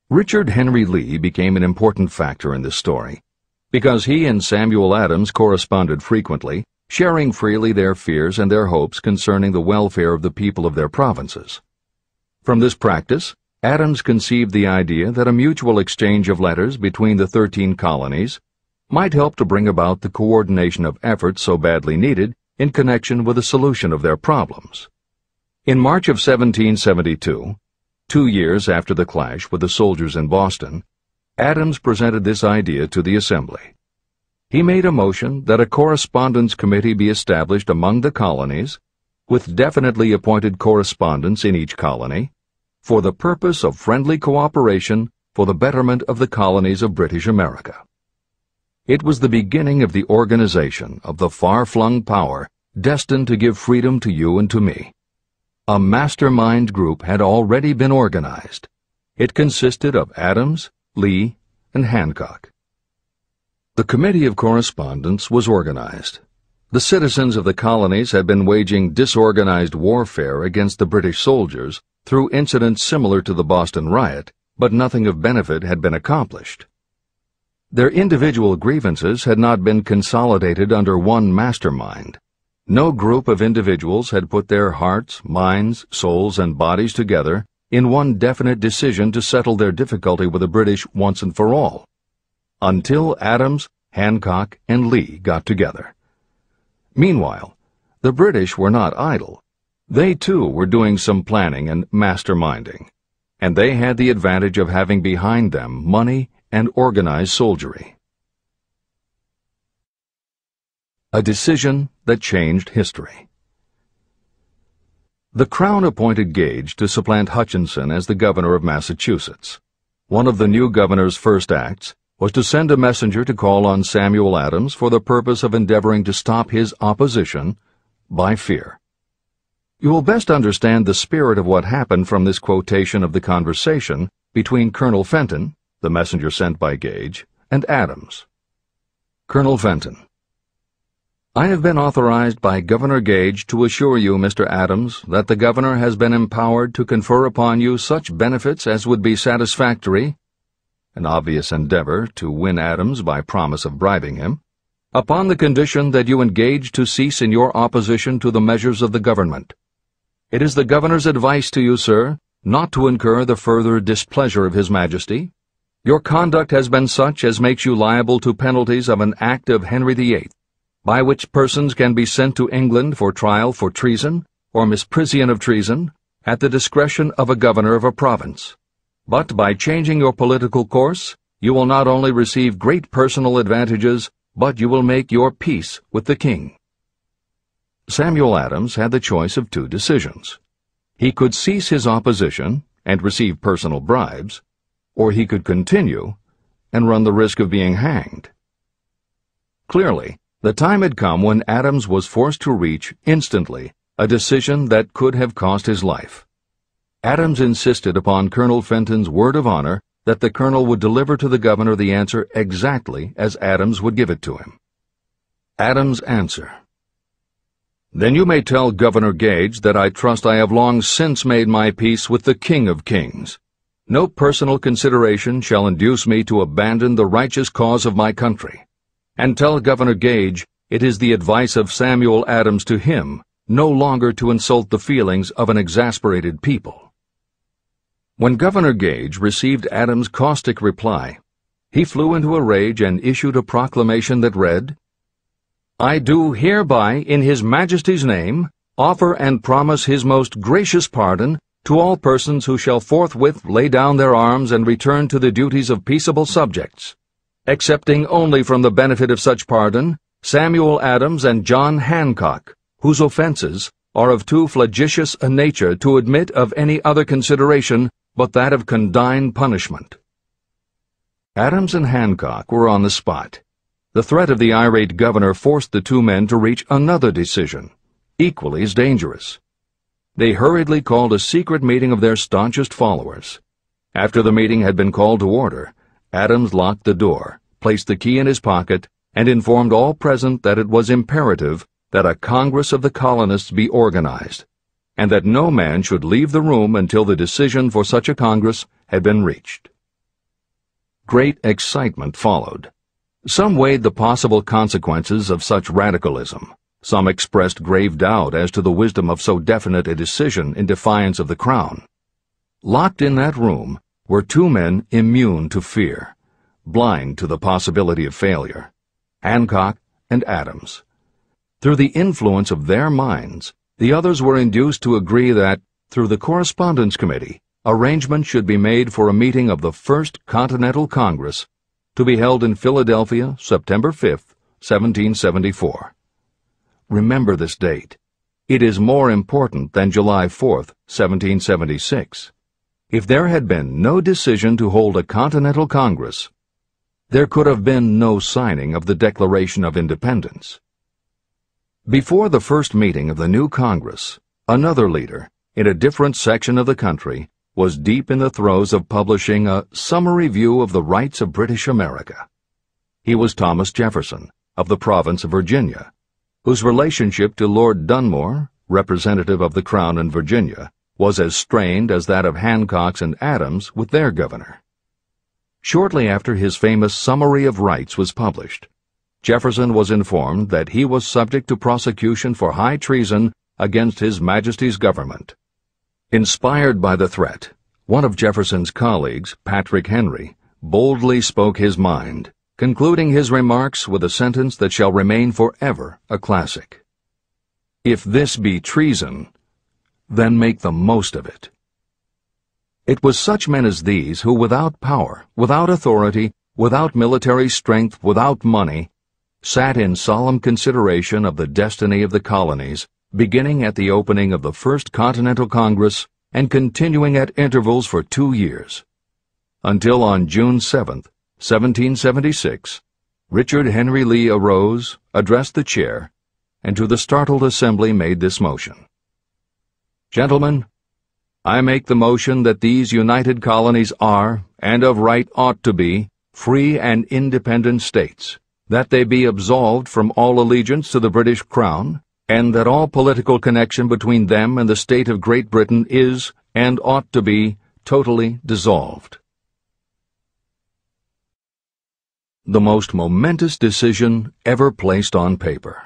Richard Henry Lee became an important factor in this story, because he and Samuel Adams corresponded frequently, sharing freely their fears and their hopes concerning the welfare of the people of their provinces. From this practice, Adams conceived the idea that a mutual exchange of letters between the 13 colonies might help to bring about the coordination of efforts so badly needed in connection with the solution of their problems. In March of 1772, 2 years after the clash with the soldiers in Boston, Adams presented this idea to the Assembly. He made a motion that a correspondence committee be established among the colonies, with definitely appointed correspondents in each colony, for the purpose of friendly cooperation for the betterment of the colonies of British America. It was the beginning of the organization of the far-flung power destined to give freedom to you and to me. A mastermind group had already been organized. It consisted of Adams, Lee, and Hancock. The Committee of Correspondence was organized. The citizens of the colonies had been waging disorganized warfare against the British soldiers through incidents similar to the Boston riot, but nothing of benefit had been accomplished. Their individual grievances had not been consolidated under one mastermind. No group of individuals had put their hearts, minds, souls, and bodies together in one definite decision to settle their difficulty with the British once and for all, until Adams, Hancock, and Lee got together. Meanwhile, the British were not idle. They, too, were doing some planning and masterminding, and they had the advantage of having behind them money and organized soldiery. A decision that changed history. The Crown appointed Gage to supplant Hutchinson as the governor of Massachusetts. One of the new governor's first acts was to send a messenger to call on Samuel Adams for the purpose of endeavoring to stop his opposition by fear. You will best understand the spirit of what happened from this quotation of the conversation between Colonel Fenton, the messenger sent by Gage, and Adams. Colonel Fenton: I have been authorized by Governor Gage to assure you, Mr. Adams, that the governor has been empowered to confer upon you such benefits as would be satisfactory, an obvious endeavor to win Adams by promise of bribing him, upon the condition that you engage to cease in your opposition to the measures of the government. It is the governor's advice to you, sir, not to incur the further displeasure of His Majesty. Your conduct has been such as makes you liable to penalties of an act of Henry VIII, by which persons can be sent to England for trial for treason or misprision of treason at the discretion of a governor of a province. But by changing your political course, you will not only receive great personal advantages, but you will make your peace with the king. Samuel Adams had the choice of two decisions. He could cease his opposition and receive personal bribes, or he could continue and run the risk of being hanged. Clearly, the time had come when Adams was forced to reach, instantly, a decision that could have cost his life. Adams insisted upon Colonel Fenton's word of honor that the colonel would deliver to the governor the answer exactly as Adams would give it to him. Adams' answer: Then you may tell Governor Gage that I trust I have long since made my peace with the King of Kings. No personal consideration shall induce me to abandon the righteous cause of my country. And tell Governor Gage it is the advice of Samuel Adams to him no longer to insult the feelings of an exasperated people. When Governor Gage received Adams' caustic reply, he flew into a rage and issued a proclamation that read, I do hereby, in His Majesty's name, offer and promise His most gracious pardon to all persons who shall forthwith lay down their arms and return to the duties of peaceable subjects, excepting only from the benefit of such pardon Samuel Adams and John Hancock, whose offenses are of too flagitious a nature to admit of any other consideration but that of condign punishment. Adams and Hancock were on the spot. The threat of the irate governor forced the two men to reach another decision, equally as dangerous. They hurriedly called a secret meeting of their staunchest followers. After the meeting had been called to order, Adams locked the door, placed the key in his pocket, and informed all present that it was imperative that a Congress of the colonists be organized, and that no man should leave the room until the decision for such a Congress had been reached. Great excitement followed. Some weighed the possible consequences of such radicalism. Some expressed grave doubt as to the wisdom of so definite a decision in defiance of the Crown. Locked in that room were two men immune to fear, blind to the possibility of failure, Hancock and Adams. Through the influence of their minds, the others were induced to agree that, through the Correspondence Committee, arrangement should be made for a meeting of the First Continental Congress to be held in Philadelphia, September 5, 1774. Remember this date. It is more important than July 4, 1776. If there had been no decision to hold a Continental Congress, there could have been no signing of the Declaration of Independence. Before the first meeting of the new Congress, another leader, in a different section of the country, was deep in the throes of publishing a summary view of the rights of British America. He was Thomas Jefferson, of the province of Virginia, whose relationship to Lord Dunmore, representative of the Crown in Virginia, was as strained as that of Hancock's and Adams with their governor. Shortly after his famous Summary of Rights was published, Jefferson was informed that he was subject to prosecution for high treason against His Majesty's government. Inspired by the threat, one of Jefferson's colleagues, Patrick Henry, boldly spoke his mind, concluding his remarks with a sentence that shall remain forever a classic. "If this be treason, then make the most of it." It was such men as these who, without power, without authority, without military strength, without money, sat in solemn consideration of the destiny of the colonies, beginning at the opening of the First Continental Congress and continuing at intervals for 2 years, until on June 7, 1776, Richard Henry Lee arose, addressed the chair, and to the startled assembly made this motion: "Gentlemen, I make the motion that these united colonies are, and of right ought to be, free and independent states, that they be absolved from all allegiance to the British Crown, and that all political connection between them and the state of Great Britain is, and ought to be, totally dissolved." The most momentous decision ever placed on paper.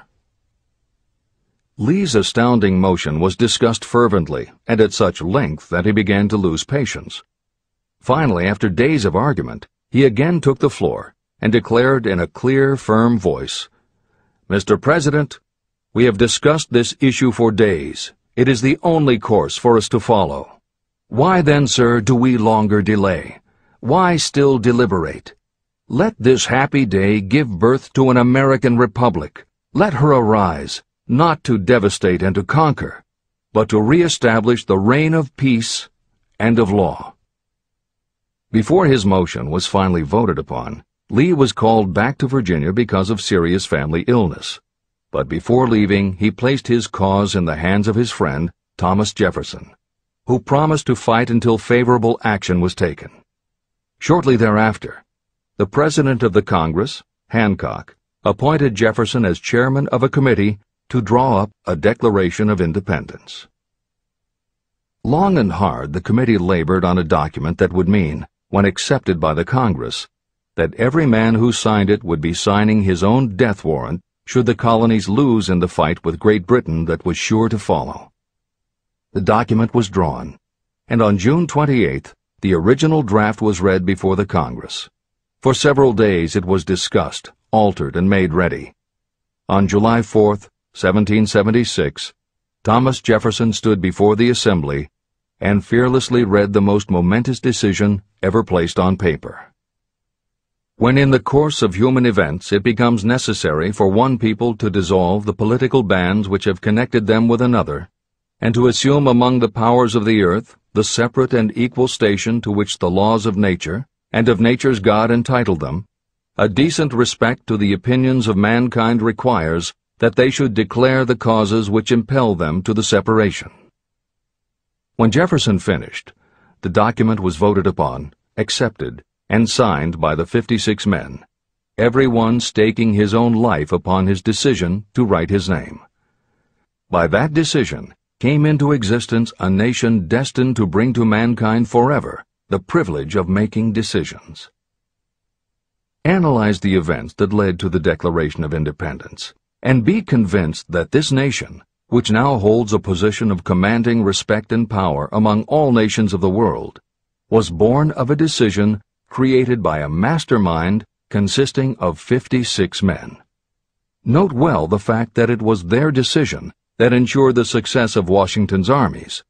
Lee's astounding motion was discussed fervently and at such length that he began to lose patience. Finally, after days of argument, he again took the floor and declared in a clear, firm voice, "Mr. President, we have discussed this issue for days. It is the only course for us to follow. Why then, sir, do we longer delay? Why still deliberate? Let this happy day give birth to an American Republic. Let her arise, not to devastate and to conquer, but to re-establish the reign of peace and of law." Before his motion was finally voted upon, Lee was called back to Virginia because of serious family illness. But before leaving, he placed his cause in the hands of his friend, Thomas Jefferson, who promised to fight until favorable action was taken. Shortly thereafter, the President of the Congress, Hancock, appointed Jefferson as chairman of a committee to draw up a Declaration of Independence. Long and hard the committee labored on a document that would mean, when accepted by the Congress, that every man who signed it would be signing his own death warrant should the colonies lose in the fight with Great Britain that was sure to follow. The document was drawn, and on June 28th, the original draft was read before the Congress. For several days it was discussed, altered, and made ready. On July 4th, 1776, Thomas Jefferson stood before the Assembly and fearlessly read the most momentous decision ever placed on paper. When in the course of human events it becomes necessary for one people to dissolve the political bands which have connected them with another, and to assume among the powers of the earth the separate and equal station to which the laws of nature and of nature's God entitled them, a decent respect to the opinions of mankind requires that they should declare the causes which impel them to the separation. When Jefferson finished, the document was voted upon, accepted, and signed by the 56 men, every one staking his own life upon his decision to write his name. By that decision came into existence a nation destined to bring to mankind forever the privilege of making decisions. Analyze the events that led to the Declaration of Independence, and be convinced that this nation, which now holds a position of commanding respect and power among all nations of the world, was born of a decision created by a mastermind consisting of 56 men. Note well the fact that it was their decision that ensured the success of Washington's armies,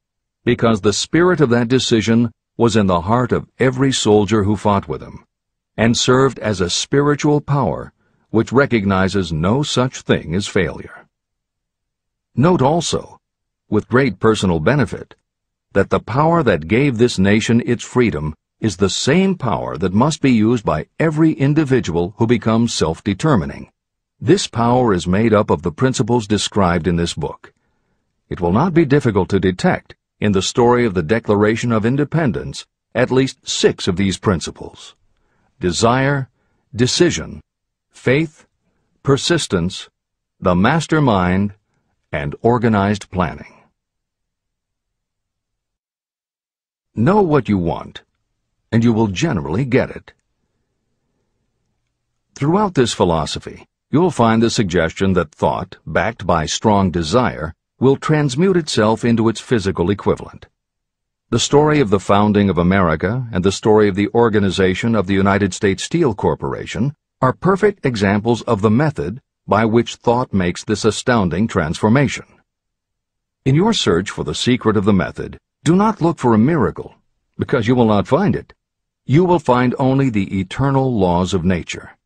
because the spirit of that decision was in the heart of every soldier who fought with him, and served as a spiritual power which recognizes no such thing as failure. Note also, with great personal benefit, that the power that gave this nation its freedom is the same power that must be used by every individual who becomes self-determining. This power is made up of the principles described in this book. It will not be difficult to detect in the story of the Declaration of Independence at least 6 of these principles: desire, decision, faith, persistence, the mastermind, and organized planning. Know what you want, and you will generally get it. Throughout this philosophy, you will find the suggestion that thought, backed by strong desire, will transmute itself into its physical equivalent. The story of the founding of America and the story of the organization of the United States Steel Corporation are perfect examples of the method by which thought makes this astounding transformation. In your search for the secret of the method, do not look for a miracle, because you will not find it. You will find only the eternal laws of nature.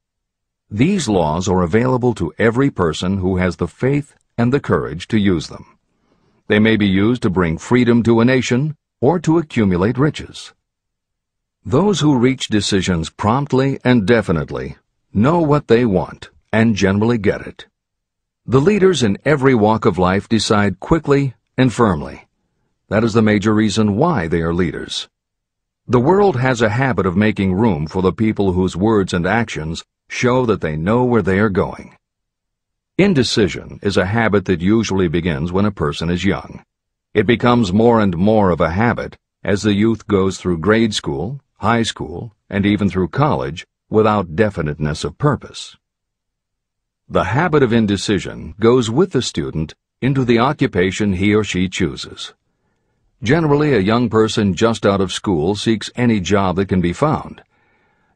These laws are available to every person who has the faith and the courage to use them. They may be used to bring freedom to a nation or to accumulate riches. Those who reach decisions promptly and definitely know what they want and generally get it. The leaders in every walk of life decide quickly and firmly. That is the major reason why they are leaders. The world has a habit of making room for the people whose words and actions show that they know where they are going. Indecision is a habit that usually begins when a person is young. It becomes more and more of a habit as the youth goes through grade school, high school, and even through college without definiteness of purpose. The habit of indecision goes with the student into the occupation he or she chooses. Generally, a young person just out of school seeks any job that can be found.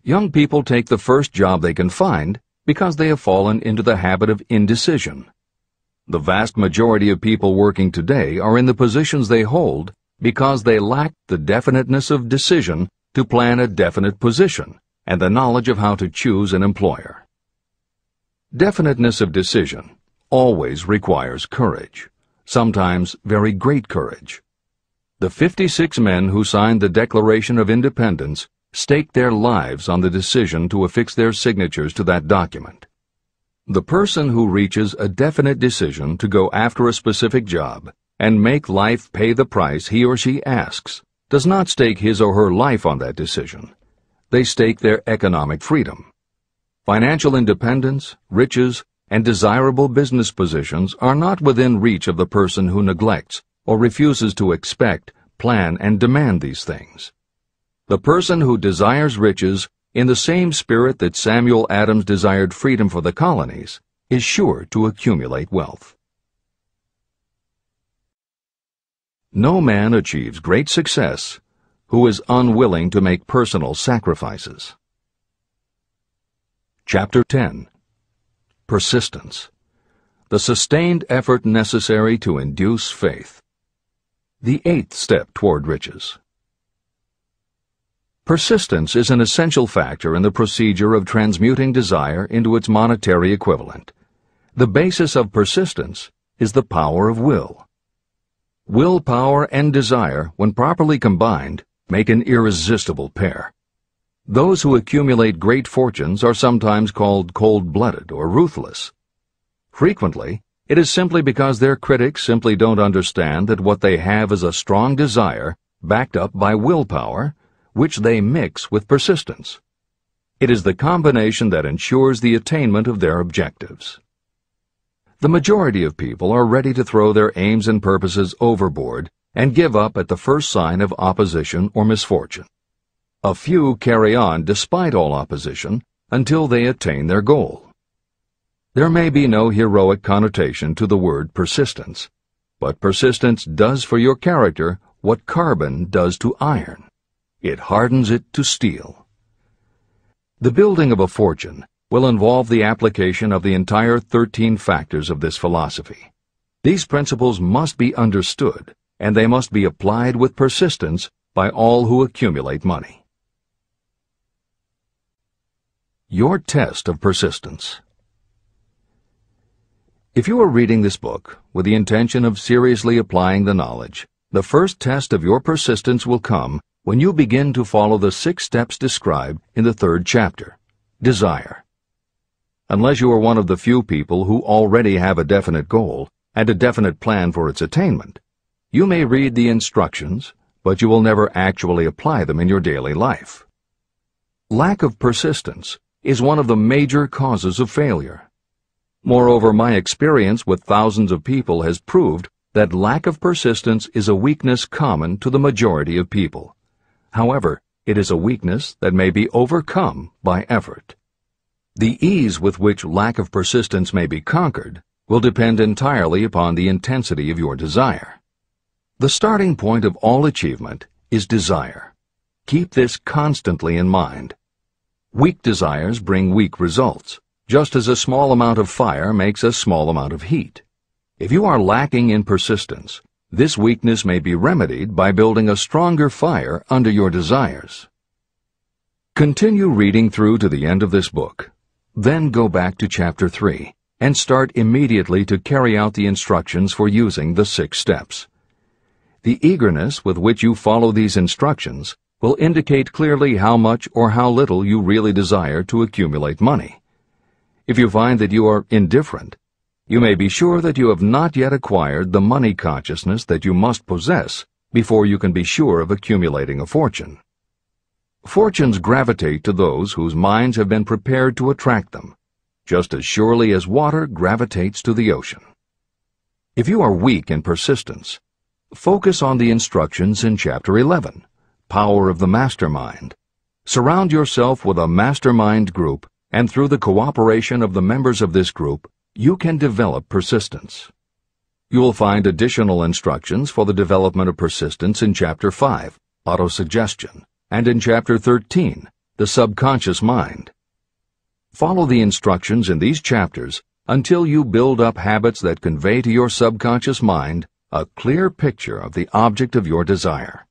Young people take the first job they can find because they have fallen into the habit of indecision. The vast majority of people working today are in the positions they hold because they lack the definiteness of decision to plan a definite position and the knowledge of how to choose an employer. Definiteness of decision always requires courage, sometimes very great courage. The 56 men who signed the Declaration of Independence staked their lives on the decision to affix their signatures to that document. The person who reaches a definite decision to go after a specific job and make life pay the price he or she asks does not stake his or her life on that decision. They stake their economic freedom. Financial independence, riches, and desirable business positions are not within reach of the person who neglects or refuses to expect, plan, and demand these things. The person who desires riches in the same spirit that Samuel Adams desired freedom for the colonies is sure to accumulate wealth. No man achieves great success who is unwilling to make personal sacrifices. Chapter 10. Persistence. The sustained effort necessary to induce faith. The 8th step toward riches. Persistence is an essential factor in the procedure of transmuting desire into its monetary equivalent. The basis of persistence is the power of will. Willpower and desire, when properly combined, make an irresistible pair. Those who accumulate great fortunes are sometimes called cold-blooded or ruthless. Frequently, it is simply because their critics simply don't understand that what they have is a strong desire backed up by willpower, which they mix with persistence. It is the combination that ensures the attainment of their objectives. The majority of people are ready to throw their aims and purposes overboard and give up at the first sign of opposition or misfortune. A few carry on despite all opposition until they attain their goal. There may be no heroic connotation to the word persistence, But persistence does for your character what carbon does to iron. It hardens it to steel. The building of a fortune will involve the application of the entire 13 factors of this philosophy. These principles must be understood, and they must be applied with persistence by all who accumulate money. Your test of persistence. If you are reading this book with the intention of seriously applying the knowledge, the first test of your persistence will come when you begin to follow the 6 steps described in the 3rd chapter. Desire. Unless you are one of the few people who already have a definite goal and a definite plan for its attainment, you may read the instructions, but you will never actually apply them in your daily life. Lack of persistence is one of the major causes of failure. Moreover, my experience with thousands of people has proved that lack of persistence is a weakness common to the majority of people. However, it is a weakness that may be overcome by effort. The ease with which lack of persistence may be conquered will depend entirely upon the intensity of your desire. The starting point of all achievement is desire. Keep this constantly in mind. Weak desires bring weak results, just as a small amount of fire makes a small amount of heat. If you are lacking in persistence, this weakness may be remedied by building a stronger fire under your desires. Continue reading through to the end of this book. Then go back to Chapter 3 and start immediately to carry out the instructions for using the 6 steps. The eagerness with which you follow these instructions will indicate clearly how much or how little you really desire to accumulate money. If you find that you are indifferent, you may be sure that you have not yet acquired the money consciousness that you must possess before you can be sure of accumulating a fortune. Fortunes gravitate to those whose minds have been prepared to attract them, just as surely as water gravitates to the ocean. If you are weak in persistence, focus on the instructions in Chapter 11, Power of the Mastermind. Surround yourself with a mastermind group, and through the cooperation of the members of this group, you can develop persistence. You will find additional instructions for the development of persistence in Chapter 5, Autosuggestion, and in Chapter 13, The Subconscious Mind. Follow the instructions in these chapters until you build up habits that convey to your subconscious mind a clear picture of the object of your desire.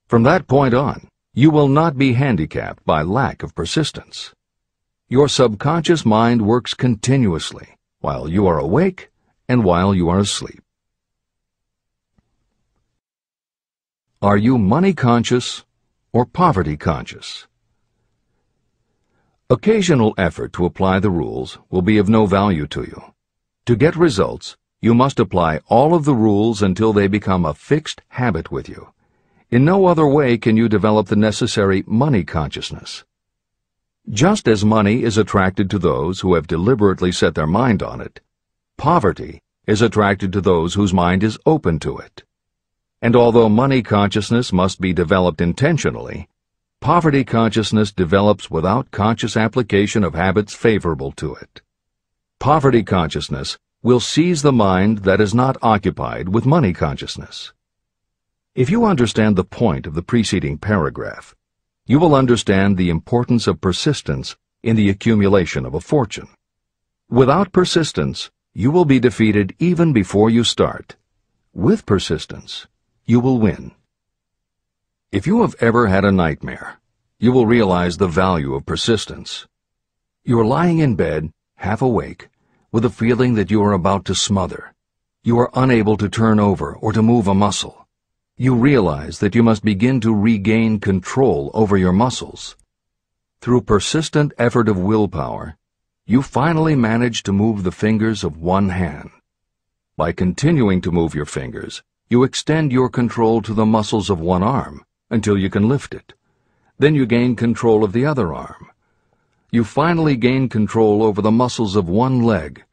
From that point on, you will not be handicapped by lack of persistence. Your subconscious mind works continuously while you are awake and while you are asleep. Are you money conscious or poverty conscious? Occasional effort to apply the rules will be of no value to you. To get results, you must apply all of the rules until they become a fixed habit with you. In no other way can you develop the necessary money consciousness. Just as money is attracted to those who have deliberately set their mind on it, poverty is attracted to those whose mind is open to it. And although money consciousness must be developed intentionally, poverty consciousness develops without conscious application of habits favorable to it. Poverty consciousness will seize the mind that is not occupied with money consciousness. If you understand the point of the preceding paragraph, you will understand the importance of persistence in the accumulation of a fortune. Without persistence, you will be defeated even before you start. With persistence, you will win. If you have ever had a nightmare, you will realize the value of persistence. You are lying in bed, half awake, with a feeling that you are about to smother. You are unable to turn over or to move a muscle. You realize that you must begin to regain control over your muscles. Through persistent effort of willpower, you finally manage to move the fingers of one hand. By continuing to move your fingers, you extend your control to the muscles of one arm until you can lift it. Then you gain control of the other arm. You finally gain control over the muscles of one leg,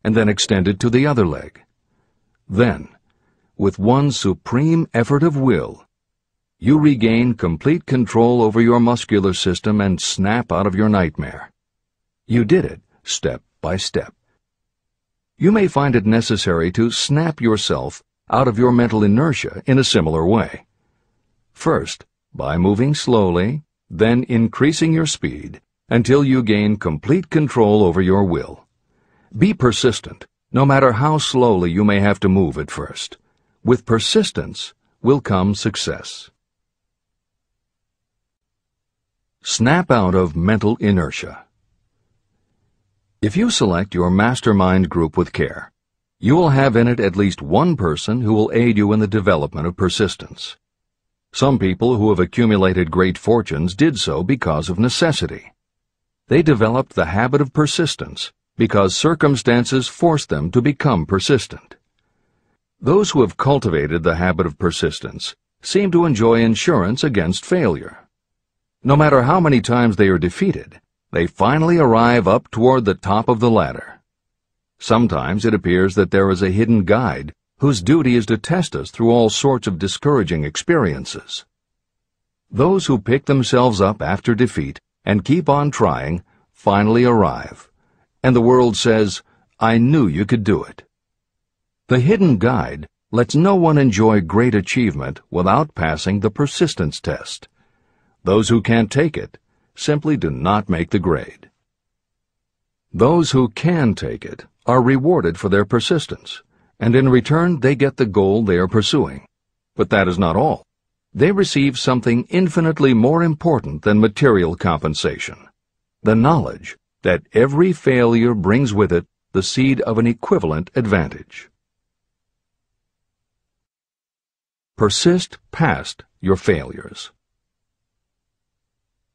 and then extend it to the other leg. Then, with one supreme effort of will, you regain complete control over your muscular system and snap out of your nightmare. You did it step by step. You may find it necessary to snap yourself out of your mental inertia in a similar way. First, by moving slowly, then increasing your speed until you gain complete control over your will. Be persistent, no matter how slowly you may have to move at first. With persistence will come success. Snap out of mental inertia. If you select your mastermind group with care, you will have in it at least one person who will aid you in the development of persistence. Some people who have accumulated great fortunes did so because of necessity. They developed the habit of persistence because circumstances forced them to become persistent. Those who have cultivated the habit of persistence seem to enjoy insurance against failure. No matter how many times they are defeated, they finally arrive up toward the top of the ladder. Sometimes it appears that there is a hidden guide whose duty is to test us through all sorts of discouraging experiences. Those who pick themselves up after defeat and keep on trying finally arrive, and the world says, "I knew you could do it." The hidden guide lets no one enjoy great achievement without passing the persistence test. Those who can't take it simply do not make the grade. Those who can take it are rewarded for their persistence, and in return they get the goal they are pursuing. But that is not all. They receive something infinitely more important than material compensation: the knowledge that every failure brings with it the seed of an equivalent advantage. Persist past your failures.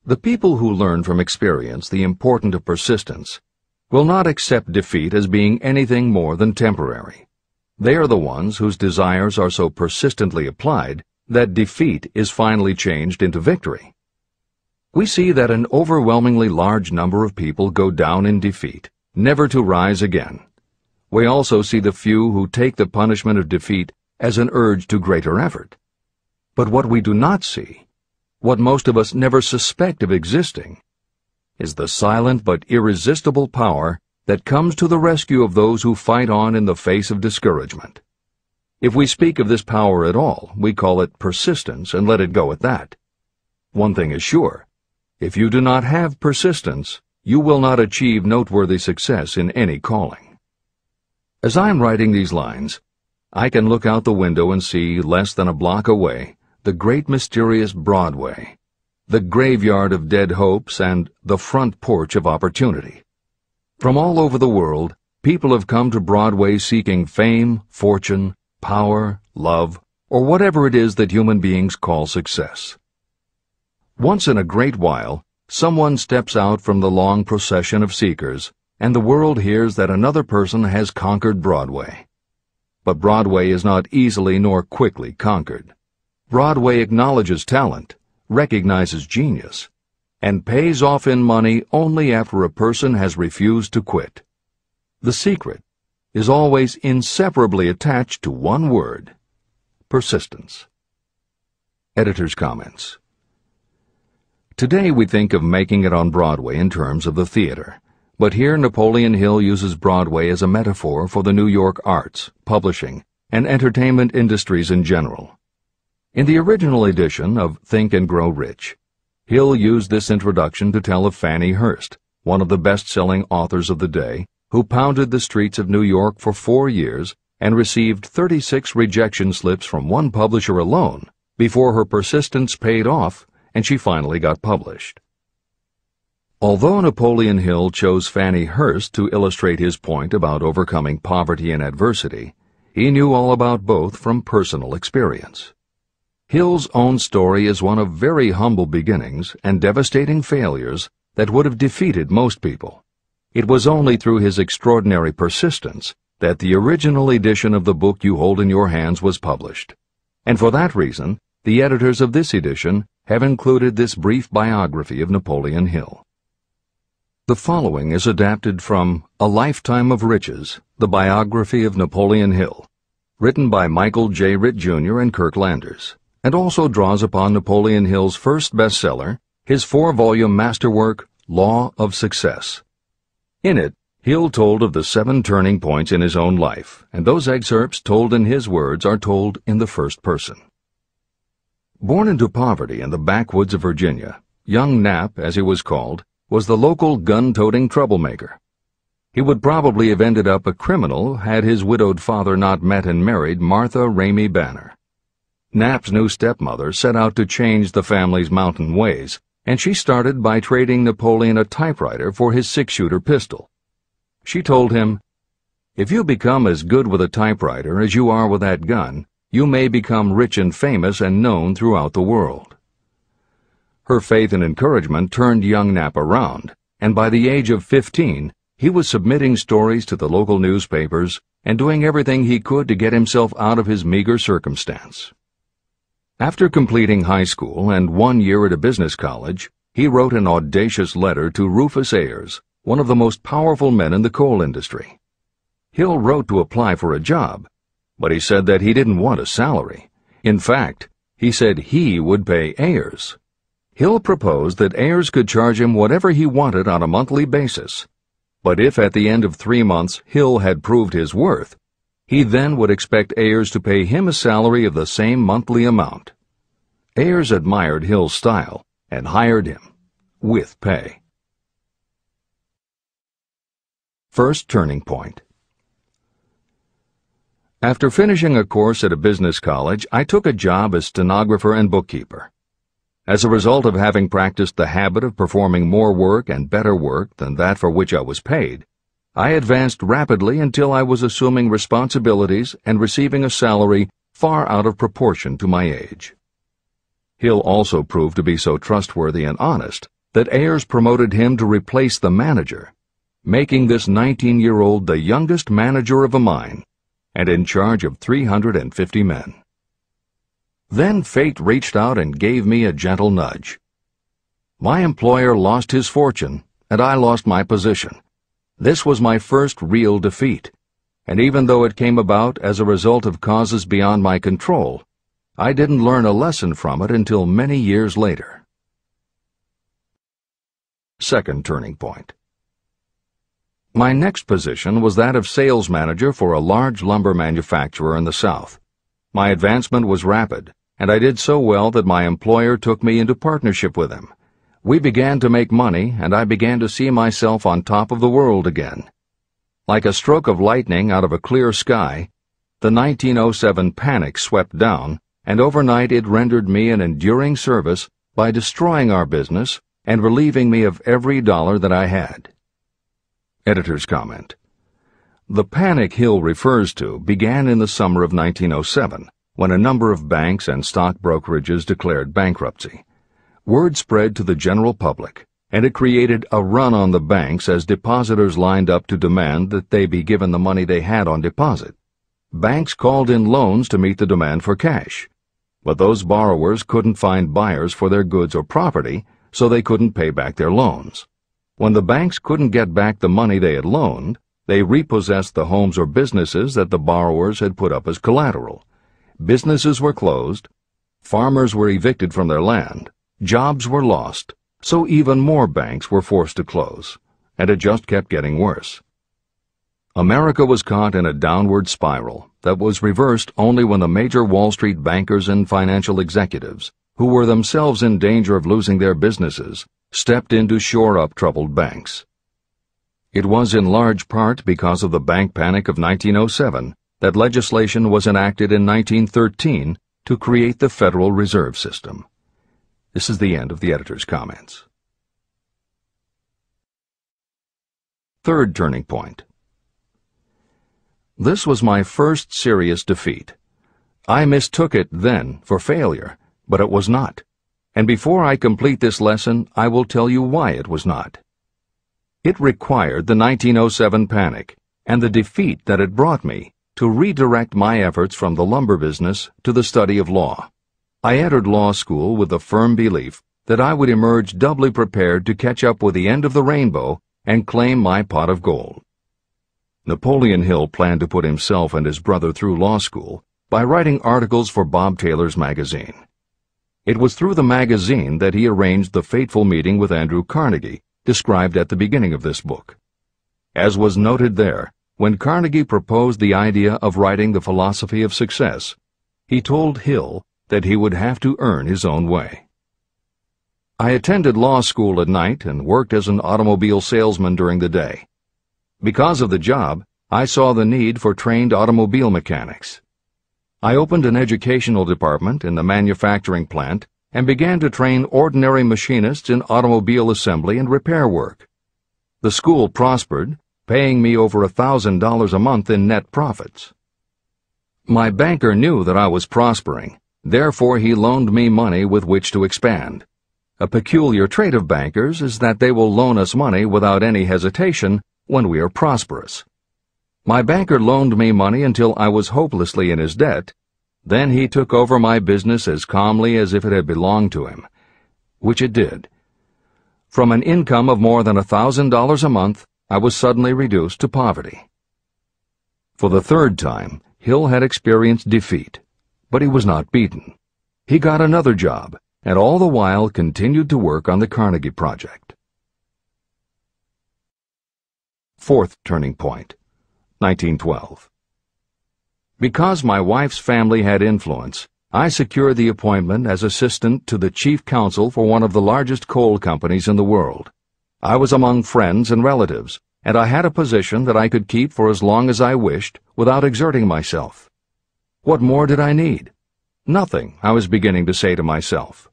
The people who learn from experience the importance of persistence will not accept defeat as being anything more than temporary. They are the ones whose desires are so persistently applied that defeat is finally changed into victory. We see that an overwhelmingly large number of people go down in defeat, never to rise again. We also see the few who take the punishment of defeat as an urge to greater effort. But what we do not see, what most of us never suspect of existing, is the silent but irresistible power that comes to the rescue of those who fight on in the face of discouragement. If we speak of this power at all, we call it persistence and let it go at that. One thing is sure: if you do not have persistence, you will not achieve noteworthy success in any calling. As I am writing these lines, I can look out the window and see, less than a block away, the great mysterious Broadway, the graveyard of dead hopes and the front porch of opportunity. From all over the world, people have come to Broadway seeking fame, fortune, power, love, or whatever it is that human beings call success. Once in a great while, someone steps out from the long procession of seekers, and the world hears that another person has conquered Broadway. But Broadway is not easily nor quickly conquered. Broadway acknowledges talent, recognizes genius, and pays off in money only after a person has refused to quit. The secret is always inseparably attached to one word: persistence. Editor's comments. Today we think of making it on Broadway in terms of the theater, but here Napoleon Hill uses Broadway as a metaphor for the New York arts, publishing, and entertainment industries in general. In the original edition of Think and Grow Rich, Hill used this introduction to tell of Fannie Hurst, one of the best-selling authors of the day, who pounded the streets of New York for 4 years and received 36 rejection slips from one publisher alone before her persistence paid off and she finally got published. Although Napoleon Hill chose Fannie Hurst to illustrate his point about overcoming poverty and adversity, he knew all about both from personal experience. Hill's own story is one of very humble beginnings and devastating failures that would have defeated most people. It was only through his extraordinary persistence that the original edition of the book you hold in your hands was published. And for that reason, the editors of this edition have included this brief biography of Napoleon Hill. The following is adapted from A Lifetime of Riches, the biography of Napoleon Hill, written by Michael J. Ritt, Jr. and Kirk Landers, and also draws upon Napoleon Hill's first bestseller, his 4-volume masterwork, Law of Success. In it, Hill told of the 7 turning points in his own life, and those excerpts told in his words are told in the first person. Born into poverty in the backwoods of Virginia, young Knapp, as he was called, was the local gun-toting troublemaker. He would probably have ended up a criminal had his widowed father not met and married Martha Ramey Banner. Knapp's new stepmother set out to change the family's mountain ways, and she started by trading Napoleon a typewriter for his 6-shooter pistol. She told him, "If you become as good with a typewriter as you are with that gun, you may become rich and famous and known throughout the world." Her faith and encouragement turned young Knapp around, and by the age of 15, he was submitting stories to the local newspapers and doing everything he could to get himself out of his meager circumstance. After completing high school and 1 year at a business college, he wrote an audacious letter to Rufus Ayers, one of the most powerful men in the coal industry. Hill wrote to apply for a job, but he said that he didn't want a salary. In fact, he said he would pay Ayers. Hill proposed that Ayers could charge him whatever he wanted on a monthly basis, but if at the end of 3 months Hill had proved his worth, he then would expect Ayers to pay him a salary of the same monthly amount. Ayers admired Hill's style and hired him, with pay. First turning point. After finishing a course at a business college, I took a job as stenographer and bookkeeper. As a result of having practiced the habit of performing more work and better work than that for which I was paid, I advanced rapidly until I was assuming responsibilities and receiving a salary far out of proportion to my age. Hill also proved to be so trustworthy and honest that Ayers promoted him to replace the manager, making this 19-year-old the youngest manager of a mine and in charge of 350 men. Then fate reached out and gave me a gentle nudge. My employer lost his fortune, and I lost my position. This was my first real defeat, and even though it came about as a result of causes beyond my control, I didn't learn a lesson from it until many years later. Second turning point. My next position was that of sales manager for a large lumber manufacturer in the South. My advancement was rapid, and I did so well that my employer took me into partnership with him. We began to make money, and I began to see myself on top of the world again. Like a stroke of lightning out of a clear sky, the 1907 panic swept down, and overnight it rendered me an enduring service by destroying our business and relieving me of every dollar that I had. Editor's comment. The panic Hill refers to began in the summer of 1907, when a number of banks and stock brokerages declared bankruptcy. Word spread to the general public, and it created a run on the banks as depositors lined up to demand that they be given the money they had on deposit. Banks called in loans to meet the demand for cash, but those borrowers couldn't find buyers for their goods or property, so they couldn't pay back their loans. When the banks couldn't get back the money they had loaned, they repossessed the homes or businesses that the borrowers had put up as collateral. Businesses were closed, farmers were evicted from their land, jobs were lost, so even more banks were forced to close, and it just kept getting worse. America was caught in a downward spiral that was reversed only when the major Wall Street bankers and financial executives, who were themselves in danger of losing their businesses, stepped in to shore up troubled banks. It was in large part because of the bank panic of 1907 that legislation was enacted in 1913 to create the Federal Reserve System. This is the end of the editor's comments. Third turning point. This was my first serious defeat. I mistook it then for failure, but it was not. And before I complete this lesson, I will tell you why it was not. It required the 1907 panic and the defeat that it brought me to redirect my efforts from the lumber business to the study of law. I entered law school with the firm belief that I would emerge doubly prepared to catch up with the end of the rainbow and claim my pot of gold. Napoleon Hill planned to put himself and his brother through law school by writing articles for Bob Taylor's magazine. It was through the magazine that he arranged the fateful meeting with Andrew Carnegie, described at the beginning of this book. As was noted there, when Carnegie proposed the idea of writing The Philosophy of Success, he told Hill that he would have to earn his own way. I attended law school at night and worked as an automobile salesman during the day. Because of the job, I saw the need for trained automobile mechanics. I opened an educational department in the manufacturing plant and began to train ordinary machinists in automobile assembly and repair work. The school prospered, paying me over $1,000 a month in net profits. My banker knew that I was prospering, therefore he loaned me money with which to expand. A peculiar trait of bankers is that they will loan us money without any hesitation when we are prosperous. My banker loaned me money until I was hopelessly in his debt. Then he took over my business as calmly as if it had belonged to him, which it did. From an income of more than $1,000 a month, I was suddenly reduced to poverty. For the third time, Hill had experienced defeat, but he was not beaten. He got another job, and all the while continued to work on the Carnegie Project. Fourth turning point, 1912. Because my wife's family had influence, I secured the appointment as assistant to the chief counsel for one of the largest coal companies in the world. I was among friends and relatives, and I had a position that I could keep for as long as I wished without exerting myself. What more did I need? Nothing, I was beginning to say to myself.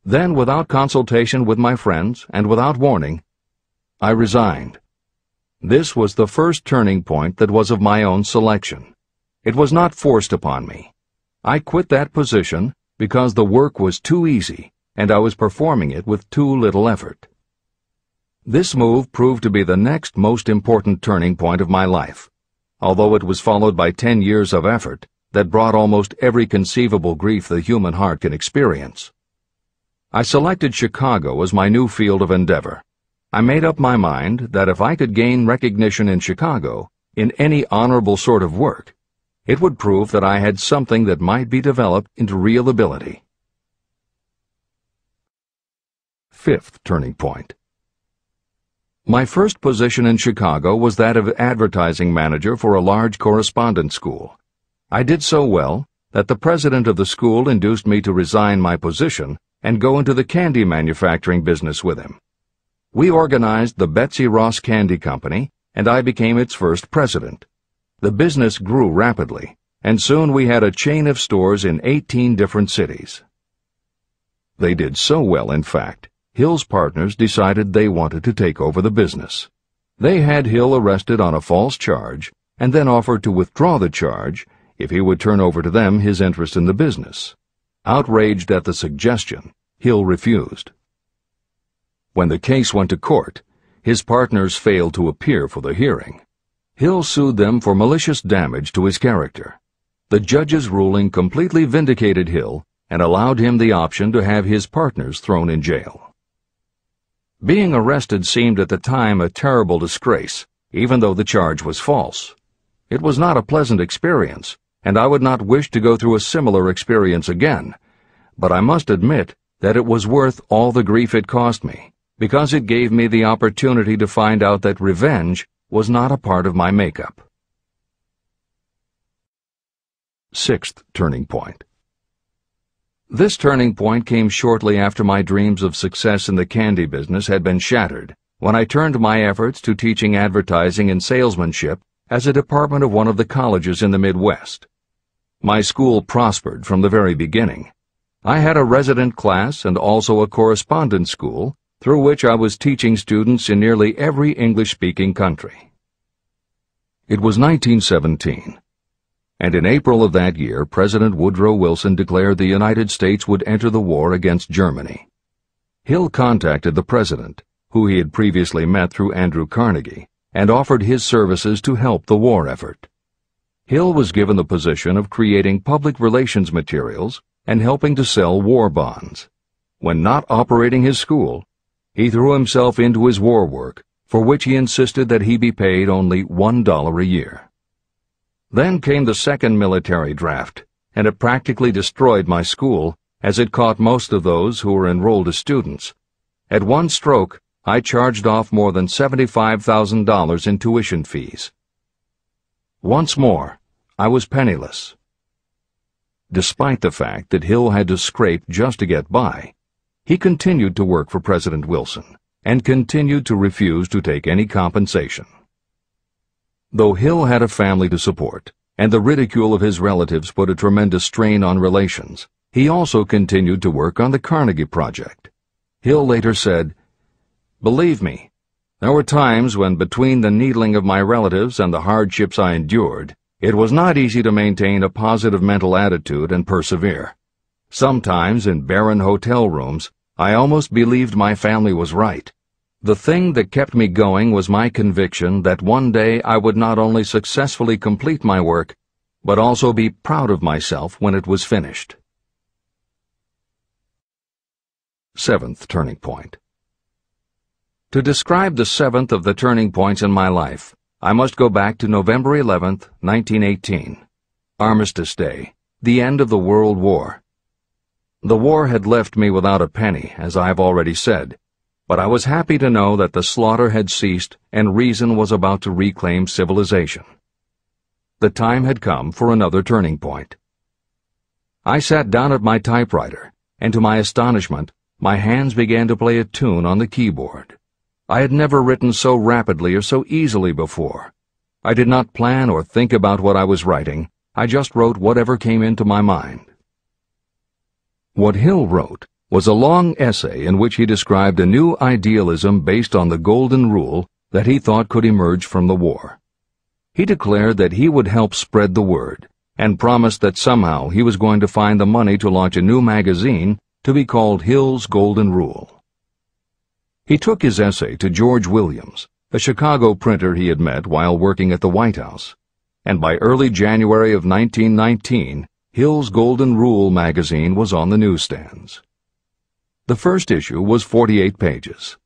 Then, without consultation with my friends and without warning, I resigned. This was the first turning point that was of my own selection. It was not forced upon me. I quit that position because the work was too easy and I was performing it with too little effort. This move proved to be the next most important turning point of my life, although it was followed by 10 years of effort that brought almost every conceivable grief the human heart can experience. I selected Chicago as my new field of endeavor. I made up my mind that if I could gain recognition in Chicago, in any honorable sort of work, it would prove that I had something that might be developed into real ability. Fifth turning point. My first position in Chicago was that of advertising manager for a large correspondence school. I did so well that the president of the school induced me to resign my position and go into the candy manufacturing business with him. We organized the Betsy Ross Candy Company, and I became its first president. The business grew rapidly, and soon we had a chain of stores in 18 different cities. They did so well, in fact, Hill's partners decided they wanted to take over the business. They had Hill arrested on a false charge and then offered to withdraw the charge if he would turn over to them his interest in the business. Outraged at the suggestion, Hill refused. When the case went to court, his partners failed to appear for the hearing. Hill sued them for malicious damage to his character. The judge's ruling completely vindicated Hill and allowed him the option to have his partners thrown in jail. Being arrested seemed at the time a terrible disgrace, even though the charge was false. It was not a pleasant experience, and I would not wish to go through a similar experience again, but I must admit that it was worth all the grief it cost me, because it gave me the opportunity to find out that revenge was not a part of my makeup. Sixth turning point. This turning point came shortly after my dreams of success in the candy business had been shattered, when I turned my efforts to teaching advertising and salesmanship as a department of one of the colleges in the Midwest. My school prospered from the very beginning. I had a resident class and also a correspondence school through which I was teaching students in nearly every English-speaking country. It was 1917. And in April of that year, President Woodrow Wilson declared the United States would enter the war against Germany. Hill contacted the president, who he had previously met through Andrew Carnegie, and offered his services to help the war effort. Hill was given the position of creating public relations materials and helping to sell war bonds. When not operating his school, he threw himself into his war work, for which he insisted that he be paid only $1 a year. Then came the second military draft, and it practically destroyed my school, as it caught most of those who were enrolled as students. At one stroke, I charged off more than $75,000 in tuition fees. Once more, I was penniless. Despite the fact that Hill had to scrape just to get by, he continued to work for President Wilson and continued to refuse to take any compensation. Though Hill had a family to support, and the ridicule of his relatives put a tremendous strain on relations, he also continued to work on the Carnegie Project. Hill later said, "Believe me, there were times when between the needling of my relatives and the hardships I endured, it was not easy to maintain a positive mental attitude and persevere. Sometimes in barren hotel rooms, I almost believed my family was right. The thing that kept me going was my conviction that one day I would not only successfully complete my work, but also be proud of myself when it was finished." Seventh turning point. To describe the seventh of the turning points in my life, I must go back to November 11th, 1918. Armistice Day, the end of the World War. The war had left me without a penny, as I have already said, but I was happy to know that the slaughter had ceased and reason was about to reclaim civilization. The time had come for another turning point. I sat down at my typewriter, and to my astonishment, my hands began to play a tune on the keyboard. I had never written so rapidly or so easily before. I did not plan or think about what I was writing. I just wrote whatever came into my mind. What Hill wrote was a long essay in which he described a new idealism based on the Golden Rule that he thought could emerge from the war. He declared that he would help spread the word, and promised that somehow he was going to find the money to launch a new magazine to be called Hill's Golden Rule. He took his essay to George Williams, a Chicago printer he had met while working at the White House, and by early January of 1919, Hill's Golden Rule magazine was on the newsstands. The first issue was 48 pages.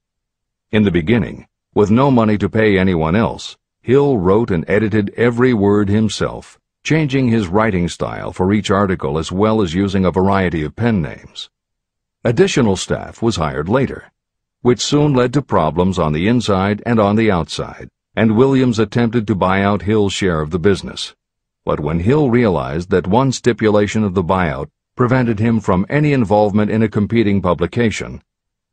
In the beginning, with no money to pay anyone else, Hill wrote and edited every word himself, changing his writing style for each article as well as using a variety of pen names. Additional staff was hired later, which soon led to problems on the inside and on the outside, and Williams attempted to buy out Hill's share of the business. But when Hill realized that one stipulation of the buyout prevented him from any involvement in a competing publication,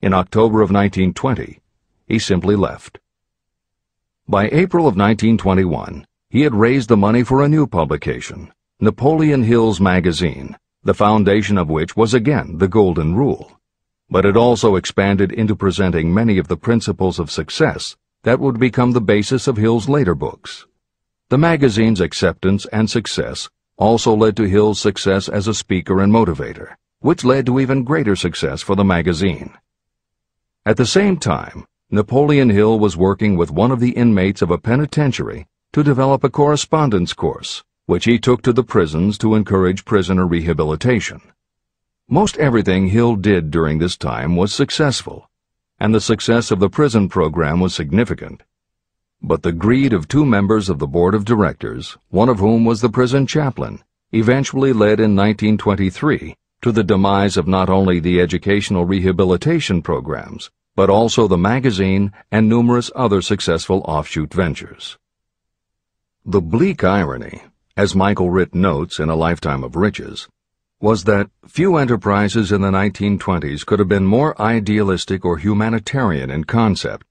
in October of 1920, he simply left. By April of 1921, he had raised the money for a new publication, Napoleon Hill's Magazine, the foundation of which was again the Golden Rule. But it also expanded into presenting many of the principles of success that would become the basis of Hill's later books. The magazine's acceptance and success also led to Hill's success as a speaker and motivator, which led to even greater success for the magazine. At the same time, Napoleon Hill was working with one of the inmates of a penitentiary to develop a correspondence course, which he took to the prisons to encourage prisoner rehabilitation. Most everything Hill did during this time was successful, and the success of the prison program was significant. But the greed of two members of the board of directors, one of whom was the prison chaplain, eventually led in 1923 to the demise of not only the educational rehabilitation programs, but also the magazine and numerous other successful offshoot ventures. The bleak irony, as Michael Ritt notes in A Lifetime of Riches, was that few enterprises in the 1920s could have been more idealistic or humanitarian in concept.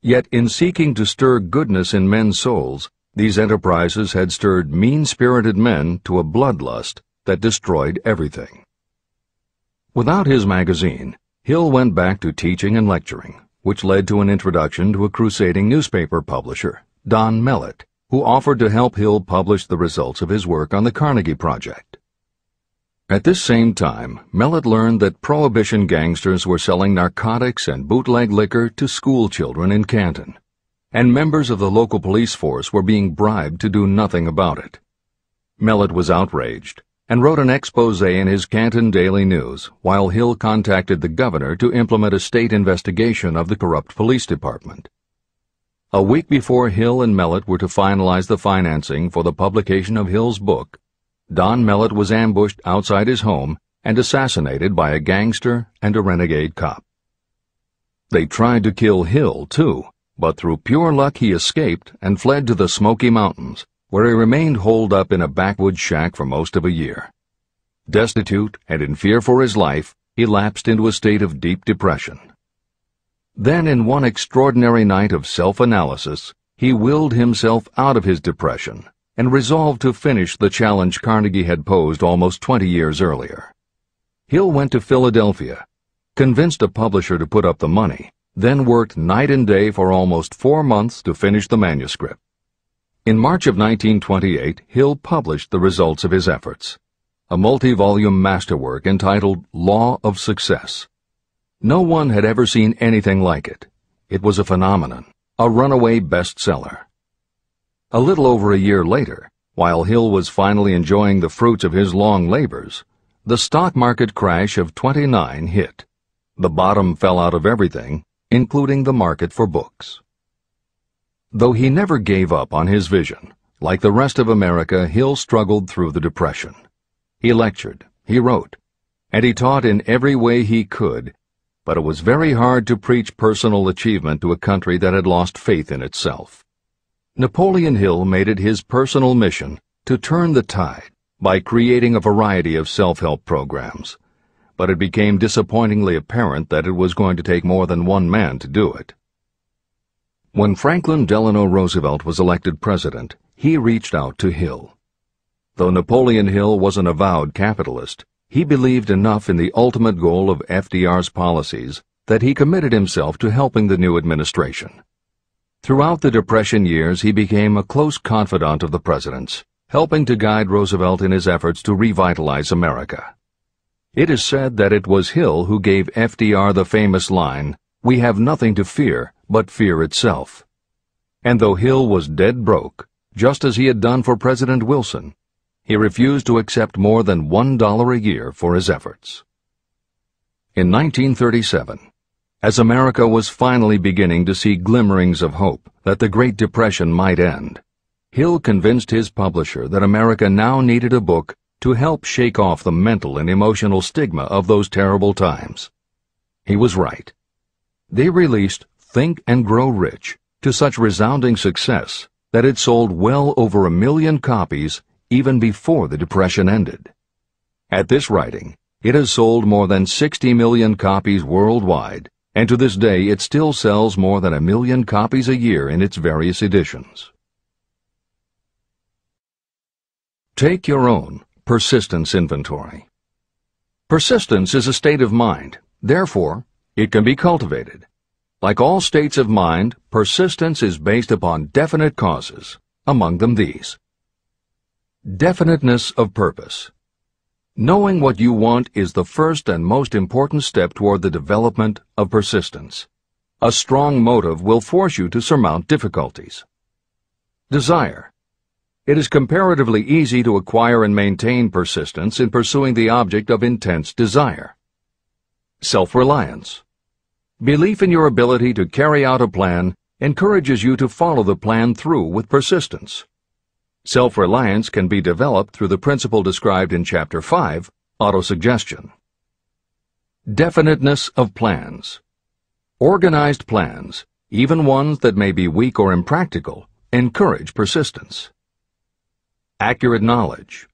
Yet in seeking to stir goodness in men's souls, these enterprises had stirred mean-spirited men to a bloodlust that destroyed everything. Without his magazine, Hill went back to teaching and lecturing, which led to an introduction to a crusading newspaper publisher, Don Mellett, who offered to help Hill publish the results of his work on the Carnegie Project. At this same time, Mellett learned that Prohibition gangsters were selling narcotics and bootleg liquor to school children in Canton, and members of the local police force were being bribed to do nothing about it. Mellett was outraged and wrote an expose in his Canton Daily News while Hill contacted the governor to implement a state investigation of the corrupt police department. A week before Hill and Mellett were to finalize the financing for the publication of Hill's book, Don Mellett was ambushed outside his home and assassinated by a gangster and a renegade cop. They tried to kill Hill, too, but through pure luck he escaped and fled to the Smoky Mountains, where he remained holed up in a backwoods shack for most of a year. Destitute and in fear for his life, he lapsed into a state of deep depression. Then, in one extraordinary night of self-analysis, he willed himself out of his depression and resolved to finish the challenge Carnegie had posed almost 20 years earlier. Hill went to Philadelphia, convinced a publisher to put up the money, then worked night and day for almost 4 months to finish the manuscript. In March of 1928, Hill published the results of his efforts, a multi-volume masterwork entitled Law of Success. No one had ever seen anything like it. It was a phenomenon, a runaway bestseller. A little over a year later, while Hill was finally enjoying the fruits of his long labors, the stock market crash of '29 hit. The bottom fell out of everything, including the market for books. Though he never gave up on his vision, like the rest of America, Hill struggled through the Depression. He lectured, he wrote, and he taught in every way he could, but it was very hard to preach personal achievement to a country that had lost faith in itself. Napoleon Hill made it his personal mission to turn the tide by creating a variety of self-help programs, but it became disappointingly apparent that it was going to take more than one man to do it. When Franklin Delano Roosevelt was elected president, he reached out to Hill. Though Napoleon Hill was an avowed capitalist, he believed enough in the ultimate goal of FDR's policies that he committed himself to helping the new administration. Throughout the Depression years, he became a close confidant of the president's, helping to guide Roosevelt in his efforts to revitalize America. It is said that it was Hill who gave FDR the famous line, "We have nothing to fear but fear itself." And though Hill was dead broke, just as he had done for President Wilson, he refused to accept more than $1 a year for his efforts. In 1937, as America was finally beginning to see glimmerings of hope that the Great Depression might end, Hill convinced his publisher that America now needed a book to help shake off the mental and emotional stigma of those terrible times. He was right. They released Think and Grow Rich to such resounding success that it sold well over 1 million copies even before the Depression ended. At this writing, it has sold more than 60 million copies worldwide, and to this day it still sells more than 1 million copies a year in its various editions. Take your own persistence inventory. Persistence is a state of mind. Therefore, it can be cultivated. Like all states of mind, persistence is based upon definite causes, among them these. Definiteness of purpose. Knowing what you want is the first and most important step toward the development of persistence. A strong motive will force you to surmount difficulties. Desire. It is comparatively easy to acquire and maintain persistence in pursuing the object of intense desire. Self-reliance. Belief in your ability to carry out a plan encourages you to follow the plan through with persistence. Self-reliance can be developed through the principle described in Chapter 5, Autosuggestion. Definiteness of plans. Organized plans, even ones that may be weak or impractical, encourage persistence. Accurate knowledge.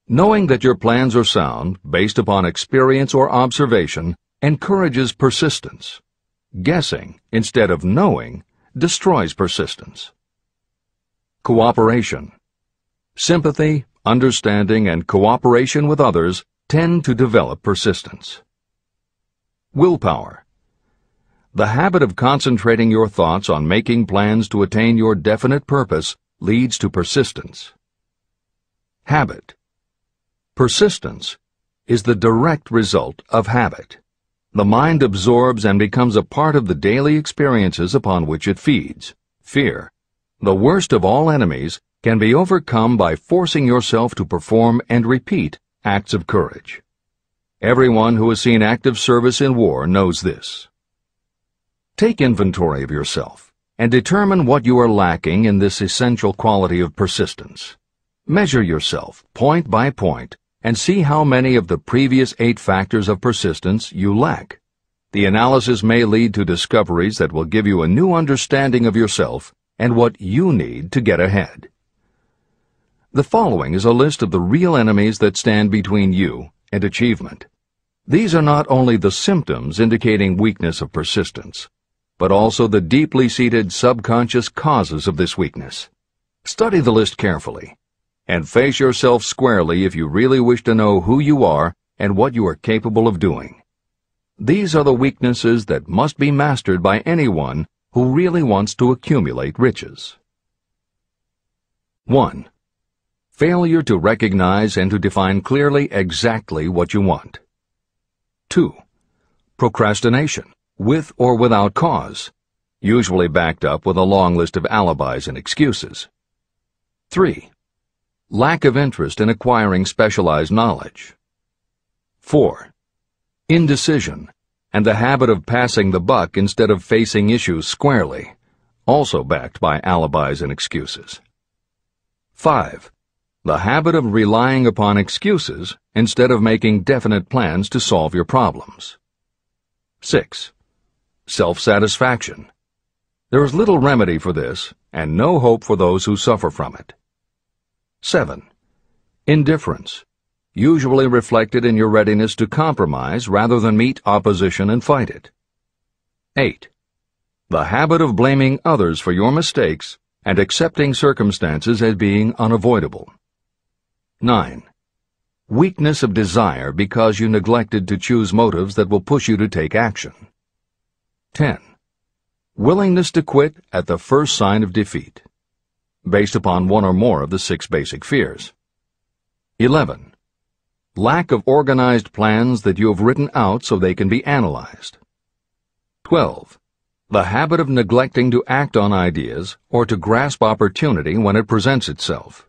Knowing that your plans are sound, based upon experience or observation, encourages persistence. Guessing, instead of knowing, destroys persistence. Cooperation. Sympathy, understanding, and cooperation with others tend to develop persistence. Willpower. The habit of concentrating your thoughts on making plans to attain your definite purpose leads to persistence. Habit. Persistence is the direct result of habit. The mind absorbs and becomes a part of the daily experiences upon which it feeds. Fear, the worst of all enemies, can be overcome by forcing yourself to perform and repeat acts of courage. Everyone who has seen active service in war knows this. Take inventory of yourself and determine what you are lacking in this essential quality of persistence. Measure yourself point by point and see how many of the previous 8 factors of persistence you lack. The analysis may lead to discoveries that will give you a new understanding of yourself and what you need to get ahead. The following is a list of the real enemies that stand between you and achievement. These are not only the symptoms indicating weakness of persistence, but also the deeply seated subconscious causes of this weakness. Study the list carefully, and face yourself squarely if you really wish to know who you are and what you are capable of doing. These are the weaknesses that must be mastered by anyone who really wants to accumulate riches. 1. Failure to recognize and to define clearly exactly what you want. 2. Procrastination, with or without cause, usually backed up with a long list of alibis and excuses. 3. Lack of interest in acquiring specialized knowledge. 4. Indecision, and the habit of passing the buck instead of facing issues squarely, also backed by alibis and excuses. 5. The habit of relying upon excuses instead of making definite plans to solve your problems. 6. Self-satisfaction. There is little remedy for this, and no hope for those who suffer from it. 7. Indifference, usually reflected in your readiness to compromise rather than meet opposition and fight it. 8. The habit of blaming others for your mistakes and accepting circumstances as being unavoidable. 9. Weakness of desire because you neglected to choose motives that will push you to take action. 10. Willingness to quit at the first sign of defeat, based upon one or more of the 6 basic fears. 11. Lack of organized plans that you have written out so they can be analyzed. 12. The habit of neglecting to act on ideas or to grasp opportunity when it presents itself.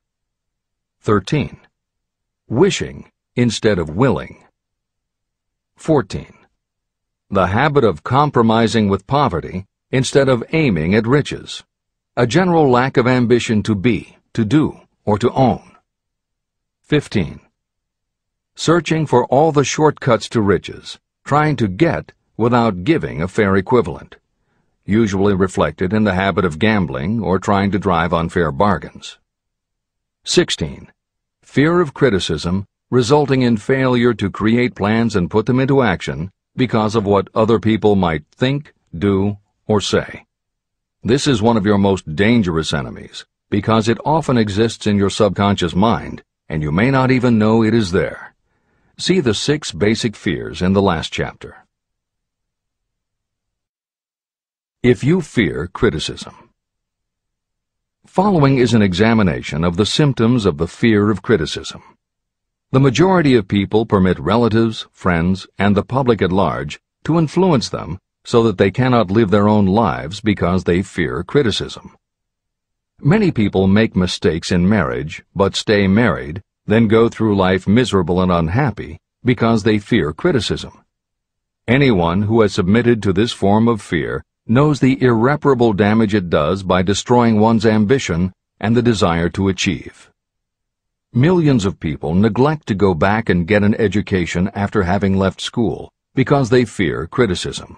13. Wishing instead of willing. 14. The habit of compromising with poverty instead of aiming at riches. A general lack of ambition to be, to do, or to own. 15. Searching for all the shortcuts to riches, trying to get without giving a fair equivalent, usually reflected in the habit of gambling or trying to drive unfair bargains. 16. Fear of criticism, resulting in failure to create plans and put them into action because of what other people might think, do, or say. This is one of your most dangerous enemies because it often exists in your subconscious mind and you may not even know it is there. See the 6 basic fears in the last chapter. If you fear criticism. Following is an examination of the symptoms of the fear of criticism. The majority of people permit relatives, friends, and the public at large to influence them so that they cannot live their own lives because they fear criticism. Many people make mistakes in marriage but stay married, then go through life miserable and unhappy because they fear criticism. Anyone who has submitted to this form of fear knows the irreparable damage it does by destroying one's ambition and the desire to achieve. Millions of people neglect to go back and get an education after having left school because they fear criticism.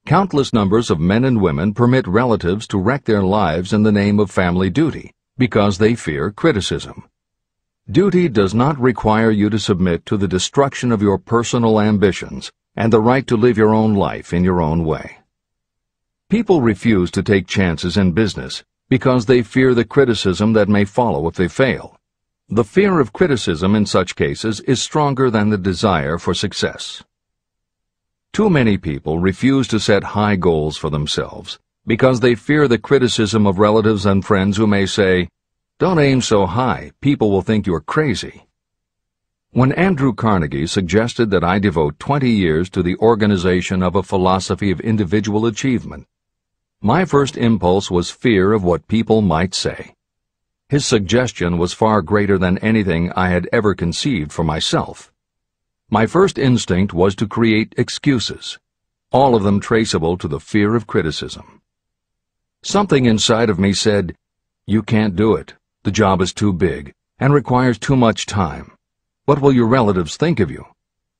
Countless numbers of men and women permit relatives to wreck their lives in the name of family duty because they fear criticism. Duty does not require you to submit to the destruction of your personal ambitions and the right to live your own life in your own way. People refuse to take chances in business because they fear the criticism that may follow if they fail. The fear of criticism in such cases is stronger than the desire for success. Too many people refuse to set high goals for themselves because they fear the criticism of relatives and friends who may say, "Don't aim so high, people will think you're crazy." When Andrew Carnegie suggested that I devote 20 years to the organization of a philosophy of individual achievement, my first impulse was fear of what people might say. His suggestion was far greater than anything I had ever conceived for myself. My first instinct was to create excuses, all of them traceable to the fear of criticism. Something inside of me said, "You can't do it. The job is too big and requires too much time. What will your relatives think of you?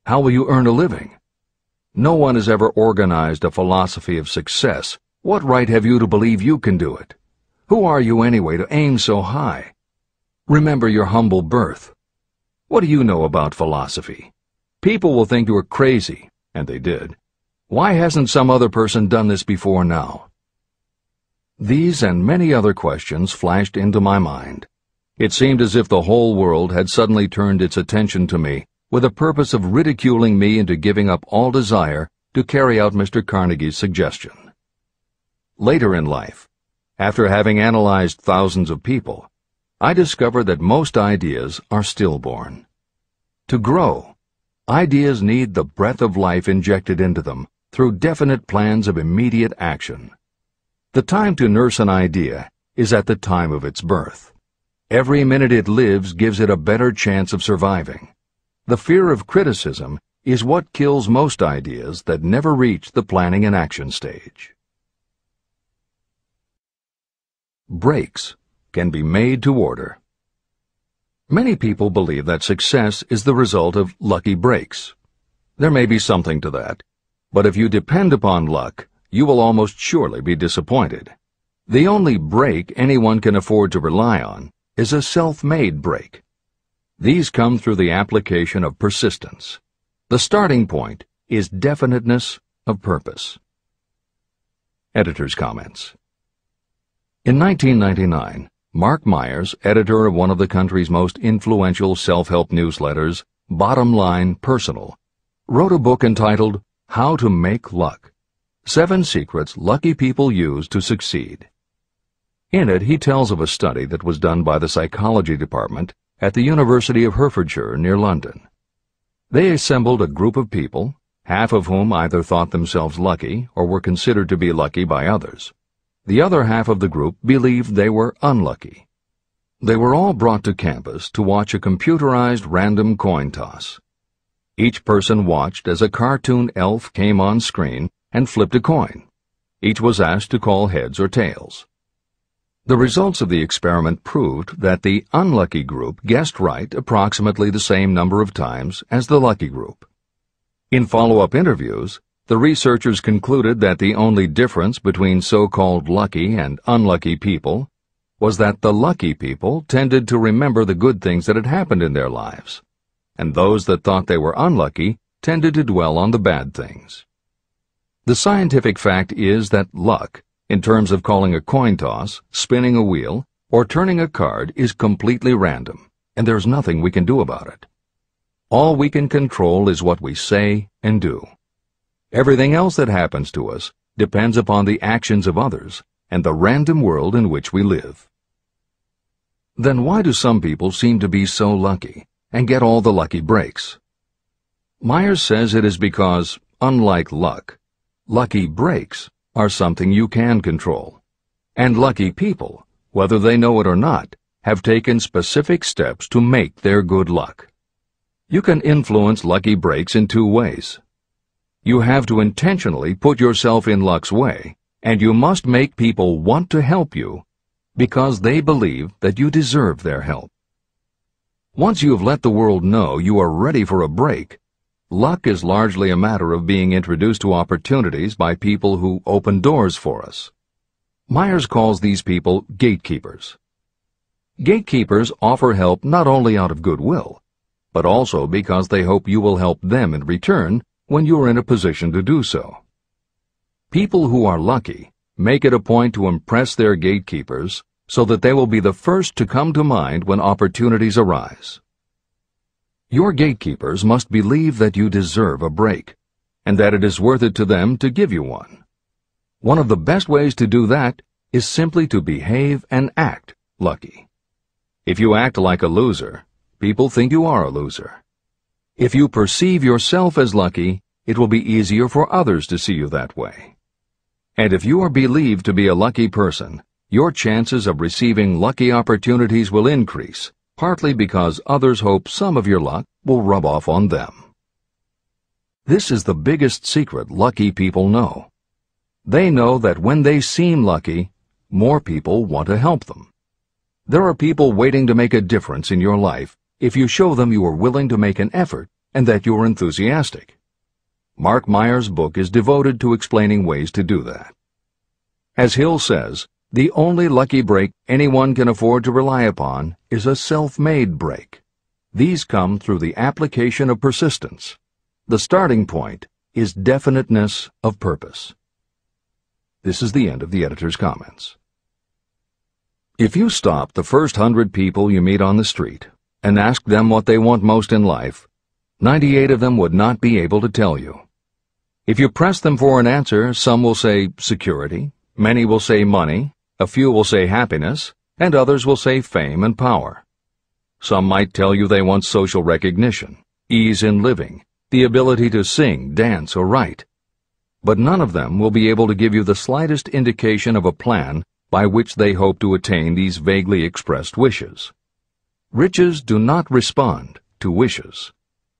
How will you earn a living? No one has ever organized a philosophy of success. What right have you to believe you can do it? Who are you anyway to aim so high? Remember your humble birth. What do you know about philosophy? People will think you are crazy, and they did. Why hasn't some other person done this before now? These and many other questions flashed into my mind. It seemed as if the whole world had suddenly turned its attention to me with the purpose of ridiculing me into giving up all desire to carry out Mr. Carnegie's suggestion. Later in life, after having analyzed thousands of people, I discovered that most ideas are stillborn. To grow, ideas need the breath of life injected into them through definite plans of immediate action. The time to nurse an idea is at the time of its birth. Every minute it lives gives it a better chance of surviving. The fear of criticism is what kills most ideas that never reach the planning and action stage. Breaks can be made to order. Many people believe that success is the result of lucky breaks. There may be something to that, but if you depend upon luck, you will almost surely be disappointed. The only break anyone can afford to rely on is a self-made break. These come through the application of persistence. The starting point is definiteness of purpose. Editor's comments. In 1999, Mark Myers, editor of one of the country's most influential self-help newsletters, Bottom Line Personal, wrote a book entitled How to Make Luck: 7 Secrets Lucky People Use to Succeed. In it, he tells of a study that was done by the psychology department at the University of Hertfordshire near London. They assembled a group of people, half of whom either thought themselves lucky or were considered to be lucky by others. The other half of the group believed they were unlucky. They were all brought to campus to watch a computerized random coin toss. Each person watched as a cartoon elf came on screen and flipped a coin. Each was asked to call heads or tails. The results of the experiment proved that the unlucky group guessed right approximately the same number of times as the lucky group. In follow-up interviews, the researchers concluded that the only difference between so-called lucky and unlucky people was that the lucky people tended to remember the good things that had happened in their lives, and those that thought they were unlucky tended to dwell on the bad things. The scientific fact is that luck, in terms of calling a coin toss, spinning a wheel, or turning a card, is completely random, and there's nothing we can do about it. All we can control is what we say and do. Everything else that happens to us depends upon the actions of others and the random world in which we live. Then why do some people seem to be so lucky and get all the lucky breaks? Myers says it is because, unlike luck, lucky breaks are something you can control, and lucky people, whether they know it or not, have taken specific steps to make their good luck. You can influence lucky breaks in 2 ways. You have to intentionally put yourself in luck's way, and you must make people want to help you because they believe that you deserve their help. Once you have let the world know you are ready for a break, luck is largely a matter of being introduced to opportunities by people who open doors for us. Myers calls these people gatekeepers. Gatekeepers offer help not only out of goodwill, but also because they hope you will help them in return when you are in a position to do so. People who are lucky make it a point to impress their gatekeepers so that they will be the first to come to mind when opportunities arise. Your gatekeepers must believe that you deserve a break, and that it is worth it to them to give you one. One of the best ways to do that is simply to behave and act lucky. If you act like a loser, people think you are a loser. If you perceive yourself as lucky, it will be easier for others to see you that way. And if you are believed to be a lucky person, your chances of receiving lucky opportunities will increase, partly because others hope some of your luck will rub off on them. This is the biggest secret lucky people know. They know that when they seem lucky, more people want to help them. There are people waiting to make a difference in your life if you show them you are willing to make an effort and that you are enthusiastic. Mark Meyer's book is devoted to explaining ways to do that. As Hill says, the only lucky break anyone can afford to rely upon is a self-made break. These come through the application of persistence. The starting point is definiteness of purpose. This is the end of the editor's comments. If you stop the first 100 people you meet on the street and ask them what they want most in life, 98 of them would not be able to tell you. If you press them for an answer, some will say security, many will say money, a few will say happiness, and others will say fame and power. Some might tell you they want social recognition, ease in living, the ability to sing, dance, or write. But none of them will be able to give you the slightest indication of a plan by which they hope to attain these vaguely expressed wishes. Riches do not respond to wishes.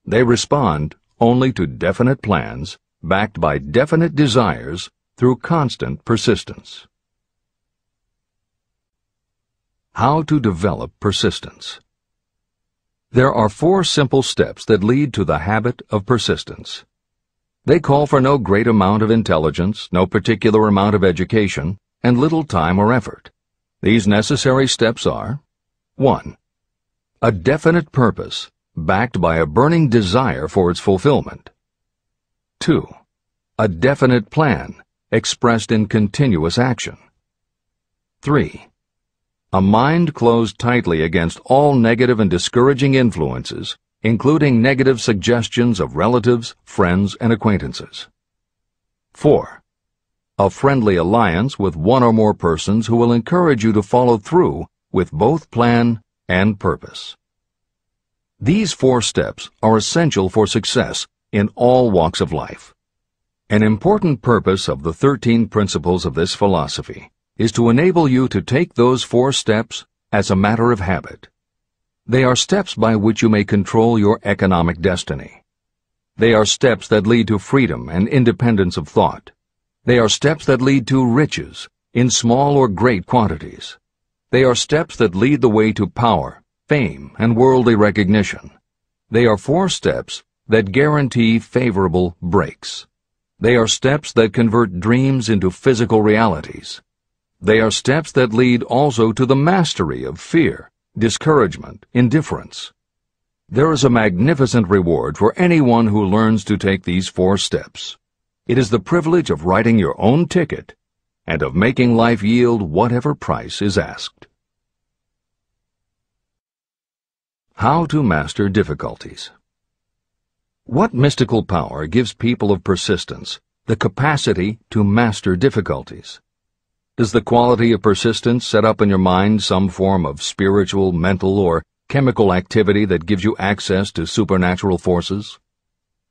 They respond only to definite plans backed by definite desires through constant persistence. How to develop persistence. There are 4 simple steps that lead to the habit of persistence. They call for no great amount of intelligence, no particular amount of education, and little time or effort. These necessary steps are: 1. A definite purpose, backed by a burning desire for its fulfillment. 2. A definite plan, expressed in continuous action. 3. A mind closed tightly against all negative and discouraging influences, including negative suggestions of relatives, friends, and acquaintances. 4. A friendly alliance with one or more persons who will encourage you to follow through with both plan and purpose. These 4 steps are essential for success in all walks of life. An important purpose of the 13 principles of this philosophy is to enable you to take those 4 steps as a matter of habit. They are steps by which you may control your economic destiny. They are steps that lead to freedom and independence of thought. They are steps that lead to riches, in small or great quantities. They are steps that lead the way to power, fame, and worldly recognition. They are 4 steps that guarantee favorable breaks. They are steps that convert dreams into physical realities. They are steps that lead also to the mastery of fear, discouragement, indifference. There is a magnificent reward for anyone who learns to take these 4 steps. It is the privilege of writing your own ticket and of making life yield whatever price is asked. How to master difficulties. What mystical power gives people of persistence the capacity to master difficulties? Does the quality of persistence set up in your mind some form of spiritual, mental, or chemical activity that gives you access to supernatural forces?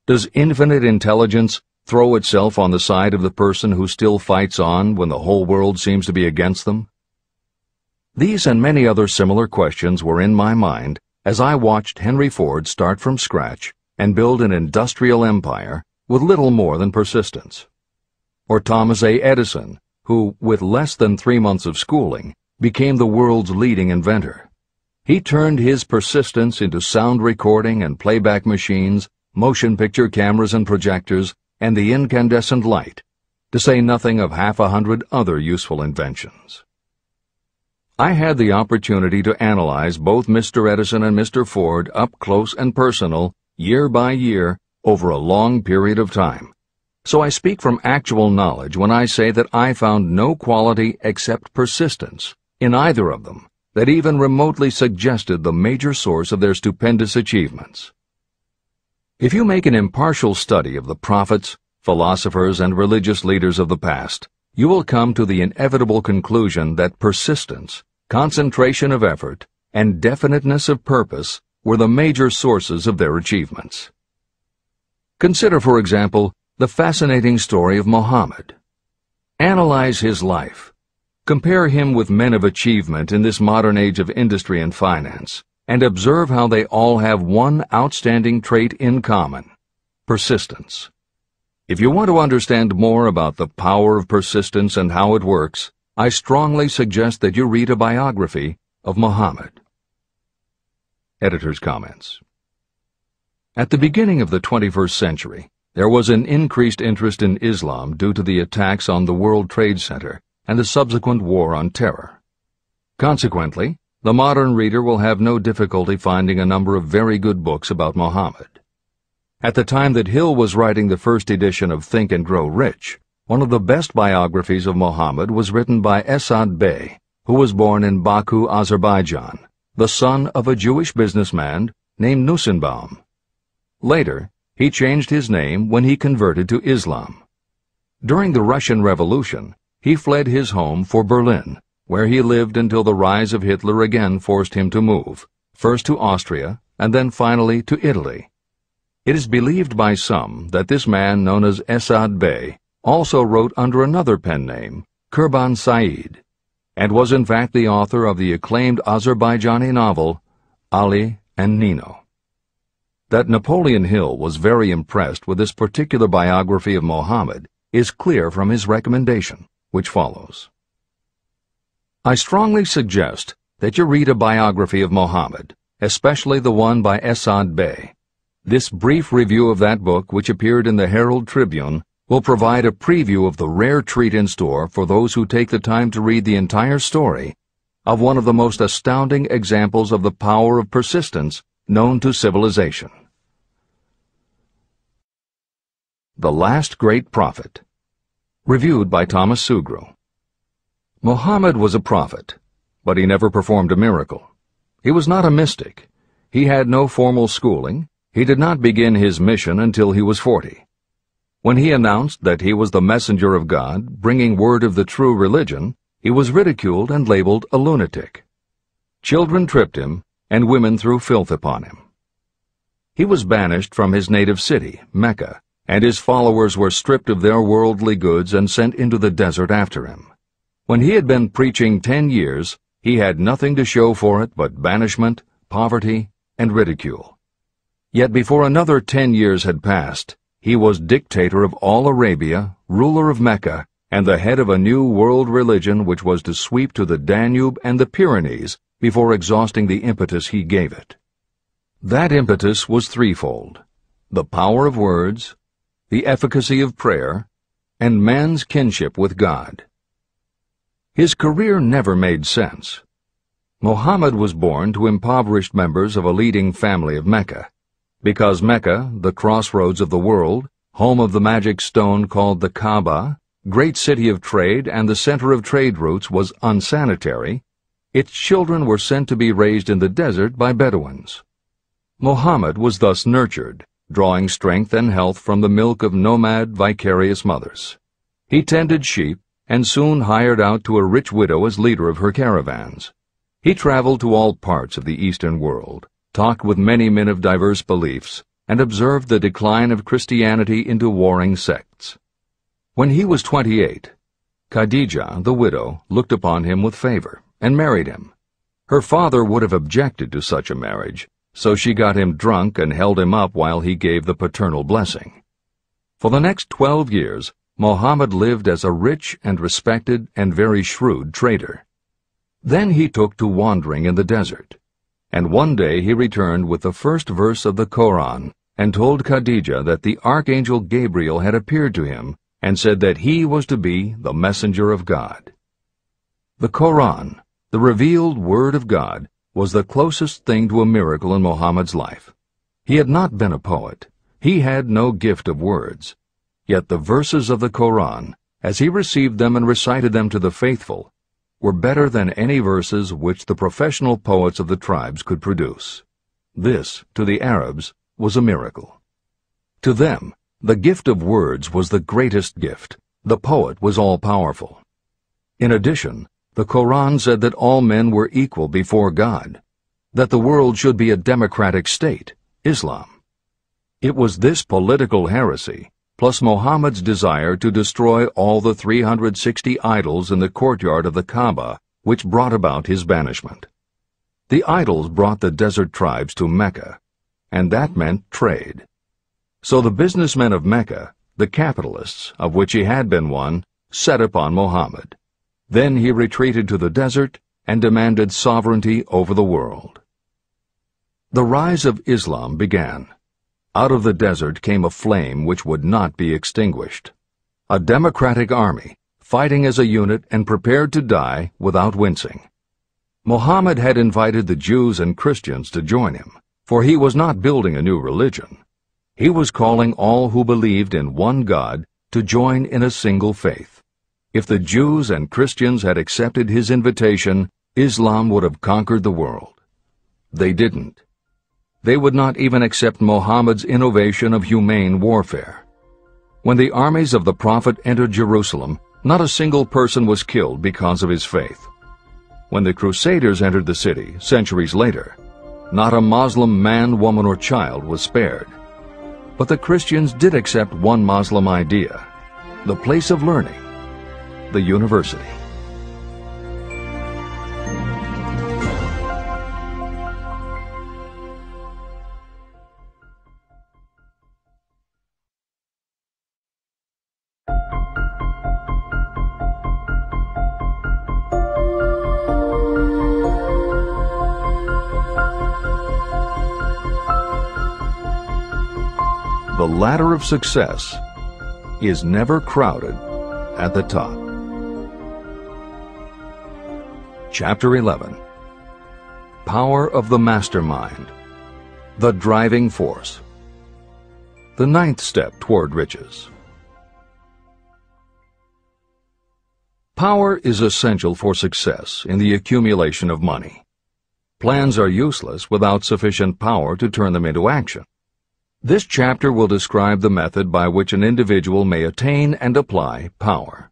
Does infinite intelligence throw itself on the side of the person who still fights on when the whole world seems to be against them? These and many other similar questions were in my mind as I watched Henry Ford start from scratch and build an industrial empire with little more than persistence. Or Thomas A. Edison, who, with less than 3 months of schooling, became the world's leading inventor. He turned his persistence into sound recording and playback machines, motion picture cameras and projectors, and the incandescent light, to say nothing of 100 other useful inventions. I had the opportunity to analyze both Mr. Edison and Mr. Ford up close and personal, year by year, over a long period of time. So I speak from actual knowledge when I say that I found no quality except persistence in either of them that even remotely suggested the major source of their stupendous achievements. If you make an impartial study of the prophets, philosophers, and religious leaders of the past, you will come to the inevitable conclusion that persistence, concentration of effort, and definiteness of purpose were the major sources of their achievements. Consider, for example, the fascinating story of Muhammad. Analyze his life. Compare him with men of achievement in this modern age of industry and finance, and observe how they all have one outstanding trait in common: persistence. If you want to understand more about the power of persistence and how it works, I strongly suggest that you read a biography of Muhammad. Editor's comments. At the beginning of the 21st century, There was an increased interest in Islam due to the attacks on the World Trade Center and the subsequent War on Terror. Consequently, the modern reader will have no difficulty finding a number of very good books about Muhammad. At the time that Hill was writing the first edition of Think and Grow Rich, one of the best biographies of Muhammad was written by Esad Bey, who was born in Baku, Azerbaijan, the son of a Jewish businessman named Nusenbaum. Later, he changed his name when he converted to Islam. During the Russian Revolution, he fled his home for Berlin, where he lived until the rise of Hitler again forced him to move, first to Austria and then finally to Italy. It is believed by some that this man, known as Esad Bey, also wrote under another pen name, Kurban Said, and was in fact the author of the acclaimed Azerbaijani novel, Ali and Nino. That Napoleon Hill was very impressed with this particular biography of Muhammad is clear from his recommendation, which follows. I strongly suggest that you read a biography of Muhammad, especially the one by Esad Bey. This brief review of that book, which appeared in the Herald Tribune, will provide a preview of the rare treat in store for those who take the time to read the entire story of one of the most astounding examples of the power of persistence known to civilization. The Last Great Prophet. Reviewed by Thomas Sugrue. Muhammad was a prophet, but he never performed a miracle. He was not a mystic. He had no formal schooling. He did not begin his mission until he was 40. When he announced that he was the messenger of God, bringing word of the true religion, he was ridiculed and labeled a lunatic. Children tripped him, and women threw filth upon him. He was banished from his native city, Mecca, and his followers were stripped of their worldly goods and sent into the desert after him. When he had been preaching 10 years, he had nothing to show for it but banishment, poverty, and ridicule. Yet before another 10 years had passed, he was dictator of all Arabia, ruler of Mecca, and the head of a new world religion which was to sweep to the Danube and the Pyrenees before exhausting the impetus he gave it. That impetus was threefold: the power of words, the efficacy of prayer, and man's kinship with God. His career never made sense. Muhammad was born to impoverished members of a leading family of Mecca. Because Mecca, the crossroads of the world, home of the magic stone called the Kaaba, great city of trade and the center of trade routes, was unsanitary, its children were sent to be raised in the desert by Bedouins. Muhammad was thus nurtured, drawing strength and health from the milk of nomad, vicarious mothers. He tended sheep and soon hired out to a rich widow as leader of her caravans. He traveled to all parts of the Eastern world, talked with many men of diverse beliefs, and observed the decline of Christianity into warring sects. When he was 28, Khadijah, the widow, looked upon him with favor and married him. Her father would have objected to such a marriage, so she got him drunk and held him up while he gave the paternal blessing. For the next 12 years, Muhammad lived as a rich and respected and very shrewd trader. Then he took to wandering in the desert, and one day he returned with the first verse of the Koran and told Khadijah that the archangel Gabriel had appeared to him and said that he was to be the messenger of God. The Koran, the revealed word of God, was the closest thing to a miracle in Muhammad's life. He had not been a poet. He had no gift of words. Yet the verses of the Koran, as he received them and recited them to the faithful, were better than any verses which the professional poets of the tribes could produce. This, to the Arabs, was a miracle. To them, the gift of words was the greatest gift. The poet was all-powerful. In addition, the Koran said that all men were equal before God, that the world should be a democratic state, Islam. It was this political heresy, plus Muhammad's desire to destroy all the 360 idols in the courtyard of the Kaaba, which brought about his banishment. The idols brought the desert tribes to Mecca, and that meant trade. So the businessmen of Mecca, the capitalists, of which he had been one, set upon Muhammad. Then he retreated to the desert and demanded sovereignty over the world. The rise of Islam began. Out of the desert came a flame which would not be extinguished. A democratic army, fighting as a unit and prepared to die without wincing. Muhammad had invited the Jews and Christians to join him, for he was not building a new religion. He was calling all who believed in one God to join in a single faith. If the Jews and Christians had accepted his invitation, Islam would have conquered the world. They didn't. They would not even accept Muhammad's innovation of humane warfare. When the armies of the Prophet entered Jerusalem, not a single person was killed because of his faith. When the Crusaders entered the city, centuries later, not a Muslim man, woman, or child was spared. But the Christians did accept one Muslim idea, the place of learning, the university. The ladder of success is never crowded at the top. Chapter 11. Power of the Mastermind, the Driving Force. The ninth step toward riches. Power is essential for success in the accumulation of money. Plans are useless without sufficient power to turn them into action. This chapter will describe the method by which an individual may attain and apply power.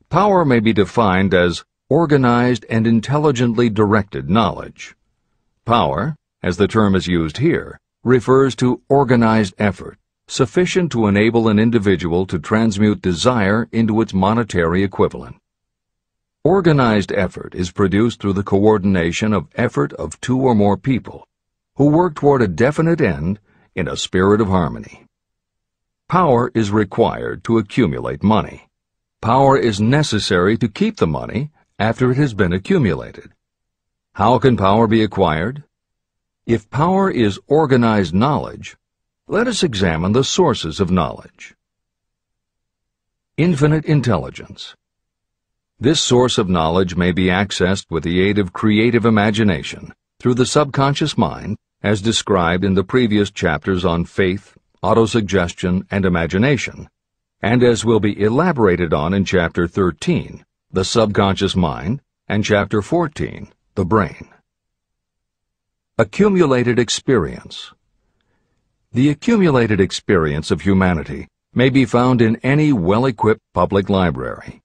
Power may be defined as organized and intelligently directed knowledge. Power, as the term is used here, refers to organized effort, sufficient to enable an individual to transmute desire into its monetary equivalent. Organized effort is produced through the coordination of effort of two or more people who work toward a definite end in a spirit of harmony. Power is required to accumulate money. Power is necessary to keep the money after it has been accumulated. How can power be acquired? If power is organized knowledge, let us examine the sources of knowledge. Infinite intelligence. This source of knowledge may be accessed with the aid of creative imagination through the subconscious mind, as described in the previous chapters on faith, autosuggestion, and imagination, and as will be elaborated on in Chapter 13, the subconscious mind, and Chapter 14, the brain. Accumulated experience. The accumulated experience of humanity may be found in any well-equipped public library.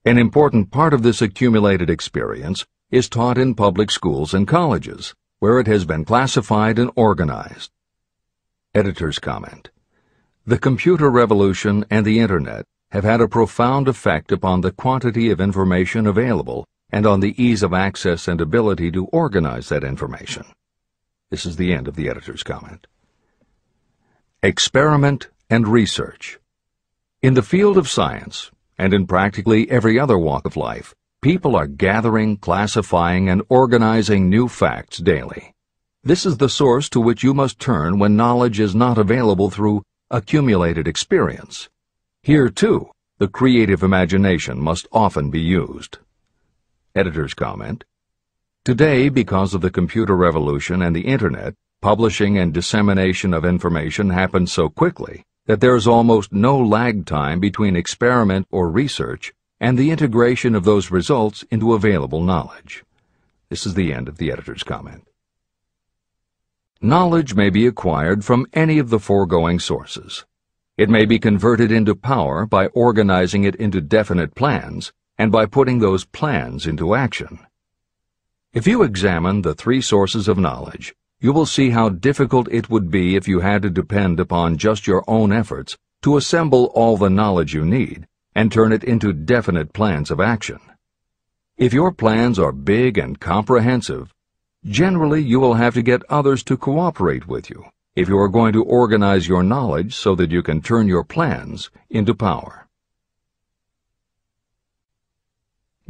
An important part of this accumulated experience is taught in public schools and colleges, where it has been classified and organized. Editor's comment. The computer revolution and the Internet have had a profound effect upon the quantity of information available and on the ease of access and ability to organize that information. This is the end of the editor's comment. Experiment and research. In the field of science, and in practically every other walk of life, people are gathering, classifying, and organizing new facts daily. This is the source to which you must turn when knowledge is not available through accumulated experience. Here, too, the creative imagination must often be used. Editor's comment. Today, because of the computer revolution and the Internet, publishing and dissemination of information happens so quickly that there is almost no lag time between experiment or research and the integration of those results into available knowledge. This is the end of the editor's comment. Knowledge may be acquired from any of the foregoing sources. It may be converted into power by organizing it into definite plans and by putting those plans into action. If you examine the three sources of knowledge, you will see how difficult it would be if you had to depend upon just your own efforts to assemble all the knowledge you need and turn it into definite plans of action. If your plans are big and comprehensive, generally you will have to get others to cooperate with you if you are going to organize your knowledge so that you can turn your plans into power.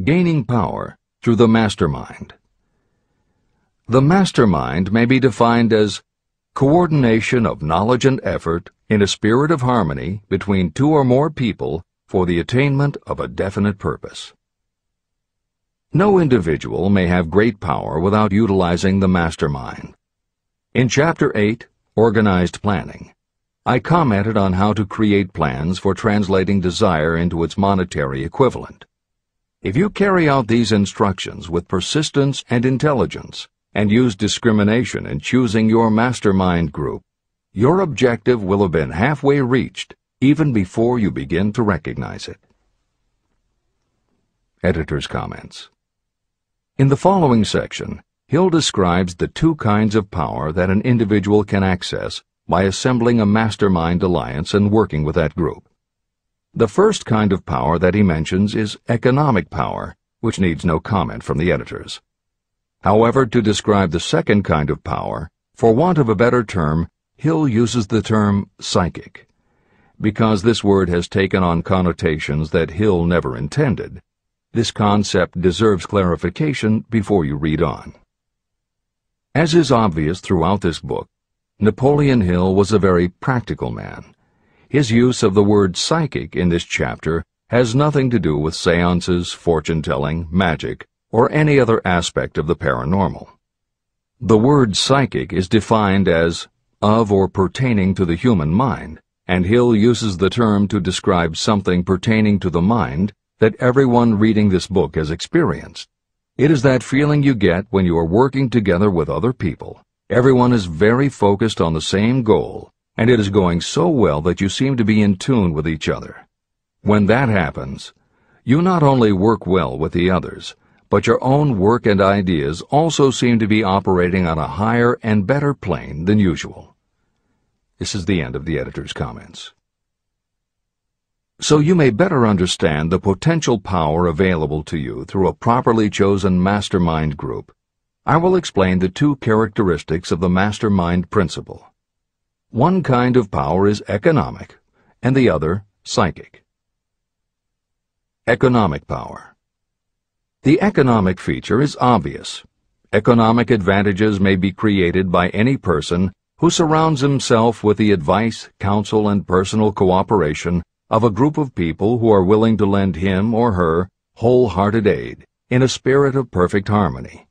Gaining power through the mastermind. The mastermind may be defined as Coordination of knowledge and effort in a spirit of harmony between two or more people for the attainment of a definite purpose. No individual may have great power without utilizing the mastermind. In Chapter 8, Organized Planning, I commented on how to create plans for translating desire into its monetary equivalent. If you carry out these instructions with persistence and intelligence, and use discrimination in choosing your mastermind group, your objective will have been halfway reached even before you begin to recognize it. Editor's comments. In the following section, Hill describes the two kinds of power that an individual can access by assembling a mastermind alliance and working with that group. The first kind of power that he mentions is economic power, which needs no comment from the editors. However, to describe the second kind of power, for want of a better term, Hill uses the term psychic. Because this word has taken on connotations that Hill never intended, this concept deserves clarification before you read on. As is obvious throughout this book, Napoleon Hill was a very practical man. His use of the word psychic in this chapter has nothing to do with seances, fortune-telling, magic, or any other aspect of the paranormal. The word psychic is defined as of or pertaining to the human mind, and Hill uses the term to describe something pertaining to the mind that everyone reading this book has experienced. It is that feeling you get when you are working together with other people. Everyone is very focused on the same goal, and it is going so well that you seem to be in tune with each other. When that happens, you not only work well with the others, but your own work and ideas also seem to be operating on a higher and better plane than usual. This is the end of the editor's comments. So you may better understand the potential power available to you through a properly chosen mastermind group, I will explain the two characteristics of the mastermind principle. One kind of power is economic, and the other psychic. Economic power. The economic feature is obvious. Economic advantages may be created by any person who surrounds himself with the advice, counsel, and personal cooperation of a group of people who are willing to lend him or her wholehearted aid in a spirit of perfect harmony.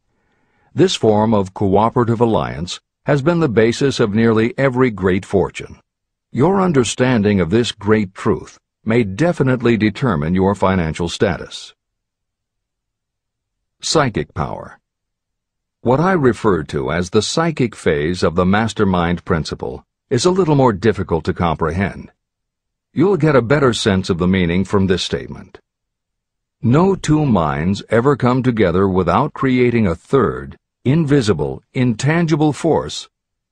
This form of cooperative alliance has been the basis of nearly every great fortune. Your understanding of this great truth may definitely determine your financial status. Psychic power. What I refer to as the psychic phase of the mastermind principle is a little more difficult to comprehend. You'll get a better sense of the meaning from this statement. No two minds ever come together without creating a third, invisible, intangible force,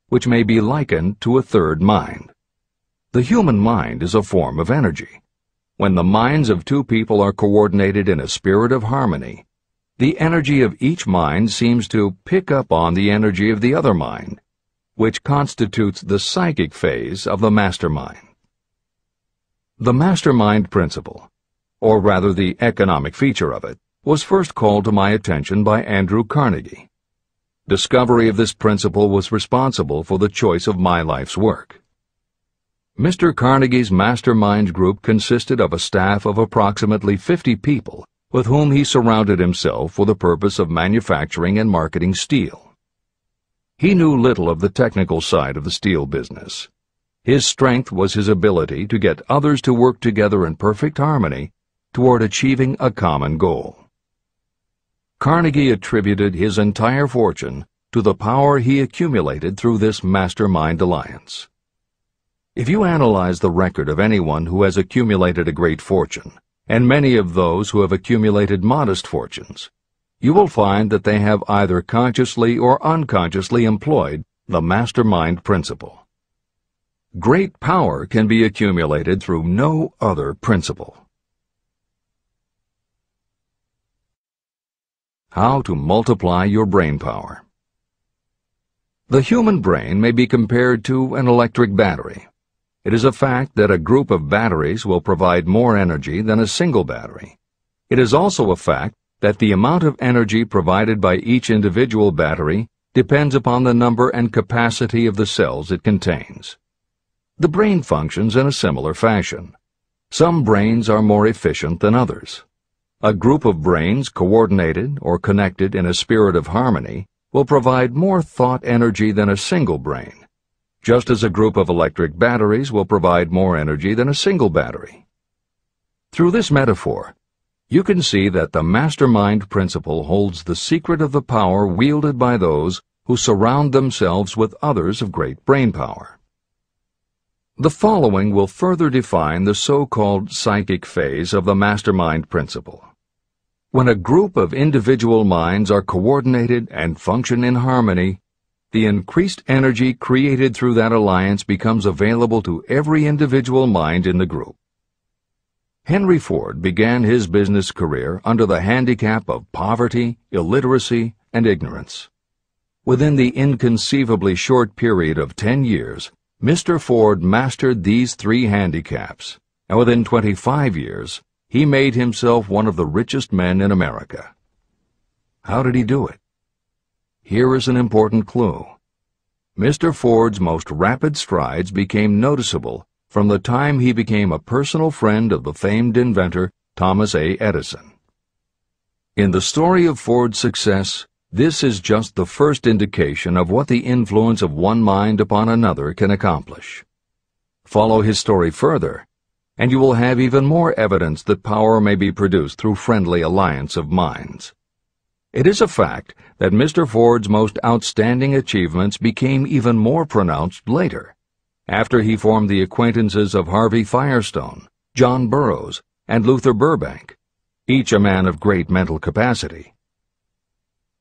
which may be likened to a third mind. The human mind is a form of energy. When the minds of two people are coordinated in a spirit of harmony, the energy of each mind seems to pick up on the energy of the other mind, which constitutes the psychic phase of the mastermind. The mastermind principle, or rather the economic feature of it, was first called to my attention by Andrew Carnegie. Discovery of this principle was responsible for the choice of my life's work. Mr. Carnegie's mastermind group consisted of a staff of approximately 50 people with whom he surrounded himself for the purpose of manufacturing and marketing steel. He knew little of the technical side of the steel business. His strength was his ability to get others to work together in perfect harmony toward achieving a common goal. Carnegie attributed his entire fortune to the power he accumulated through this mastermind alliance. If you analyze the record of anyone who has accumulated a great fortune, and many of those who have accumulated modest fortunes, you will find that they have either consciously or unconsciously employed the mastermind principle. Great power can be accumulated through no other principle. How to multiply your brain power. The human brain may be compared to an electric battery. It is a fact that a group of batteries will provide more energy than a single battery. It is also a fact that the amount of energy provided by each individual battery depends upon the number and capacity of the cells it contains. The brain functions in a similar fashion. Some brains are more efficient than others. A group of brains coordinated or connected in a spirit of harmony will provide more thought energy than a single brain, just as a group of electric batteries will provide more energy than a single battery. Through this metaphor, you can see that the mastermind principle holds the secret of the power wielded by those who surround themselves with others of great brain power. The following will further define the so-called psychic phase of the mastermind principle. When a group of individual minds are coordinated and function in harmony, the increased energy created through that alliance becomes available to every individual mind in the group. Henry Ford began his business career under the handicap of poverty, illiteracy, and ignorance. Within the inconceivably short period of 10 years, Mr. Ford mastered these 3 handicaps, and within 25 years, he made himself one of the richest men in America. How did he do it? Here is an important clue. Mr. Ford's most rapid strides became noticeable from the time he became a personal friend of the famed inventor Thomas A. Edison. In the story of Ford's success, this is just the first indication of what the influence of one mind upon another can accomplish. Follow his story further, and you will have even more evidence that power may be produced through friendly alliance of minds. It is a fact that Mr. Ford's most outstanding achievements became even more pronounced later, after he formed the acquaintances of Harvey Firestone, John Burroughs, and Luther Burbank, each a man of great mental capacity.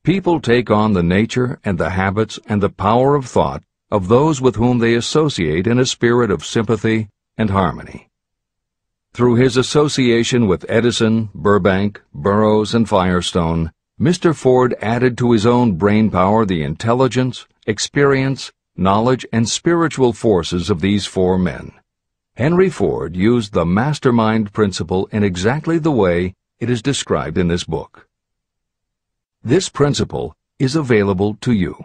People take on the nature and the habits and the power of thought of those with whom they associate in a spirit of sympathy and harmony. Through his association with Edison, Burbank, Burroughs, and Firestone, Mr. Ford added to his own brain power the intelligence, experience, knowledge, and spiritual forces of these 4 men. Henry Ford used the mastermind principle in exactly the way it is described in this book. This principle is available to you.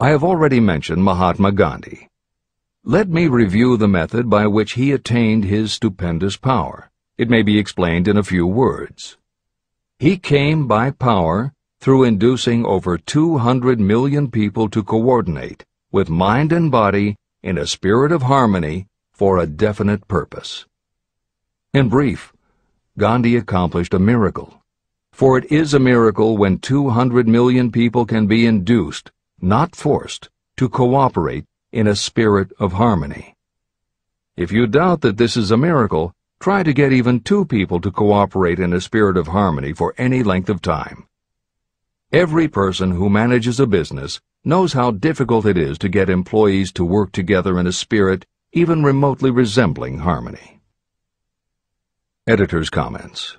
I have already mentioned Mahatma Gandhi. Let me review the method by which he attained his stupendous power. It may be explained in a few words. He came by power through inducing over 200 million people to coordinate with mind and body in a spirit of harmony for a definite purpose. In brief, Gandhi accomplished a miracle. For it is a miracle when 200 million people can be induced, not forced, to cooperate in a spirit of harmony. If you doubt that this is a miracle, try to get even 2 people to cooperate in a spirit of harmony for any length of time. Every person who manages a business knows how difficult it is to get employees to work together in a spirit even remotely resembling harmony. Editor's comments.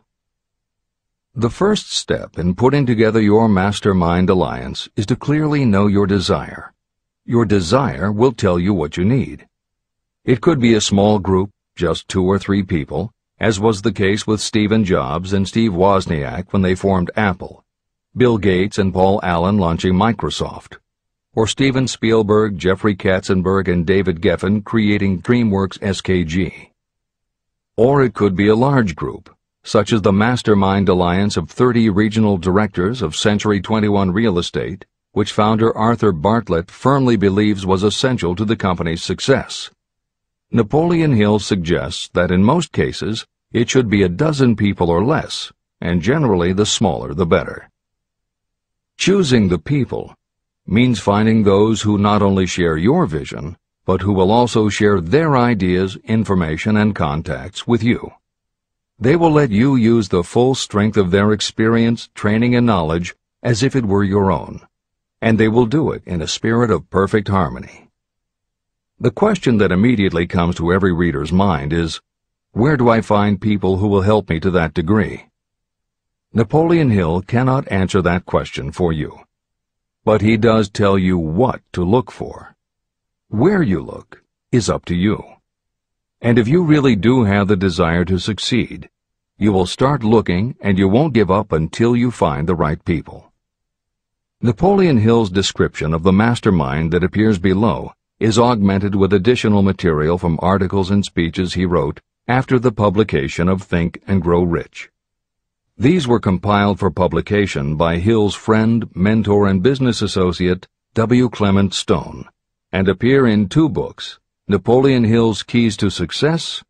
The first step in putting together your mastermind alliance is to clearly know your desire. Your desire will tell you what you need. It could be a small group, just 2 or 3 people, as was the case with Stephen Jobs and Steve Wozniak when they formed Apple, Bill Gates and Paul Allen launching Microsoft, or Steven Spielberg, Jeffrey Katzenberg, and David Geffen creating DreamWorks SKG. Or it could be a large group, such as the Mastermind Alliance of 30 regional directors of Century 21 Real Estate, which founder Arthur Bartlett firmly believes was essential to the company's success. Napoleon Hill suggests that in most cases it should be a dozen people or less, and generally the smaller the better. Choosing the people means finding those who not only share your vision, but who will also share their ideas, information, and contacts with you. They will let you use the full strength of their experience, training, and knowledge as if it were your own, and they will do it in a spirit of perfect harmony. The question that immediately comes to every reader's mind is, where do I find people who will help me to that degree? Napoleon Hill cannot answer that question for you, but he does tell you what to look for. Where you look is up to you. And if you really do have the desire to succeed, you will start looking and you won't give up until you find the right people. Napoleon Hill's description of the mastermind that appears below is augmented with additional material from articles and speeches he wrote after the publication of Think and Grow Rich. These were compiled for publication by Hill's friend, mentor, and business associate, W. Clement Stone, and appear in two books, Napoleon Hill's Keys to Success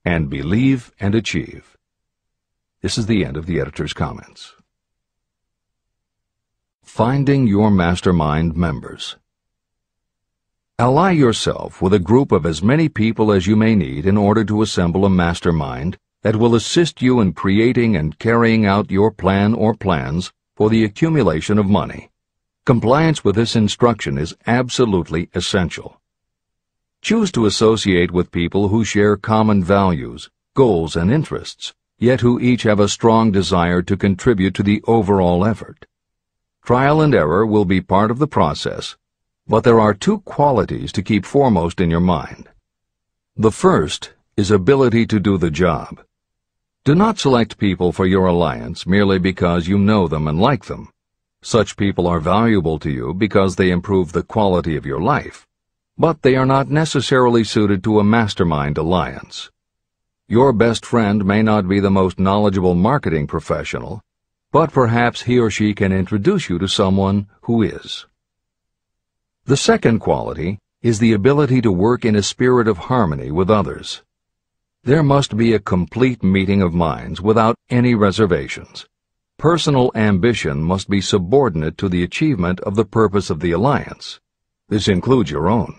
and Believe and Achieve. This is the end of the editor's comments. Finding your mastermind members. Ally yourself with a group of as many people as you may need in order to assemble a mastermind that will assist you in creating and carrying out your plan or plans for the accumulation of money. Compliance with this instruction is absolutely essential. Choose to associate with people who share common values, goals, and interests, yet who each have a strong desire to contribute to the overall effort. Trial and error will be part of the process, but there are two qualities to keep foremost in your mind. The first is ability to do the job. Do not select people for your alliance merely because you know them and like them. Such people are valuable to you because they improve the quality of your life, but they are not necessarily suited to a mastermind alliance. Your best friend may not be the most knowledgeable marketing professional, but perhaps he or she can introduce you to someone who is. The second quality is the ability to work in a spirit of harmony with others. There must be a complete meeting of minds without any reservations. Personal ambition must be subordinate to the achievement of the purpose of the alliance. This includes your own.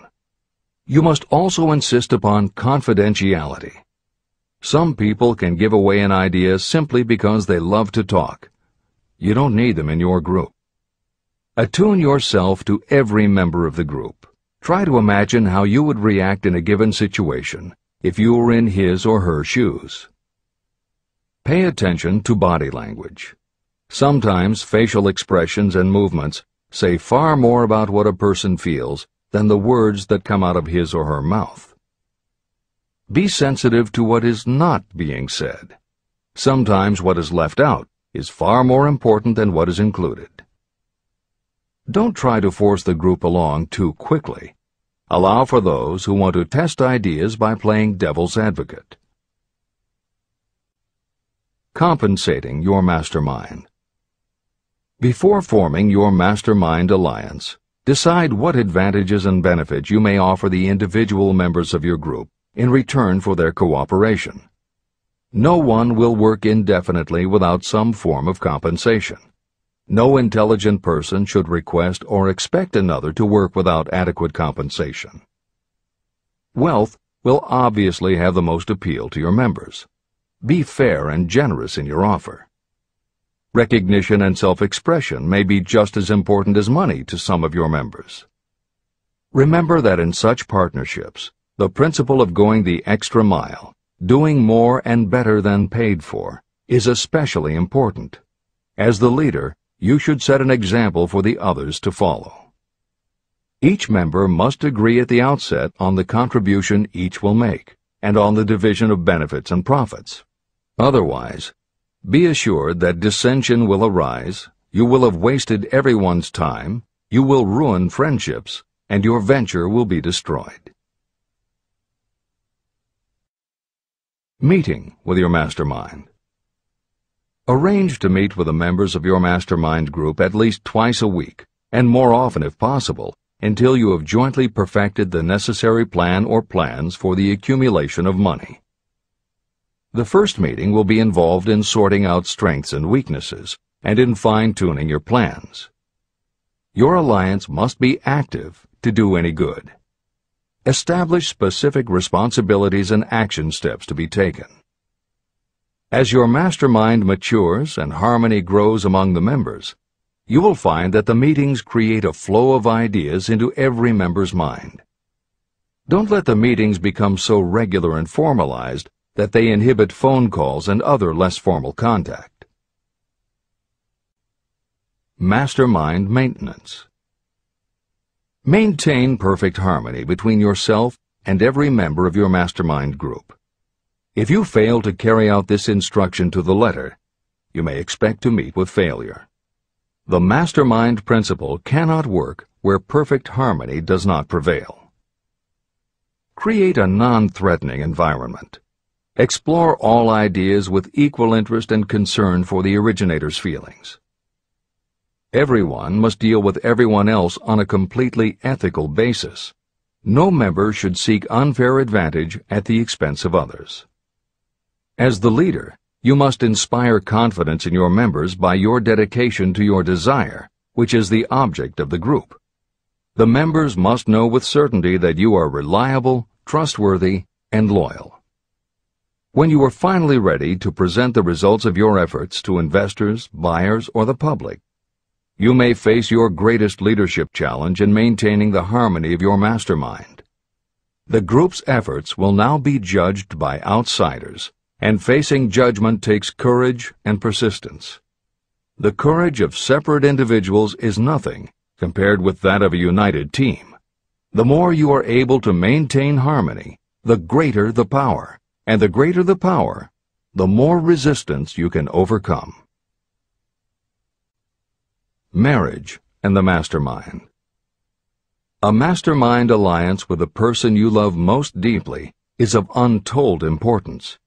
You must also insist upon confidentiality. Some people can give away an idea simply because they love to talk. You don't need them in your group. Attune yourself to every member of the group. Try to imagine how you would react in a given situation if you were in his or her shoes. Pay attention to body language. Sometimes facial expressions and movements say far more about what a person feels than the words that come out of his or her mouth. Be sensitive to what is not being said. Sometimes what is left out is far more important than what is included. Don't try to force the group along too quickly. Allow for those who want to test ideas by playing devil's advocate. Compensating your mastermind. Before forming your mastermind alliance, decide what advantages and benefits you may offer the individual members of your group in return for their cooperation. No one will work indefinitely without some form of compensation. No intelligent person should request or expect another to work without adequate compensation. Wealth will obviously have the most appeal to your members. Be fair and generous in your offer. Recognition and self-expression may be just as important as money to some of your members. Remember that in such partnerships, the principle of going the extra mile, doing more and better than paid for, is especially important. As the leader, you should set an example for the others to follow. Each member must agree at the outset on the contribution each will make, and on the division of benefits and profits. Otherwise, be assured that dissension will arise, you will have wasted everyone's time, you will ruin friendships, and your venture will be destroyed. Meeting with your mastermind. Arrange to meet with the members of your mastermind group at least twice a week, and more often if possible, until you have jointly perfected the necessary plan or plans for the accumulation of money. The first meeting will be involved in sorting out strengths and weaknesses, and in fine-tuning your plans. Your alliance must be active to do any good. Establish specific responsibilities and action steps to be taken. As your mastermind matures and harmony grows among the members, you will find that the meetings create a flow of ideas into every member's mind. Don't let the meetings become so regular and formalized that they inhibit phone calls and other less formal contact. Mastermind maintenance. Maintain perfect harmony between yourself and every member of your mastermind group. If you fail to carry out this instruction to the letter, you may expect to meet with failure. The mastermind principle cannot work where perfect harmony does not prevail. Create a non-threatening environment. Explore all ideas with equal interest and concern for the originator's feelings. Everyone must deal with everyone else on a completely ethical basis. No member should seek unfair advantage at the expense of others. As the leader, you must inspire confidence in your members by your dedication to your desire, which is the object of the group. The members must know with certainty that you are reliable, trustworthy, and loyal. When you are finally ready to present the results of your efforts to investors, buyers, or the public, you may face your greatest leadership challenge in maintaining the harmony of your mastermind. The group's efforts will now be judged by outsiders, and facing judgment takes courage and persistence. The courage of separate individuals is nothing compared with that of a united team. The more you are able to maintain harmony, the greater the power, and the greater the power, the more resistance you can overcome. Marriage and the mastermind. A mastermind alliance with the person you love most deeply is of untold importance.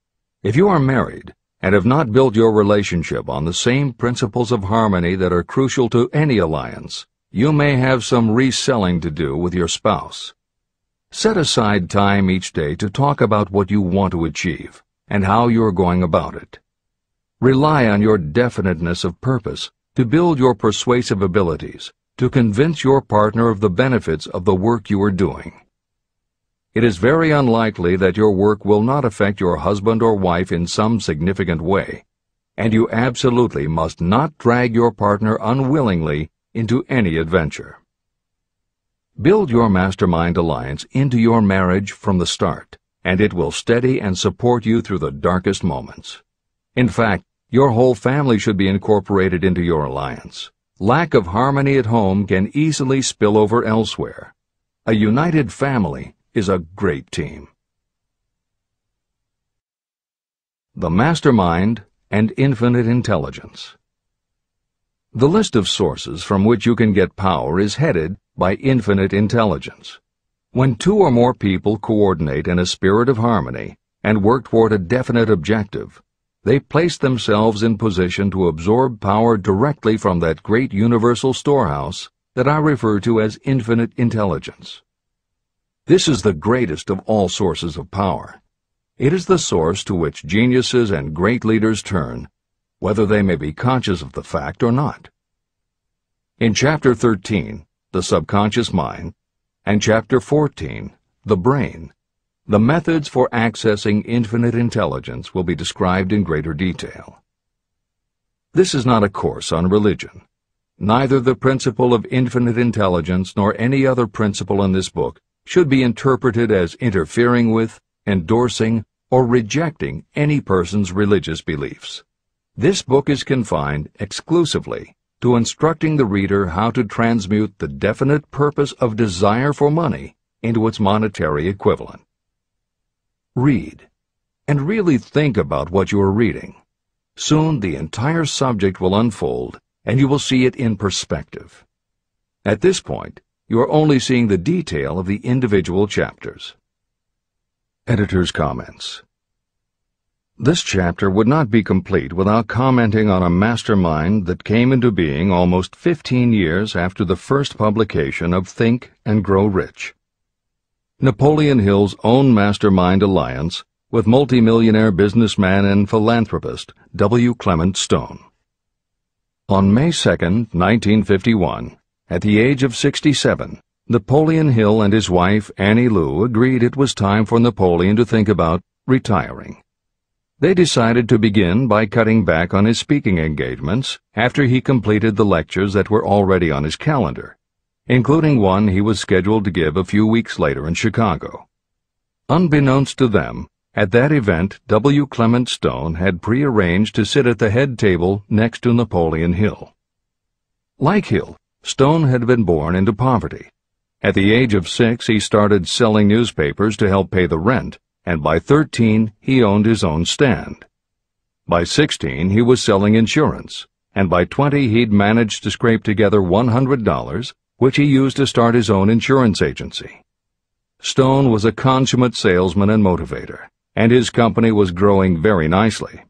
If you are married and have not built your relationship on the same principles of harmony that are crucial to any alliance, you may have some reselling to do with your spouse. Set aside time each day to talk about what you want to achieve and how you are going about it. Rely on your definiteness of purpose to build your persuasive abilities, to convince your partner of the benefits of the work you are doing. It is very unlikely that your work will not affect your husband or wife in some significant way, and you absolutely must not drag your partner unwillingly into any adventure. Build your mastermind alliance into your marriage from the start, and it will steady and support you through the darkest moments. In fact, your whole family should be incorporated into your alliance. Lack of harmony at home can easily spill over elsewhere. A united family is a great team. The Mastermind and Infinite Intelligence. The list of sources from which you can get power is headed by infinite intelligence. When two or more people coordinate in a spirit of harmony and work toward a definite objective, they place themselves in position to absorb power directly from that great universal storehouse that I refer to as infinite intelligence. This is the greatest of all sources of power. It is the source to which geniuses and great leaders turn, whether they may be conscious of the fact or not. In Chapter 13, The Subconscious Mind, and Chapter 14, The Brain, the methods for accessing infinite intelligence will be described in greater detail. This is not a course on religion. Neither the principle of infinite intelligence nor any other principle in this book should be interpreted as interfering with, endorsing, or rejecting any person's religious beliefs. This book is confined exclusively to instructing the reader how to transmute the definite purpose of desire for money into its monetary equivalent. Read, and really think about what you are reading. Soon the entire subject will unfold, and you will see it in perspective. At this point, you are only seeing the detail of the individual chapters. Editor's comments. This chapter would not be complete without commenting on a mastermind that came into being almost 15 years after the first publication of Think and Grow Rich. Napoleon Hill's own mastermind alliance with multimillionaire businessman and philanthropist W. Clement Stone. On May 2, 1951, at the age of 67, Napoleon Hill and his wife Annie Lou agreed it was time for Napoleon to think about retiring. They decided to begin by cutting back on his speaking engagements after he completed the lectures that were already on his calendar, including one he was scheduled to give a few weeks later in Chicago. Unbeknownst to them, at that event W. Clement Stone had prearranged to sit at the head table next to Napoleon Hill. Like Hill, Stone had been born into poverty. At the age of 6, he started selling newspapers to help pay the rent, and by 13, he owned his own stand. By 16, he was selling insurance, and by 20 he'd managed to scrape together $100, which he used to start his own insurance agency. Stone was a consummate salesman and motivator, and his company was growing very nicely.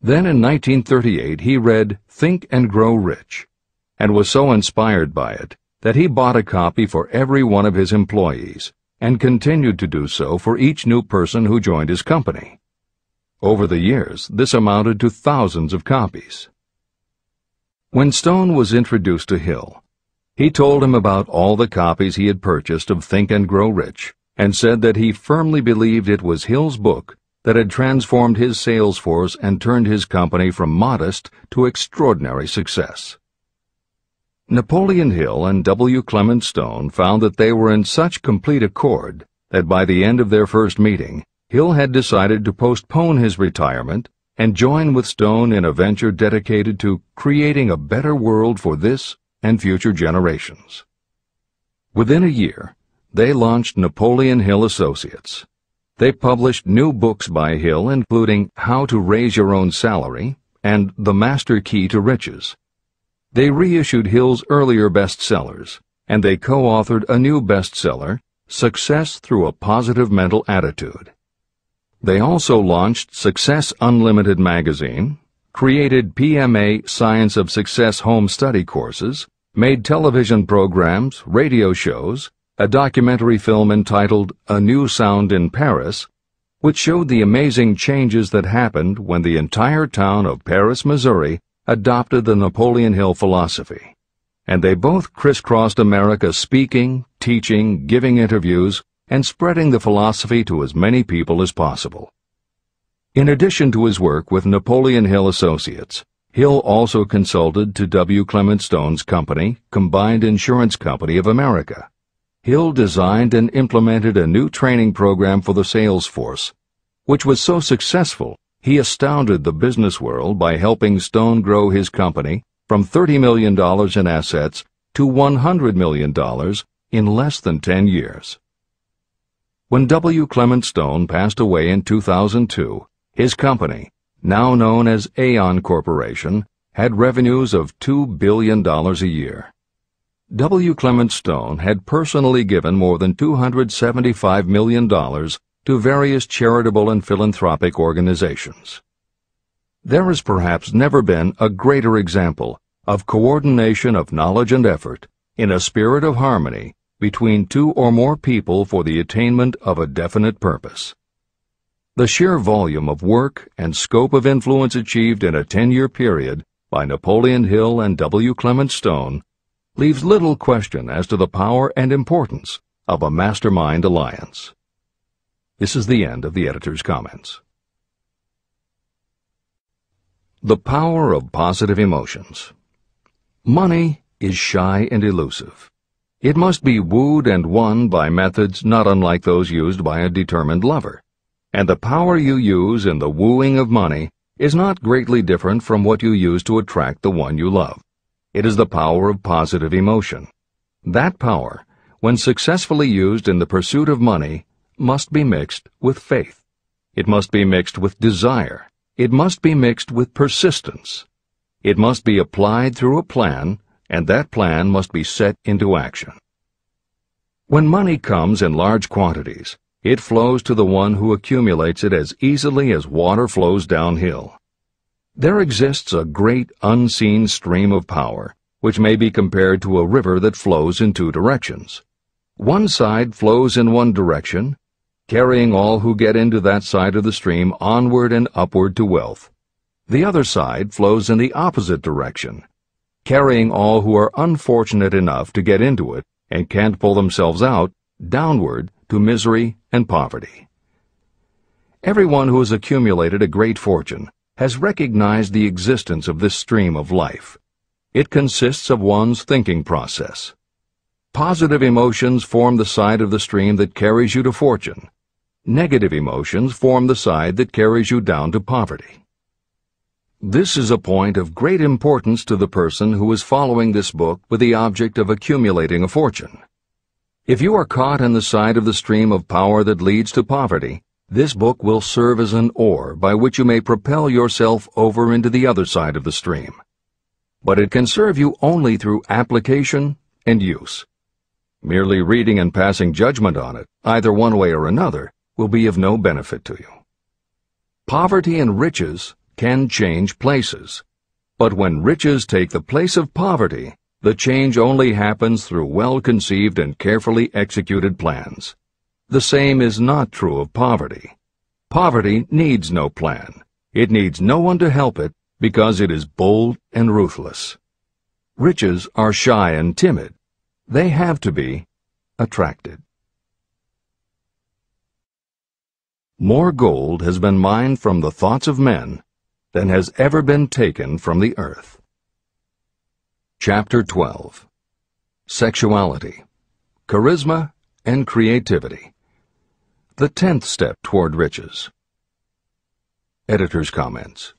Then in 1938 he read Think and Grow Rich, and was so inspired by it that he bought a copy for every one of his employees, and continued to do so for each new person who joined his company. Over the years, this amounted to thousands of copies. When Stone was introduced to Hill, he told him about all the copies he had purchased of Think and Grow Rich, and said that he firmly believed it was Hill's book that had transformed his sales force and turned his company from modest to extraordinary success. Napoleon Hill and W. Clement Stone found that they were in such complete accord that by the end of their first meeting, Hill had decided to postpone his retirement and join with Stone in a venture dedicated to creating a better world for this and future generations. Within a year, they launched Napoleon Hill Associates. They published new books by Hill, including How to Raise Your Own Salary and The Master Key to Riches. They reissued Hill's earlier bestsellers, and they co-authored a new bestseller, Success Through a Positive Mental Attitude. They also launched Success Unlimited magazine, created PMA Science of Success home study courses, made television programs, radio shows, a documentary film entitled A New Sound in Paris, which showed the amazing changes that happened when the entire town of Paris, Missouri, adopted the Napoleon Hill philosophy. And they both crisscrossed America speaking, teaching, giving interviews, and spreading the philosophy to as many people as possible. In addition to his work with Napoleon Hill Associates, Hill also consulted to W. Clement Stone's company, Combined Insurance Company of America. Hill designed and implemented a new training program for the sales force, which was so successful he astounded the business world by helping Stone grow his company from $30 million in assets to $100 million in less than 10 years. When W. Clement Stone passed away in 2002, his company, now known as Aon Corporation, had revenues of $2 billion a year. W. Clement Stone had personally given more than $275 million to various charitable and philanthropic organizations. There has perhaps never been a greater example of coordination of knowledge and effort in a spirit of harmony between two or more people for the attainment of a definite purpose. The sheer volume of work and scope of influence achieved in a 10-year period by Napoleon Hill and W. Clement Stone leaves little question as to the power and importance of a mastermind alliance. This is the end of the editor's comments. The power of positive emotions. Money is shy and elusive. It must be wooed and won by methods not unlike those used by a determined lover. And the power you use in the wooing of money is not greatly different from what you use to attract the one you love. It is the power of positive emotion. That power, when successfully used in the pursuit of money, must be mixed with faith. It must be mixed with desire. It must be mixed with persistence. It must be applied through a plan, and that plan must be set into action. When money comes in large quantities, it flows to the one who accumulates it as easily as water flows downhill. There exists a great unseen stream of power, which may be compared to a river that flows in two directions. One side flows in one direction, carrying all who get into that side of the stream onward and upward to wealth. The other side flows in the opposite direction, carrying all who are unfortunate enough to get into it and can't pull themselves out downward to misery and poverty. Everyone who has accumulated a great fortune has recognized the existence of this stream of life. It consists of one's thinking process. Positive emotions form the side of the stream that carries you to fortune. Negative emotions form the side that carries you down to poverty. This is a point of great importance to the person who is following this book with the object of accumulating a fortune. If you are caught in the side of the stream of power that leads to poverty, this book will serve as an oar by which you may propel yourself over into the other side of the stream. but it can serve you only through application and use. Merely reading and passing judgment on it, either one way or another, will be of no benefit to you. Poverty and riches can change places, but when riches take the place of poverty, the change only happens through well-conceived and carefully executed plans. The same is not true of poverty. Poverty needs no plan. It needs no one to help it because it is bold and ruthless. Riches are shy and timid. They have to be attracted. More gold has been mined from the thoughts of men than has ever been taken from the earth. Chapter 12. Sexuality, Charisma, and Creativity. The 10th step toward riches. Editor's comments.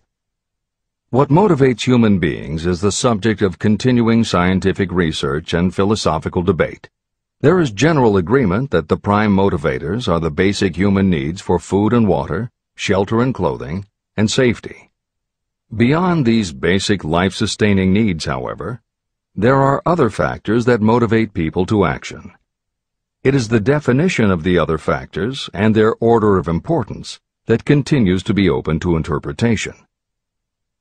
What motivates human beings is the subject of continuing scientific research and philosophical debate. There is general agreement that the prime motivators are the basic human needs for food and water, shelter and clothing, and safety. Beyond these basic life-sustaining needs, however, there are other factors that motivate people to action. It is the definition of the other factors and their order of importance that continues to be open to interpretation.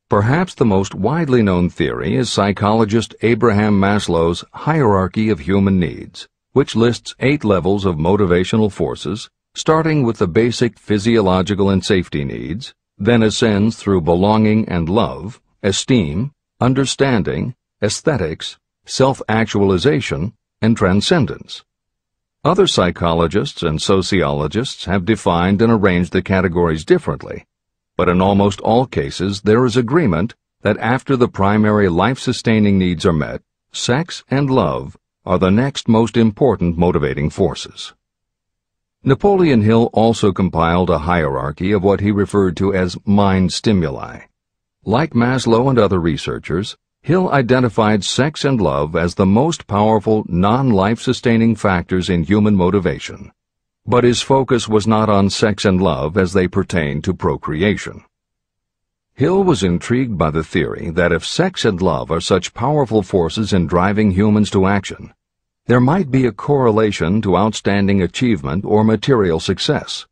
Perhaps the most widely known theory is psychologist Abraham Maslow's hierarchy of human needs, which lists 8 levels of motivational forces, starting with the basic physiological and safety needs, then ascends through belonging and love, esteem, understanding, aesthetics, self-actualization, and transcendence. Other psychologists and sociologists have defined and arranged the categories differently, but in almost all cases there is agreement that after the primary life-sustaining needs are met, sex and love are the next most important motivating forces. Napoleon Hill also compiled a hierarchy of what he referred to as mind stimuli. Like Maslow and other researchers, Hill identified sex and love as the most powerful non-life-sustaining factors in human motivation, but his focus was not on sex and love as they pertain to procreation. Hill was intrigued by the theory that if sex and love are such powerful forces in driving humans to action, there might be a correlation to outstanding achievement or material success.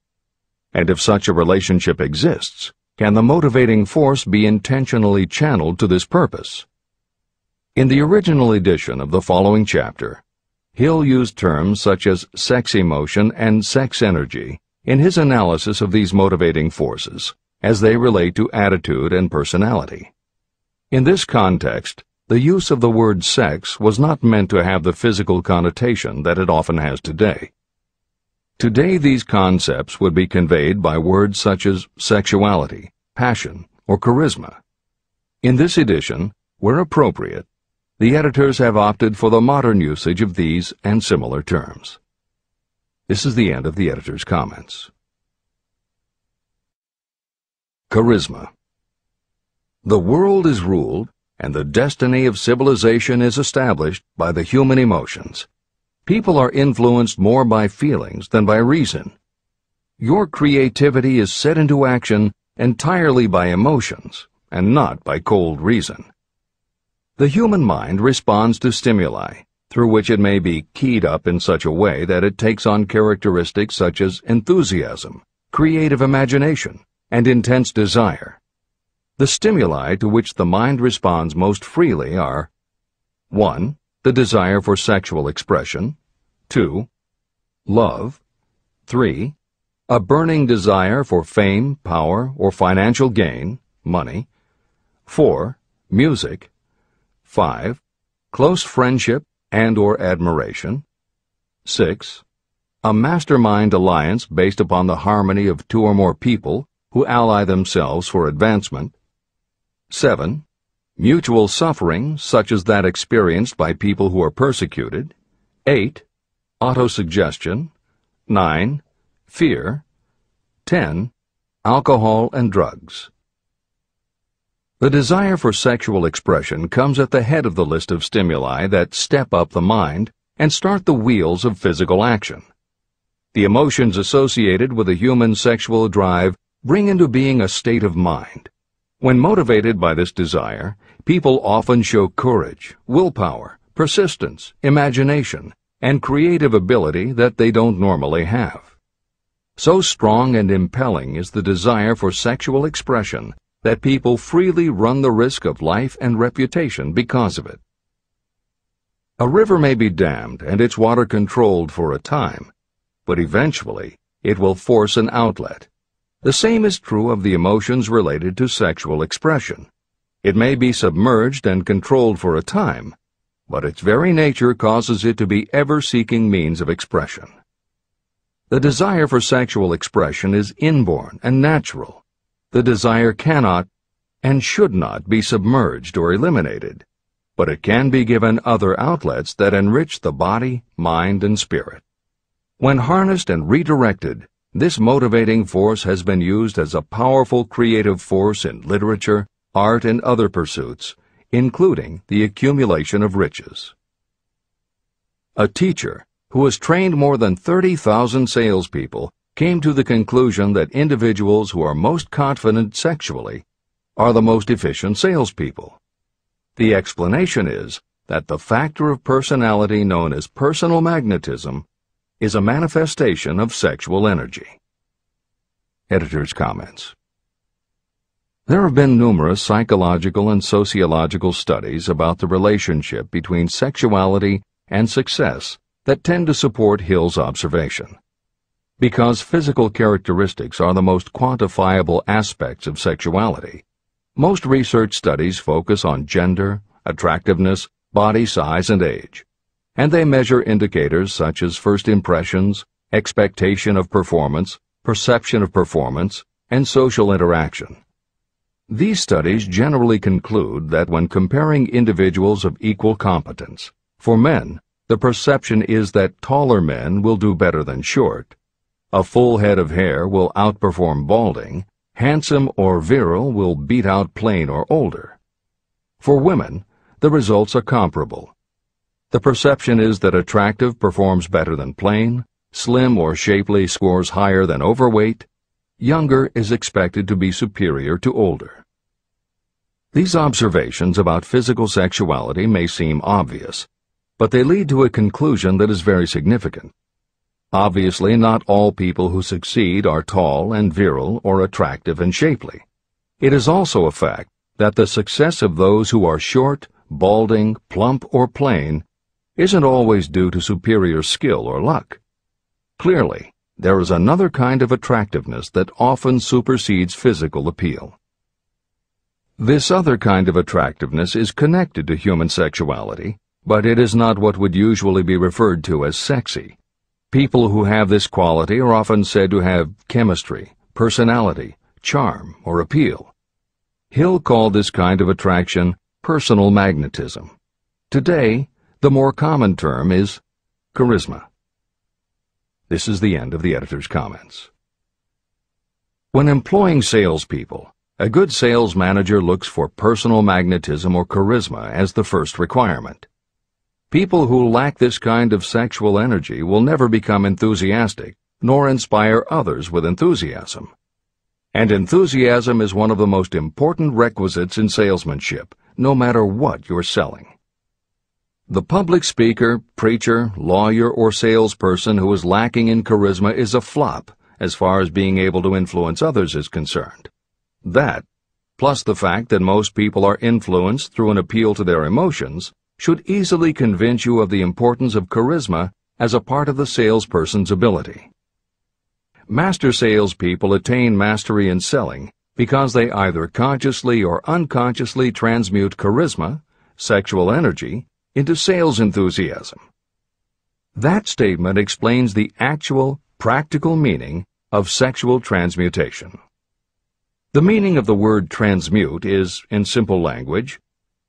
And if such a relationship exists, can the motivating force be intentionally channeled to this purpose? In the original edition of the following chapter, Hill used terms such as sex emotion and sex energy in his analysis of these motivating forces as they relate to attitude and personality. In this context, the use of the word sex was not meant to have the physical connotation that it often has today. Today these concepts would be conveyed by words such as sexuality, passion, or charisma. In this edition, where appropriate, the editors have opted for the modern usage of these and similar terms. This is the end of the editor's comments. Charisma. The world is ruled, and the destiny of civilization is established by the human emotions. People are influenced more by feelings than by reason. Your creativity is set into action entirely by emotions, and not by cold reason. The human mind responds to stimuli, through which it may be keyed up in such a way that it takes on characteristics such as enthusiasm, creative imagination, and intense desire. The stimuli to which the mind responds most freely are 1. The desire for sexual expression, 2. Love, 3. A burning desire for fame, power, or financial gain, money, 4. Music, 5. Close friendship and or admiration, 6. A mastermind alliance based upon the harmony of 2 or more people who ally themselves for advancement, 7. Mutual suffering, such as that experienced by people who are persecuted, 8. Autosuggestion, 9. Fear, 10. Alcohol and drugs. The desire for sexual expression comes at the head of the list of stimuli that step up the mind and start the wheels of physical action. The emotions associated with a human sexual drive bring into being a state of mind. When motivated by this desire, people often show courage, willpower, persistence, imagination, and creative ability that they don't normally have. So strong and impelling is the desire for sexual expression that people freely run the risk of life and reputation because of it. A river may be dammed and its water controlled for a time, but eventually it will force an outlet. The same is true of the emotions related to sexual expression. It may be submerged and controlled for a time, but its very nature causes it to be ever-seeking means of expression. The desire for sexual expression is inborn and natural. The desire cannot and should not be submerged or eliminated, but it can be given other outlets that enrich the body, mind, and spirit. When harnessed and redirected, this motivating force has been used as a powerful creative force in literature, art, and other pursuits, including the accumulation of riches. A teacher who has trained more than 30,000 salespeople came to the conclusion that individuals who are most confident sexually are the most efficient salespeople. The explanation is that the factor of personality known as personal magnetism is a manifestation of sexual energy. Editor's comments. There have been numerous psychological and sociological studies about the relationship between sexuality and success that tend to support Hill's observation. Because physical characteristics are the most quantifiable aspects of sexuality, most research studies focus on gender, attractiveness, body size, and age, and they measure indicators such as first impressions, expectation of performance, perception of performance, and social interaction. These studies generally conclude that when comparing individuals of equal competence, for men, the perception is that taller men will do better than short, a full head of hair will outperform balding, handsome or virile will beat out plain or older. For women, the results are comparable. The perception is that attractive performs better than plain, slim or shapely scores higher than overweight, younger is expected to be superior to older. These observations about physical sexuality may seem obvious, but they lead to a conclusion that is very significant. Obviously, not all people who succeed are tall and virile or attractive and shapely. It is also a fact that the success of those who are short, balding, plump, or plain isn't always due to superior skill or luck. Clearly, there is another kind of attractiveness that often supersedes physical appeal. This other kind of attractiveness is connected to human sexuality, but it is not what would usually be referred to as sexy. People who have this quality are often said to have chemistry, personality, charm, or appeal. Hill called this kind of attraction personal magnetism. Today, the more common term is charisma. This is the end of the editor's comments. When employing salespeople, a good sales manager looks for personal magnetism or charisma as the first requirement. People who lack this kind of sexual energy will never become enthusiastic, nor inspire others with enthusiasm. And enthusiasm is one of the most important requisites in salesmanship, no matter what you're selling. The public speaker, preacher, lawyer, or salesperson who is lacking in charisma is a flop as far as being able to influence others is concerned. That, plus the fact that most people are influenced through an appeal to their emotions, should easily convince you of the importance of charisma as a part of the salesperson's ability. Master salespeople attain mastery in selling because they either consciously or unconsciously transmute charisma, sexual energy, into sales enthusiasm. That statement explains the actual, practical meaning of sexual transmutation. The meaning of the word transmute is, in simple language,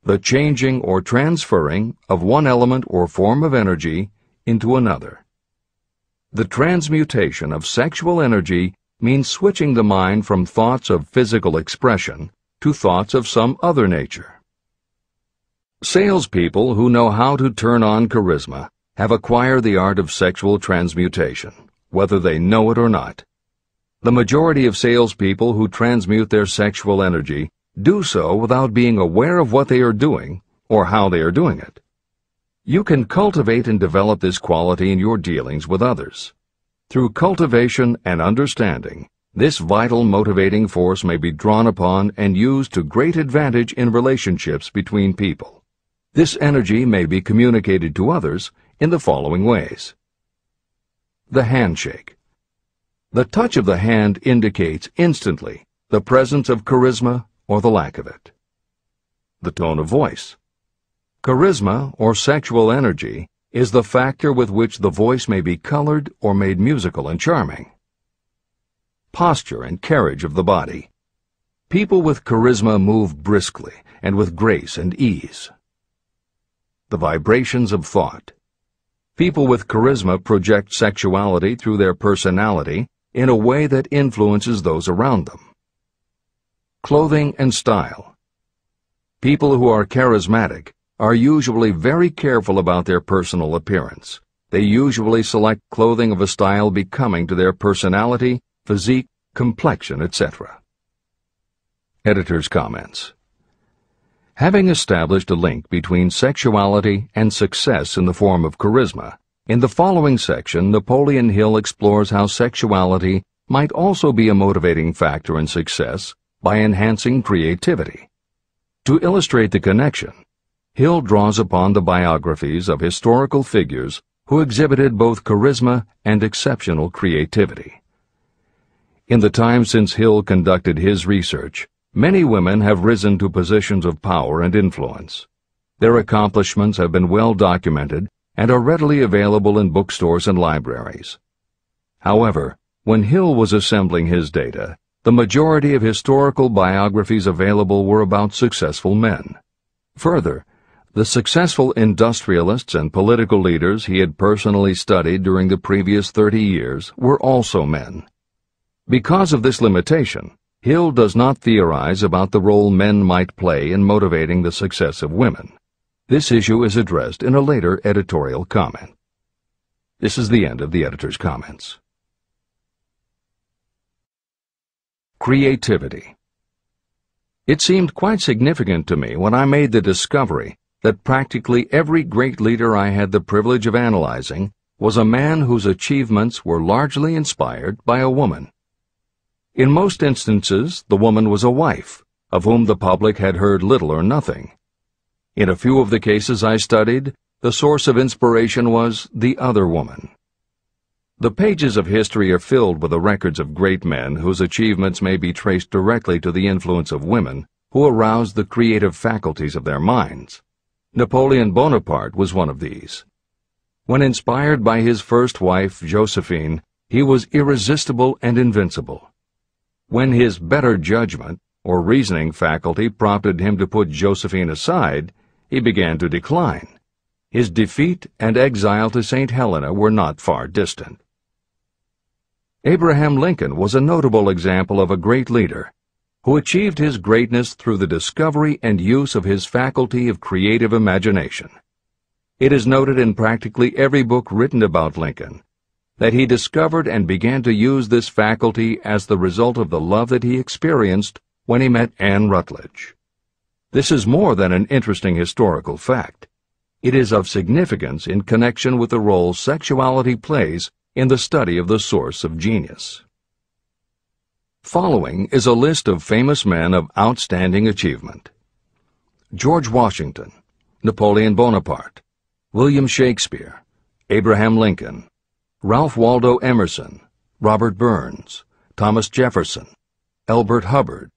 the changing or transferring of one element or form of energy into another. The transmutation of sexual energy means switching the mind from thoughts of physical expression to thoughts of some other nature. Salespeople who know how to turn on charisma have acquired the art of sexual transmutation, whether they know it or not. The majority of salespeople who transmute their sexual energy do so without being aware of what they are doing or how they are doing it. You can cultivate and develop this quality in your dealings with others. Through cultivation and understanding, this vital motivating force may be drawn upon and used to great advantage in relationships between people. This energy may be communicated to others in the following ways. The handshake. The touch of the hand indicates instantly the presence of charisma or the lack of it. The tone of voice. Charisma, or sexual energy, is the factor with which the voice may be colored or made musical and charming. Posture and carriage of the body. People with charisma move briskly and with grace and ease. The vibrations of thought. People with charisma project sexuality through their personality in a way that influences those around them. Clothing and style. People who are charismatic are usually very careful about their personal appearance. They usually select clothing of a style becoming to their personality, physique, complexion, etc. Editor's comments. Having established a link between sexuality and success in the form of charisma, in the following section, Napoleon Hill explores how sexuality might also be a motivating factor in success by enhancing creativity. To illustrate the connection, Hill draws upon the biographies of historical figures who exhibited both charisma and exceptional creativity. In the time since Hill conducted his research, many women have risen to positions of power and influence. Their accomplishments have been well documented and are readily available in bookstores and libraries. However, when Hill was assembling his data, the majority of historical biographies available were about successful men. Further, the successful industrialists and political leaders he had personally studied during the previous 30 years were also men. Because of this limitation, Hill does not theorize about the role men might play in motivating the success of women. This issue is addressed in a later editorial comment. This is the end of the editor's comments. Creativity. It seemed quite significant to me when I made the discovery that practically every great leader I had the privilege of analyzing was a man whose achievements were largely inspired by a woman. In most instances, the woman was a wife, of whom the public had heard little or nothing. In a few of the cases I studied, the source of inspiration was the other woman. The pages of history are filled with the records of great men whose achievements may be traced directly to the influence of women who aroused the creative faculties of their minds. Napoleon Bonaparte was one of these. When inspired by his first wife, Josephine, he was irresistible and invincible. When his better judgment or reasoning faculty prompted him to put Josephine aside, he began to decline. His defeat and exile to St. Helena were not far distant. Abraham Lincoln was a notable example of a great leader who achieved his greatness through the discovery and use of his faculty of creative imagination. It is noted in practically every book written about Lincoln that he discovered and began to use this faculty as the result of the love that he experienced when he met Anne Rutledge. This is more than an interesting historical fact. It is of significance in connection with the role sexuality plays in the study of the source of genius. Following is a list of famous men of outstanding achievement: George Washington, Napoleon Bonaparte, William Shakespeare, Abraham Lincoln, Ralph Waldo Emerson, Robert Burns, Thomas Jefferson, Elbert Hubbard,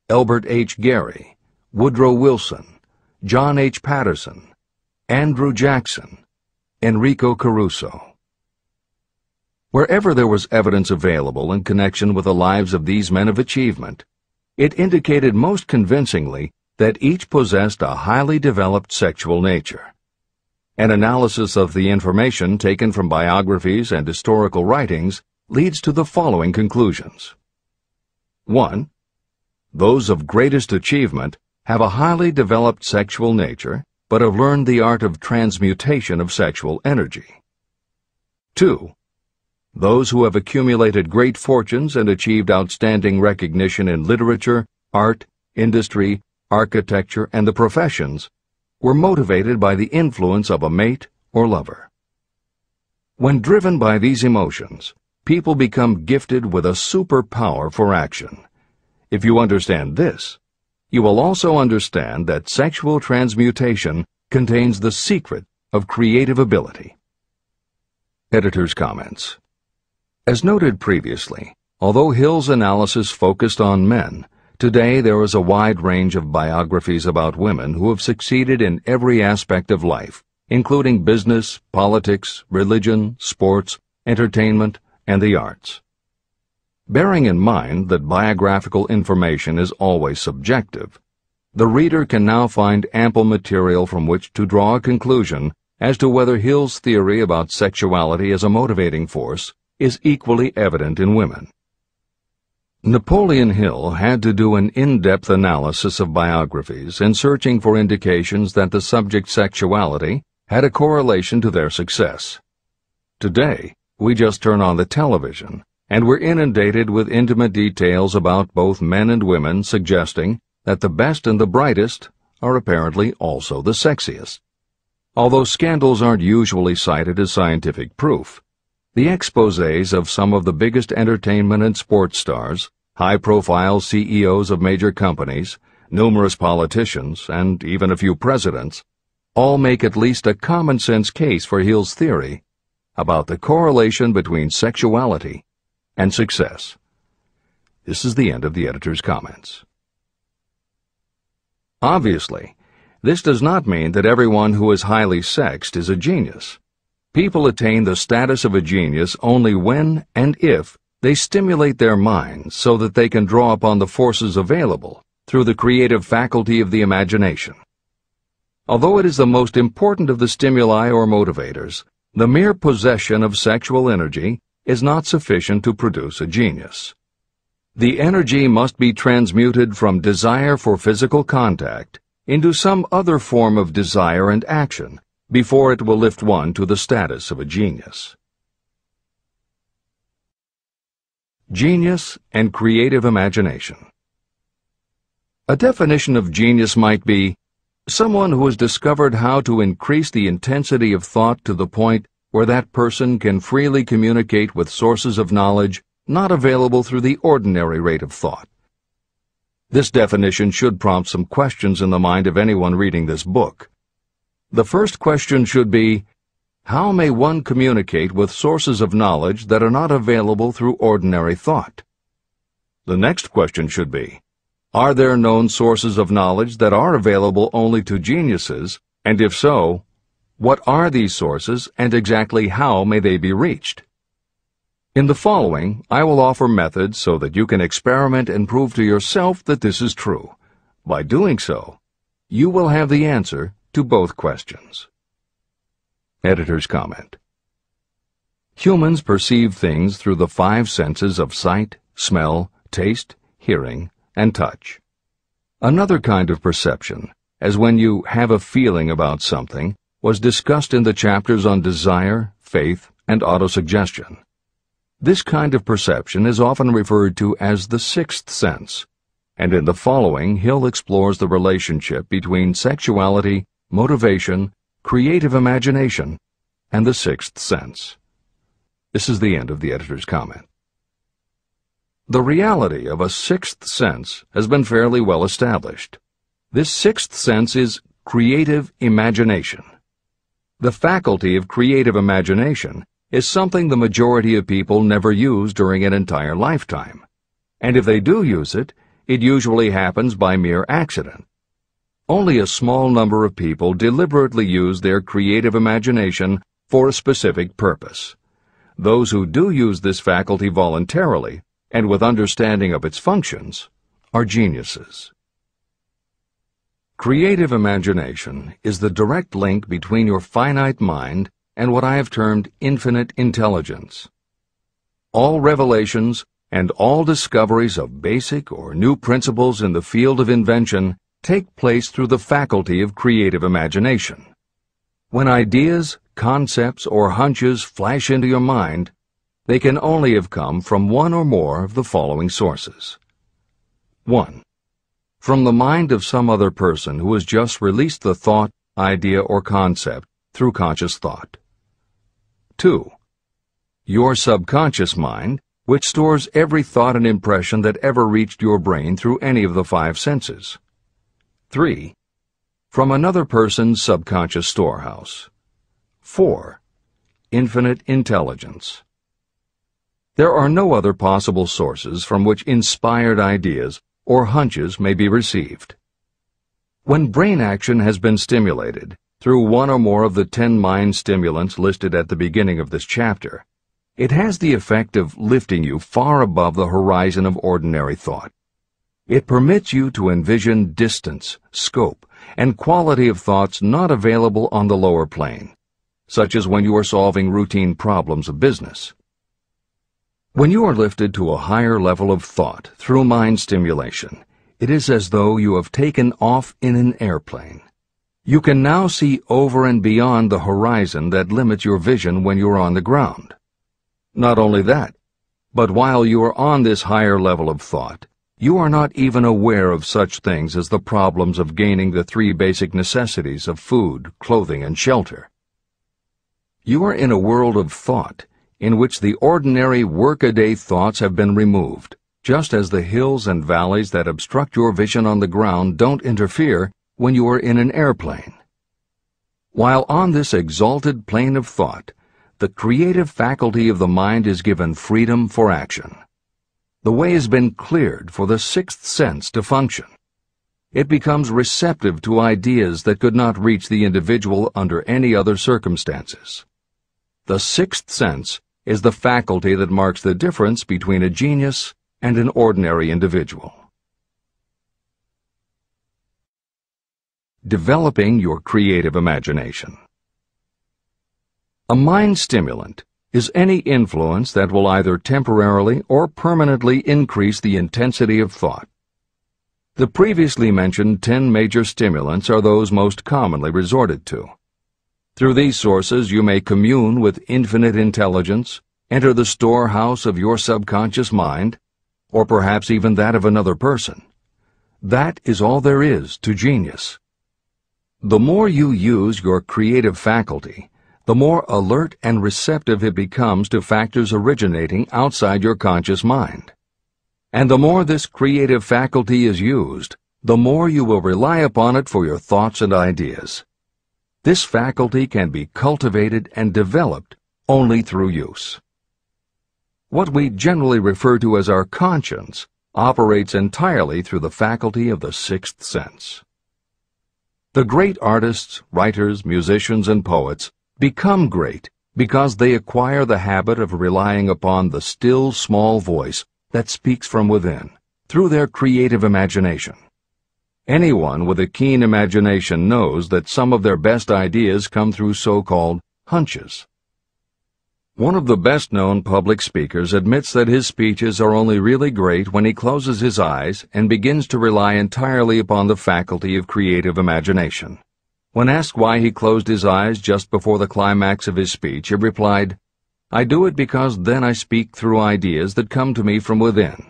Elbert H. Gary, Woodrow Wilson, John H. Patterson, Andrew Jackson, Enrico Caruso. Wherever there was evidence available in connection with the lives of these men of achievement, it indicated most convincingly that each possessed a highly developed sexual nature. An analysis of the information taken from biographies and historical writings leads to the following conclusions. 1. Those of greatest achievement have a highly developed sexual nature, but have learned the art of transmutation of sexual energy. 2. Those who have accumulated great fortunes and achieved outstanding recognition in literature, art, industry, architecture, and the professions were motivated by the influence of a mate or lover. When driven by these emotions, people become gifted with a superpower for action. If you understand this, you will also understand that sexual transmutation contains the secret of creative ability. Editor's comments. As noted previously, although Hill's analysis focused on men, today there is a wide range of biographies about women who have succeeded in every aspect of life, including business, politics, religion, sports, entertainment, and the arts. Bearing in mind that biographical information is always subjective, the reader can now find ample material from which to draw a conclusion as to whether Hill's theory about sexuality as a motivating force is equally evident in women. Napoleon Hill had to do an in-depth analysis of biographies in searching for indications that the subject's sexuality had a correlation to their success. Today, we just turn on the television, and we're inundated with intimate details about both men and women suggesting that the best and the brightest are apparently also the sexiest. Although scandals aren't usually cited as scientific proof, the exposés of some of the biggest entertainment and sports stars, high-profile CEOs of major companies, numerous politicians, and even a few presidents, all make at least a common-sense case for Hill's theory about the correlation between sexuality and success. This is the end of the editor's comments. Obviously, this does not mean that everyone who is highly sexed is a genius. People attain the status of a genius only when and if they stimulate their minds so that they can draw upon the forces available through the creative faculty of the imagination. Although it is the most important of the stimuli or motivators, the mere possession of sexual energy is not sufficient to produce a genius. The energy must be transmuted from desire for physical contact into some other form of desire and action before it will lift one to the status of a genius. Genius and creative imagination. A definition of genius might be someone who has discovered how to increase the intensity of thought to the point where that person can freely communicate with sources of knowledge not available through the ordinary rate of thought. This definition should prompt some questions in the mind of anyone reading this book. The first question should be, how may one communicate with sources of knowledge that are not available through ordinary thought? The next question should be, are there known sources of knowledge that are available only to geniuses, and if so, what are these sources and exactly how may they be reached? In the following, I will offer methods so that you can experiment and prove to yourself that this is true. By doing so, you will have the answer to both questions. Editor's comment. Humans perceive things through the 5 senses of sight, smell, taste, hearing, and touch. Another kind of perception, as when you have a feeling about something, was discussed in the chapters on desire, faith, and autosuggestion. This kind of perception is often referred to as the 6th sense, and in the following Hill explores the relationship between sexuality, motivation, creative imagination, and the 6th sense. This is the end of the editor's comment. The reality of a 6th sense has been fairly well established. This 6th sense is creative imagination. The faculty of creative imagination is something the majority of people never use during an entire lifetime, and if they do use it, it usually happens by mere accident. Only a small number of people deliberately use their creative imagination for a specific purpose. Those who do use this faculty voluntarily and with understanding of its functions are geniuses. Creative imagination is the direct link between your finite mind and what I have termed infinite intelligence. All revelations and all discoveries of basic or new principles in the field of invention take place through the faculty of creative imagination. When ideas, concepts, or hunches flash into your mind, they can only have come from one or more of the following sources. 1. from the mind of some other person who has just released the thought, idea, or concept through conscious thought. 2. Your subconscious mind, which stores every thought and impression that ever reached your brain through any of the 5 senses. 3. From another person's subconscious storehouse. 4. Infinite intelligence. There are no other possible sources from which inspired ideas or hunches may be received. When brain action has been stimulated through one or more of the 10 mind stimulants listed at the beginning of this chapter, it has the effect of lifting you far above the horizon of ordinary thought. It permits you to envision distance, scope, and quality of thoughts not available on the lower plane, such as when you are solving routine problems of business. When you are lifted to a higher level of thought through mind stimulation, it is as though you have taken off in an airplane. You can now see over and beyond the horizon that limits your vision when you are on the ground. Not only that, but while you are on this higher level of thought, you are not even aware of such things as the problems of gaining the 3 basic necessities of food, clothing, and shelter. You are in a world of thought in which the ordinary workaday thoughts have been removed, just as the hills and valleys that obstruct your vision on the ground don't interfere when you are in an airplane. While on this exalted plane of thought, the creative faculty of the mind is given freedom for action. The way has been cleared for the 6th sense to function. It becomes receptive to ideas that could not reach the individual under any other circumstances. The 6th sense is the faculty that marks the difference between a genius and an ordinary individual. Developing your creative imagination. A mind stimulant is any influence that will either temporarily or permanently increase the intensity of thought. The previously mentioned 10 major stimulants are those most commonly resorted to. Through these sources you may commune with infinite intelligence, enter the storehouse of your subconscious mind, or perhaps even that of another person. That is all there is to genius. The more you use your creative faculty, the more alert and receptive it becomes to factors originating outside your conscious mind. And the more this creative faculty is used, the more you will rely upon it for your thoughts and ideas. This faculty can be cultivated and developed only through use. What we generally refer to as our conscience operates entirely through the faculty of the 6th sense. The great artists, writers, musicians, and poets become great because they acquire the habit of relying upon the still small voice that speaks from within, through their creative imagination. Anyone with a keen imagination knows that some of their best ideas come through so-called hunches. One of the best-known public speakers admits that his speeches are only really great when he closes his eyes and begins to rely entirely upon the faculty of creative imagination. When asked why he closed his eyes just before the climax of his speech, he replied, "I do it because then I speak through ideas that come to me from within."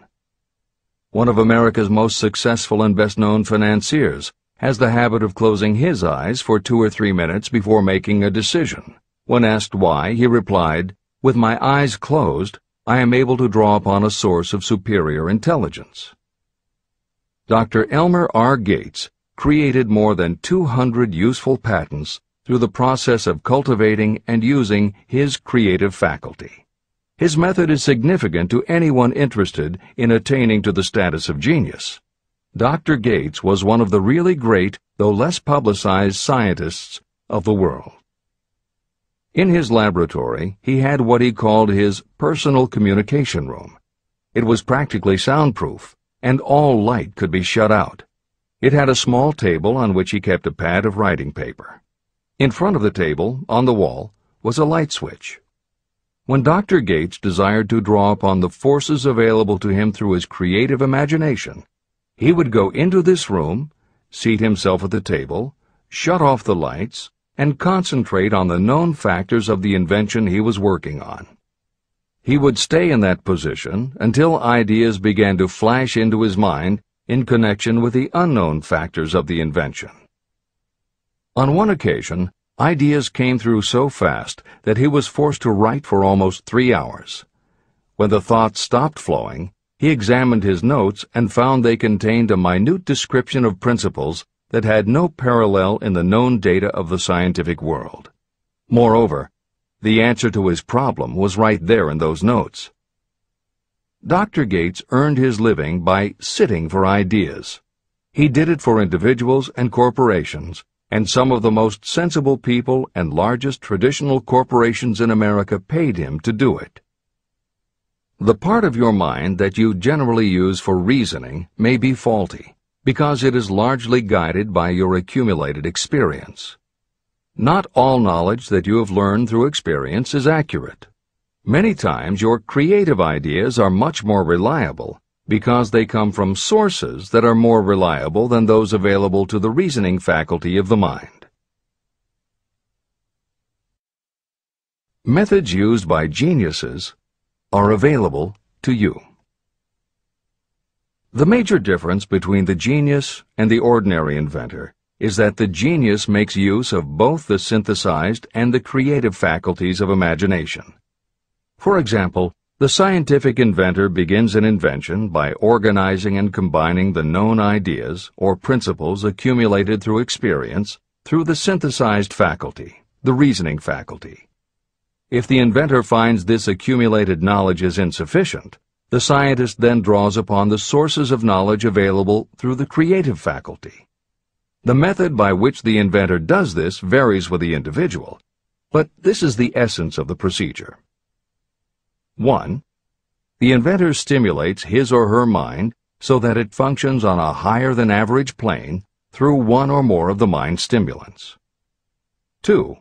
One of America's most successful and best-known financiers has the habit of closing his eyes for 2 or 3 minutes before making a decision. When asked why, he replied, "With my eyes closed, I am able to draw upon a source of superior intelligence." Dr. Elmer R. Gates created more than 200 useful patents through the process of cultivating and using his creative faculty. His method is significant to anyone interested in attaining to the status of genius. Dr. Gates was one of the really great, though less publicized, scientists of the world. In his laboratory, he had what he called his personal communication room. It was practically soundproof, and all light could be shut out. It had a small table on which he kept a pad of writing paper. In front of the table, on the wall, was a light switch. When Dr. Gates desired to draw upon the forces available to him through his creative imagination, he would go into this room, seat himself at the table, shut off the lights, and concentrate on the known factors of the invention he was working on. He would stay in that position until ideas began to flash into his mind in connection with the unknown factors of the invention. On one occasion, ideas came through so fast that he was forced to write for almost 3 hours. When the thoughts stopped flowing, he examined his notes and found they contained a minute description of principles that had no parallel in the known data of the scientific world. Moreover, the answer to his problem was right there in those notes. Dr. Gates earned his living by sitting for ideas. He did it for individuals and corporations, and some of the most sensible people and largest traditional corporations in America paid him to do it. The part of your mind that you generally use for reasoning may be faulty, because it is largely guided by your accumulated experience. Not all knowledge that you have learned through experience is accurate. Many times your creative ideas are much more reliable because they come from sources that are more reliable than those available to the reasoning faculty of the mind. Methods used by geniuses are available to you. The major difference between the genius and the ordinary inventor is that the genius makes use of both the synthesized and the creative faculties of imagination. For example, the scientific inventor begins an invention by organizing and combining the known ideas or principles accumulated through experience through the synthesized faculty, the reasoning faculty. If the inventor finds this accumulated knowledge is insufficient, the scientist then draws upon the sources of knowledge available through the creative faculty. The method by which the inventor does this varies with the individual, but this is the essence of the procedure. 1. The inventor stimulates his or her mind so that it functions on a higher-than-average plane through one or more of the mind stimulants. 2.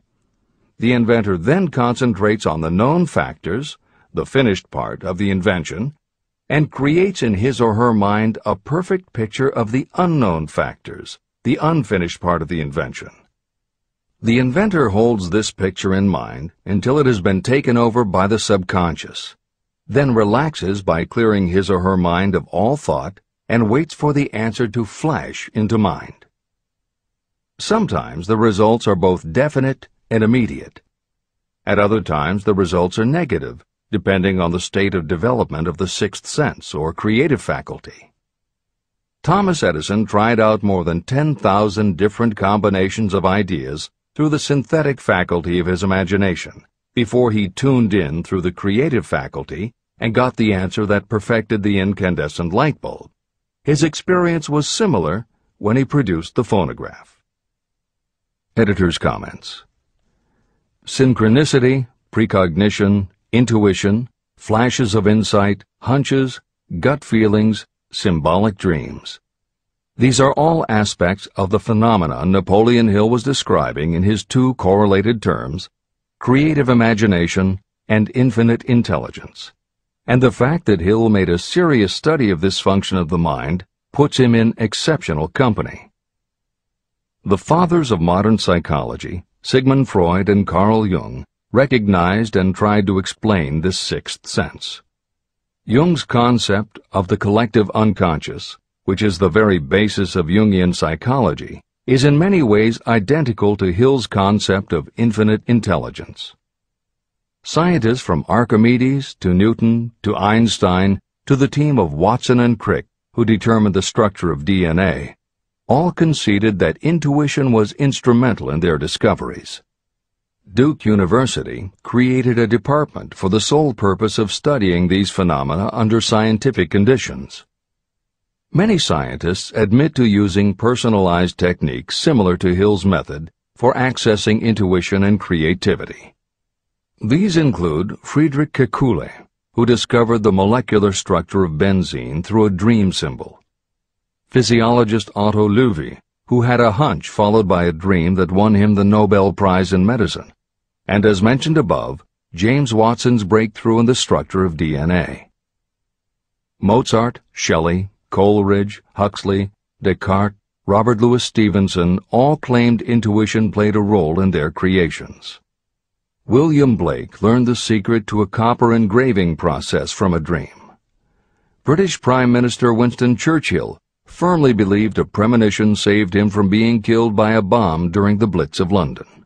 The inventor then concentrates on the known factors, the finished part of the invention, and creates in his or her mind a perfect picture of the unknown factors, the unfinished part of the invention. The inventor holds this picture in mind until it has been taken over by the subconscious, then relaxes by clearing his or her mind of all thought and waits for the answer to flash into mind. Sometimes the results are both definite and immediate. At other times the results are negative, depending on the state of development of the sixth sense or creative faculty. Thomas Edison tried out more than 10,000 different combinations of ideas through the synthetic faculty of his imagination before he tuned in through the creative faculty and got the answer that perfected the incandescent light bulb. His experience was similar when he produced the phonograph. Editor's comments. Synchronicity, precognition, intuition, flashes of insight, hunches, gut feelings, symbolic dreams. These are all aspects of the phenomenon Napoleon Hill was describing in his two correlated terms, creative imagination and infinite intelligence. And the fact that Hill made a serious study of this function of the mind puts him in exceptional company. The fathers of modern psychology, Sigmund Freud and Carl Jung, recognized and tried to explain this sixth sense. Jung's concept of the collective unconscious, which is the very basis of Jungian psychology, is in many ways identical to Hill's concept of infinite intelligence. Scientists from Archimedes to Newton to Einstein to the team of Watson and Crick, who determined the structure of DNA, all conceded that intuition was instrumental in their discoveries. Duke University created a department for the sole purpose of studying these phenomena under scientific conditions. Many scientists admit to using personalized techniques similar to Hill's method for accessing intuition and creativity. These include Friedrich Kekule, who discovered the molecular structure of benzene through a dream symbol; physiologist Otto Loewi, who had a hunch followed by a dream that won him the Nobel Prize in Medicine; and as mentioned above, James Watson's breakthrough in the structure of DNA. Mozart, Shelley, Coleridge, Huxley, Descartes, Robert Louis Stevenson all claimed intuition played a role in their creations. William Blake learned the secret to a copper engraving process from a dream. British Prime Minister Winston Churchill firmly believed a premonition saved him from being killed by a bomb during the Blitz of London.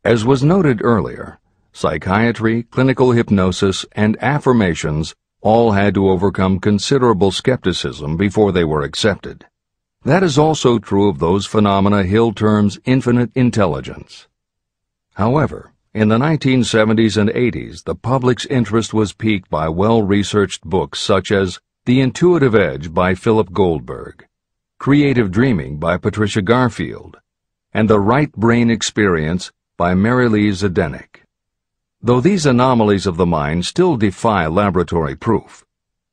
As was noted earlier, psychiatry, clinical hypnosis, and affirmations all had to overcome considerable skepticism before they were accepted. That is also true of those phenomena Hill terms infinite intelligence. However, in the 1970s and 80s, the public's interest was piqued by well-researched books such as The Intuitive Edge by Philip Goldberg, Creative Dreaming by Patricia Garfield, and The Right Brain Experience by Mary Lee Zdenek. Though these anomalies of the mind still defy laboratory proof,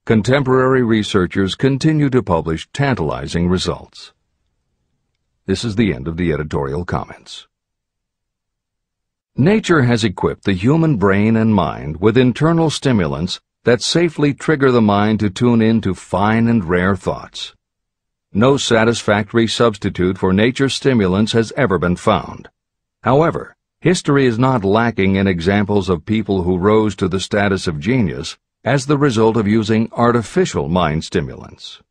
contemporary researchers continue to publish tantalizing results. This is the end of the editorial comments. Nature has equipped the human brain and mind with internal stimulants that safely trigger the mind to tune in to fine and rare thoughts. No satisfactory substitute for nature's stimulants has ever been found. However, history is not lacking in examples of people who rose to the status of genius as the result of using artificial mind stimulants.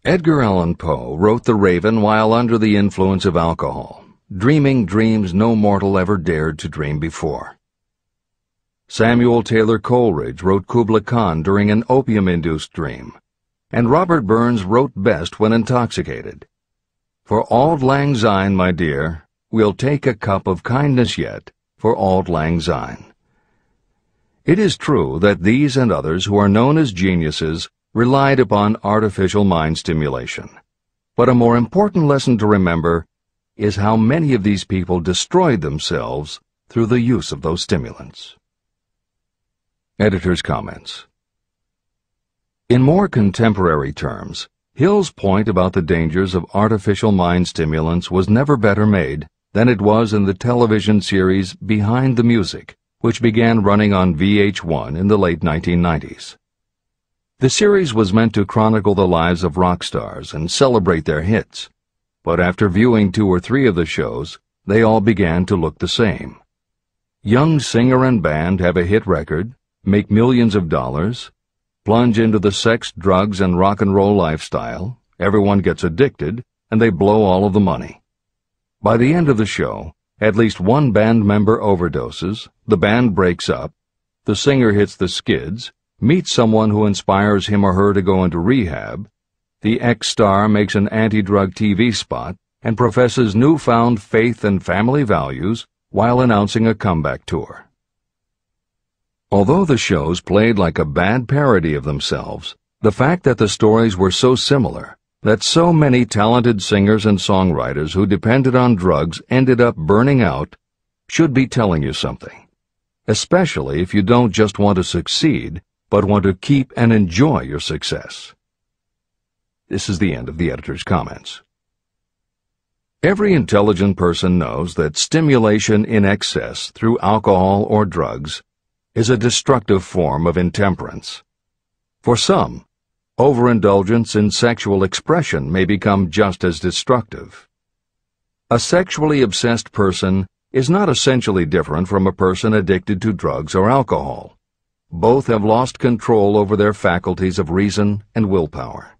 Edgar Allan Poe wrote The Raven while under the influence of alcohol, dreaming dreams no mortal ever dared to dream before. Samuel Taylor Coleridge wrote Kubla Khan during an opium-induced dream, and Robert Burns wrote best when intoxicated. For auld lang syne, my dear, we'll take a cup of kindness yet for auld lang syne. It is true that these and others who are known as geniuses relied upon artificial mind stimulation. But a more important lesson to remember is how many of these people destroyed themselves through the use of those stimulants. Editor's comments. In more contemporary terms, Hill's point about the dangers of artificial mind stimulants was never better made than it was in the television series Behind the Music, which began running on VH1 in the late 1990s. The series was meant to chronicle the lives of rock stars and celebrate their hits, but after viewing 2 or 3 of the shows, they all began to look the same. Young singer and band have a hit record, make millions of dollars, plunge into the sex, drugs, and rock and roll lifestyle, everyone gets addicted, and they blow all of the money. By the end of the show, at least one band member overdoses, the band breaks up, the singer hits the skids, meets someone who inspires him or her to go into rehab, the ex-star makes an anti-drug TV spot and professes newfound faith and family values while announcing a comeback tour. Although the shows played like a bad parody of themselves, the fact that the stories were so similar, that so many talented singers and songwriters who depended on drugs ended up burning out, should be telling you something, especially if you don't just want to succeed, but want to keep and enjoy your success. This is the end of the editor's comments. Every intelligent person knows that stimulation in excess through alcohol or drugs is a destructive form of intemperance. For some, overindulgence in sexual expression may become just as destructive. A sexually obsessed person is not essentially different from a person addicted to drugs or alcohol. Both have lost control over their faculties of reason and willpower.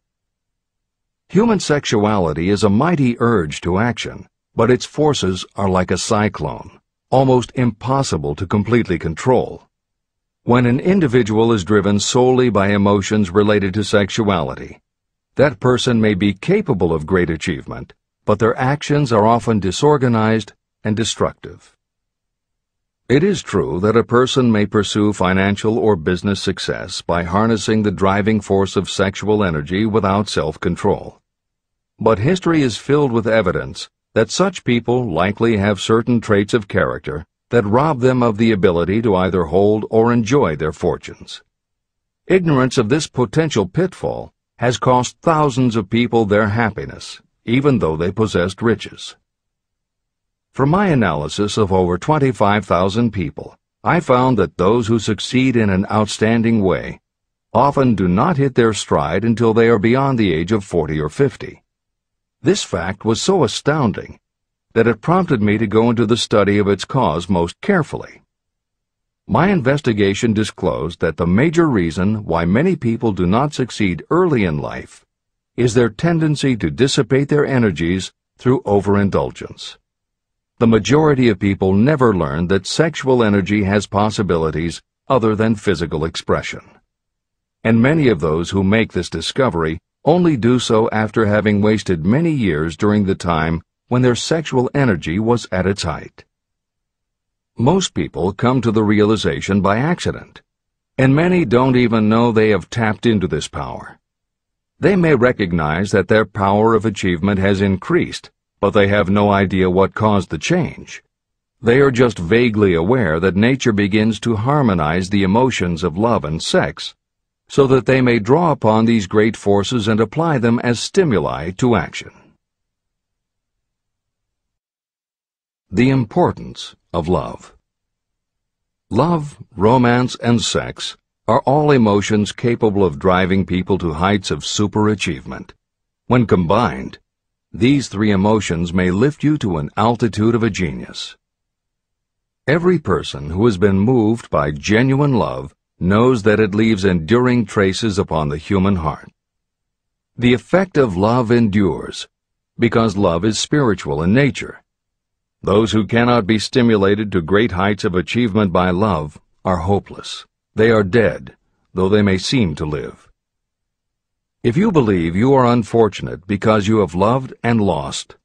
Human sexuality is a mighty urge to action, but its forces are like a cyclone, almost impossible to completely control. When an individual is driven solely by emotions related to sexuality, that person may be capable of great achievement, but their actions are often disorganized and destructive. It is true that a person may pursue financial or business success by harnessing the driving force of sexual energy without self-control. But history is filled with evidence that such people likely have certain traits of character that rob them of the ability to either hold or enjoy their fortunes. Ignorance of this potential pitfall has cost thousands of people their happiness, even though they possessed riches. From my analysis of over 25,000 people, I found that those who succeed in an outstanding way often do not hit their stride until they are beyond the age of 40 or 50. This fact was so astounding that it prompted me to go into the study of its cause most carefully. My investigation disclosed that the major reason why many people do not succeed early in life is their tendency to dissipate their energies through overindulgence. The majority of people never learn that sexual energy has possibilities other than physical expression. And many of those who make this discovery only do so after having wasted many years during the time when their sexual energy was at its height. Most people come to the realization by accident, and many don't even know they have tapped into this power. They may recognize that their power of achievement has increased, but they have no idea what caused the change. They are just vaguely aware that nature begins to harmonize the emotions of love and sex, so that they may draw upon these great forces and apply them as stimuli to action. The importance of love. Love, romance, and sex are all emotions capable of driving people to heights of superachievement. When combined, these three emotions may lift you to an altitude of a genius. Every person who has been moved by genuine love knows that it leaves enduring traces upon the human heart. The effect of love endures, because love is spiritual in nature. Those who cannot be stimulated to great heights of achievement by love are hopeless. They are dead, though they may seem to live. If you believe you are unfortunate because you have loved and lost,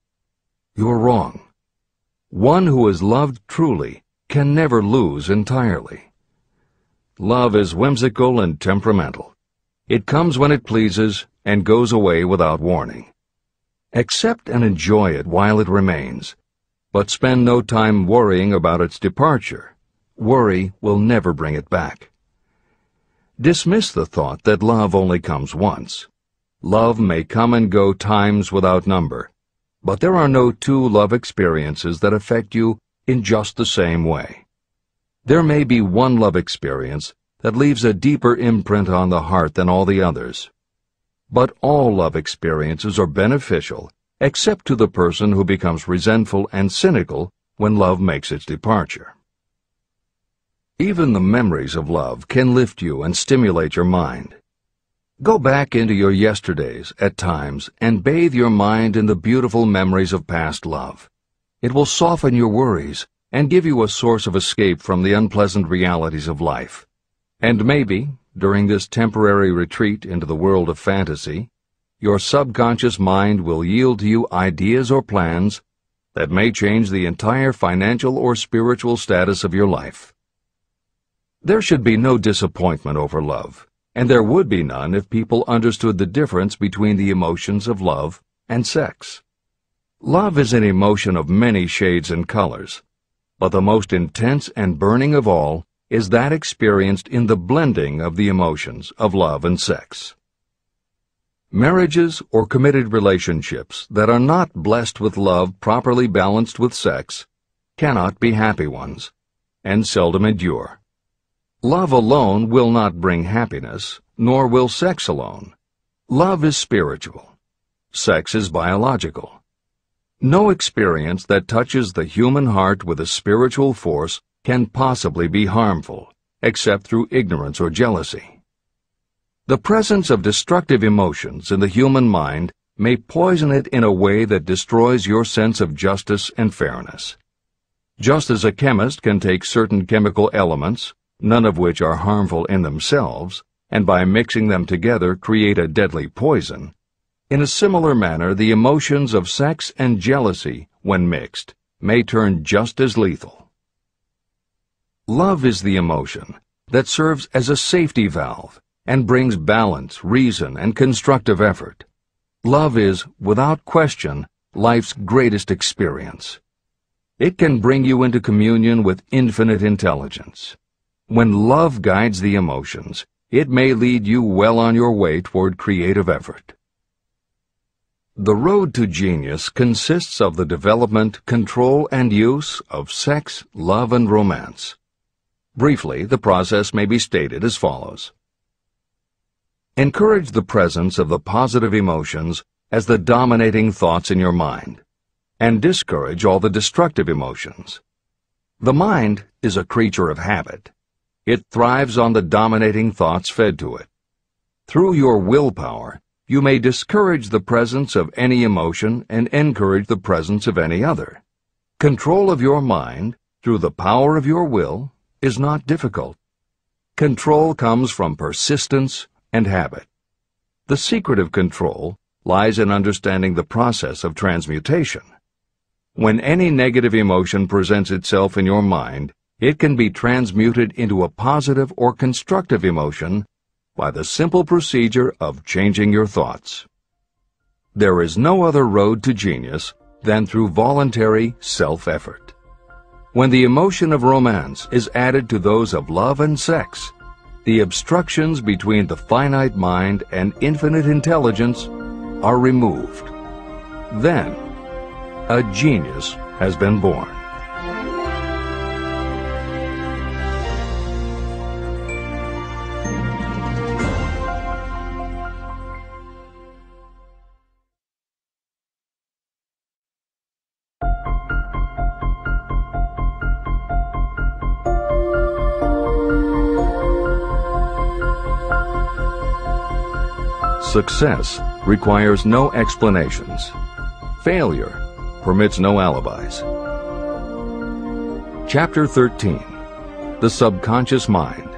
you are wrong. One who is loved truly can never lose entirely. Love is whimsical and temperamental. It comes when it pleases and goes away without warning. Accept and enjoy it while it remains, but spend no time worrying about its departure. Worry will never bring it back. Dismiss the thought that love only comes once. Love may come and go times without number, but there are no two love experiences that affect you in just the same way. There may be one love experience that leaves a deeper imprint on the heart than all the others. But all love experiences are beneficial, except to the person who becomes resentful and cynical when love makes its departure. Even the memories of love can lift you and stimulate your mind. Go back into your yesterdays at times and bathe your mind in the beautiful memories of past love. It will soften your worries and give you a source of escape from the unpleasant realities of life. And maybe, during this temporary retreat into the world of fantasy, your subconscious mind will yield to you ideas or plans that may change the entire financial or spiritual status of your life. There should be no disappointment over love, and there would be none if people understood the difference between the emotions of love and sex. Love is an emotion of many shades and colors, but the most intense and burning of all is that experienced in the blending of the emotions of love and sex. Marriages or committed relationships that are not blessed with love properly balanced with sex cannot be happy ones, and seldom endure. Love alone will not bring happiness, nor will sex alone. Love is spiritual. Sex is biological. No experience that touches the human heart with a spiritual force can possibly be harmful, except through ignorance or jealousy. The presence of destructive emotions in the human mind may poison it in a way that destroys your sense of justice and fairness. Just as a chemist can take certain chemical elements, none of which are harmful in themselves, and by mixing them together create a deadly poison, in a similar manner the emotions of sex and jealousy, when mixed, may turn just as lethal. Love is the emotion that serves as a safety valve and brings balance, reason, and constructive effort. Love is, without question, life's greatest experience. It can bring you into communion with infinite intelligence. When love guides the emotions, it may lead you well on your way toward creative effort. The road to genius consists of the development, control, and use of sex, love, and romance. Briefly, the process may be stated as follows. Encourage the presence of the positive emotions as the dominating thoughts in your mind, and discourage all the destructive emotions. The mind is a creature of habit. It thrives on the dominating thoughts fed to it. Through your willpower, you may discourage the presence of any emotion and encourage the presence of any other. Control of your mind, through the power of your will, is not difficult. Control comes from persistence and habit. The secret of control lies in understanding the process of transmutation. When any negative emotion presents itself in your mind, it can be transmuted into a positive or constructive emotion by the simple procedure of changing your thoughts. There is no other road to genius than through voluntary self-effort. When the emotion of romance is added to those of love and sex, the obstructions between the finite mind and infinite intelligence are removed. Then, a genius has been born. Success requires no explanations. Failure permits no alibis. Chapter 13. The Subconscious Mind.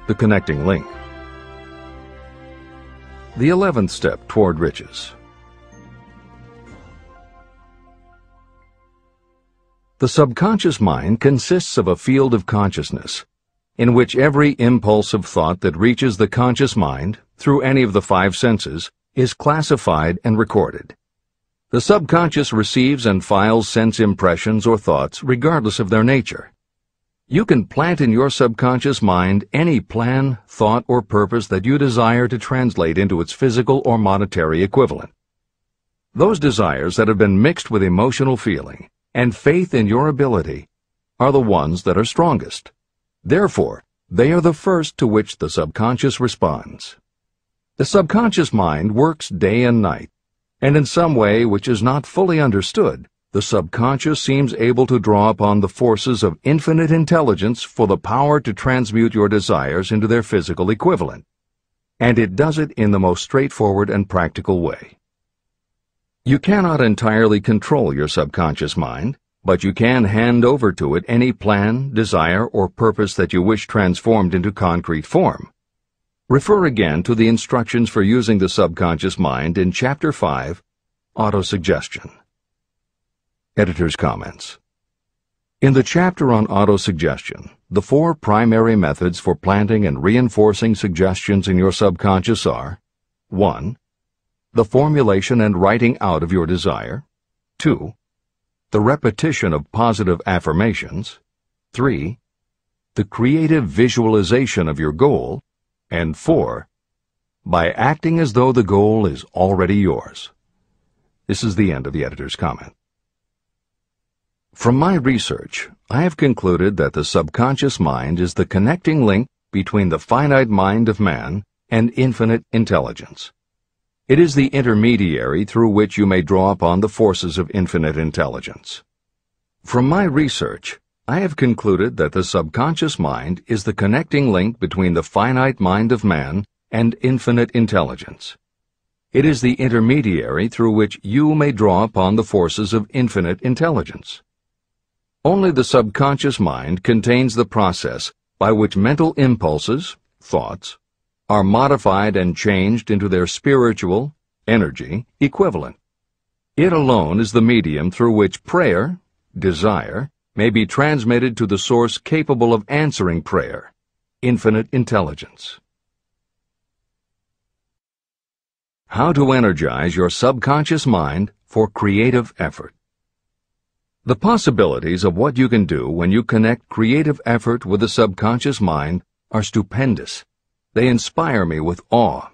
The Connecting Link. The 11th step toward riches. The subconscious mind consists of a field of consciousness, in which every impulse of thought that reaches the conscious mind, through any of the five senses, is classified and recorded. The subconscious receives and files sense impressions or thoughts regardless of their nature. You can plant in your subconscious mind any plan, thought, or purpose that you desire to translate into its physical or monetary equivalent. Those desires that have been mixed with emotional feeling and faith in your ability are the ones that are strongest. Therefore, they are the first to which the subconscious responds. The subconscious mind works day and night, and in some way which is not fully understood, the subconscious seems able to draw upon the forces of infinite intelligence for the power to transmute your desires into their physical equivalent. And it does it in the most straightforward and practical way. You cannot entirely control your subconscious mind, but you can hand over to it any plan, desire, or purpose that you wish transformed into concrete form. Refer again to the instructions for using the subconscious mind in Chapter 5, Autosuggestion. Editor's comments. In the chapter on autosuggestion, the four primary methods for planting and reinforcing suggestions in your subconscious are: 1. The formulation and writing out of your desire. 2. The repetition of positive affirmations. 3. The creative visualization of your goal. And 4. By acting as though the goal is already yours. This is the end of the editor's comment. From my research, I have concluded that the subconscious mind is the connecting link between the finite mind of man and infinite intelligence. It is the intermediary through which you may draw upon the forces of infinite intelligence. From my research, I have concluded that the subconscious mind is the connecting link between the finite mind of man and infinite intelligence. It is the intermediary through which you may draw upon the forces of infinite intelligence. Only the subconscious mind contains the process by which mental impulses, thoughts, are modified and changed into their spiritual, energy, equivalent. It alone is the medium through which prayer, desire, may be transmitted to the source capable of answering prayer, infinite intelligence. How to energize your subconscious mind for creative effort. The possibilities of what you can do when you connect creative effort with the subconscious mind are stupendous. They inspire me with awe.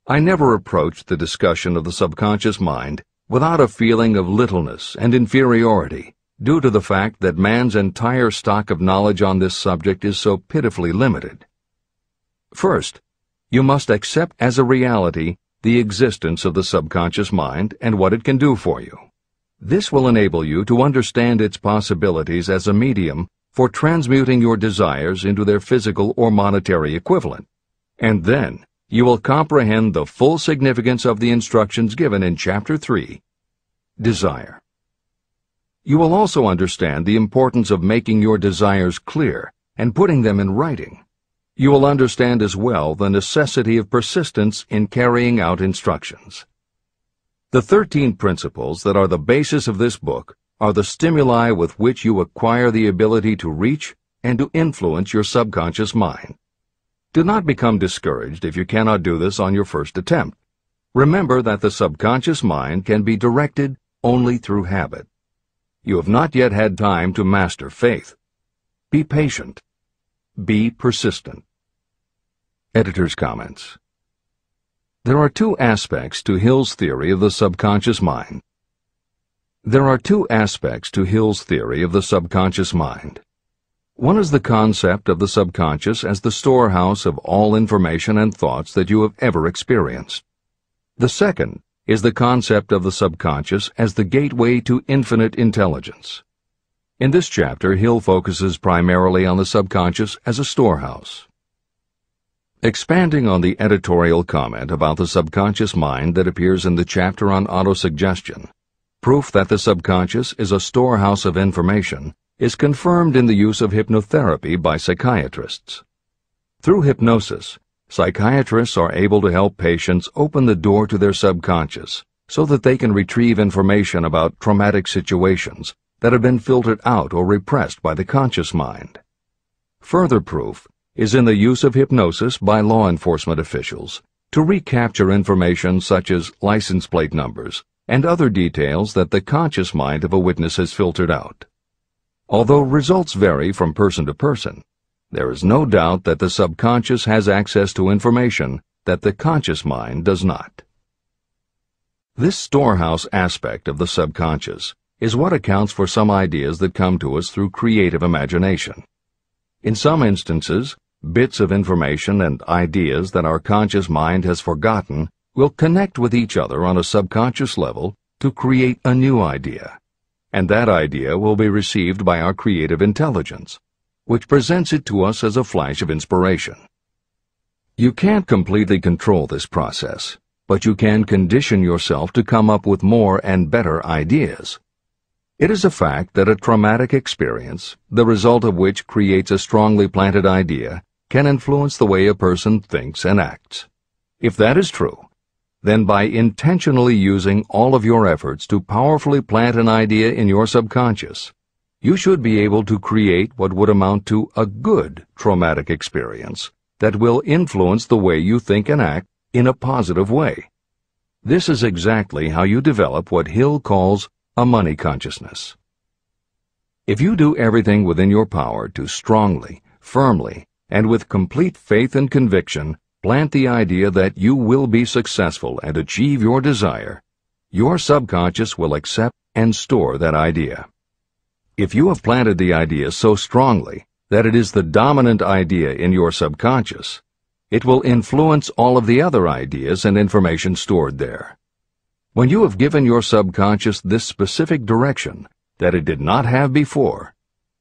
I never approached the discussion of the subconscious mind without a feeling of littleness and inferiority, due to the fact that man's entire stock of knowledge on this subject is so pitifully limited. First, you must accept as a reality the existence of the subconscious mind and what it can do for you. This will enable you to understand its possibilities as a medium for transmuting your desires into their physical or monetary equivalent. And then, you will comprehend the full significance of the instructions given in Chapter 3, Desire. You will also understand the importance of making your desires clear and putting them in writing. You will understand as well the necessity of persistence in carrying out instructions. The 13 principles that are the basis of this book are the stimuli with which you acquire the ability to reach and to influence your subconscious mind. Do not become discouraged if you cannot do this on your first attempt. Remember that the subconscious mind can be directed only through habit. You have not yet had time to master faith. Be patient. Be persistent. Editor's comments. There are two aspects to Hill's theory of the subconscious mind. There are two aspects to Hill's theory of the subconscious mind. One is the concept of the subconscious as the storehouse of all information and thoughts that you have ever experienced. The second is the concept of the subconscious as the gateway to infinite intelligence. In this chapter, Hill focuses primarily on the subconscious as a storehouse. Expanding on the editorial comment about the subconscious mind that appears in the chapter on autosuggestion, proof that the subconscious is a storehouse of information is confirmed in the use of hypnotherapy by psychiatrists. Through hypnosis, psychiatrists are able to help patients open the door to their subconscious so that they can retrieve information about traumatic situations that have been filtered out or repressed by the conscious mind. Further proof is in the use of hypnosis by law enforcement officials to recapture information such as license plate numbers and other details that the conscious mind of a witness has filtered out. Although results vary from person to person, there is no doubt that the subconscious has access to information that the conscious mind does not. This storehouse aspect of the subconscious is what accounts for some ideas that come to us through creative imagination. In some instances, bits of information and ideas that our conscious mind has forgotten will connect with each other on a subconscious level to create a new idea, and that idea will be received by our creative intelligence, which presents it to us as a flash of inspiration. You can't completely control this process, but you can condition yourself to come up with more and better ideas. It is a fact that a traumatic experience, the result of which creates a strongly planted idea, can influence the way a person thinks and acts. If that is true, then by intentionally using all of your efforts to powerfully plant an idea in your subconscious, you should be able to create what would amount to a good traumatic experience that will influence the way you think and act in a positive way. This is exactly how you develop what Hill calls a money consciousness. If you do everything within your power to strongly, firmly, and with complete faith and conviction plant the idea that you will be successful and achieve your desire, your subconscious will accept and store that idea. If you have planted the idea so strongly that it is the dominant idea in your subconscious, it will influence all of the other ideas and information stored there. When you have given your subconscious this specific direction that it did not have before,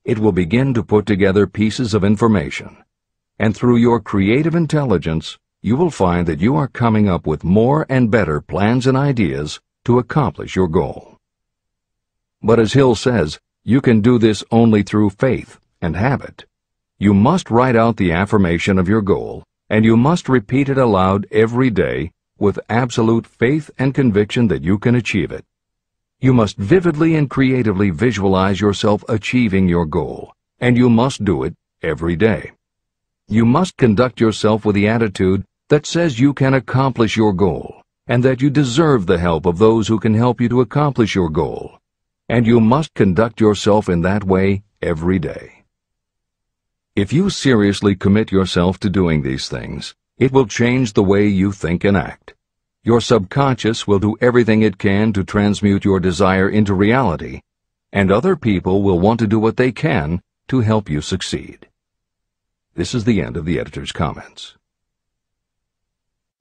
it will begin to put together pieces of information, and through your creative intelligence, you will find that you are coming up with more and better plans and ideas to accomplish your goal. But as Hill says, you can do this only through faith and habit. You must write out the affirmation of your goal, and you must repeat it aloud every day with absolute faith and conviction that you can achieve it. You must vividly and creatively visualize yourself achieving your goal, and you must do it every day. You must conduct yourself with the attitude that says you can accomplish your goal, and that you deserve the help of those who can help you to accomplish your goal. And you must conduct yourself in that way every day. If you seriously commit yourself to doing these things, it will change the way you think and act. Your subconscious will do everything it can to transmute your desire into reality, and other people will want to do what they can to help you succeed. This is the end of the editor's comments.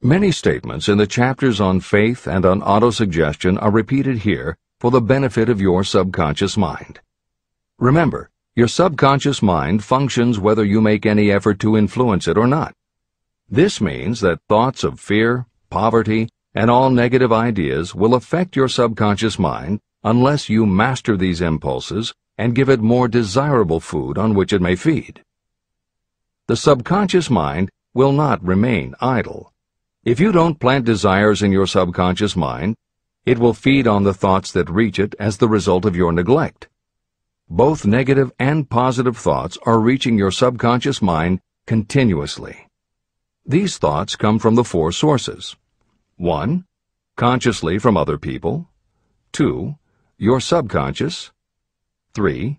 Many statements in the chapters on faith and on autosuggestion are repeated here for the benefit of your subconscious mind. Remember, your subconscious mind functions whether you make any effort to influence it or not. This means that thoughts of fear, poverty, and all negative ideas will affect your subconscious mind unless you master these impulses and give it more desirable food on which it may feed. The subconscious mind will not remain idle. If you don't plant desires in your subconscious mind, it will feed on the thoughts that reach it as the result of your neglect. Both negative and positive thoughts are reaching your subconscious mind continuously. These thoughts come from the four sources. 1. Consciously from other people. 2. Your subconscious. 3.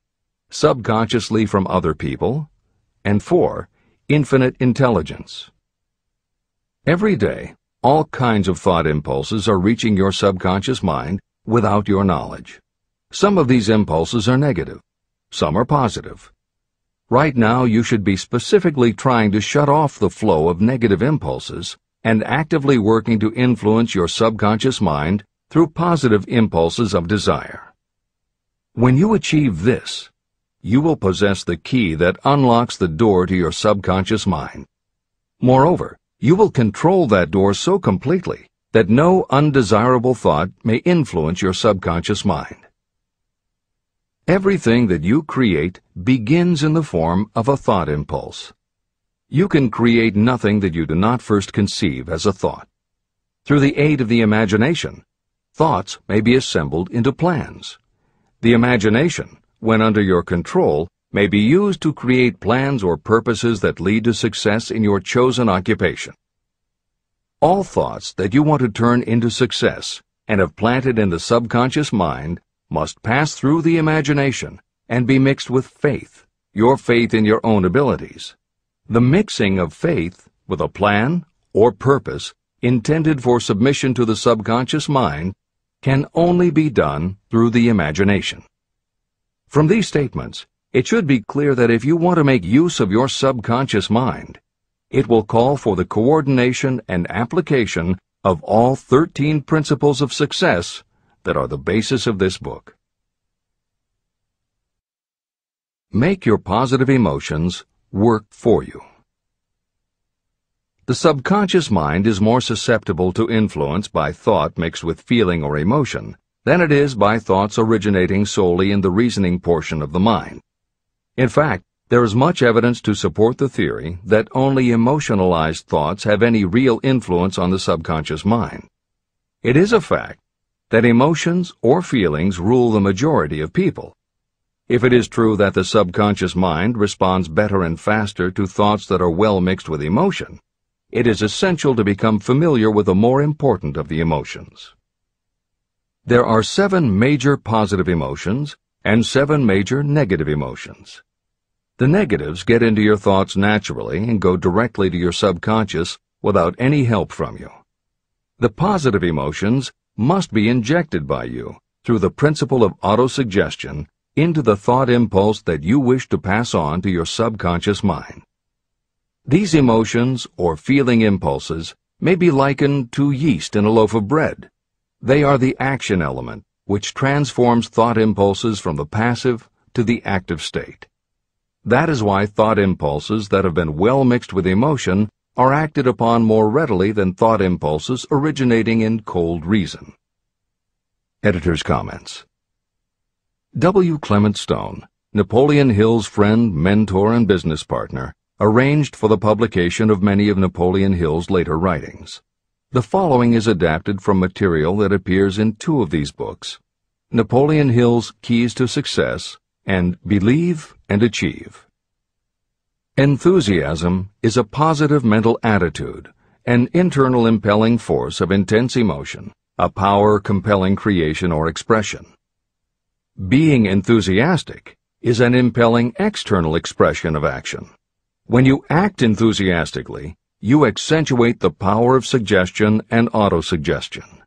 Subconsciously from other people. And 4. Infinite intelligence. Every day, all kinds of thought impulses are reaching your subconscious mind without your knowledge. Some of these impulses are negative. Some are positive. Right now, you should be specifically trying to shut off the flow of negative impulses and actively working to influence your subconscious mind through positive impulses of desire. When you achieve this, you will possess the key that unlocks the door to your subconscious mind. Moreover, you will control that door so completely that no undesirable thought may influence your subconscious mind. Everything that you create begins in the form of a thought impulse. You can create nothing that you do not first conceive as a thought. Through the aid of the imagination, thoughts may be assembled into plans. The imagination, when under your control, may be used to create plans or purposes that lead to success in your chosen occupation. All thoughts that you want to turn into success and have planted in the subconscious mind must pass through the imagination and be mixed with faith, your faith in your own abilities. The mixing of faith with a plan or purpose intended for submission to the subconscious mind can only be done through the imagination. From these statements, it should be clear that if you want to make use of your subconscious mind, it will call for the coordination and application of all 13 principles of success that are the basis of this book. Make your positive emotions work for you. The subconscious mind is more susceptible to influence by thought mixed with feeling or emotion than it is by thoughts originating solely in the reasoning portion of the mind. In fact, there is much evidence to support the theory that only emotionalized thoughts have any real influence on the subconscious mind. It is a fact that emotions or feelings rule the majority of people. If it is true that the subconscious mind responds better and faster to thoughts that are well mixed with emotion, it is essential to become familiar with the more important of the emotions. There are 7 major positive emotions and 7 major negative emotions. The negatives get into your thoughts naturally and go directly to your subconscious without any help from you. The positive emotions must be injected by you through the principle of autosuggestion into the thought impulse that you wish to pass on to your subconscious mind. These emotions or feeling impulses may be likened to yeast in a loaf of bread. They are the action element which transforms thought impulses from the passive to the active state. That is why thought impulses that have been well mixed with emotion are acted upon more readily than thought impulses originating in cold reason. Editor's comments. W. Clement Stone, Napoleon Hill's friend, mentor, and business partner, arranged for the publication of many of Napoleon Hill's later writings. The following is adapted from material that appears in 2 of these books, Napoleon Hill's Keys to Success and Believe and Achieve. Enthusiasm is a positive mental attitude, an internal impelling force of intense emotion, a power compelling creation or expression. Being enthusiastic is an impelling external expression of action. When you act enthusiastically, you accentuate the power of suggestion and autosuggestion.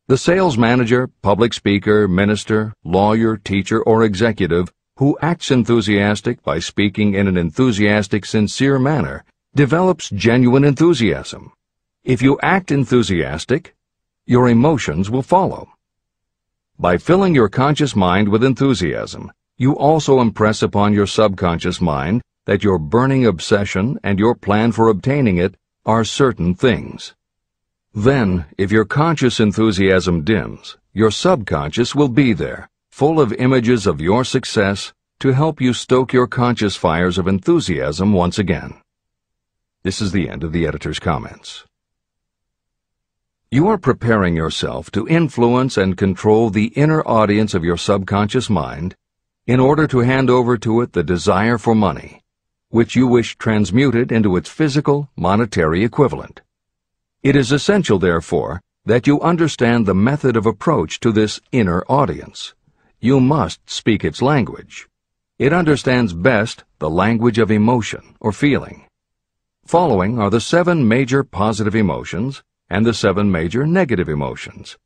The sales manager, public speaker, minister, lawyer, teacher, or executive who acts enthusiastic by speaking in an enthusiastic, sincere manner develops genuine enthusiasm. If you act enthusiastic, your emotions will follow. By filling your conscious mind with enthusiasm, you also impress upon your subconscious mind that your burning obsession and your plan for obtaining it are certain things. Then, if your conscious enthusiasm dims, your subconscious will be there, full of images of your success to help you stoke your conscious fires of enthusiasm once again. This is the end of the editor's comments. You are preparing yourself to influence and control the inner audience of your subconscious mind in order to hand over to it the desire for money, which you wish transmuted into its physical, monetary equivalent. It is essential, therefore, that you understand the method of approach to this inner audience. You must speak its language. It understands best the language of emotion or feeling. Following are the 7 major positive emotions and the 7 major negative emotions.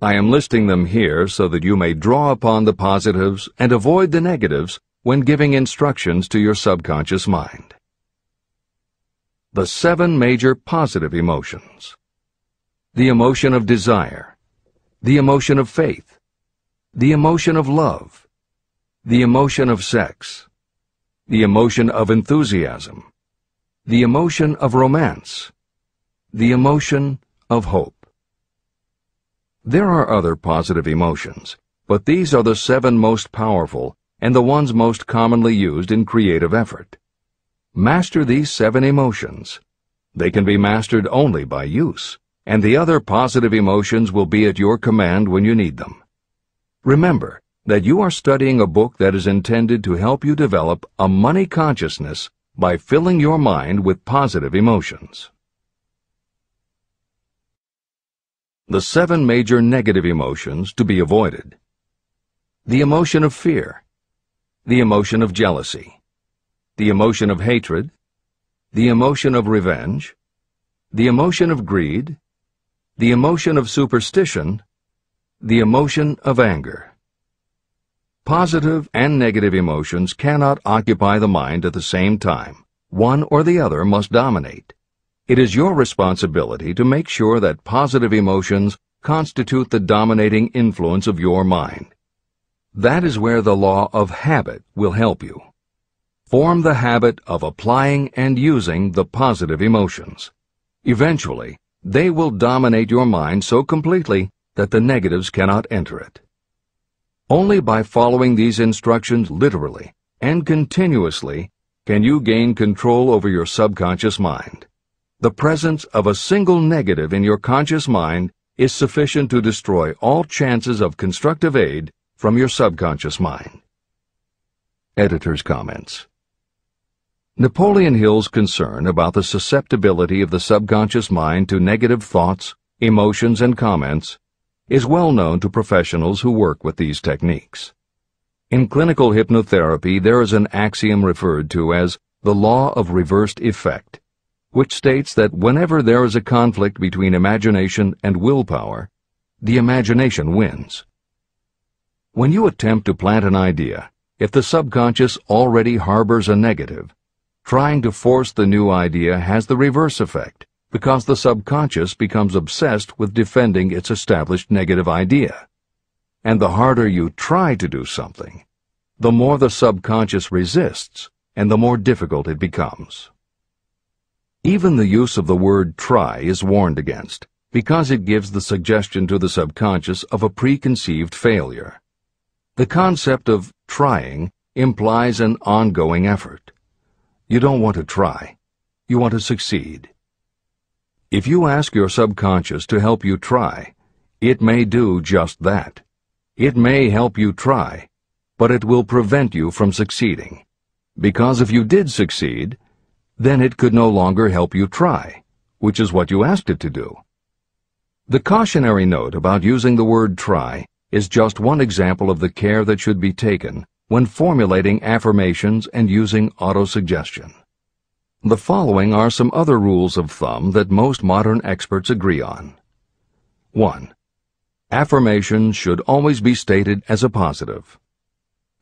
I am listing them here so that you may draw upon the positives and avoid the negatives when giving instructions to your subconscious mind. The 7 major positive emotions. The emotion of desire, the emotion of faith, the emotion of love, the emotion of sex, the emotion of enthusiasm, the emotion of romance, the emotion of hope. There are other positive emotions, but these are the 7 most powerful and the ones most commonly used in creative effort. Master these 7 emotions. They can be mastered only by use, and the other positive emotions will be at your command when you need them. Remember that you are studying a book that is intended to help you develop a money consciousness by filling your mind with positive emotions. The 7 major negative emotions to be avoided. The emotion of fear, the emotion of jealousy, the emotion of hatred, the emotion of revenge, the emotion of greed, the emotion of superstition, the emotion of anger. Positive and negative emotions cannot occupy the mind at the same time. One or the other must dominate. It is your responsibility to make sure that positive emotions constitute the dominating influence of your mind. That is where the law of habit will help you. Form the habit of applying and using the positive emotions. Eventually, they will dominate your mind so completely that the negatives cannot enter it. Only by following these instructions literally and continuously can you gain control over your subconscious mind. The presence of a single negative in your conscious mind is sufficient to destroy all chances of constructive aid from your subconscious mind. Editor's comments. Napoleon Hill's concern about the susceptibility of the subconscious mind to negative thoughts, emotions, and comments is well known to professionals who work with these techniques. In clinical hypnotherapy, there is an axiom referred to as the law of reversed effect, which states that whenever there is a conflict between imagination and willpower, the imagination wins. When you attempt to plant an idea, if the subconscious already harbors a negative, trying to force the new idea has the reverse effect, because the subconscious becomes obsessed with defending its established negative idea. And the harder you try to do something, the more the subconscious resists, and the more difficult it becomes. Even the use of the word try is warned against, because it gives the suggestion to the subconscious of a preconceived failure. The concept of trying implies an ongoing effort. You don't want to try. You want to succeed. If you ask your subconscious to help you try, it may do just that. It may help you try, but it will prevent you from succeeding. Because if you did succeed, then it could no longer help you try, which is what you asked it to do. The cautionary note about using the word try is just one example of the care that should be taken when formulating affirmations and using autosuggestion. The following are some other rules of thumb that most modern experts agree on. 1. Affirmations should always be stated as a positive.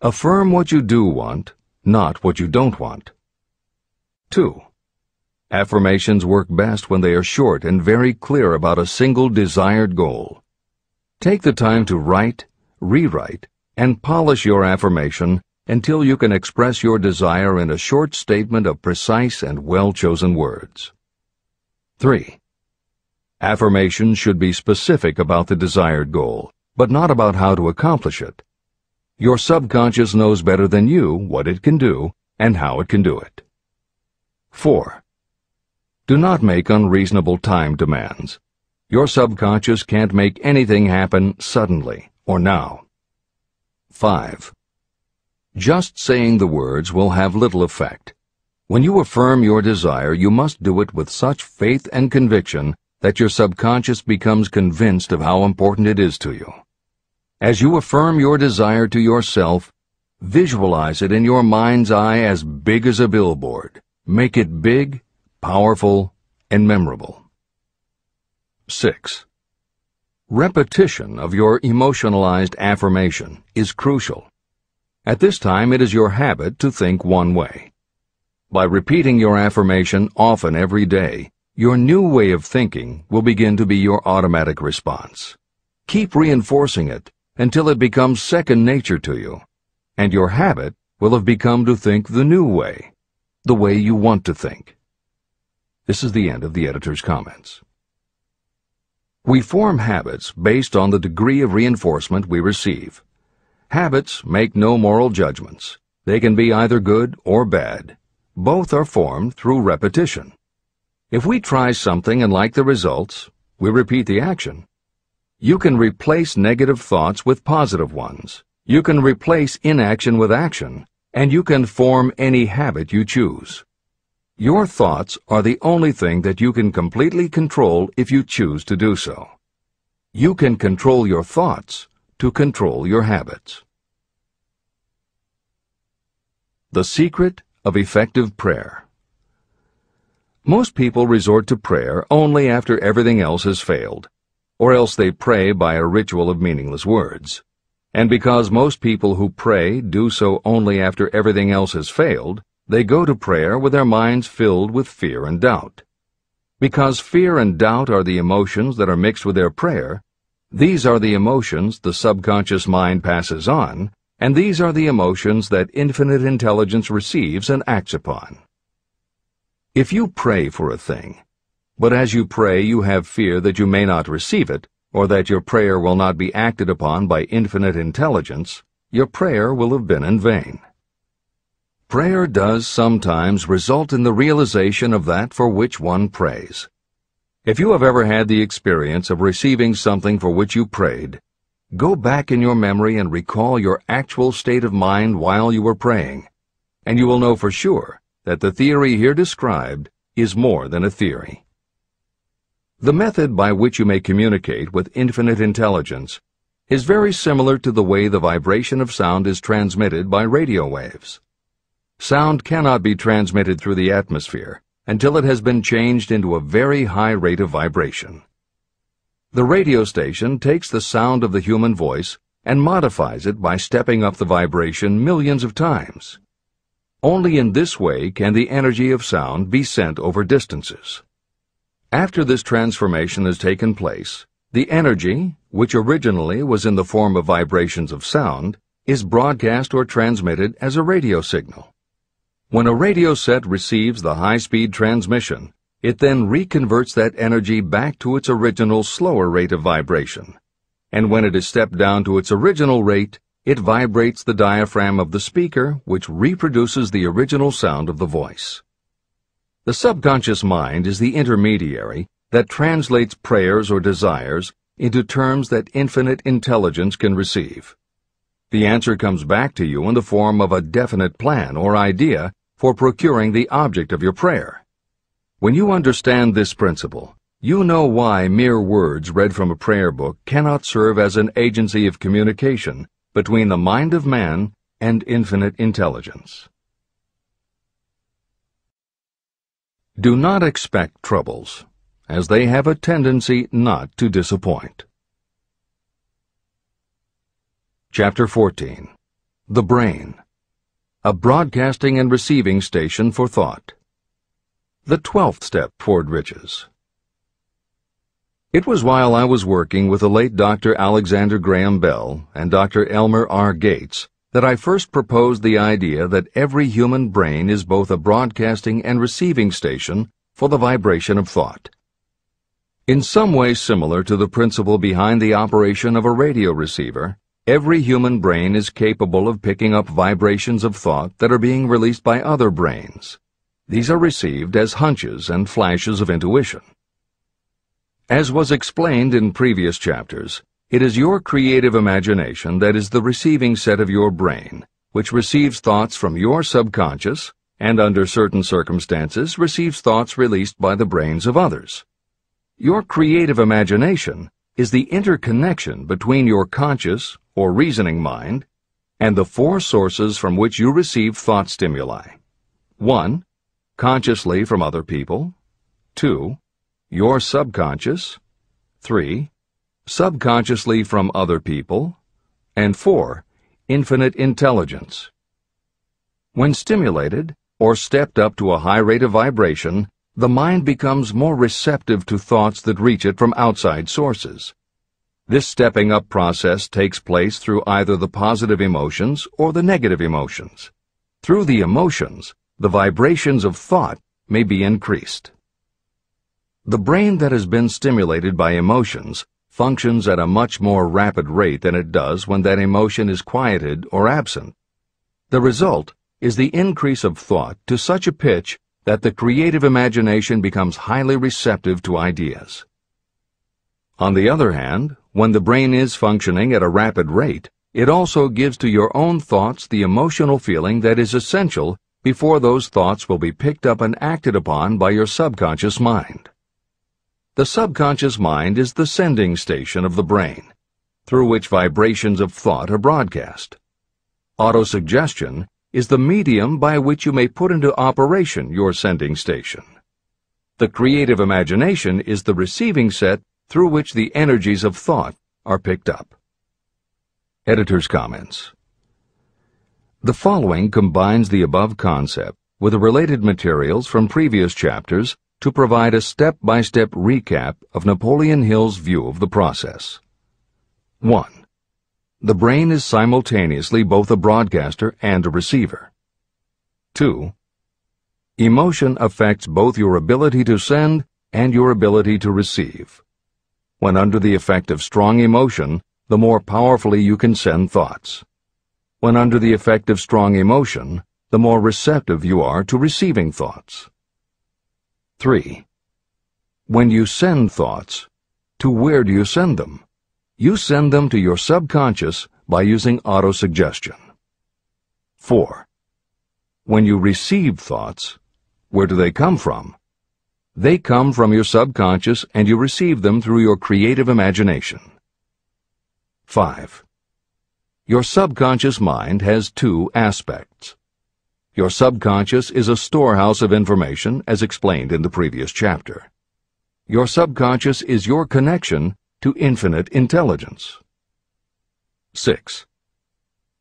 Affirm what you do want, not what you don't want. 2. Affirmations work best when they are short and very clear about a single desired goal. Take the time to write, rewrite, and polish your affirmation until you can express your desire in a short statement of precise and well-chosen words. 3. Affirmations should be specific about the desired goal, but not about how to accomplish it. Your subconscious knows better than you what it can do and how it can do it. 4. Do not make unreasonable time demands. Your subconscious can't make anything happen suddenly or now. 5. Just saying the words will have little effect. When you affirm your desire, you must do it with such faith and conviction that your subconscious becomes convinced of how important it is to you. As you affirm your desire to yourself, visualize it in your mind's eye as big as a billboard. Make it big, powerful, and memorable. 6. Repetition of your emotionalized affirmation is crucial. At this time, it is your habit to think one way. By repeating your affirmation often every day, your new way of thinking will begin to be your automatic response. Keep reinforcing it until it becomes second nature to you, and your habit will have become to think the new way, the way you want to think. This is the end of the editor's comments. We form habits based on the degree of reinforcement we receive. Habits make no moral judgments. They can be either good or bad. Both are formed through repetition. If we try something and like the results, we repeat the action. You can replace negative thoughts with positive ones. You can replace inaction with action, and you can form any habit you choose. Your thoughts are the only thing that you can completely control if you choose to do so. You can control your thoughts to control your habits. The secret of effective prayer. Most people resort to prayer only after everything else has failed, or else they pray by a ritual of meaningless words. And because most people who pray do so only after everything else has failed, they go to prayer with their minds filled with fear and doubt. Because fear and doubt are the emotions that are mixed with their prayer, these are the emotions the subconscious mind passes on, and these are the emotions that infinite intelligence receives and acts upon. If you pray for a thing, but as you pray you have fear that you may not receive it, or that your prayer will not be acted upon by infinite intelligence, your prayer will have been in vain. Prayer does sometimes result in the realization of that for which one prays. If you have ever had the experience of receiving something for which you prayed, go back in your memory and recall your actual state of mind while you were praying, and you will know for sure that the theory here described is more than a theory. The method by which you may communicate with infinite intelligence is very similar to the way the vibration of sound is transmitted by radio waves. Sound cannot be transmitted through the atmosphere until it has been changed into a very high rate of vibration. The radio station takes the sound of the human voice and modifies it by stepping up the vibration millions of times. Only in this way can the energy of sound be sent over distances. After this transformation has taken place, the energy, which originally was in the form of vibrations of sound, is broadcast or transmitted as a radio signal. When a radio set receives the high-speed transmission, it then reconverts that energy back to its original slower rate of vibration. And when it is stepped down to its original rate, it vibrates the diaphragm of the speaker, which reproduces the original sound of the voice. The subconscious mind is the intermediary that translates prayers or desires into terms that infinite intelligence can receive. The answer comes back to you in the form of a definite plan or idea for procuring the object of your prayer. When you understand this principle, you know why mere words read from a prayer book cannot serve as an agency of communication between the mind of man and infinite intelligence. Do not expect troubles, as they have a tendency not to disappoint. Chapter 14. The Brain. A broadcasting and receiving station for thought. The 12th step toward riches. It was while I was working with the late Dr. Alexander Graham Bell and Dr. Elmer R. Gates that I first proposed the idea that every human brain is both a broadcasting and receiving station for the vibration of thought. In some way similar to the principle behind the operation of a radio receiver, every human brain is capable of picking up vibrations of thought that are being released by other brains. These are received as hunches and flashes of intuition. As was explained in previous chapters, it is your creative imagination that is the receiving set of your brain, which receives thoughts from your subconscious and, under certain circumstances, receives thoughts released by the brains of others. Your creative imagination is the interconnection between your conscious or reasoning mind and the four sources from which you receive thought stimuli. 1. Consciously from other people. 2. Your subconscious. 3. Subconsciously from other people. And 4. Infinite intelligence. When stimulated or stepped up to a high rate of vibration, the mind becomes more receptive to thoughts that reach it from outside sources. This stepping up process takes place through either the positive emotions or the negative emotions. Through the emotions, the vibrations of thought may be increased. The brain that has been stimulated by emotions functions at a much more rapid rate than it does when that emotion is quieted or absent. The result is the increase of thought to such a pitch that the creative imagination becomes highly receptive to ideas. On the other hand, when the brain is functioning at a rapid rate, it also gives to your own thoughts the emotional feeling that is essential before those thoughts will be picked up and acted upon by your subconscious mind. The subconscious mind is the sending station of the brain, through which vibrations of thought are broadcast. Autosuggestion is the medium by which you may put into operation your sending station. The creative imagination is the receiving set through which the energies of thought are picked up. Editor's comments. The following combines the above concept with the related materials from previous chapters to provide a step-by-step recap of Napoleon Hill's view of the process. 1. The brain is simultaneously both a broadcaster and a receiver. 2. Emotion affects both your ability to send and your ability to receive. When under the effect of strong emotion, the more powerfully you can send thoughts. When under the effect of strong emotion, the more receptive you are to receiving thoughts. 3. When you send thoughts, to where do you send them? You send them to your subconscious by using autosuggestion. 4. When you receive thoughts, where do they come from? They come from your subconscious and you receive them through your creative imagination. 5. Your subconscious mind has two aspects. Your subconscious is a storehouse of information, as explained in the previous chapter. Your subconscious is your connection to infinite intelligence. 6.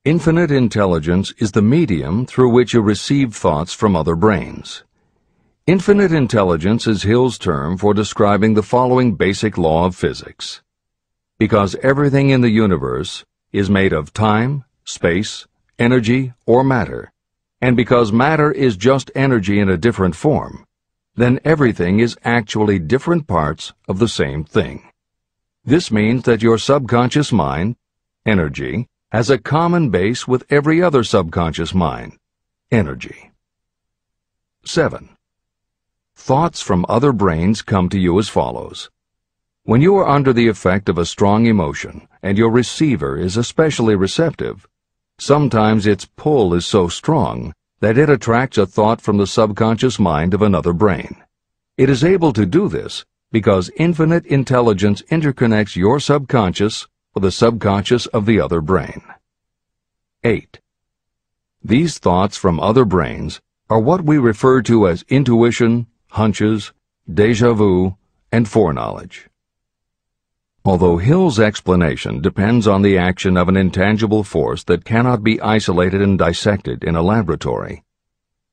Infinite intelligence is the medium through which you receive thoughts from other brains. Infinite intelligence is Hill's term for describing the following basic law of physics. Because everything in the universe is made of time, space, energy, or matter, and because matter is just energy in a different form, then everything is actually different parts of the same thing. This means that your subconscious mind, energy, has a common base with every other subconscious mind, energy. 7. Thoughts from other brains come to you as follows. When you are under the effect of a strong emotion and your receiver is especially receptive, sometimes its pull is so strong that it attracts a thought from the subconscious mind of another brain. It is able to do this because infinite intelligence interconnects your subconscious with the subconscious of the other brain. 8. These thoughts from other brains are what we refer to as intuition, hunches, déjà vu, and foreknowledge. Although Hill's explanation depends on the action of an intangible force that cannot be isolated and dissected in a laboratory,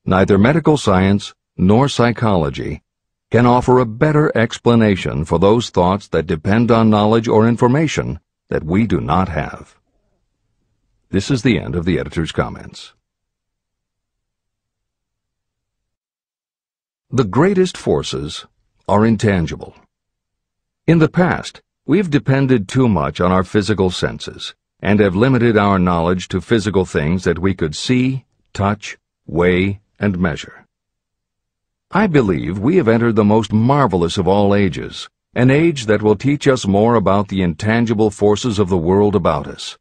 neither medical science nor psychology can offer a better explanation for those thoughts that depend on knowledge or information that we do not have. This is the end of the editor's comments. The greatest forces are intangible. In the past, we've depended too much on our physical senses and have limited our knowledge to physical things that we could see, touch, weigh, and measure. I believe we have entered the most marvelous of all ages, an age that will teach us more about the intangible forces of the world about us.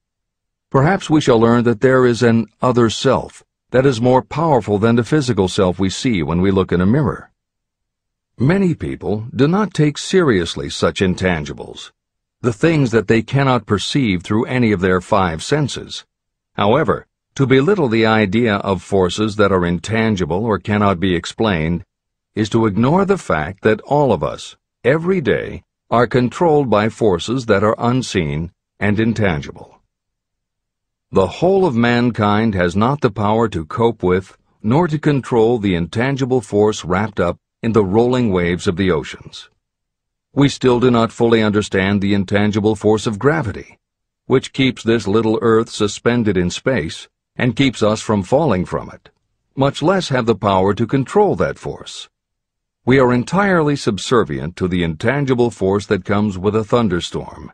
Perhaps we shall learn that there is an other self that is more powerful than the physical self we see when we look in a mirror. Many people do not take seriously such intangibles, the things that they cannot perceive through any of their five senses. However, to belittle the idea of forces that are intangible or cannot be explained is to ignore the fact that all of us, every day, are controlled by forces that are unseen and intangible. The whole of mankind has not the power to cope with nor to control the intangible force wrapped up in the rolling waves of the oceans. We still do not fully understand the intangible force of gravity, which keeps this little Earth suspended in space and keeps us from falling from it, much less have the power to control that force. We are entirely subservient to the intangible force that comes with a thunderstorm,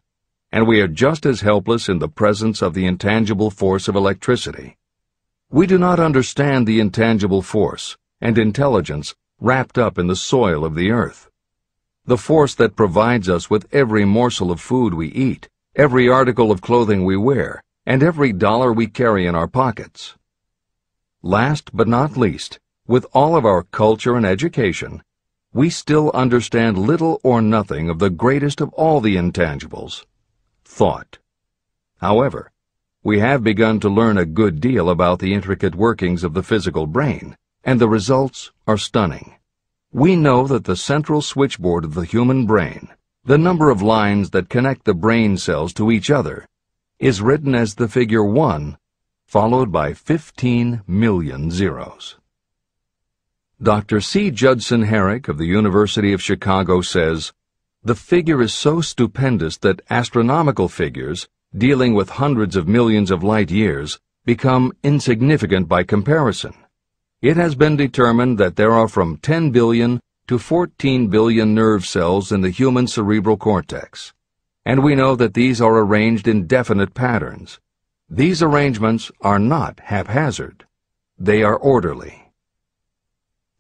and we are just as helpless in the presence of the intangible force of electricity. We do not understand the intangible force and intelligence wrapped up in the soil of the earth, the force that provides us with every morsel of food we eat, every article of clothing we wear, and every dollar we carry in our pockets. Last but not least, with all of our culture and education, we still understand little or nothing of the greatest of all the intangibles, thought. However, we have begun to learn a good deal about the intricate workings of the physical brain, and the results are stunning. We know that the central switchboard of the human brain, the number of lines that connect the brain cells to each other, is written as the figure 1, followed by 15 million zeros. Dr. C. Judson Herrick of the University of Chicago says, "The figure is so stupendous that astronomical figures, dealing with hundreds of millions of light years, become insignificant by comparison. It has been determined that there are from 10 billion to 14 billion nerve cells in the human cerebral cortex, and we know that these are arranged in definite patterns. These arrangements are not haphazard. They are orderly.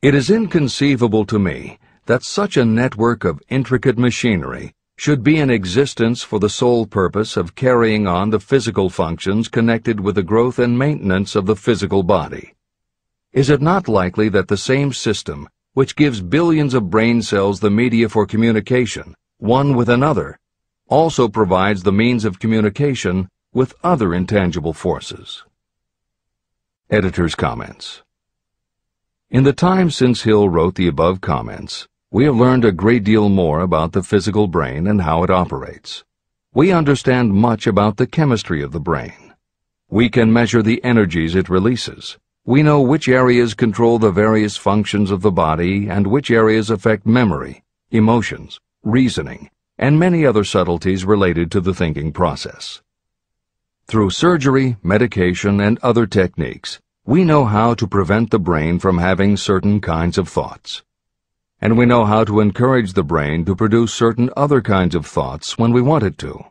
It is inconceivable to me that such a network of intricate machinery should be in existence for the sole purpose of carrying on the physical functions connected with the growth and maintenance of the physical body. Is it not likely that the same system, which gives billions of brain cells the media for communication, one with another, also provides the means of communication with other intangible forces?" Editor's comments. In the time since Hill wrote the above comments, we have learned a great deal more about the physical brain and how it operates. We understand much about the chemistry of the brain. We can measure the energies it releases. We know which areas control the various functions of the body and which areas affect memory, emotions, reasoning, and many other subtleties related to the thinking process. Through surgery, medication, and other techniques, we know how to prevent the brain from having certain kinds of thoughts. And we know how to encourage the brain to produce certain other kinds of thoughts when we want it to.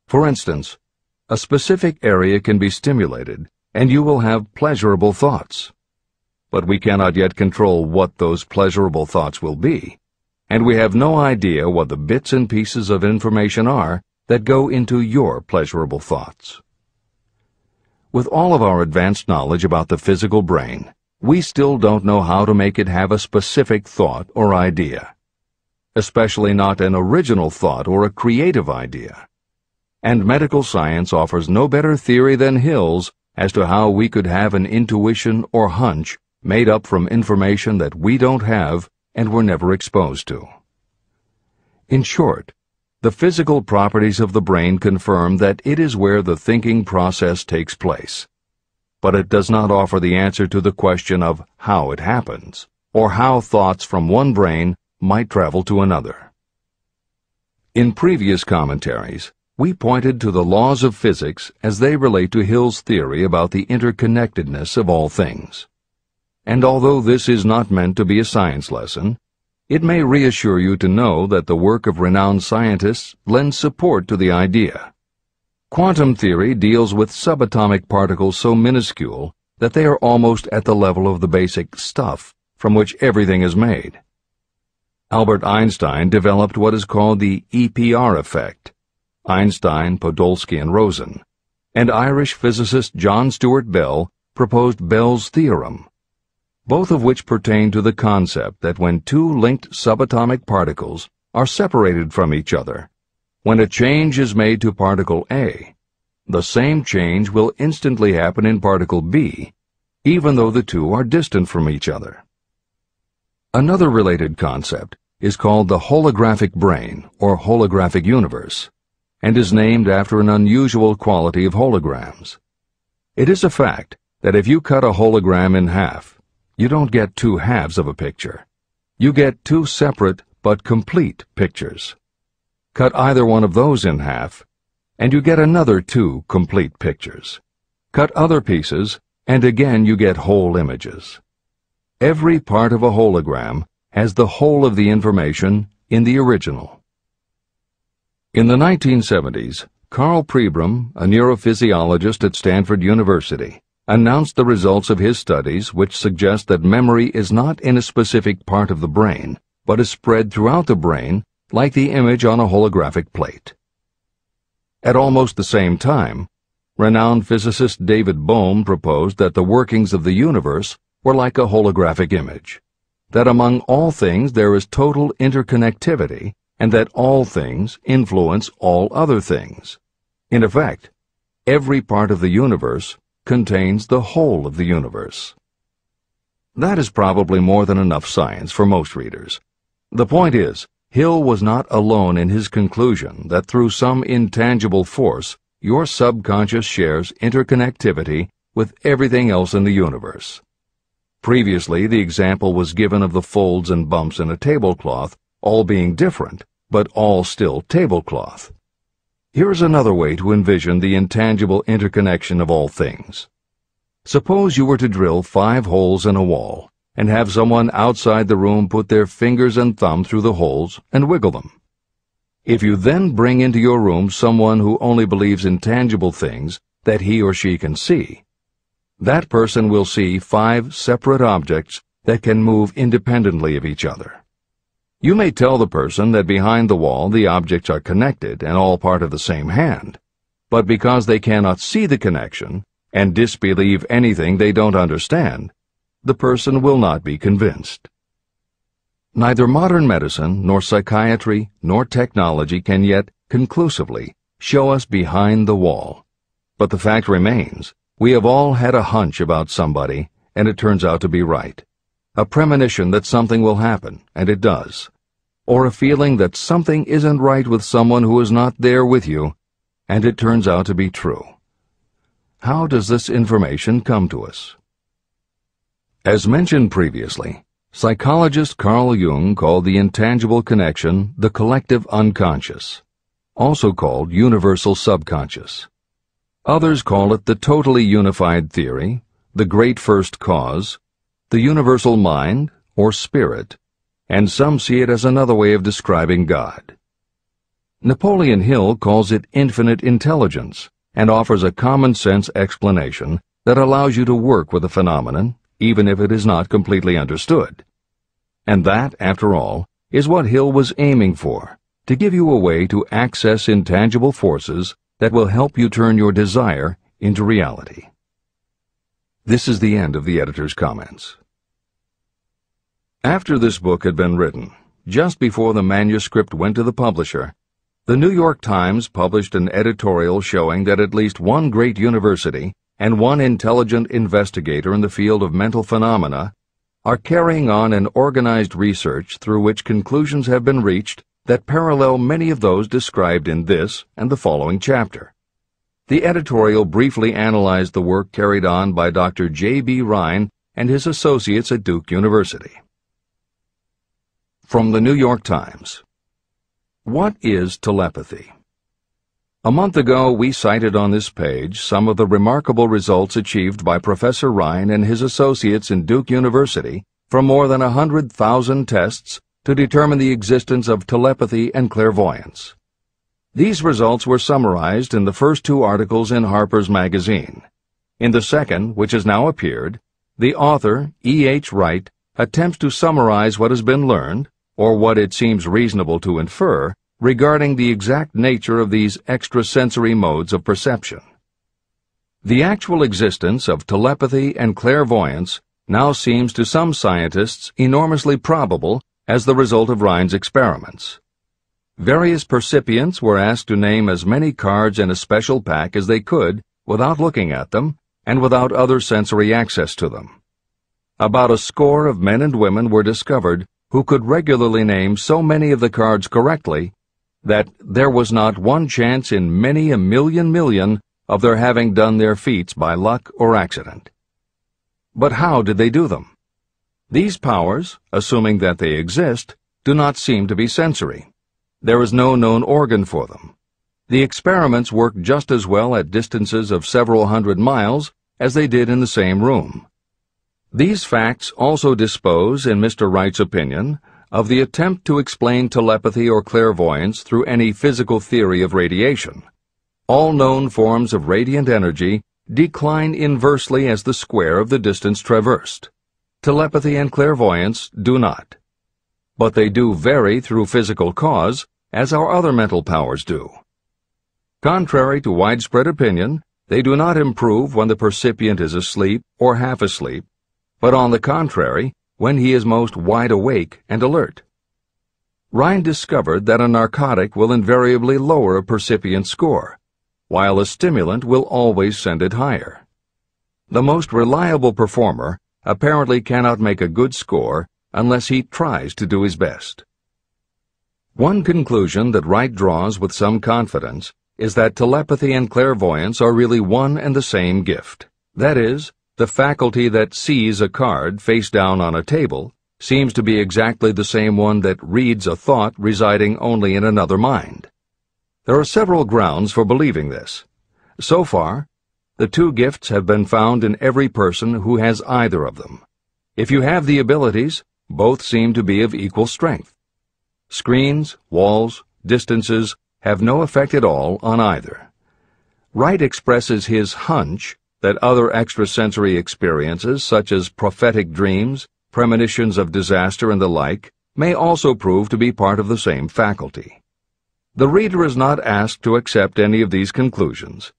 For instance, a specific area can be stimulated and you will have pleasurable thoughts. But we cannot yet control what those pleasurable thoughts will be, and we have no idea what the bits and pieces of information are that go into your pleasurable thoughts. With all of our advanced knowledge about the physical brain, we still don't know how to make it have a specific thought or idea, especially not an original thought or a creative idea. And medical science offers no better theory than Hill's as to how we could have an intuition or hunch made up from information that we don't have and were never exposed to. In short, the physical properties of the brain confirm that it is where the thinking process takes place. But it does not offer the answer to the question of how it happens, or how thoughts from one brain might travel to another. In previous commentaries, we pointed to the laws of physics as they relate to Hill's theory about the interconnectedness of all things. And although this is not meant to be a science lesson, it may reassure you to know that the work of renowned scientists lends support to the idea. Quantum theory deals with subatomic particles so minuscule that they are almost at the level of the basic stuff from which everything is made. Albert Einstein developed what is called the EPR effect, Einstein, Podolsky, and Rosen, and Irish physicist John Stuart Bell proposed Bell's theorem, both of which pertain to the concept that when two linked subatomic particles are separated from each other, when a change is made to particle A, the same change will instantly happen in particle B, even though the two are distant from each other. Another related concept is called the holographic brain or holographic universe, and is named after an unusual quality of holograms. It is a fact that if you cut a hologram in half, you don't get two halves of a picture. You get two separate but complete pictures. Cut either one of those in half, and you get another two complete pictures. Cut other pieces, and again you get whole images. Every part of a hologram has the whole of the information in the original. In the 1970s, Carl Pribram, a neurophysiologist at Stanford University, announced the results of his studies which suggest that memory is not in a specific part of the brain, but is spread throughout the brain like the image on a holographic plate. At almost the same time, renowned physicist David Bohm proposed that the workings of the universe were like a holographic image, that among all things there is total interconnectivity, and that all things influence all other things. In effect, every part of the universe contains the whole of the universe. That is probably more than enough science for most readers. The point is, Hill was not alone in his conclusion that through some intangible force, your subconscious shares interconnectivity with everything else in the universe. Previously, the example was given of the folds and bumps in a tablecloth, all being different, but all still tablecloth. Here is another way to envision the intangible interconnection of all things. Suppose you were to drill 5 holes in a wall, and have someone outside the room put their fingers and thumb through the holes and wiggle them. If you then bring into your room someone who only believes in tangible things that he or she can see, that person will see 5 separate objects that can move independently of each other. You may tell the person that behind the wall the objects are connected and all part of the same hand, but because they cannot see the connection and disbelieve anything they don't understand, the person will not be convinced. Neither modern medicine, nor psychiatry, nor technology can yet conclusively show us behind the wall. But the fact remains, we have all had a hunch about somebody, and it turns out to be right. A premonition that something will happen, and it does. Or a feeling that something isn't right with someone who is not there with you, and it turns out to be true. How does this information come to us? As mentioned previously, psychologist Carl Jung called the intangible connection the collective unconscious, also called universal subconscious. Others call it the totally unified theory, the great first cause, the universal mind, or spirit, and some see it as another way of describing God. Napoleon Hill calls it infinite intelligence and offers a common-sense explanation that allows you to work with a phenomenon, even if it is not completely understood. And that, after all, is what Hill was aiming for, to give you a way to access intangible forces that will help you turn your desire into reality. This is the end of the editor's comments. After this book had been written, just before the manuscript went to the publisher, the New York Times published an editorial showing that at least one great university and one intelligent investigator in the field of mental phenomena are carrying on an organized research through which conclusions have been reached that parallel many of those described in this and the following chapter. The editorial briefly analyzed the work carried on by Dr. J.B. Rhine and his associates at Duke University. From the New York Times. What is telepathy? A month ago, we cited on this page some of the remarkable results achieved by Professor Rhine and his associates in Duke University from more than 100,000 tests to determine the existence of telepathy and clairvoyance. These results were summarized in the first two articles in Harper's Magazine. In the second, which has now appeared, the author, E.H. Wright, attempts to summarize what has been learned, or what it seems reasonable to infer, regarding the exact nature of these extrasensory modes of perception. The actual existence of telepathy and clairvoyance now seems to some scientists enormously probable as the result of Rhine's experiments. Various percipients were asked to name as many cards in a special pack as they could without looking at them and without other sensory access to them. About a score of men and women were discovered who could regularly name so many of the cards correctly that there was not one chance in many a million of their having done their feats by luck or accident. But how did they do them? These powers, assuming that they exist, do not seem to be sensory. There is no known organ for them. The experiments work just as well at distances of several hundred miles as they did in the same room. These facts also dispose, in Mr. Wright's opinion, of the attempt to explain telepathy or clairvoyance through any physical theory of radiation. All known forms of radiant energy decline inversely as the square of the distance traversed. Telepathy and clairvoyance do not. But they do vary through physical cause, as our other mental powers do. Contrary to widespread opinion, they do not improve when the percipient is asleep or half asleep, but on the contrary, when he is most wide awake and alert. Rhine discovered that a narcotic will invariably lower a percipient score, while a stimulant will always send it higher. The most reliable performer apparently cannot make a good score unless he tries to do his best. One conclusion that Wright draws with some confidence is that telepathy and clairvoyance are really one and the same gift. That is, the faculty that sees a card face down on a table seems to be exactly the same one that reads a thought residing only in another mind. There are several grounds for believing this. So far, the two gifts have been found in every person who has either of them. If you have the abilities, both seem to be of equal strength. Screens, walls, distances have no effect at all on either. Wright expresses his hunch that other extrasensory experiences, such as prophetic dreams, premonitions of disaster, and the like, may also prove to be part of the same faculty. The reader is not asked to accept any of these conclusions,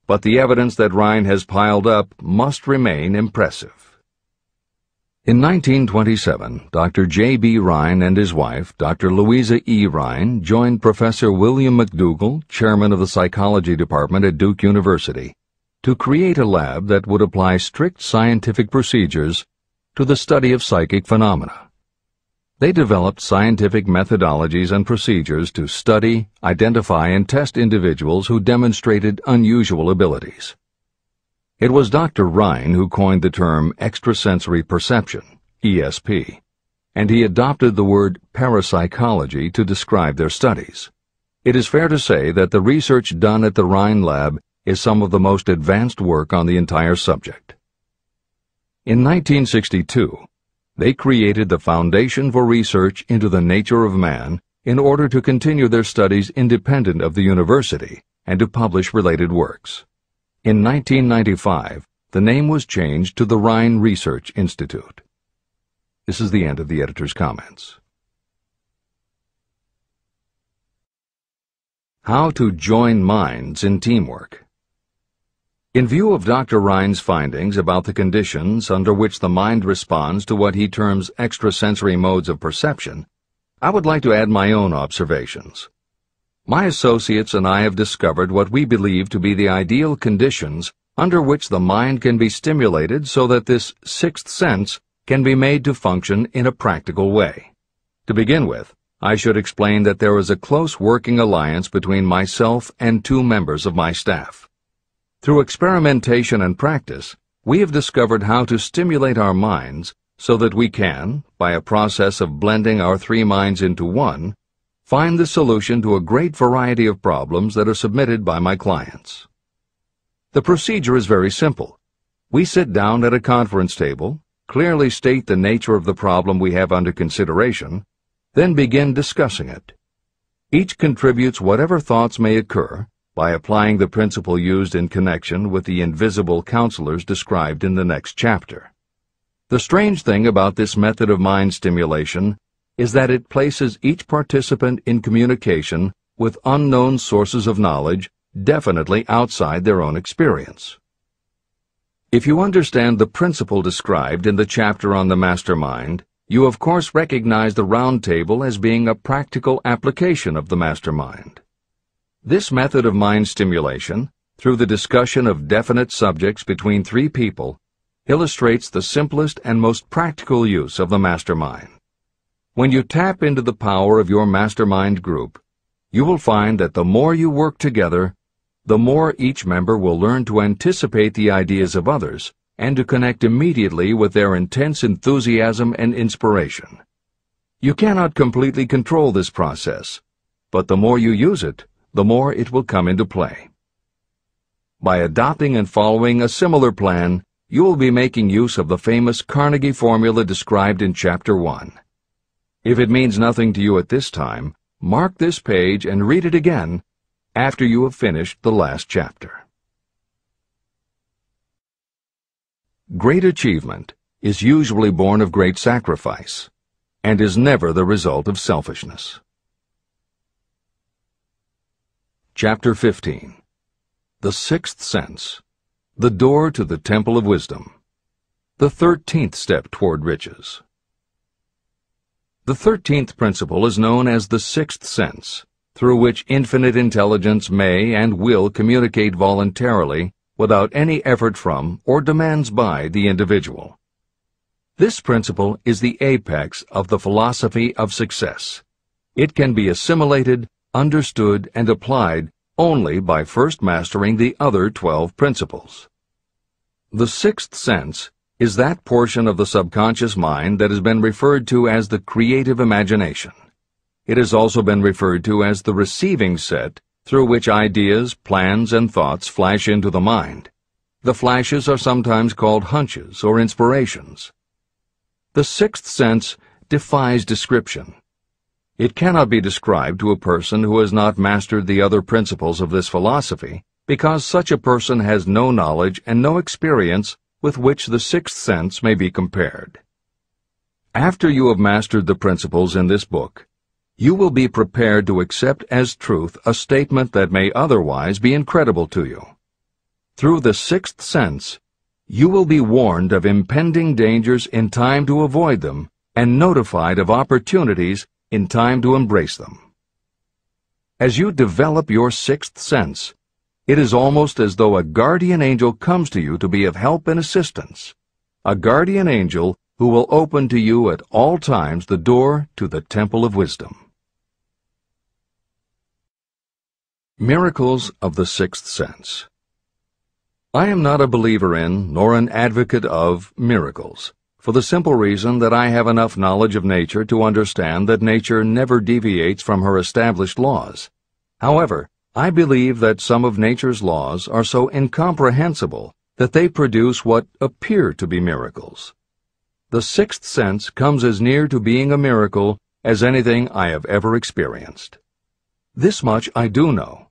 but the evidence that Rhine has piled up must remain impressive. In 1927, Dr. J.B. Rhine and his wife, Dr. Louisa E. Rhine, joined Professor William McDougall, chairman of the psychology department at Duke University, to create a lab that would apply strict scientific procedures to the study of psychic phenomena. They developed scientific methodologies and procedures to study, identify, and test individuals who demonstrated unusual abilities. It was Dr. Rhine who coined the term extrasensory perception, ESP, and he adopted the word parapsychology to describe their studies. It is fair to say that the research done at the Rhine Lab is some of the most advanced work on the entire subject. In 1962, they created the Foundation for Research into the Nature of Man in order to continue their studies independent of the university and to publish related works. In 1995, the name was changed to the Rhine Research Institute. This is the end of the editor's comments. How to join minds in teamwork. In view of Dr. Rhine's findings about the conditions under which the mind responds to what he terms extrasensory modes of perception, I would like to add my own observations. My associates and I have discovered what we believe to be the ideal conditions under which the mind can be stimulated so that this sixth sense can be made to function in a practical way. To begin with, I should explain that there is a close working alliance between myself and two members of my staff. Through experimentation and practice, we have discovered how to stimulate our minds so that we can, by a process of blending our three minds into one, find the solution to a great variety of problems that are submitted by my clients. The procedure is very simple. We sit down at a conference table, clearly state the nature of the problem we have under consideration, Then begin discussing it. Each contributes whatever thoughts may occur by applying the principle used in connection with the invisible counselors described in the next chapter. The strange thing about this method of mind stimulation is that it places each participant in communication with unknown sources of knowledge definitely outside their own experience. If you understand the principle described in the chapter on the mastermind, you of course recognize the round table as being a practical application of the mastermind. This method of mind stimulation, through the discussion of definite subjects between three people, illustrates the simplest and most practical use of the mastermind. When you tap into the power of your mastermind group, you will find that the more you work together, the more each member will learn to anticipate the ideas of others and to connect immediately with their intense enthusiasm and inspiration. You cannot completely control this process, but the more you use it, the more it will come into play. By adopting and following a similar plan, you will be making use of the famous Carnegie formula described in Chapter 1. If it means nothing to you at this time, mark this page and read it again after you have finished the last chapter. Great achievement is usually born of great sacrifice and is never the result of selfishness. Chapter 15. The Sixth Sense. The Door to the Temple of Wisdom. The 13th Step Toward Riches. The 13th principle is known as the Sixth Sense, through which infinite intelligence may and will communicate voluntarily without any effort from or demands by the individual. This principle is the apex of the philosophy of success. It can be assimilated, understood, and applied only by first mastering the other 12 principles. The sixth sense is that portion of the subconscious mind that has been referred to as the creative imagination. It has also been referred to as the receiving set through which ideas, plans, and thoughts flash into the mind. The flashes are sometimes called hunches or inspirations. The sixth sense defies description. It cannot be described to a person who has not mastered the other principles of this philosophy, because such a person has no knowledge and no experience with which the sixth sense may be compared. After you have mastered the principles in this book, you will be prepared to accept as truth a statement that may otherwise be incredible to you. Through the sixth sense, you will be warned of impending dangers in time to avoid them and notified of opportunities in time to embrace them. As you develop your sixth sense, it is almost as though a guardian angel comes to you to be of help and assistance, a guardian angel who will open to you at all times the door to the Temple of Wisdom. Miracles of the Sixth Sense. I am not a believer in, nor an advocate of, miracles, for the simple reason that I have enough knowledge of nature to understand that nature never deviates from her established laws. However, I believe that some of nature's laws are so incomprehensible that they produce what appear to be miracles. The sixth sense comes as near to being a miracle as anything I have ever experienced. This much I do know,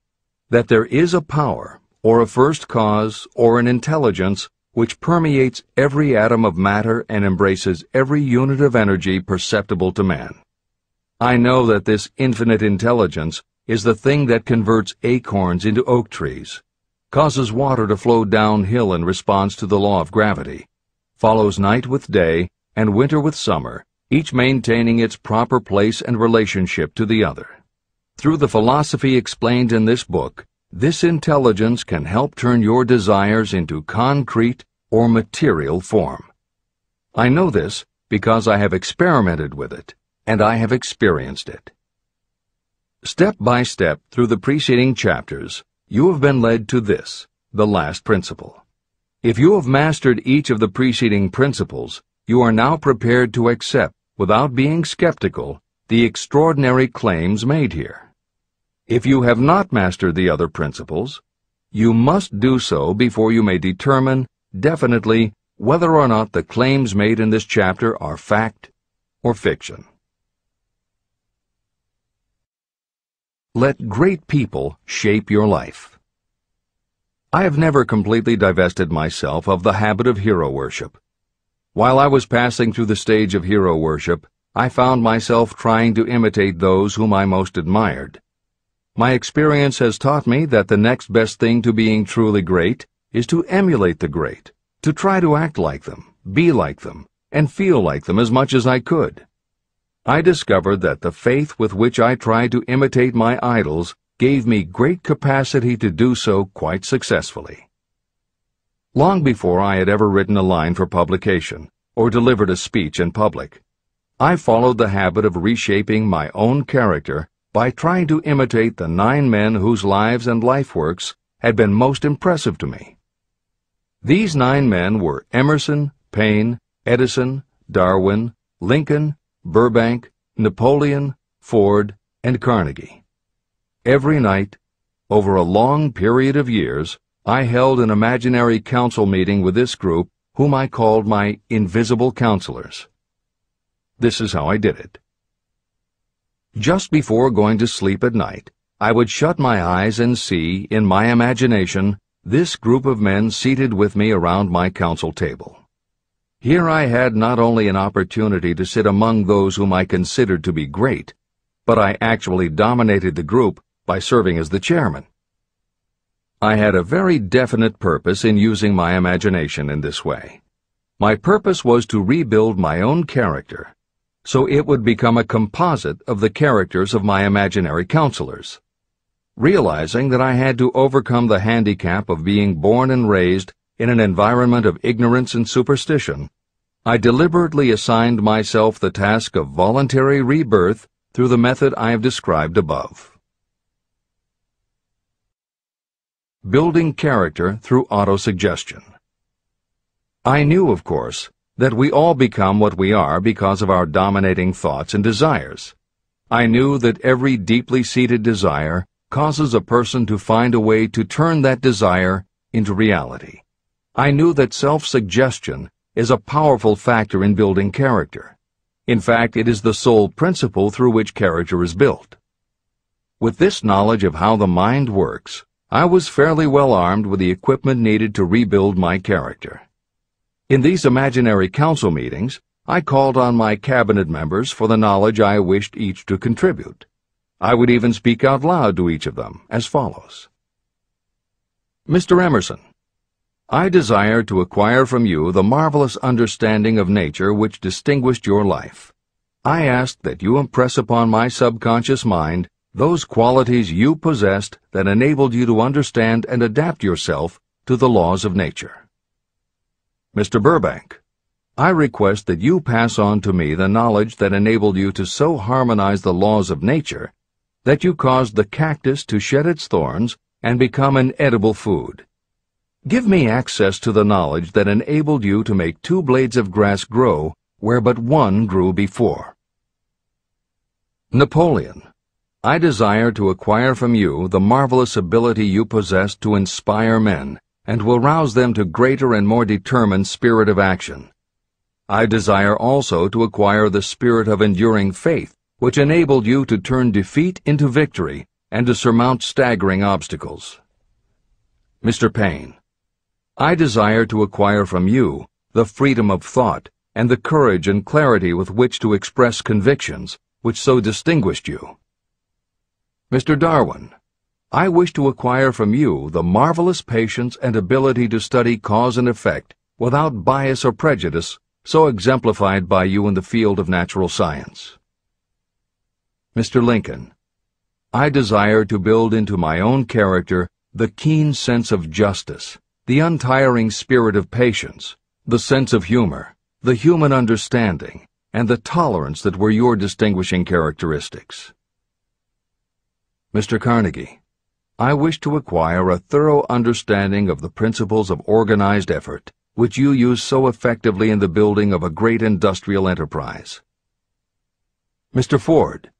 that there is a power, or a first cause, or an intelligence which permeates every atom of matter and embraces every unit of energy perceptible to man. I know that this infinite intelligence is the thing that converts acorns into oak trees, causes water to flow downhill in response to the law of gravity, follows night with day and winter with summer, each maintaining its proper place and relationship to the other. Through the philosophy explained in this book, this intelligence can help turn your desires into concrete or material form. I know this because I have experimented with it, and I have experienced it. Step by step through the preceding chapters, you have been led to this, the last principle. If you have mastered each of the preceding principles, you are now prepared to accept, without being skeptical, the extraordinary claims made here. If you have not mastered the other principles, you must do so before you may determine definitely whether or not the claims made in this chapter are fact or fiction. Let great people shape your life. I have never completely divested myself of the habit of hero worship. While I was passing through the stage of hero worship, I found myself trying to imitate those whom I most admired. My experience has taught me that the next best thing to being truly great is to emulate the great, to try to act like them, be like them, and feel like them as much as I could. I discovered that the faith with which I tried to imitate my idols gave me great capacity to do so quite successfully. Long before I had ever written a line for publication or delivered a speech in public, I followed the habit of reshaping my own character by trying to imitate the 9 men whose lives and life works had been most impressive to me. These 9 men were Emerson, Paine, Edison, Darwin, Lincoln, Burbank, Napoleon, Ford, and Carnegie. Every night, over a long period of years, I held an imaginary council meeting with this group, whom I called my invisible counselors. This is how I did it. Just before going to sleep at night, I would shut my eyes and see, in my imagination, this group of men seated with me around my council table. Here I had not only an opportunity to sit among those whom I considered to be great, but I actually dominated the group by serving as the chairman. I had a very definite purpose in using my imagination in this way. My purpose was to rebuild my own character, so it would become a composite of the characters of my imaginary counselors. Realizing that I had to overcome the handicap of being born and raised in an environment of ignorance and superstition, I deliberately assigned myself the task of voluntary rebirth through the method I have described above. Building character through autosuggestion. I knew, of course, that we all become what we are because of our dominating thoughts and desires. I knew that every deeply seated desire causes a person to find a way to turn that desire into reality. I knew that self-suggestion is a powerful factor in building character. In fact, it is the sole principle through which character is built. With this knowledge of how the mind works, I was fairly well armed with the equipment needed to rebuild my character. In these imaginary council meetings, I called on my cabinet members for the knowledge I wished each to contribute. I would even speak out loud to each of them as follows. Mr. Emerson, I desire to acquire from you the marvelous understanding of nature which distinguished your life. I ask that you impress upon my subconscious mind those qualities you possessed that enabled you to understand and adapt yourself to the laws of nature. Mr. Burbank, I request that you pass on to me the knowledge that enabled you to so harmonize the laws of nature that you caused the cactus to shed its thorns and become an edible food. Give me access to the knowledge that enabled you to make 2 blades of grass grow where but 1 grew before. Napoleon, I desire to acquire from you the marvelous ability you possess to inspire men and will rouse them to greater and more determined spirit of action. I desire also to acquire the spirit of enduring faith which enabled you to turn defeat into victory and to surmount staggering obstacles. Mr. Paine, I desire to acquire from you the freedom of thought and the courage and clarity with which to express convictions which so distinguished you. Mr. Darwin, I wish to acquire from you the marvelous patience and ability to study cause and effect without bias or prejudice so exemplified by you in the field of natural science. Mr. Lincoln, I desire to build into my own character the keen sense of justice, the untiring spirit of patience, the sense of humor, the human understanding, and the tolerance that were your distinguishing characteristics. Mr. Carnegie, I wish to acquire a thorough understanding of the principles of organized effort, which you use so effectively in the building of a great industrial enterprise. Mr. Ford,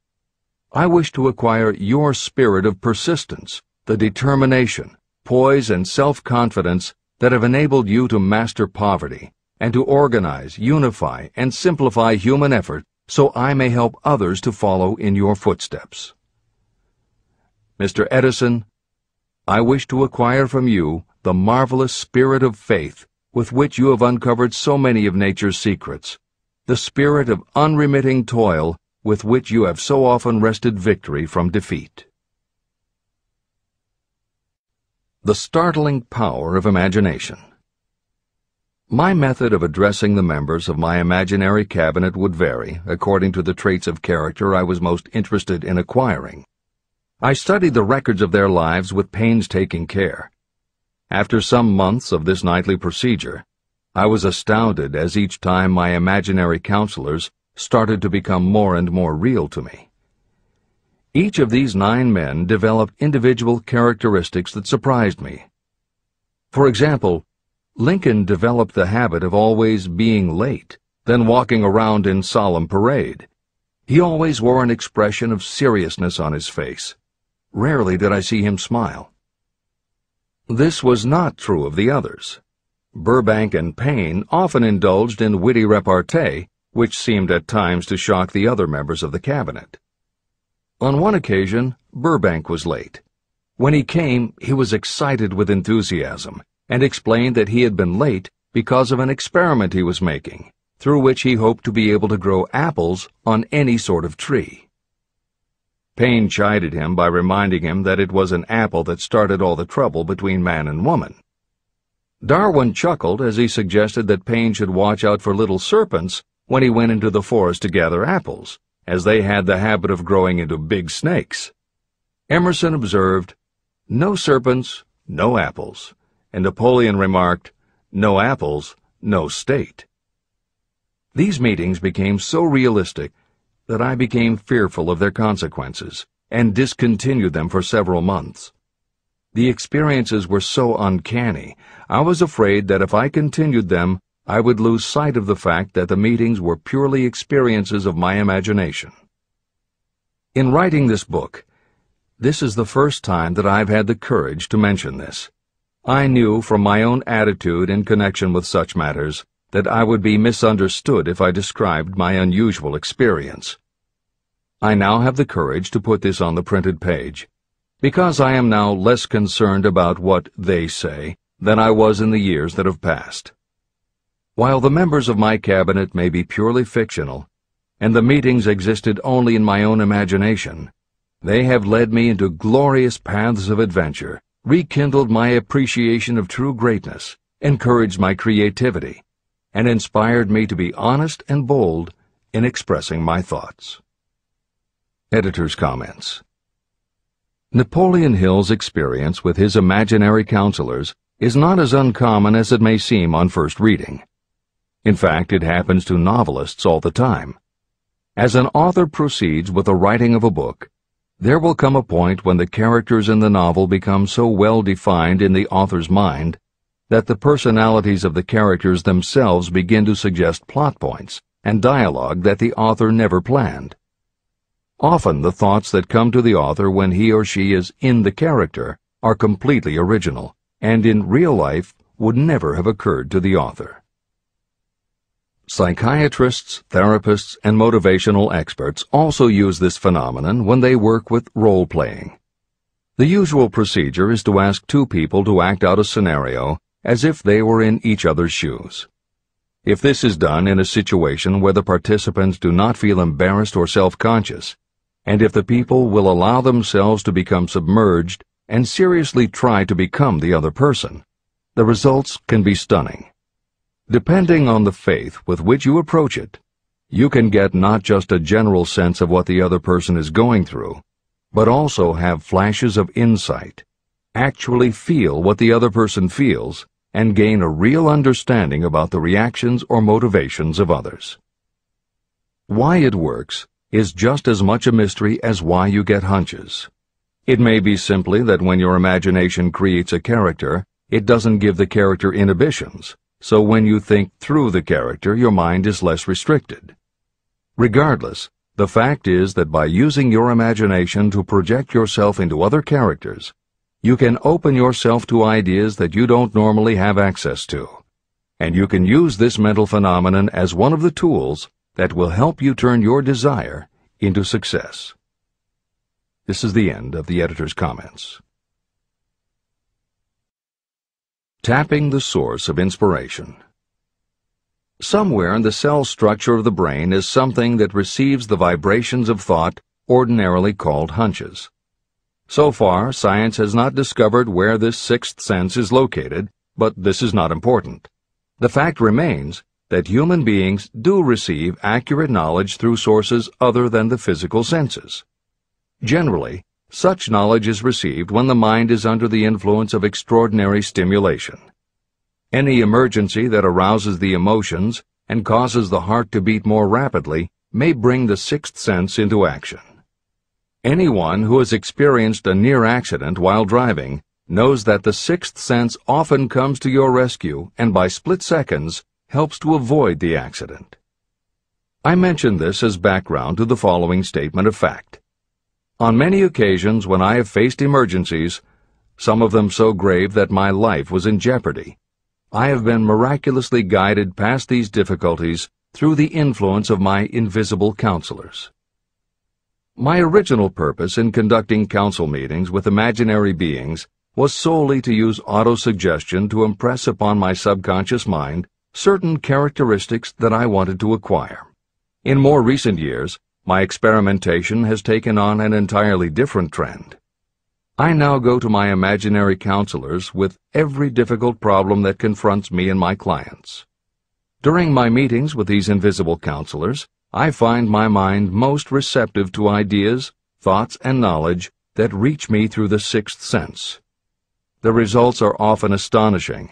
I wish to acquire your spirit of persistence, the determination, poise, and self-confidence that have enabled you to master poverty and to organize, unify, and simplify human effort so I may help others to follow in your footsteps. Mr. Edison, I wish to acquire from you the marvelous spirit of faith with which you have uncovered so many of nature's secrets, the spirit of unremitting toil with which you have so often wrested victory from defeat. The startling power of imagination. My method of addressing the members of my imaginary cabinet would vary according to the traits of character I was most interested in acquiring. I studied the records of their lives with painstaking care. After some months of this nightly procedure, I was astounded as each time my imaginary counselors started to become more and more real to me. Each of these 9 men developed individual characteristics that surprised me. For example, Lincoln developed the habit of always being late, then walking around in solemn parade. He always wore an expression of seriousness on his face. Rarely did I see him smile. This was not true of the others. Burbank and Payne often indulged in witty repartee, which seemed at times to shock the other members of the cabinet. On one occasion, Burbank was late. When he came, he was excited with enthusiasm, and explained that he had been late because of an experiment he was making, through which he hoped to be able to grow apples on any sort of tree. Payne chided him by reminding him that it was an apple that started all the trouble between man and woman. Darwin chuckled as he suggested that Payne should watch out for little serpents when he went into the forest to gather apples, as they had the habit of growing into big snakes. Emerson observed, "No serpents, no apples," and Napoleon remarked, "No apples, no state." These meetings became so realistic that I became fearful of their consequences and discontinued them for several months. The experiences were so uncanny, I was afraid that if I continued them, I would lose sight of the fact that the meetings were purely experiences of my imagination. In writing this book, this is the first time that I've had the courage to mention this. I knew from my own attitude in connection with such matters that I would be misunderstood if I described my unusual experience. I now have the courage to put this on the printed page, because I am now less concerned about what they say than I was in the years that have passed. While the members of my cabinet may be purely fictional, and the meetings existed only in my own imagination, they have led me into glorious paths of adventure, rekindled my appreciation of true greatness, encouraged my creativity, and inspired me to be honest and bold in expressing my thoughts. Editor's comments. Napoleon Hill's experience with his imaginary counselors is not as uncommon as it may seem on first reading. In fact, it happens to novelists all the time. As an author proceeds with the writing of a book, there will come a point when the characters in the novel become so well defined in the author's mind that the personalities of the characters themselves begin to suggest plot points and dialogue that the author never planned. Often the thoughts that come to the author when he or she is in the character are completely original, and in real life would never have occurred to the author. Psychiatrists, therapists, and motivational experts also use this phenomenon when they work with role-playing. The usual procedure is to ask 2 people to act out a scenario as if they were in each other's shoes. If this is done in a situation where the participants do not feel embarrassed or self-conscious, and if the people will allow themselves to become submerged and seriously try to become the other person, the results can be stunning. Depending on the faith with which you approach it, you can get not just a general sense of what the other person is going through, but also have flashes of insight, actually feel what the other person feels, and gain a real understanding about the reactions or motivations of others. Why it works is just as much a mystery as why you get hunches. It may be simply that when your imagination creates a character, it doesn't give the character inhibitions, so when you think through the character, your mind is less restricted. Regardless, the fact is that by using your imagination to project yourself into other characters, you can open yourself to ideas that you don't normally have access to, and you can use this mental phenomenon as one of the tools that will help you turn your desire into success. This is the end of the editor's comments. Tapping the source of inspiration. Somewhere in the cell structure of the brain is something that receives the vibrations of thought ordinarily called hunches. So far, science has not discovered where this sixth sense is located, but this is not important. The fact remains that human beings do receive accurate knowledge through sources other than the physical senses. Generally, such knowledge is received when the mind is under the influence of extraordinary stimulation. Any emergency that arouses the emotions and causes the heart to beat more rapidly may bring the sixth sense into action. Anyone who has experienced a near accident while driving knows that the sixth sense often comes to your rescue and by split seconds helps to avoid the accident. I mention this as background to the following statement of fact. On many occasions when I have faced emergencies, some of them so grave that my life was in jeopardy, I have been miraculously guided past these difficulties through the influence of my invisible counselors. My original purpose in conducting council meetings with imaginary beings was solely to use autosuggestion to impress upon my subconscious mind certain characteristics that I wanted to acquire. In more recent years, my experimentation has taken on an entirely different trend. I now go to my imaginary counselors with every difficult problem that confronts me and my clients. During my meetings with these invisible counselors, I find my mind most receptive to ideas, thoughts, and knowledge that reach me through the sixth sense. The results are often astonishing,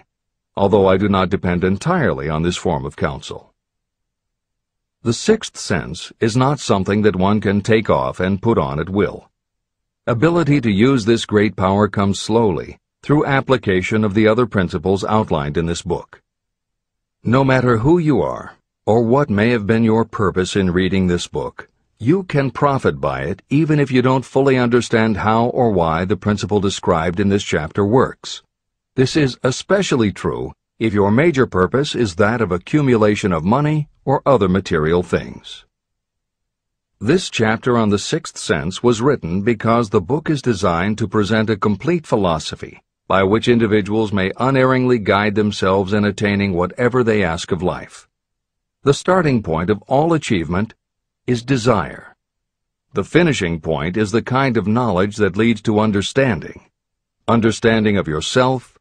although I do not depend entirely on this form of counsel. The sixth sense is not something that one can take off and put on at will. Ability to use this great power comes slowly, through application of the other principles outlined in this book. No matter who you are, or what may have been your purpose in reading this book, you can profit by it even if you don't fully understand how or why the principle described in this chapter works. This is especially true if your major purpose is that of accumulation of money or other material things. This chapter on the sixth sense was written because the book is designed to present a complete philosophy by which individuals may unerringly guide themselves in attaining whatever they ask of life. The starting point of all achievement is desire. The finishing point is the kind of knowledge that leads to understanding. Understanding of yourself,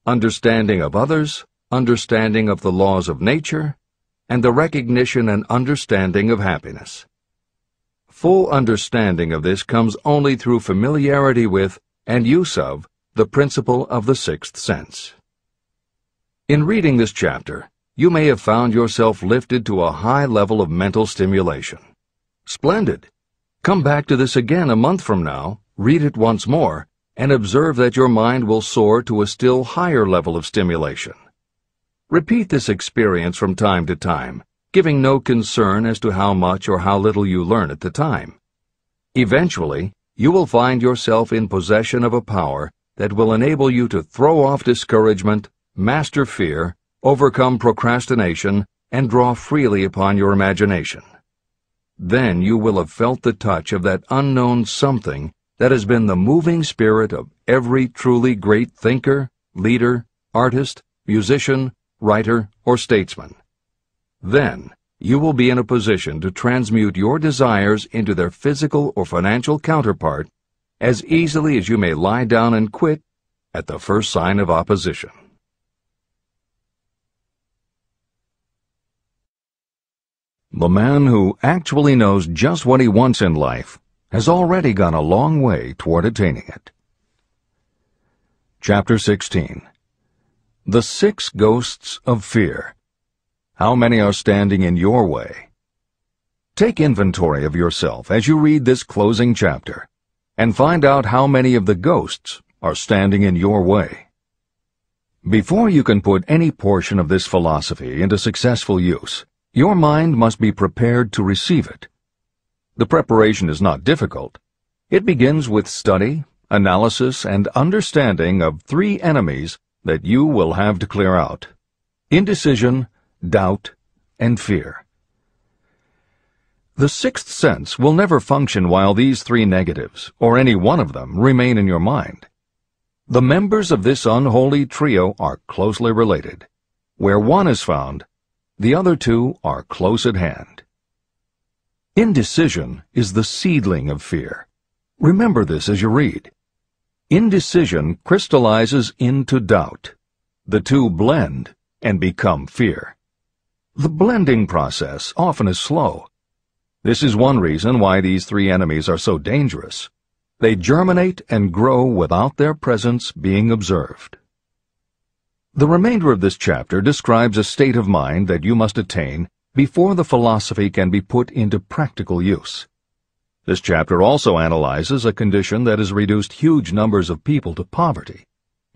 understanding of others, understanding of the laws of nature, and the recognition and understanding of happiness. Full understanding of this comes only through familiarity with and use of the principle of the sixth sense. In reading this chapter, you may have found yourself lifted to a high level of mental stimulation. Splendid! Come back to this again a month from now, read it once more, and observe that your mind will soar to a still higher level of stimulation. Repeat this experience from time to time, giving no concern as to how much or how little you learn at the time. Eventually, you will find yourself in possession of a power that will enable you to throw off discouragement, master fear, overcome procrastination, and draw freely upon your imagination. Then you will have felt the touch of that unknown something that has been the moving spirit of every truly great thinker, leader, artist, musician, writer, or statesman. Then you will be in a position to transmute your desires into their physical or financial counterpart as easily as you may lie down and quit at the first sign of opposition. The man who actually knows just what he wants in life has already gone a long way toward attaining it. Chapter 16. The Six Ghosts of Fear. How many are standing in your way? Take inventory of yourself as you read this closing chapter, and find out how many of the ghosts are standing in your way. Before you can put any portion of this philosophy into successful use, your mind must be prepared to receive it. The preparation is not difficult. It begins with study, analysis, and understanding of three enemies that you will have to clear out: indecision, doubt, and fear. The sixth sense will never function while these three negatives, or any one of them, remain in your mind. The members of this unholy trio are closely related. Where one is found, the other two are close at hand. Indecision is the seedling of fear. Remember this as you read. Indecision crystallizes into doubt. The two blend and become fear. The blending process often is slow. This is one reason why these three enemies are so dangerous. They germinate and grow without their presence being observed. The remainder of this chapter describes a state of mind that you must attain before the philosophy can be put into practical use. This chapter also analyzes a condition that has reduced huge numbers of people to poverty,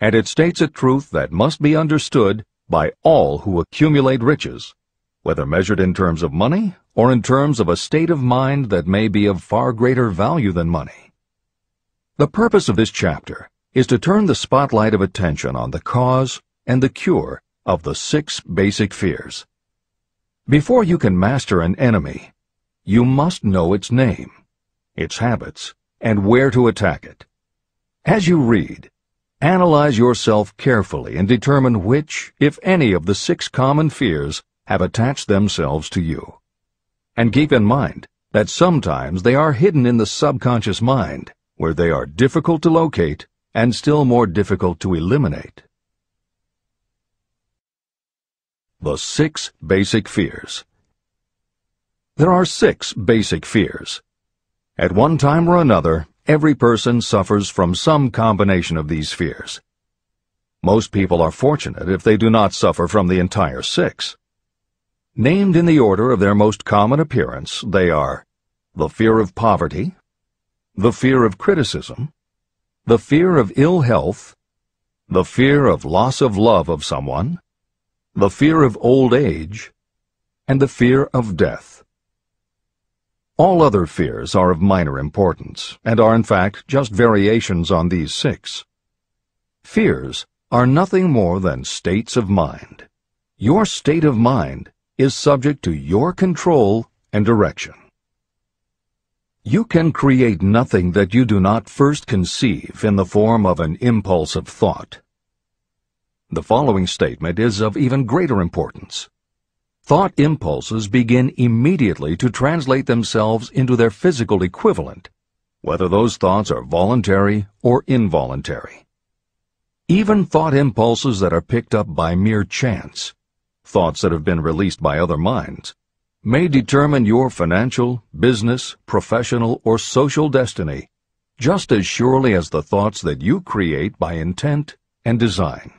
and it states a truth that must be understood by all who accumulate riches, whether measured in terms of money or in terms of a state of mind that may be of far greater value than money. The purpose of this chapter is to turn the spotlight of attention on the cause and the cure of the 6 basic fears. Before you can master an enemy, you must know its name, its habits, and where to attack it. As you read, analyze yourself carefully and determine which, if any, of the 6 common fears have attached themselves to you. And keep in mind that sometimes they are hidden in the subconscious mind, where they are difficult to locate and still more difficult to eliminate. The 6 basic fears. There are 6 basic fears. At one time or another, every person suffers from some combination of these fears. Most people are fortunate if they do not suffer from the entire 6. Named in the order of their most common appearance, they are the fear of poverty, the fear of criticism, the fear of ill health, the fear of loss of love of someone, the fear of old age, and the fear of death. All other fears are of minor importance, and are in fact just variations on these 6. Fears are nothing more than states of mind. Your state of mind is subject to your control and direction. You can create nothing that you do not first conceive in the form of an impulse of thought. The following statement is of even greater importance. Thought impulses begin immediately to translate themselves into their physical equivalent, whether those thoughts are voluntary or involuntary. Even thought impulses that are picked up by mere chance, thoughts that have been released by other minds, may determine your financial, business, professional, or social destiny just as surely as the thoughts that you create by intent and design.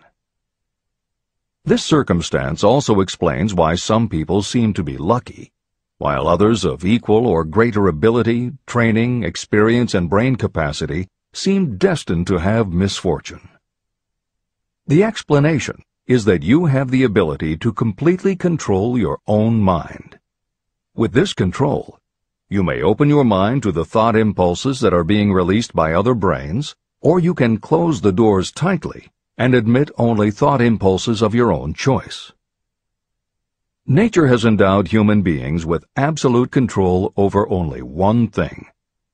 This circumstance also explains why some people seem to be lucky, while others of equal or greater ability, training, experience, and brain capacity seem destined to have misfortune. The explanation is that you have the ability to completely control your own mind. With this control, you may open your mind to the thought impulses that are being released by other brains, or you can close the doors tightly and admit only thought impulses of your own choice. Nature has endowed human beings with absolute control over only one thing,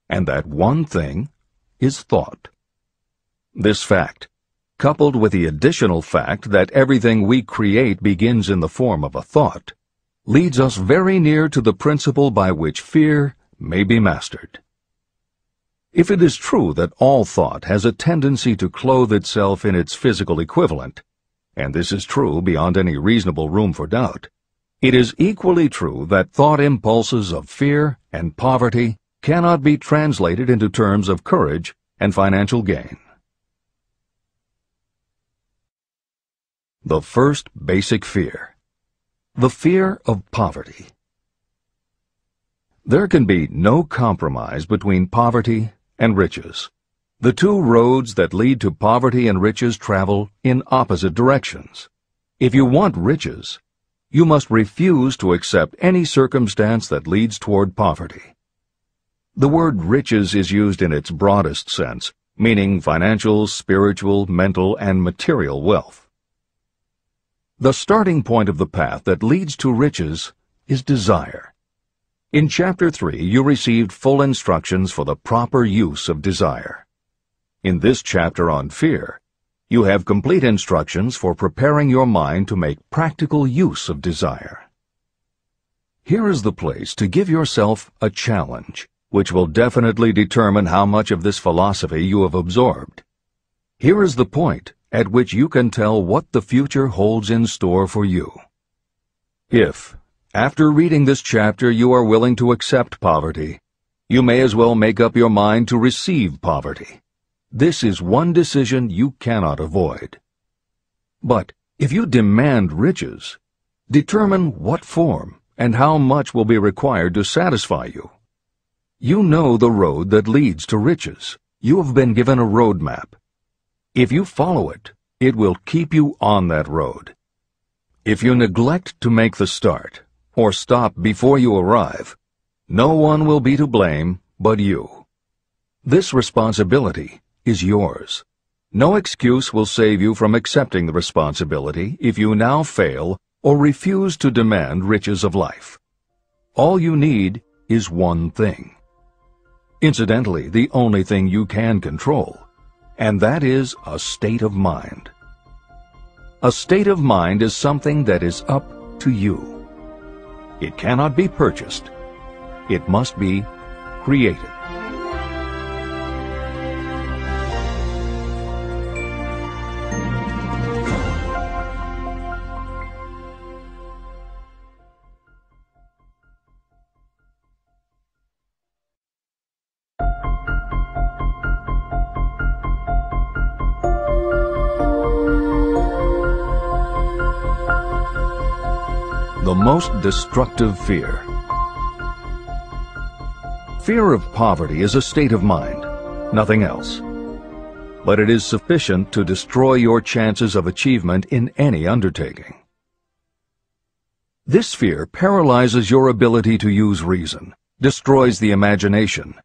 and that one thing is thought. This fact, coupled with the additional fact that everything we create begins in the form of a thought, leads us very near to the principle by which fear may be mastered. If it is true that all thought has a tendency to clothe itself in its physical equivalent, and this is true beyond any reasonable room for doubt, it is equally true that thought impulses of fear and poverty cannot be translated into terms of courage and financial gain. The first basic fear. The fear of poverty. There can be no compromise between poverty and riches. The two roads that lead to poverty and riches travel in opposite directions. If you want riches, you must refuse to accept any circumstance that leads toward poverty. The word riches is used in its broadest sense, meaning financial, spiritual, mental, and material wealth. The starting point of the path that leads to riches is desire. In Chapter 3, you received full instructions for the proper use of desire. In this chapter on fear, you have complete instructions for preparing your mind to make practical use of desire. Here is the place to give yourself a challenge, which will definitely determine how much of this philosophy you have absorbed. Here is the point at which you can tell what the future holds in store for you. If, after reading this chapter, you are willing to accept poverty, you may as well make up your mind to receive poverty. This is one decision you cannot avoid. But if you demand riches, determine what form and how much will be required to satisfy you. You know the road that leads to riches. You have been given a roadmap. If you follow it, it will keep you on that road. If you neglect to make the start, or stop before you arrive, no one will be to blame but you. This responsibility is yours. No excuse will save you from accepting the responsibility if you now fail or refuse to demand riches of life. All you need is one thing. Incidentally, the only thing you can control, and that is a state of mind. A state of mind is something that is up to you. It cannot be purchased. It must be created. The most destructive fear. Fear of poverty is a state of mind, nothing else. But it is sufficient to destroy your chances of achievement in any undertaking. This fear paralyzes your ability to use reason, destroys the imagination,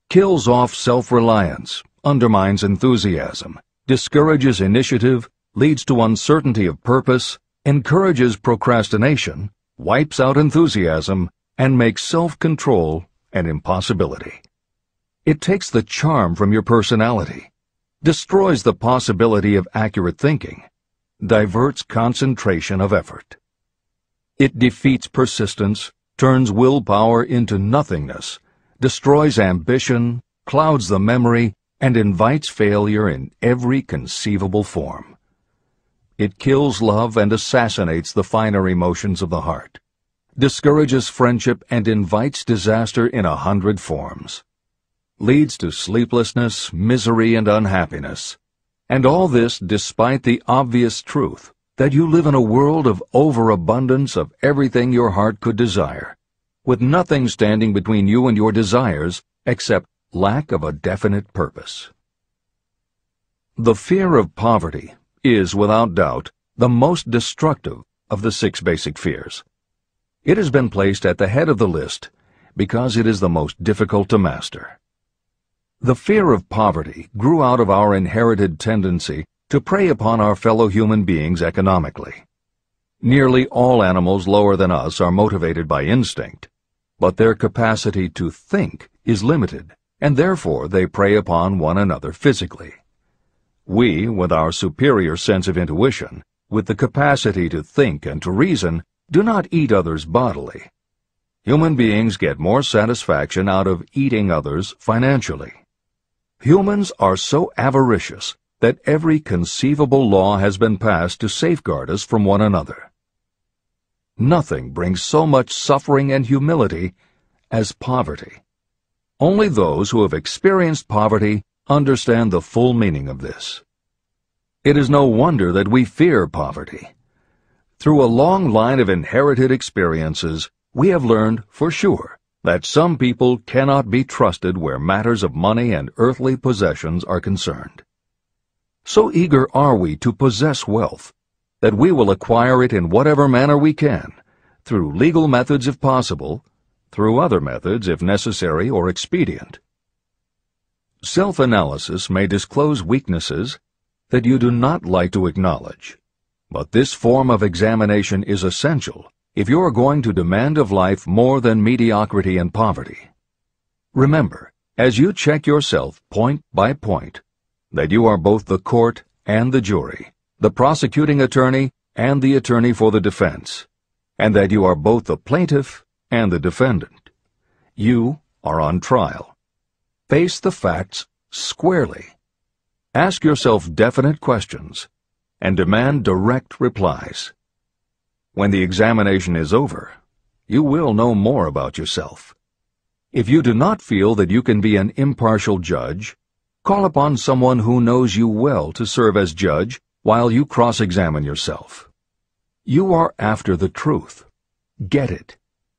kills off self-reliance, undermines enthusiasm, discourages initiative, leads to uncertainty of purpose, encourages procrastination, wipes out enthusiasm, and makes self-control an impossibility. It takes the charm from your personality, destroys the possibility of accurate thinking, diverts concentration of effort. It defeats persistence, turns willpower into nothingness, destroys ambition, clouds the memory, and invites failure in every conceivable form. It kills love and assassinates the finer emotions of the heart, discourages friendship and invites disaster in 100 forms, leads to sleeplessness, misery, and unhappiness. And all this despite the obvious truth that you live in a world of overabundance of everything your heart could desire, with nothing standing between you and your desires except lack of a definite purpose. The fear of poverty is, without doubt, the most destructive of the 6 basic fears. It has been placed at the head of the list because it is the most difficult to master. The fear of poverty grew out of our inherited tendency to prey upon our fellow human beings economically. Nearly all animals lower than us are motivated by instinct, but their capacity to think is limited, and therefore they prey upon one another physically. We, with our superior sense of intuition, with the capacity to think and to reason, do not eat others bodily. Human beings get more satisfaction out of eating others financially. Humans are so avaricious that every conceivable law has been passed to safeguard us from one another. Nothing brings so much suffering and humility as poverty. Only those who have experienced poverty understand the full meaning of this. It is no wonder that we fear poverty. Through a long line of inherited experiences, we have learned for sure that some people cannot be trusted where matters of money and earthly possessions are concerned. So eager are we to possess wealth that we will acquire it in whatever manner we can, through legal methods if possible, through other methods if necessary or expedient. Self-analysis may disclose weaknesses that you do not like to acknowledge, but this form of examination is essential if you are going to demand of life more than mediocrity and poverty. Remember, as you check yourself point by point, that you are both the court and the jury, the prosecuting attorney and the attorney for the defense, and that you are both the plaintiff and the defendant. You are on trial. Face the facts squarely. Ask yourself definite questions and demand direct replies. When the examination is over, you will know more about yourself. If you do not feel that you can be an impartial judge, call upon someone who knows you well to serve as judge while you cross-examine yourself. You are after the truth. Get it,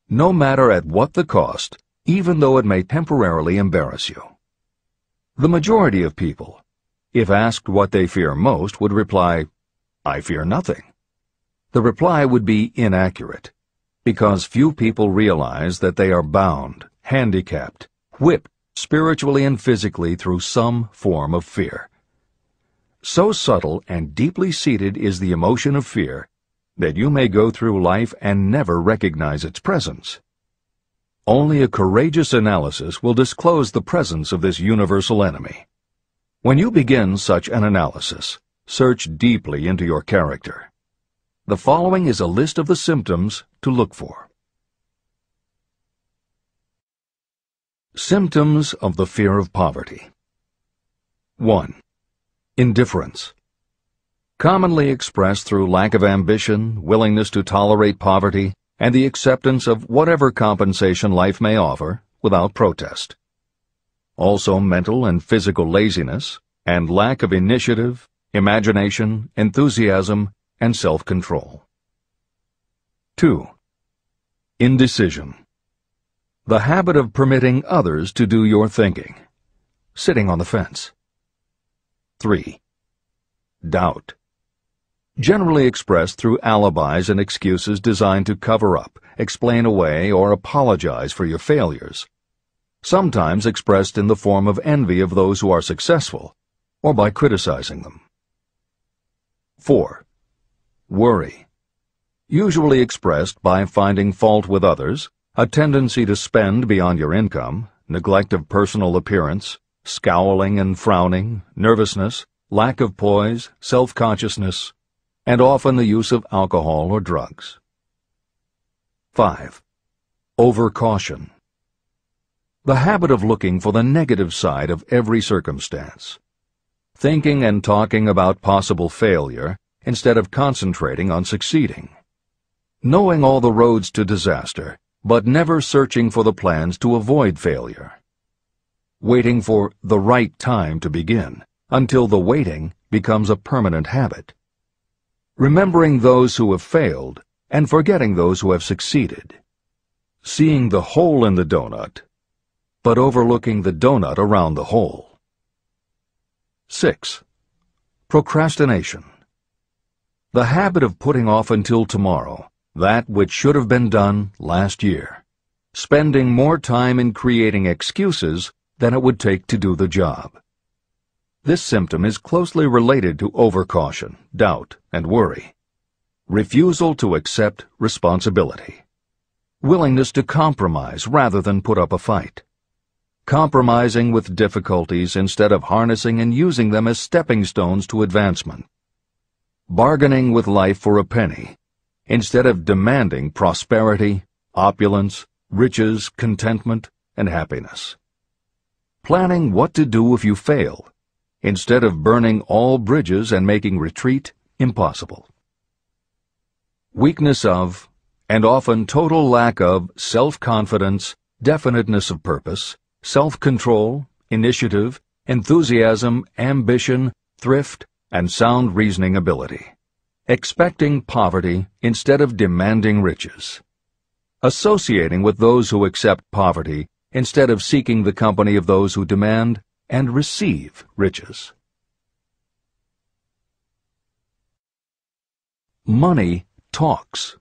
no matter at what the cost, even though it may temporarily embarrass you. The majority of people, if asked what they fear most, would reply, "I fear nothing." The reply would be inaccurate, because few people realize that they are bound, handicapped, whipped spiritually and physically through some form of fear. So subtle and deeply seated is the emotion of fear that you may go through life and never recognize its presence. Only a courageous analysis will disclose the presence of this universal enemy. When you begin such an analysis, search deeply into your character. The following is a list of the symptoms to look for. Symptoms of the fear of poverty. 1. Indifference. Commonly expressed through lack of ambition, willingness to tolerate poverty, and the acceptance of whatever compensation life may offer without protest. Also mental and physical laziness, and lack of initiative, imagination, enthusiasm, and self-control. 2. Indecision. The habit of permitting others to do your thinking. Sitting on the fence. 3. Doubt. Generally expressed through alibis and excuses designed to cover up, explain away, or apologize for your failures. Sometimes expressed in the form of envy of those who are successful, or by criticizing them. 4. Worry. Usually expressed by finding fault with others, a tendency to spend beyond your income, neglect of personal appearance, scowling and frowning, nervousness, lack of poise, self-consciousness, and often the use of alcohol or drugs. 5. Overcaution. The habit of looking for the negative side of every circumstance. Thinking and talking about possible failure instead of concentrating on succeeding. Knowing all the roads to disaster, but never searching for the plans to avoid failure. Waiting for the right time to begin, until the waiting becomes a permanent habit. Remembering those who have failed and forgetting those who have succeeded. Seeing the hole in the donut, but overlooking the donut around the hole. 6. Procrastination. The habit of putting off until tomorrow that which should have been done last year, spending more time in creating excuses than it would take to do the job. This symptom is closely related to overcaution, doubt, and worry. Refusal to accept responsibility. Willingness to compromise rather than put up a fight. Compromising with difficulties instead of harnessing and using them as stepping stones to advancement. Bargaining with life for a penny, instead of demanding prosperity, opulence, riches, contentment, and happiness. Planning what to do if you fail, instead of burning all bridges and making retreat impossible. Weakness of, and often total lack of, self-confidence, definiteness of purpose, self-control, initiative, enthusiasm, ambition, thrift, and sound reasoning ability. Expecting poverty instead of demanding riches. Associating with those who accept poverty instead of seeking the company of those who demand and receive riches. Money talks.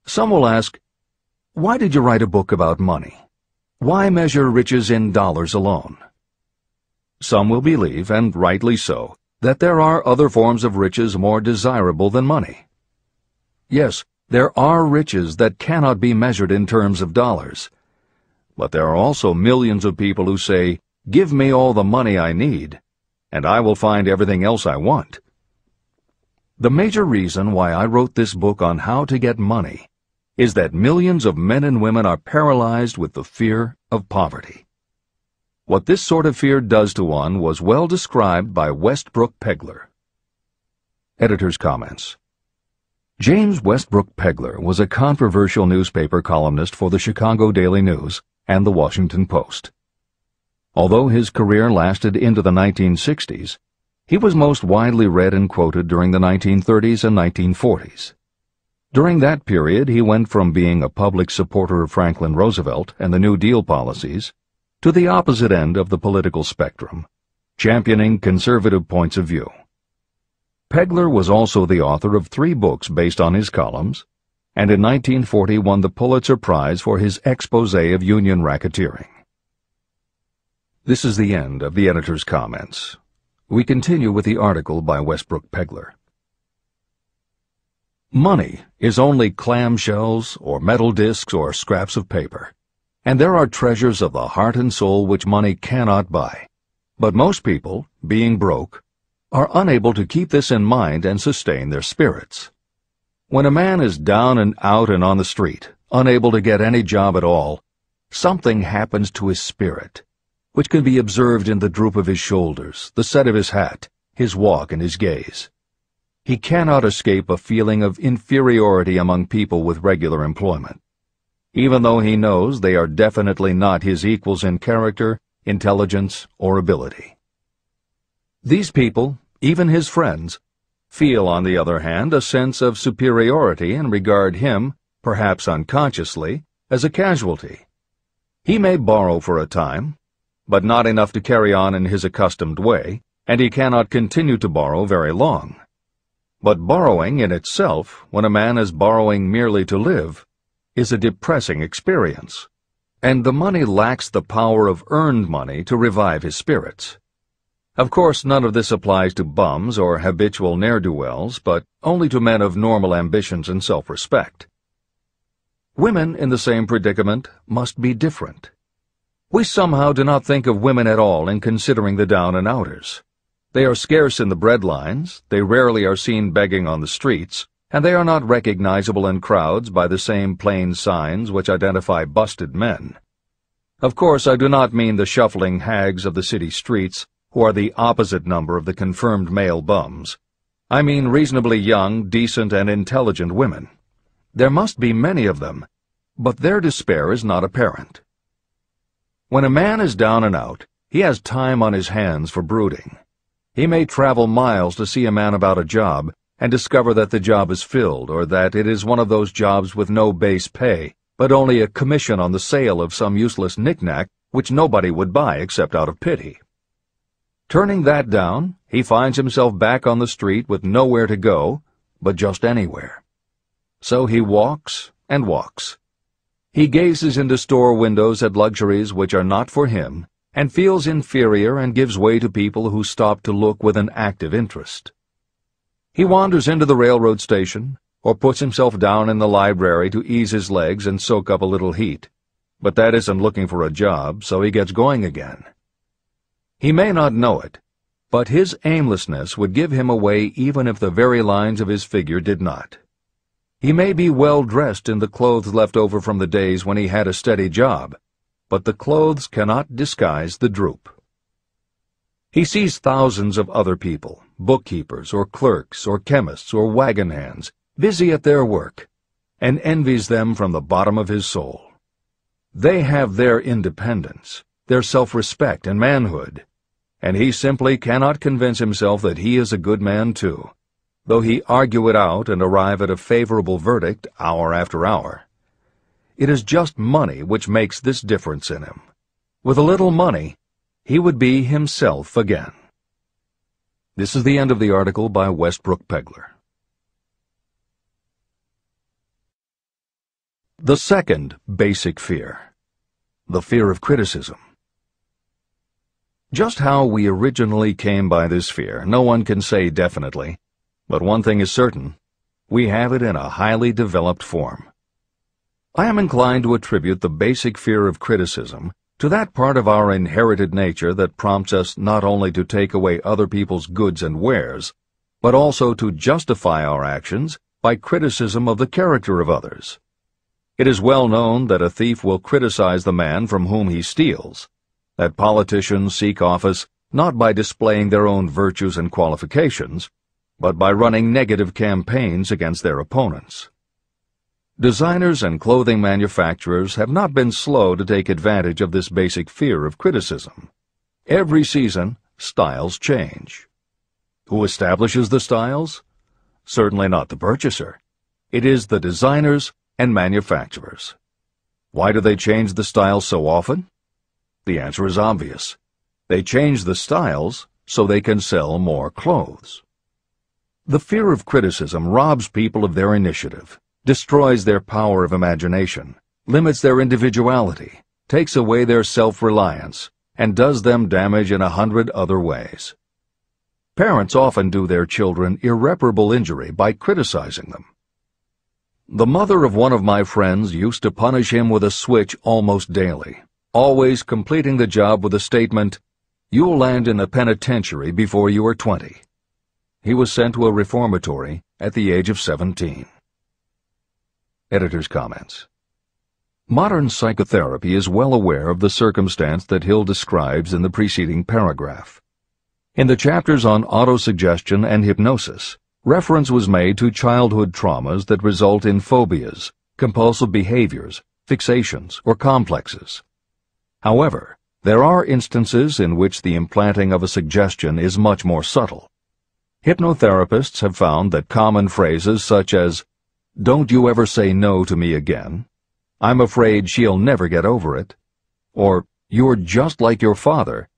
Some will ask, why did you write a book about money? Why measure riches in dollars alone? Some will believe, and rightly so, that there are other forms of riches more desirable than money. Yes, There are riches that cannot be measured in terms of dollars. But there are also millions of people who say, "Give me all the money I need, and I will find everything else I want." The major reason why I wrote this book on how to get money is that millions of men and women are paralyzed with the fear of poverty. What this sort of fear does to one was well described by Westbrook Pegler. Editor's comments. James Westbrook Pegler was a controversial newspaper columnist for the Chicago Daily News and the Washington Post. Although his career lasted into the 1960s, he was most widely read and quoted during the 1930s and 1940s. During that period, he went from being a public supporter of Franklin Roosevelt and the New Deal policies to the opposite end of the political spectrum, championing conservative points of view. Pegler was also the author of 3 books based on his columns, and in 1940 won the Pulitzer Prize for his expose of union racketeering. This is the end of the editor's comments. We continue with the article by Westbrook Pegler. Money is only clamshells or metal discs or scraps of paper, and there are treasures of the heart and soul which money cannot buy. But most people, being broke, are unable to keep this in mind and sustain their spirits. When a man is down and out and on the street, unable to get any job at all, something happens to his spirit, which can be observed in the droop of his shoulders, the set of his hat, his walk, and his gaze. He cannot escape a feeling of inferiority among people with regular employment, even though he knows they are definitely not his equals in character, intelligence, or ability. These people, even his friends, feel, on the other hand, a sense of superiority and regard him, perhaps unconsciously, as a casualty. He may borrow for a time, but not enough to carry on in his accustomed way, and he cannot continue to borrow very long. But borrowing in itself, when a man is borrowing merely to live, is a depressing experience, and the money lacks the power of earned money to revive his spirits. Of course, none of this applies to bums or habitual ne'er-do-wells, but only to men of normal ambitions and self-respect. Women in the same predicament must be different. We somehow do not think of women at all in considering the down-and-outers. They are scarce in the bread lines, they rarely are seen begging on the streets, and they are not recognizable in crowds by the same plain signs which identify busted men. Of course, I do not mean the shuffling hags of the city streets, who are the opposite number of the confirmed male bums. I mean reasonably young, decent, and intelligent women. There must be many of them, but their despair is not apparent. When a man is down and out, he has time on his hands for brooding. He may travel miles to see a man about a job and discover that the job is filled, or that it is one of those jobs with no base pay, but only a commission on the sale of some useless knick-knack which nobody would buy except out of pity. Turning that down, he finds himself back on the street with nowhere to go, but just anywhere. So he walks and walks. He gazes into store windows at luxuries which are not for him, and feels inferior and gives way to people who stop to look with an active interest. He wanders into the railroad station, or puts himself down in the library to ease his legs and soak up a little heat, but that isn't looking for a job, so he gets going again. He may not know it, but his aimlessness would give him away even if the very lines of his figure did not. He may be well dressed in the clothes left over from the days when he had a steady job, but the clothes cannot disguise the droop. He sees thousands of other people, bookkeepers or clerks or chemists or wagon hands, busy at their work, and envies them from the bottom of his soul. They have their independence, their self-respect and manhood, and he simply cannot convince himself that he is a good man too, though he argue it out and arrive at a favorable verdict hour after hour. It is just money which makes this difference in him. With a little money, he would be himself again. This is the end of the article by Westbrook Pegler. The second basic fear, the fear of criticism. Just how we originally came by this fear, no one can say definitely, but one thing is certain. we have it in a highly developed form. I am inclined to attribute the basic fear of criticism to that part of our inherited nature that prompts us not only to take away other people's goods and wares, but also to justify our actions by criticism of the character of others. It is well known that a thief will criticize the man from whom he steals, that politicians seek office not by displaying their own virtues and qualifications, but by running negative campaigns against their opponents. Designers and clothing manufacturers have not been slow to take advantage of this basic fear of criticism. Every season, styles change. Who establishes the styles? Certainly not the purchaser. It is the designers and manufacturers. Why do they change the styles so often? The answer is obvious. They change the styles so they can sell more clothes. The fear of criticism robs people of their initiative, destroys their power of imagination, limits their individuality, takes away their self-reliance, and does them damage in 100 other ways. Parents often do their children irreparable injury by criticizing them. The mother of one of my friends used to punish him with a switch almost daily, always completing the job with the statement, "You'll land in a penitentiary before you are 20. He was sent to a reformatory at the age of 17. Editor's comments. Modern psychotherapy is well aware of the circumstance that Hill describes in the preceding paragraph. In the chapters on autosuggestion and hypnosis, reference was made to childhood traumas that result in phobias, compulsive behaviors, fixations, or complexes. However, there are instances in which the implanting of a suggestion is much more subtle. Hypnotherapists have found that common phrases such as, "Don't you ever say no to me again," "I'm afraid she'll never get over it," or "You're just like your father,"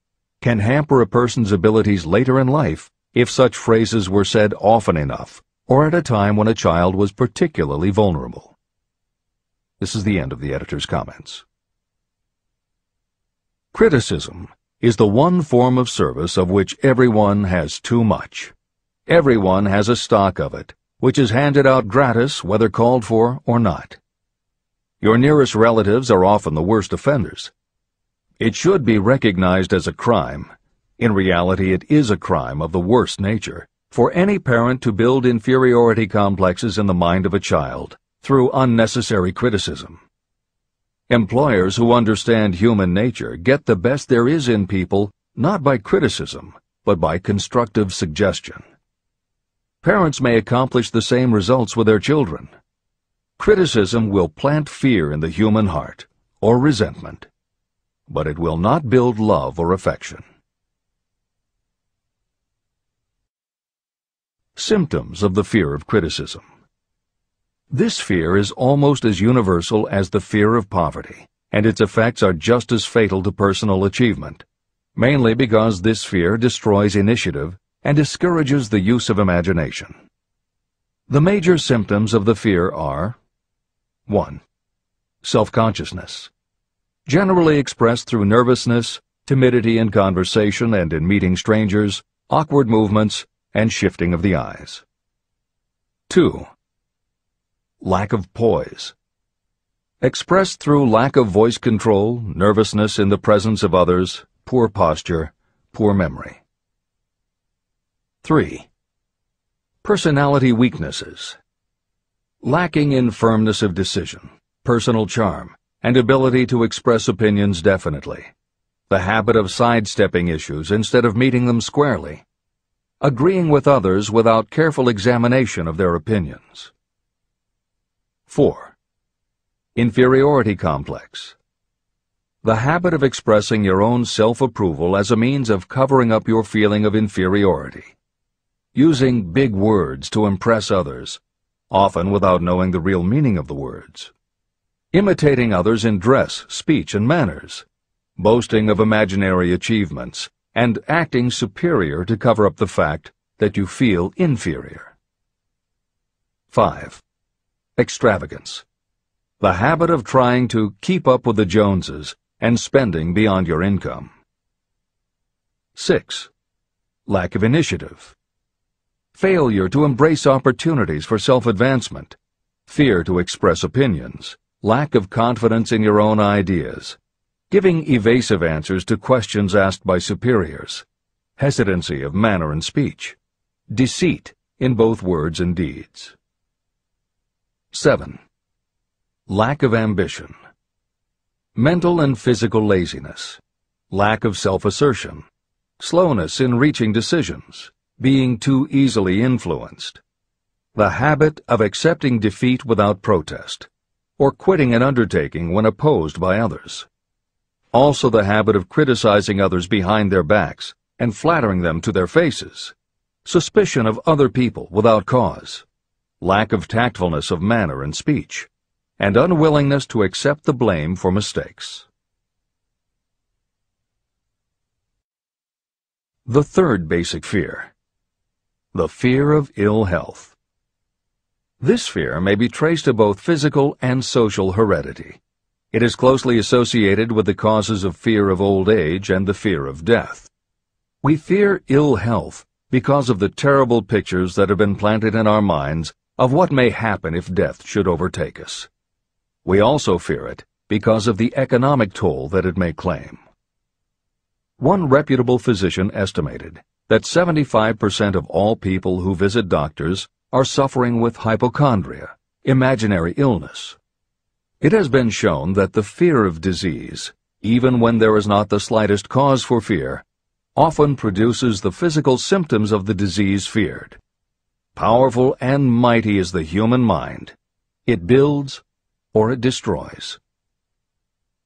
can hamper a person's abilities later in life if such phrases were said often enough, or at a time when a child was particularly vulnerable. This is the end of the editor's comments. Criticism is the one form of service of which everyone has too much. Everyone has a stock of it, which is handed out gratis whether called for or not. Your nearest relatives are often the worst offenders. It should be recognized as a crime. In reality, it is a crime of the worst nature for any parent to build inferiority complexes in the mind of a child through unnecessary criticism. Employers who understand human nature get the best there is in people not by criticism, but by constructive suggestion. Parents may accomplish the same results with their children. Criticism will plant fear in the human heart, or resentment, but it will not build love or affection. Symptoms of the fear of criticism. This fear is almost as universal as the fear of poverty, and its effects are just as fatal to personal achievement, mainly because this fear destroys initiative and discourages the use of imagination. The major symptoms of the fear are 1. Self-consciousness, generally expressed through nervousness, timidity in conversation and in meeting strangers, awkward movements, and shifting of the eyes. 2. Lack of poise, expressed through lack of voice control, nervousness in the presence of others, poor posture, poor memory. 3. Personality weaknesses, lacking in firmness of decision, personal charm, and ability to express opinions definitely, the habit of sidestepping issues instead of meeting them squarely, agreeing with others without careful examination of their opinions. 4. Inferiority complex, the habit of expressing your own self-approval as a means of covering up your feeling of inferiority, using big words to impress others, often without knowing the real meaning of the words, imitating others in dress, speech, and manners, boasting of imaginary achievements, and acting superior to cover up the fact that you feel inferior. 5. Extravagance, the habit of trying to keep up with the Joneses and spending beyond your income. 6. Lack of initiative, failure to embrace opportunities for self-advancement, fear to express opinions, lack of confidence in your own ideas, giving evasive answers to questions asked by superiors, hesitancy of manner and speech, deceit in both words and deeds. 7. Lack of ambition. Mental and physical laziness, lack of self-assertion, slowness in reaching decisions, being too easily influenced, the habit of accepting defeat without protest, or quitting an undertaking when opposed by others. Also the habit of criticizing others behind their backs and flattering them to their faces, suspicion of other people without cause, lack of tactfulness of manner and speech, and unwillingness to accept the blame for mistakes. The third basic fear. The fear of ill health. This fear may be traced to both physical and social heredity. It is closely associated with the causes of fear of old age and the fear of death. We fear ill health because of the terrible pictures that have been planted in our minds of what may happen if death should overtake us. We also fear it because of the economic toll that it may claim. One reputable physician estimated that 75% of all people who visit doctors are suffering with hypochondria, imaginary illness. It has been shown that the fear of disease, even when there is not the slightest cause for fear, often produces the physical symptoms of the disease feared. Powerful and mighty is the human mind. It builds or it destroys.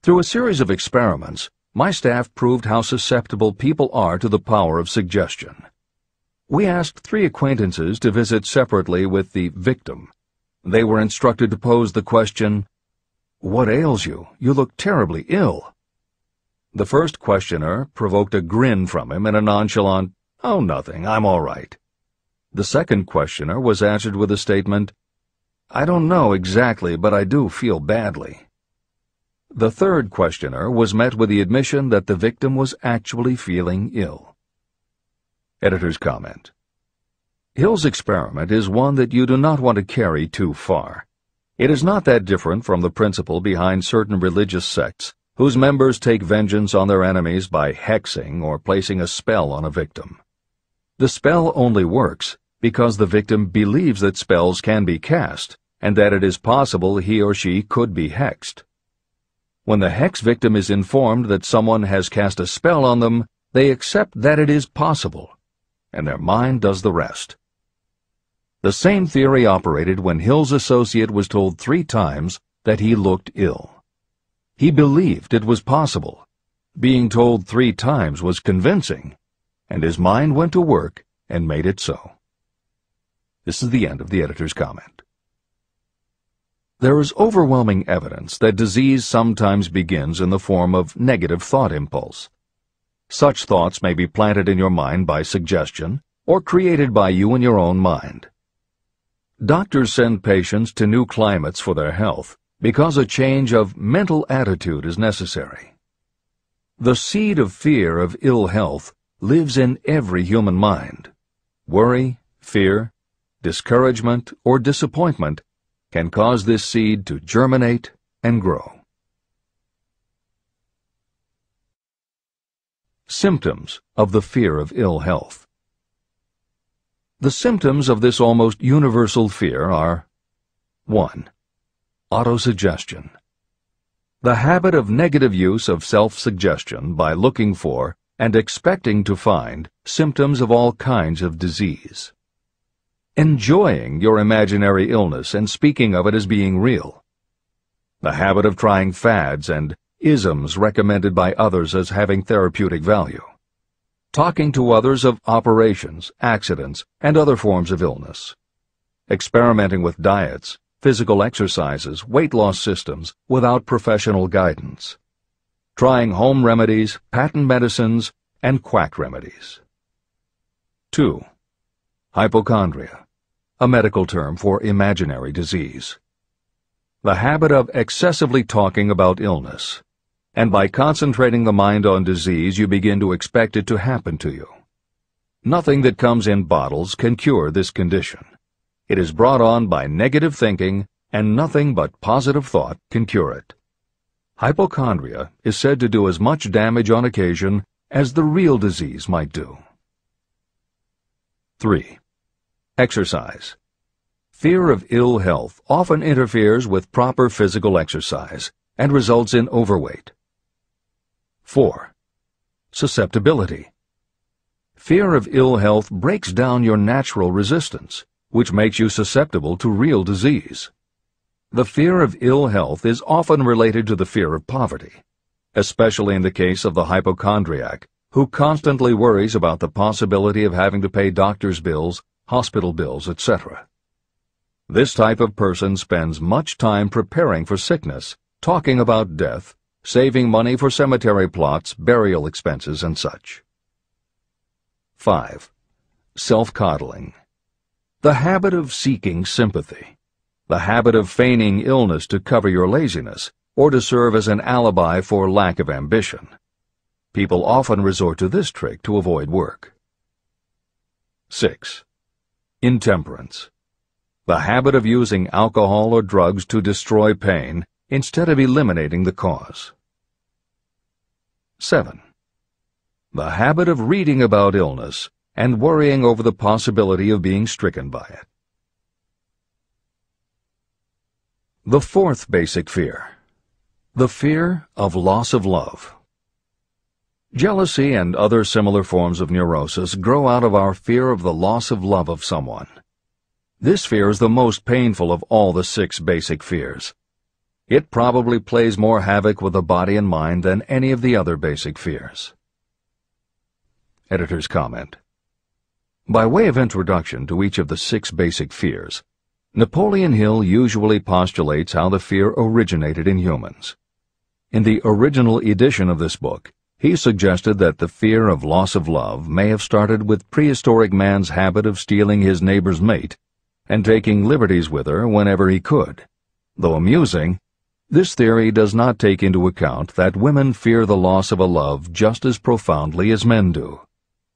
Through a series of experiments, my staff proved how susceptible people are to the power of suggestion. We asked 3 acquaintances to visit separately with the victim. They were instructed to pose the question, "What ails you? You look terribly ill." The first questioner provoked a grin from him and a nonchalant, "Oh, nothing, I'm all right." The second questioner was answered with a statement, "I don't know exactly, but I do feel badly." The third questioner was met with the admission that the victim was actually feeling ill. Editor's comment. Hill's experiment is one that you do not want to carry too far. It is not that different from the principle behind certain religious sects whose members take vengeance on their enemies by hexing or placing a spell on a victim. The spell only works because the victim believes that spells can be cast and that it is possible he or she could be hexed. When the hex victim is informed that someone has cast a spell on them, they accept that it is possible, and their mind does the rest. The same theory operated when Hill's associate was told 3 times that he looked ill. He believed it was possible. Being told 3 times was convincing, and his mind went to work and made it so. This is the end of the editor's comment. There is overwhelming evidence that disease sometimes begins in the form of negative thought impulse. Such thoughts may be planted in your mind by suggestion or created by you in your own mind. Doctors send patients to new climates for their health because a change of mental attitude is necessary. The seed of fear of ill health lives in every human mind. Worry, fear, discouragement, or disappointment can cause this seed to germinate and grow. Symptoms of the fear of ill health. The symptoms of this almost universal fear are 1. Autosuggestion. The habit of negative use of self-suggestion by looking for and expecting to find symptoms of all kinds of disease. Enjoying your imaginary illness and speaking of it as being real. The habit of trying fads and isms recommended by others as having therapeutic value. Talking to others of operations, accidents, and other forms of illness. Experimenting with diets, physical exercises, weight loss systems without professional guidance. Trying home remedies, patent medicines, and quack remedies. 2. Hypochondria, a medical term for imaginary disease. The habit of excessively talking about illness, and by concentrating the mind on disease you begin to expect it to happen to you. Nothing that comes in bottles can cure this condition. It is brought on by negative thinking, and nothing but positive thought can cure it. Hypochondria is said to do as much damage on occasion as the real disease might do. 3. Exercise. Fear of ill health often interferes with proper physical exercise and results in overweight. 4. Susceptibility. Fear of ill health breaks down your natural resistance, which makes you susceptible to real disease. The fear of ill health is often related to the fear of poverty, especially in the case of the hypochondriac, who constantly worries about the possibility of having to pay doctor's bills, hospital bills, etc. This type of person spends much time preparing for sickness, talking about death, saving money for cemetery plots, burial expenses, and such. 5. Self-coddling. The habit of seeking sympathy. The habit of feigning illness to cover your laziness, or to serve as an alibi for lack of ambition. People often resort to this trick to avoid work. 6. Intemperance. The habit of using alcohol or drugs to destroy pain instead of eliminating the cause. 7. The habit of reading about illness and worrying over the possibility of being stricken by it. The fourth basic fear. The fear of loss of love. Jealousy and other similar forms of neurosis grow out of our fear of the loss of love of someone. This fear is the most painful of all the 6 basic fears. It probably plays more havoc with the body and mind than any of the other basic fears. Editor's comment. By way of introduction to each of the 6 basic fears, Napoleon Hill usually postulates how the fear originated in humans. In the original edition of this book, he suggested that the fear of loss of love may have started with prehistoric man's habit of stealing his neighbor's mate and taking liberties with her whenever he could. Though amusing, this theory does not take into account that women fear the loss of a love just as profoundly as men do,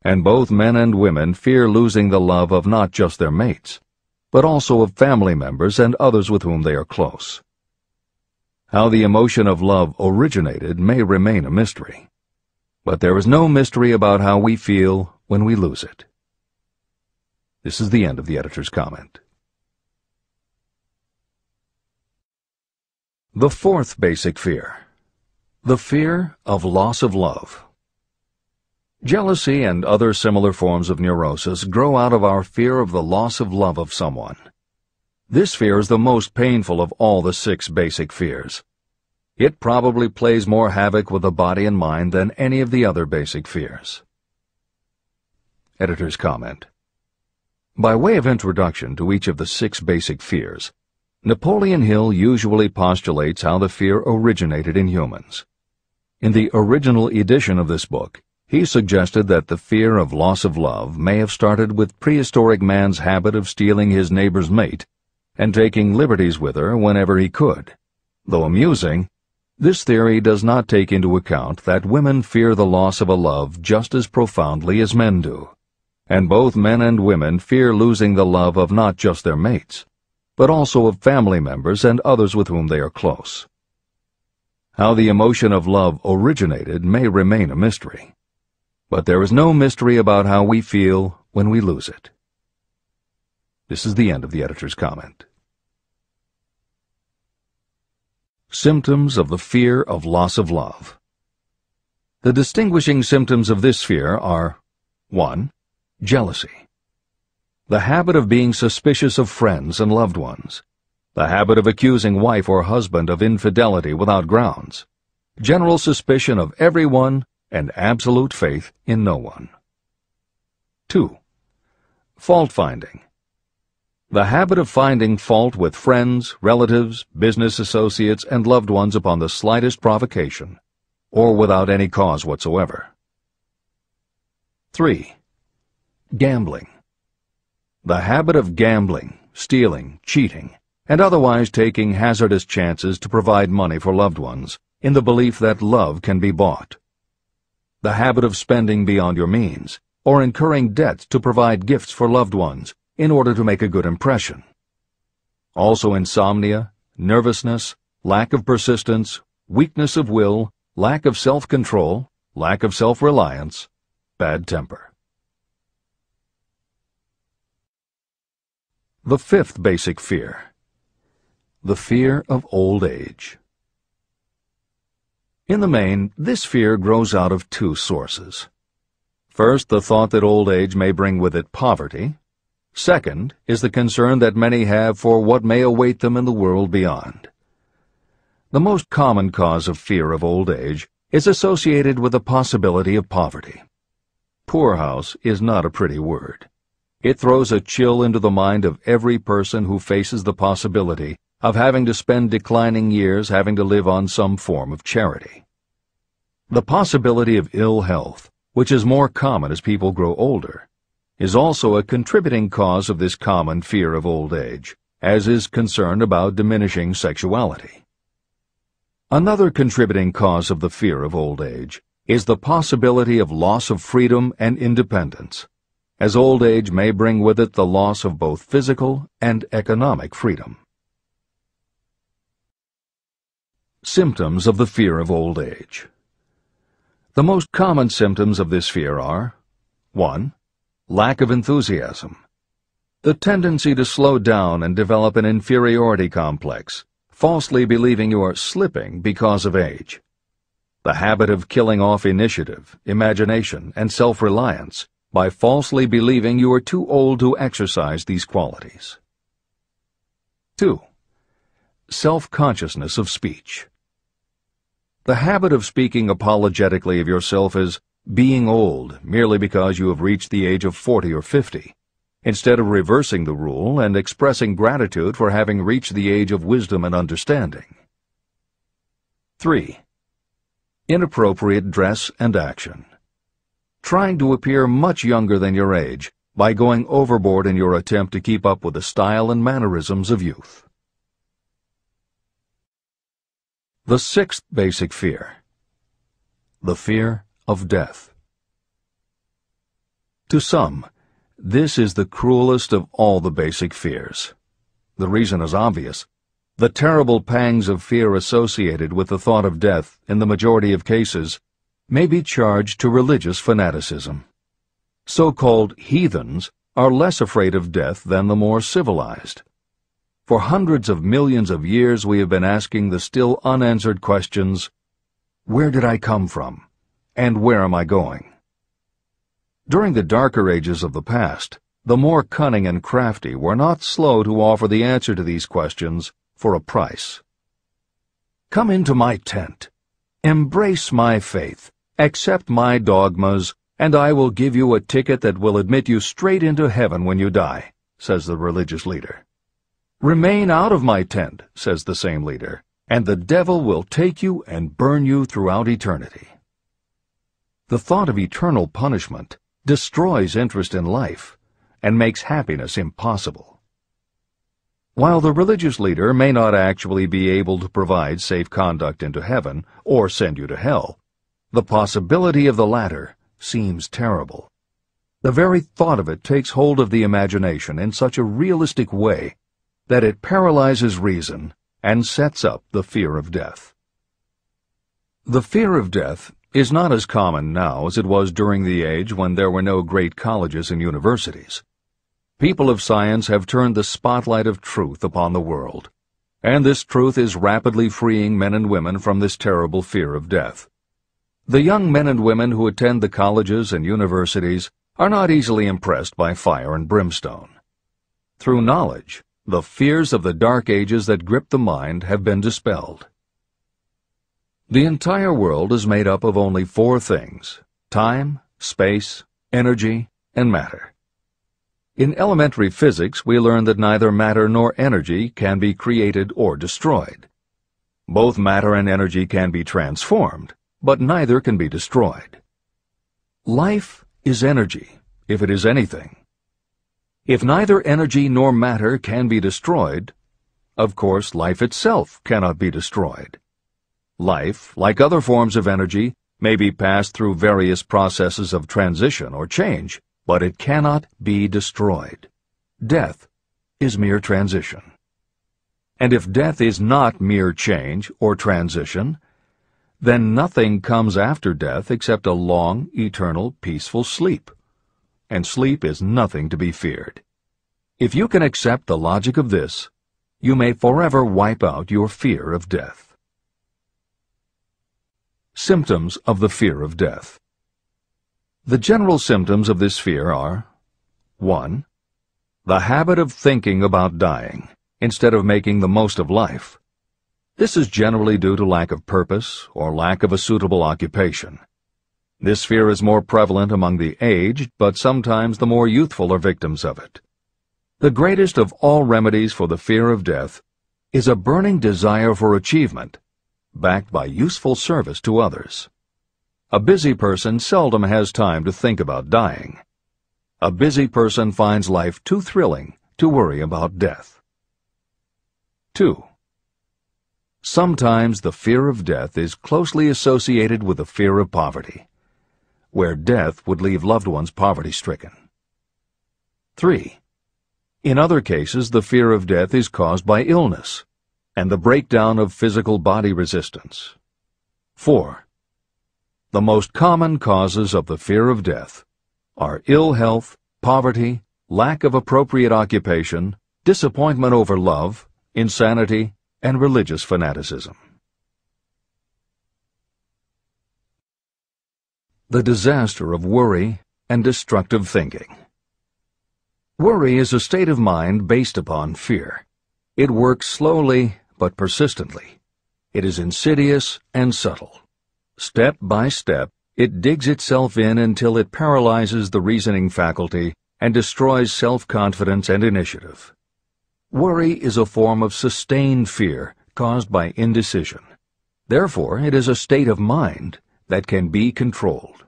and both men and women fear losing the love of not just their mates, but also of family members and others with whom they are close. How the emotion of love originated may remain a mystery, but there is no mystery about how we feel when we lose it. This is the end of the editor's comment. The fourth basic fear. The fear of loss of love. Jealousy and other similar forms of neurosis grow out of our fear of the loss of love of someone. This fear is the most painful of all the 6 basic fears. It probably plays more havoc with the body and mind than any of the other basic fears. Editor's comment. By way of introduction to each of the 6 basic fears, Napoleon Hill usually postulates how the fear originated in humans. In the original edition of this book, he suggested that the fear of loss of love may have started with prehistoric man's habit of stealing his neighbor's mate and taking liberties with her whenever he could. Though amusing, this theory does not take into account that women fear the loss of a love just as profoundly as men do, and both men and women fear losing the love of not just their mates, but also of family members and others with whom they are close. How the emotion of love originated may remain a mystery, but there is no mystery about how we feel when we lose it. This is the end of the editor's comment. Symptoms of the fear of loss of love. The distinguishing symptoms of this fear are 1. Jealousy. The habit of being suspicious of friends and loved ones. The habit of accusing wife or husband of infidelity without grounds. General suspicion of everyone and absolute faith in no one. 2. Fault-finding. The habit of finding fault with friends, relatives, business associates, and loved ones upon the slightest provocation, or without any cause whatsoever. 3. Gambling. The habit of gambling, stealing, cheating, and otherwise taking hazardous chances to provide money for loved ones, in the belief that love can be bought. The habit of spending beyond your means, or incurring debts to provide gifts for loved ones in order to make a good impression. Also insomnia, nervousness, lack of persistence, weakness of will, lack of self-control, lack of self-reliance, bad temper. The fifth basic fear: the fear of old age. In the main, this fear grows out of two sources. First, the thought that old age may bring with it poverty. Second is the concern that many have for what may await them in the world beyond. The most common cause of fear of old age is associated with the possibility of poverty. Poorhouse is not a pretty word. It throws a chill into the mind of every person who faces the possibility of having to spend declining years having to live on some form of charity. The possibility of ill health, which is more common as people grow older, is also a contributing cause of this common fear of old age, as is concern about diminishing sexuality. Another contributing cause of the fear of old age is the possibility of loss of freedom and independence, as old age may bring with it the loss of both physical and economic freedom. Symptoms of the fear of old age. The most common symptoms of this fear are: 1. Lack of enthusiasm. The tendency to slow down and develop an inferiority complex, falsely believing you are slipping because of age. The habit of killing off initiative, imagination, and self-reliance by falsely believing you are too old to exercise these qualities. 2. Self-consciousness of speech. The habit of speaking apologetically of yourself as being old merely because you have reached the age of 40 or 50, instead of reversing the rule and expressing gratitude for having reached the age of wisdom and understanding. 3. Inappropriate dress and action. Trying to appear much younger than your age by going overboard in your attempt to keep up with the style and mannerisms of youth. The sixth basic fear: the fear of death. To some, this is the cruelest of all the basic fears. The reason is obvious. The terrible pangs of fear associated with the thought of death, in the majority of cases, may be charged to religious fanaticism. So-called heathens are less afraid of death than the more civilized. For hundreds of millions of years we have been asking the still unanswered questions: where did I come from? And where am I going? During the darker ages of the past, the more cunning and crafty were not slow to offer the answer to these questions for a price. Come into my tent, embrace my faith, accept my dogmas, and I will give you a ticket that will admit you straight into heaven when you die, says the religious leader. Remain out of my tent, says the same leader, and the devil will take you and burn you throughout eternity. The thought of eternal punishment destroys interest in life and makes happiness impossible. While the religious leader may not actually be able to provide safe conduct into heaven or send you to hell, the possibility of the latter seems terrible. The very thought of it takes hold of the imagination in such a realistic way that it paralyzes reason and sets up the fear of death. The fear of death is not as common now as it was during the age when there were no great colleges and universities. People of science have turned the spotlight of truth upon the world, and this truth is rapidly freeing men and women from this terrible fear of death. The young men and women who attend the colleges and universities are not easily impressed by fire and brimstone. Through knowledge, the fears of the dark ages that grip the mind have been dispelled. The entire world is made up of only four things: time, space, energy, and matter. In elementary physics, we learn that neither matter nor energy can be created or destroyed. Both matter and energy can be transformed, but neither can be destroyed. Life is energy, if it is anything. If neither energy nor matter can be destroyed, of course life itself cannot be destroyed. Life, like other forms of energy, may be passed through various processes of transition or change, but it cannot be destroyed. Death is mere transition. And if death is not mere change or transition, then nothing comes after death except a long, eternal, peaceful sleep. And sleep is nothing to be feared. If you can accept the logic of this, you may forever wipe out your fear of death. Symptoms of the fear of death. The general symptoms of this fear are: 1. The habit of thinking about dying, instead of making the most of life. This is generally due to lack of purpose or lack of a suitable occupation. This fear is more prevalent among the aged, but sometimes the more youthful are victims of it. The greatest of all remedies for the fear of death is a burning desire for achievement, backed by useful service to others. A busy person seldom has time to think about dying. A busy person finds life too thrilling to worry about death. 2. Sometimes the fear of death is closely associated with the fear of poverty, where death would leave loved ones poverty-stricken. 3. In other cases, the fear of death is caused by illness and the breakdown of physical body resistance. 4. The most common causes of the fear of death are ill health, poverty, lack of appropriate occupation, disappointment over love, insanity, and religious fanaticism. The disaster of worry and destructive thinking. Worry is a state of mind based upon fear. It works slowly but persistently. It is insidious and subtle. Step by step, it digs itself in until it paralyzes the reasoning faculty and destroys self-confidence and initiative. Worry is a form of sustained fear caused by indecision. Therefore, it is a state of mind that can be controlled.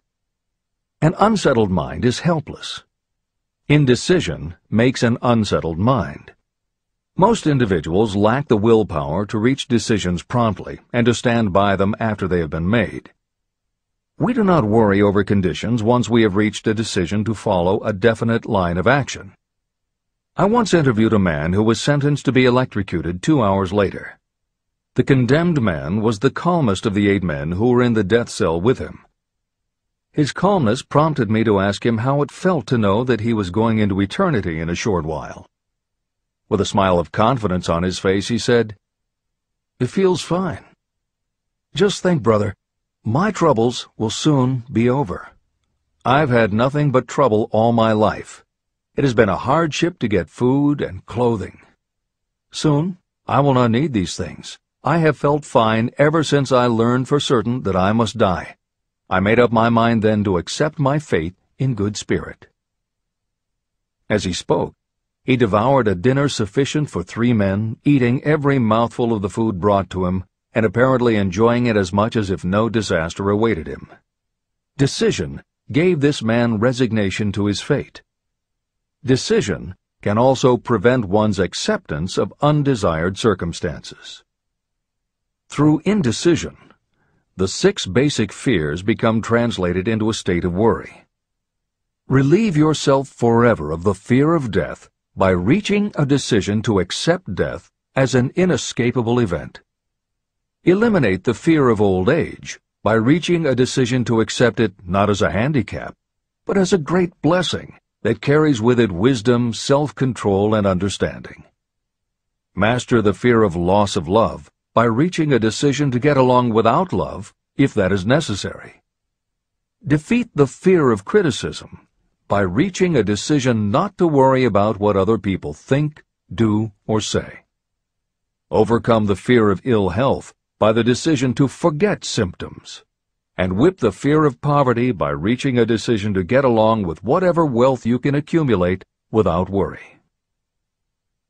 An unsettled mind is helpless. Indecision makes an unsettled mind. Most individuals lack the willpower to reach decisions promptly and to stand by them after they have been made. We do not worry over conditions once we have reached a decision to follow a definite line of action. I once interviewed a man who was sentenced to be electrocuted 2 hours later. The condemned man was the calmest of the 8 men who were in the death cell with him. His calmness prompted me to ask him how it felt to know that he was going into eternity in a short while. With a smile of confidence on his face, he said, "It feels fine. Just think, brother, my troubles will soon be over. I've had nothing but trouble all my life. It has been a hardship to get food and clothing. Soon, I will not need these things. I have felt fine ever since I learned for certain that I must die. I made up my mind then to accept my fate in good spirit." As he spoke, he devoured a dinner sufficient for 3 men, eating every mouthful of the food brought to him, and apparently enjoying it as much as if no disaster awaited him. Decision gave this man resignation to his fate. Decision can also prevent one's acceptance of undesired circumstances. Through indecision, the 6 basic fears become translated into a state of worry. Relieve yourself forever of the fear of death by reaching a decision to accept death as an inescapable event. Eliminate the fear of old age by reaching a decision to accept it not as a handicap, but as a great blessing that carries with it wisdom, self-control, and understanding. Master the fear of loss of love by reaching a decision to get along without love, if that is necessary. Defeat the fear of criticism by reaching a decision not to worry about what other people think, do, or say. Overcome the fear of ill health by the decision to forget symptoms, and whip the fear of poverty by reaching a decision to get along with whatever wealth you can accumulate without worry.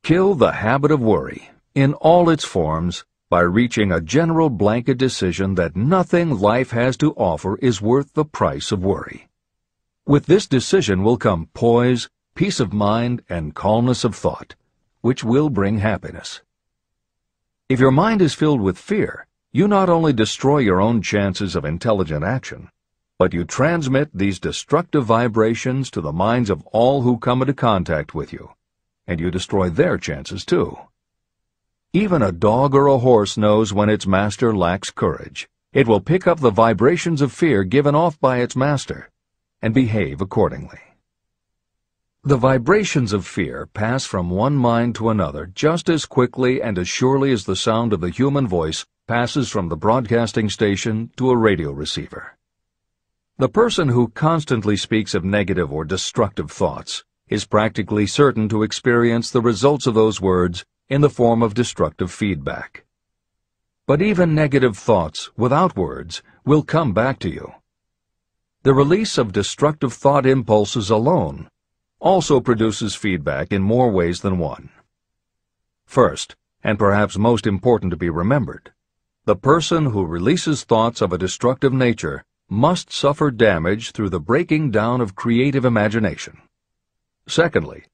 Kill the habit of worry in all its forms by reaching a general blanket decision that nothing life has to offer is worth the price of worry. With this decision will come poise, peace of mind, and calmness of thought, which will bring happiness. If your mind is filled with fear, you not only destroy your own chances of intelligent action, but you transmit these destructive vibrations to the minds of all who come into contact with you, and you destroy their chances too. Even a dog or a horse knows when its master lacks courage. It will pick up the vibrations of fear given off by its master and behave accordingly. The vibrations of fear pass from one mind to another just as quickly and as surely as the sound of the human voice passes from the broadcasting station to a radio receiver. The person who constantly speaks of negative or destructive thoughts is practically certain to experience the results of those words in the form of destructive feedback. But even negative thoughts without words will come back to you. The release of destructive thought impulses alone also produces feedback in more ways than one. First, and perhaps most important to be remembered, the person who releases thoughts of a destructive nature must suffer damage through the breaking down of creative imagination. Secondly,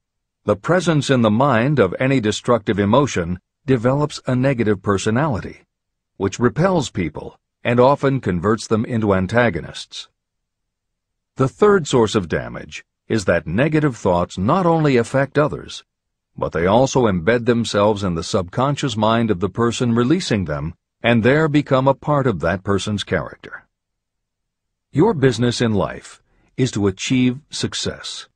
the presence in the mind of any destructive emotion develops a negative personality, which repels people and often converts them into antagonists. The third source of damage is that negative thoughts not only affect others, but they also embed themselves in the subconscious mind of the person releasing them and there become a part of that person's character. Your business in life is to achieve success.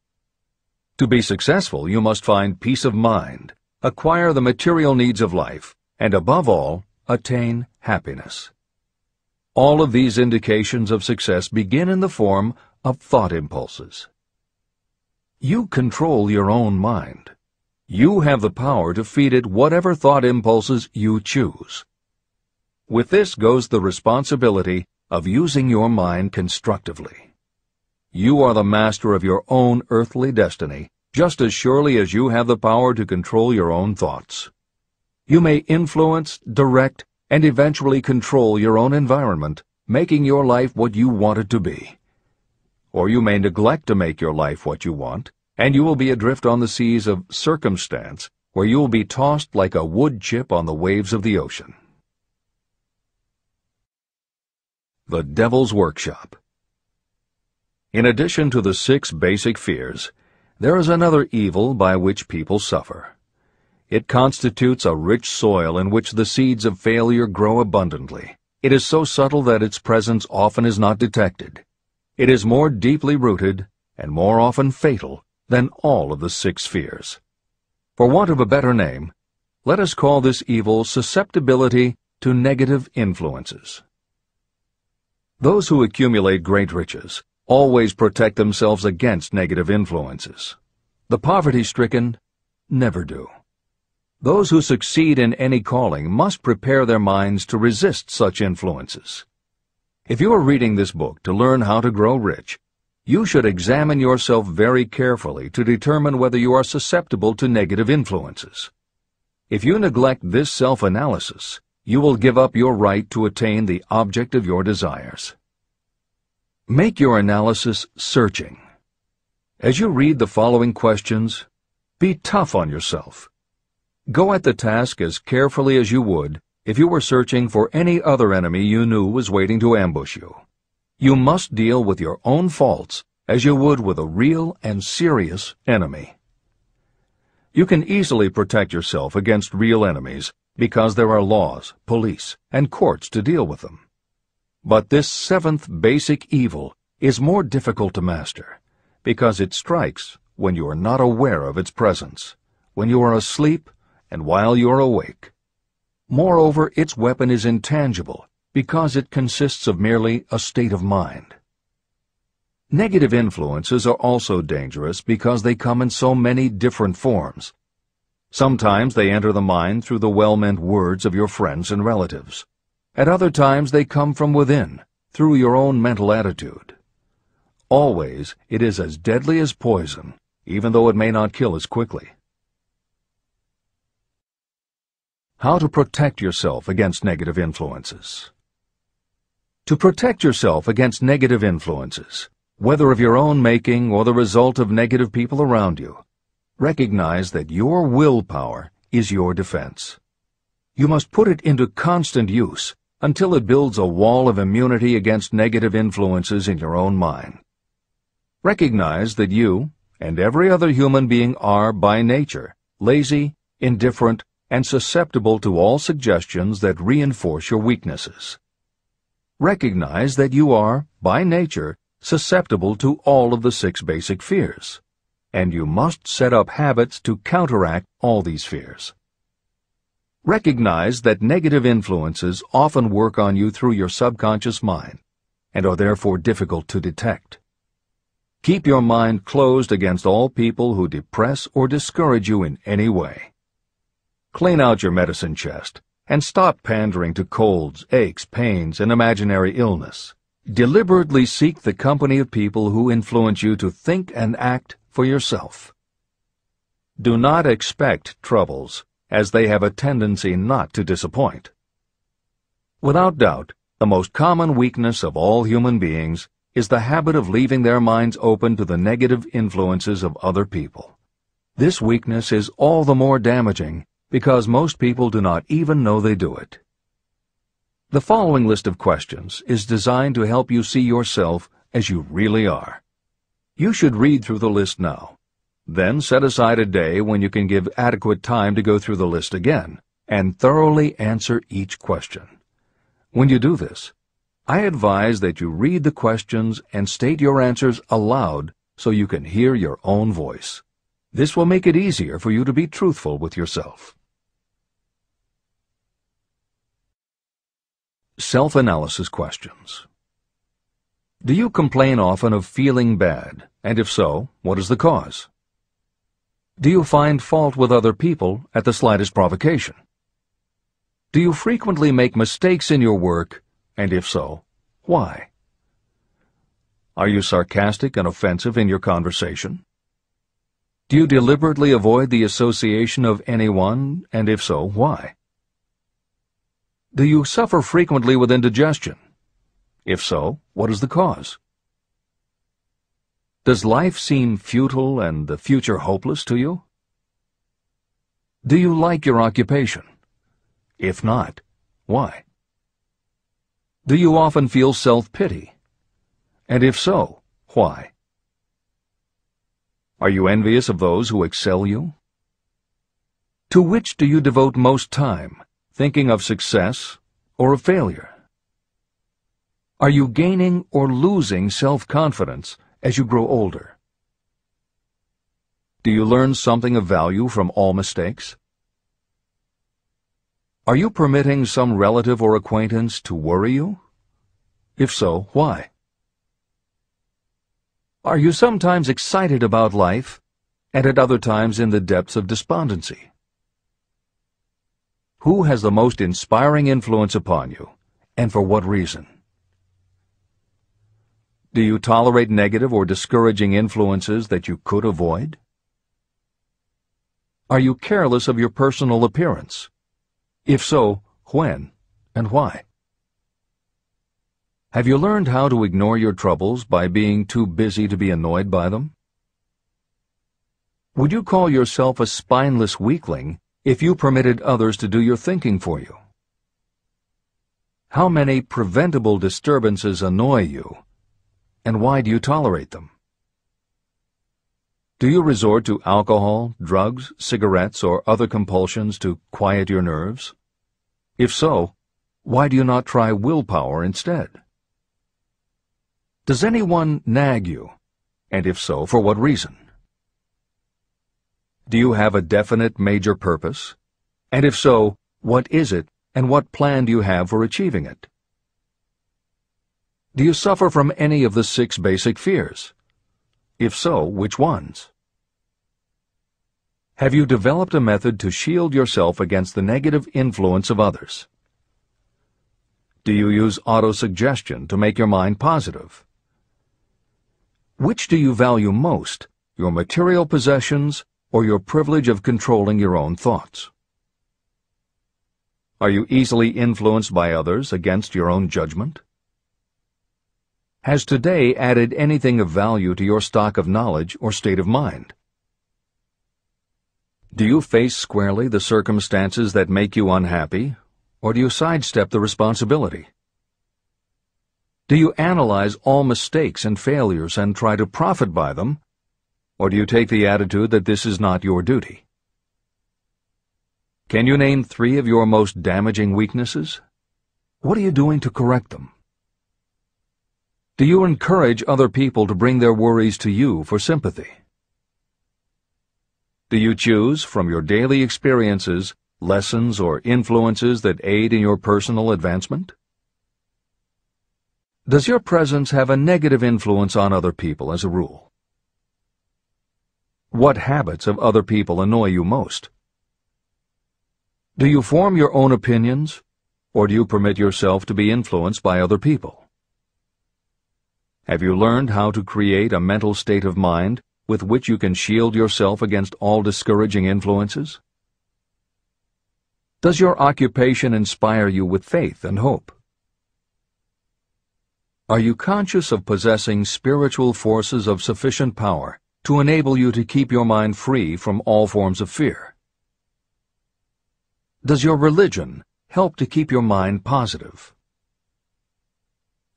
To be successful, you must find peace of mind, acquire the material needs of life, and above all, attain happiness. All of these indications of success begin in the form of thought impulses. You control your own mind. You have the power to feed it whatever thought impulses you choose. With this goes the responsibility of using your mind constructively. You are the master of your own earthly destiny, just as surely as you have the power to control your own thoughts. You may influence, direct, and eventually control your own environment, making your life what you want it to be. Or you may neglect to make your life what you want, and you will be adrift on the seas of circumstance, where you will be tossed like a wood chip on the waves of the ocean. The Devil's Workshop. In addition to the 6 basic fears, there is another evil by which people suffer. It constitutes a rich soil in which the seeds of failure grow abundantly. It is so subtle that its presence often is not detected. It is more deeply rooted and more often fatal than all of the 6 fears. For want of a better name, let us call this evil susceptibility to negative influences. Those who accumulate great riches always protect themselves against negative influences. The poverty-stricken never do. Those who succeed in any calling must prepare their minds to resist such influences. If you are reading this book to learn how to grow rich, you should examine yourself very carefully to determine whether you are susceptible to negative influences. If you neglect this self-analysis, you will give up your right to attain the object of your desires. Make your analysis searching. As you read the following questions, be tough on yourself. Go at the task as carefully as you would if you were searching for any other enemy you knew was waiting to ambush you. You must deal with your own faults as you would with a real and serious enemy. You can easily protect yourself against real enemies because there are laws, police, and courts to deal with them. But this 7th basic evil is more difficult to master because it strikes when you are not aware of its presence, when you are asleep and while you are awake. Moreover, its weapon is intangible because it consists of merely a state of mind. Negative influences are also dangerous because they come in so many different forms. Sometimes they enter the mind through the well-meant words of your friends and relatives. At other times they come from within, through your own mental attitude. Always it is as deadly as poison, even though it may not kill as quickly. How to protect yourself against negative influences. To protect yourself against negative influences, whether of your own making or the result of negative people around you, recognize that your willpower is your defense. You must put it into constant use until it builds a wall of immunity against negative influences in your own mind. Recognize that you and every other human being are, by nature, lazy, indifferent, and susceptible to all suggestions that reinforce your weaknesses. Recognize that you are, by nature, susceptible to all of the 6 basic fears, and you must set up habits to counteract all these fears. Recognize that negative influences often work on you through your subconscious mind and are therefore difficult to detect. Keep your mind closed against all people who depress or discourage you in any way. Clean out your medicine chest and stop pandering to colds, aches, pains, and imaginary illness. Deliberately seek the company of people who influence you to think and act for yourself. Do not expect troubles, as they have a tendency not to disappoint. Without doubt, the most common weakness of all human beings is the habit of leaving their minds open to the negative influences of other people. This weakness is all the more damaging because most people do not even know they do it. The following list of questions is designed to help you see yourself as you really are. You should read through the list now. Then set aside a day when you can give adequate time to go through the list again and thoroughly answer each question. When you do this, I advise that you read the questions and state your answers aloud so you can hear your own voice. This will make it easier for you to be truthful with yourself. Self-analysis questions. Do you complain often of feeling bad, and if so, what is the cause? Do you find fault with other people at the slightest provocation? Do you frequently make mistakes in your work, and if so, why? Are you sarcastic and offensive in your conversation? Do you deliberately avoid the association of anyone, and if so, why? Do you suffer frequently with indigestion? If so, what is the cause? Does life seem futile and the future hopeless to you? Do you like your occupation? If not, why? Do you often feel self-pity? And if so, why? Are you envious of those who excel you? To which do you devote most time, thinking of success or of failure? Are you gaining or losing self-confidence as you grow older? Do you learn something of value from all mistakes? Are you permitting some relative or acquaintance to worry you? If so, why? Are you sometimes excited about life, and at other times in the depths of despondency? Who has the most inspiring influence upon you, and for what reason? Do you tolerate negative or discouraging influences that you could avoid? Are you careless of your personal appearance? If so, when and why? Have you learned how to ignore your troubles by being too busy to be annoyed by them? Would you call yourself a spineless weakling if you permitted others to do your thinking for you? How many preventable disturbances annoy you, and why do you tolerate them? Do you resort to alcohol, drugs, cigarettes, or other compulsions to quiet your nerves? If so, why do you not try willpower instead? Does anyone nag you, and if so, for what reason? Do you have a definite major purpose? And if so, what is it, and what plan do you have for achieving it? Do you suffer from any of the 6 basic fears? If so, which ones? Have you developed a method to shield yourself against the negative influence of others? Do you use autosuggestion to make your mind positive? Which do you value most, your material possessions or your privilege of controlling your own thoughts? Are you easily influenced by others against your own judgment? Has today added anything of value to your stock of knowledge or state of mind? Do you face squarely the circumstances that make you unhappy, or do you sidestep the responsibility? Do you analyze all mistakes and failures and try to profit by them, or do you take the attitude that this is not your duty? Can you name 3 of your most damaging weaknesses? What are you doing to correct them? Do you encourage other people to bring their worries to you for sympathy? Do you choose from your daily experiences lessons or influences that aid in your personal advancement? Does your presence have a negative influence on other people as a rule? What habits of other people annoy you most? Do you form your own opinions, or do you permit yourself to be influenced by other people? Have you learned how to create a mental state of mind with which you can shield yourself against all discouraging influences? Does your occupation inspire you with faith and hope? Are you conscious of possessing spiritual forces of sufficient power to enable you to keep your mind free from all forms of fear? Does your religion help to keep your mind positive?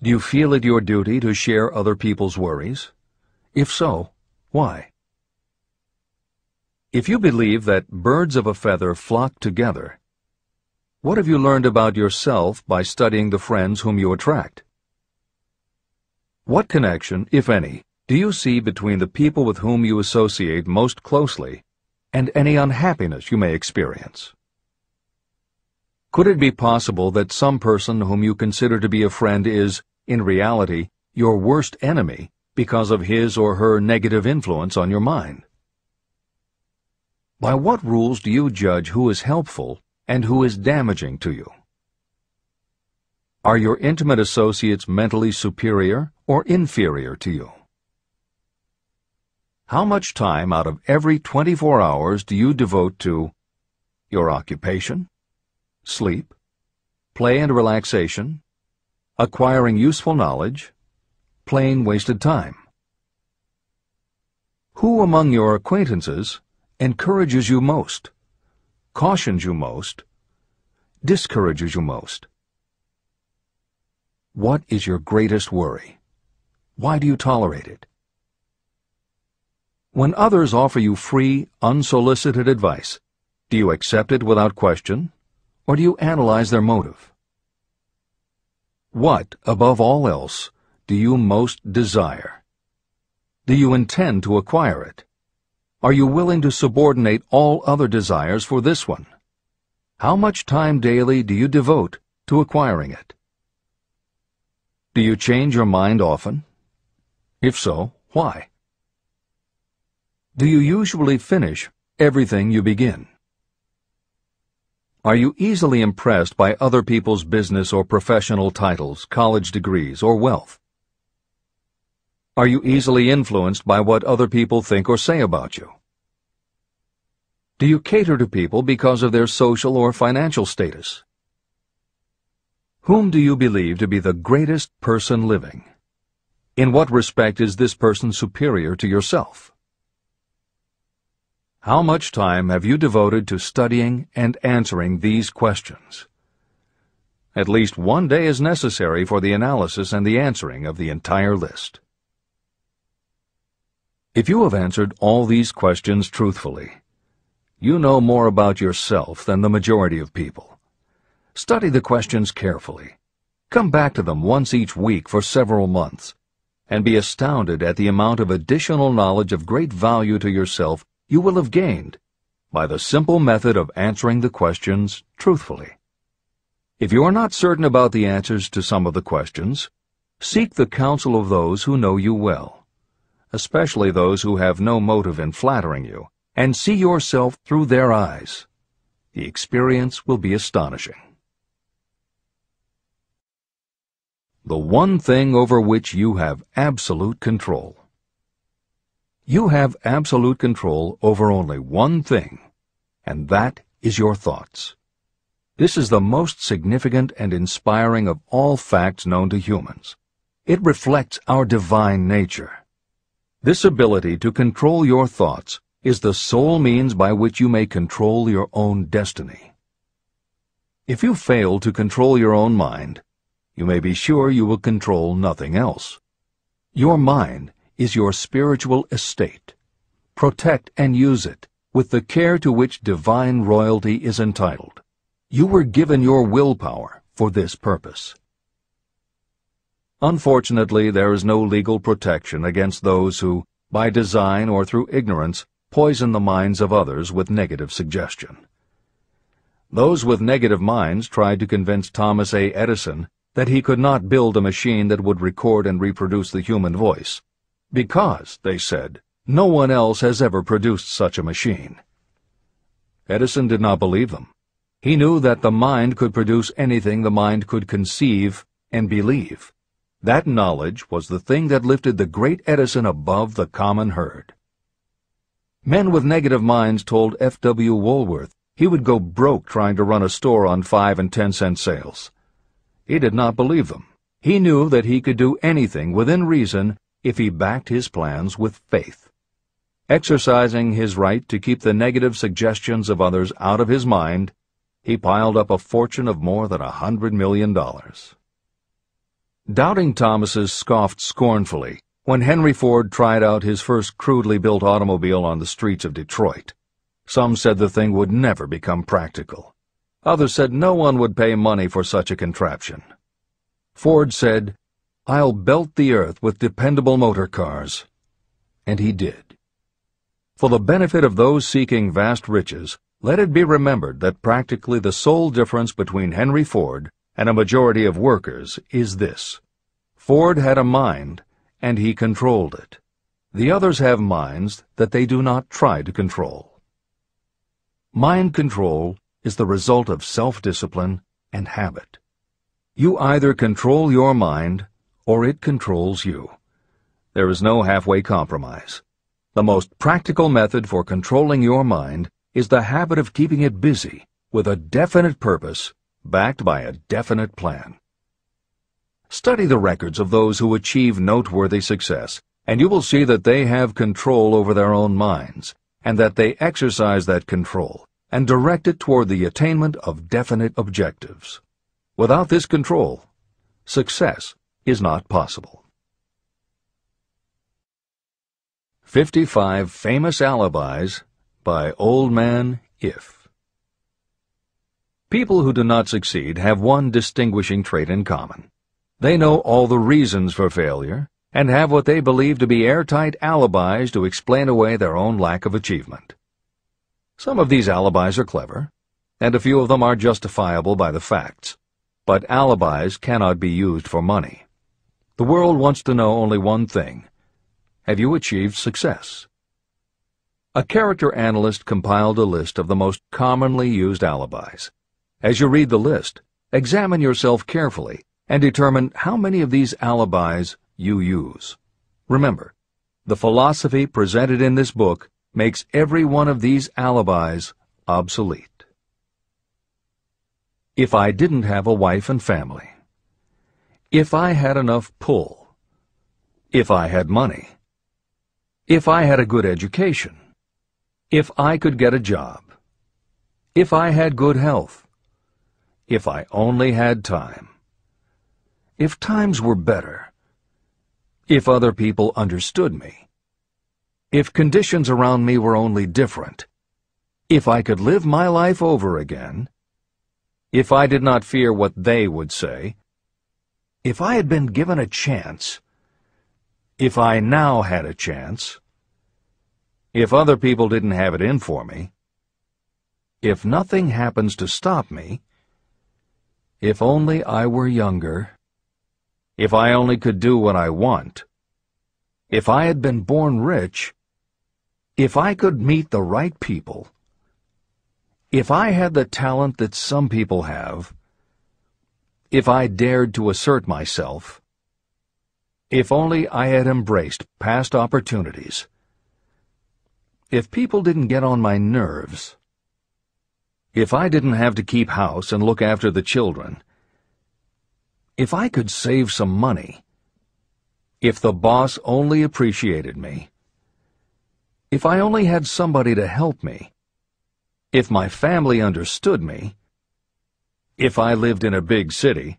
Do you feel it your duty to share other people's worries? If so, why? If you believe that birds of a feather flock together, what have you learned about yourself by studying the friends whom you attract? What connection, if any, do you see between the people with whom you associate most closely and any unhappiness you may experience? Could it be possible that some person whom you consider to be a friend is, in reality, your worst enemy because of his or her negative influence on your mind? By what rules do you judge who is helpful and who is damaging to you? Are your intimate associates mentally superior or inferior to you? How much time out of every 24 hours do you devote to your occupation, sleep, play and relaxation, acquiring useful knowledge, plain wasted time? Who among your acquaintances encourages you most, cautions you most, discourages you most? What is your greatest worry? Why do you tolerate it? When others offer you free, unsolicited advice, do you accept it without question, or do you analyze their motive? What, above all else, do you most desire? Do you intend to acquire it? Are you willing to subordinate all other desires for this one? How much time daily do you devote to acquiring it? Do you change your mind often? If so, why? Do you usually finish everything you begin? Are you easily impressed by other people's business or professional titles, college degrees, or wealth? Are you easily influenced by what other people think or say about you? Do you cater to people because of their social or financial status? Whom do you believe to be the greatest person living? In what respect is this person superior to yourself? How much time have you devoted to studying and answering these questions? At least one day is necessary for the analysis and the answering of the entire list. If you have answered all these questions truthfully, you know more about yourself than the majority of people. Study the questions carefully. Come back to them once each week for several months, and be astounded at the amount of additional knowledge of great value to yourself you will have gained by the simple method of answering the questions truthfully. If you are not certain about the answers to some of the questions, seek the counsel of those who know you well, especially those who have no motive in flattering you, and see yourself through their eyes. The experience will be astonishing. The one thing over which you have absolute control. You have absolute control over only one thing, and that is your thoughts. This is the most significant and inspiring of all facts known to humans. It reflects our divine nature. This ability to control your thoughts is the sole means by which you may control your own destiny. If you fail to control your own mind, you may be sure you will control nothing else. Your mind is your spiritual estate. Protect and use it with the care to which divine royalty is entitled. You were given your willpower for this purpose. Unfortunately, there is no legal protection against those who, by design or through ignorance, poison the minds of others with negative suggestion. Those with negative minds tried to convince Thomas A. Edison that he could not build a machine that would record and reproduce the human voice, because, they said, no one else has ever produced such a machine. Edison did not believe them. He knew that the mind could produce anything the mind could conceive and believe. That knowledge was the thing that lifted the great Edison above the common herd. Men with negative minds told F.W. Woolworth he would go broke trying to run a store on 5 and 10-cent sales. He did not believe them. He knew that he could do anything within reason if he backed his plans with faith. Exercising his right to keep the negative suggestions of others out of his mind, he piled up a fortune of more than $100 million. Doubting Thomases scoffed scornfully when Henry Ford tried out his first crudely built automobile on the streets of Detroit. Some said the thing would never become practical. Others said no one would pay money for such a contraption. Ford said, "I'll belt the earth with dependable motor cars." And he did. For the benefit of those seeking vast riches, let it be remembered that practically the sole difference between Henry Ford and a majority of workers is this: Ford had a mind, and he controlled it. The others have minds that they do not try to control. Mind control is the result of self-discipline and habit. You either control your mind, or it controls you. There is no halfway compromise. The most practical method for controlling your mind is the habit of keeping it busy with a definite purpose, backed by a definite plan. Study the records of those who achieve noteworthy success, and you will see that they have control over their own minds, and that they exercise that control and direct it toward the attainment of definite objectives. Without this control, success is not possible. 55 Famous Alibis by Old Man If. People who do not succeed have one distinguishing trait in common. They know all the reasons for failure and have what they believe to be airtight alibis to explain away their own lack of achievement. Some of these alibis are clever, and a few of them are justifiable by the facts, but alibis cannot be used for money. The world wants to know only one thing: have you achieved success? A character analyst compiled a list of the most commonly used alibis. As you read the list, examine yourself carefully and determine how many of these alibis you use. Remember, the philosophy presented in this book makes every one of these alibis obsolete. If I didn't have a wife and family. If I had enough pull. If I had money. If I had a good education. If I could get a job. If I had good health. If I only had time. If times were better. If other people understood me. If conditions around me were only different. If I could live my life over again. If I did not fear what they would say. If I had been given a chance. If I now had a chance. If other people didn't have it in for me. If nothing happens to stop me. If only I were younger. If I only could do what I want. If I had been born rich. If I could meet the right people. If I had the talent that some people have. If I dared to assert myself. If only I had embraced past opportunities. If people didn't get on my nerves. If I didn't have to keep house and look after the children. If I could save some money. If the boss only appreciated me. If I only had somebody to help me. If my family understood me. if I lived in a big city,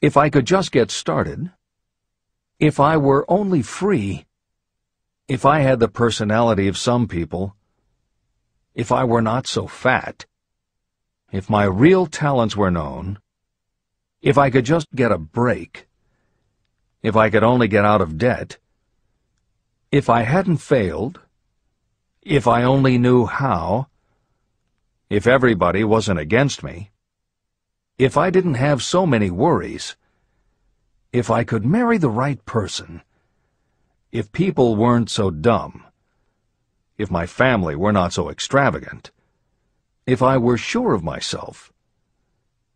if I could just get started, if I were only free, if I had the personality of some people, if I were not so fat, if my real talents were known, if I could just get a break, if I could only get out of debt, if I hadn't failed, if I only knew how, if everybody wasn't against me, if I didn't have so many worries, if I could marry the right person, if people weren't so dumb, if my family were not so extravagant, if I were sure of myself,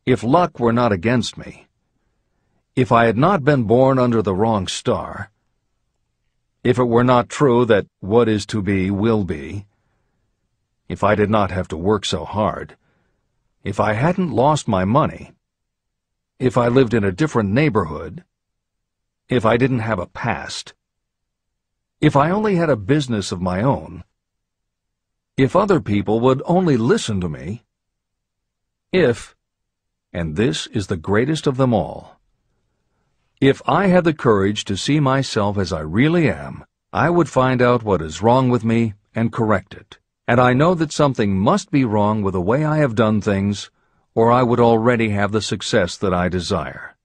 if luck were not against me, if I had not been born under the wrong star, if it were not true that what is to be will be, if I did not have to work so hard, if I hadn't lost my money, if I lived in a different neighborhood, if I didn't have a past, if I only had a business of my own, if other people would only listen to me, if, and this is the greatest of them all, if I had the courage to see myself as I really am, I would find out what is wrong with me and correct it. And I know that something must be wrong with the way I have done things, or I would already have the success that I desire.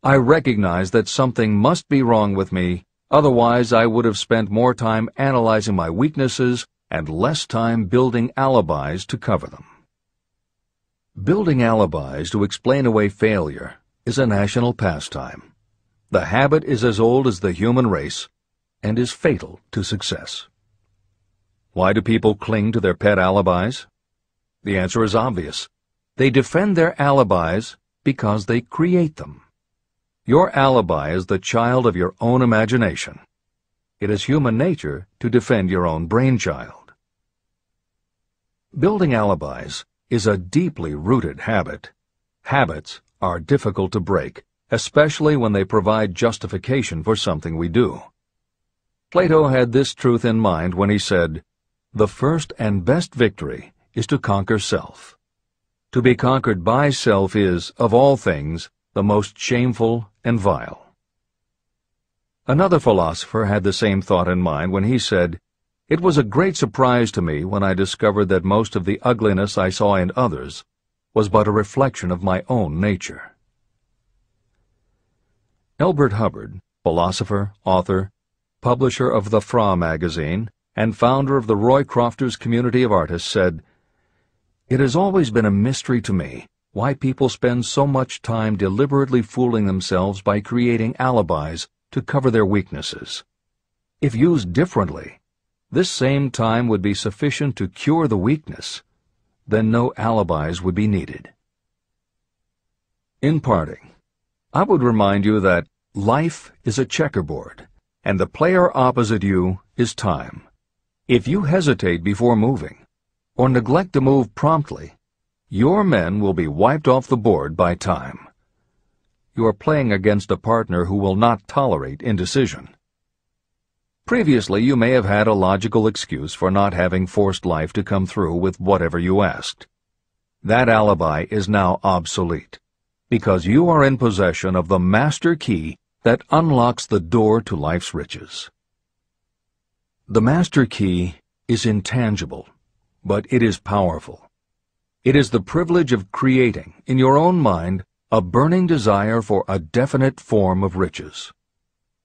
I recognize that something must be wrong with me, otherwise I would have spent more time analyzing my weaknesses and less time building alibis to cover them. Building alibis to explain away failure is a national pastime. The habit is as old as the human race and is fatal to success. Why do people cling to their pet alibis? The answer is obvious. They defend their alibis because they create them. Your alibi is the child of your own imagination. It is human nature to defend your own brainchild. Building alibis is a deeply rooted habit. Habits are difficult to break, especially when they provide justification for something we do. Plato had this truth in mind when he said, "The first and best victory is to conquer self. To be conquered by self is, of all things, the most shameful and vile." Another philosopher had the same thought in mind when he said, "It was a great surprise to me when I discovered that most of the ugliness I saw in others was but a reflection of my own nature." Elbert Hubbard, philosopher, author, publisher of the Fra magazine, and founder of the Roycrofters Community of Artists, said, "It has always been a mystery to me why people spend so much time deliberately fooling themselves by creating alibis to cover their weaknesses. If used differently, this same time would be sufficient to cure the weakness. Then no alibis would be needed." In parting, I would remind you that life is a checkerboard, and the player opposite you is time. If you hesitate before moving, or neglect to move promptly, your men will be wiped off the board by time. You are playing against a partner who will not tolerate indecision. Previously, you may have had a logical excuse for not having forced life to come through with whatever you asked. That alibi is now obsolete, because you are in possession of the master key that unlocks the door to life's riches. The master key is intangible, but it is powerful. It is the privilege of creating, in your own mind, a burning desire for a definite form of riches.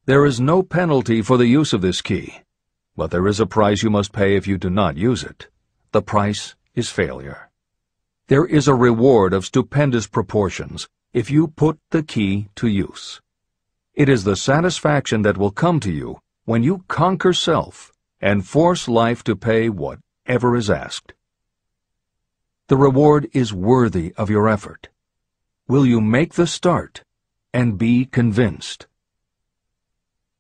There is no penalty for the use of this key, but there is a price you must pay if you do not use it. The price is failure. There is a reward of stupendous proportions if you put the key to use. It is the satisfaction that will come to you when you conquer self and force life to pay whatever is asked. The reward is worthy of your effort. Will you make the start and be convinced?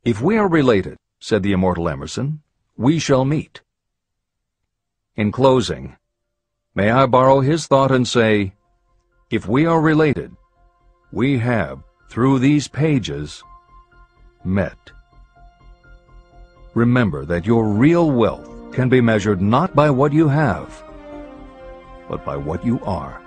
"If we are related," said the immortal Emerson, "we shall meet." In closing, may I borrow his thought and say, if we are related, we have, through these pages, met. Remember that your real wealth can be measured not by what you have, but by what you are.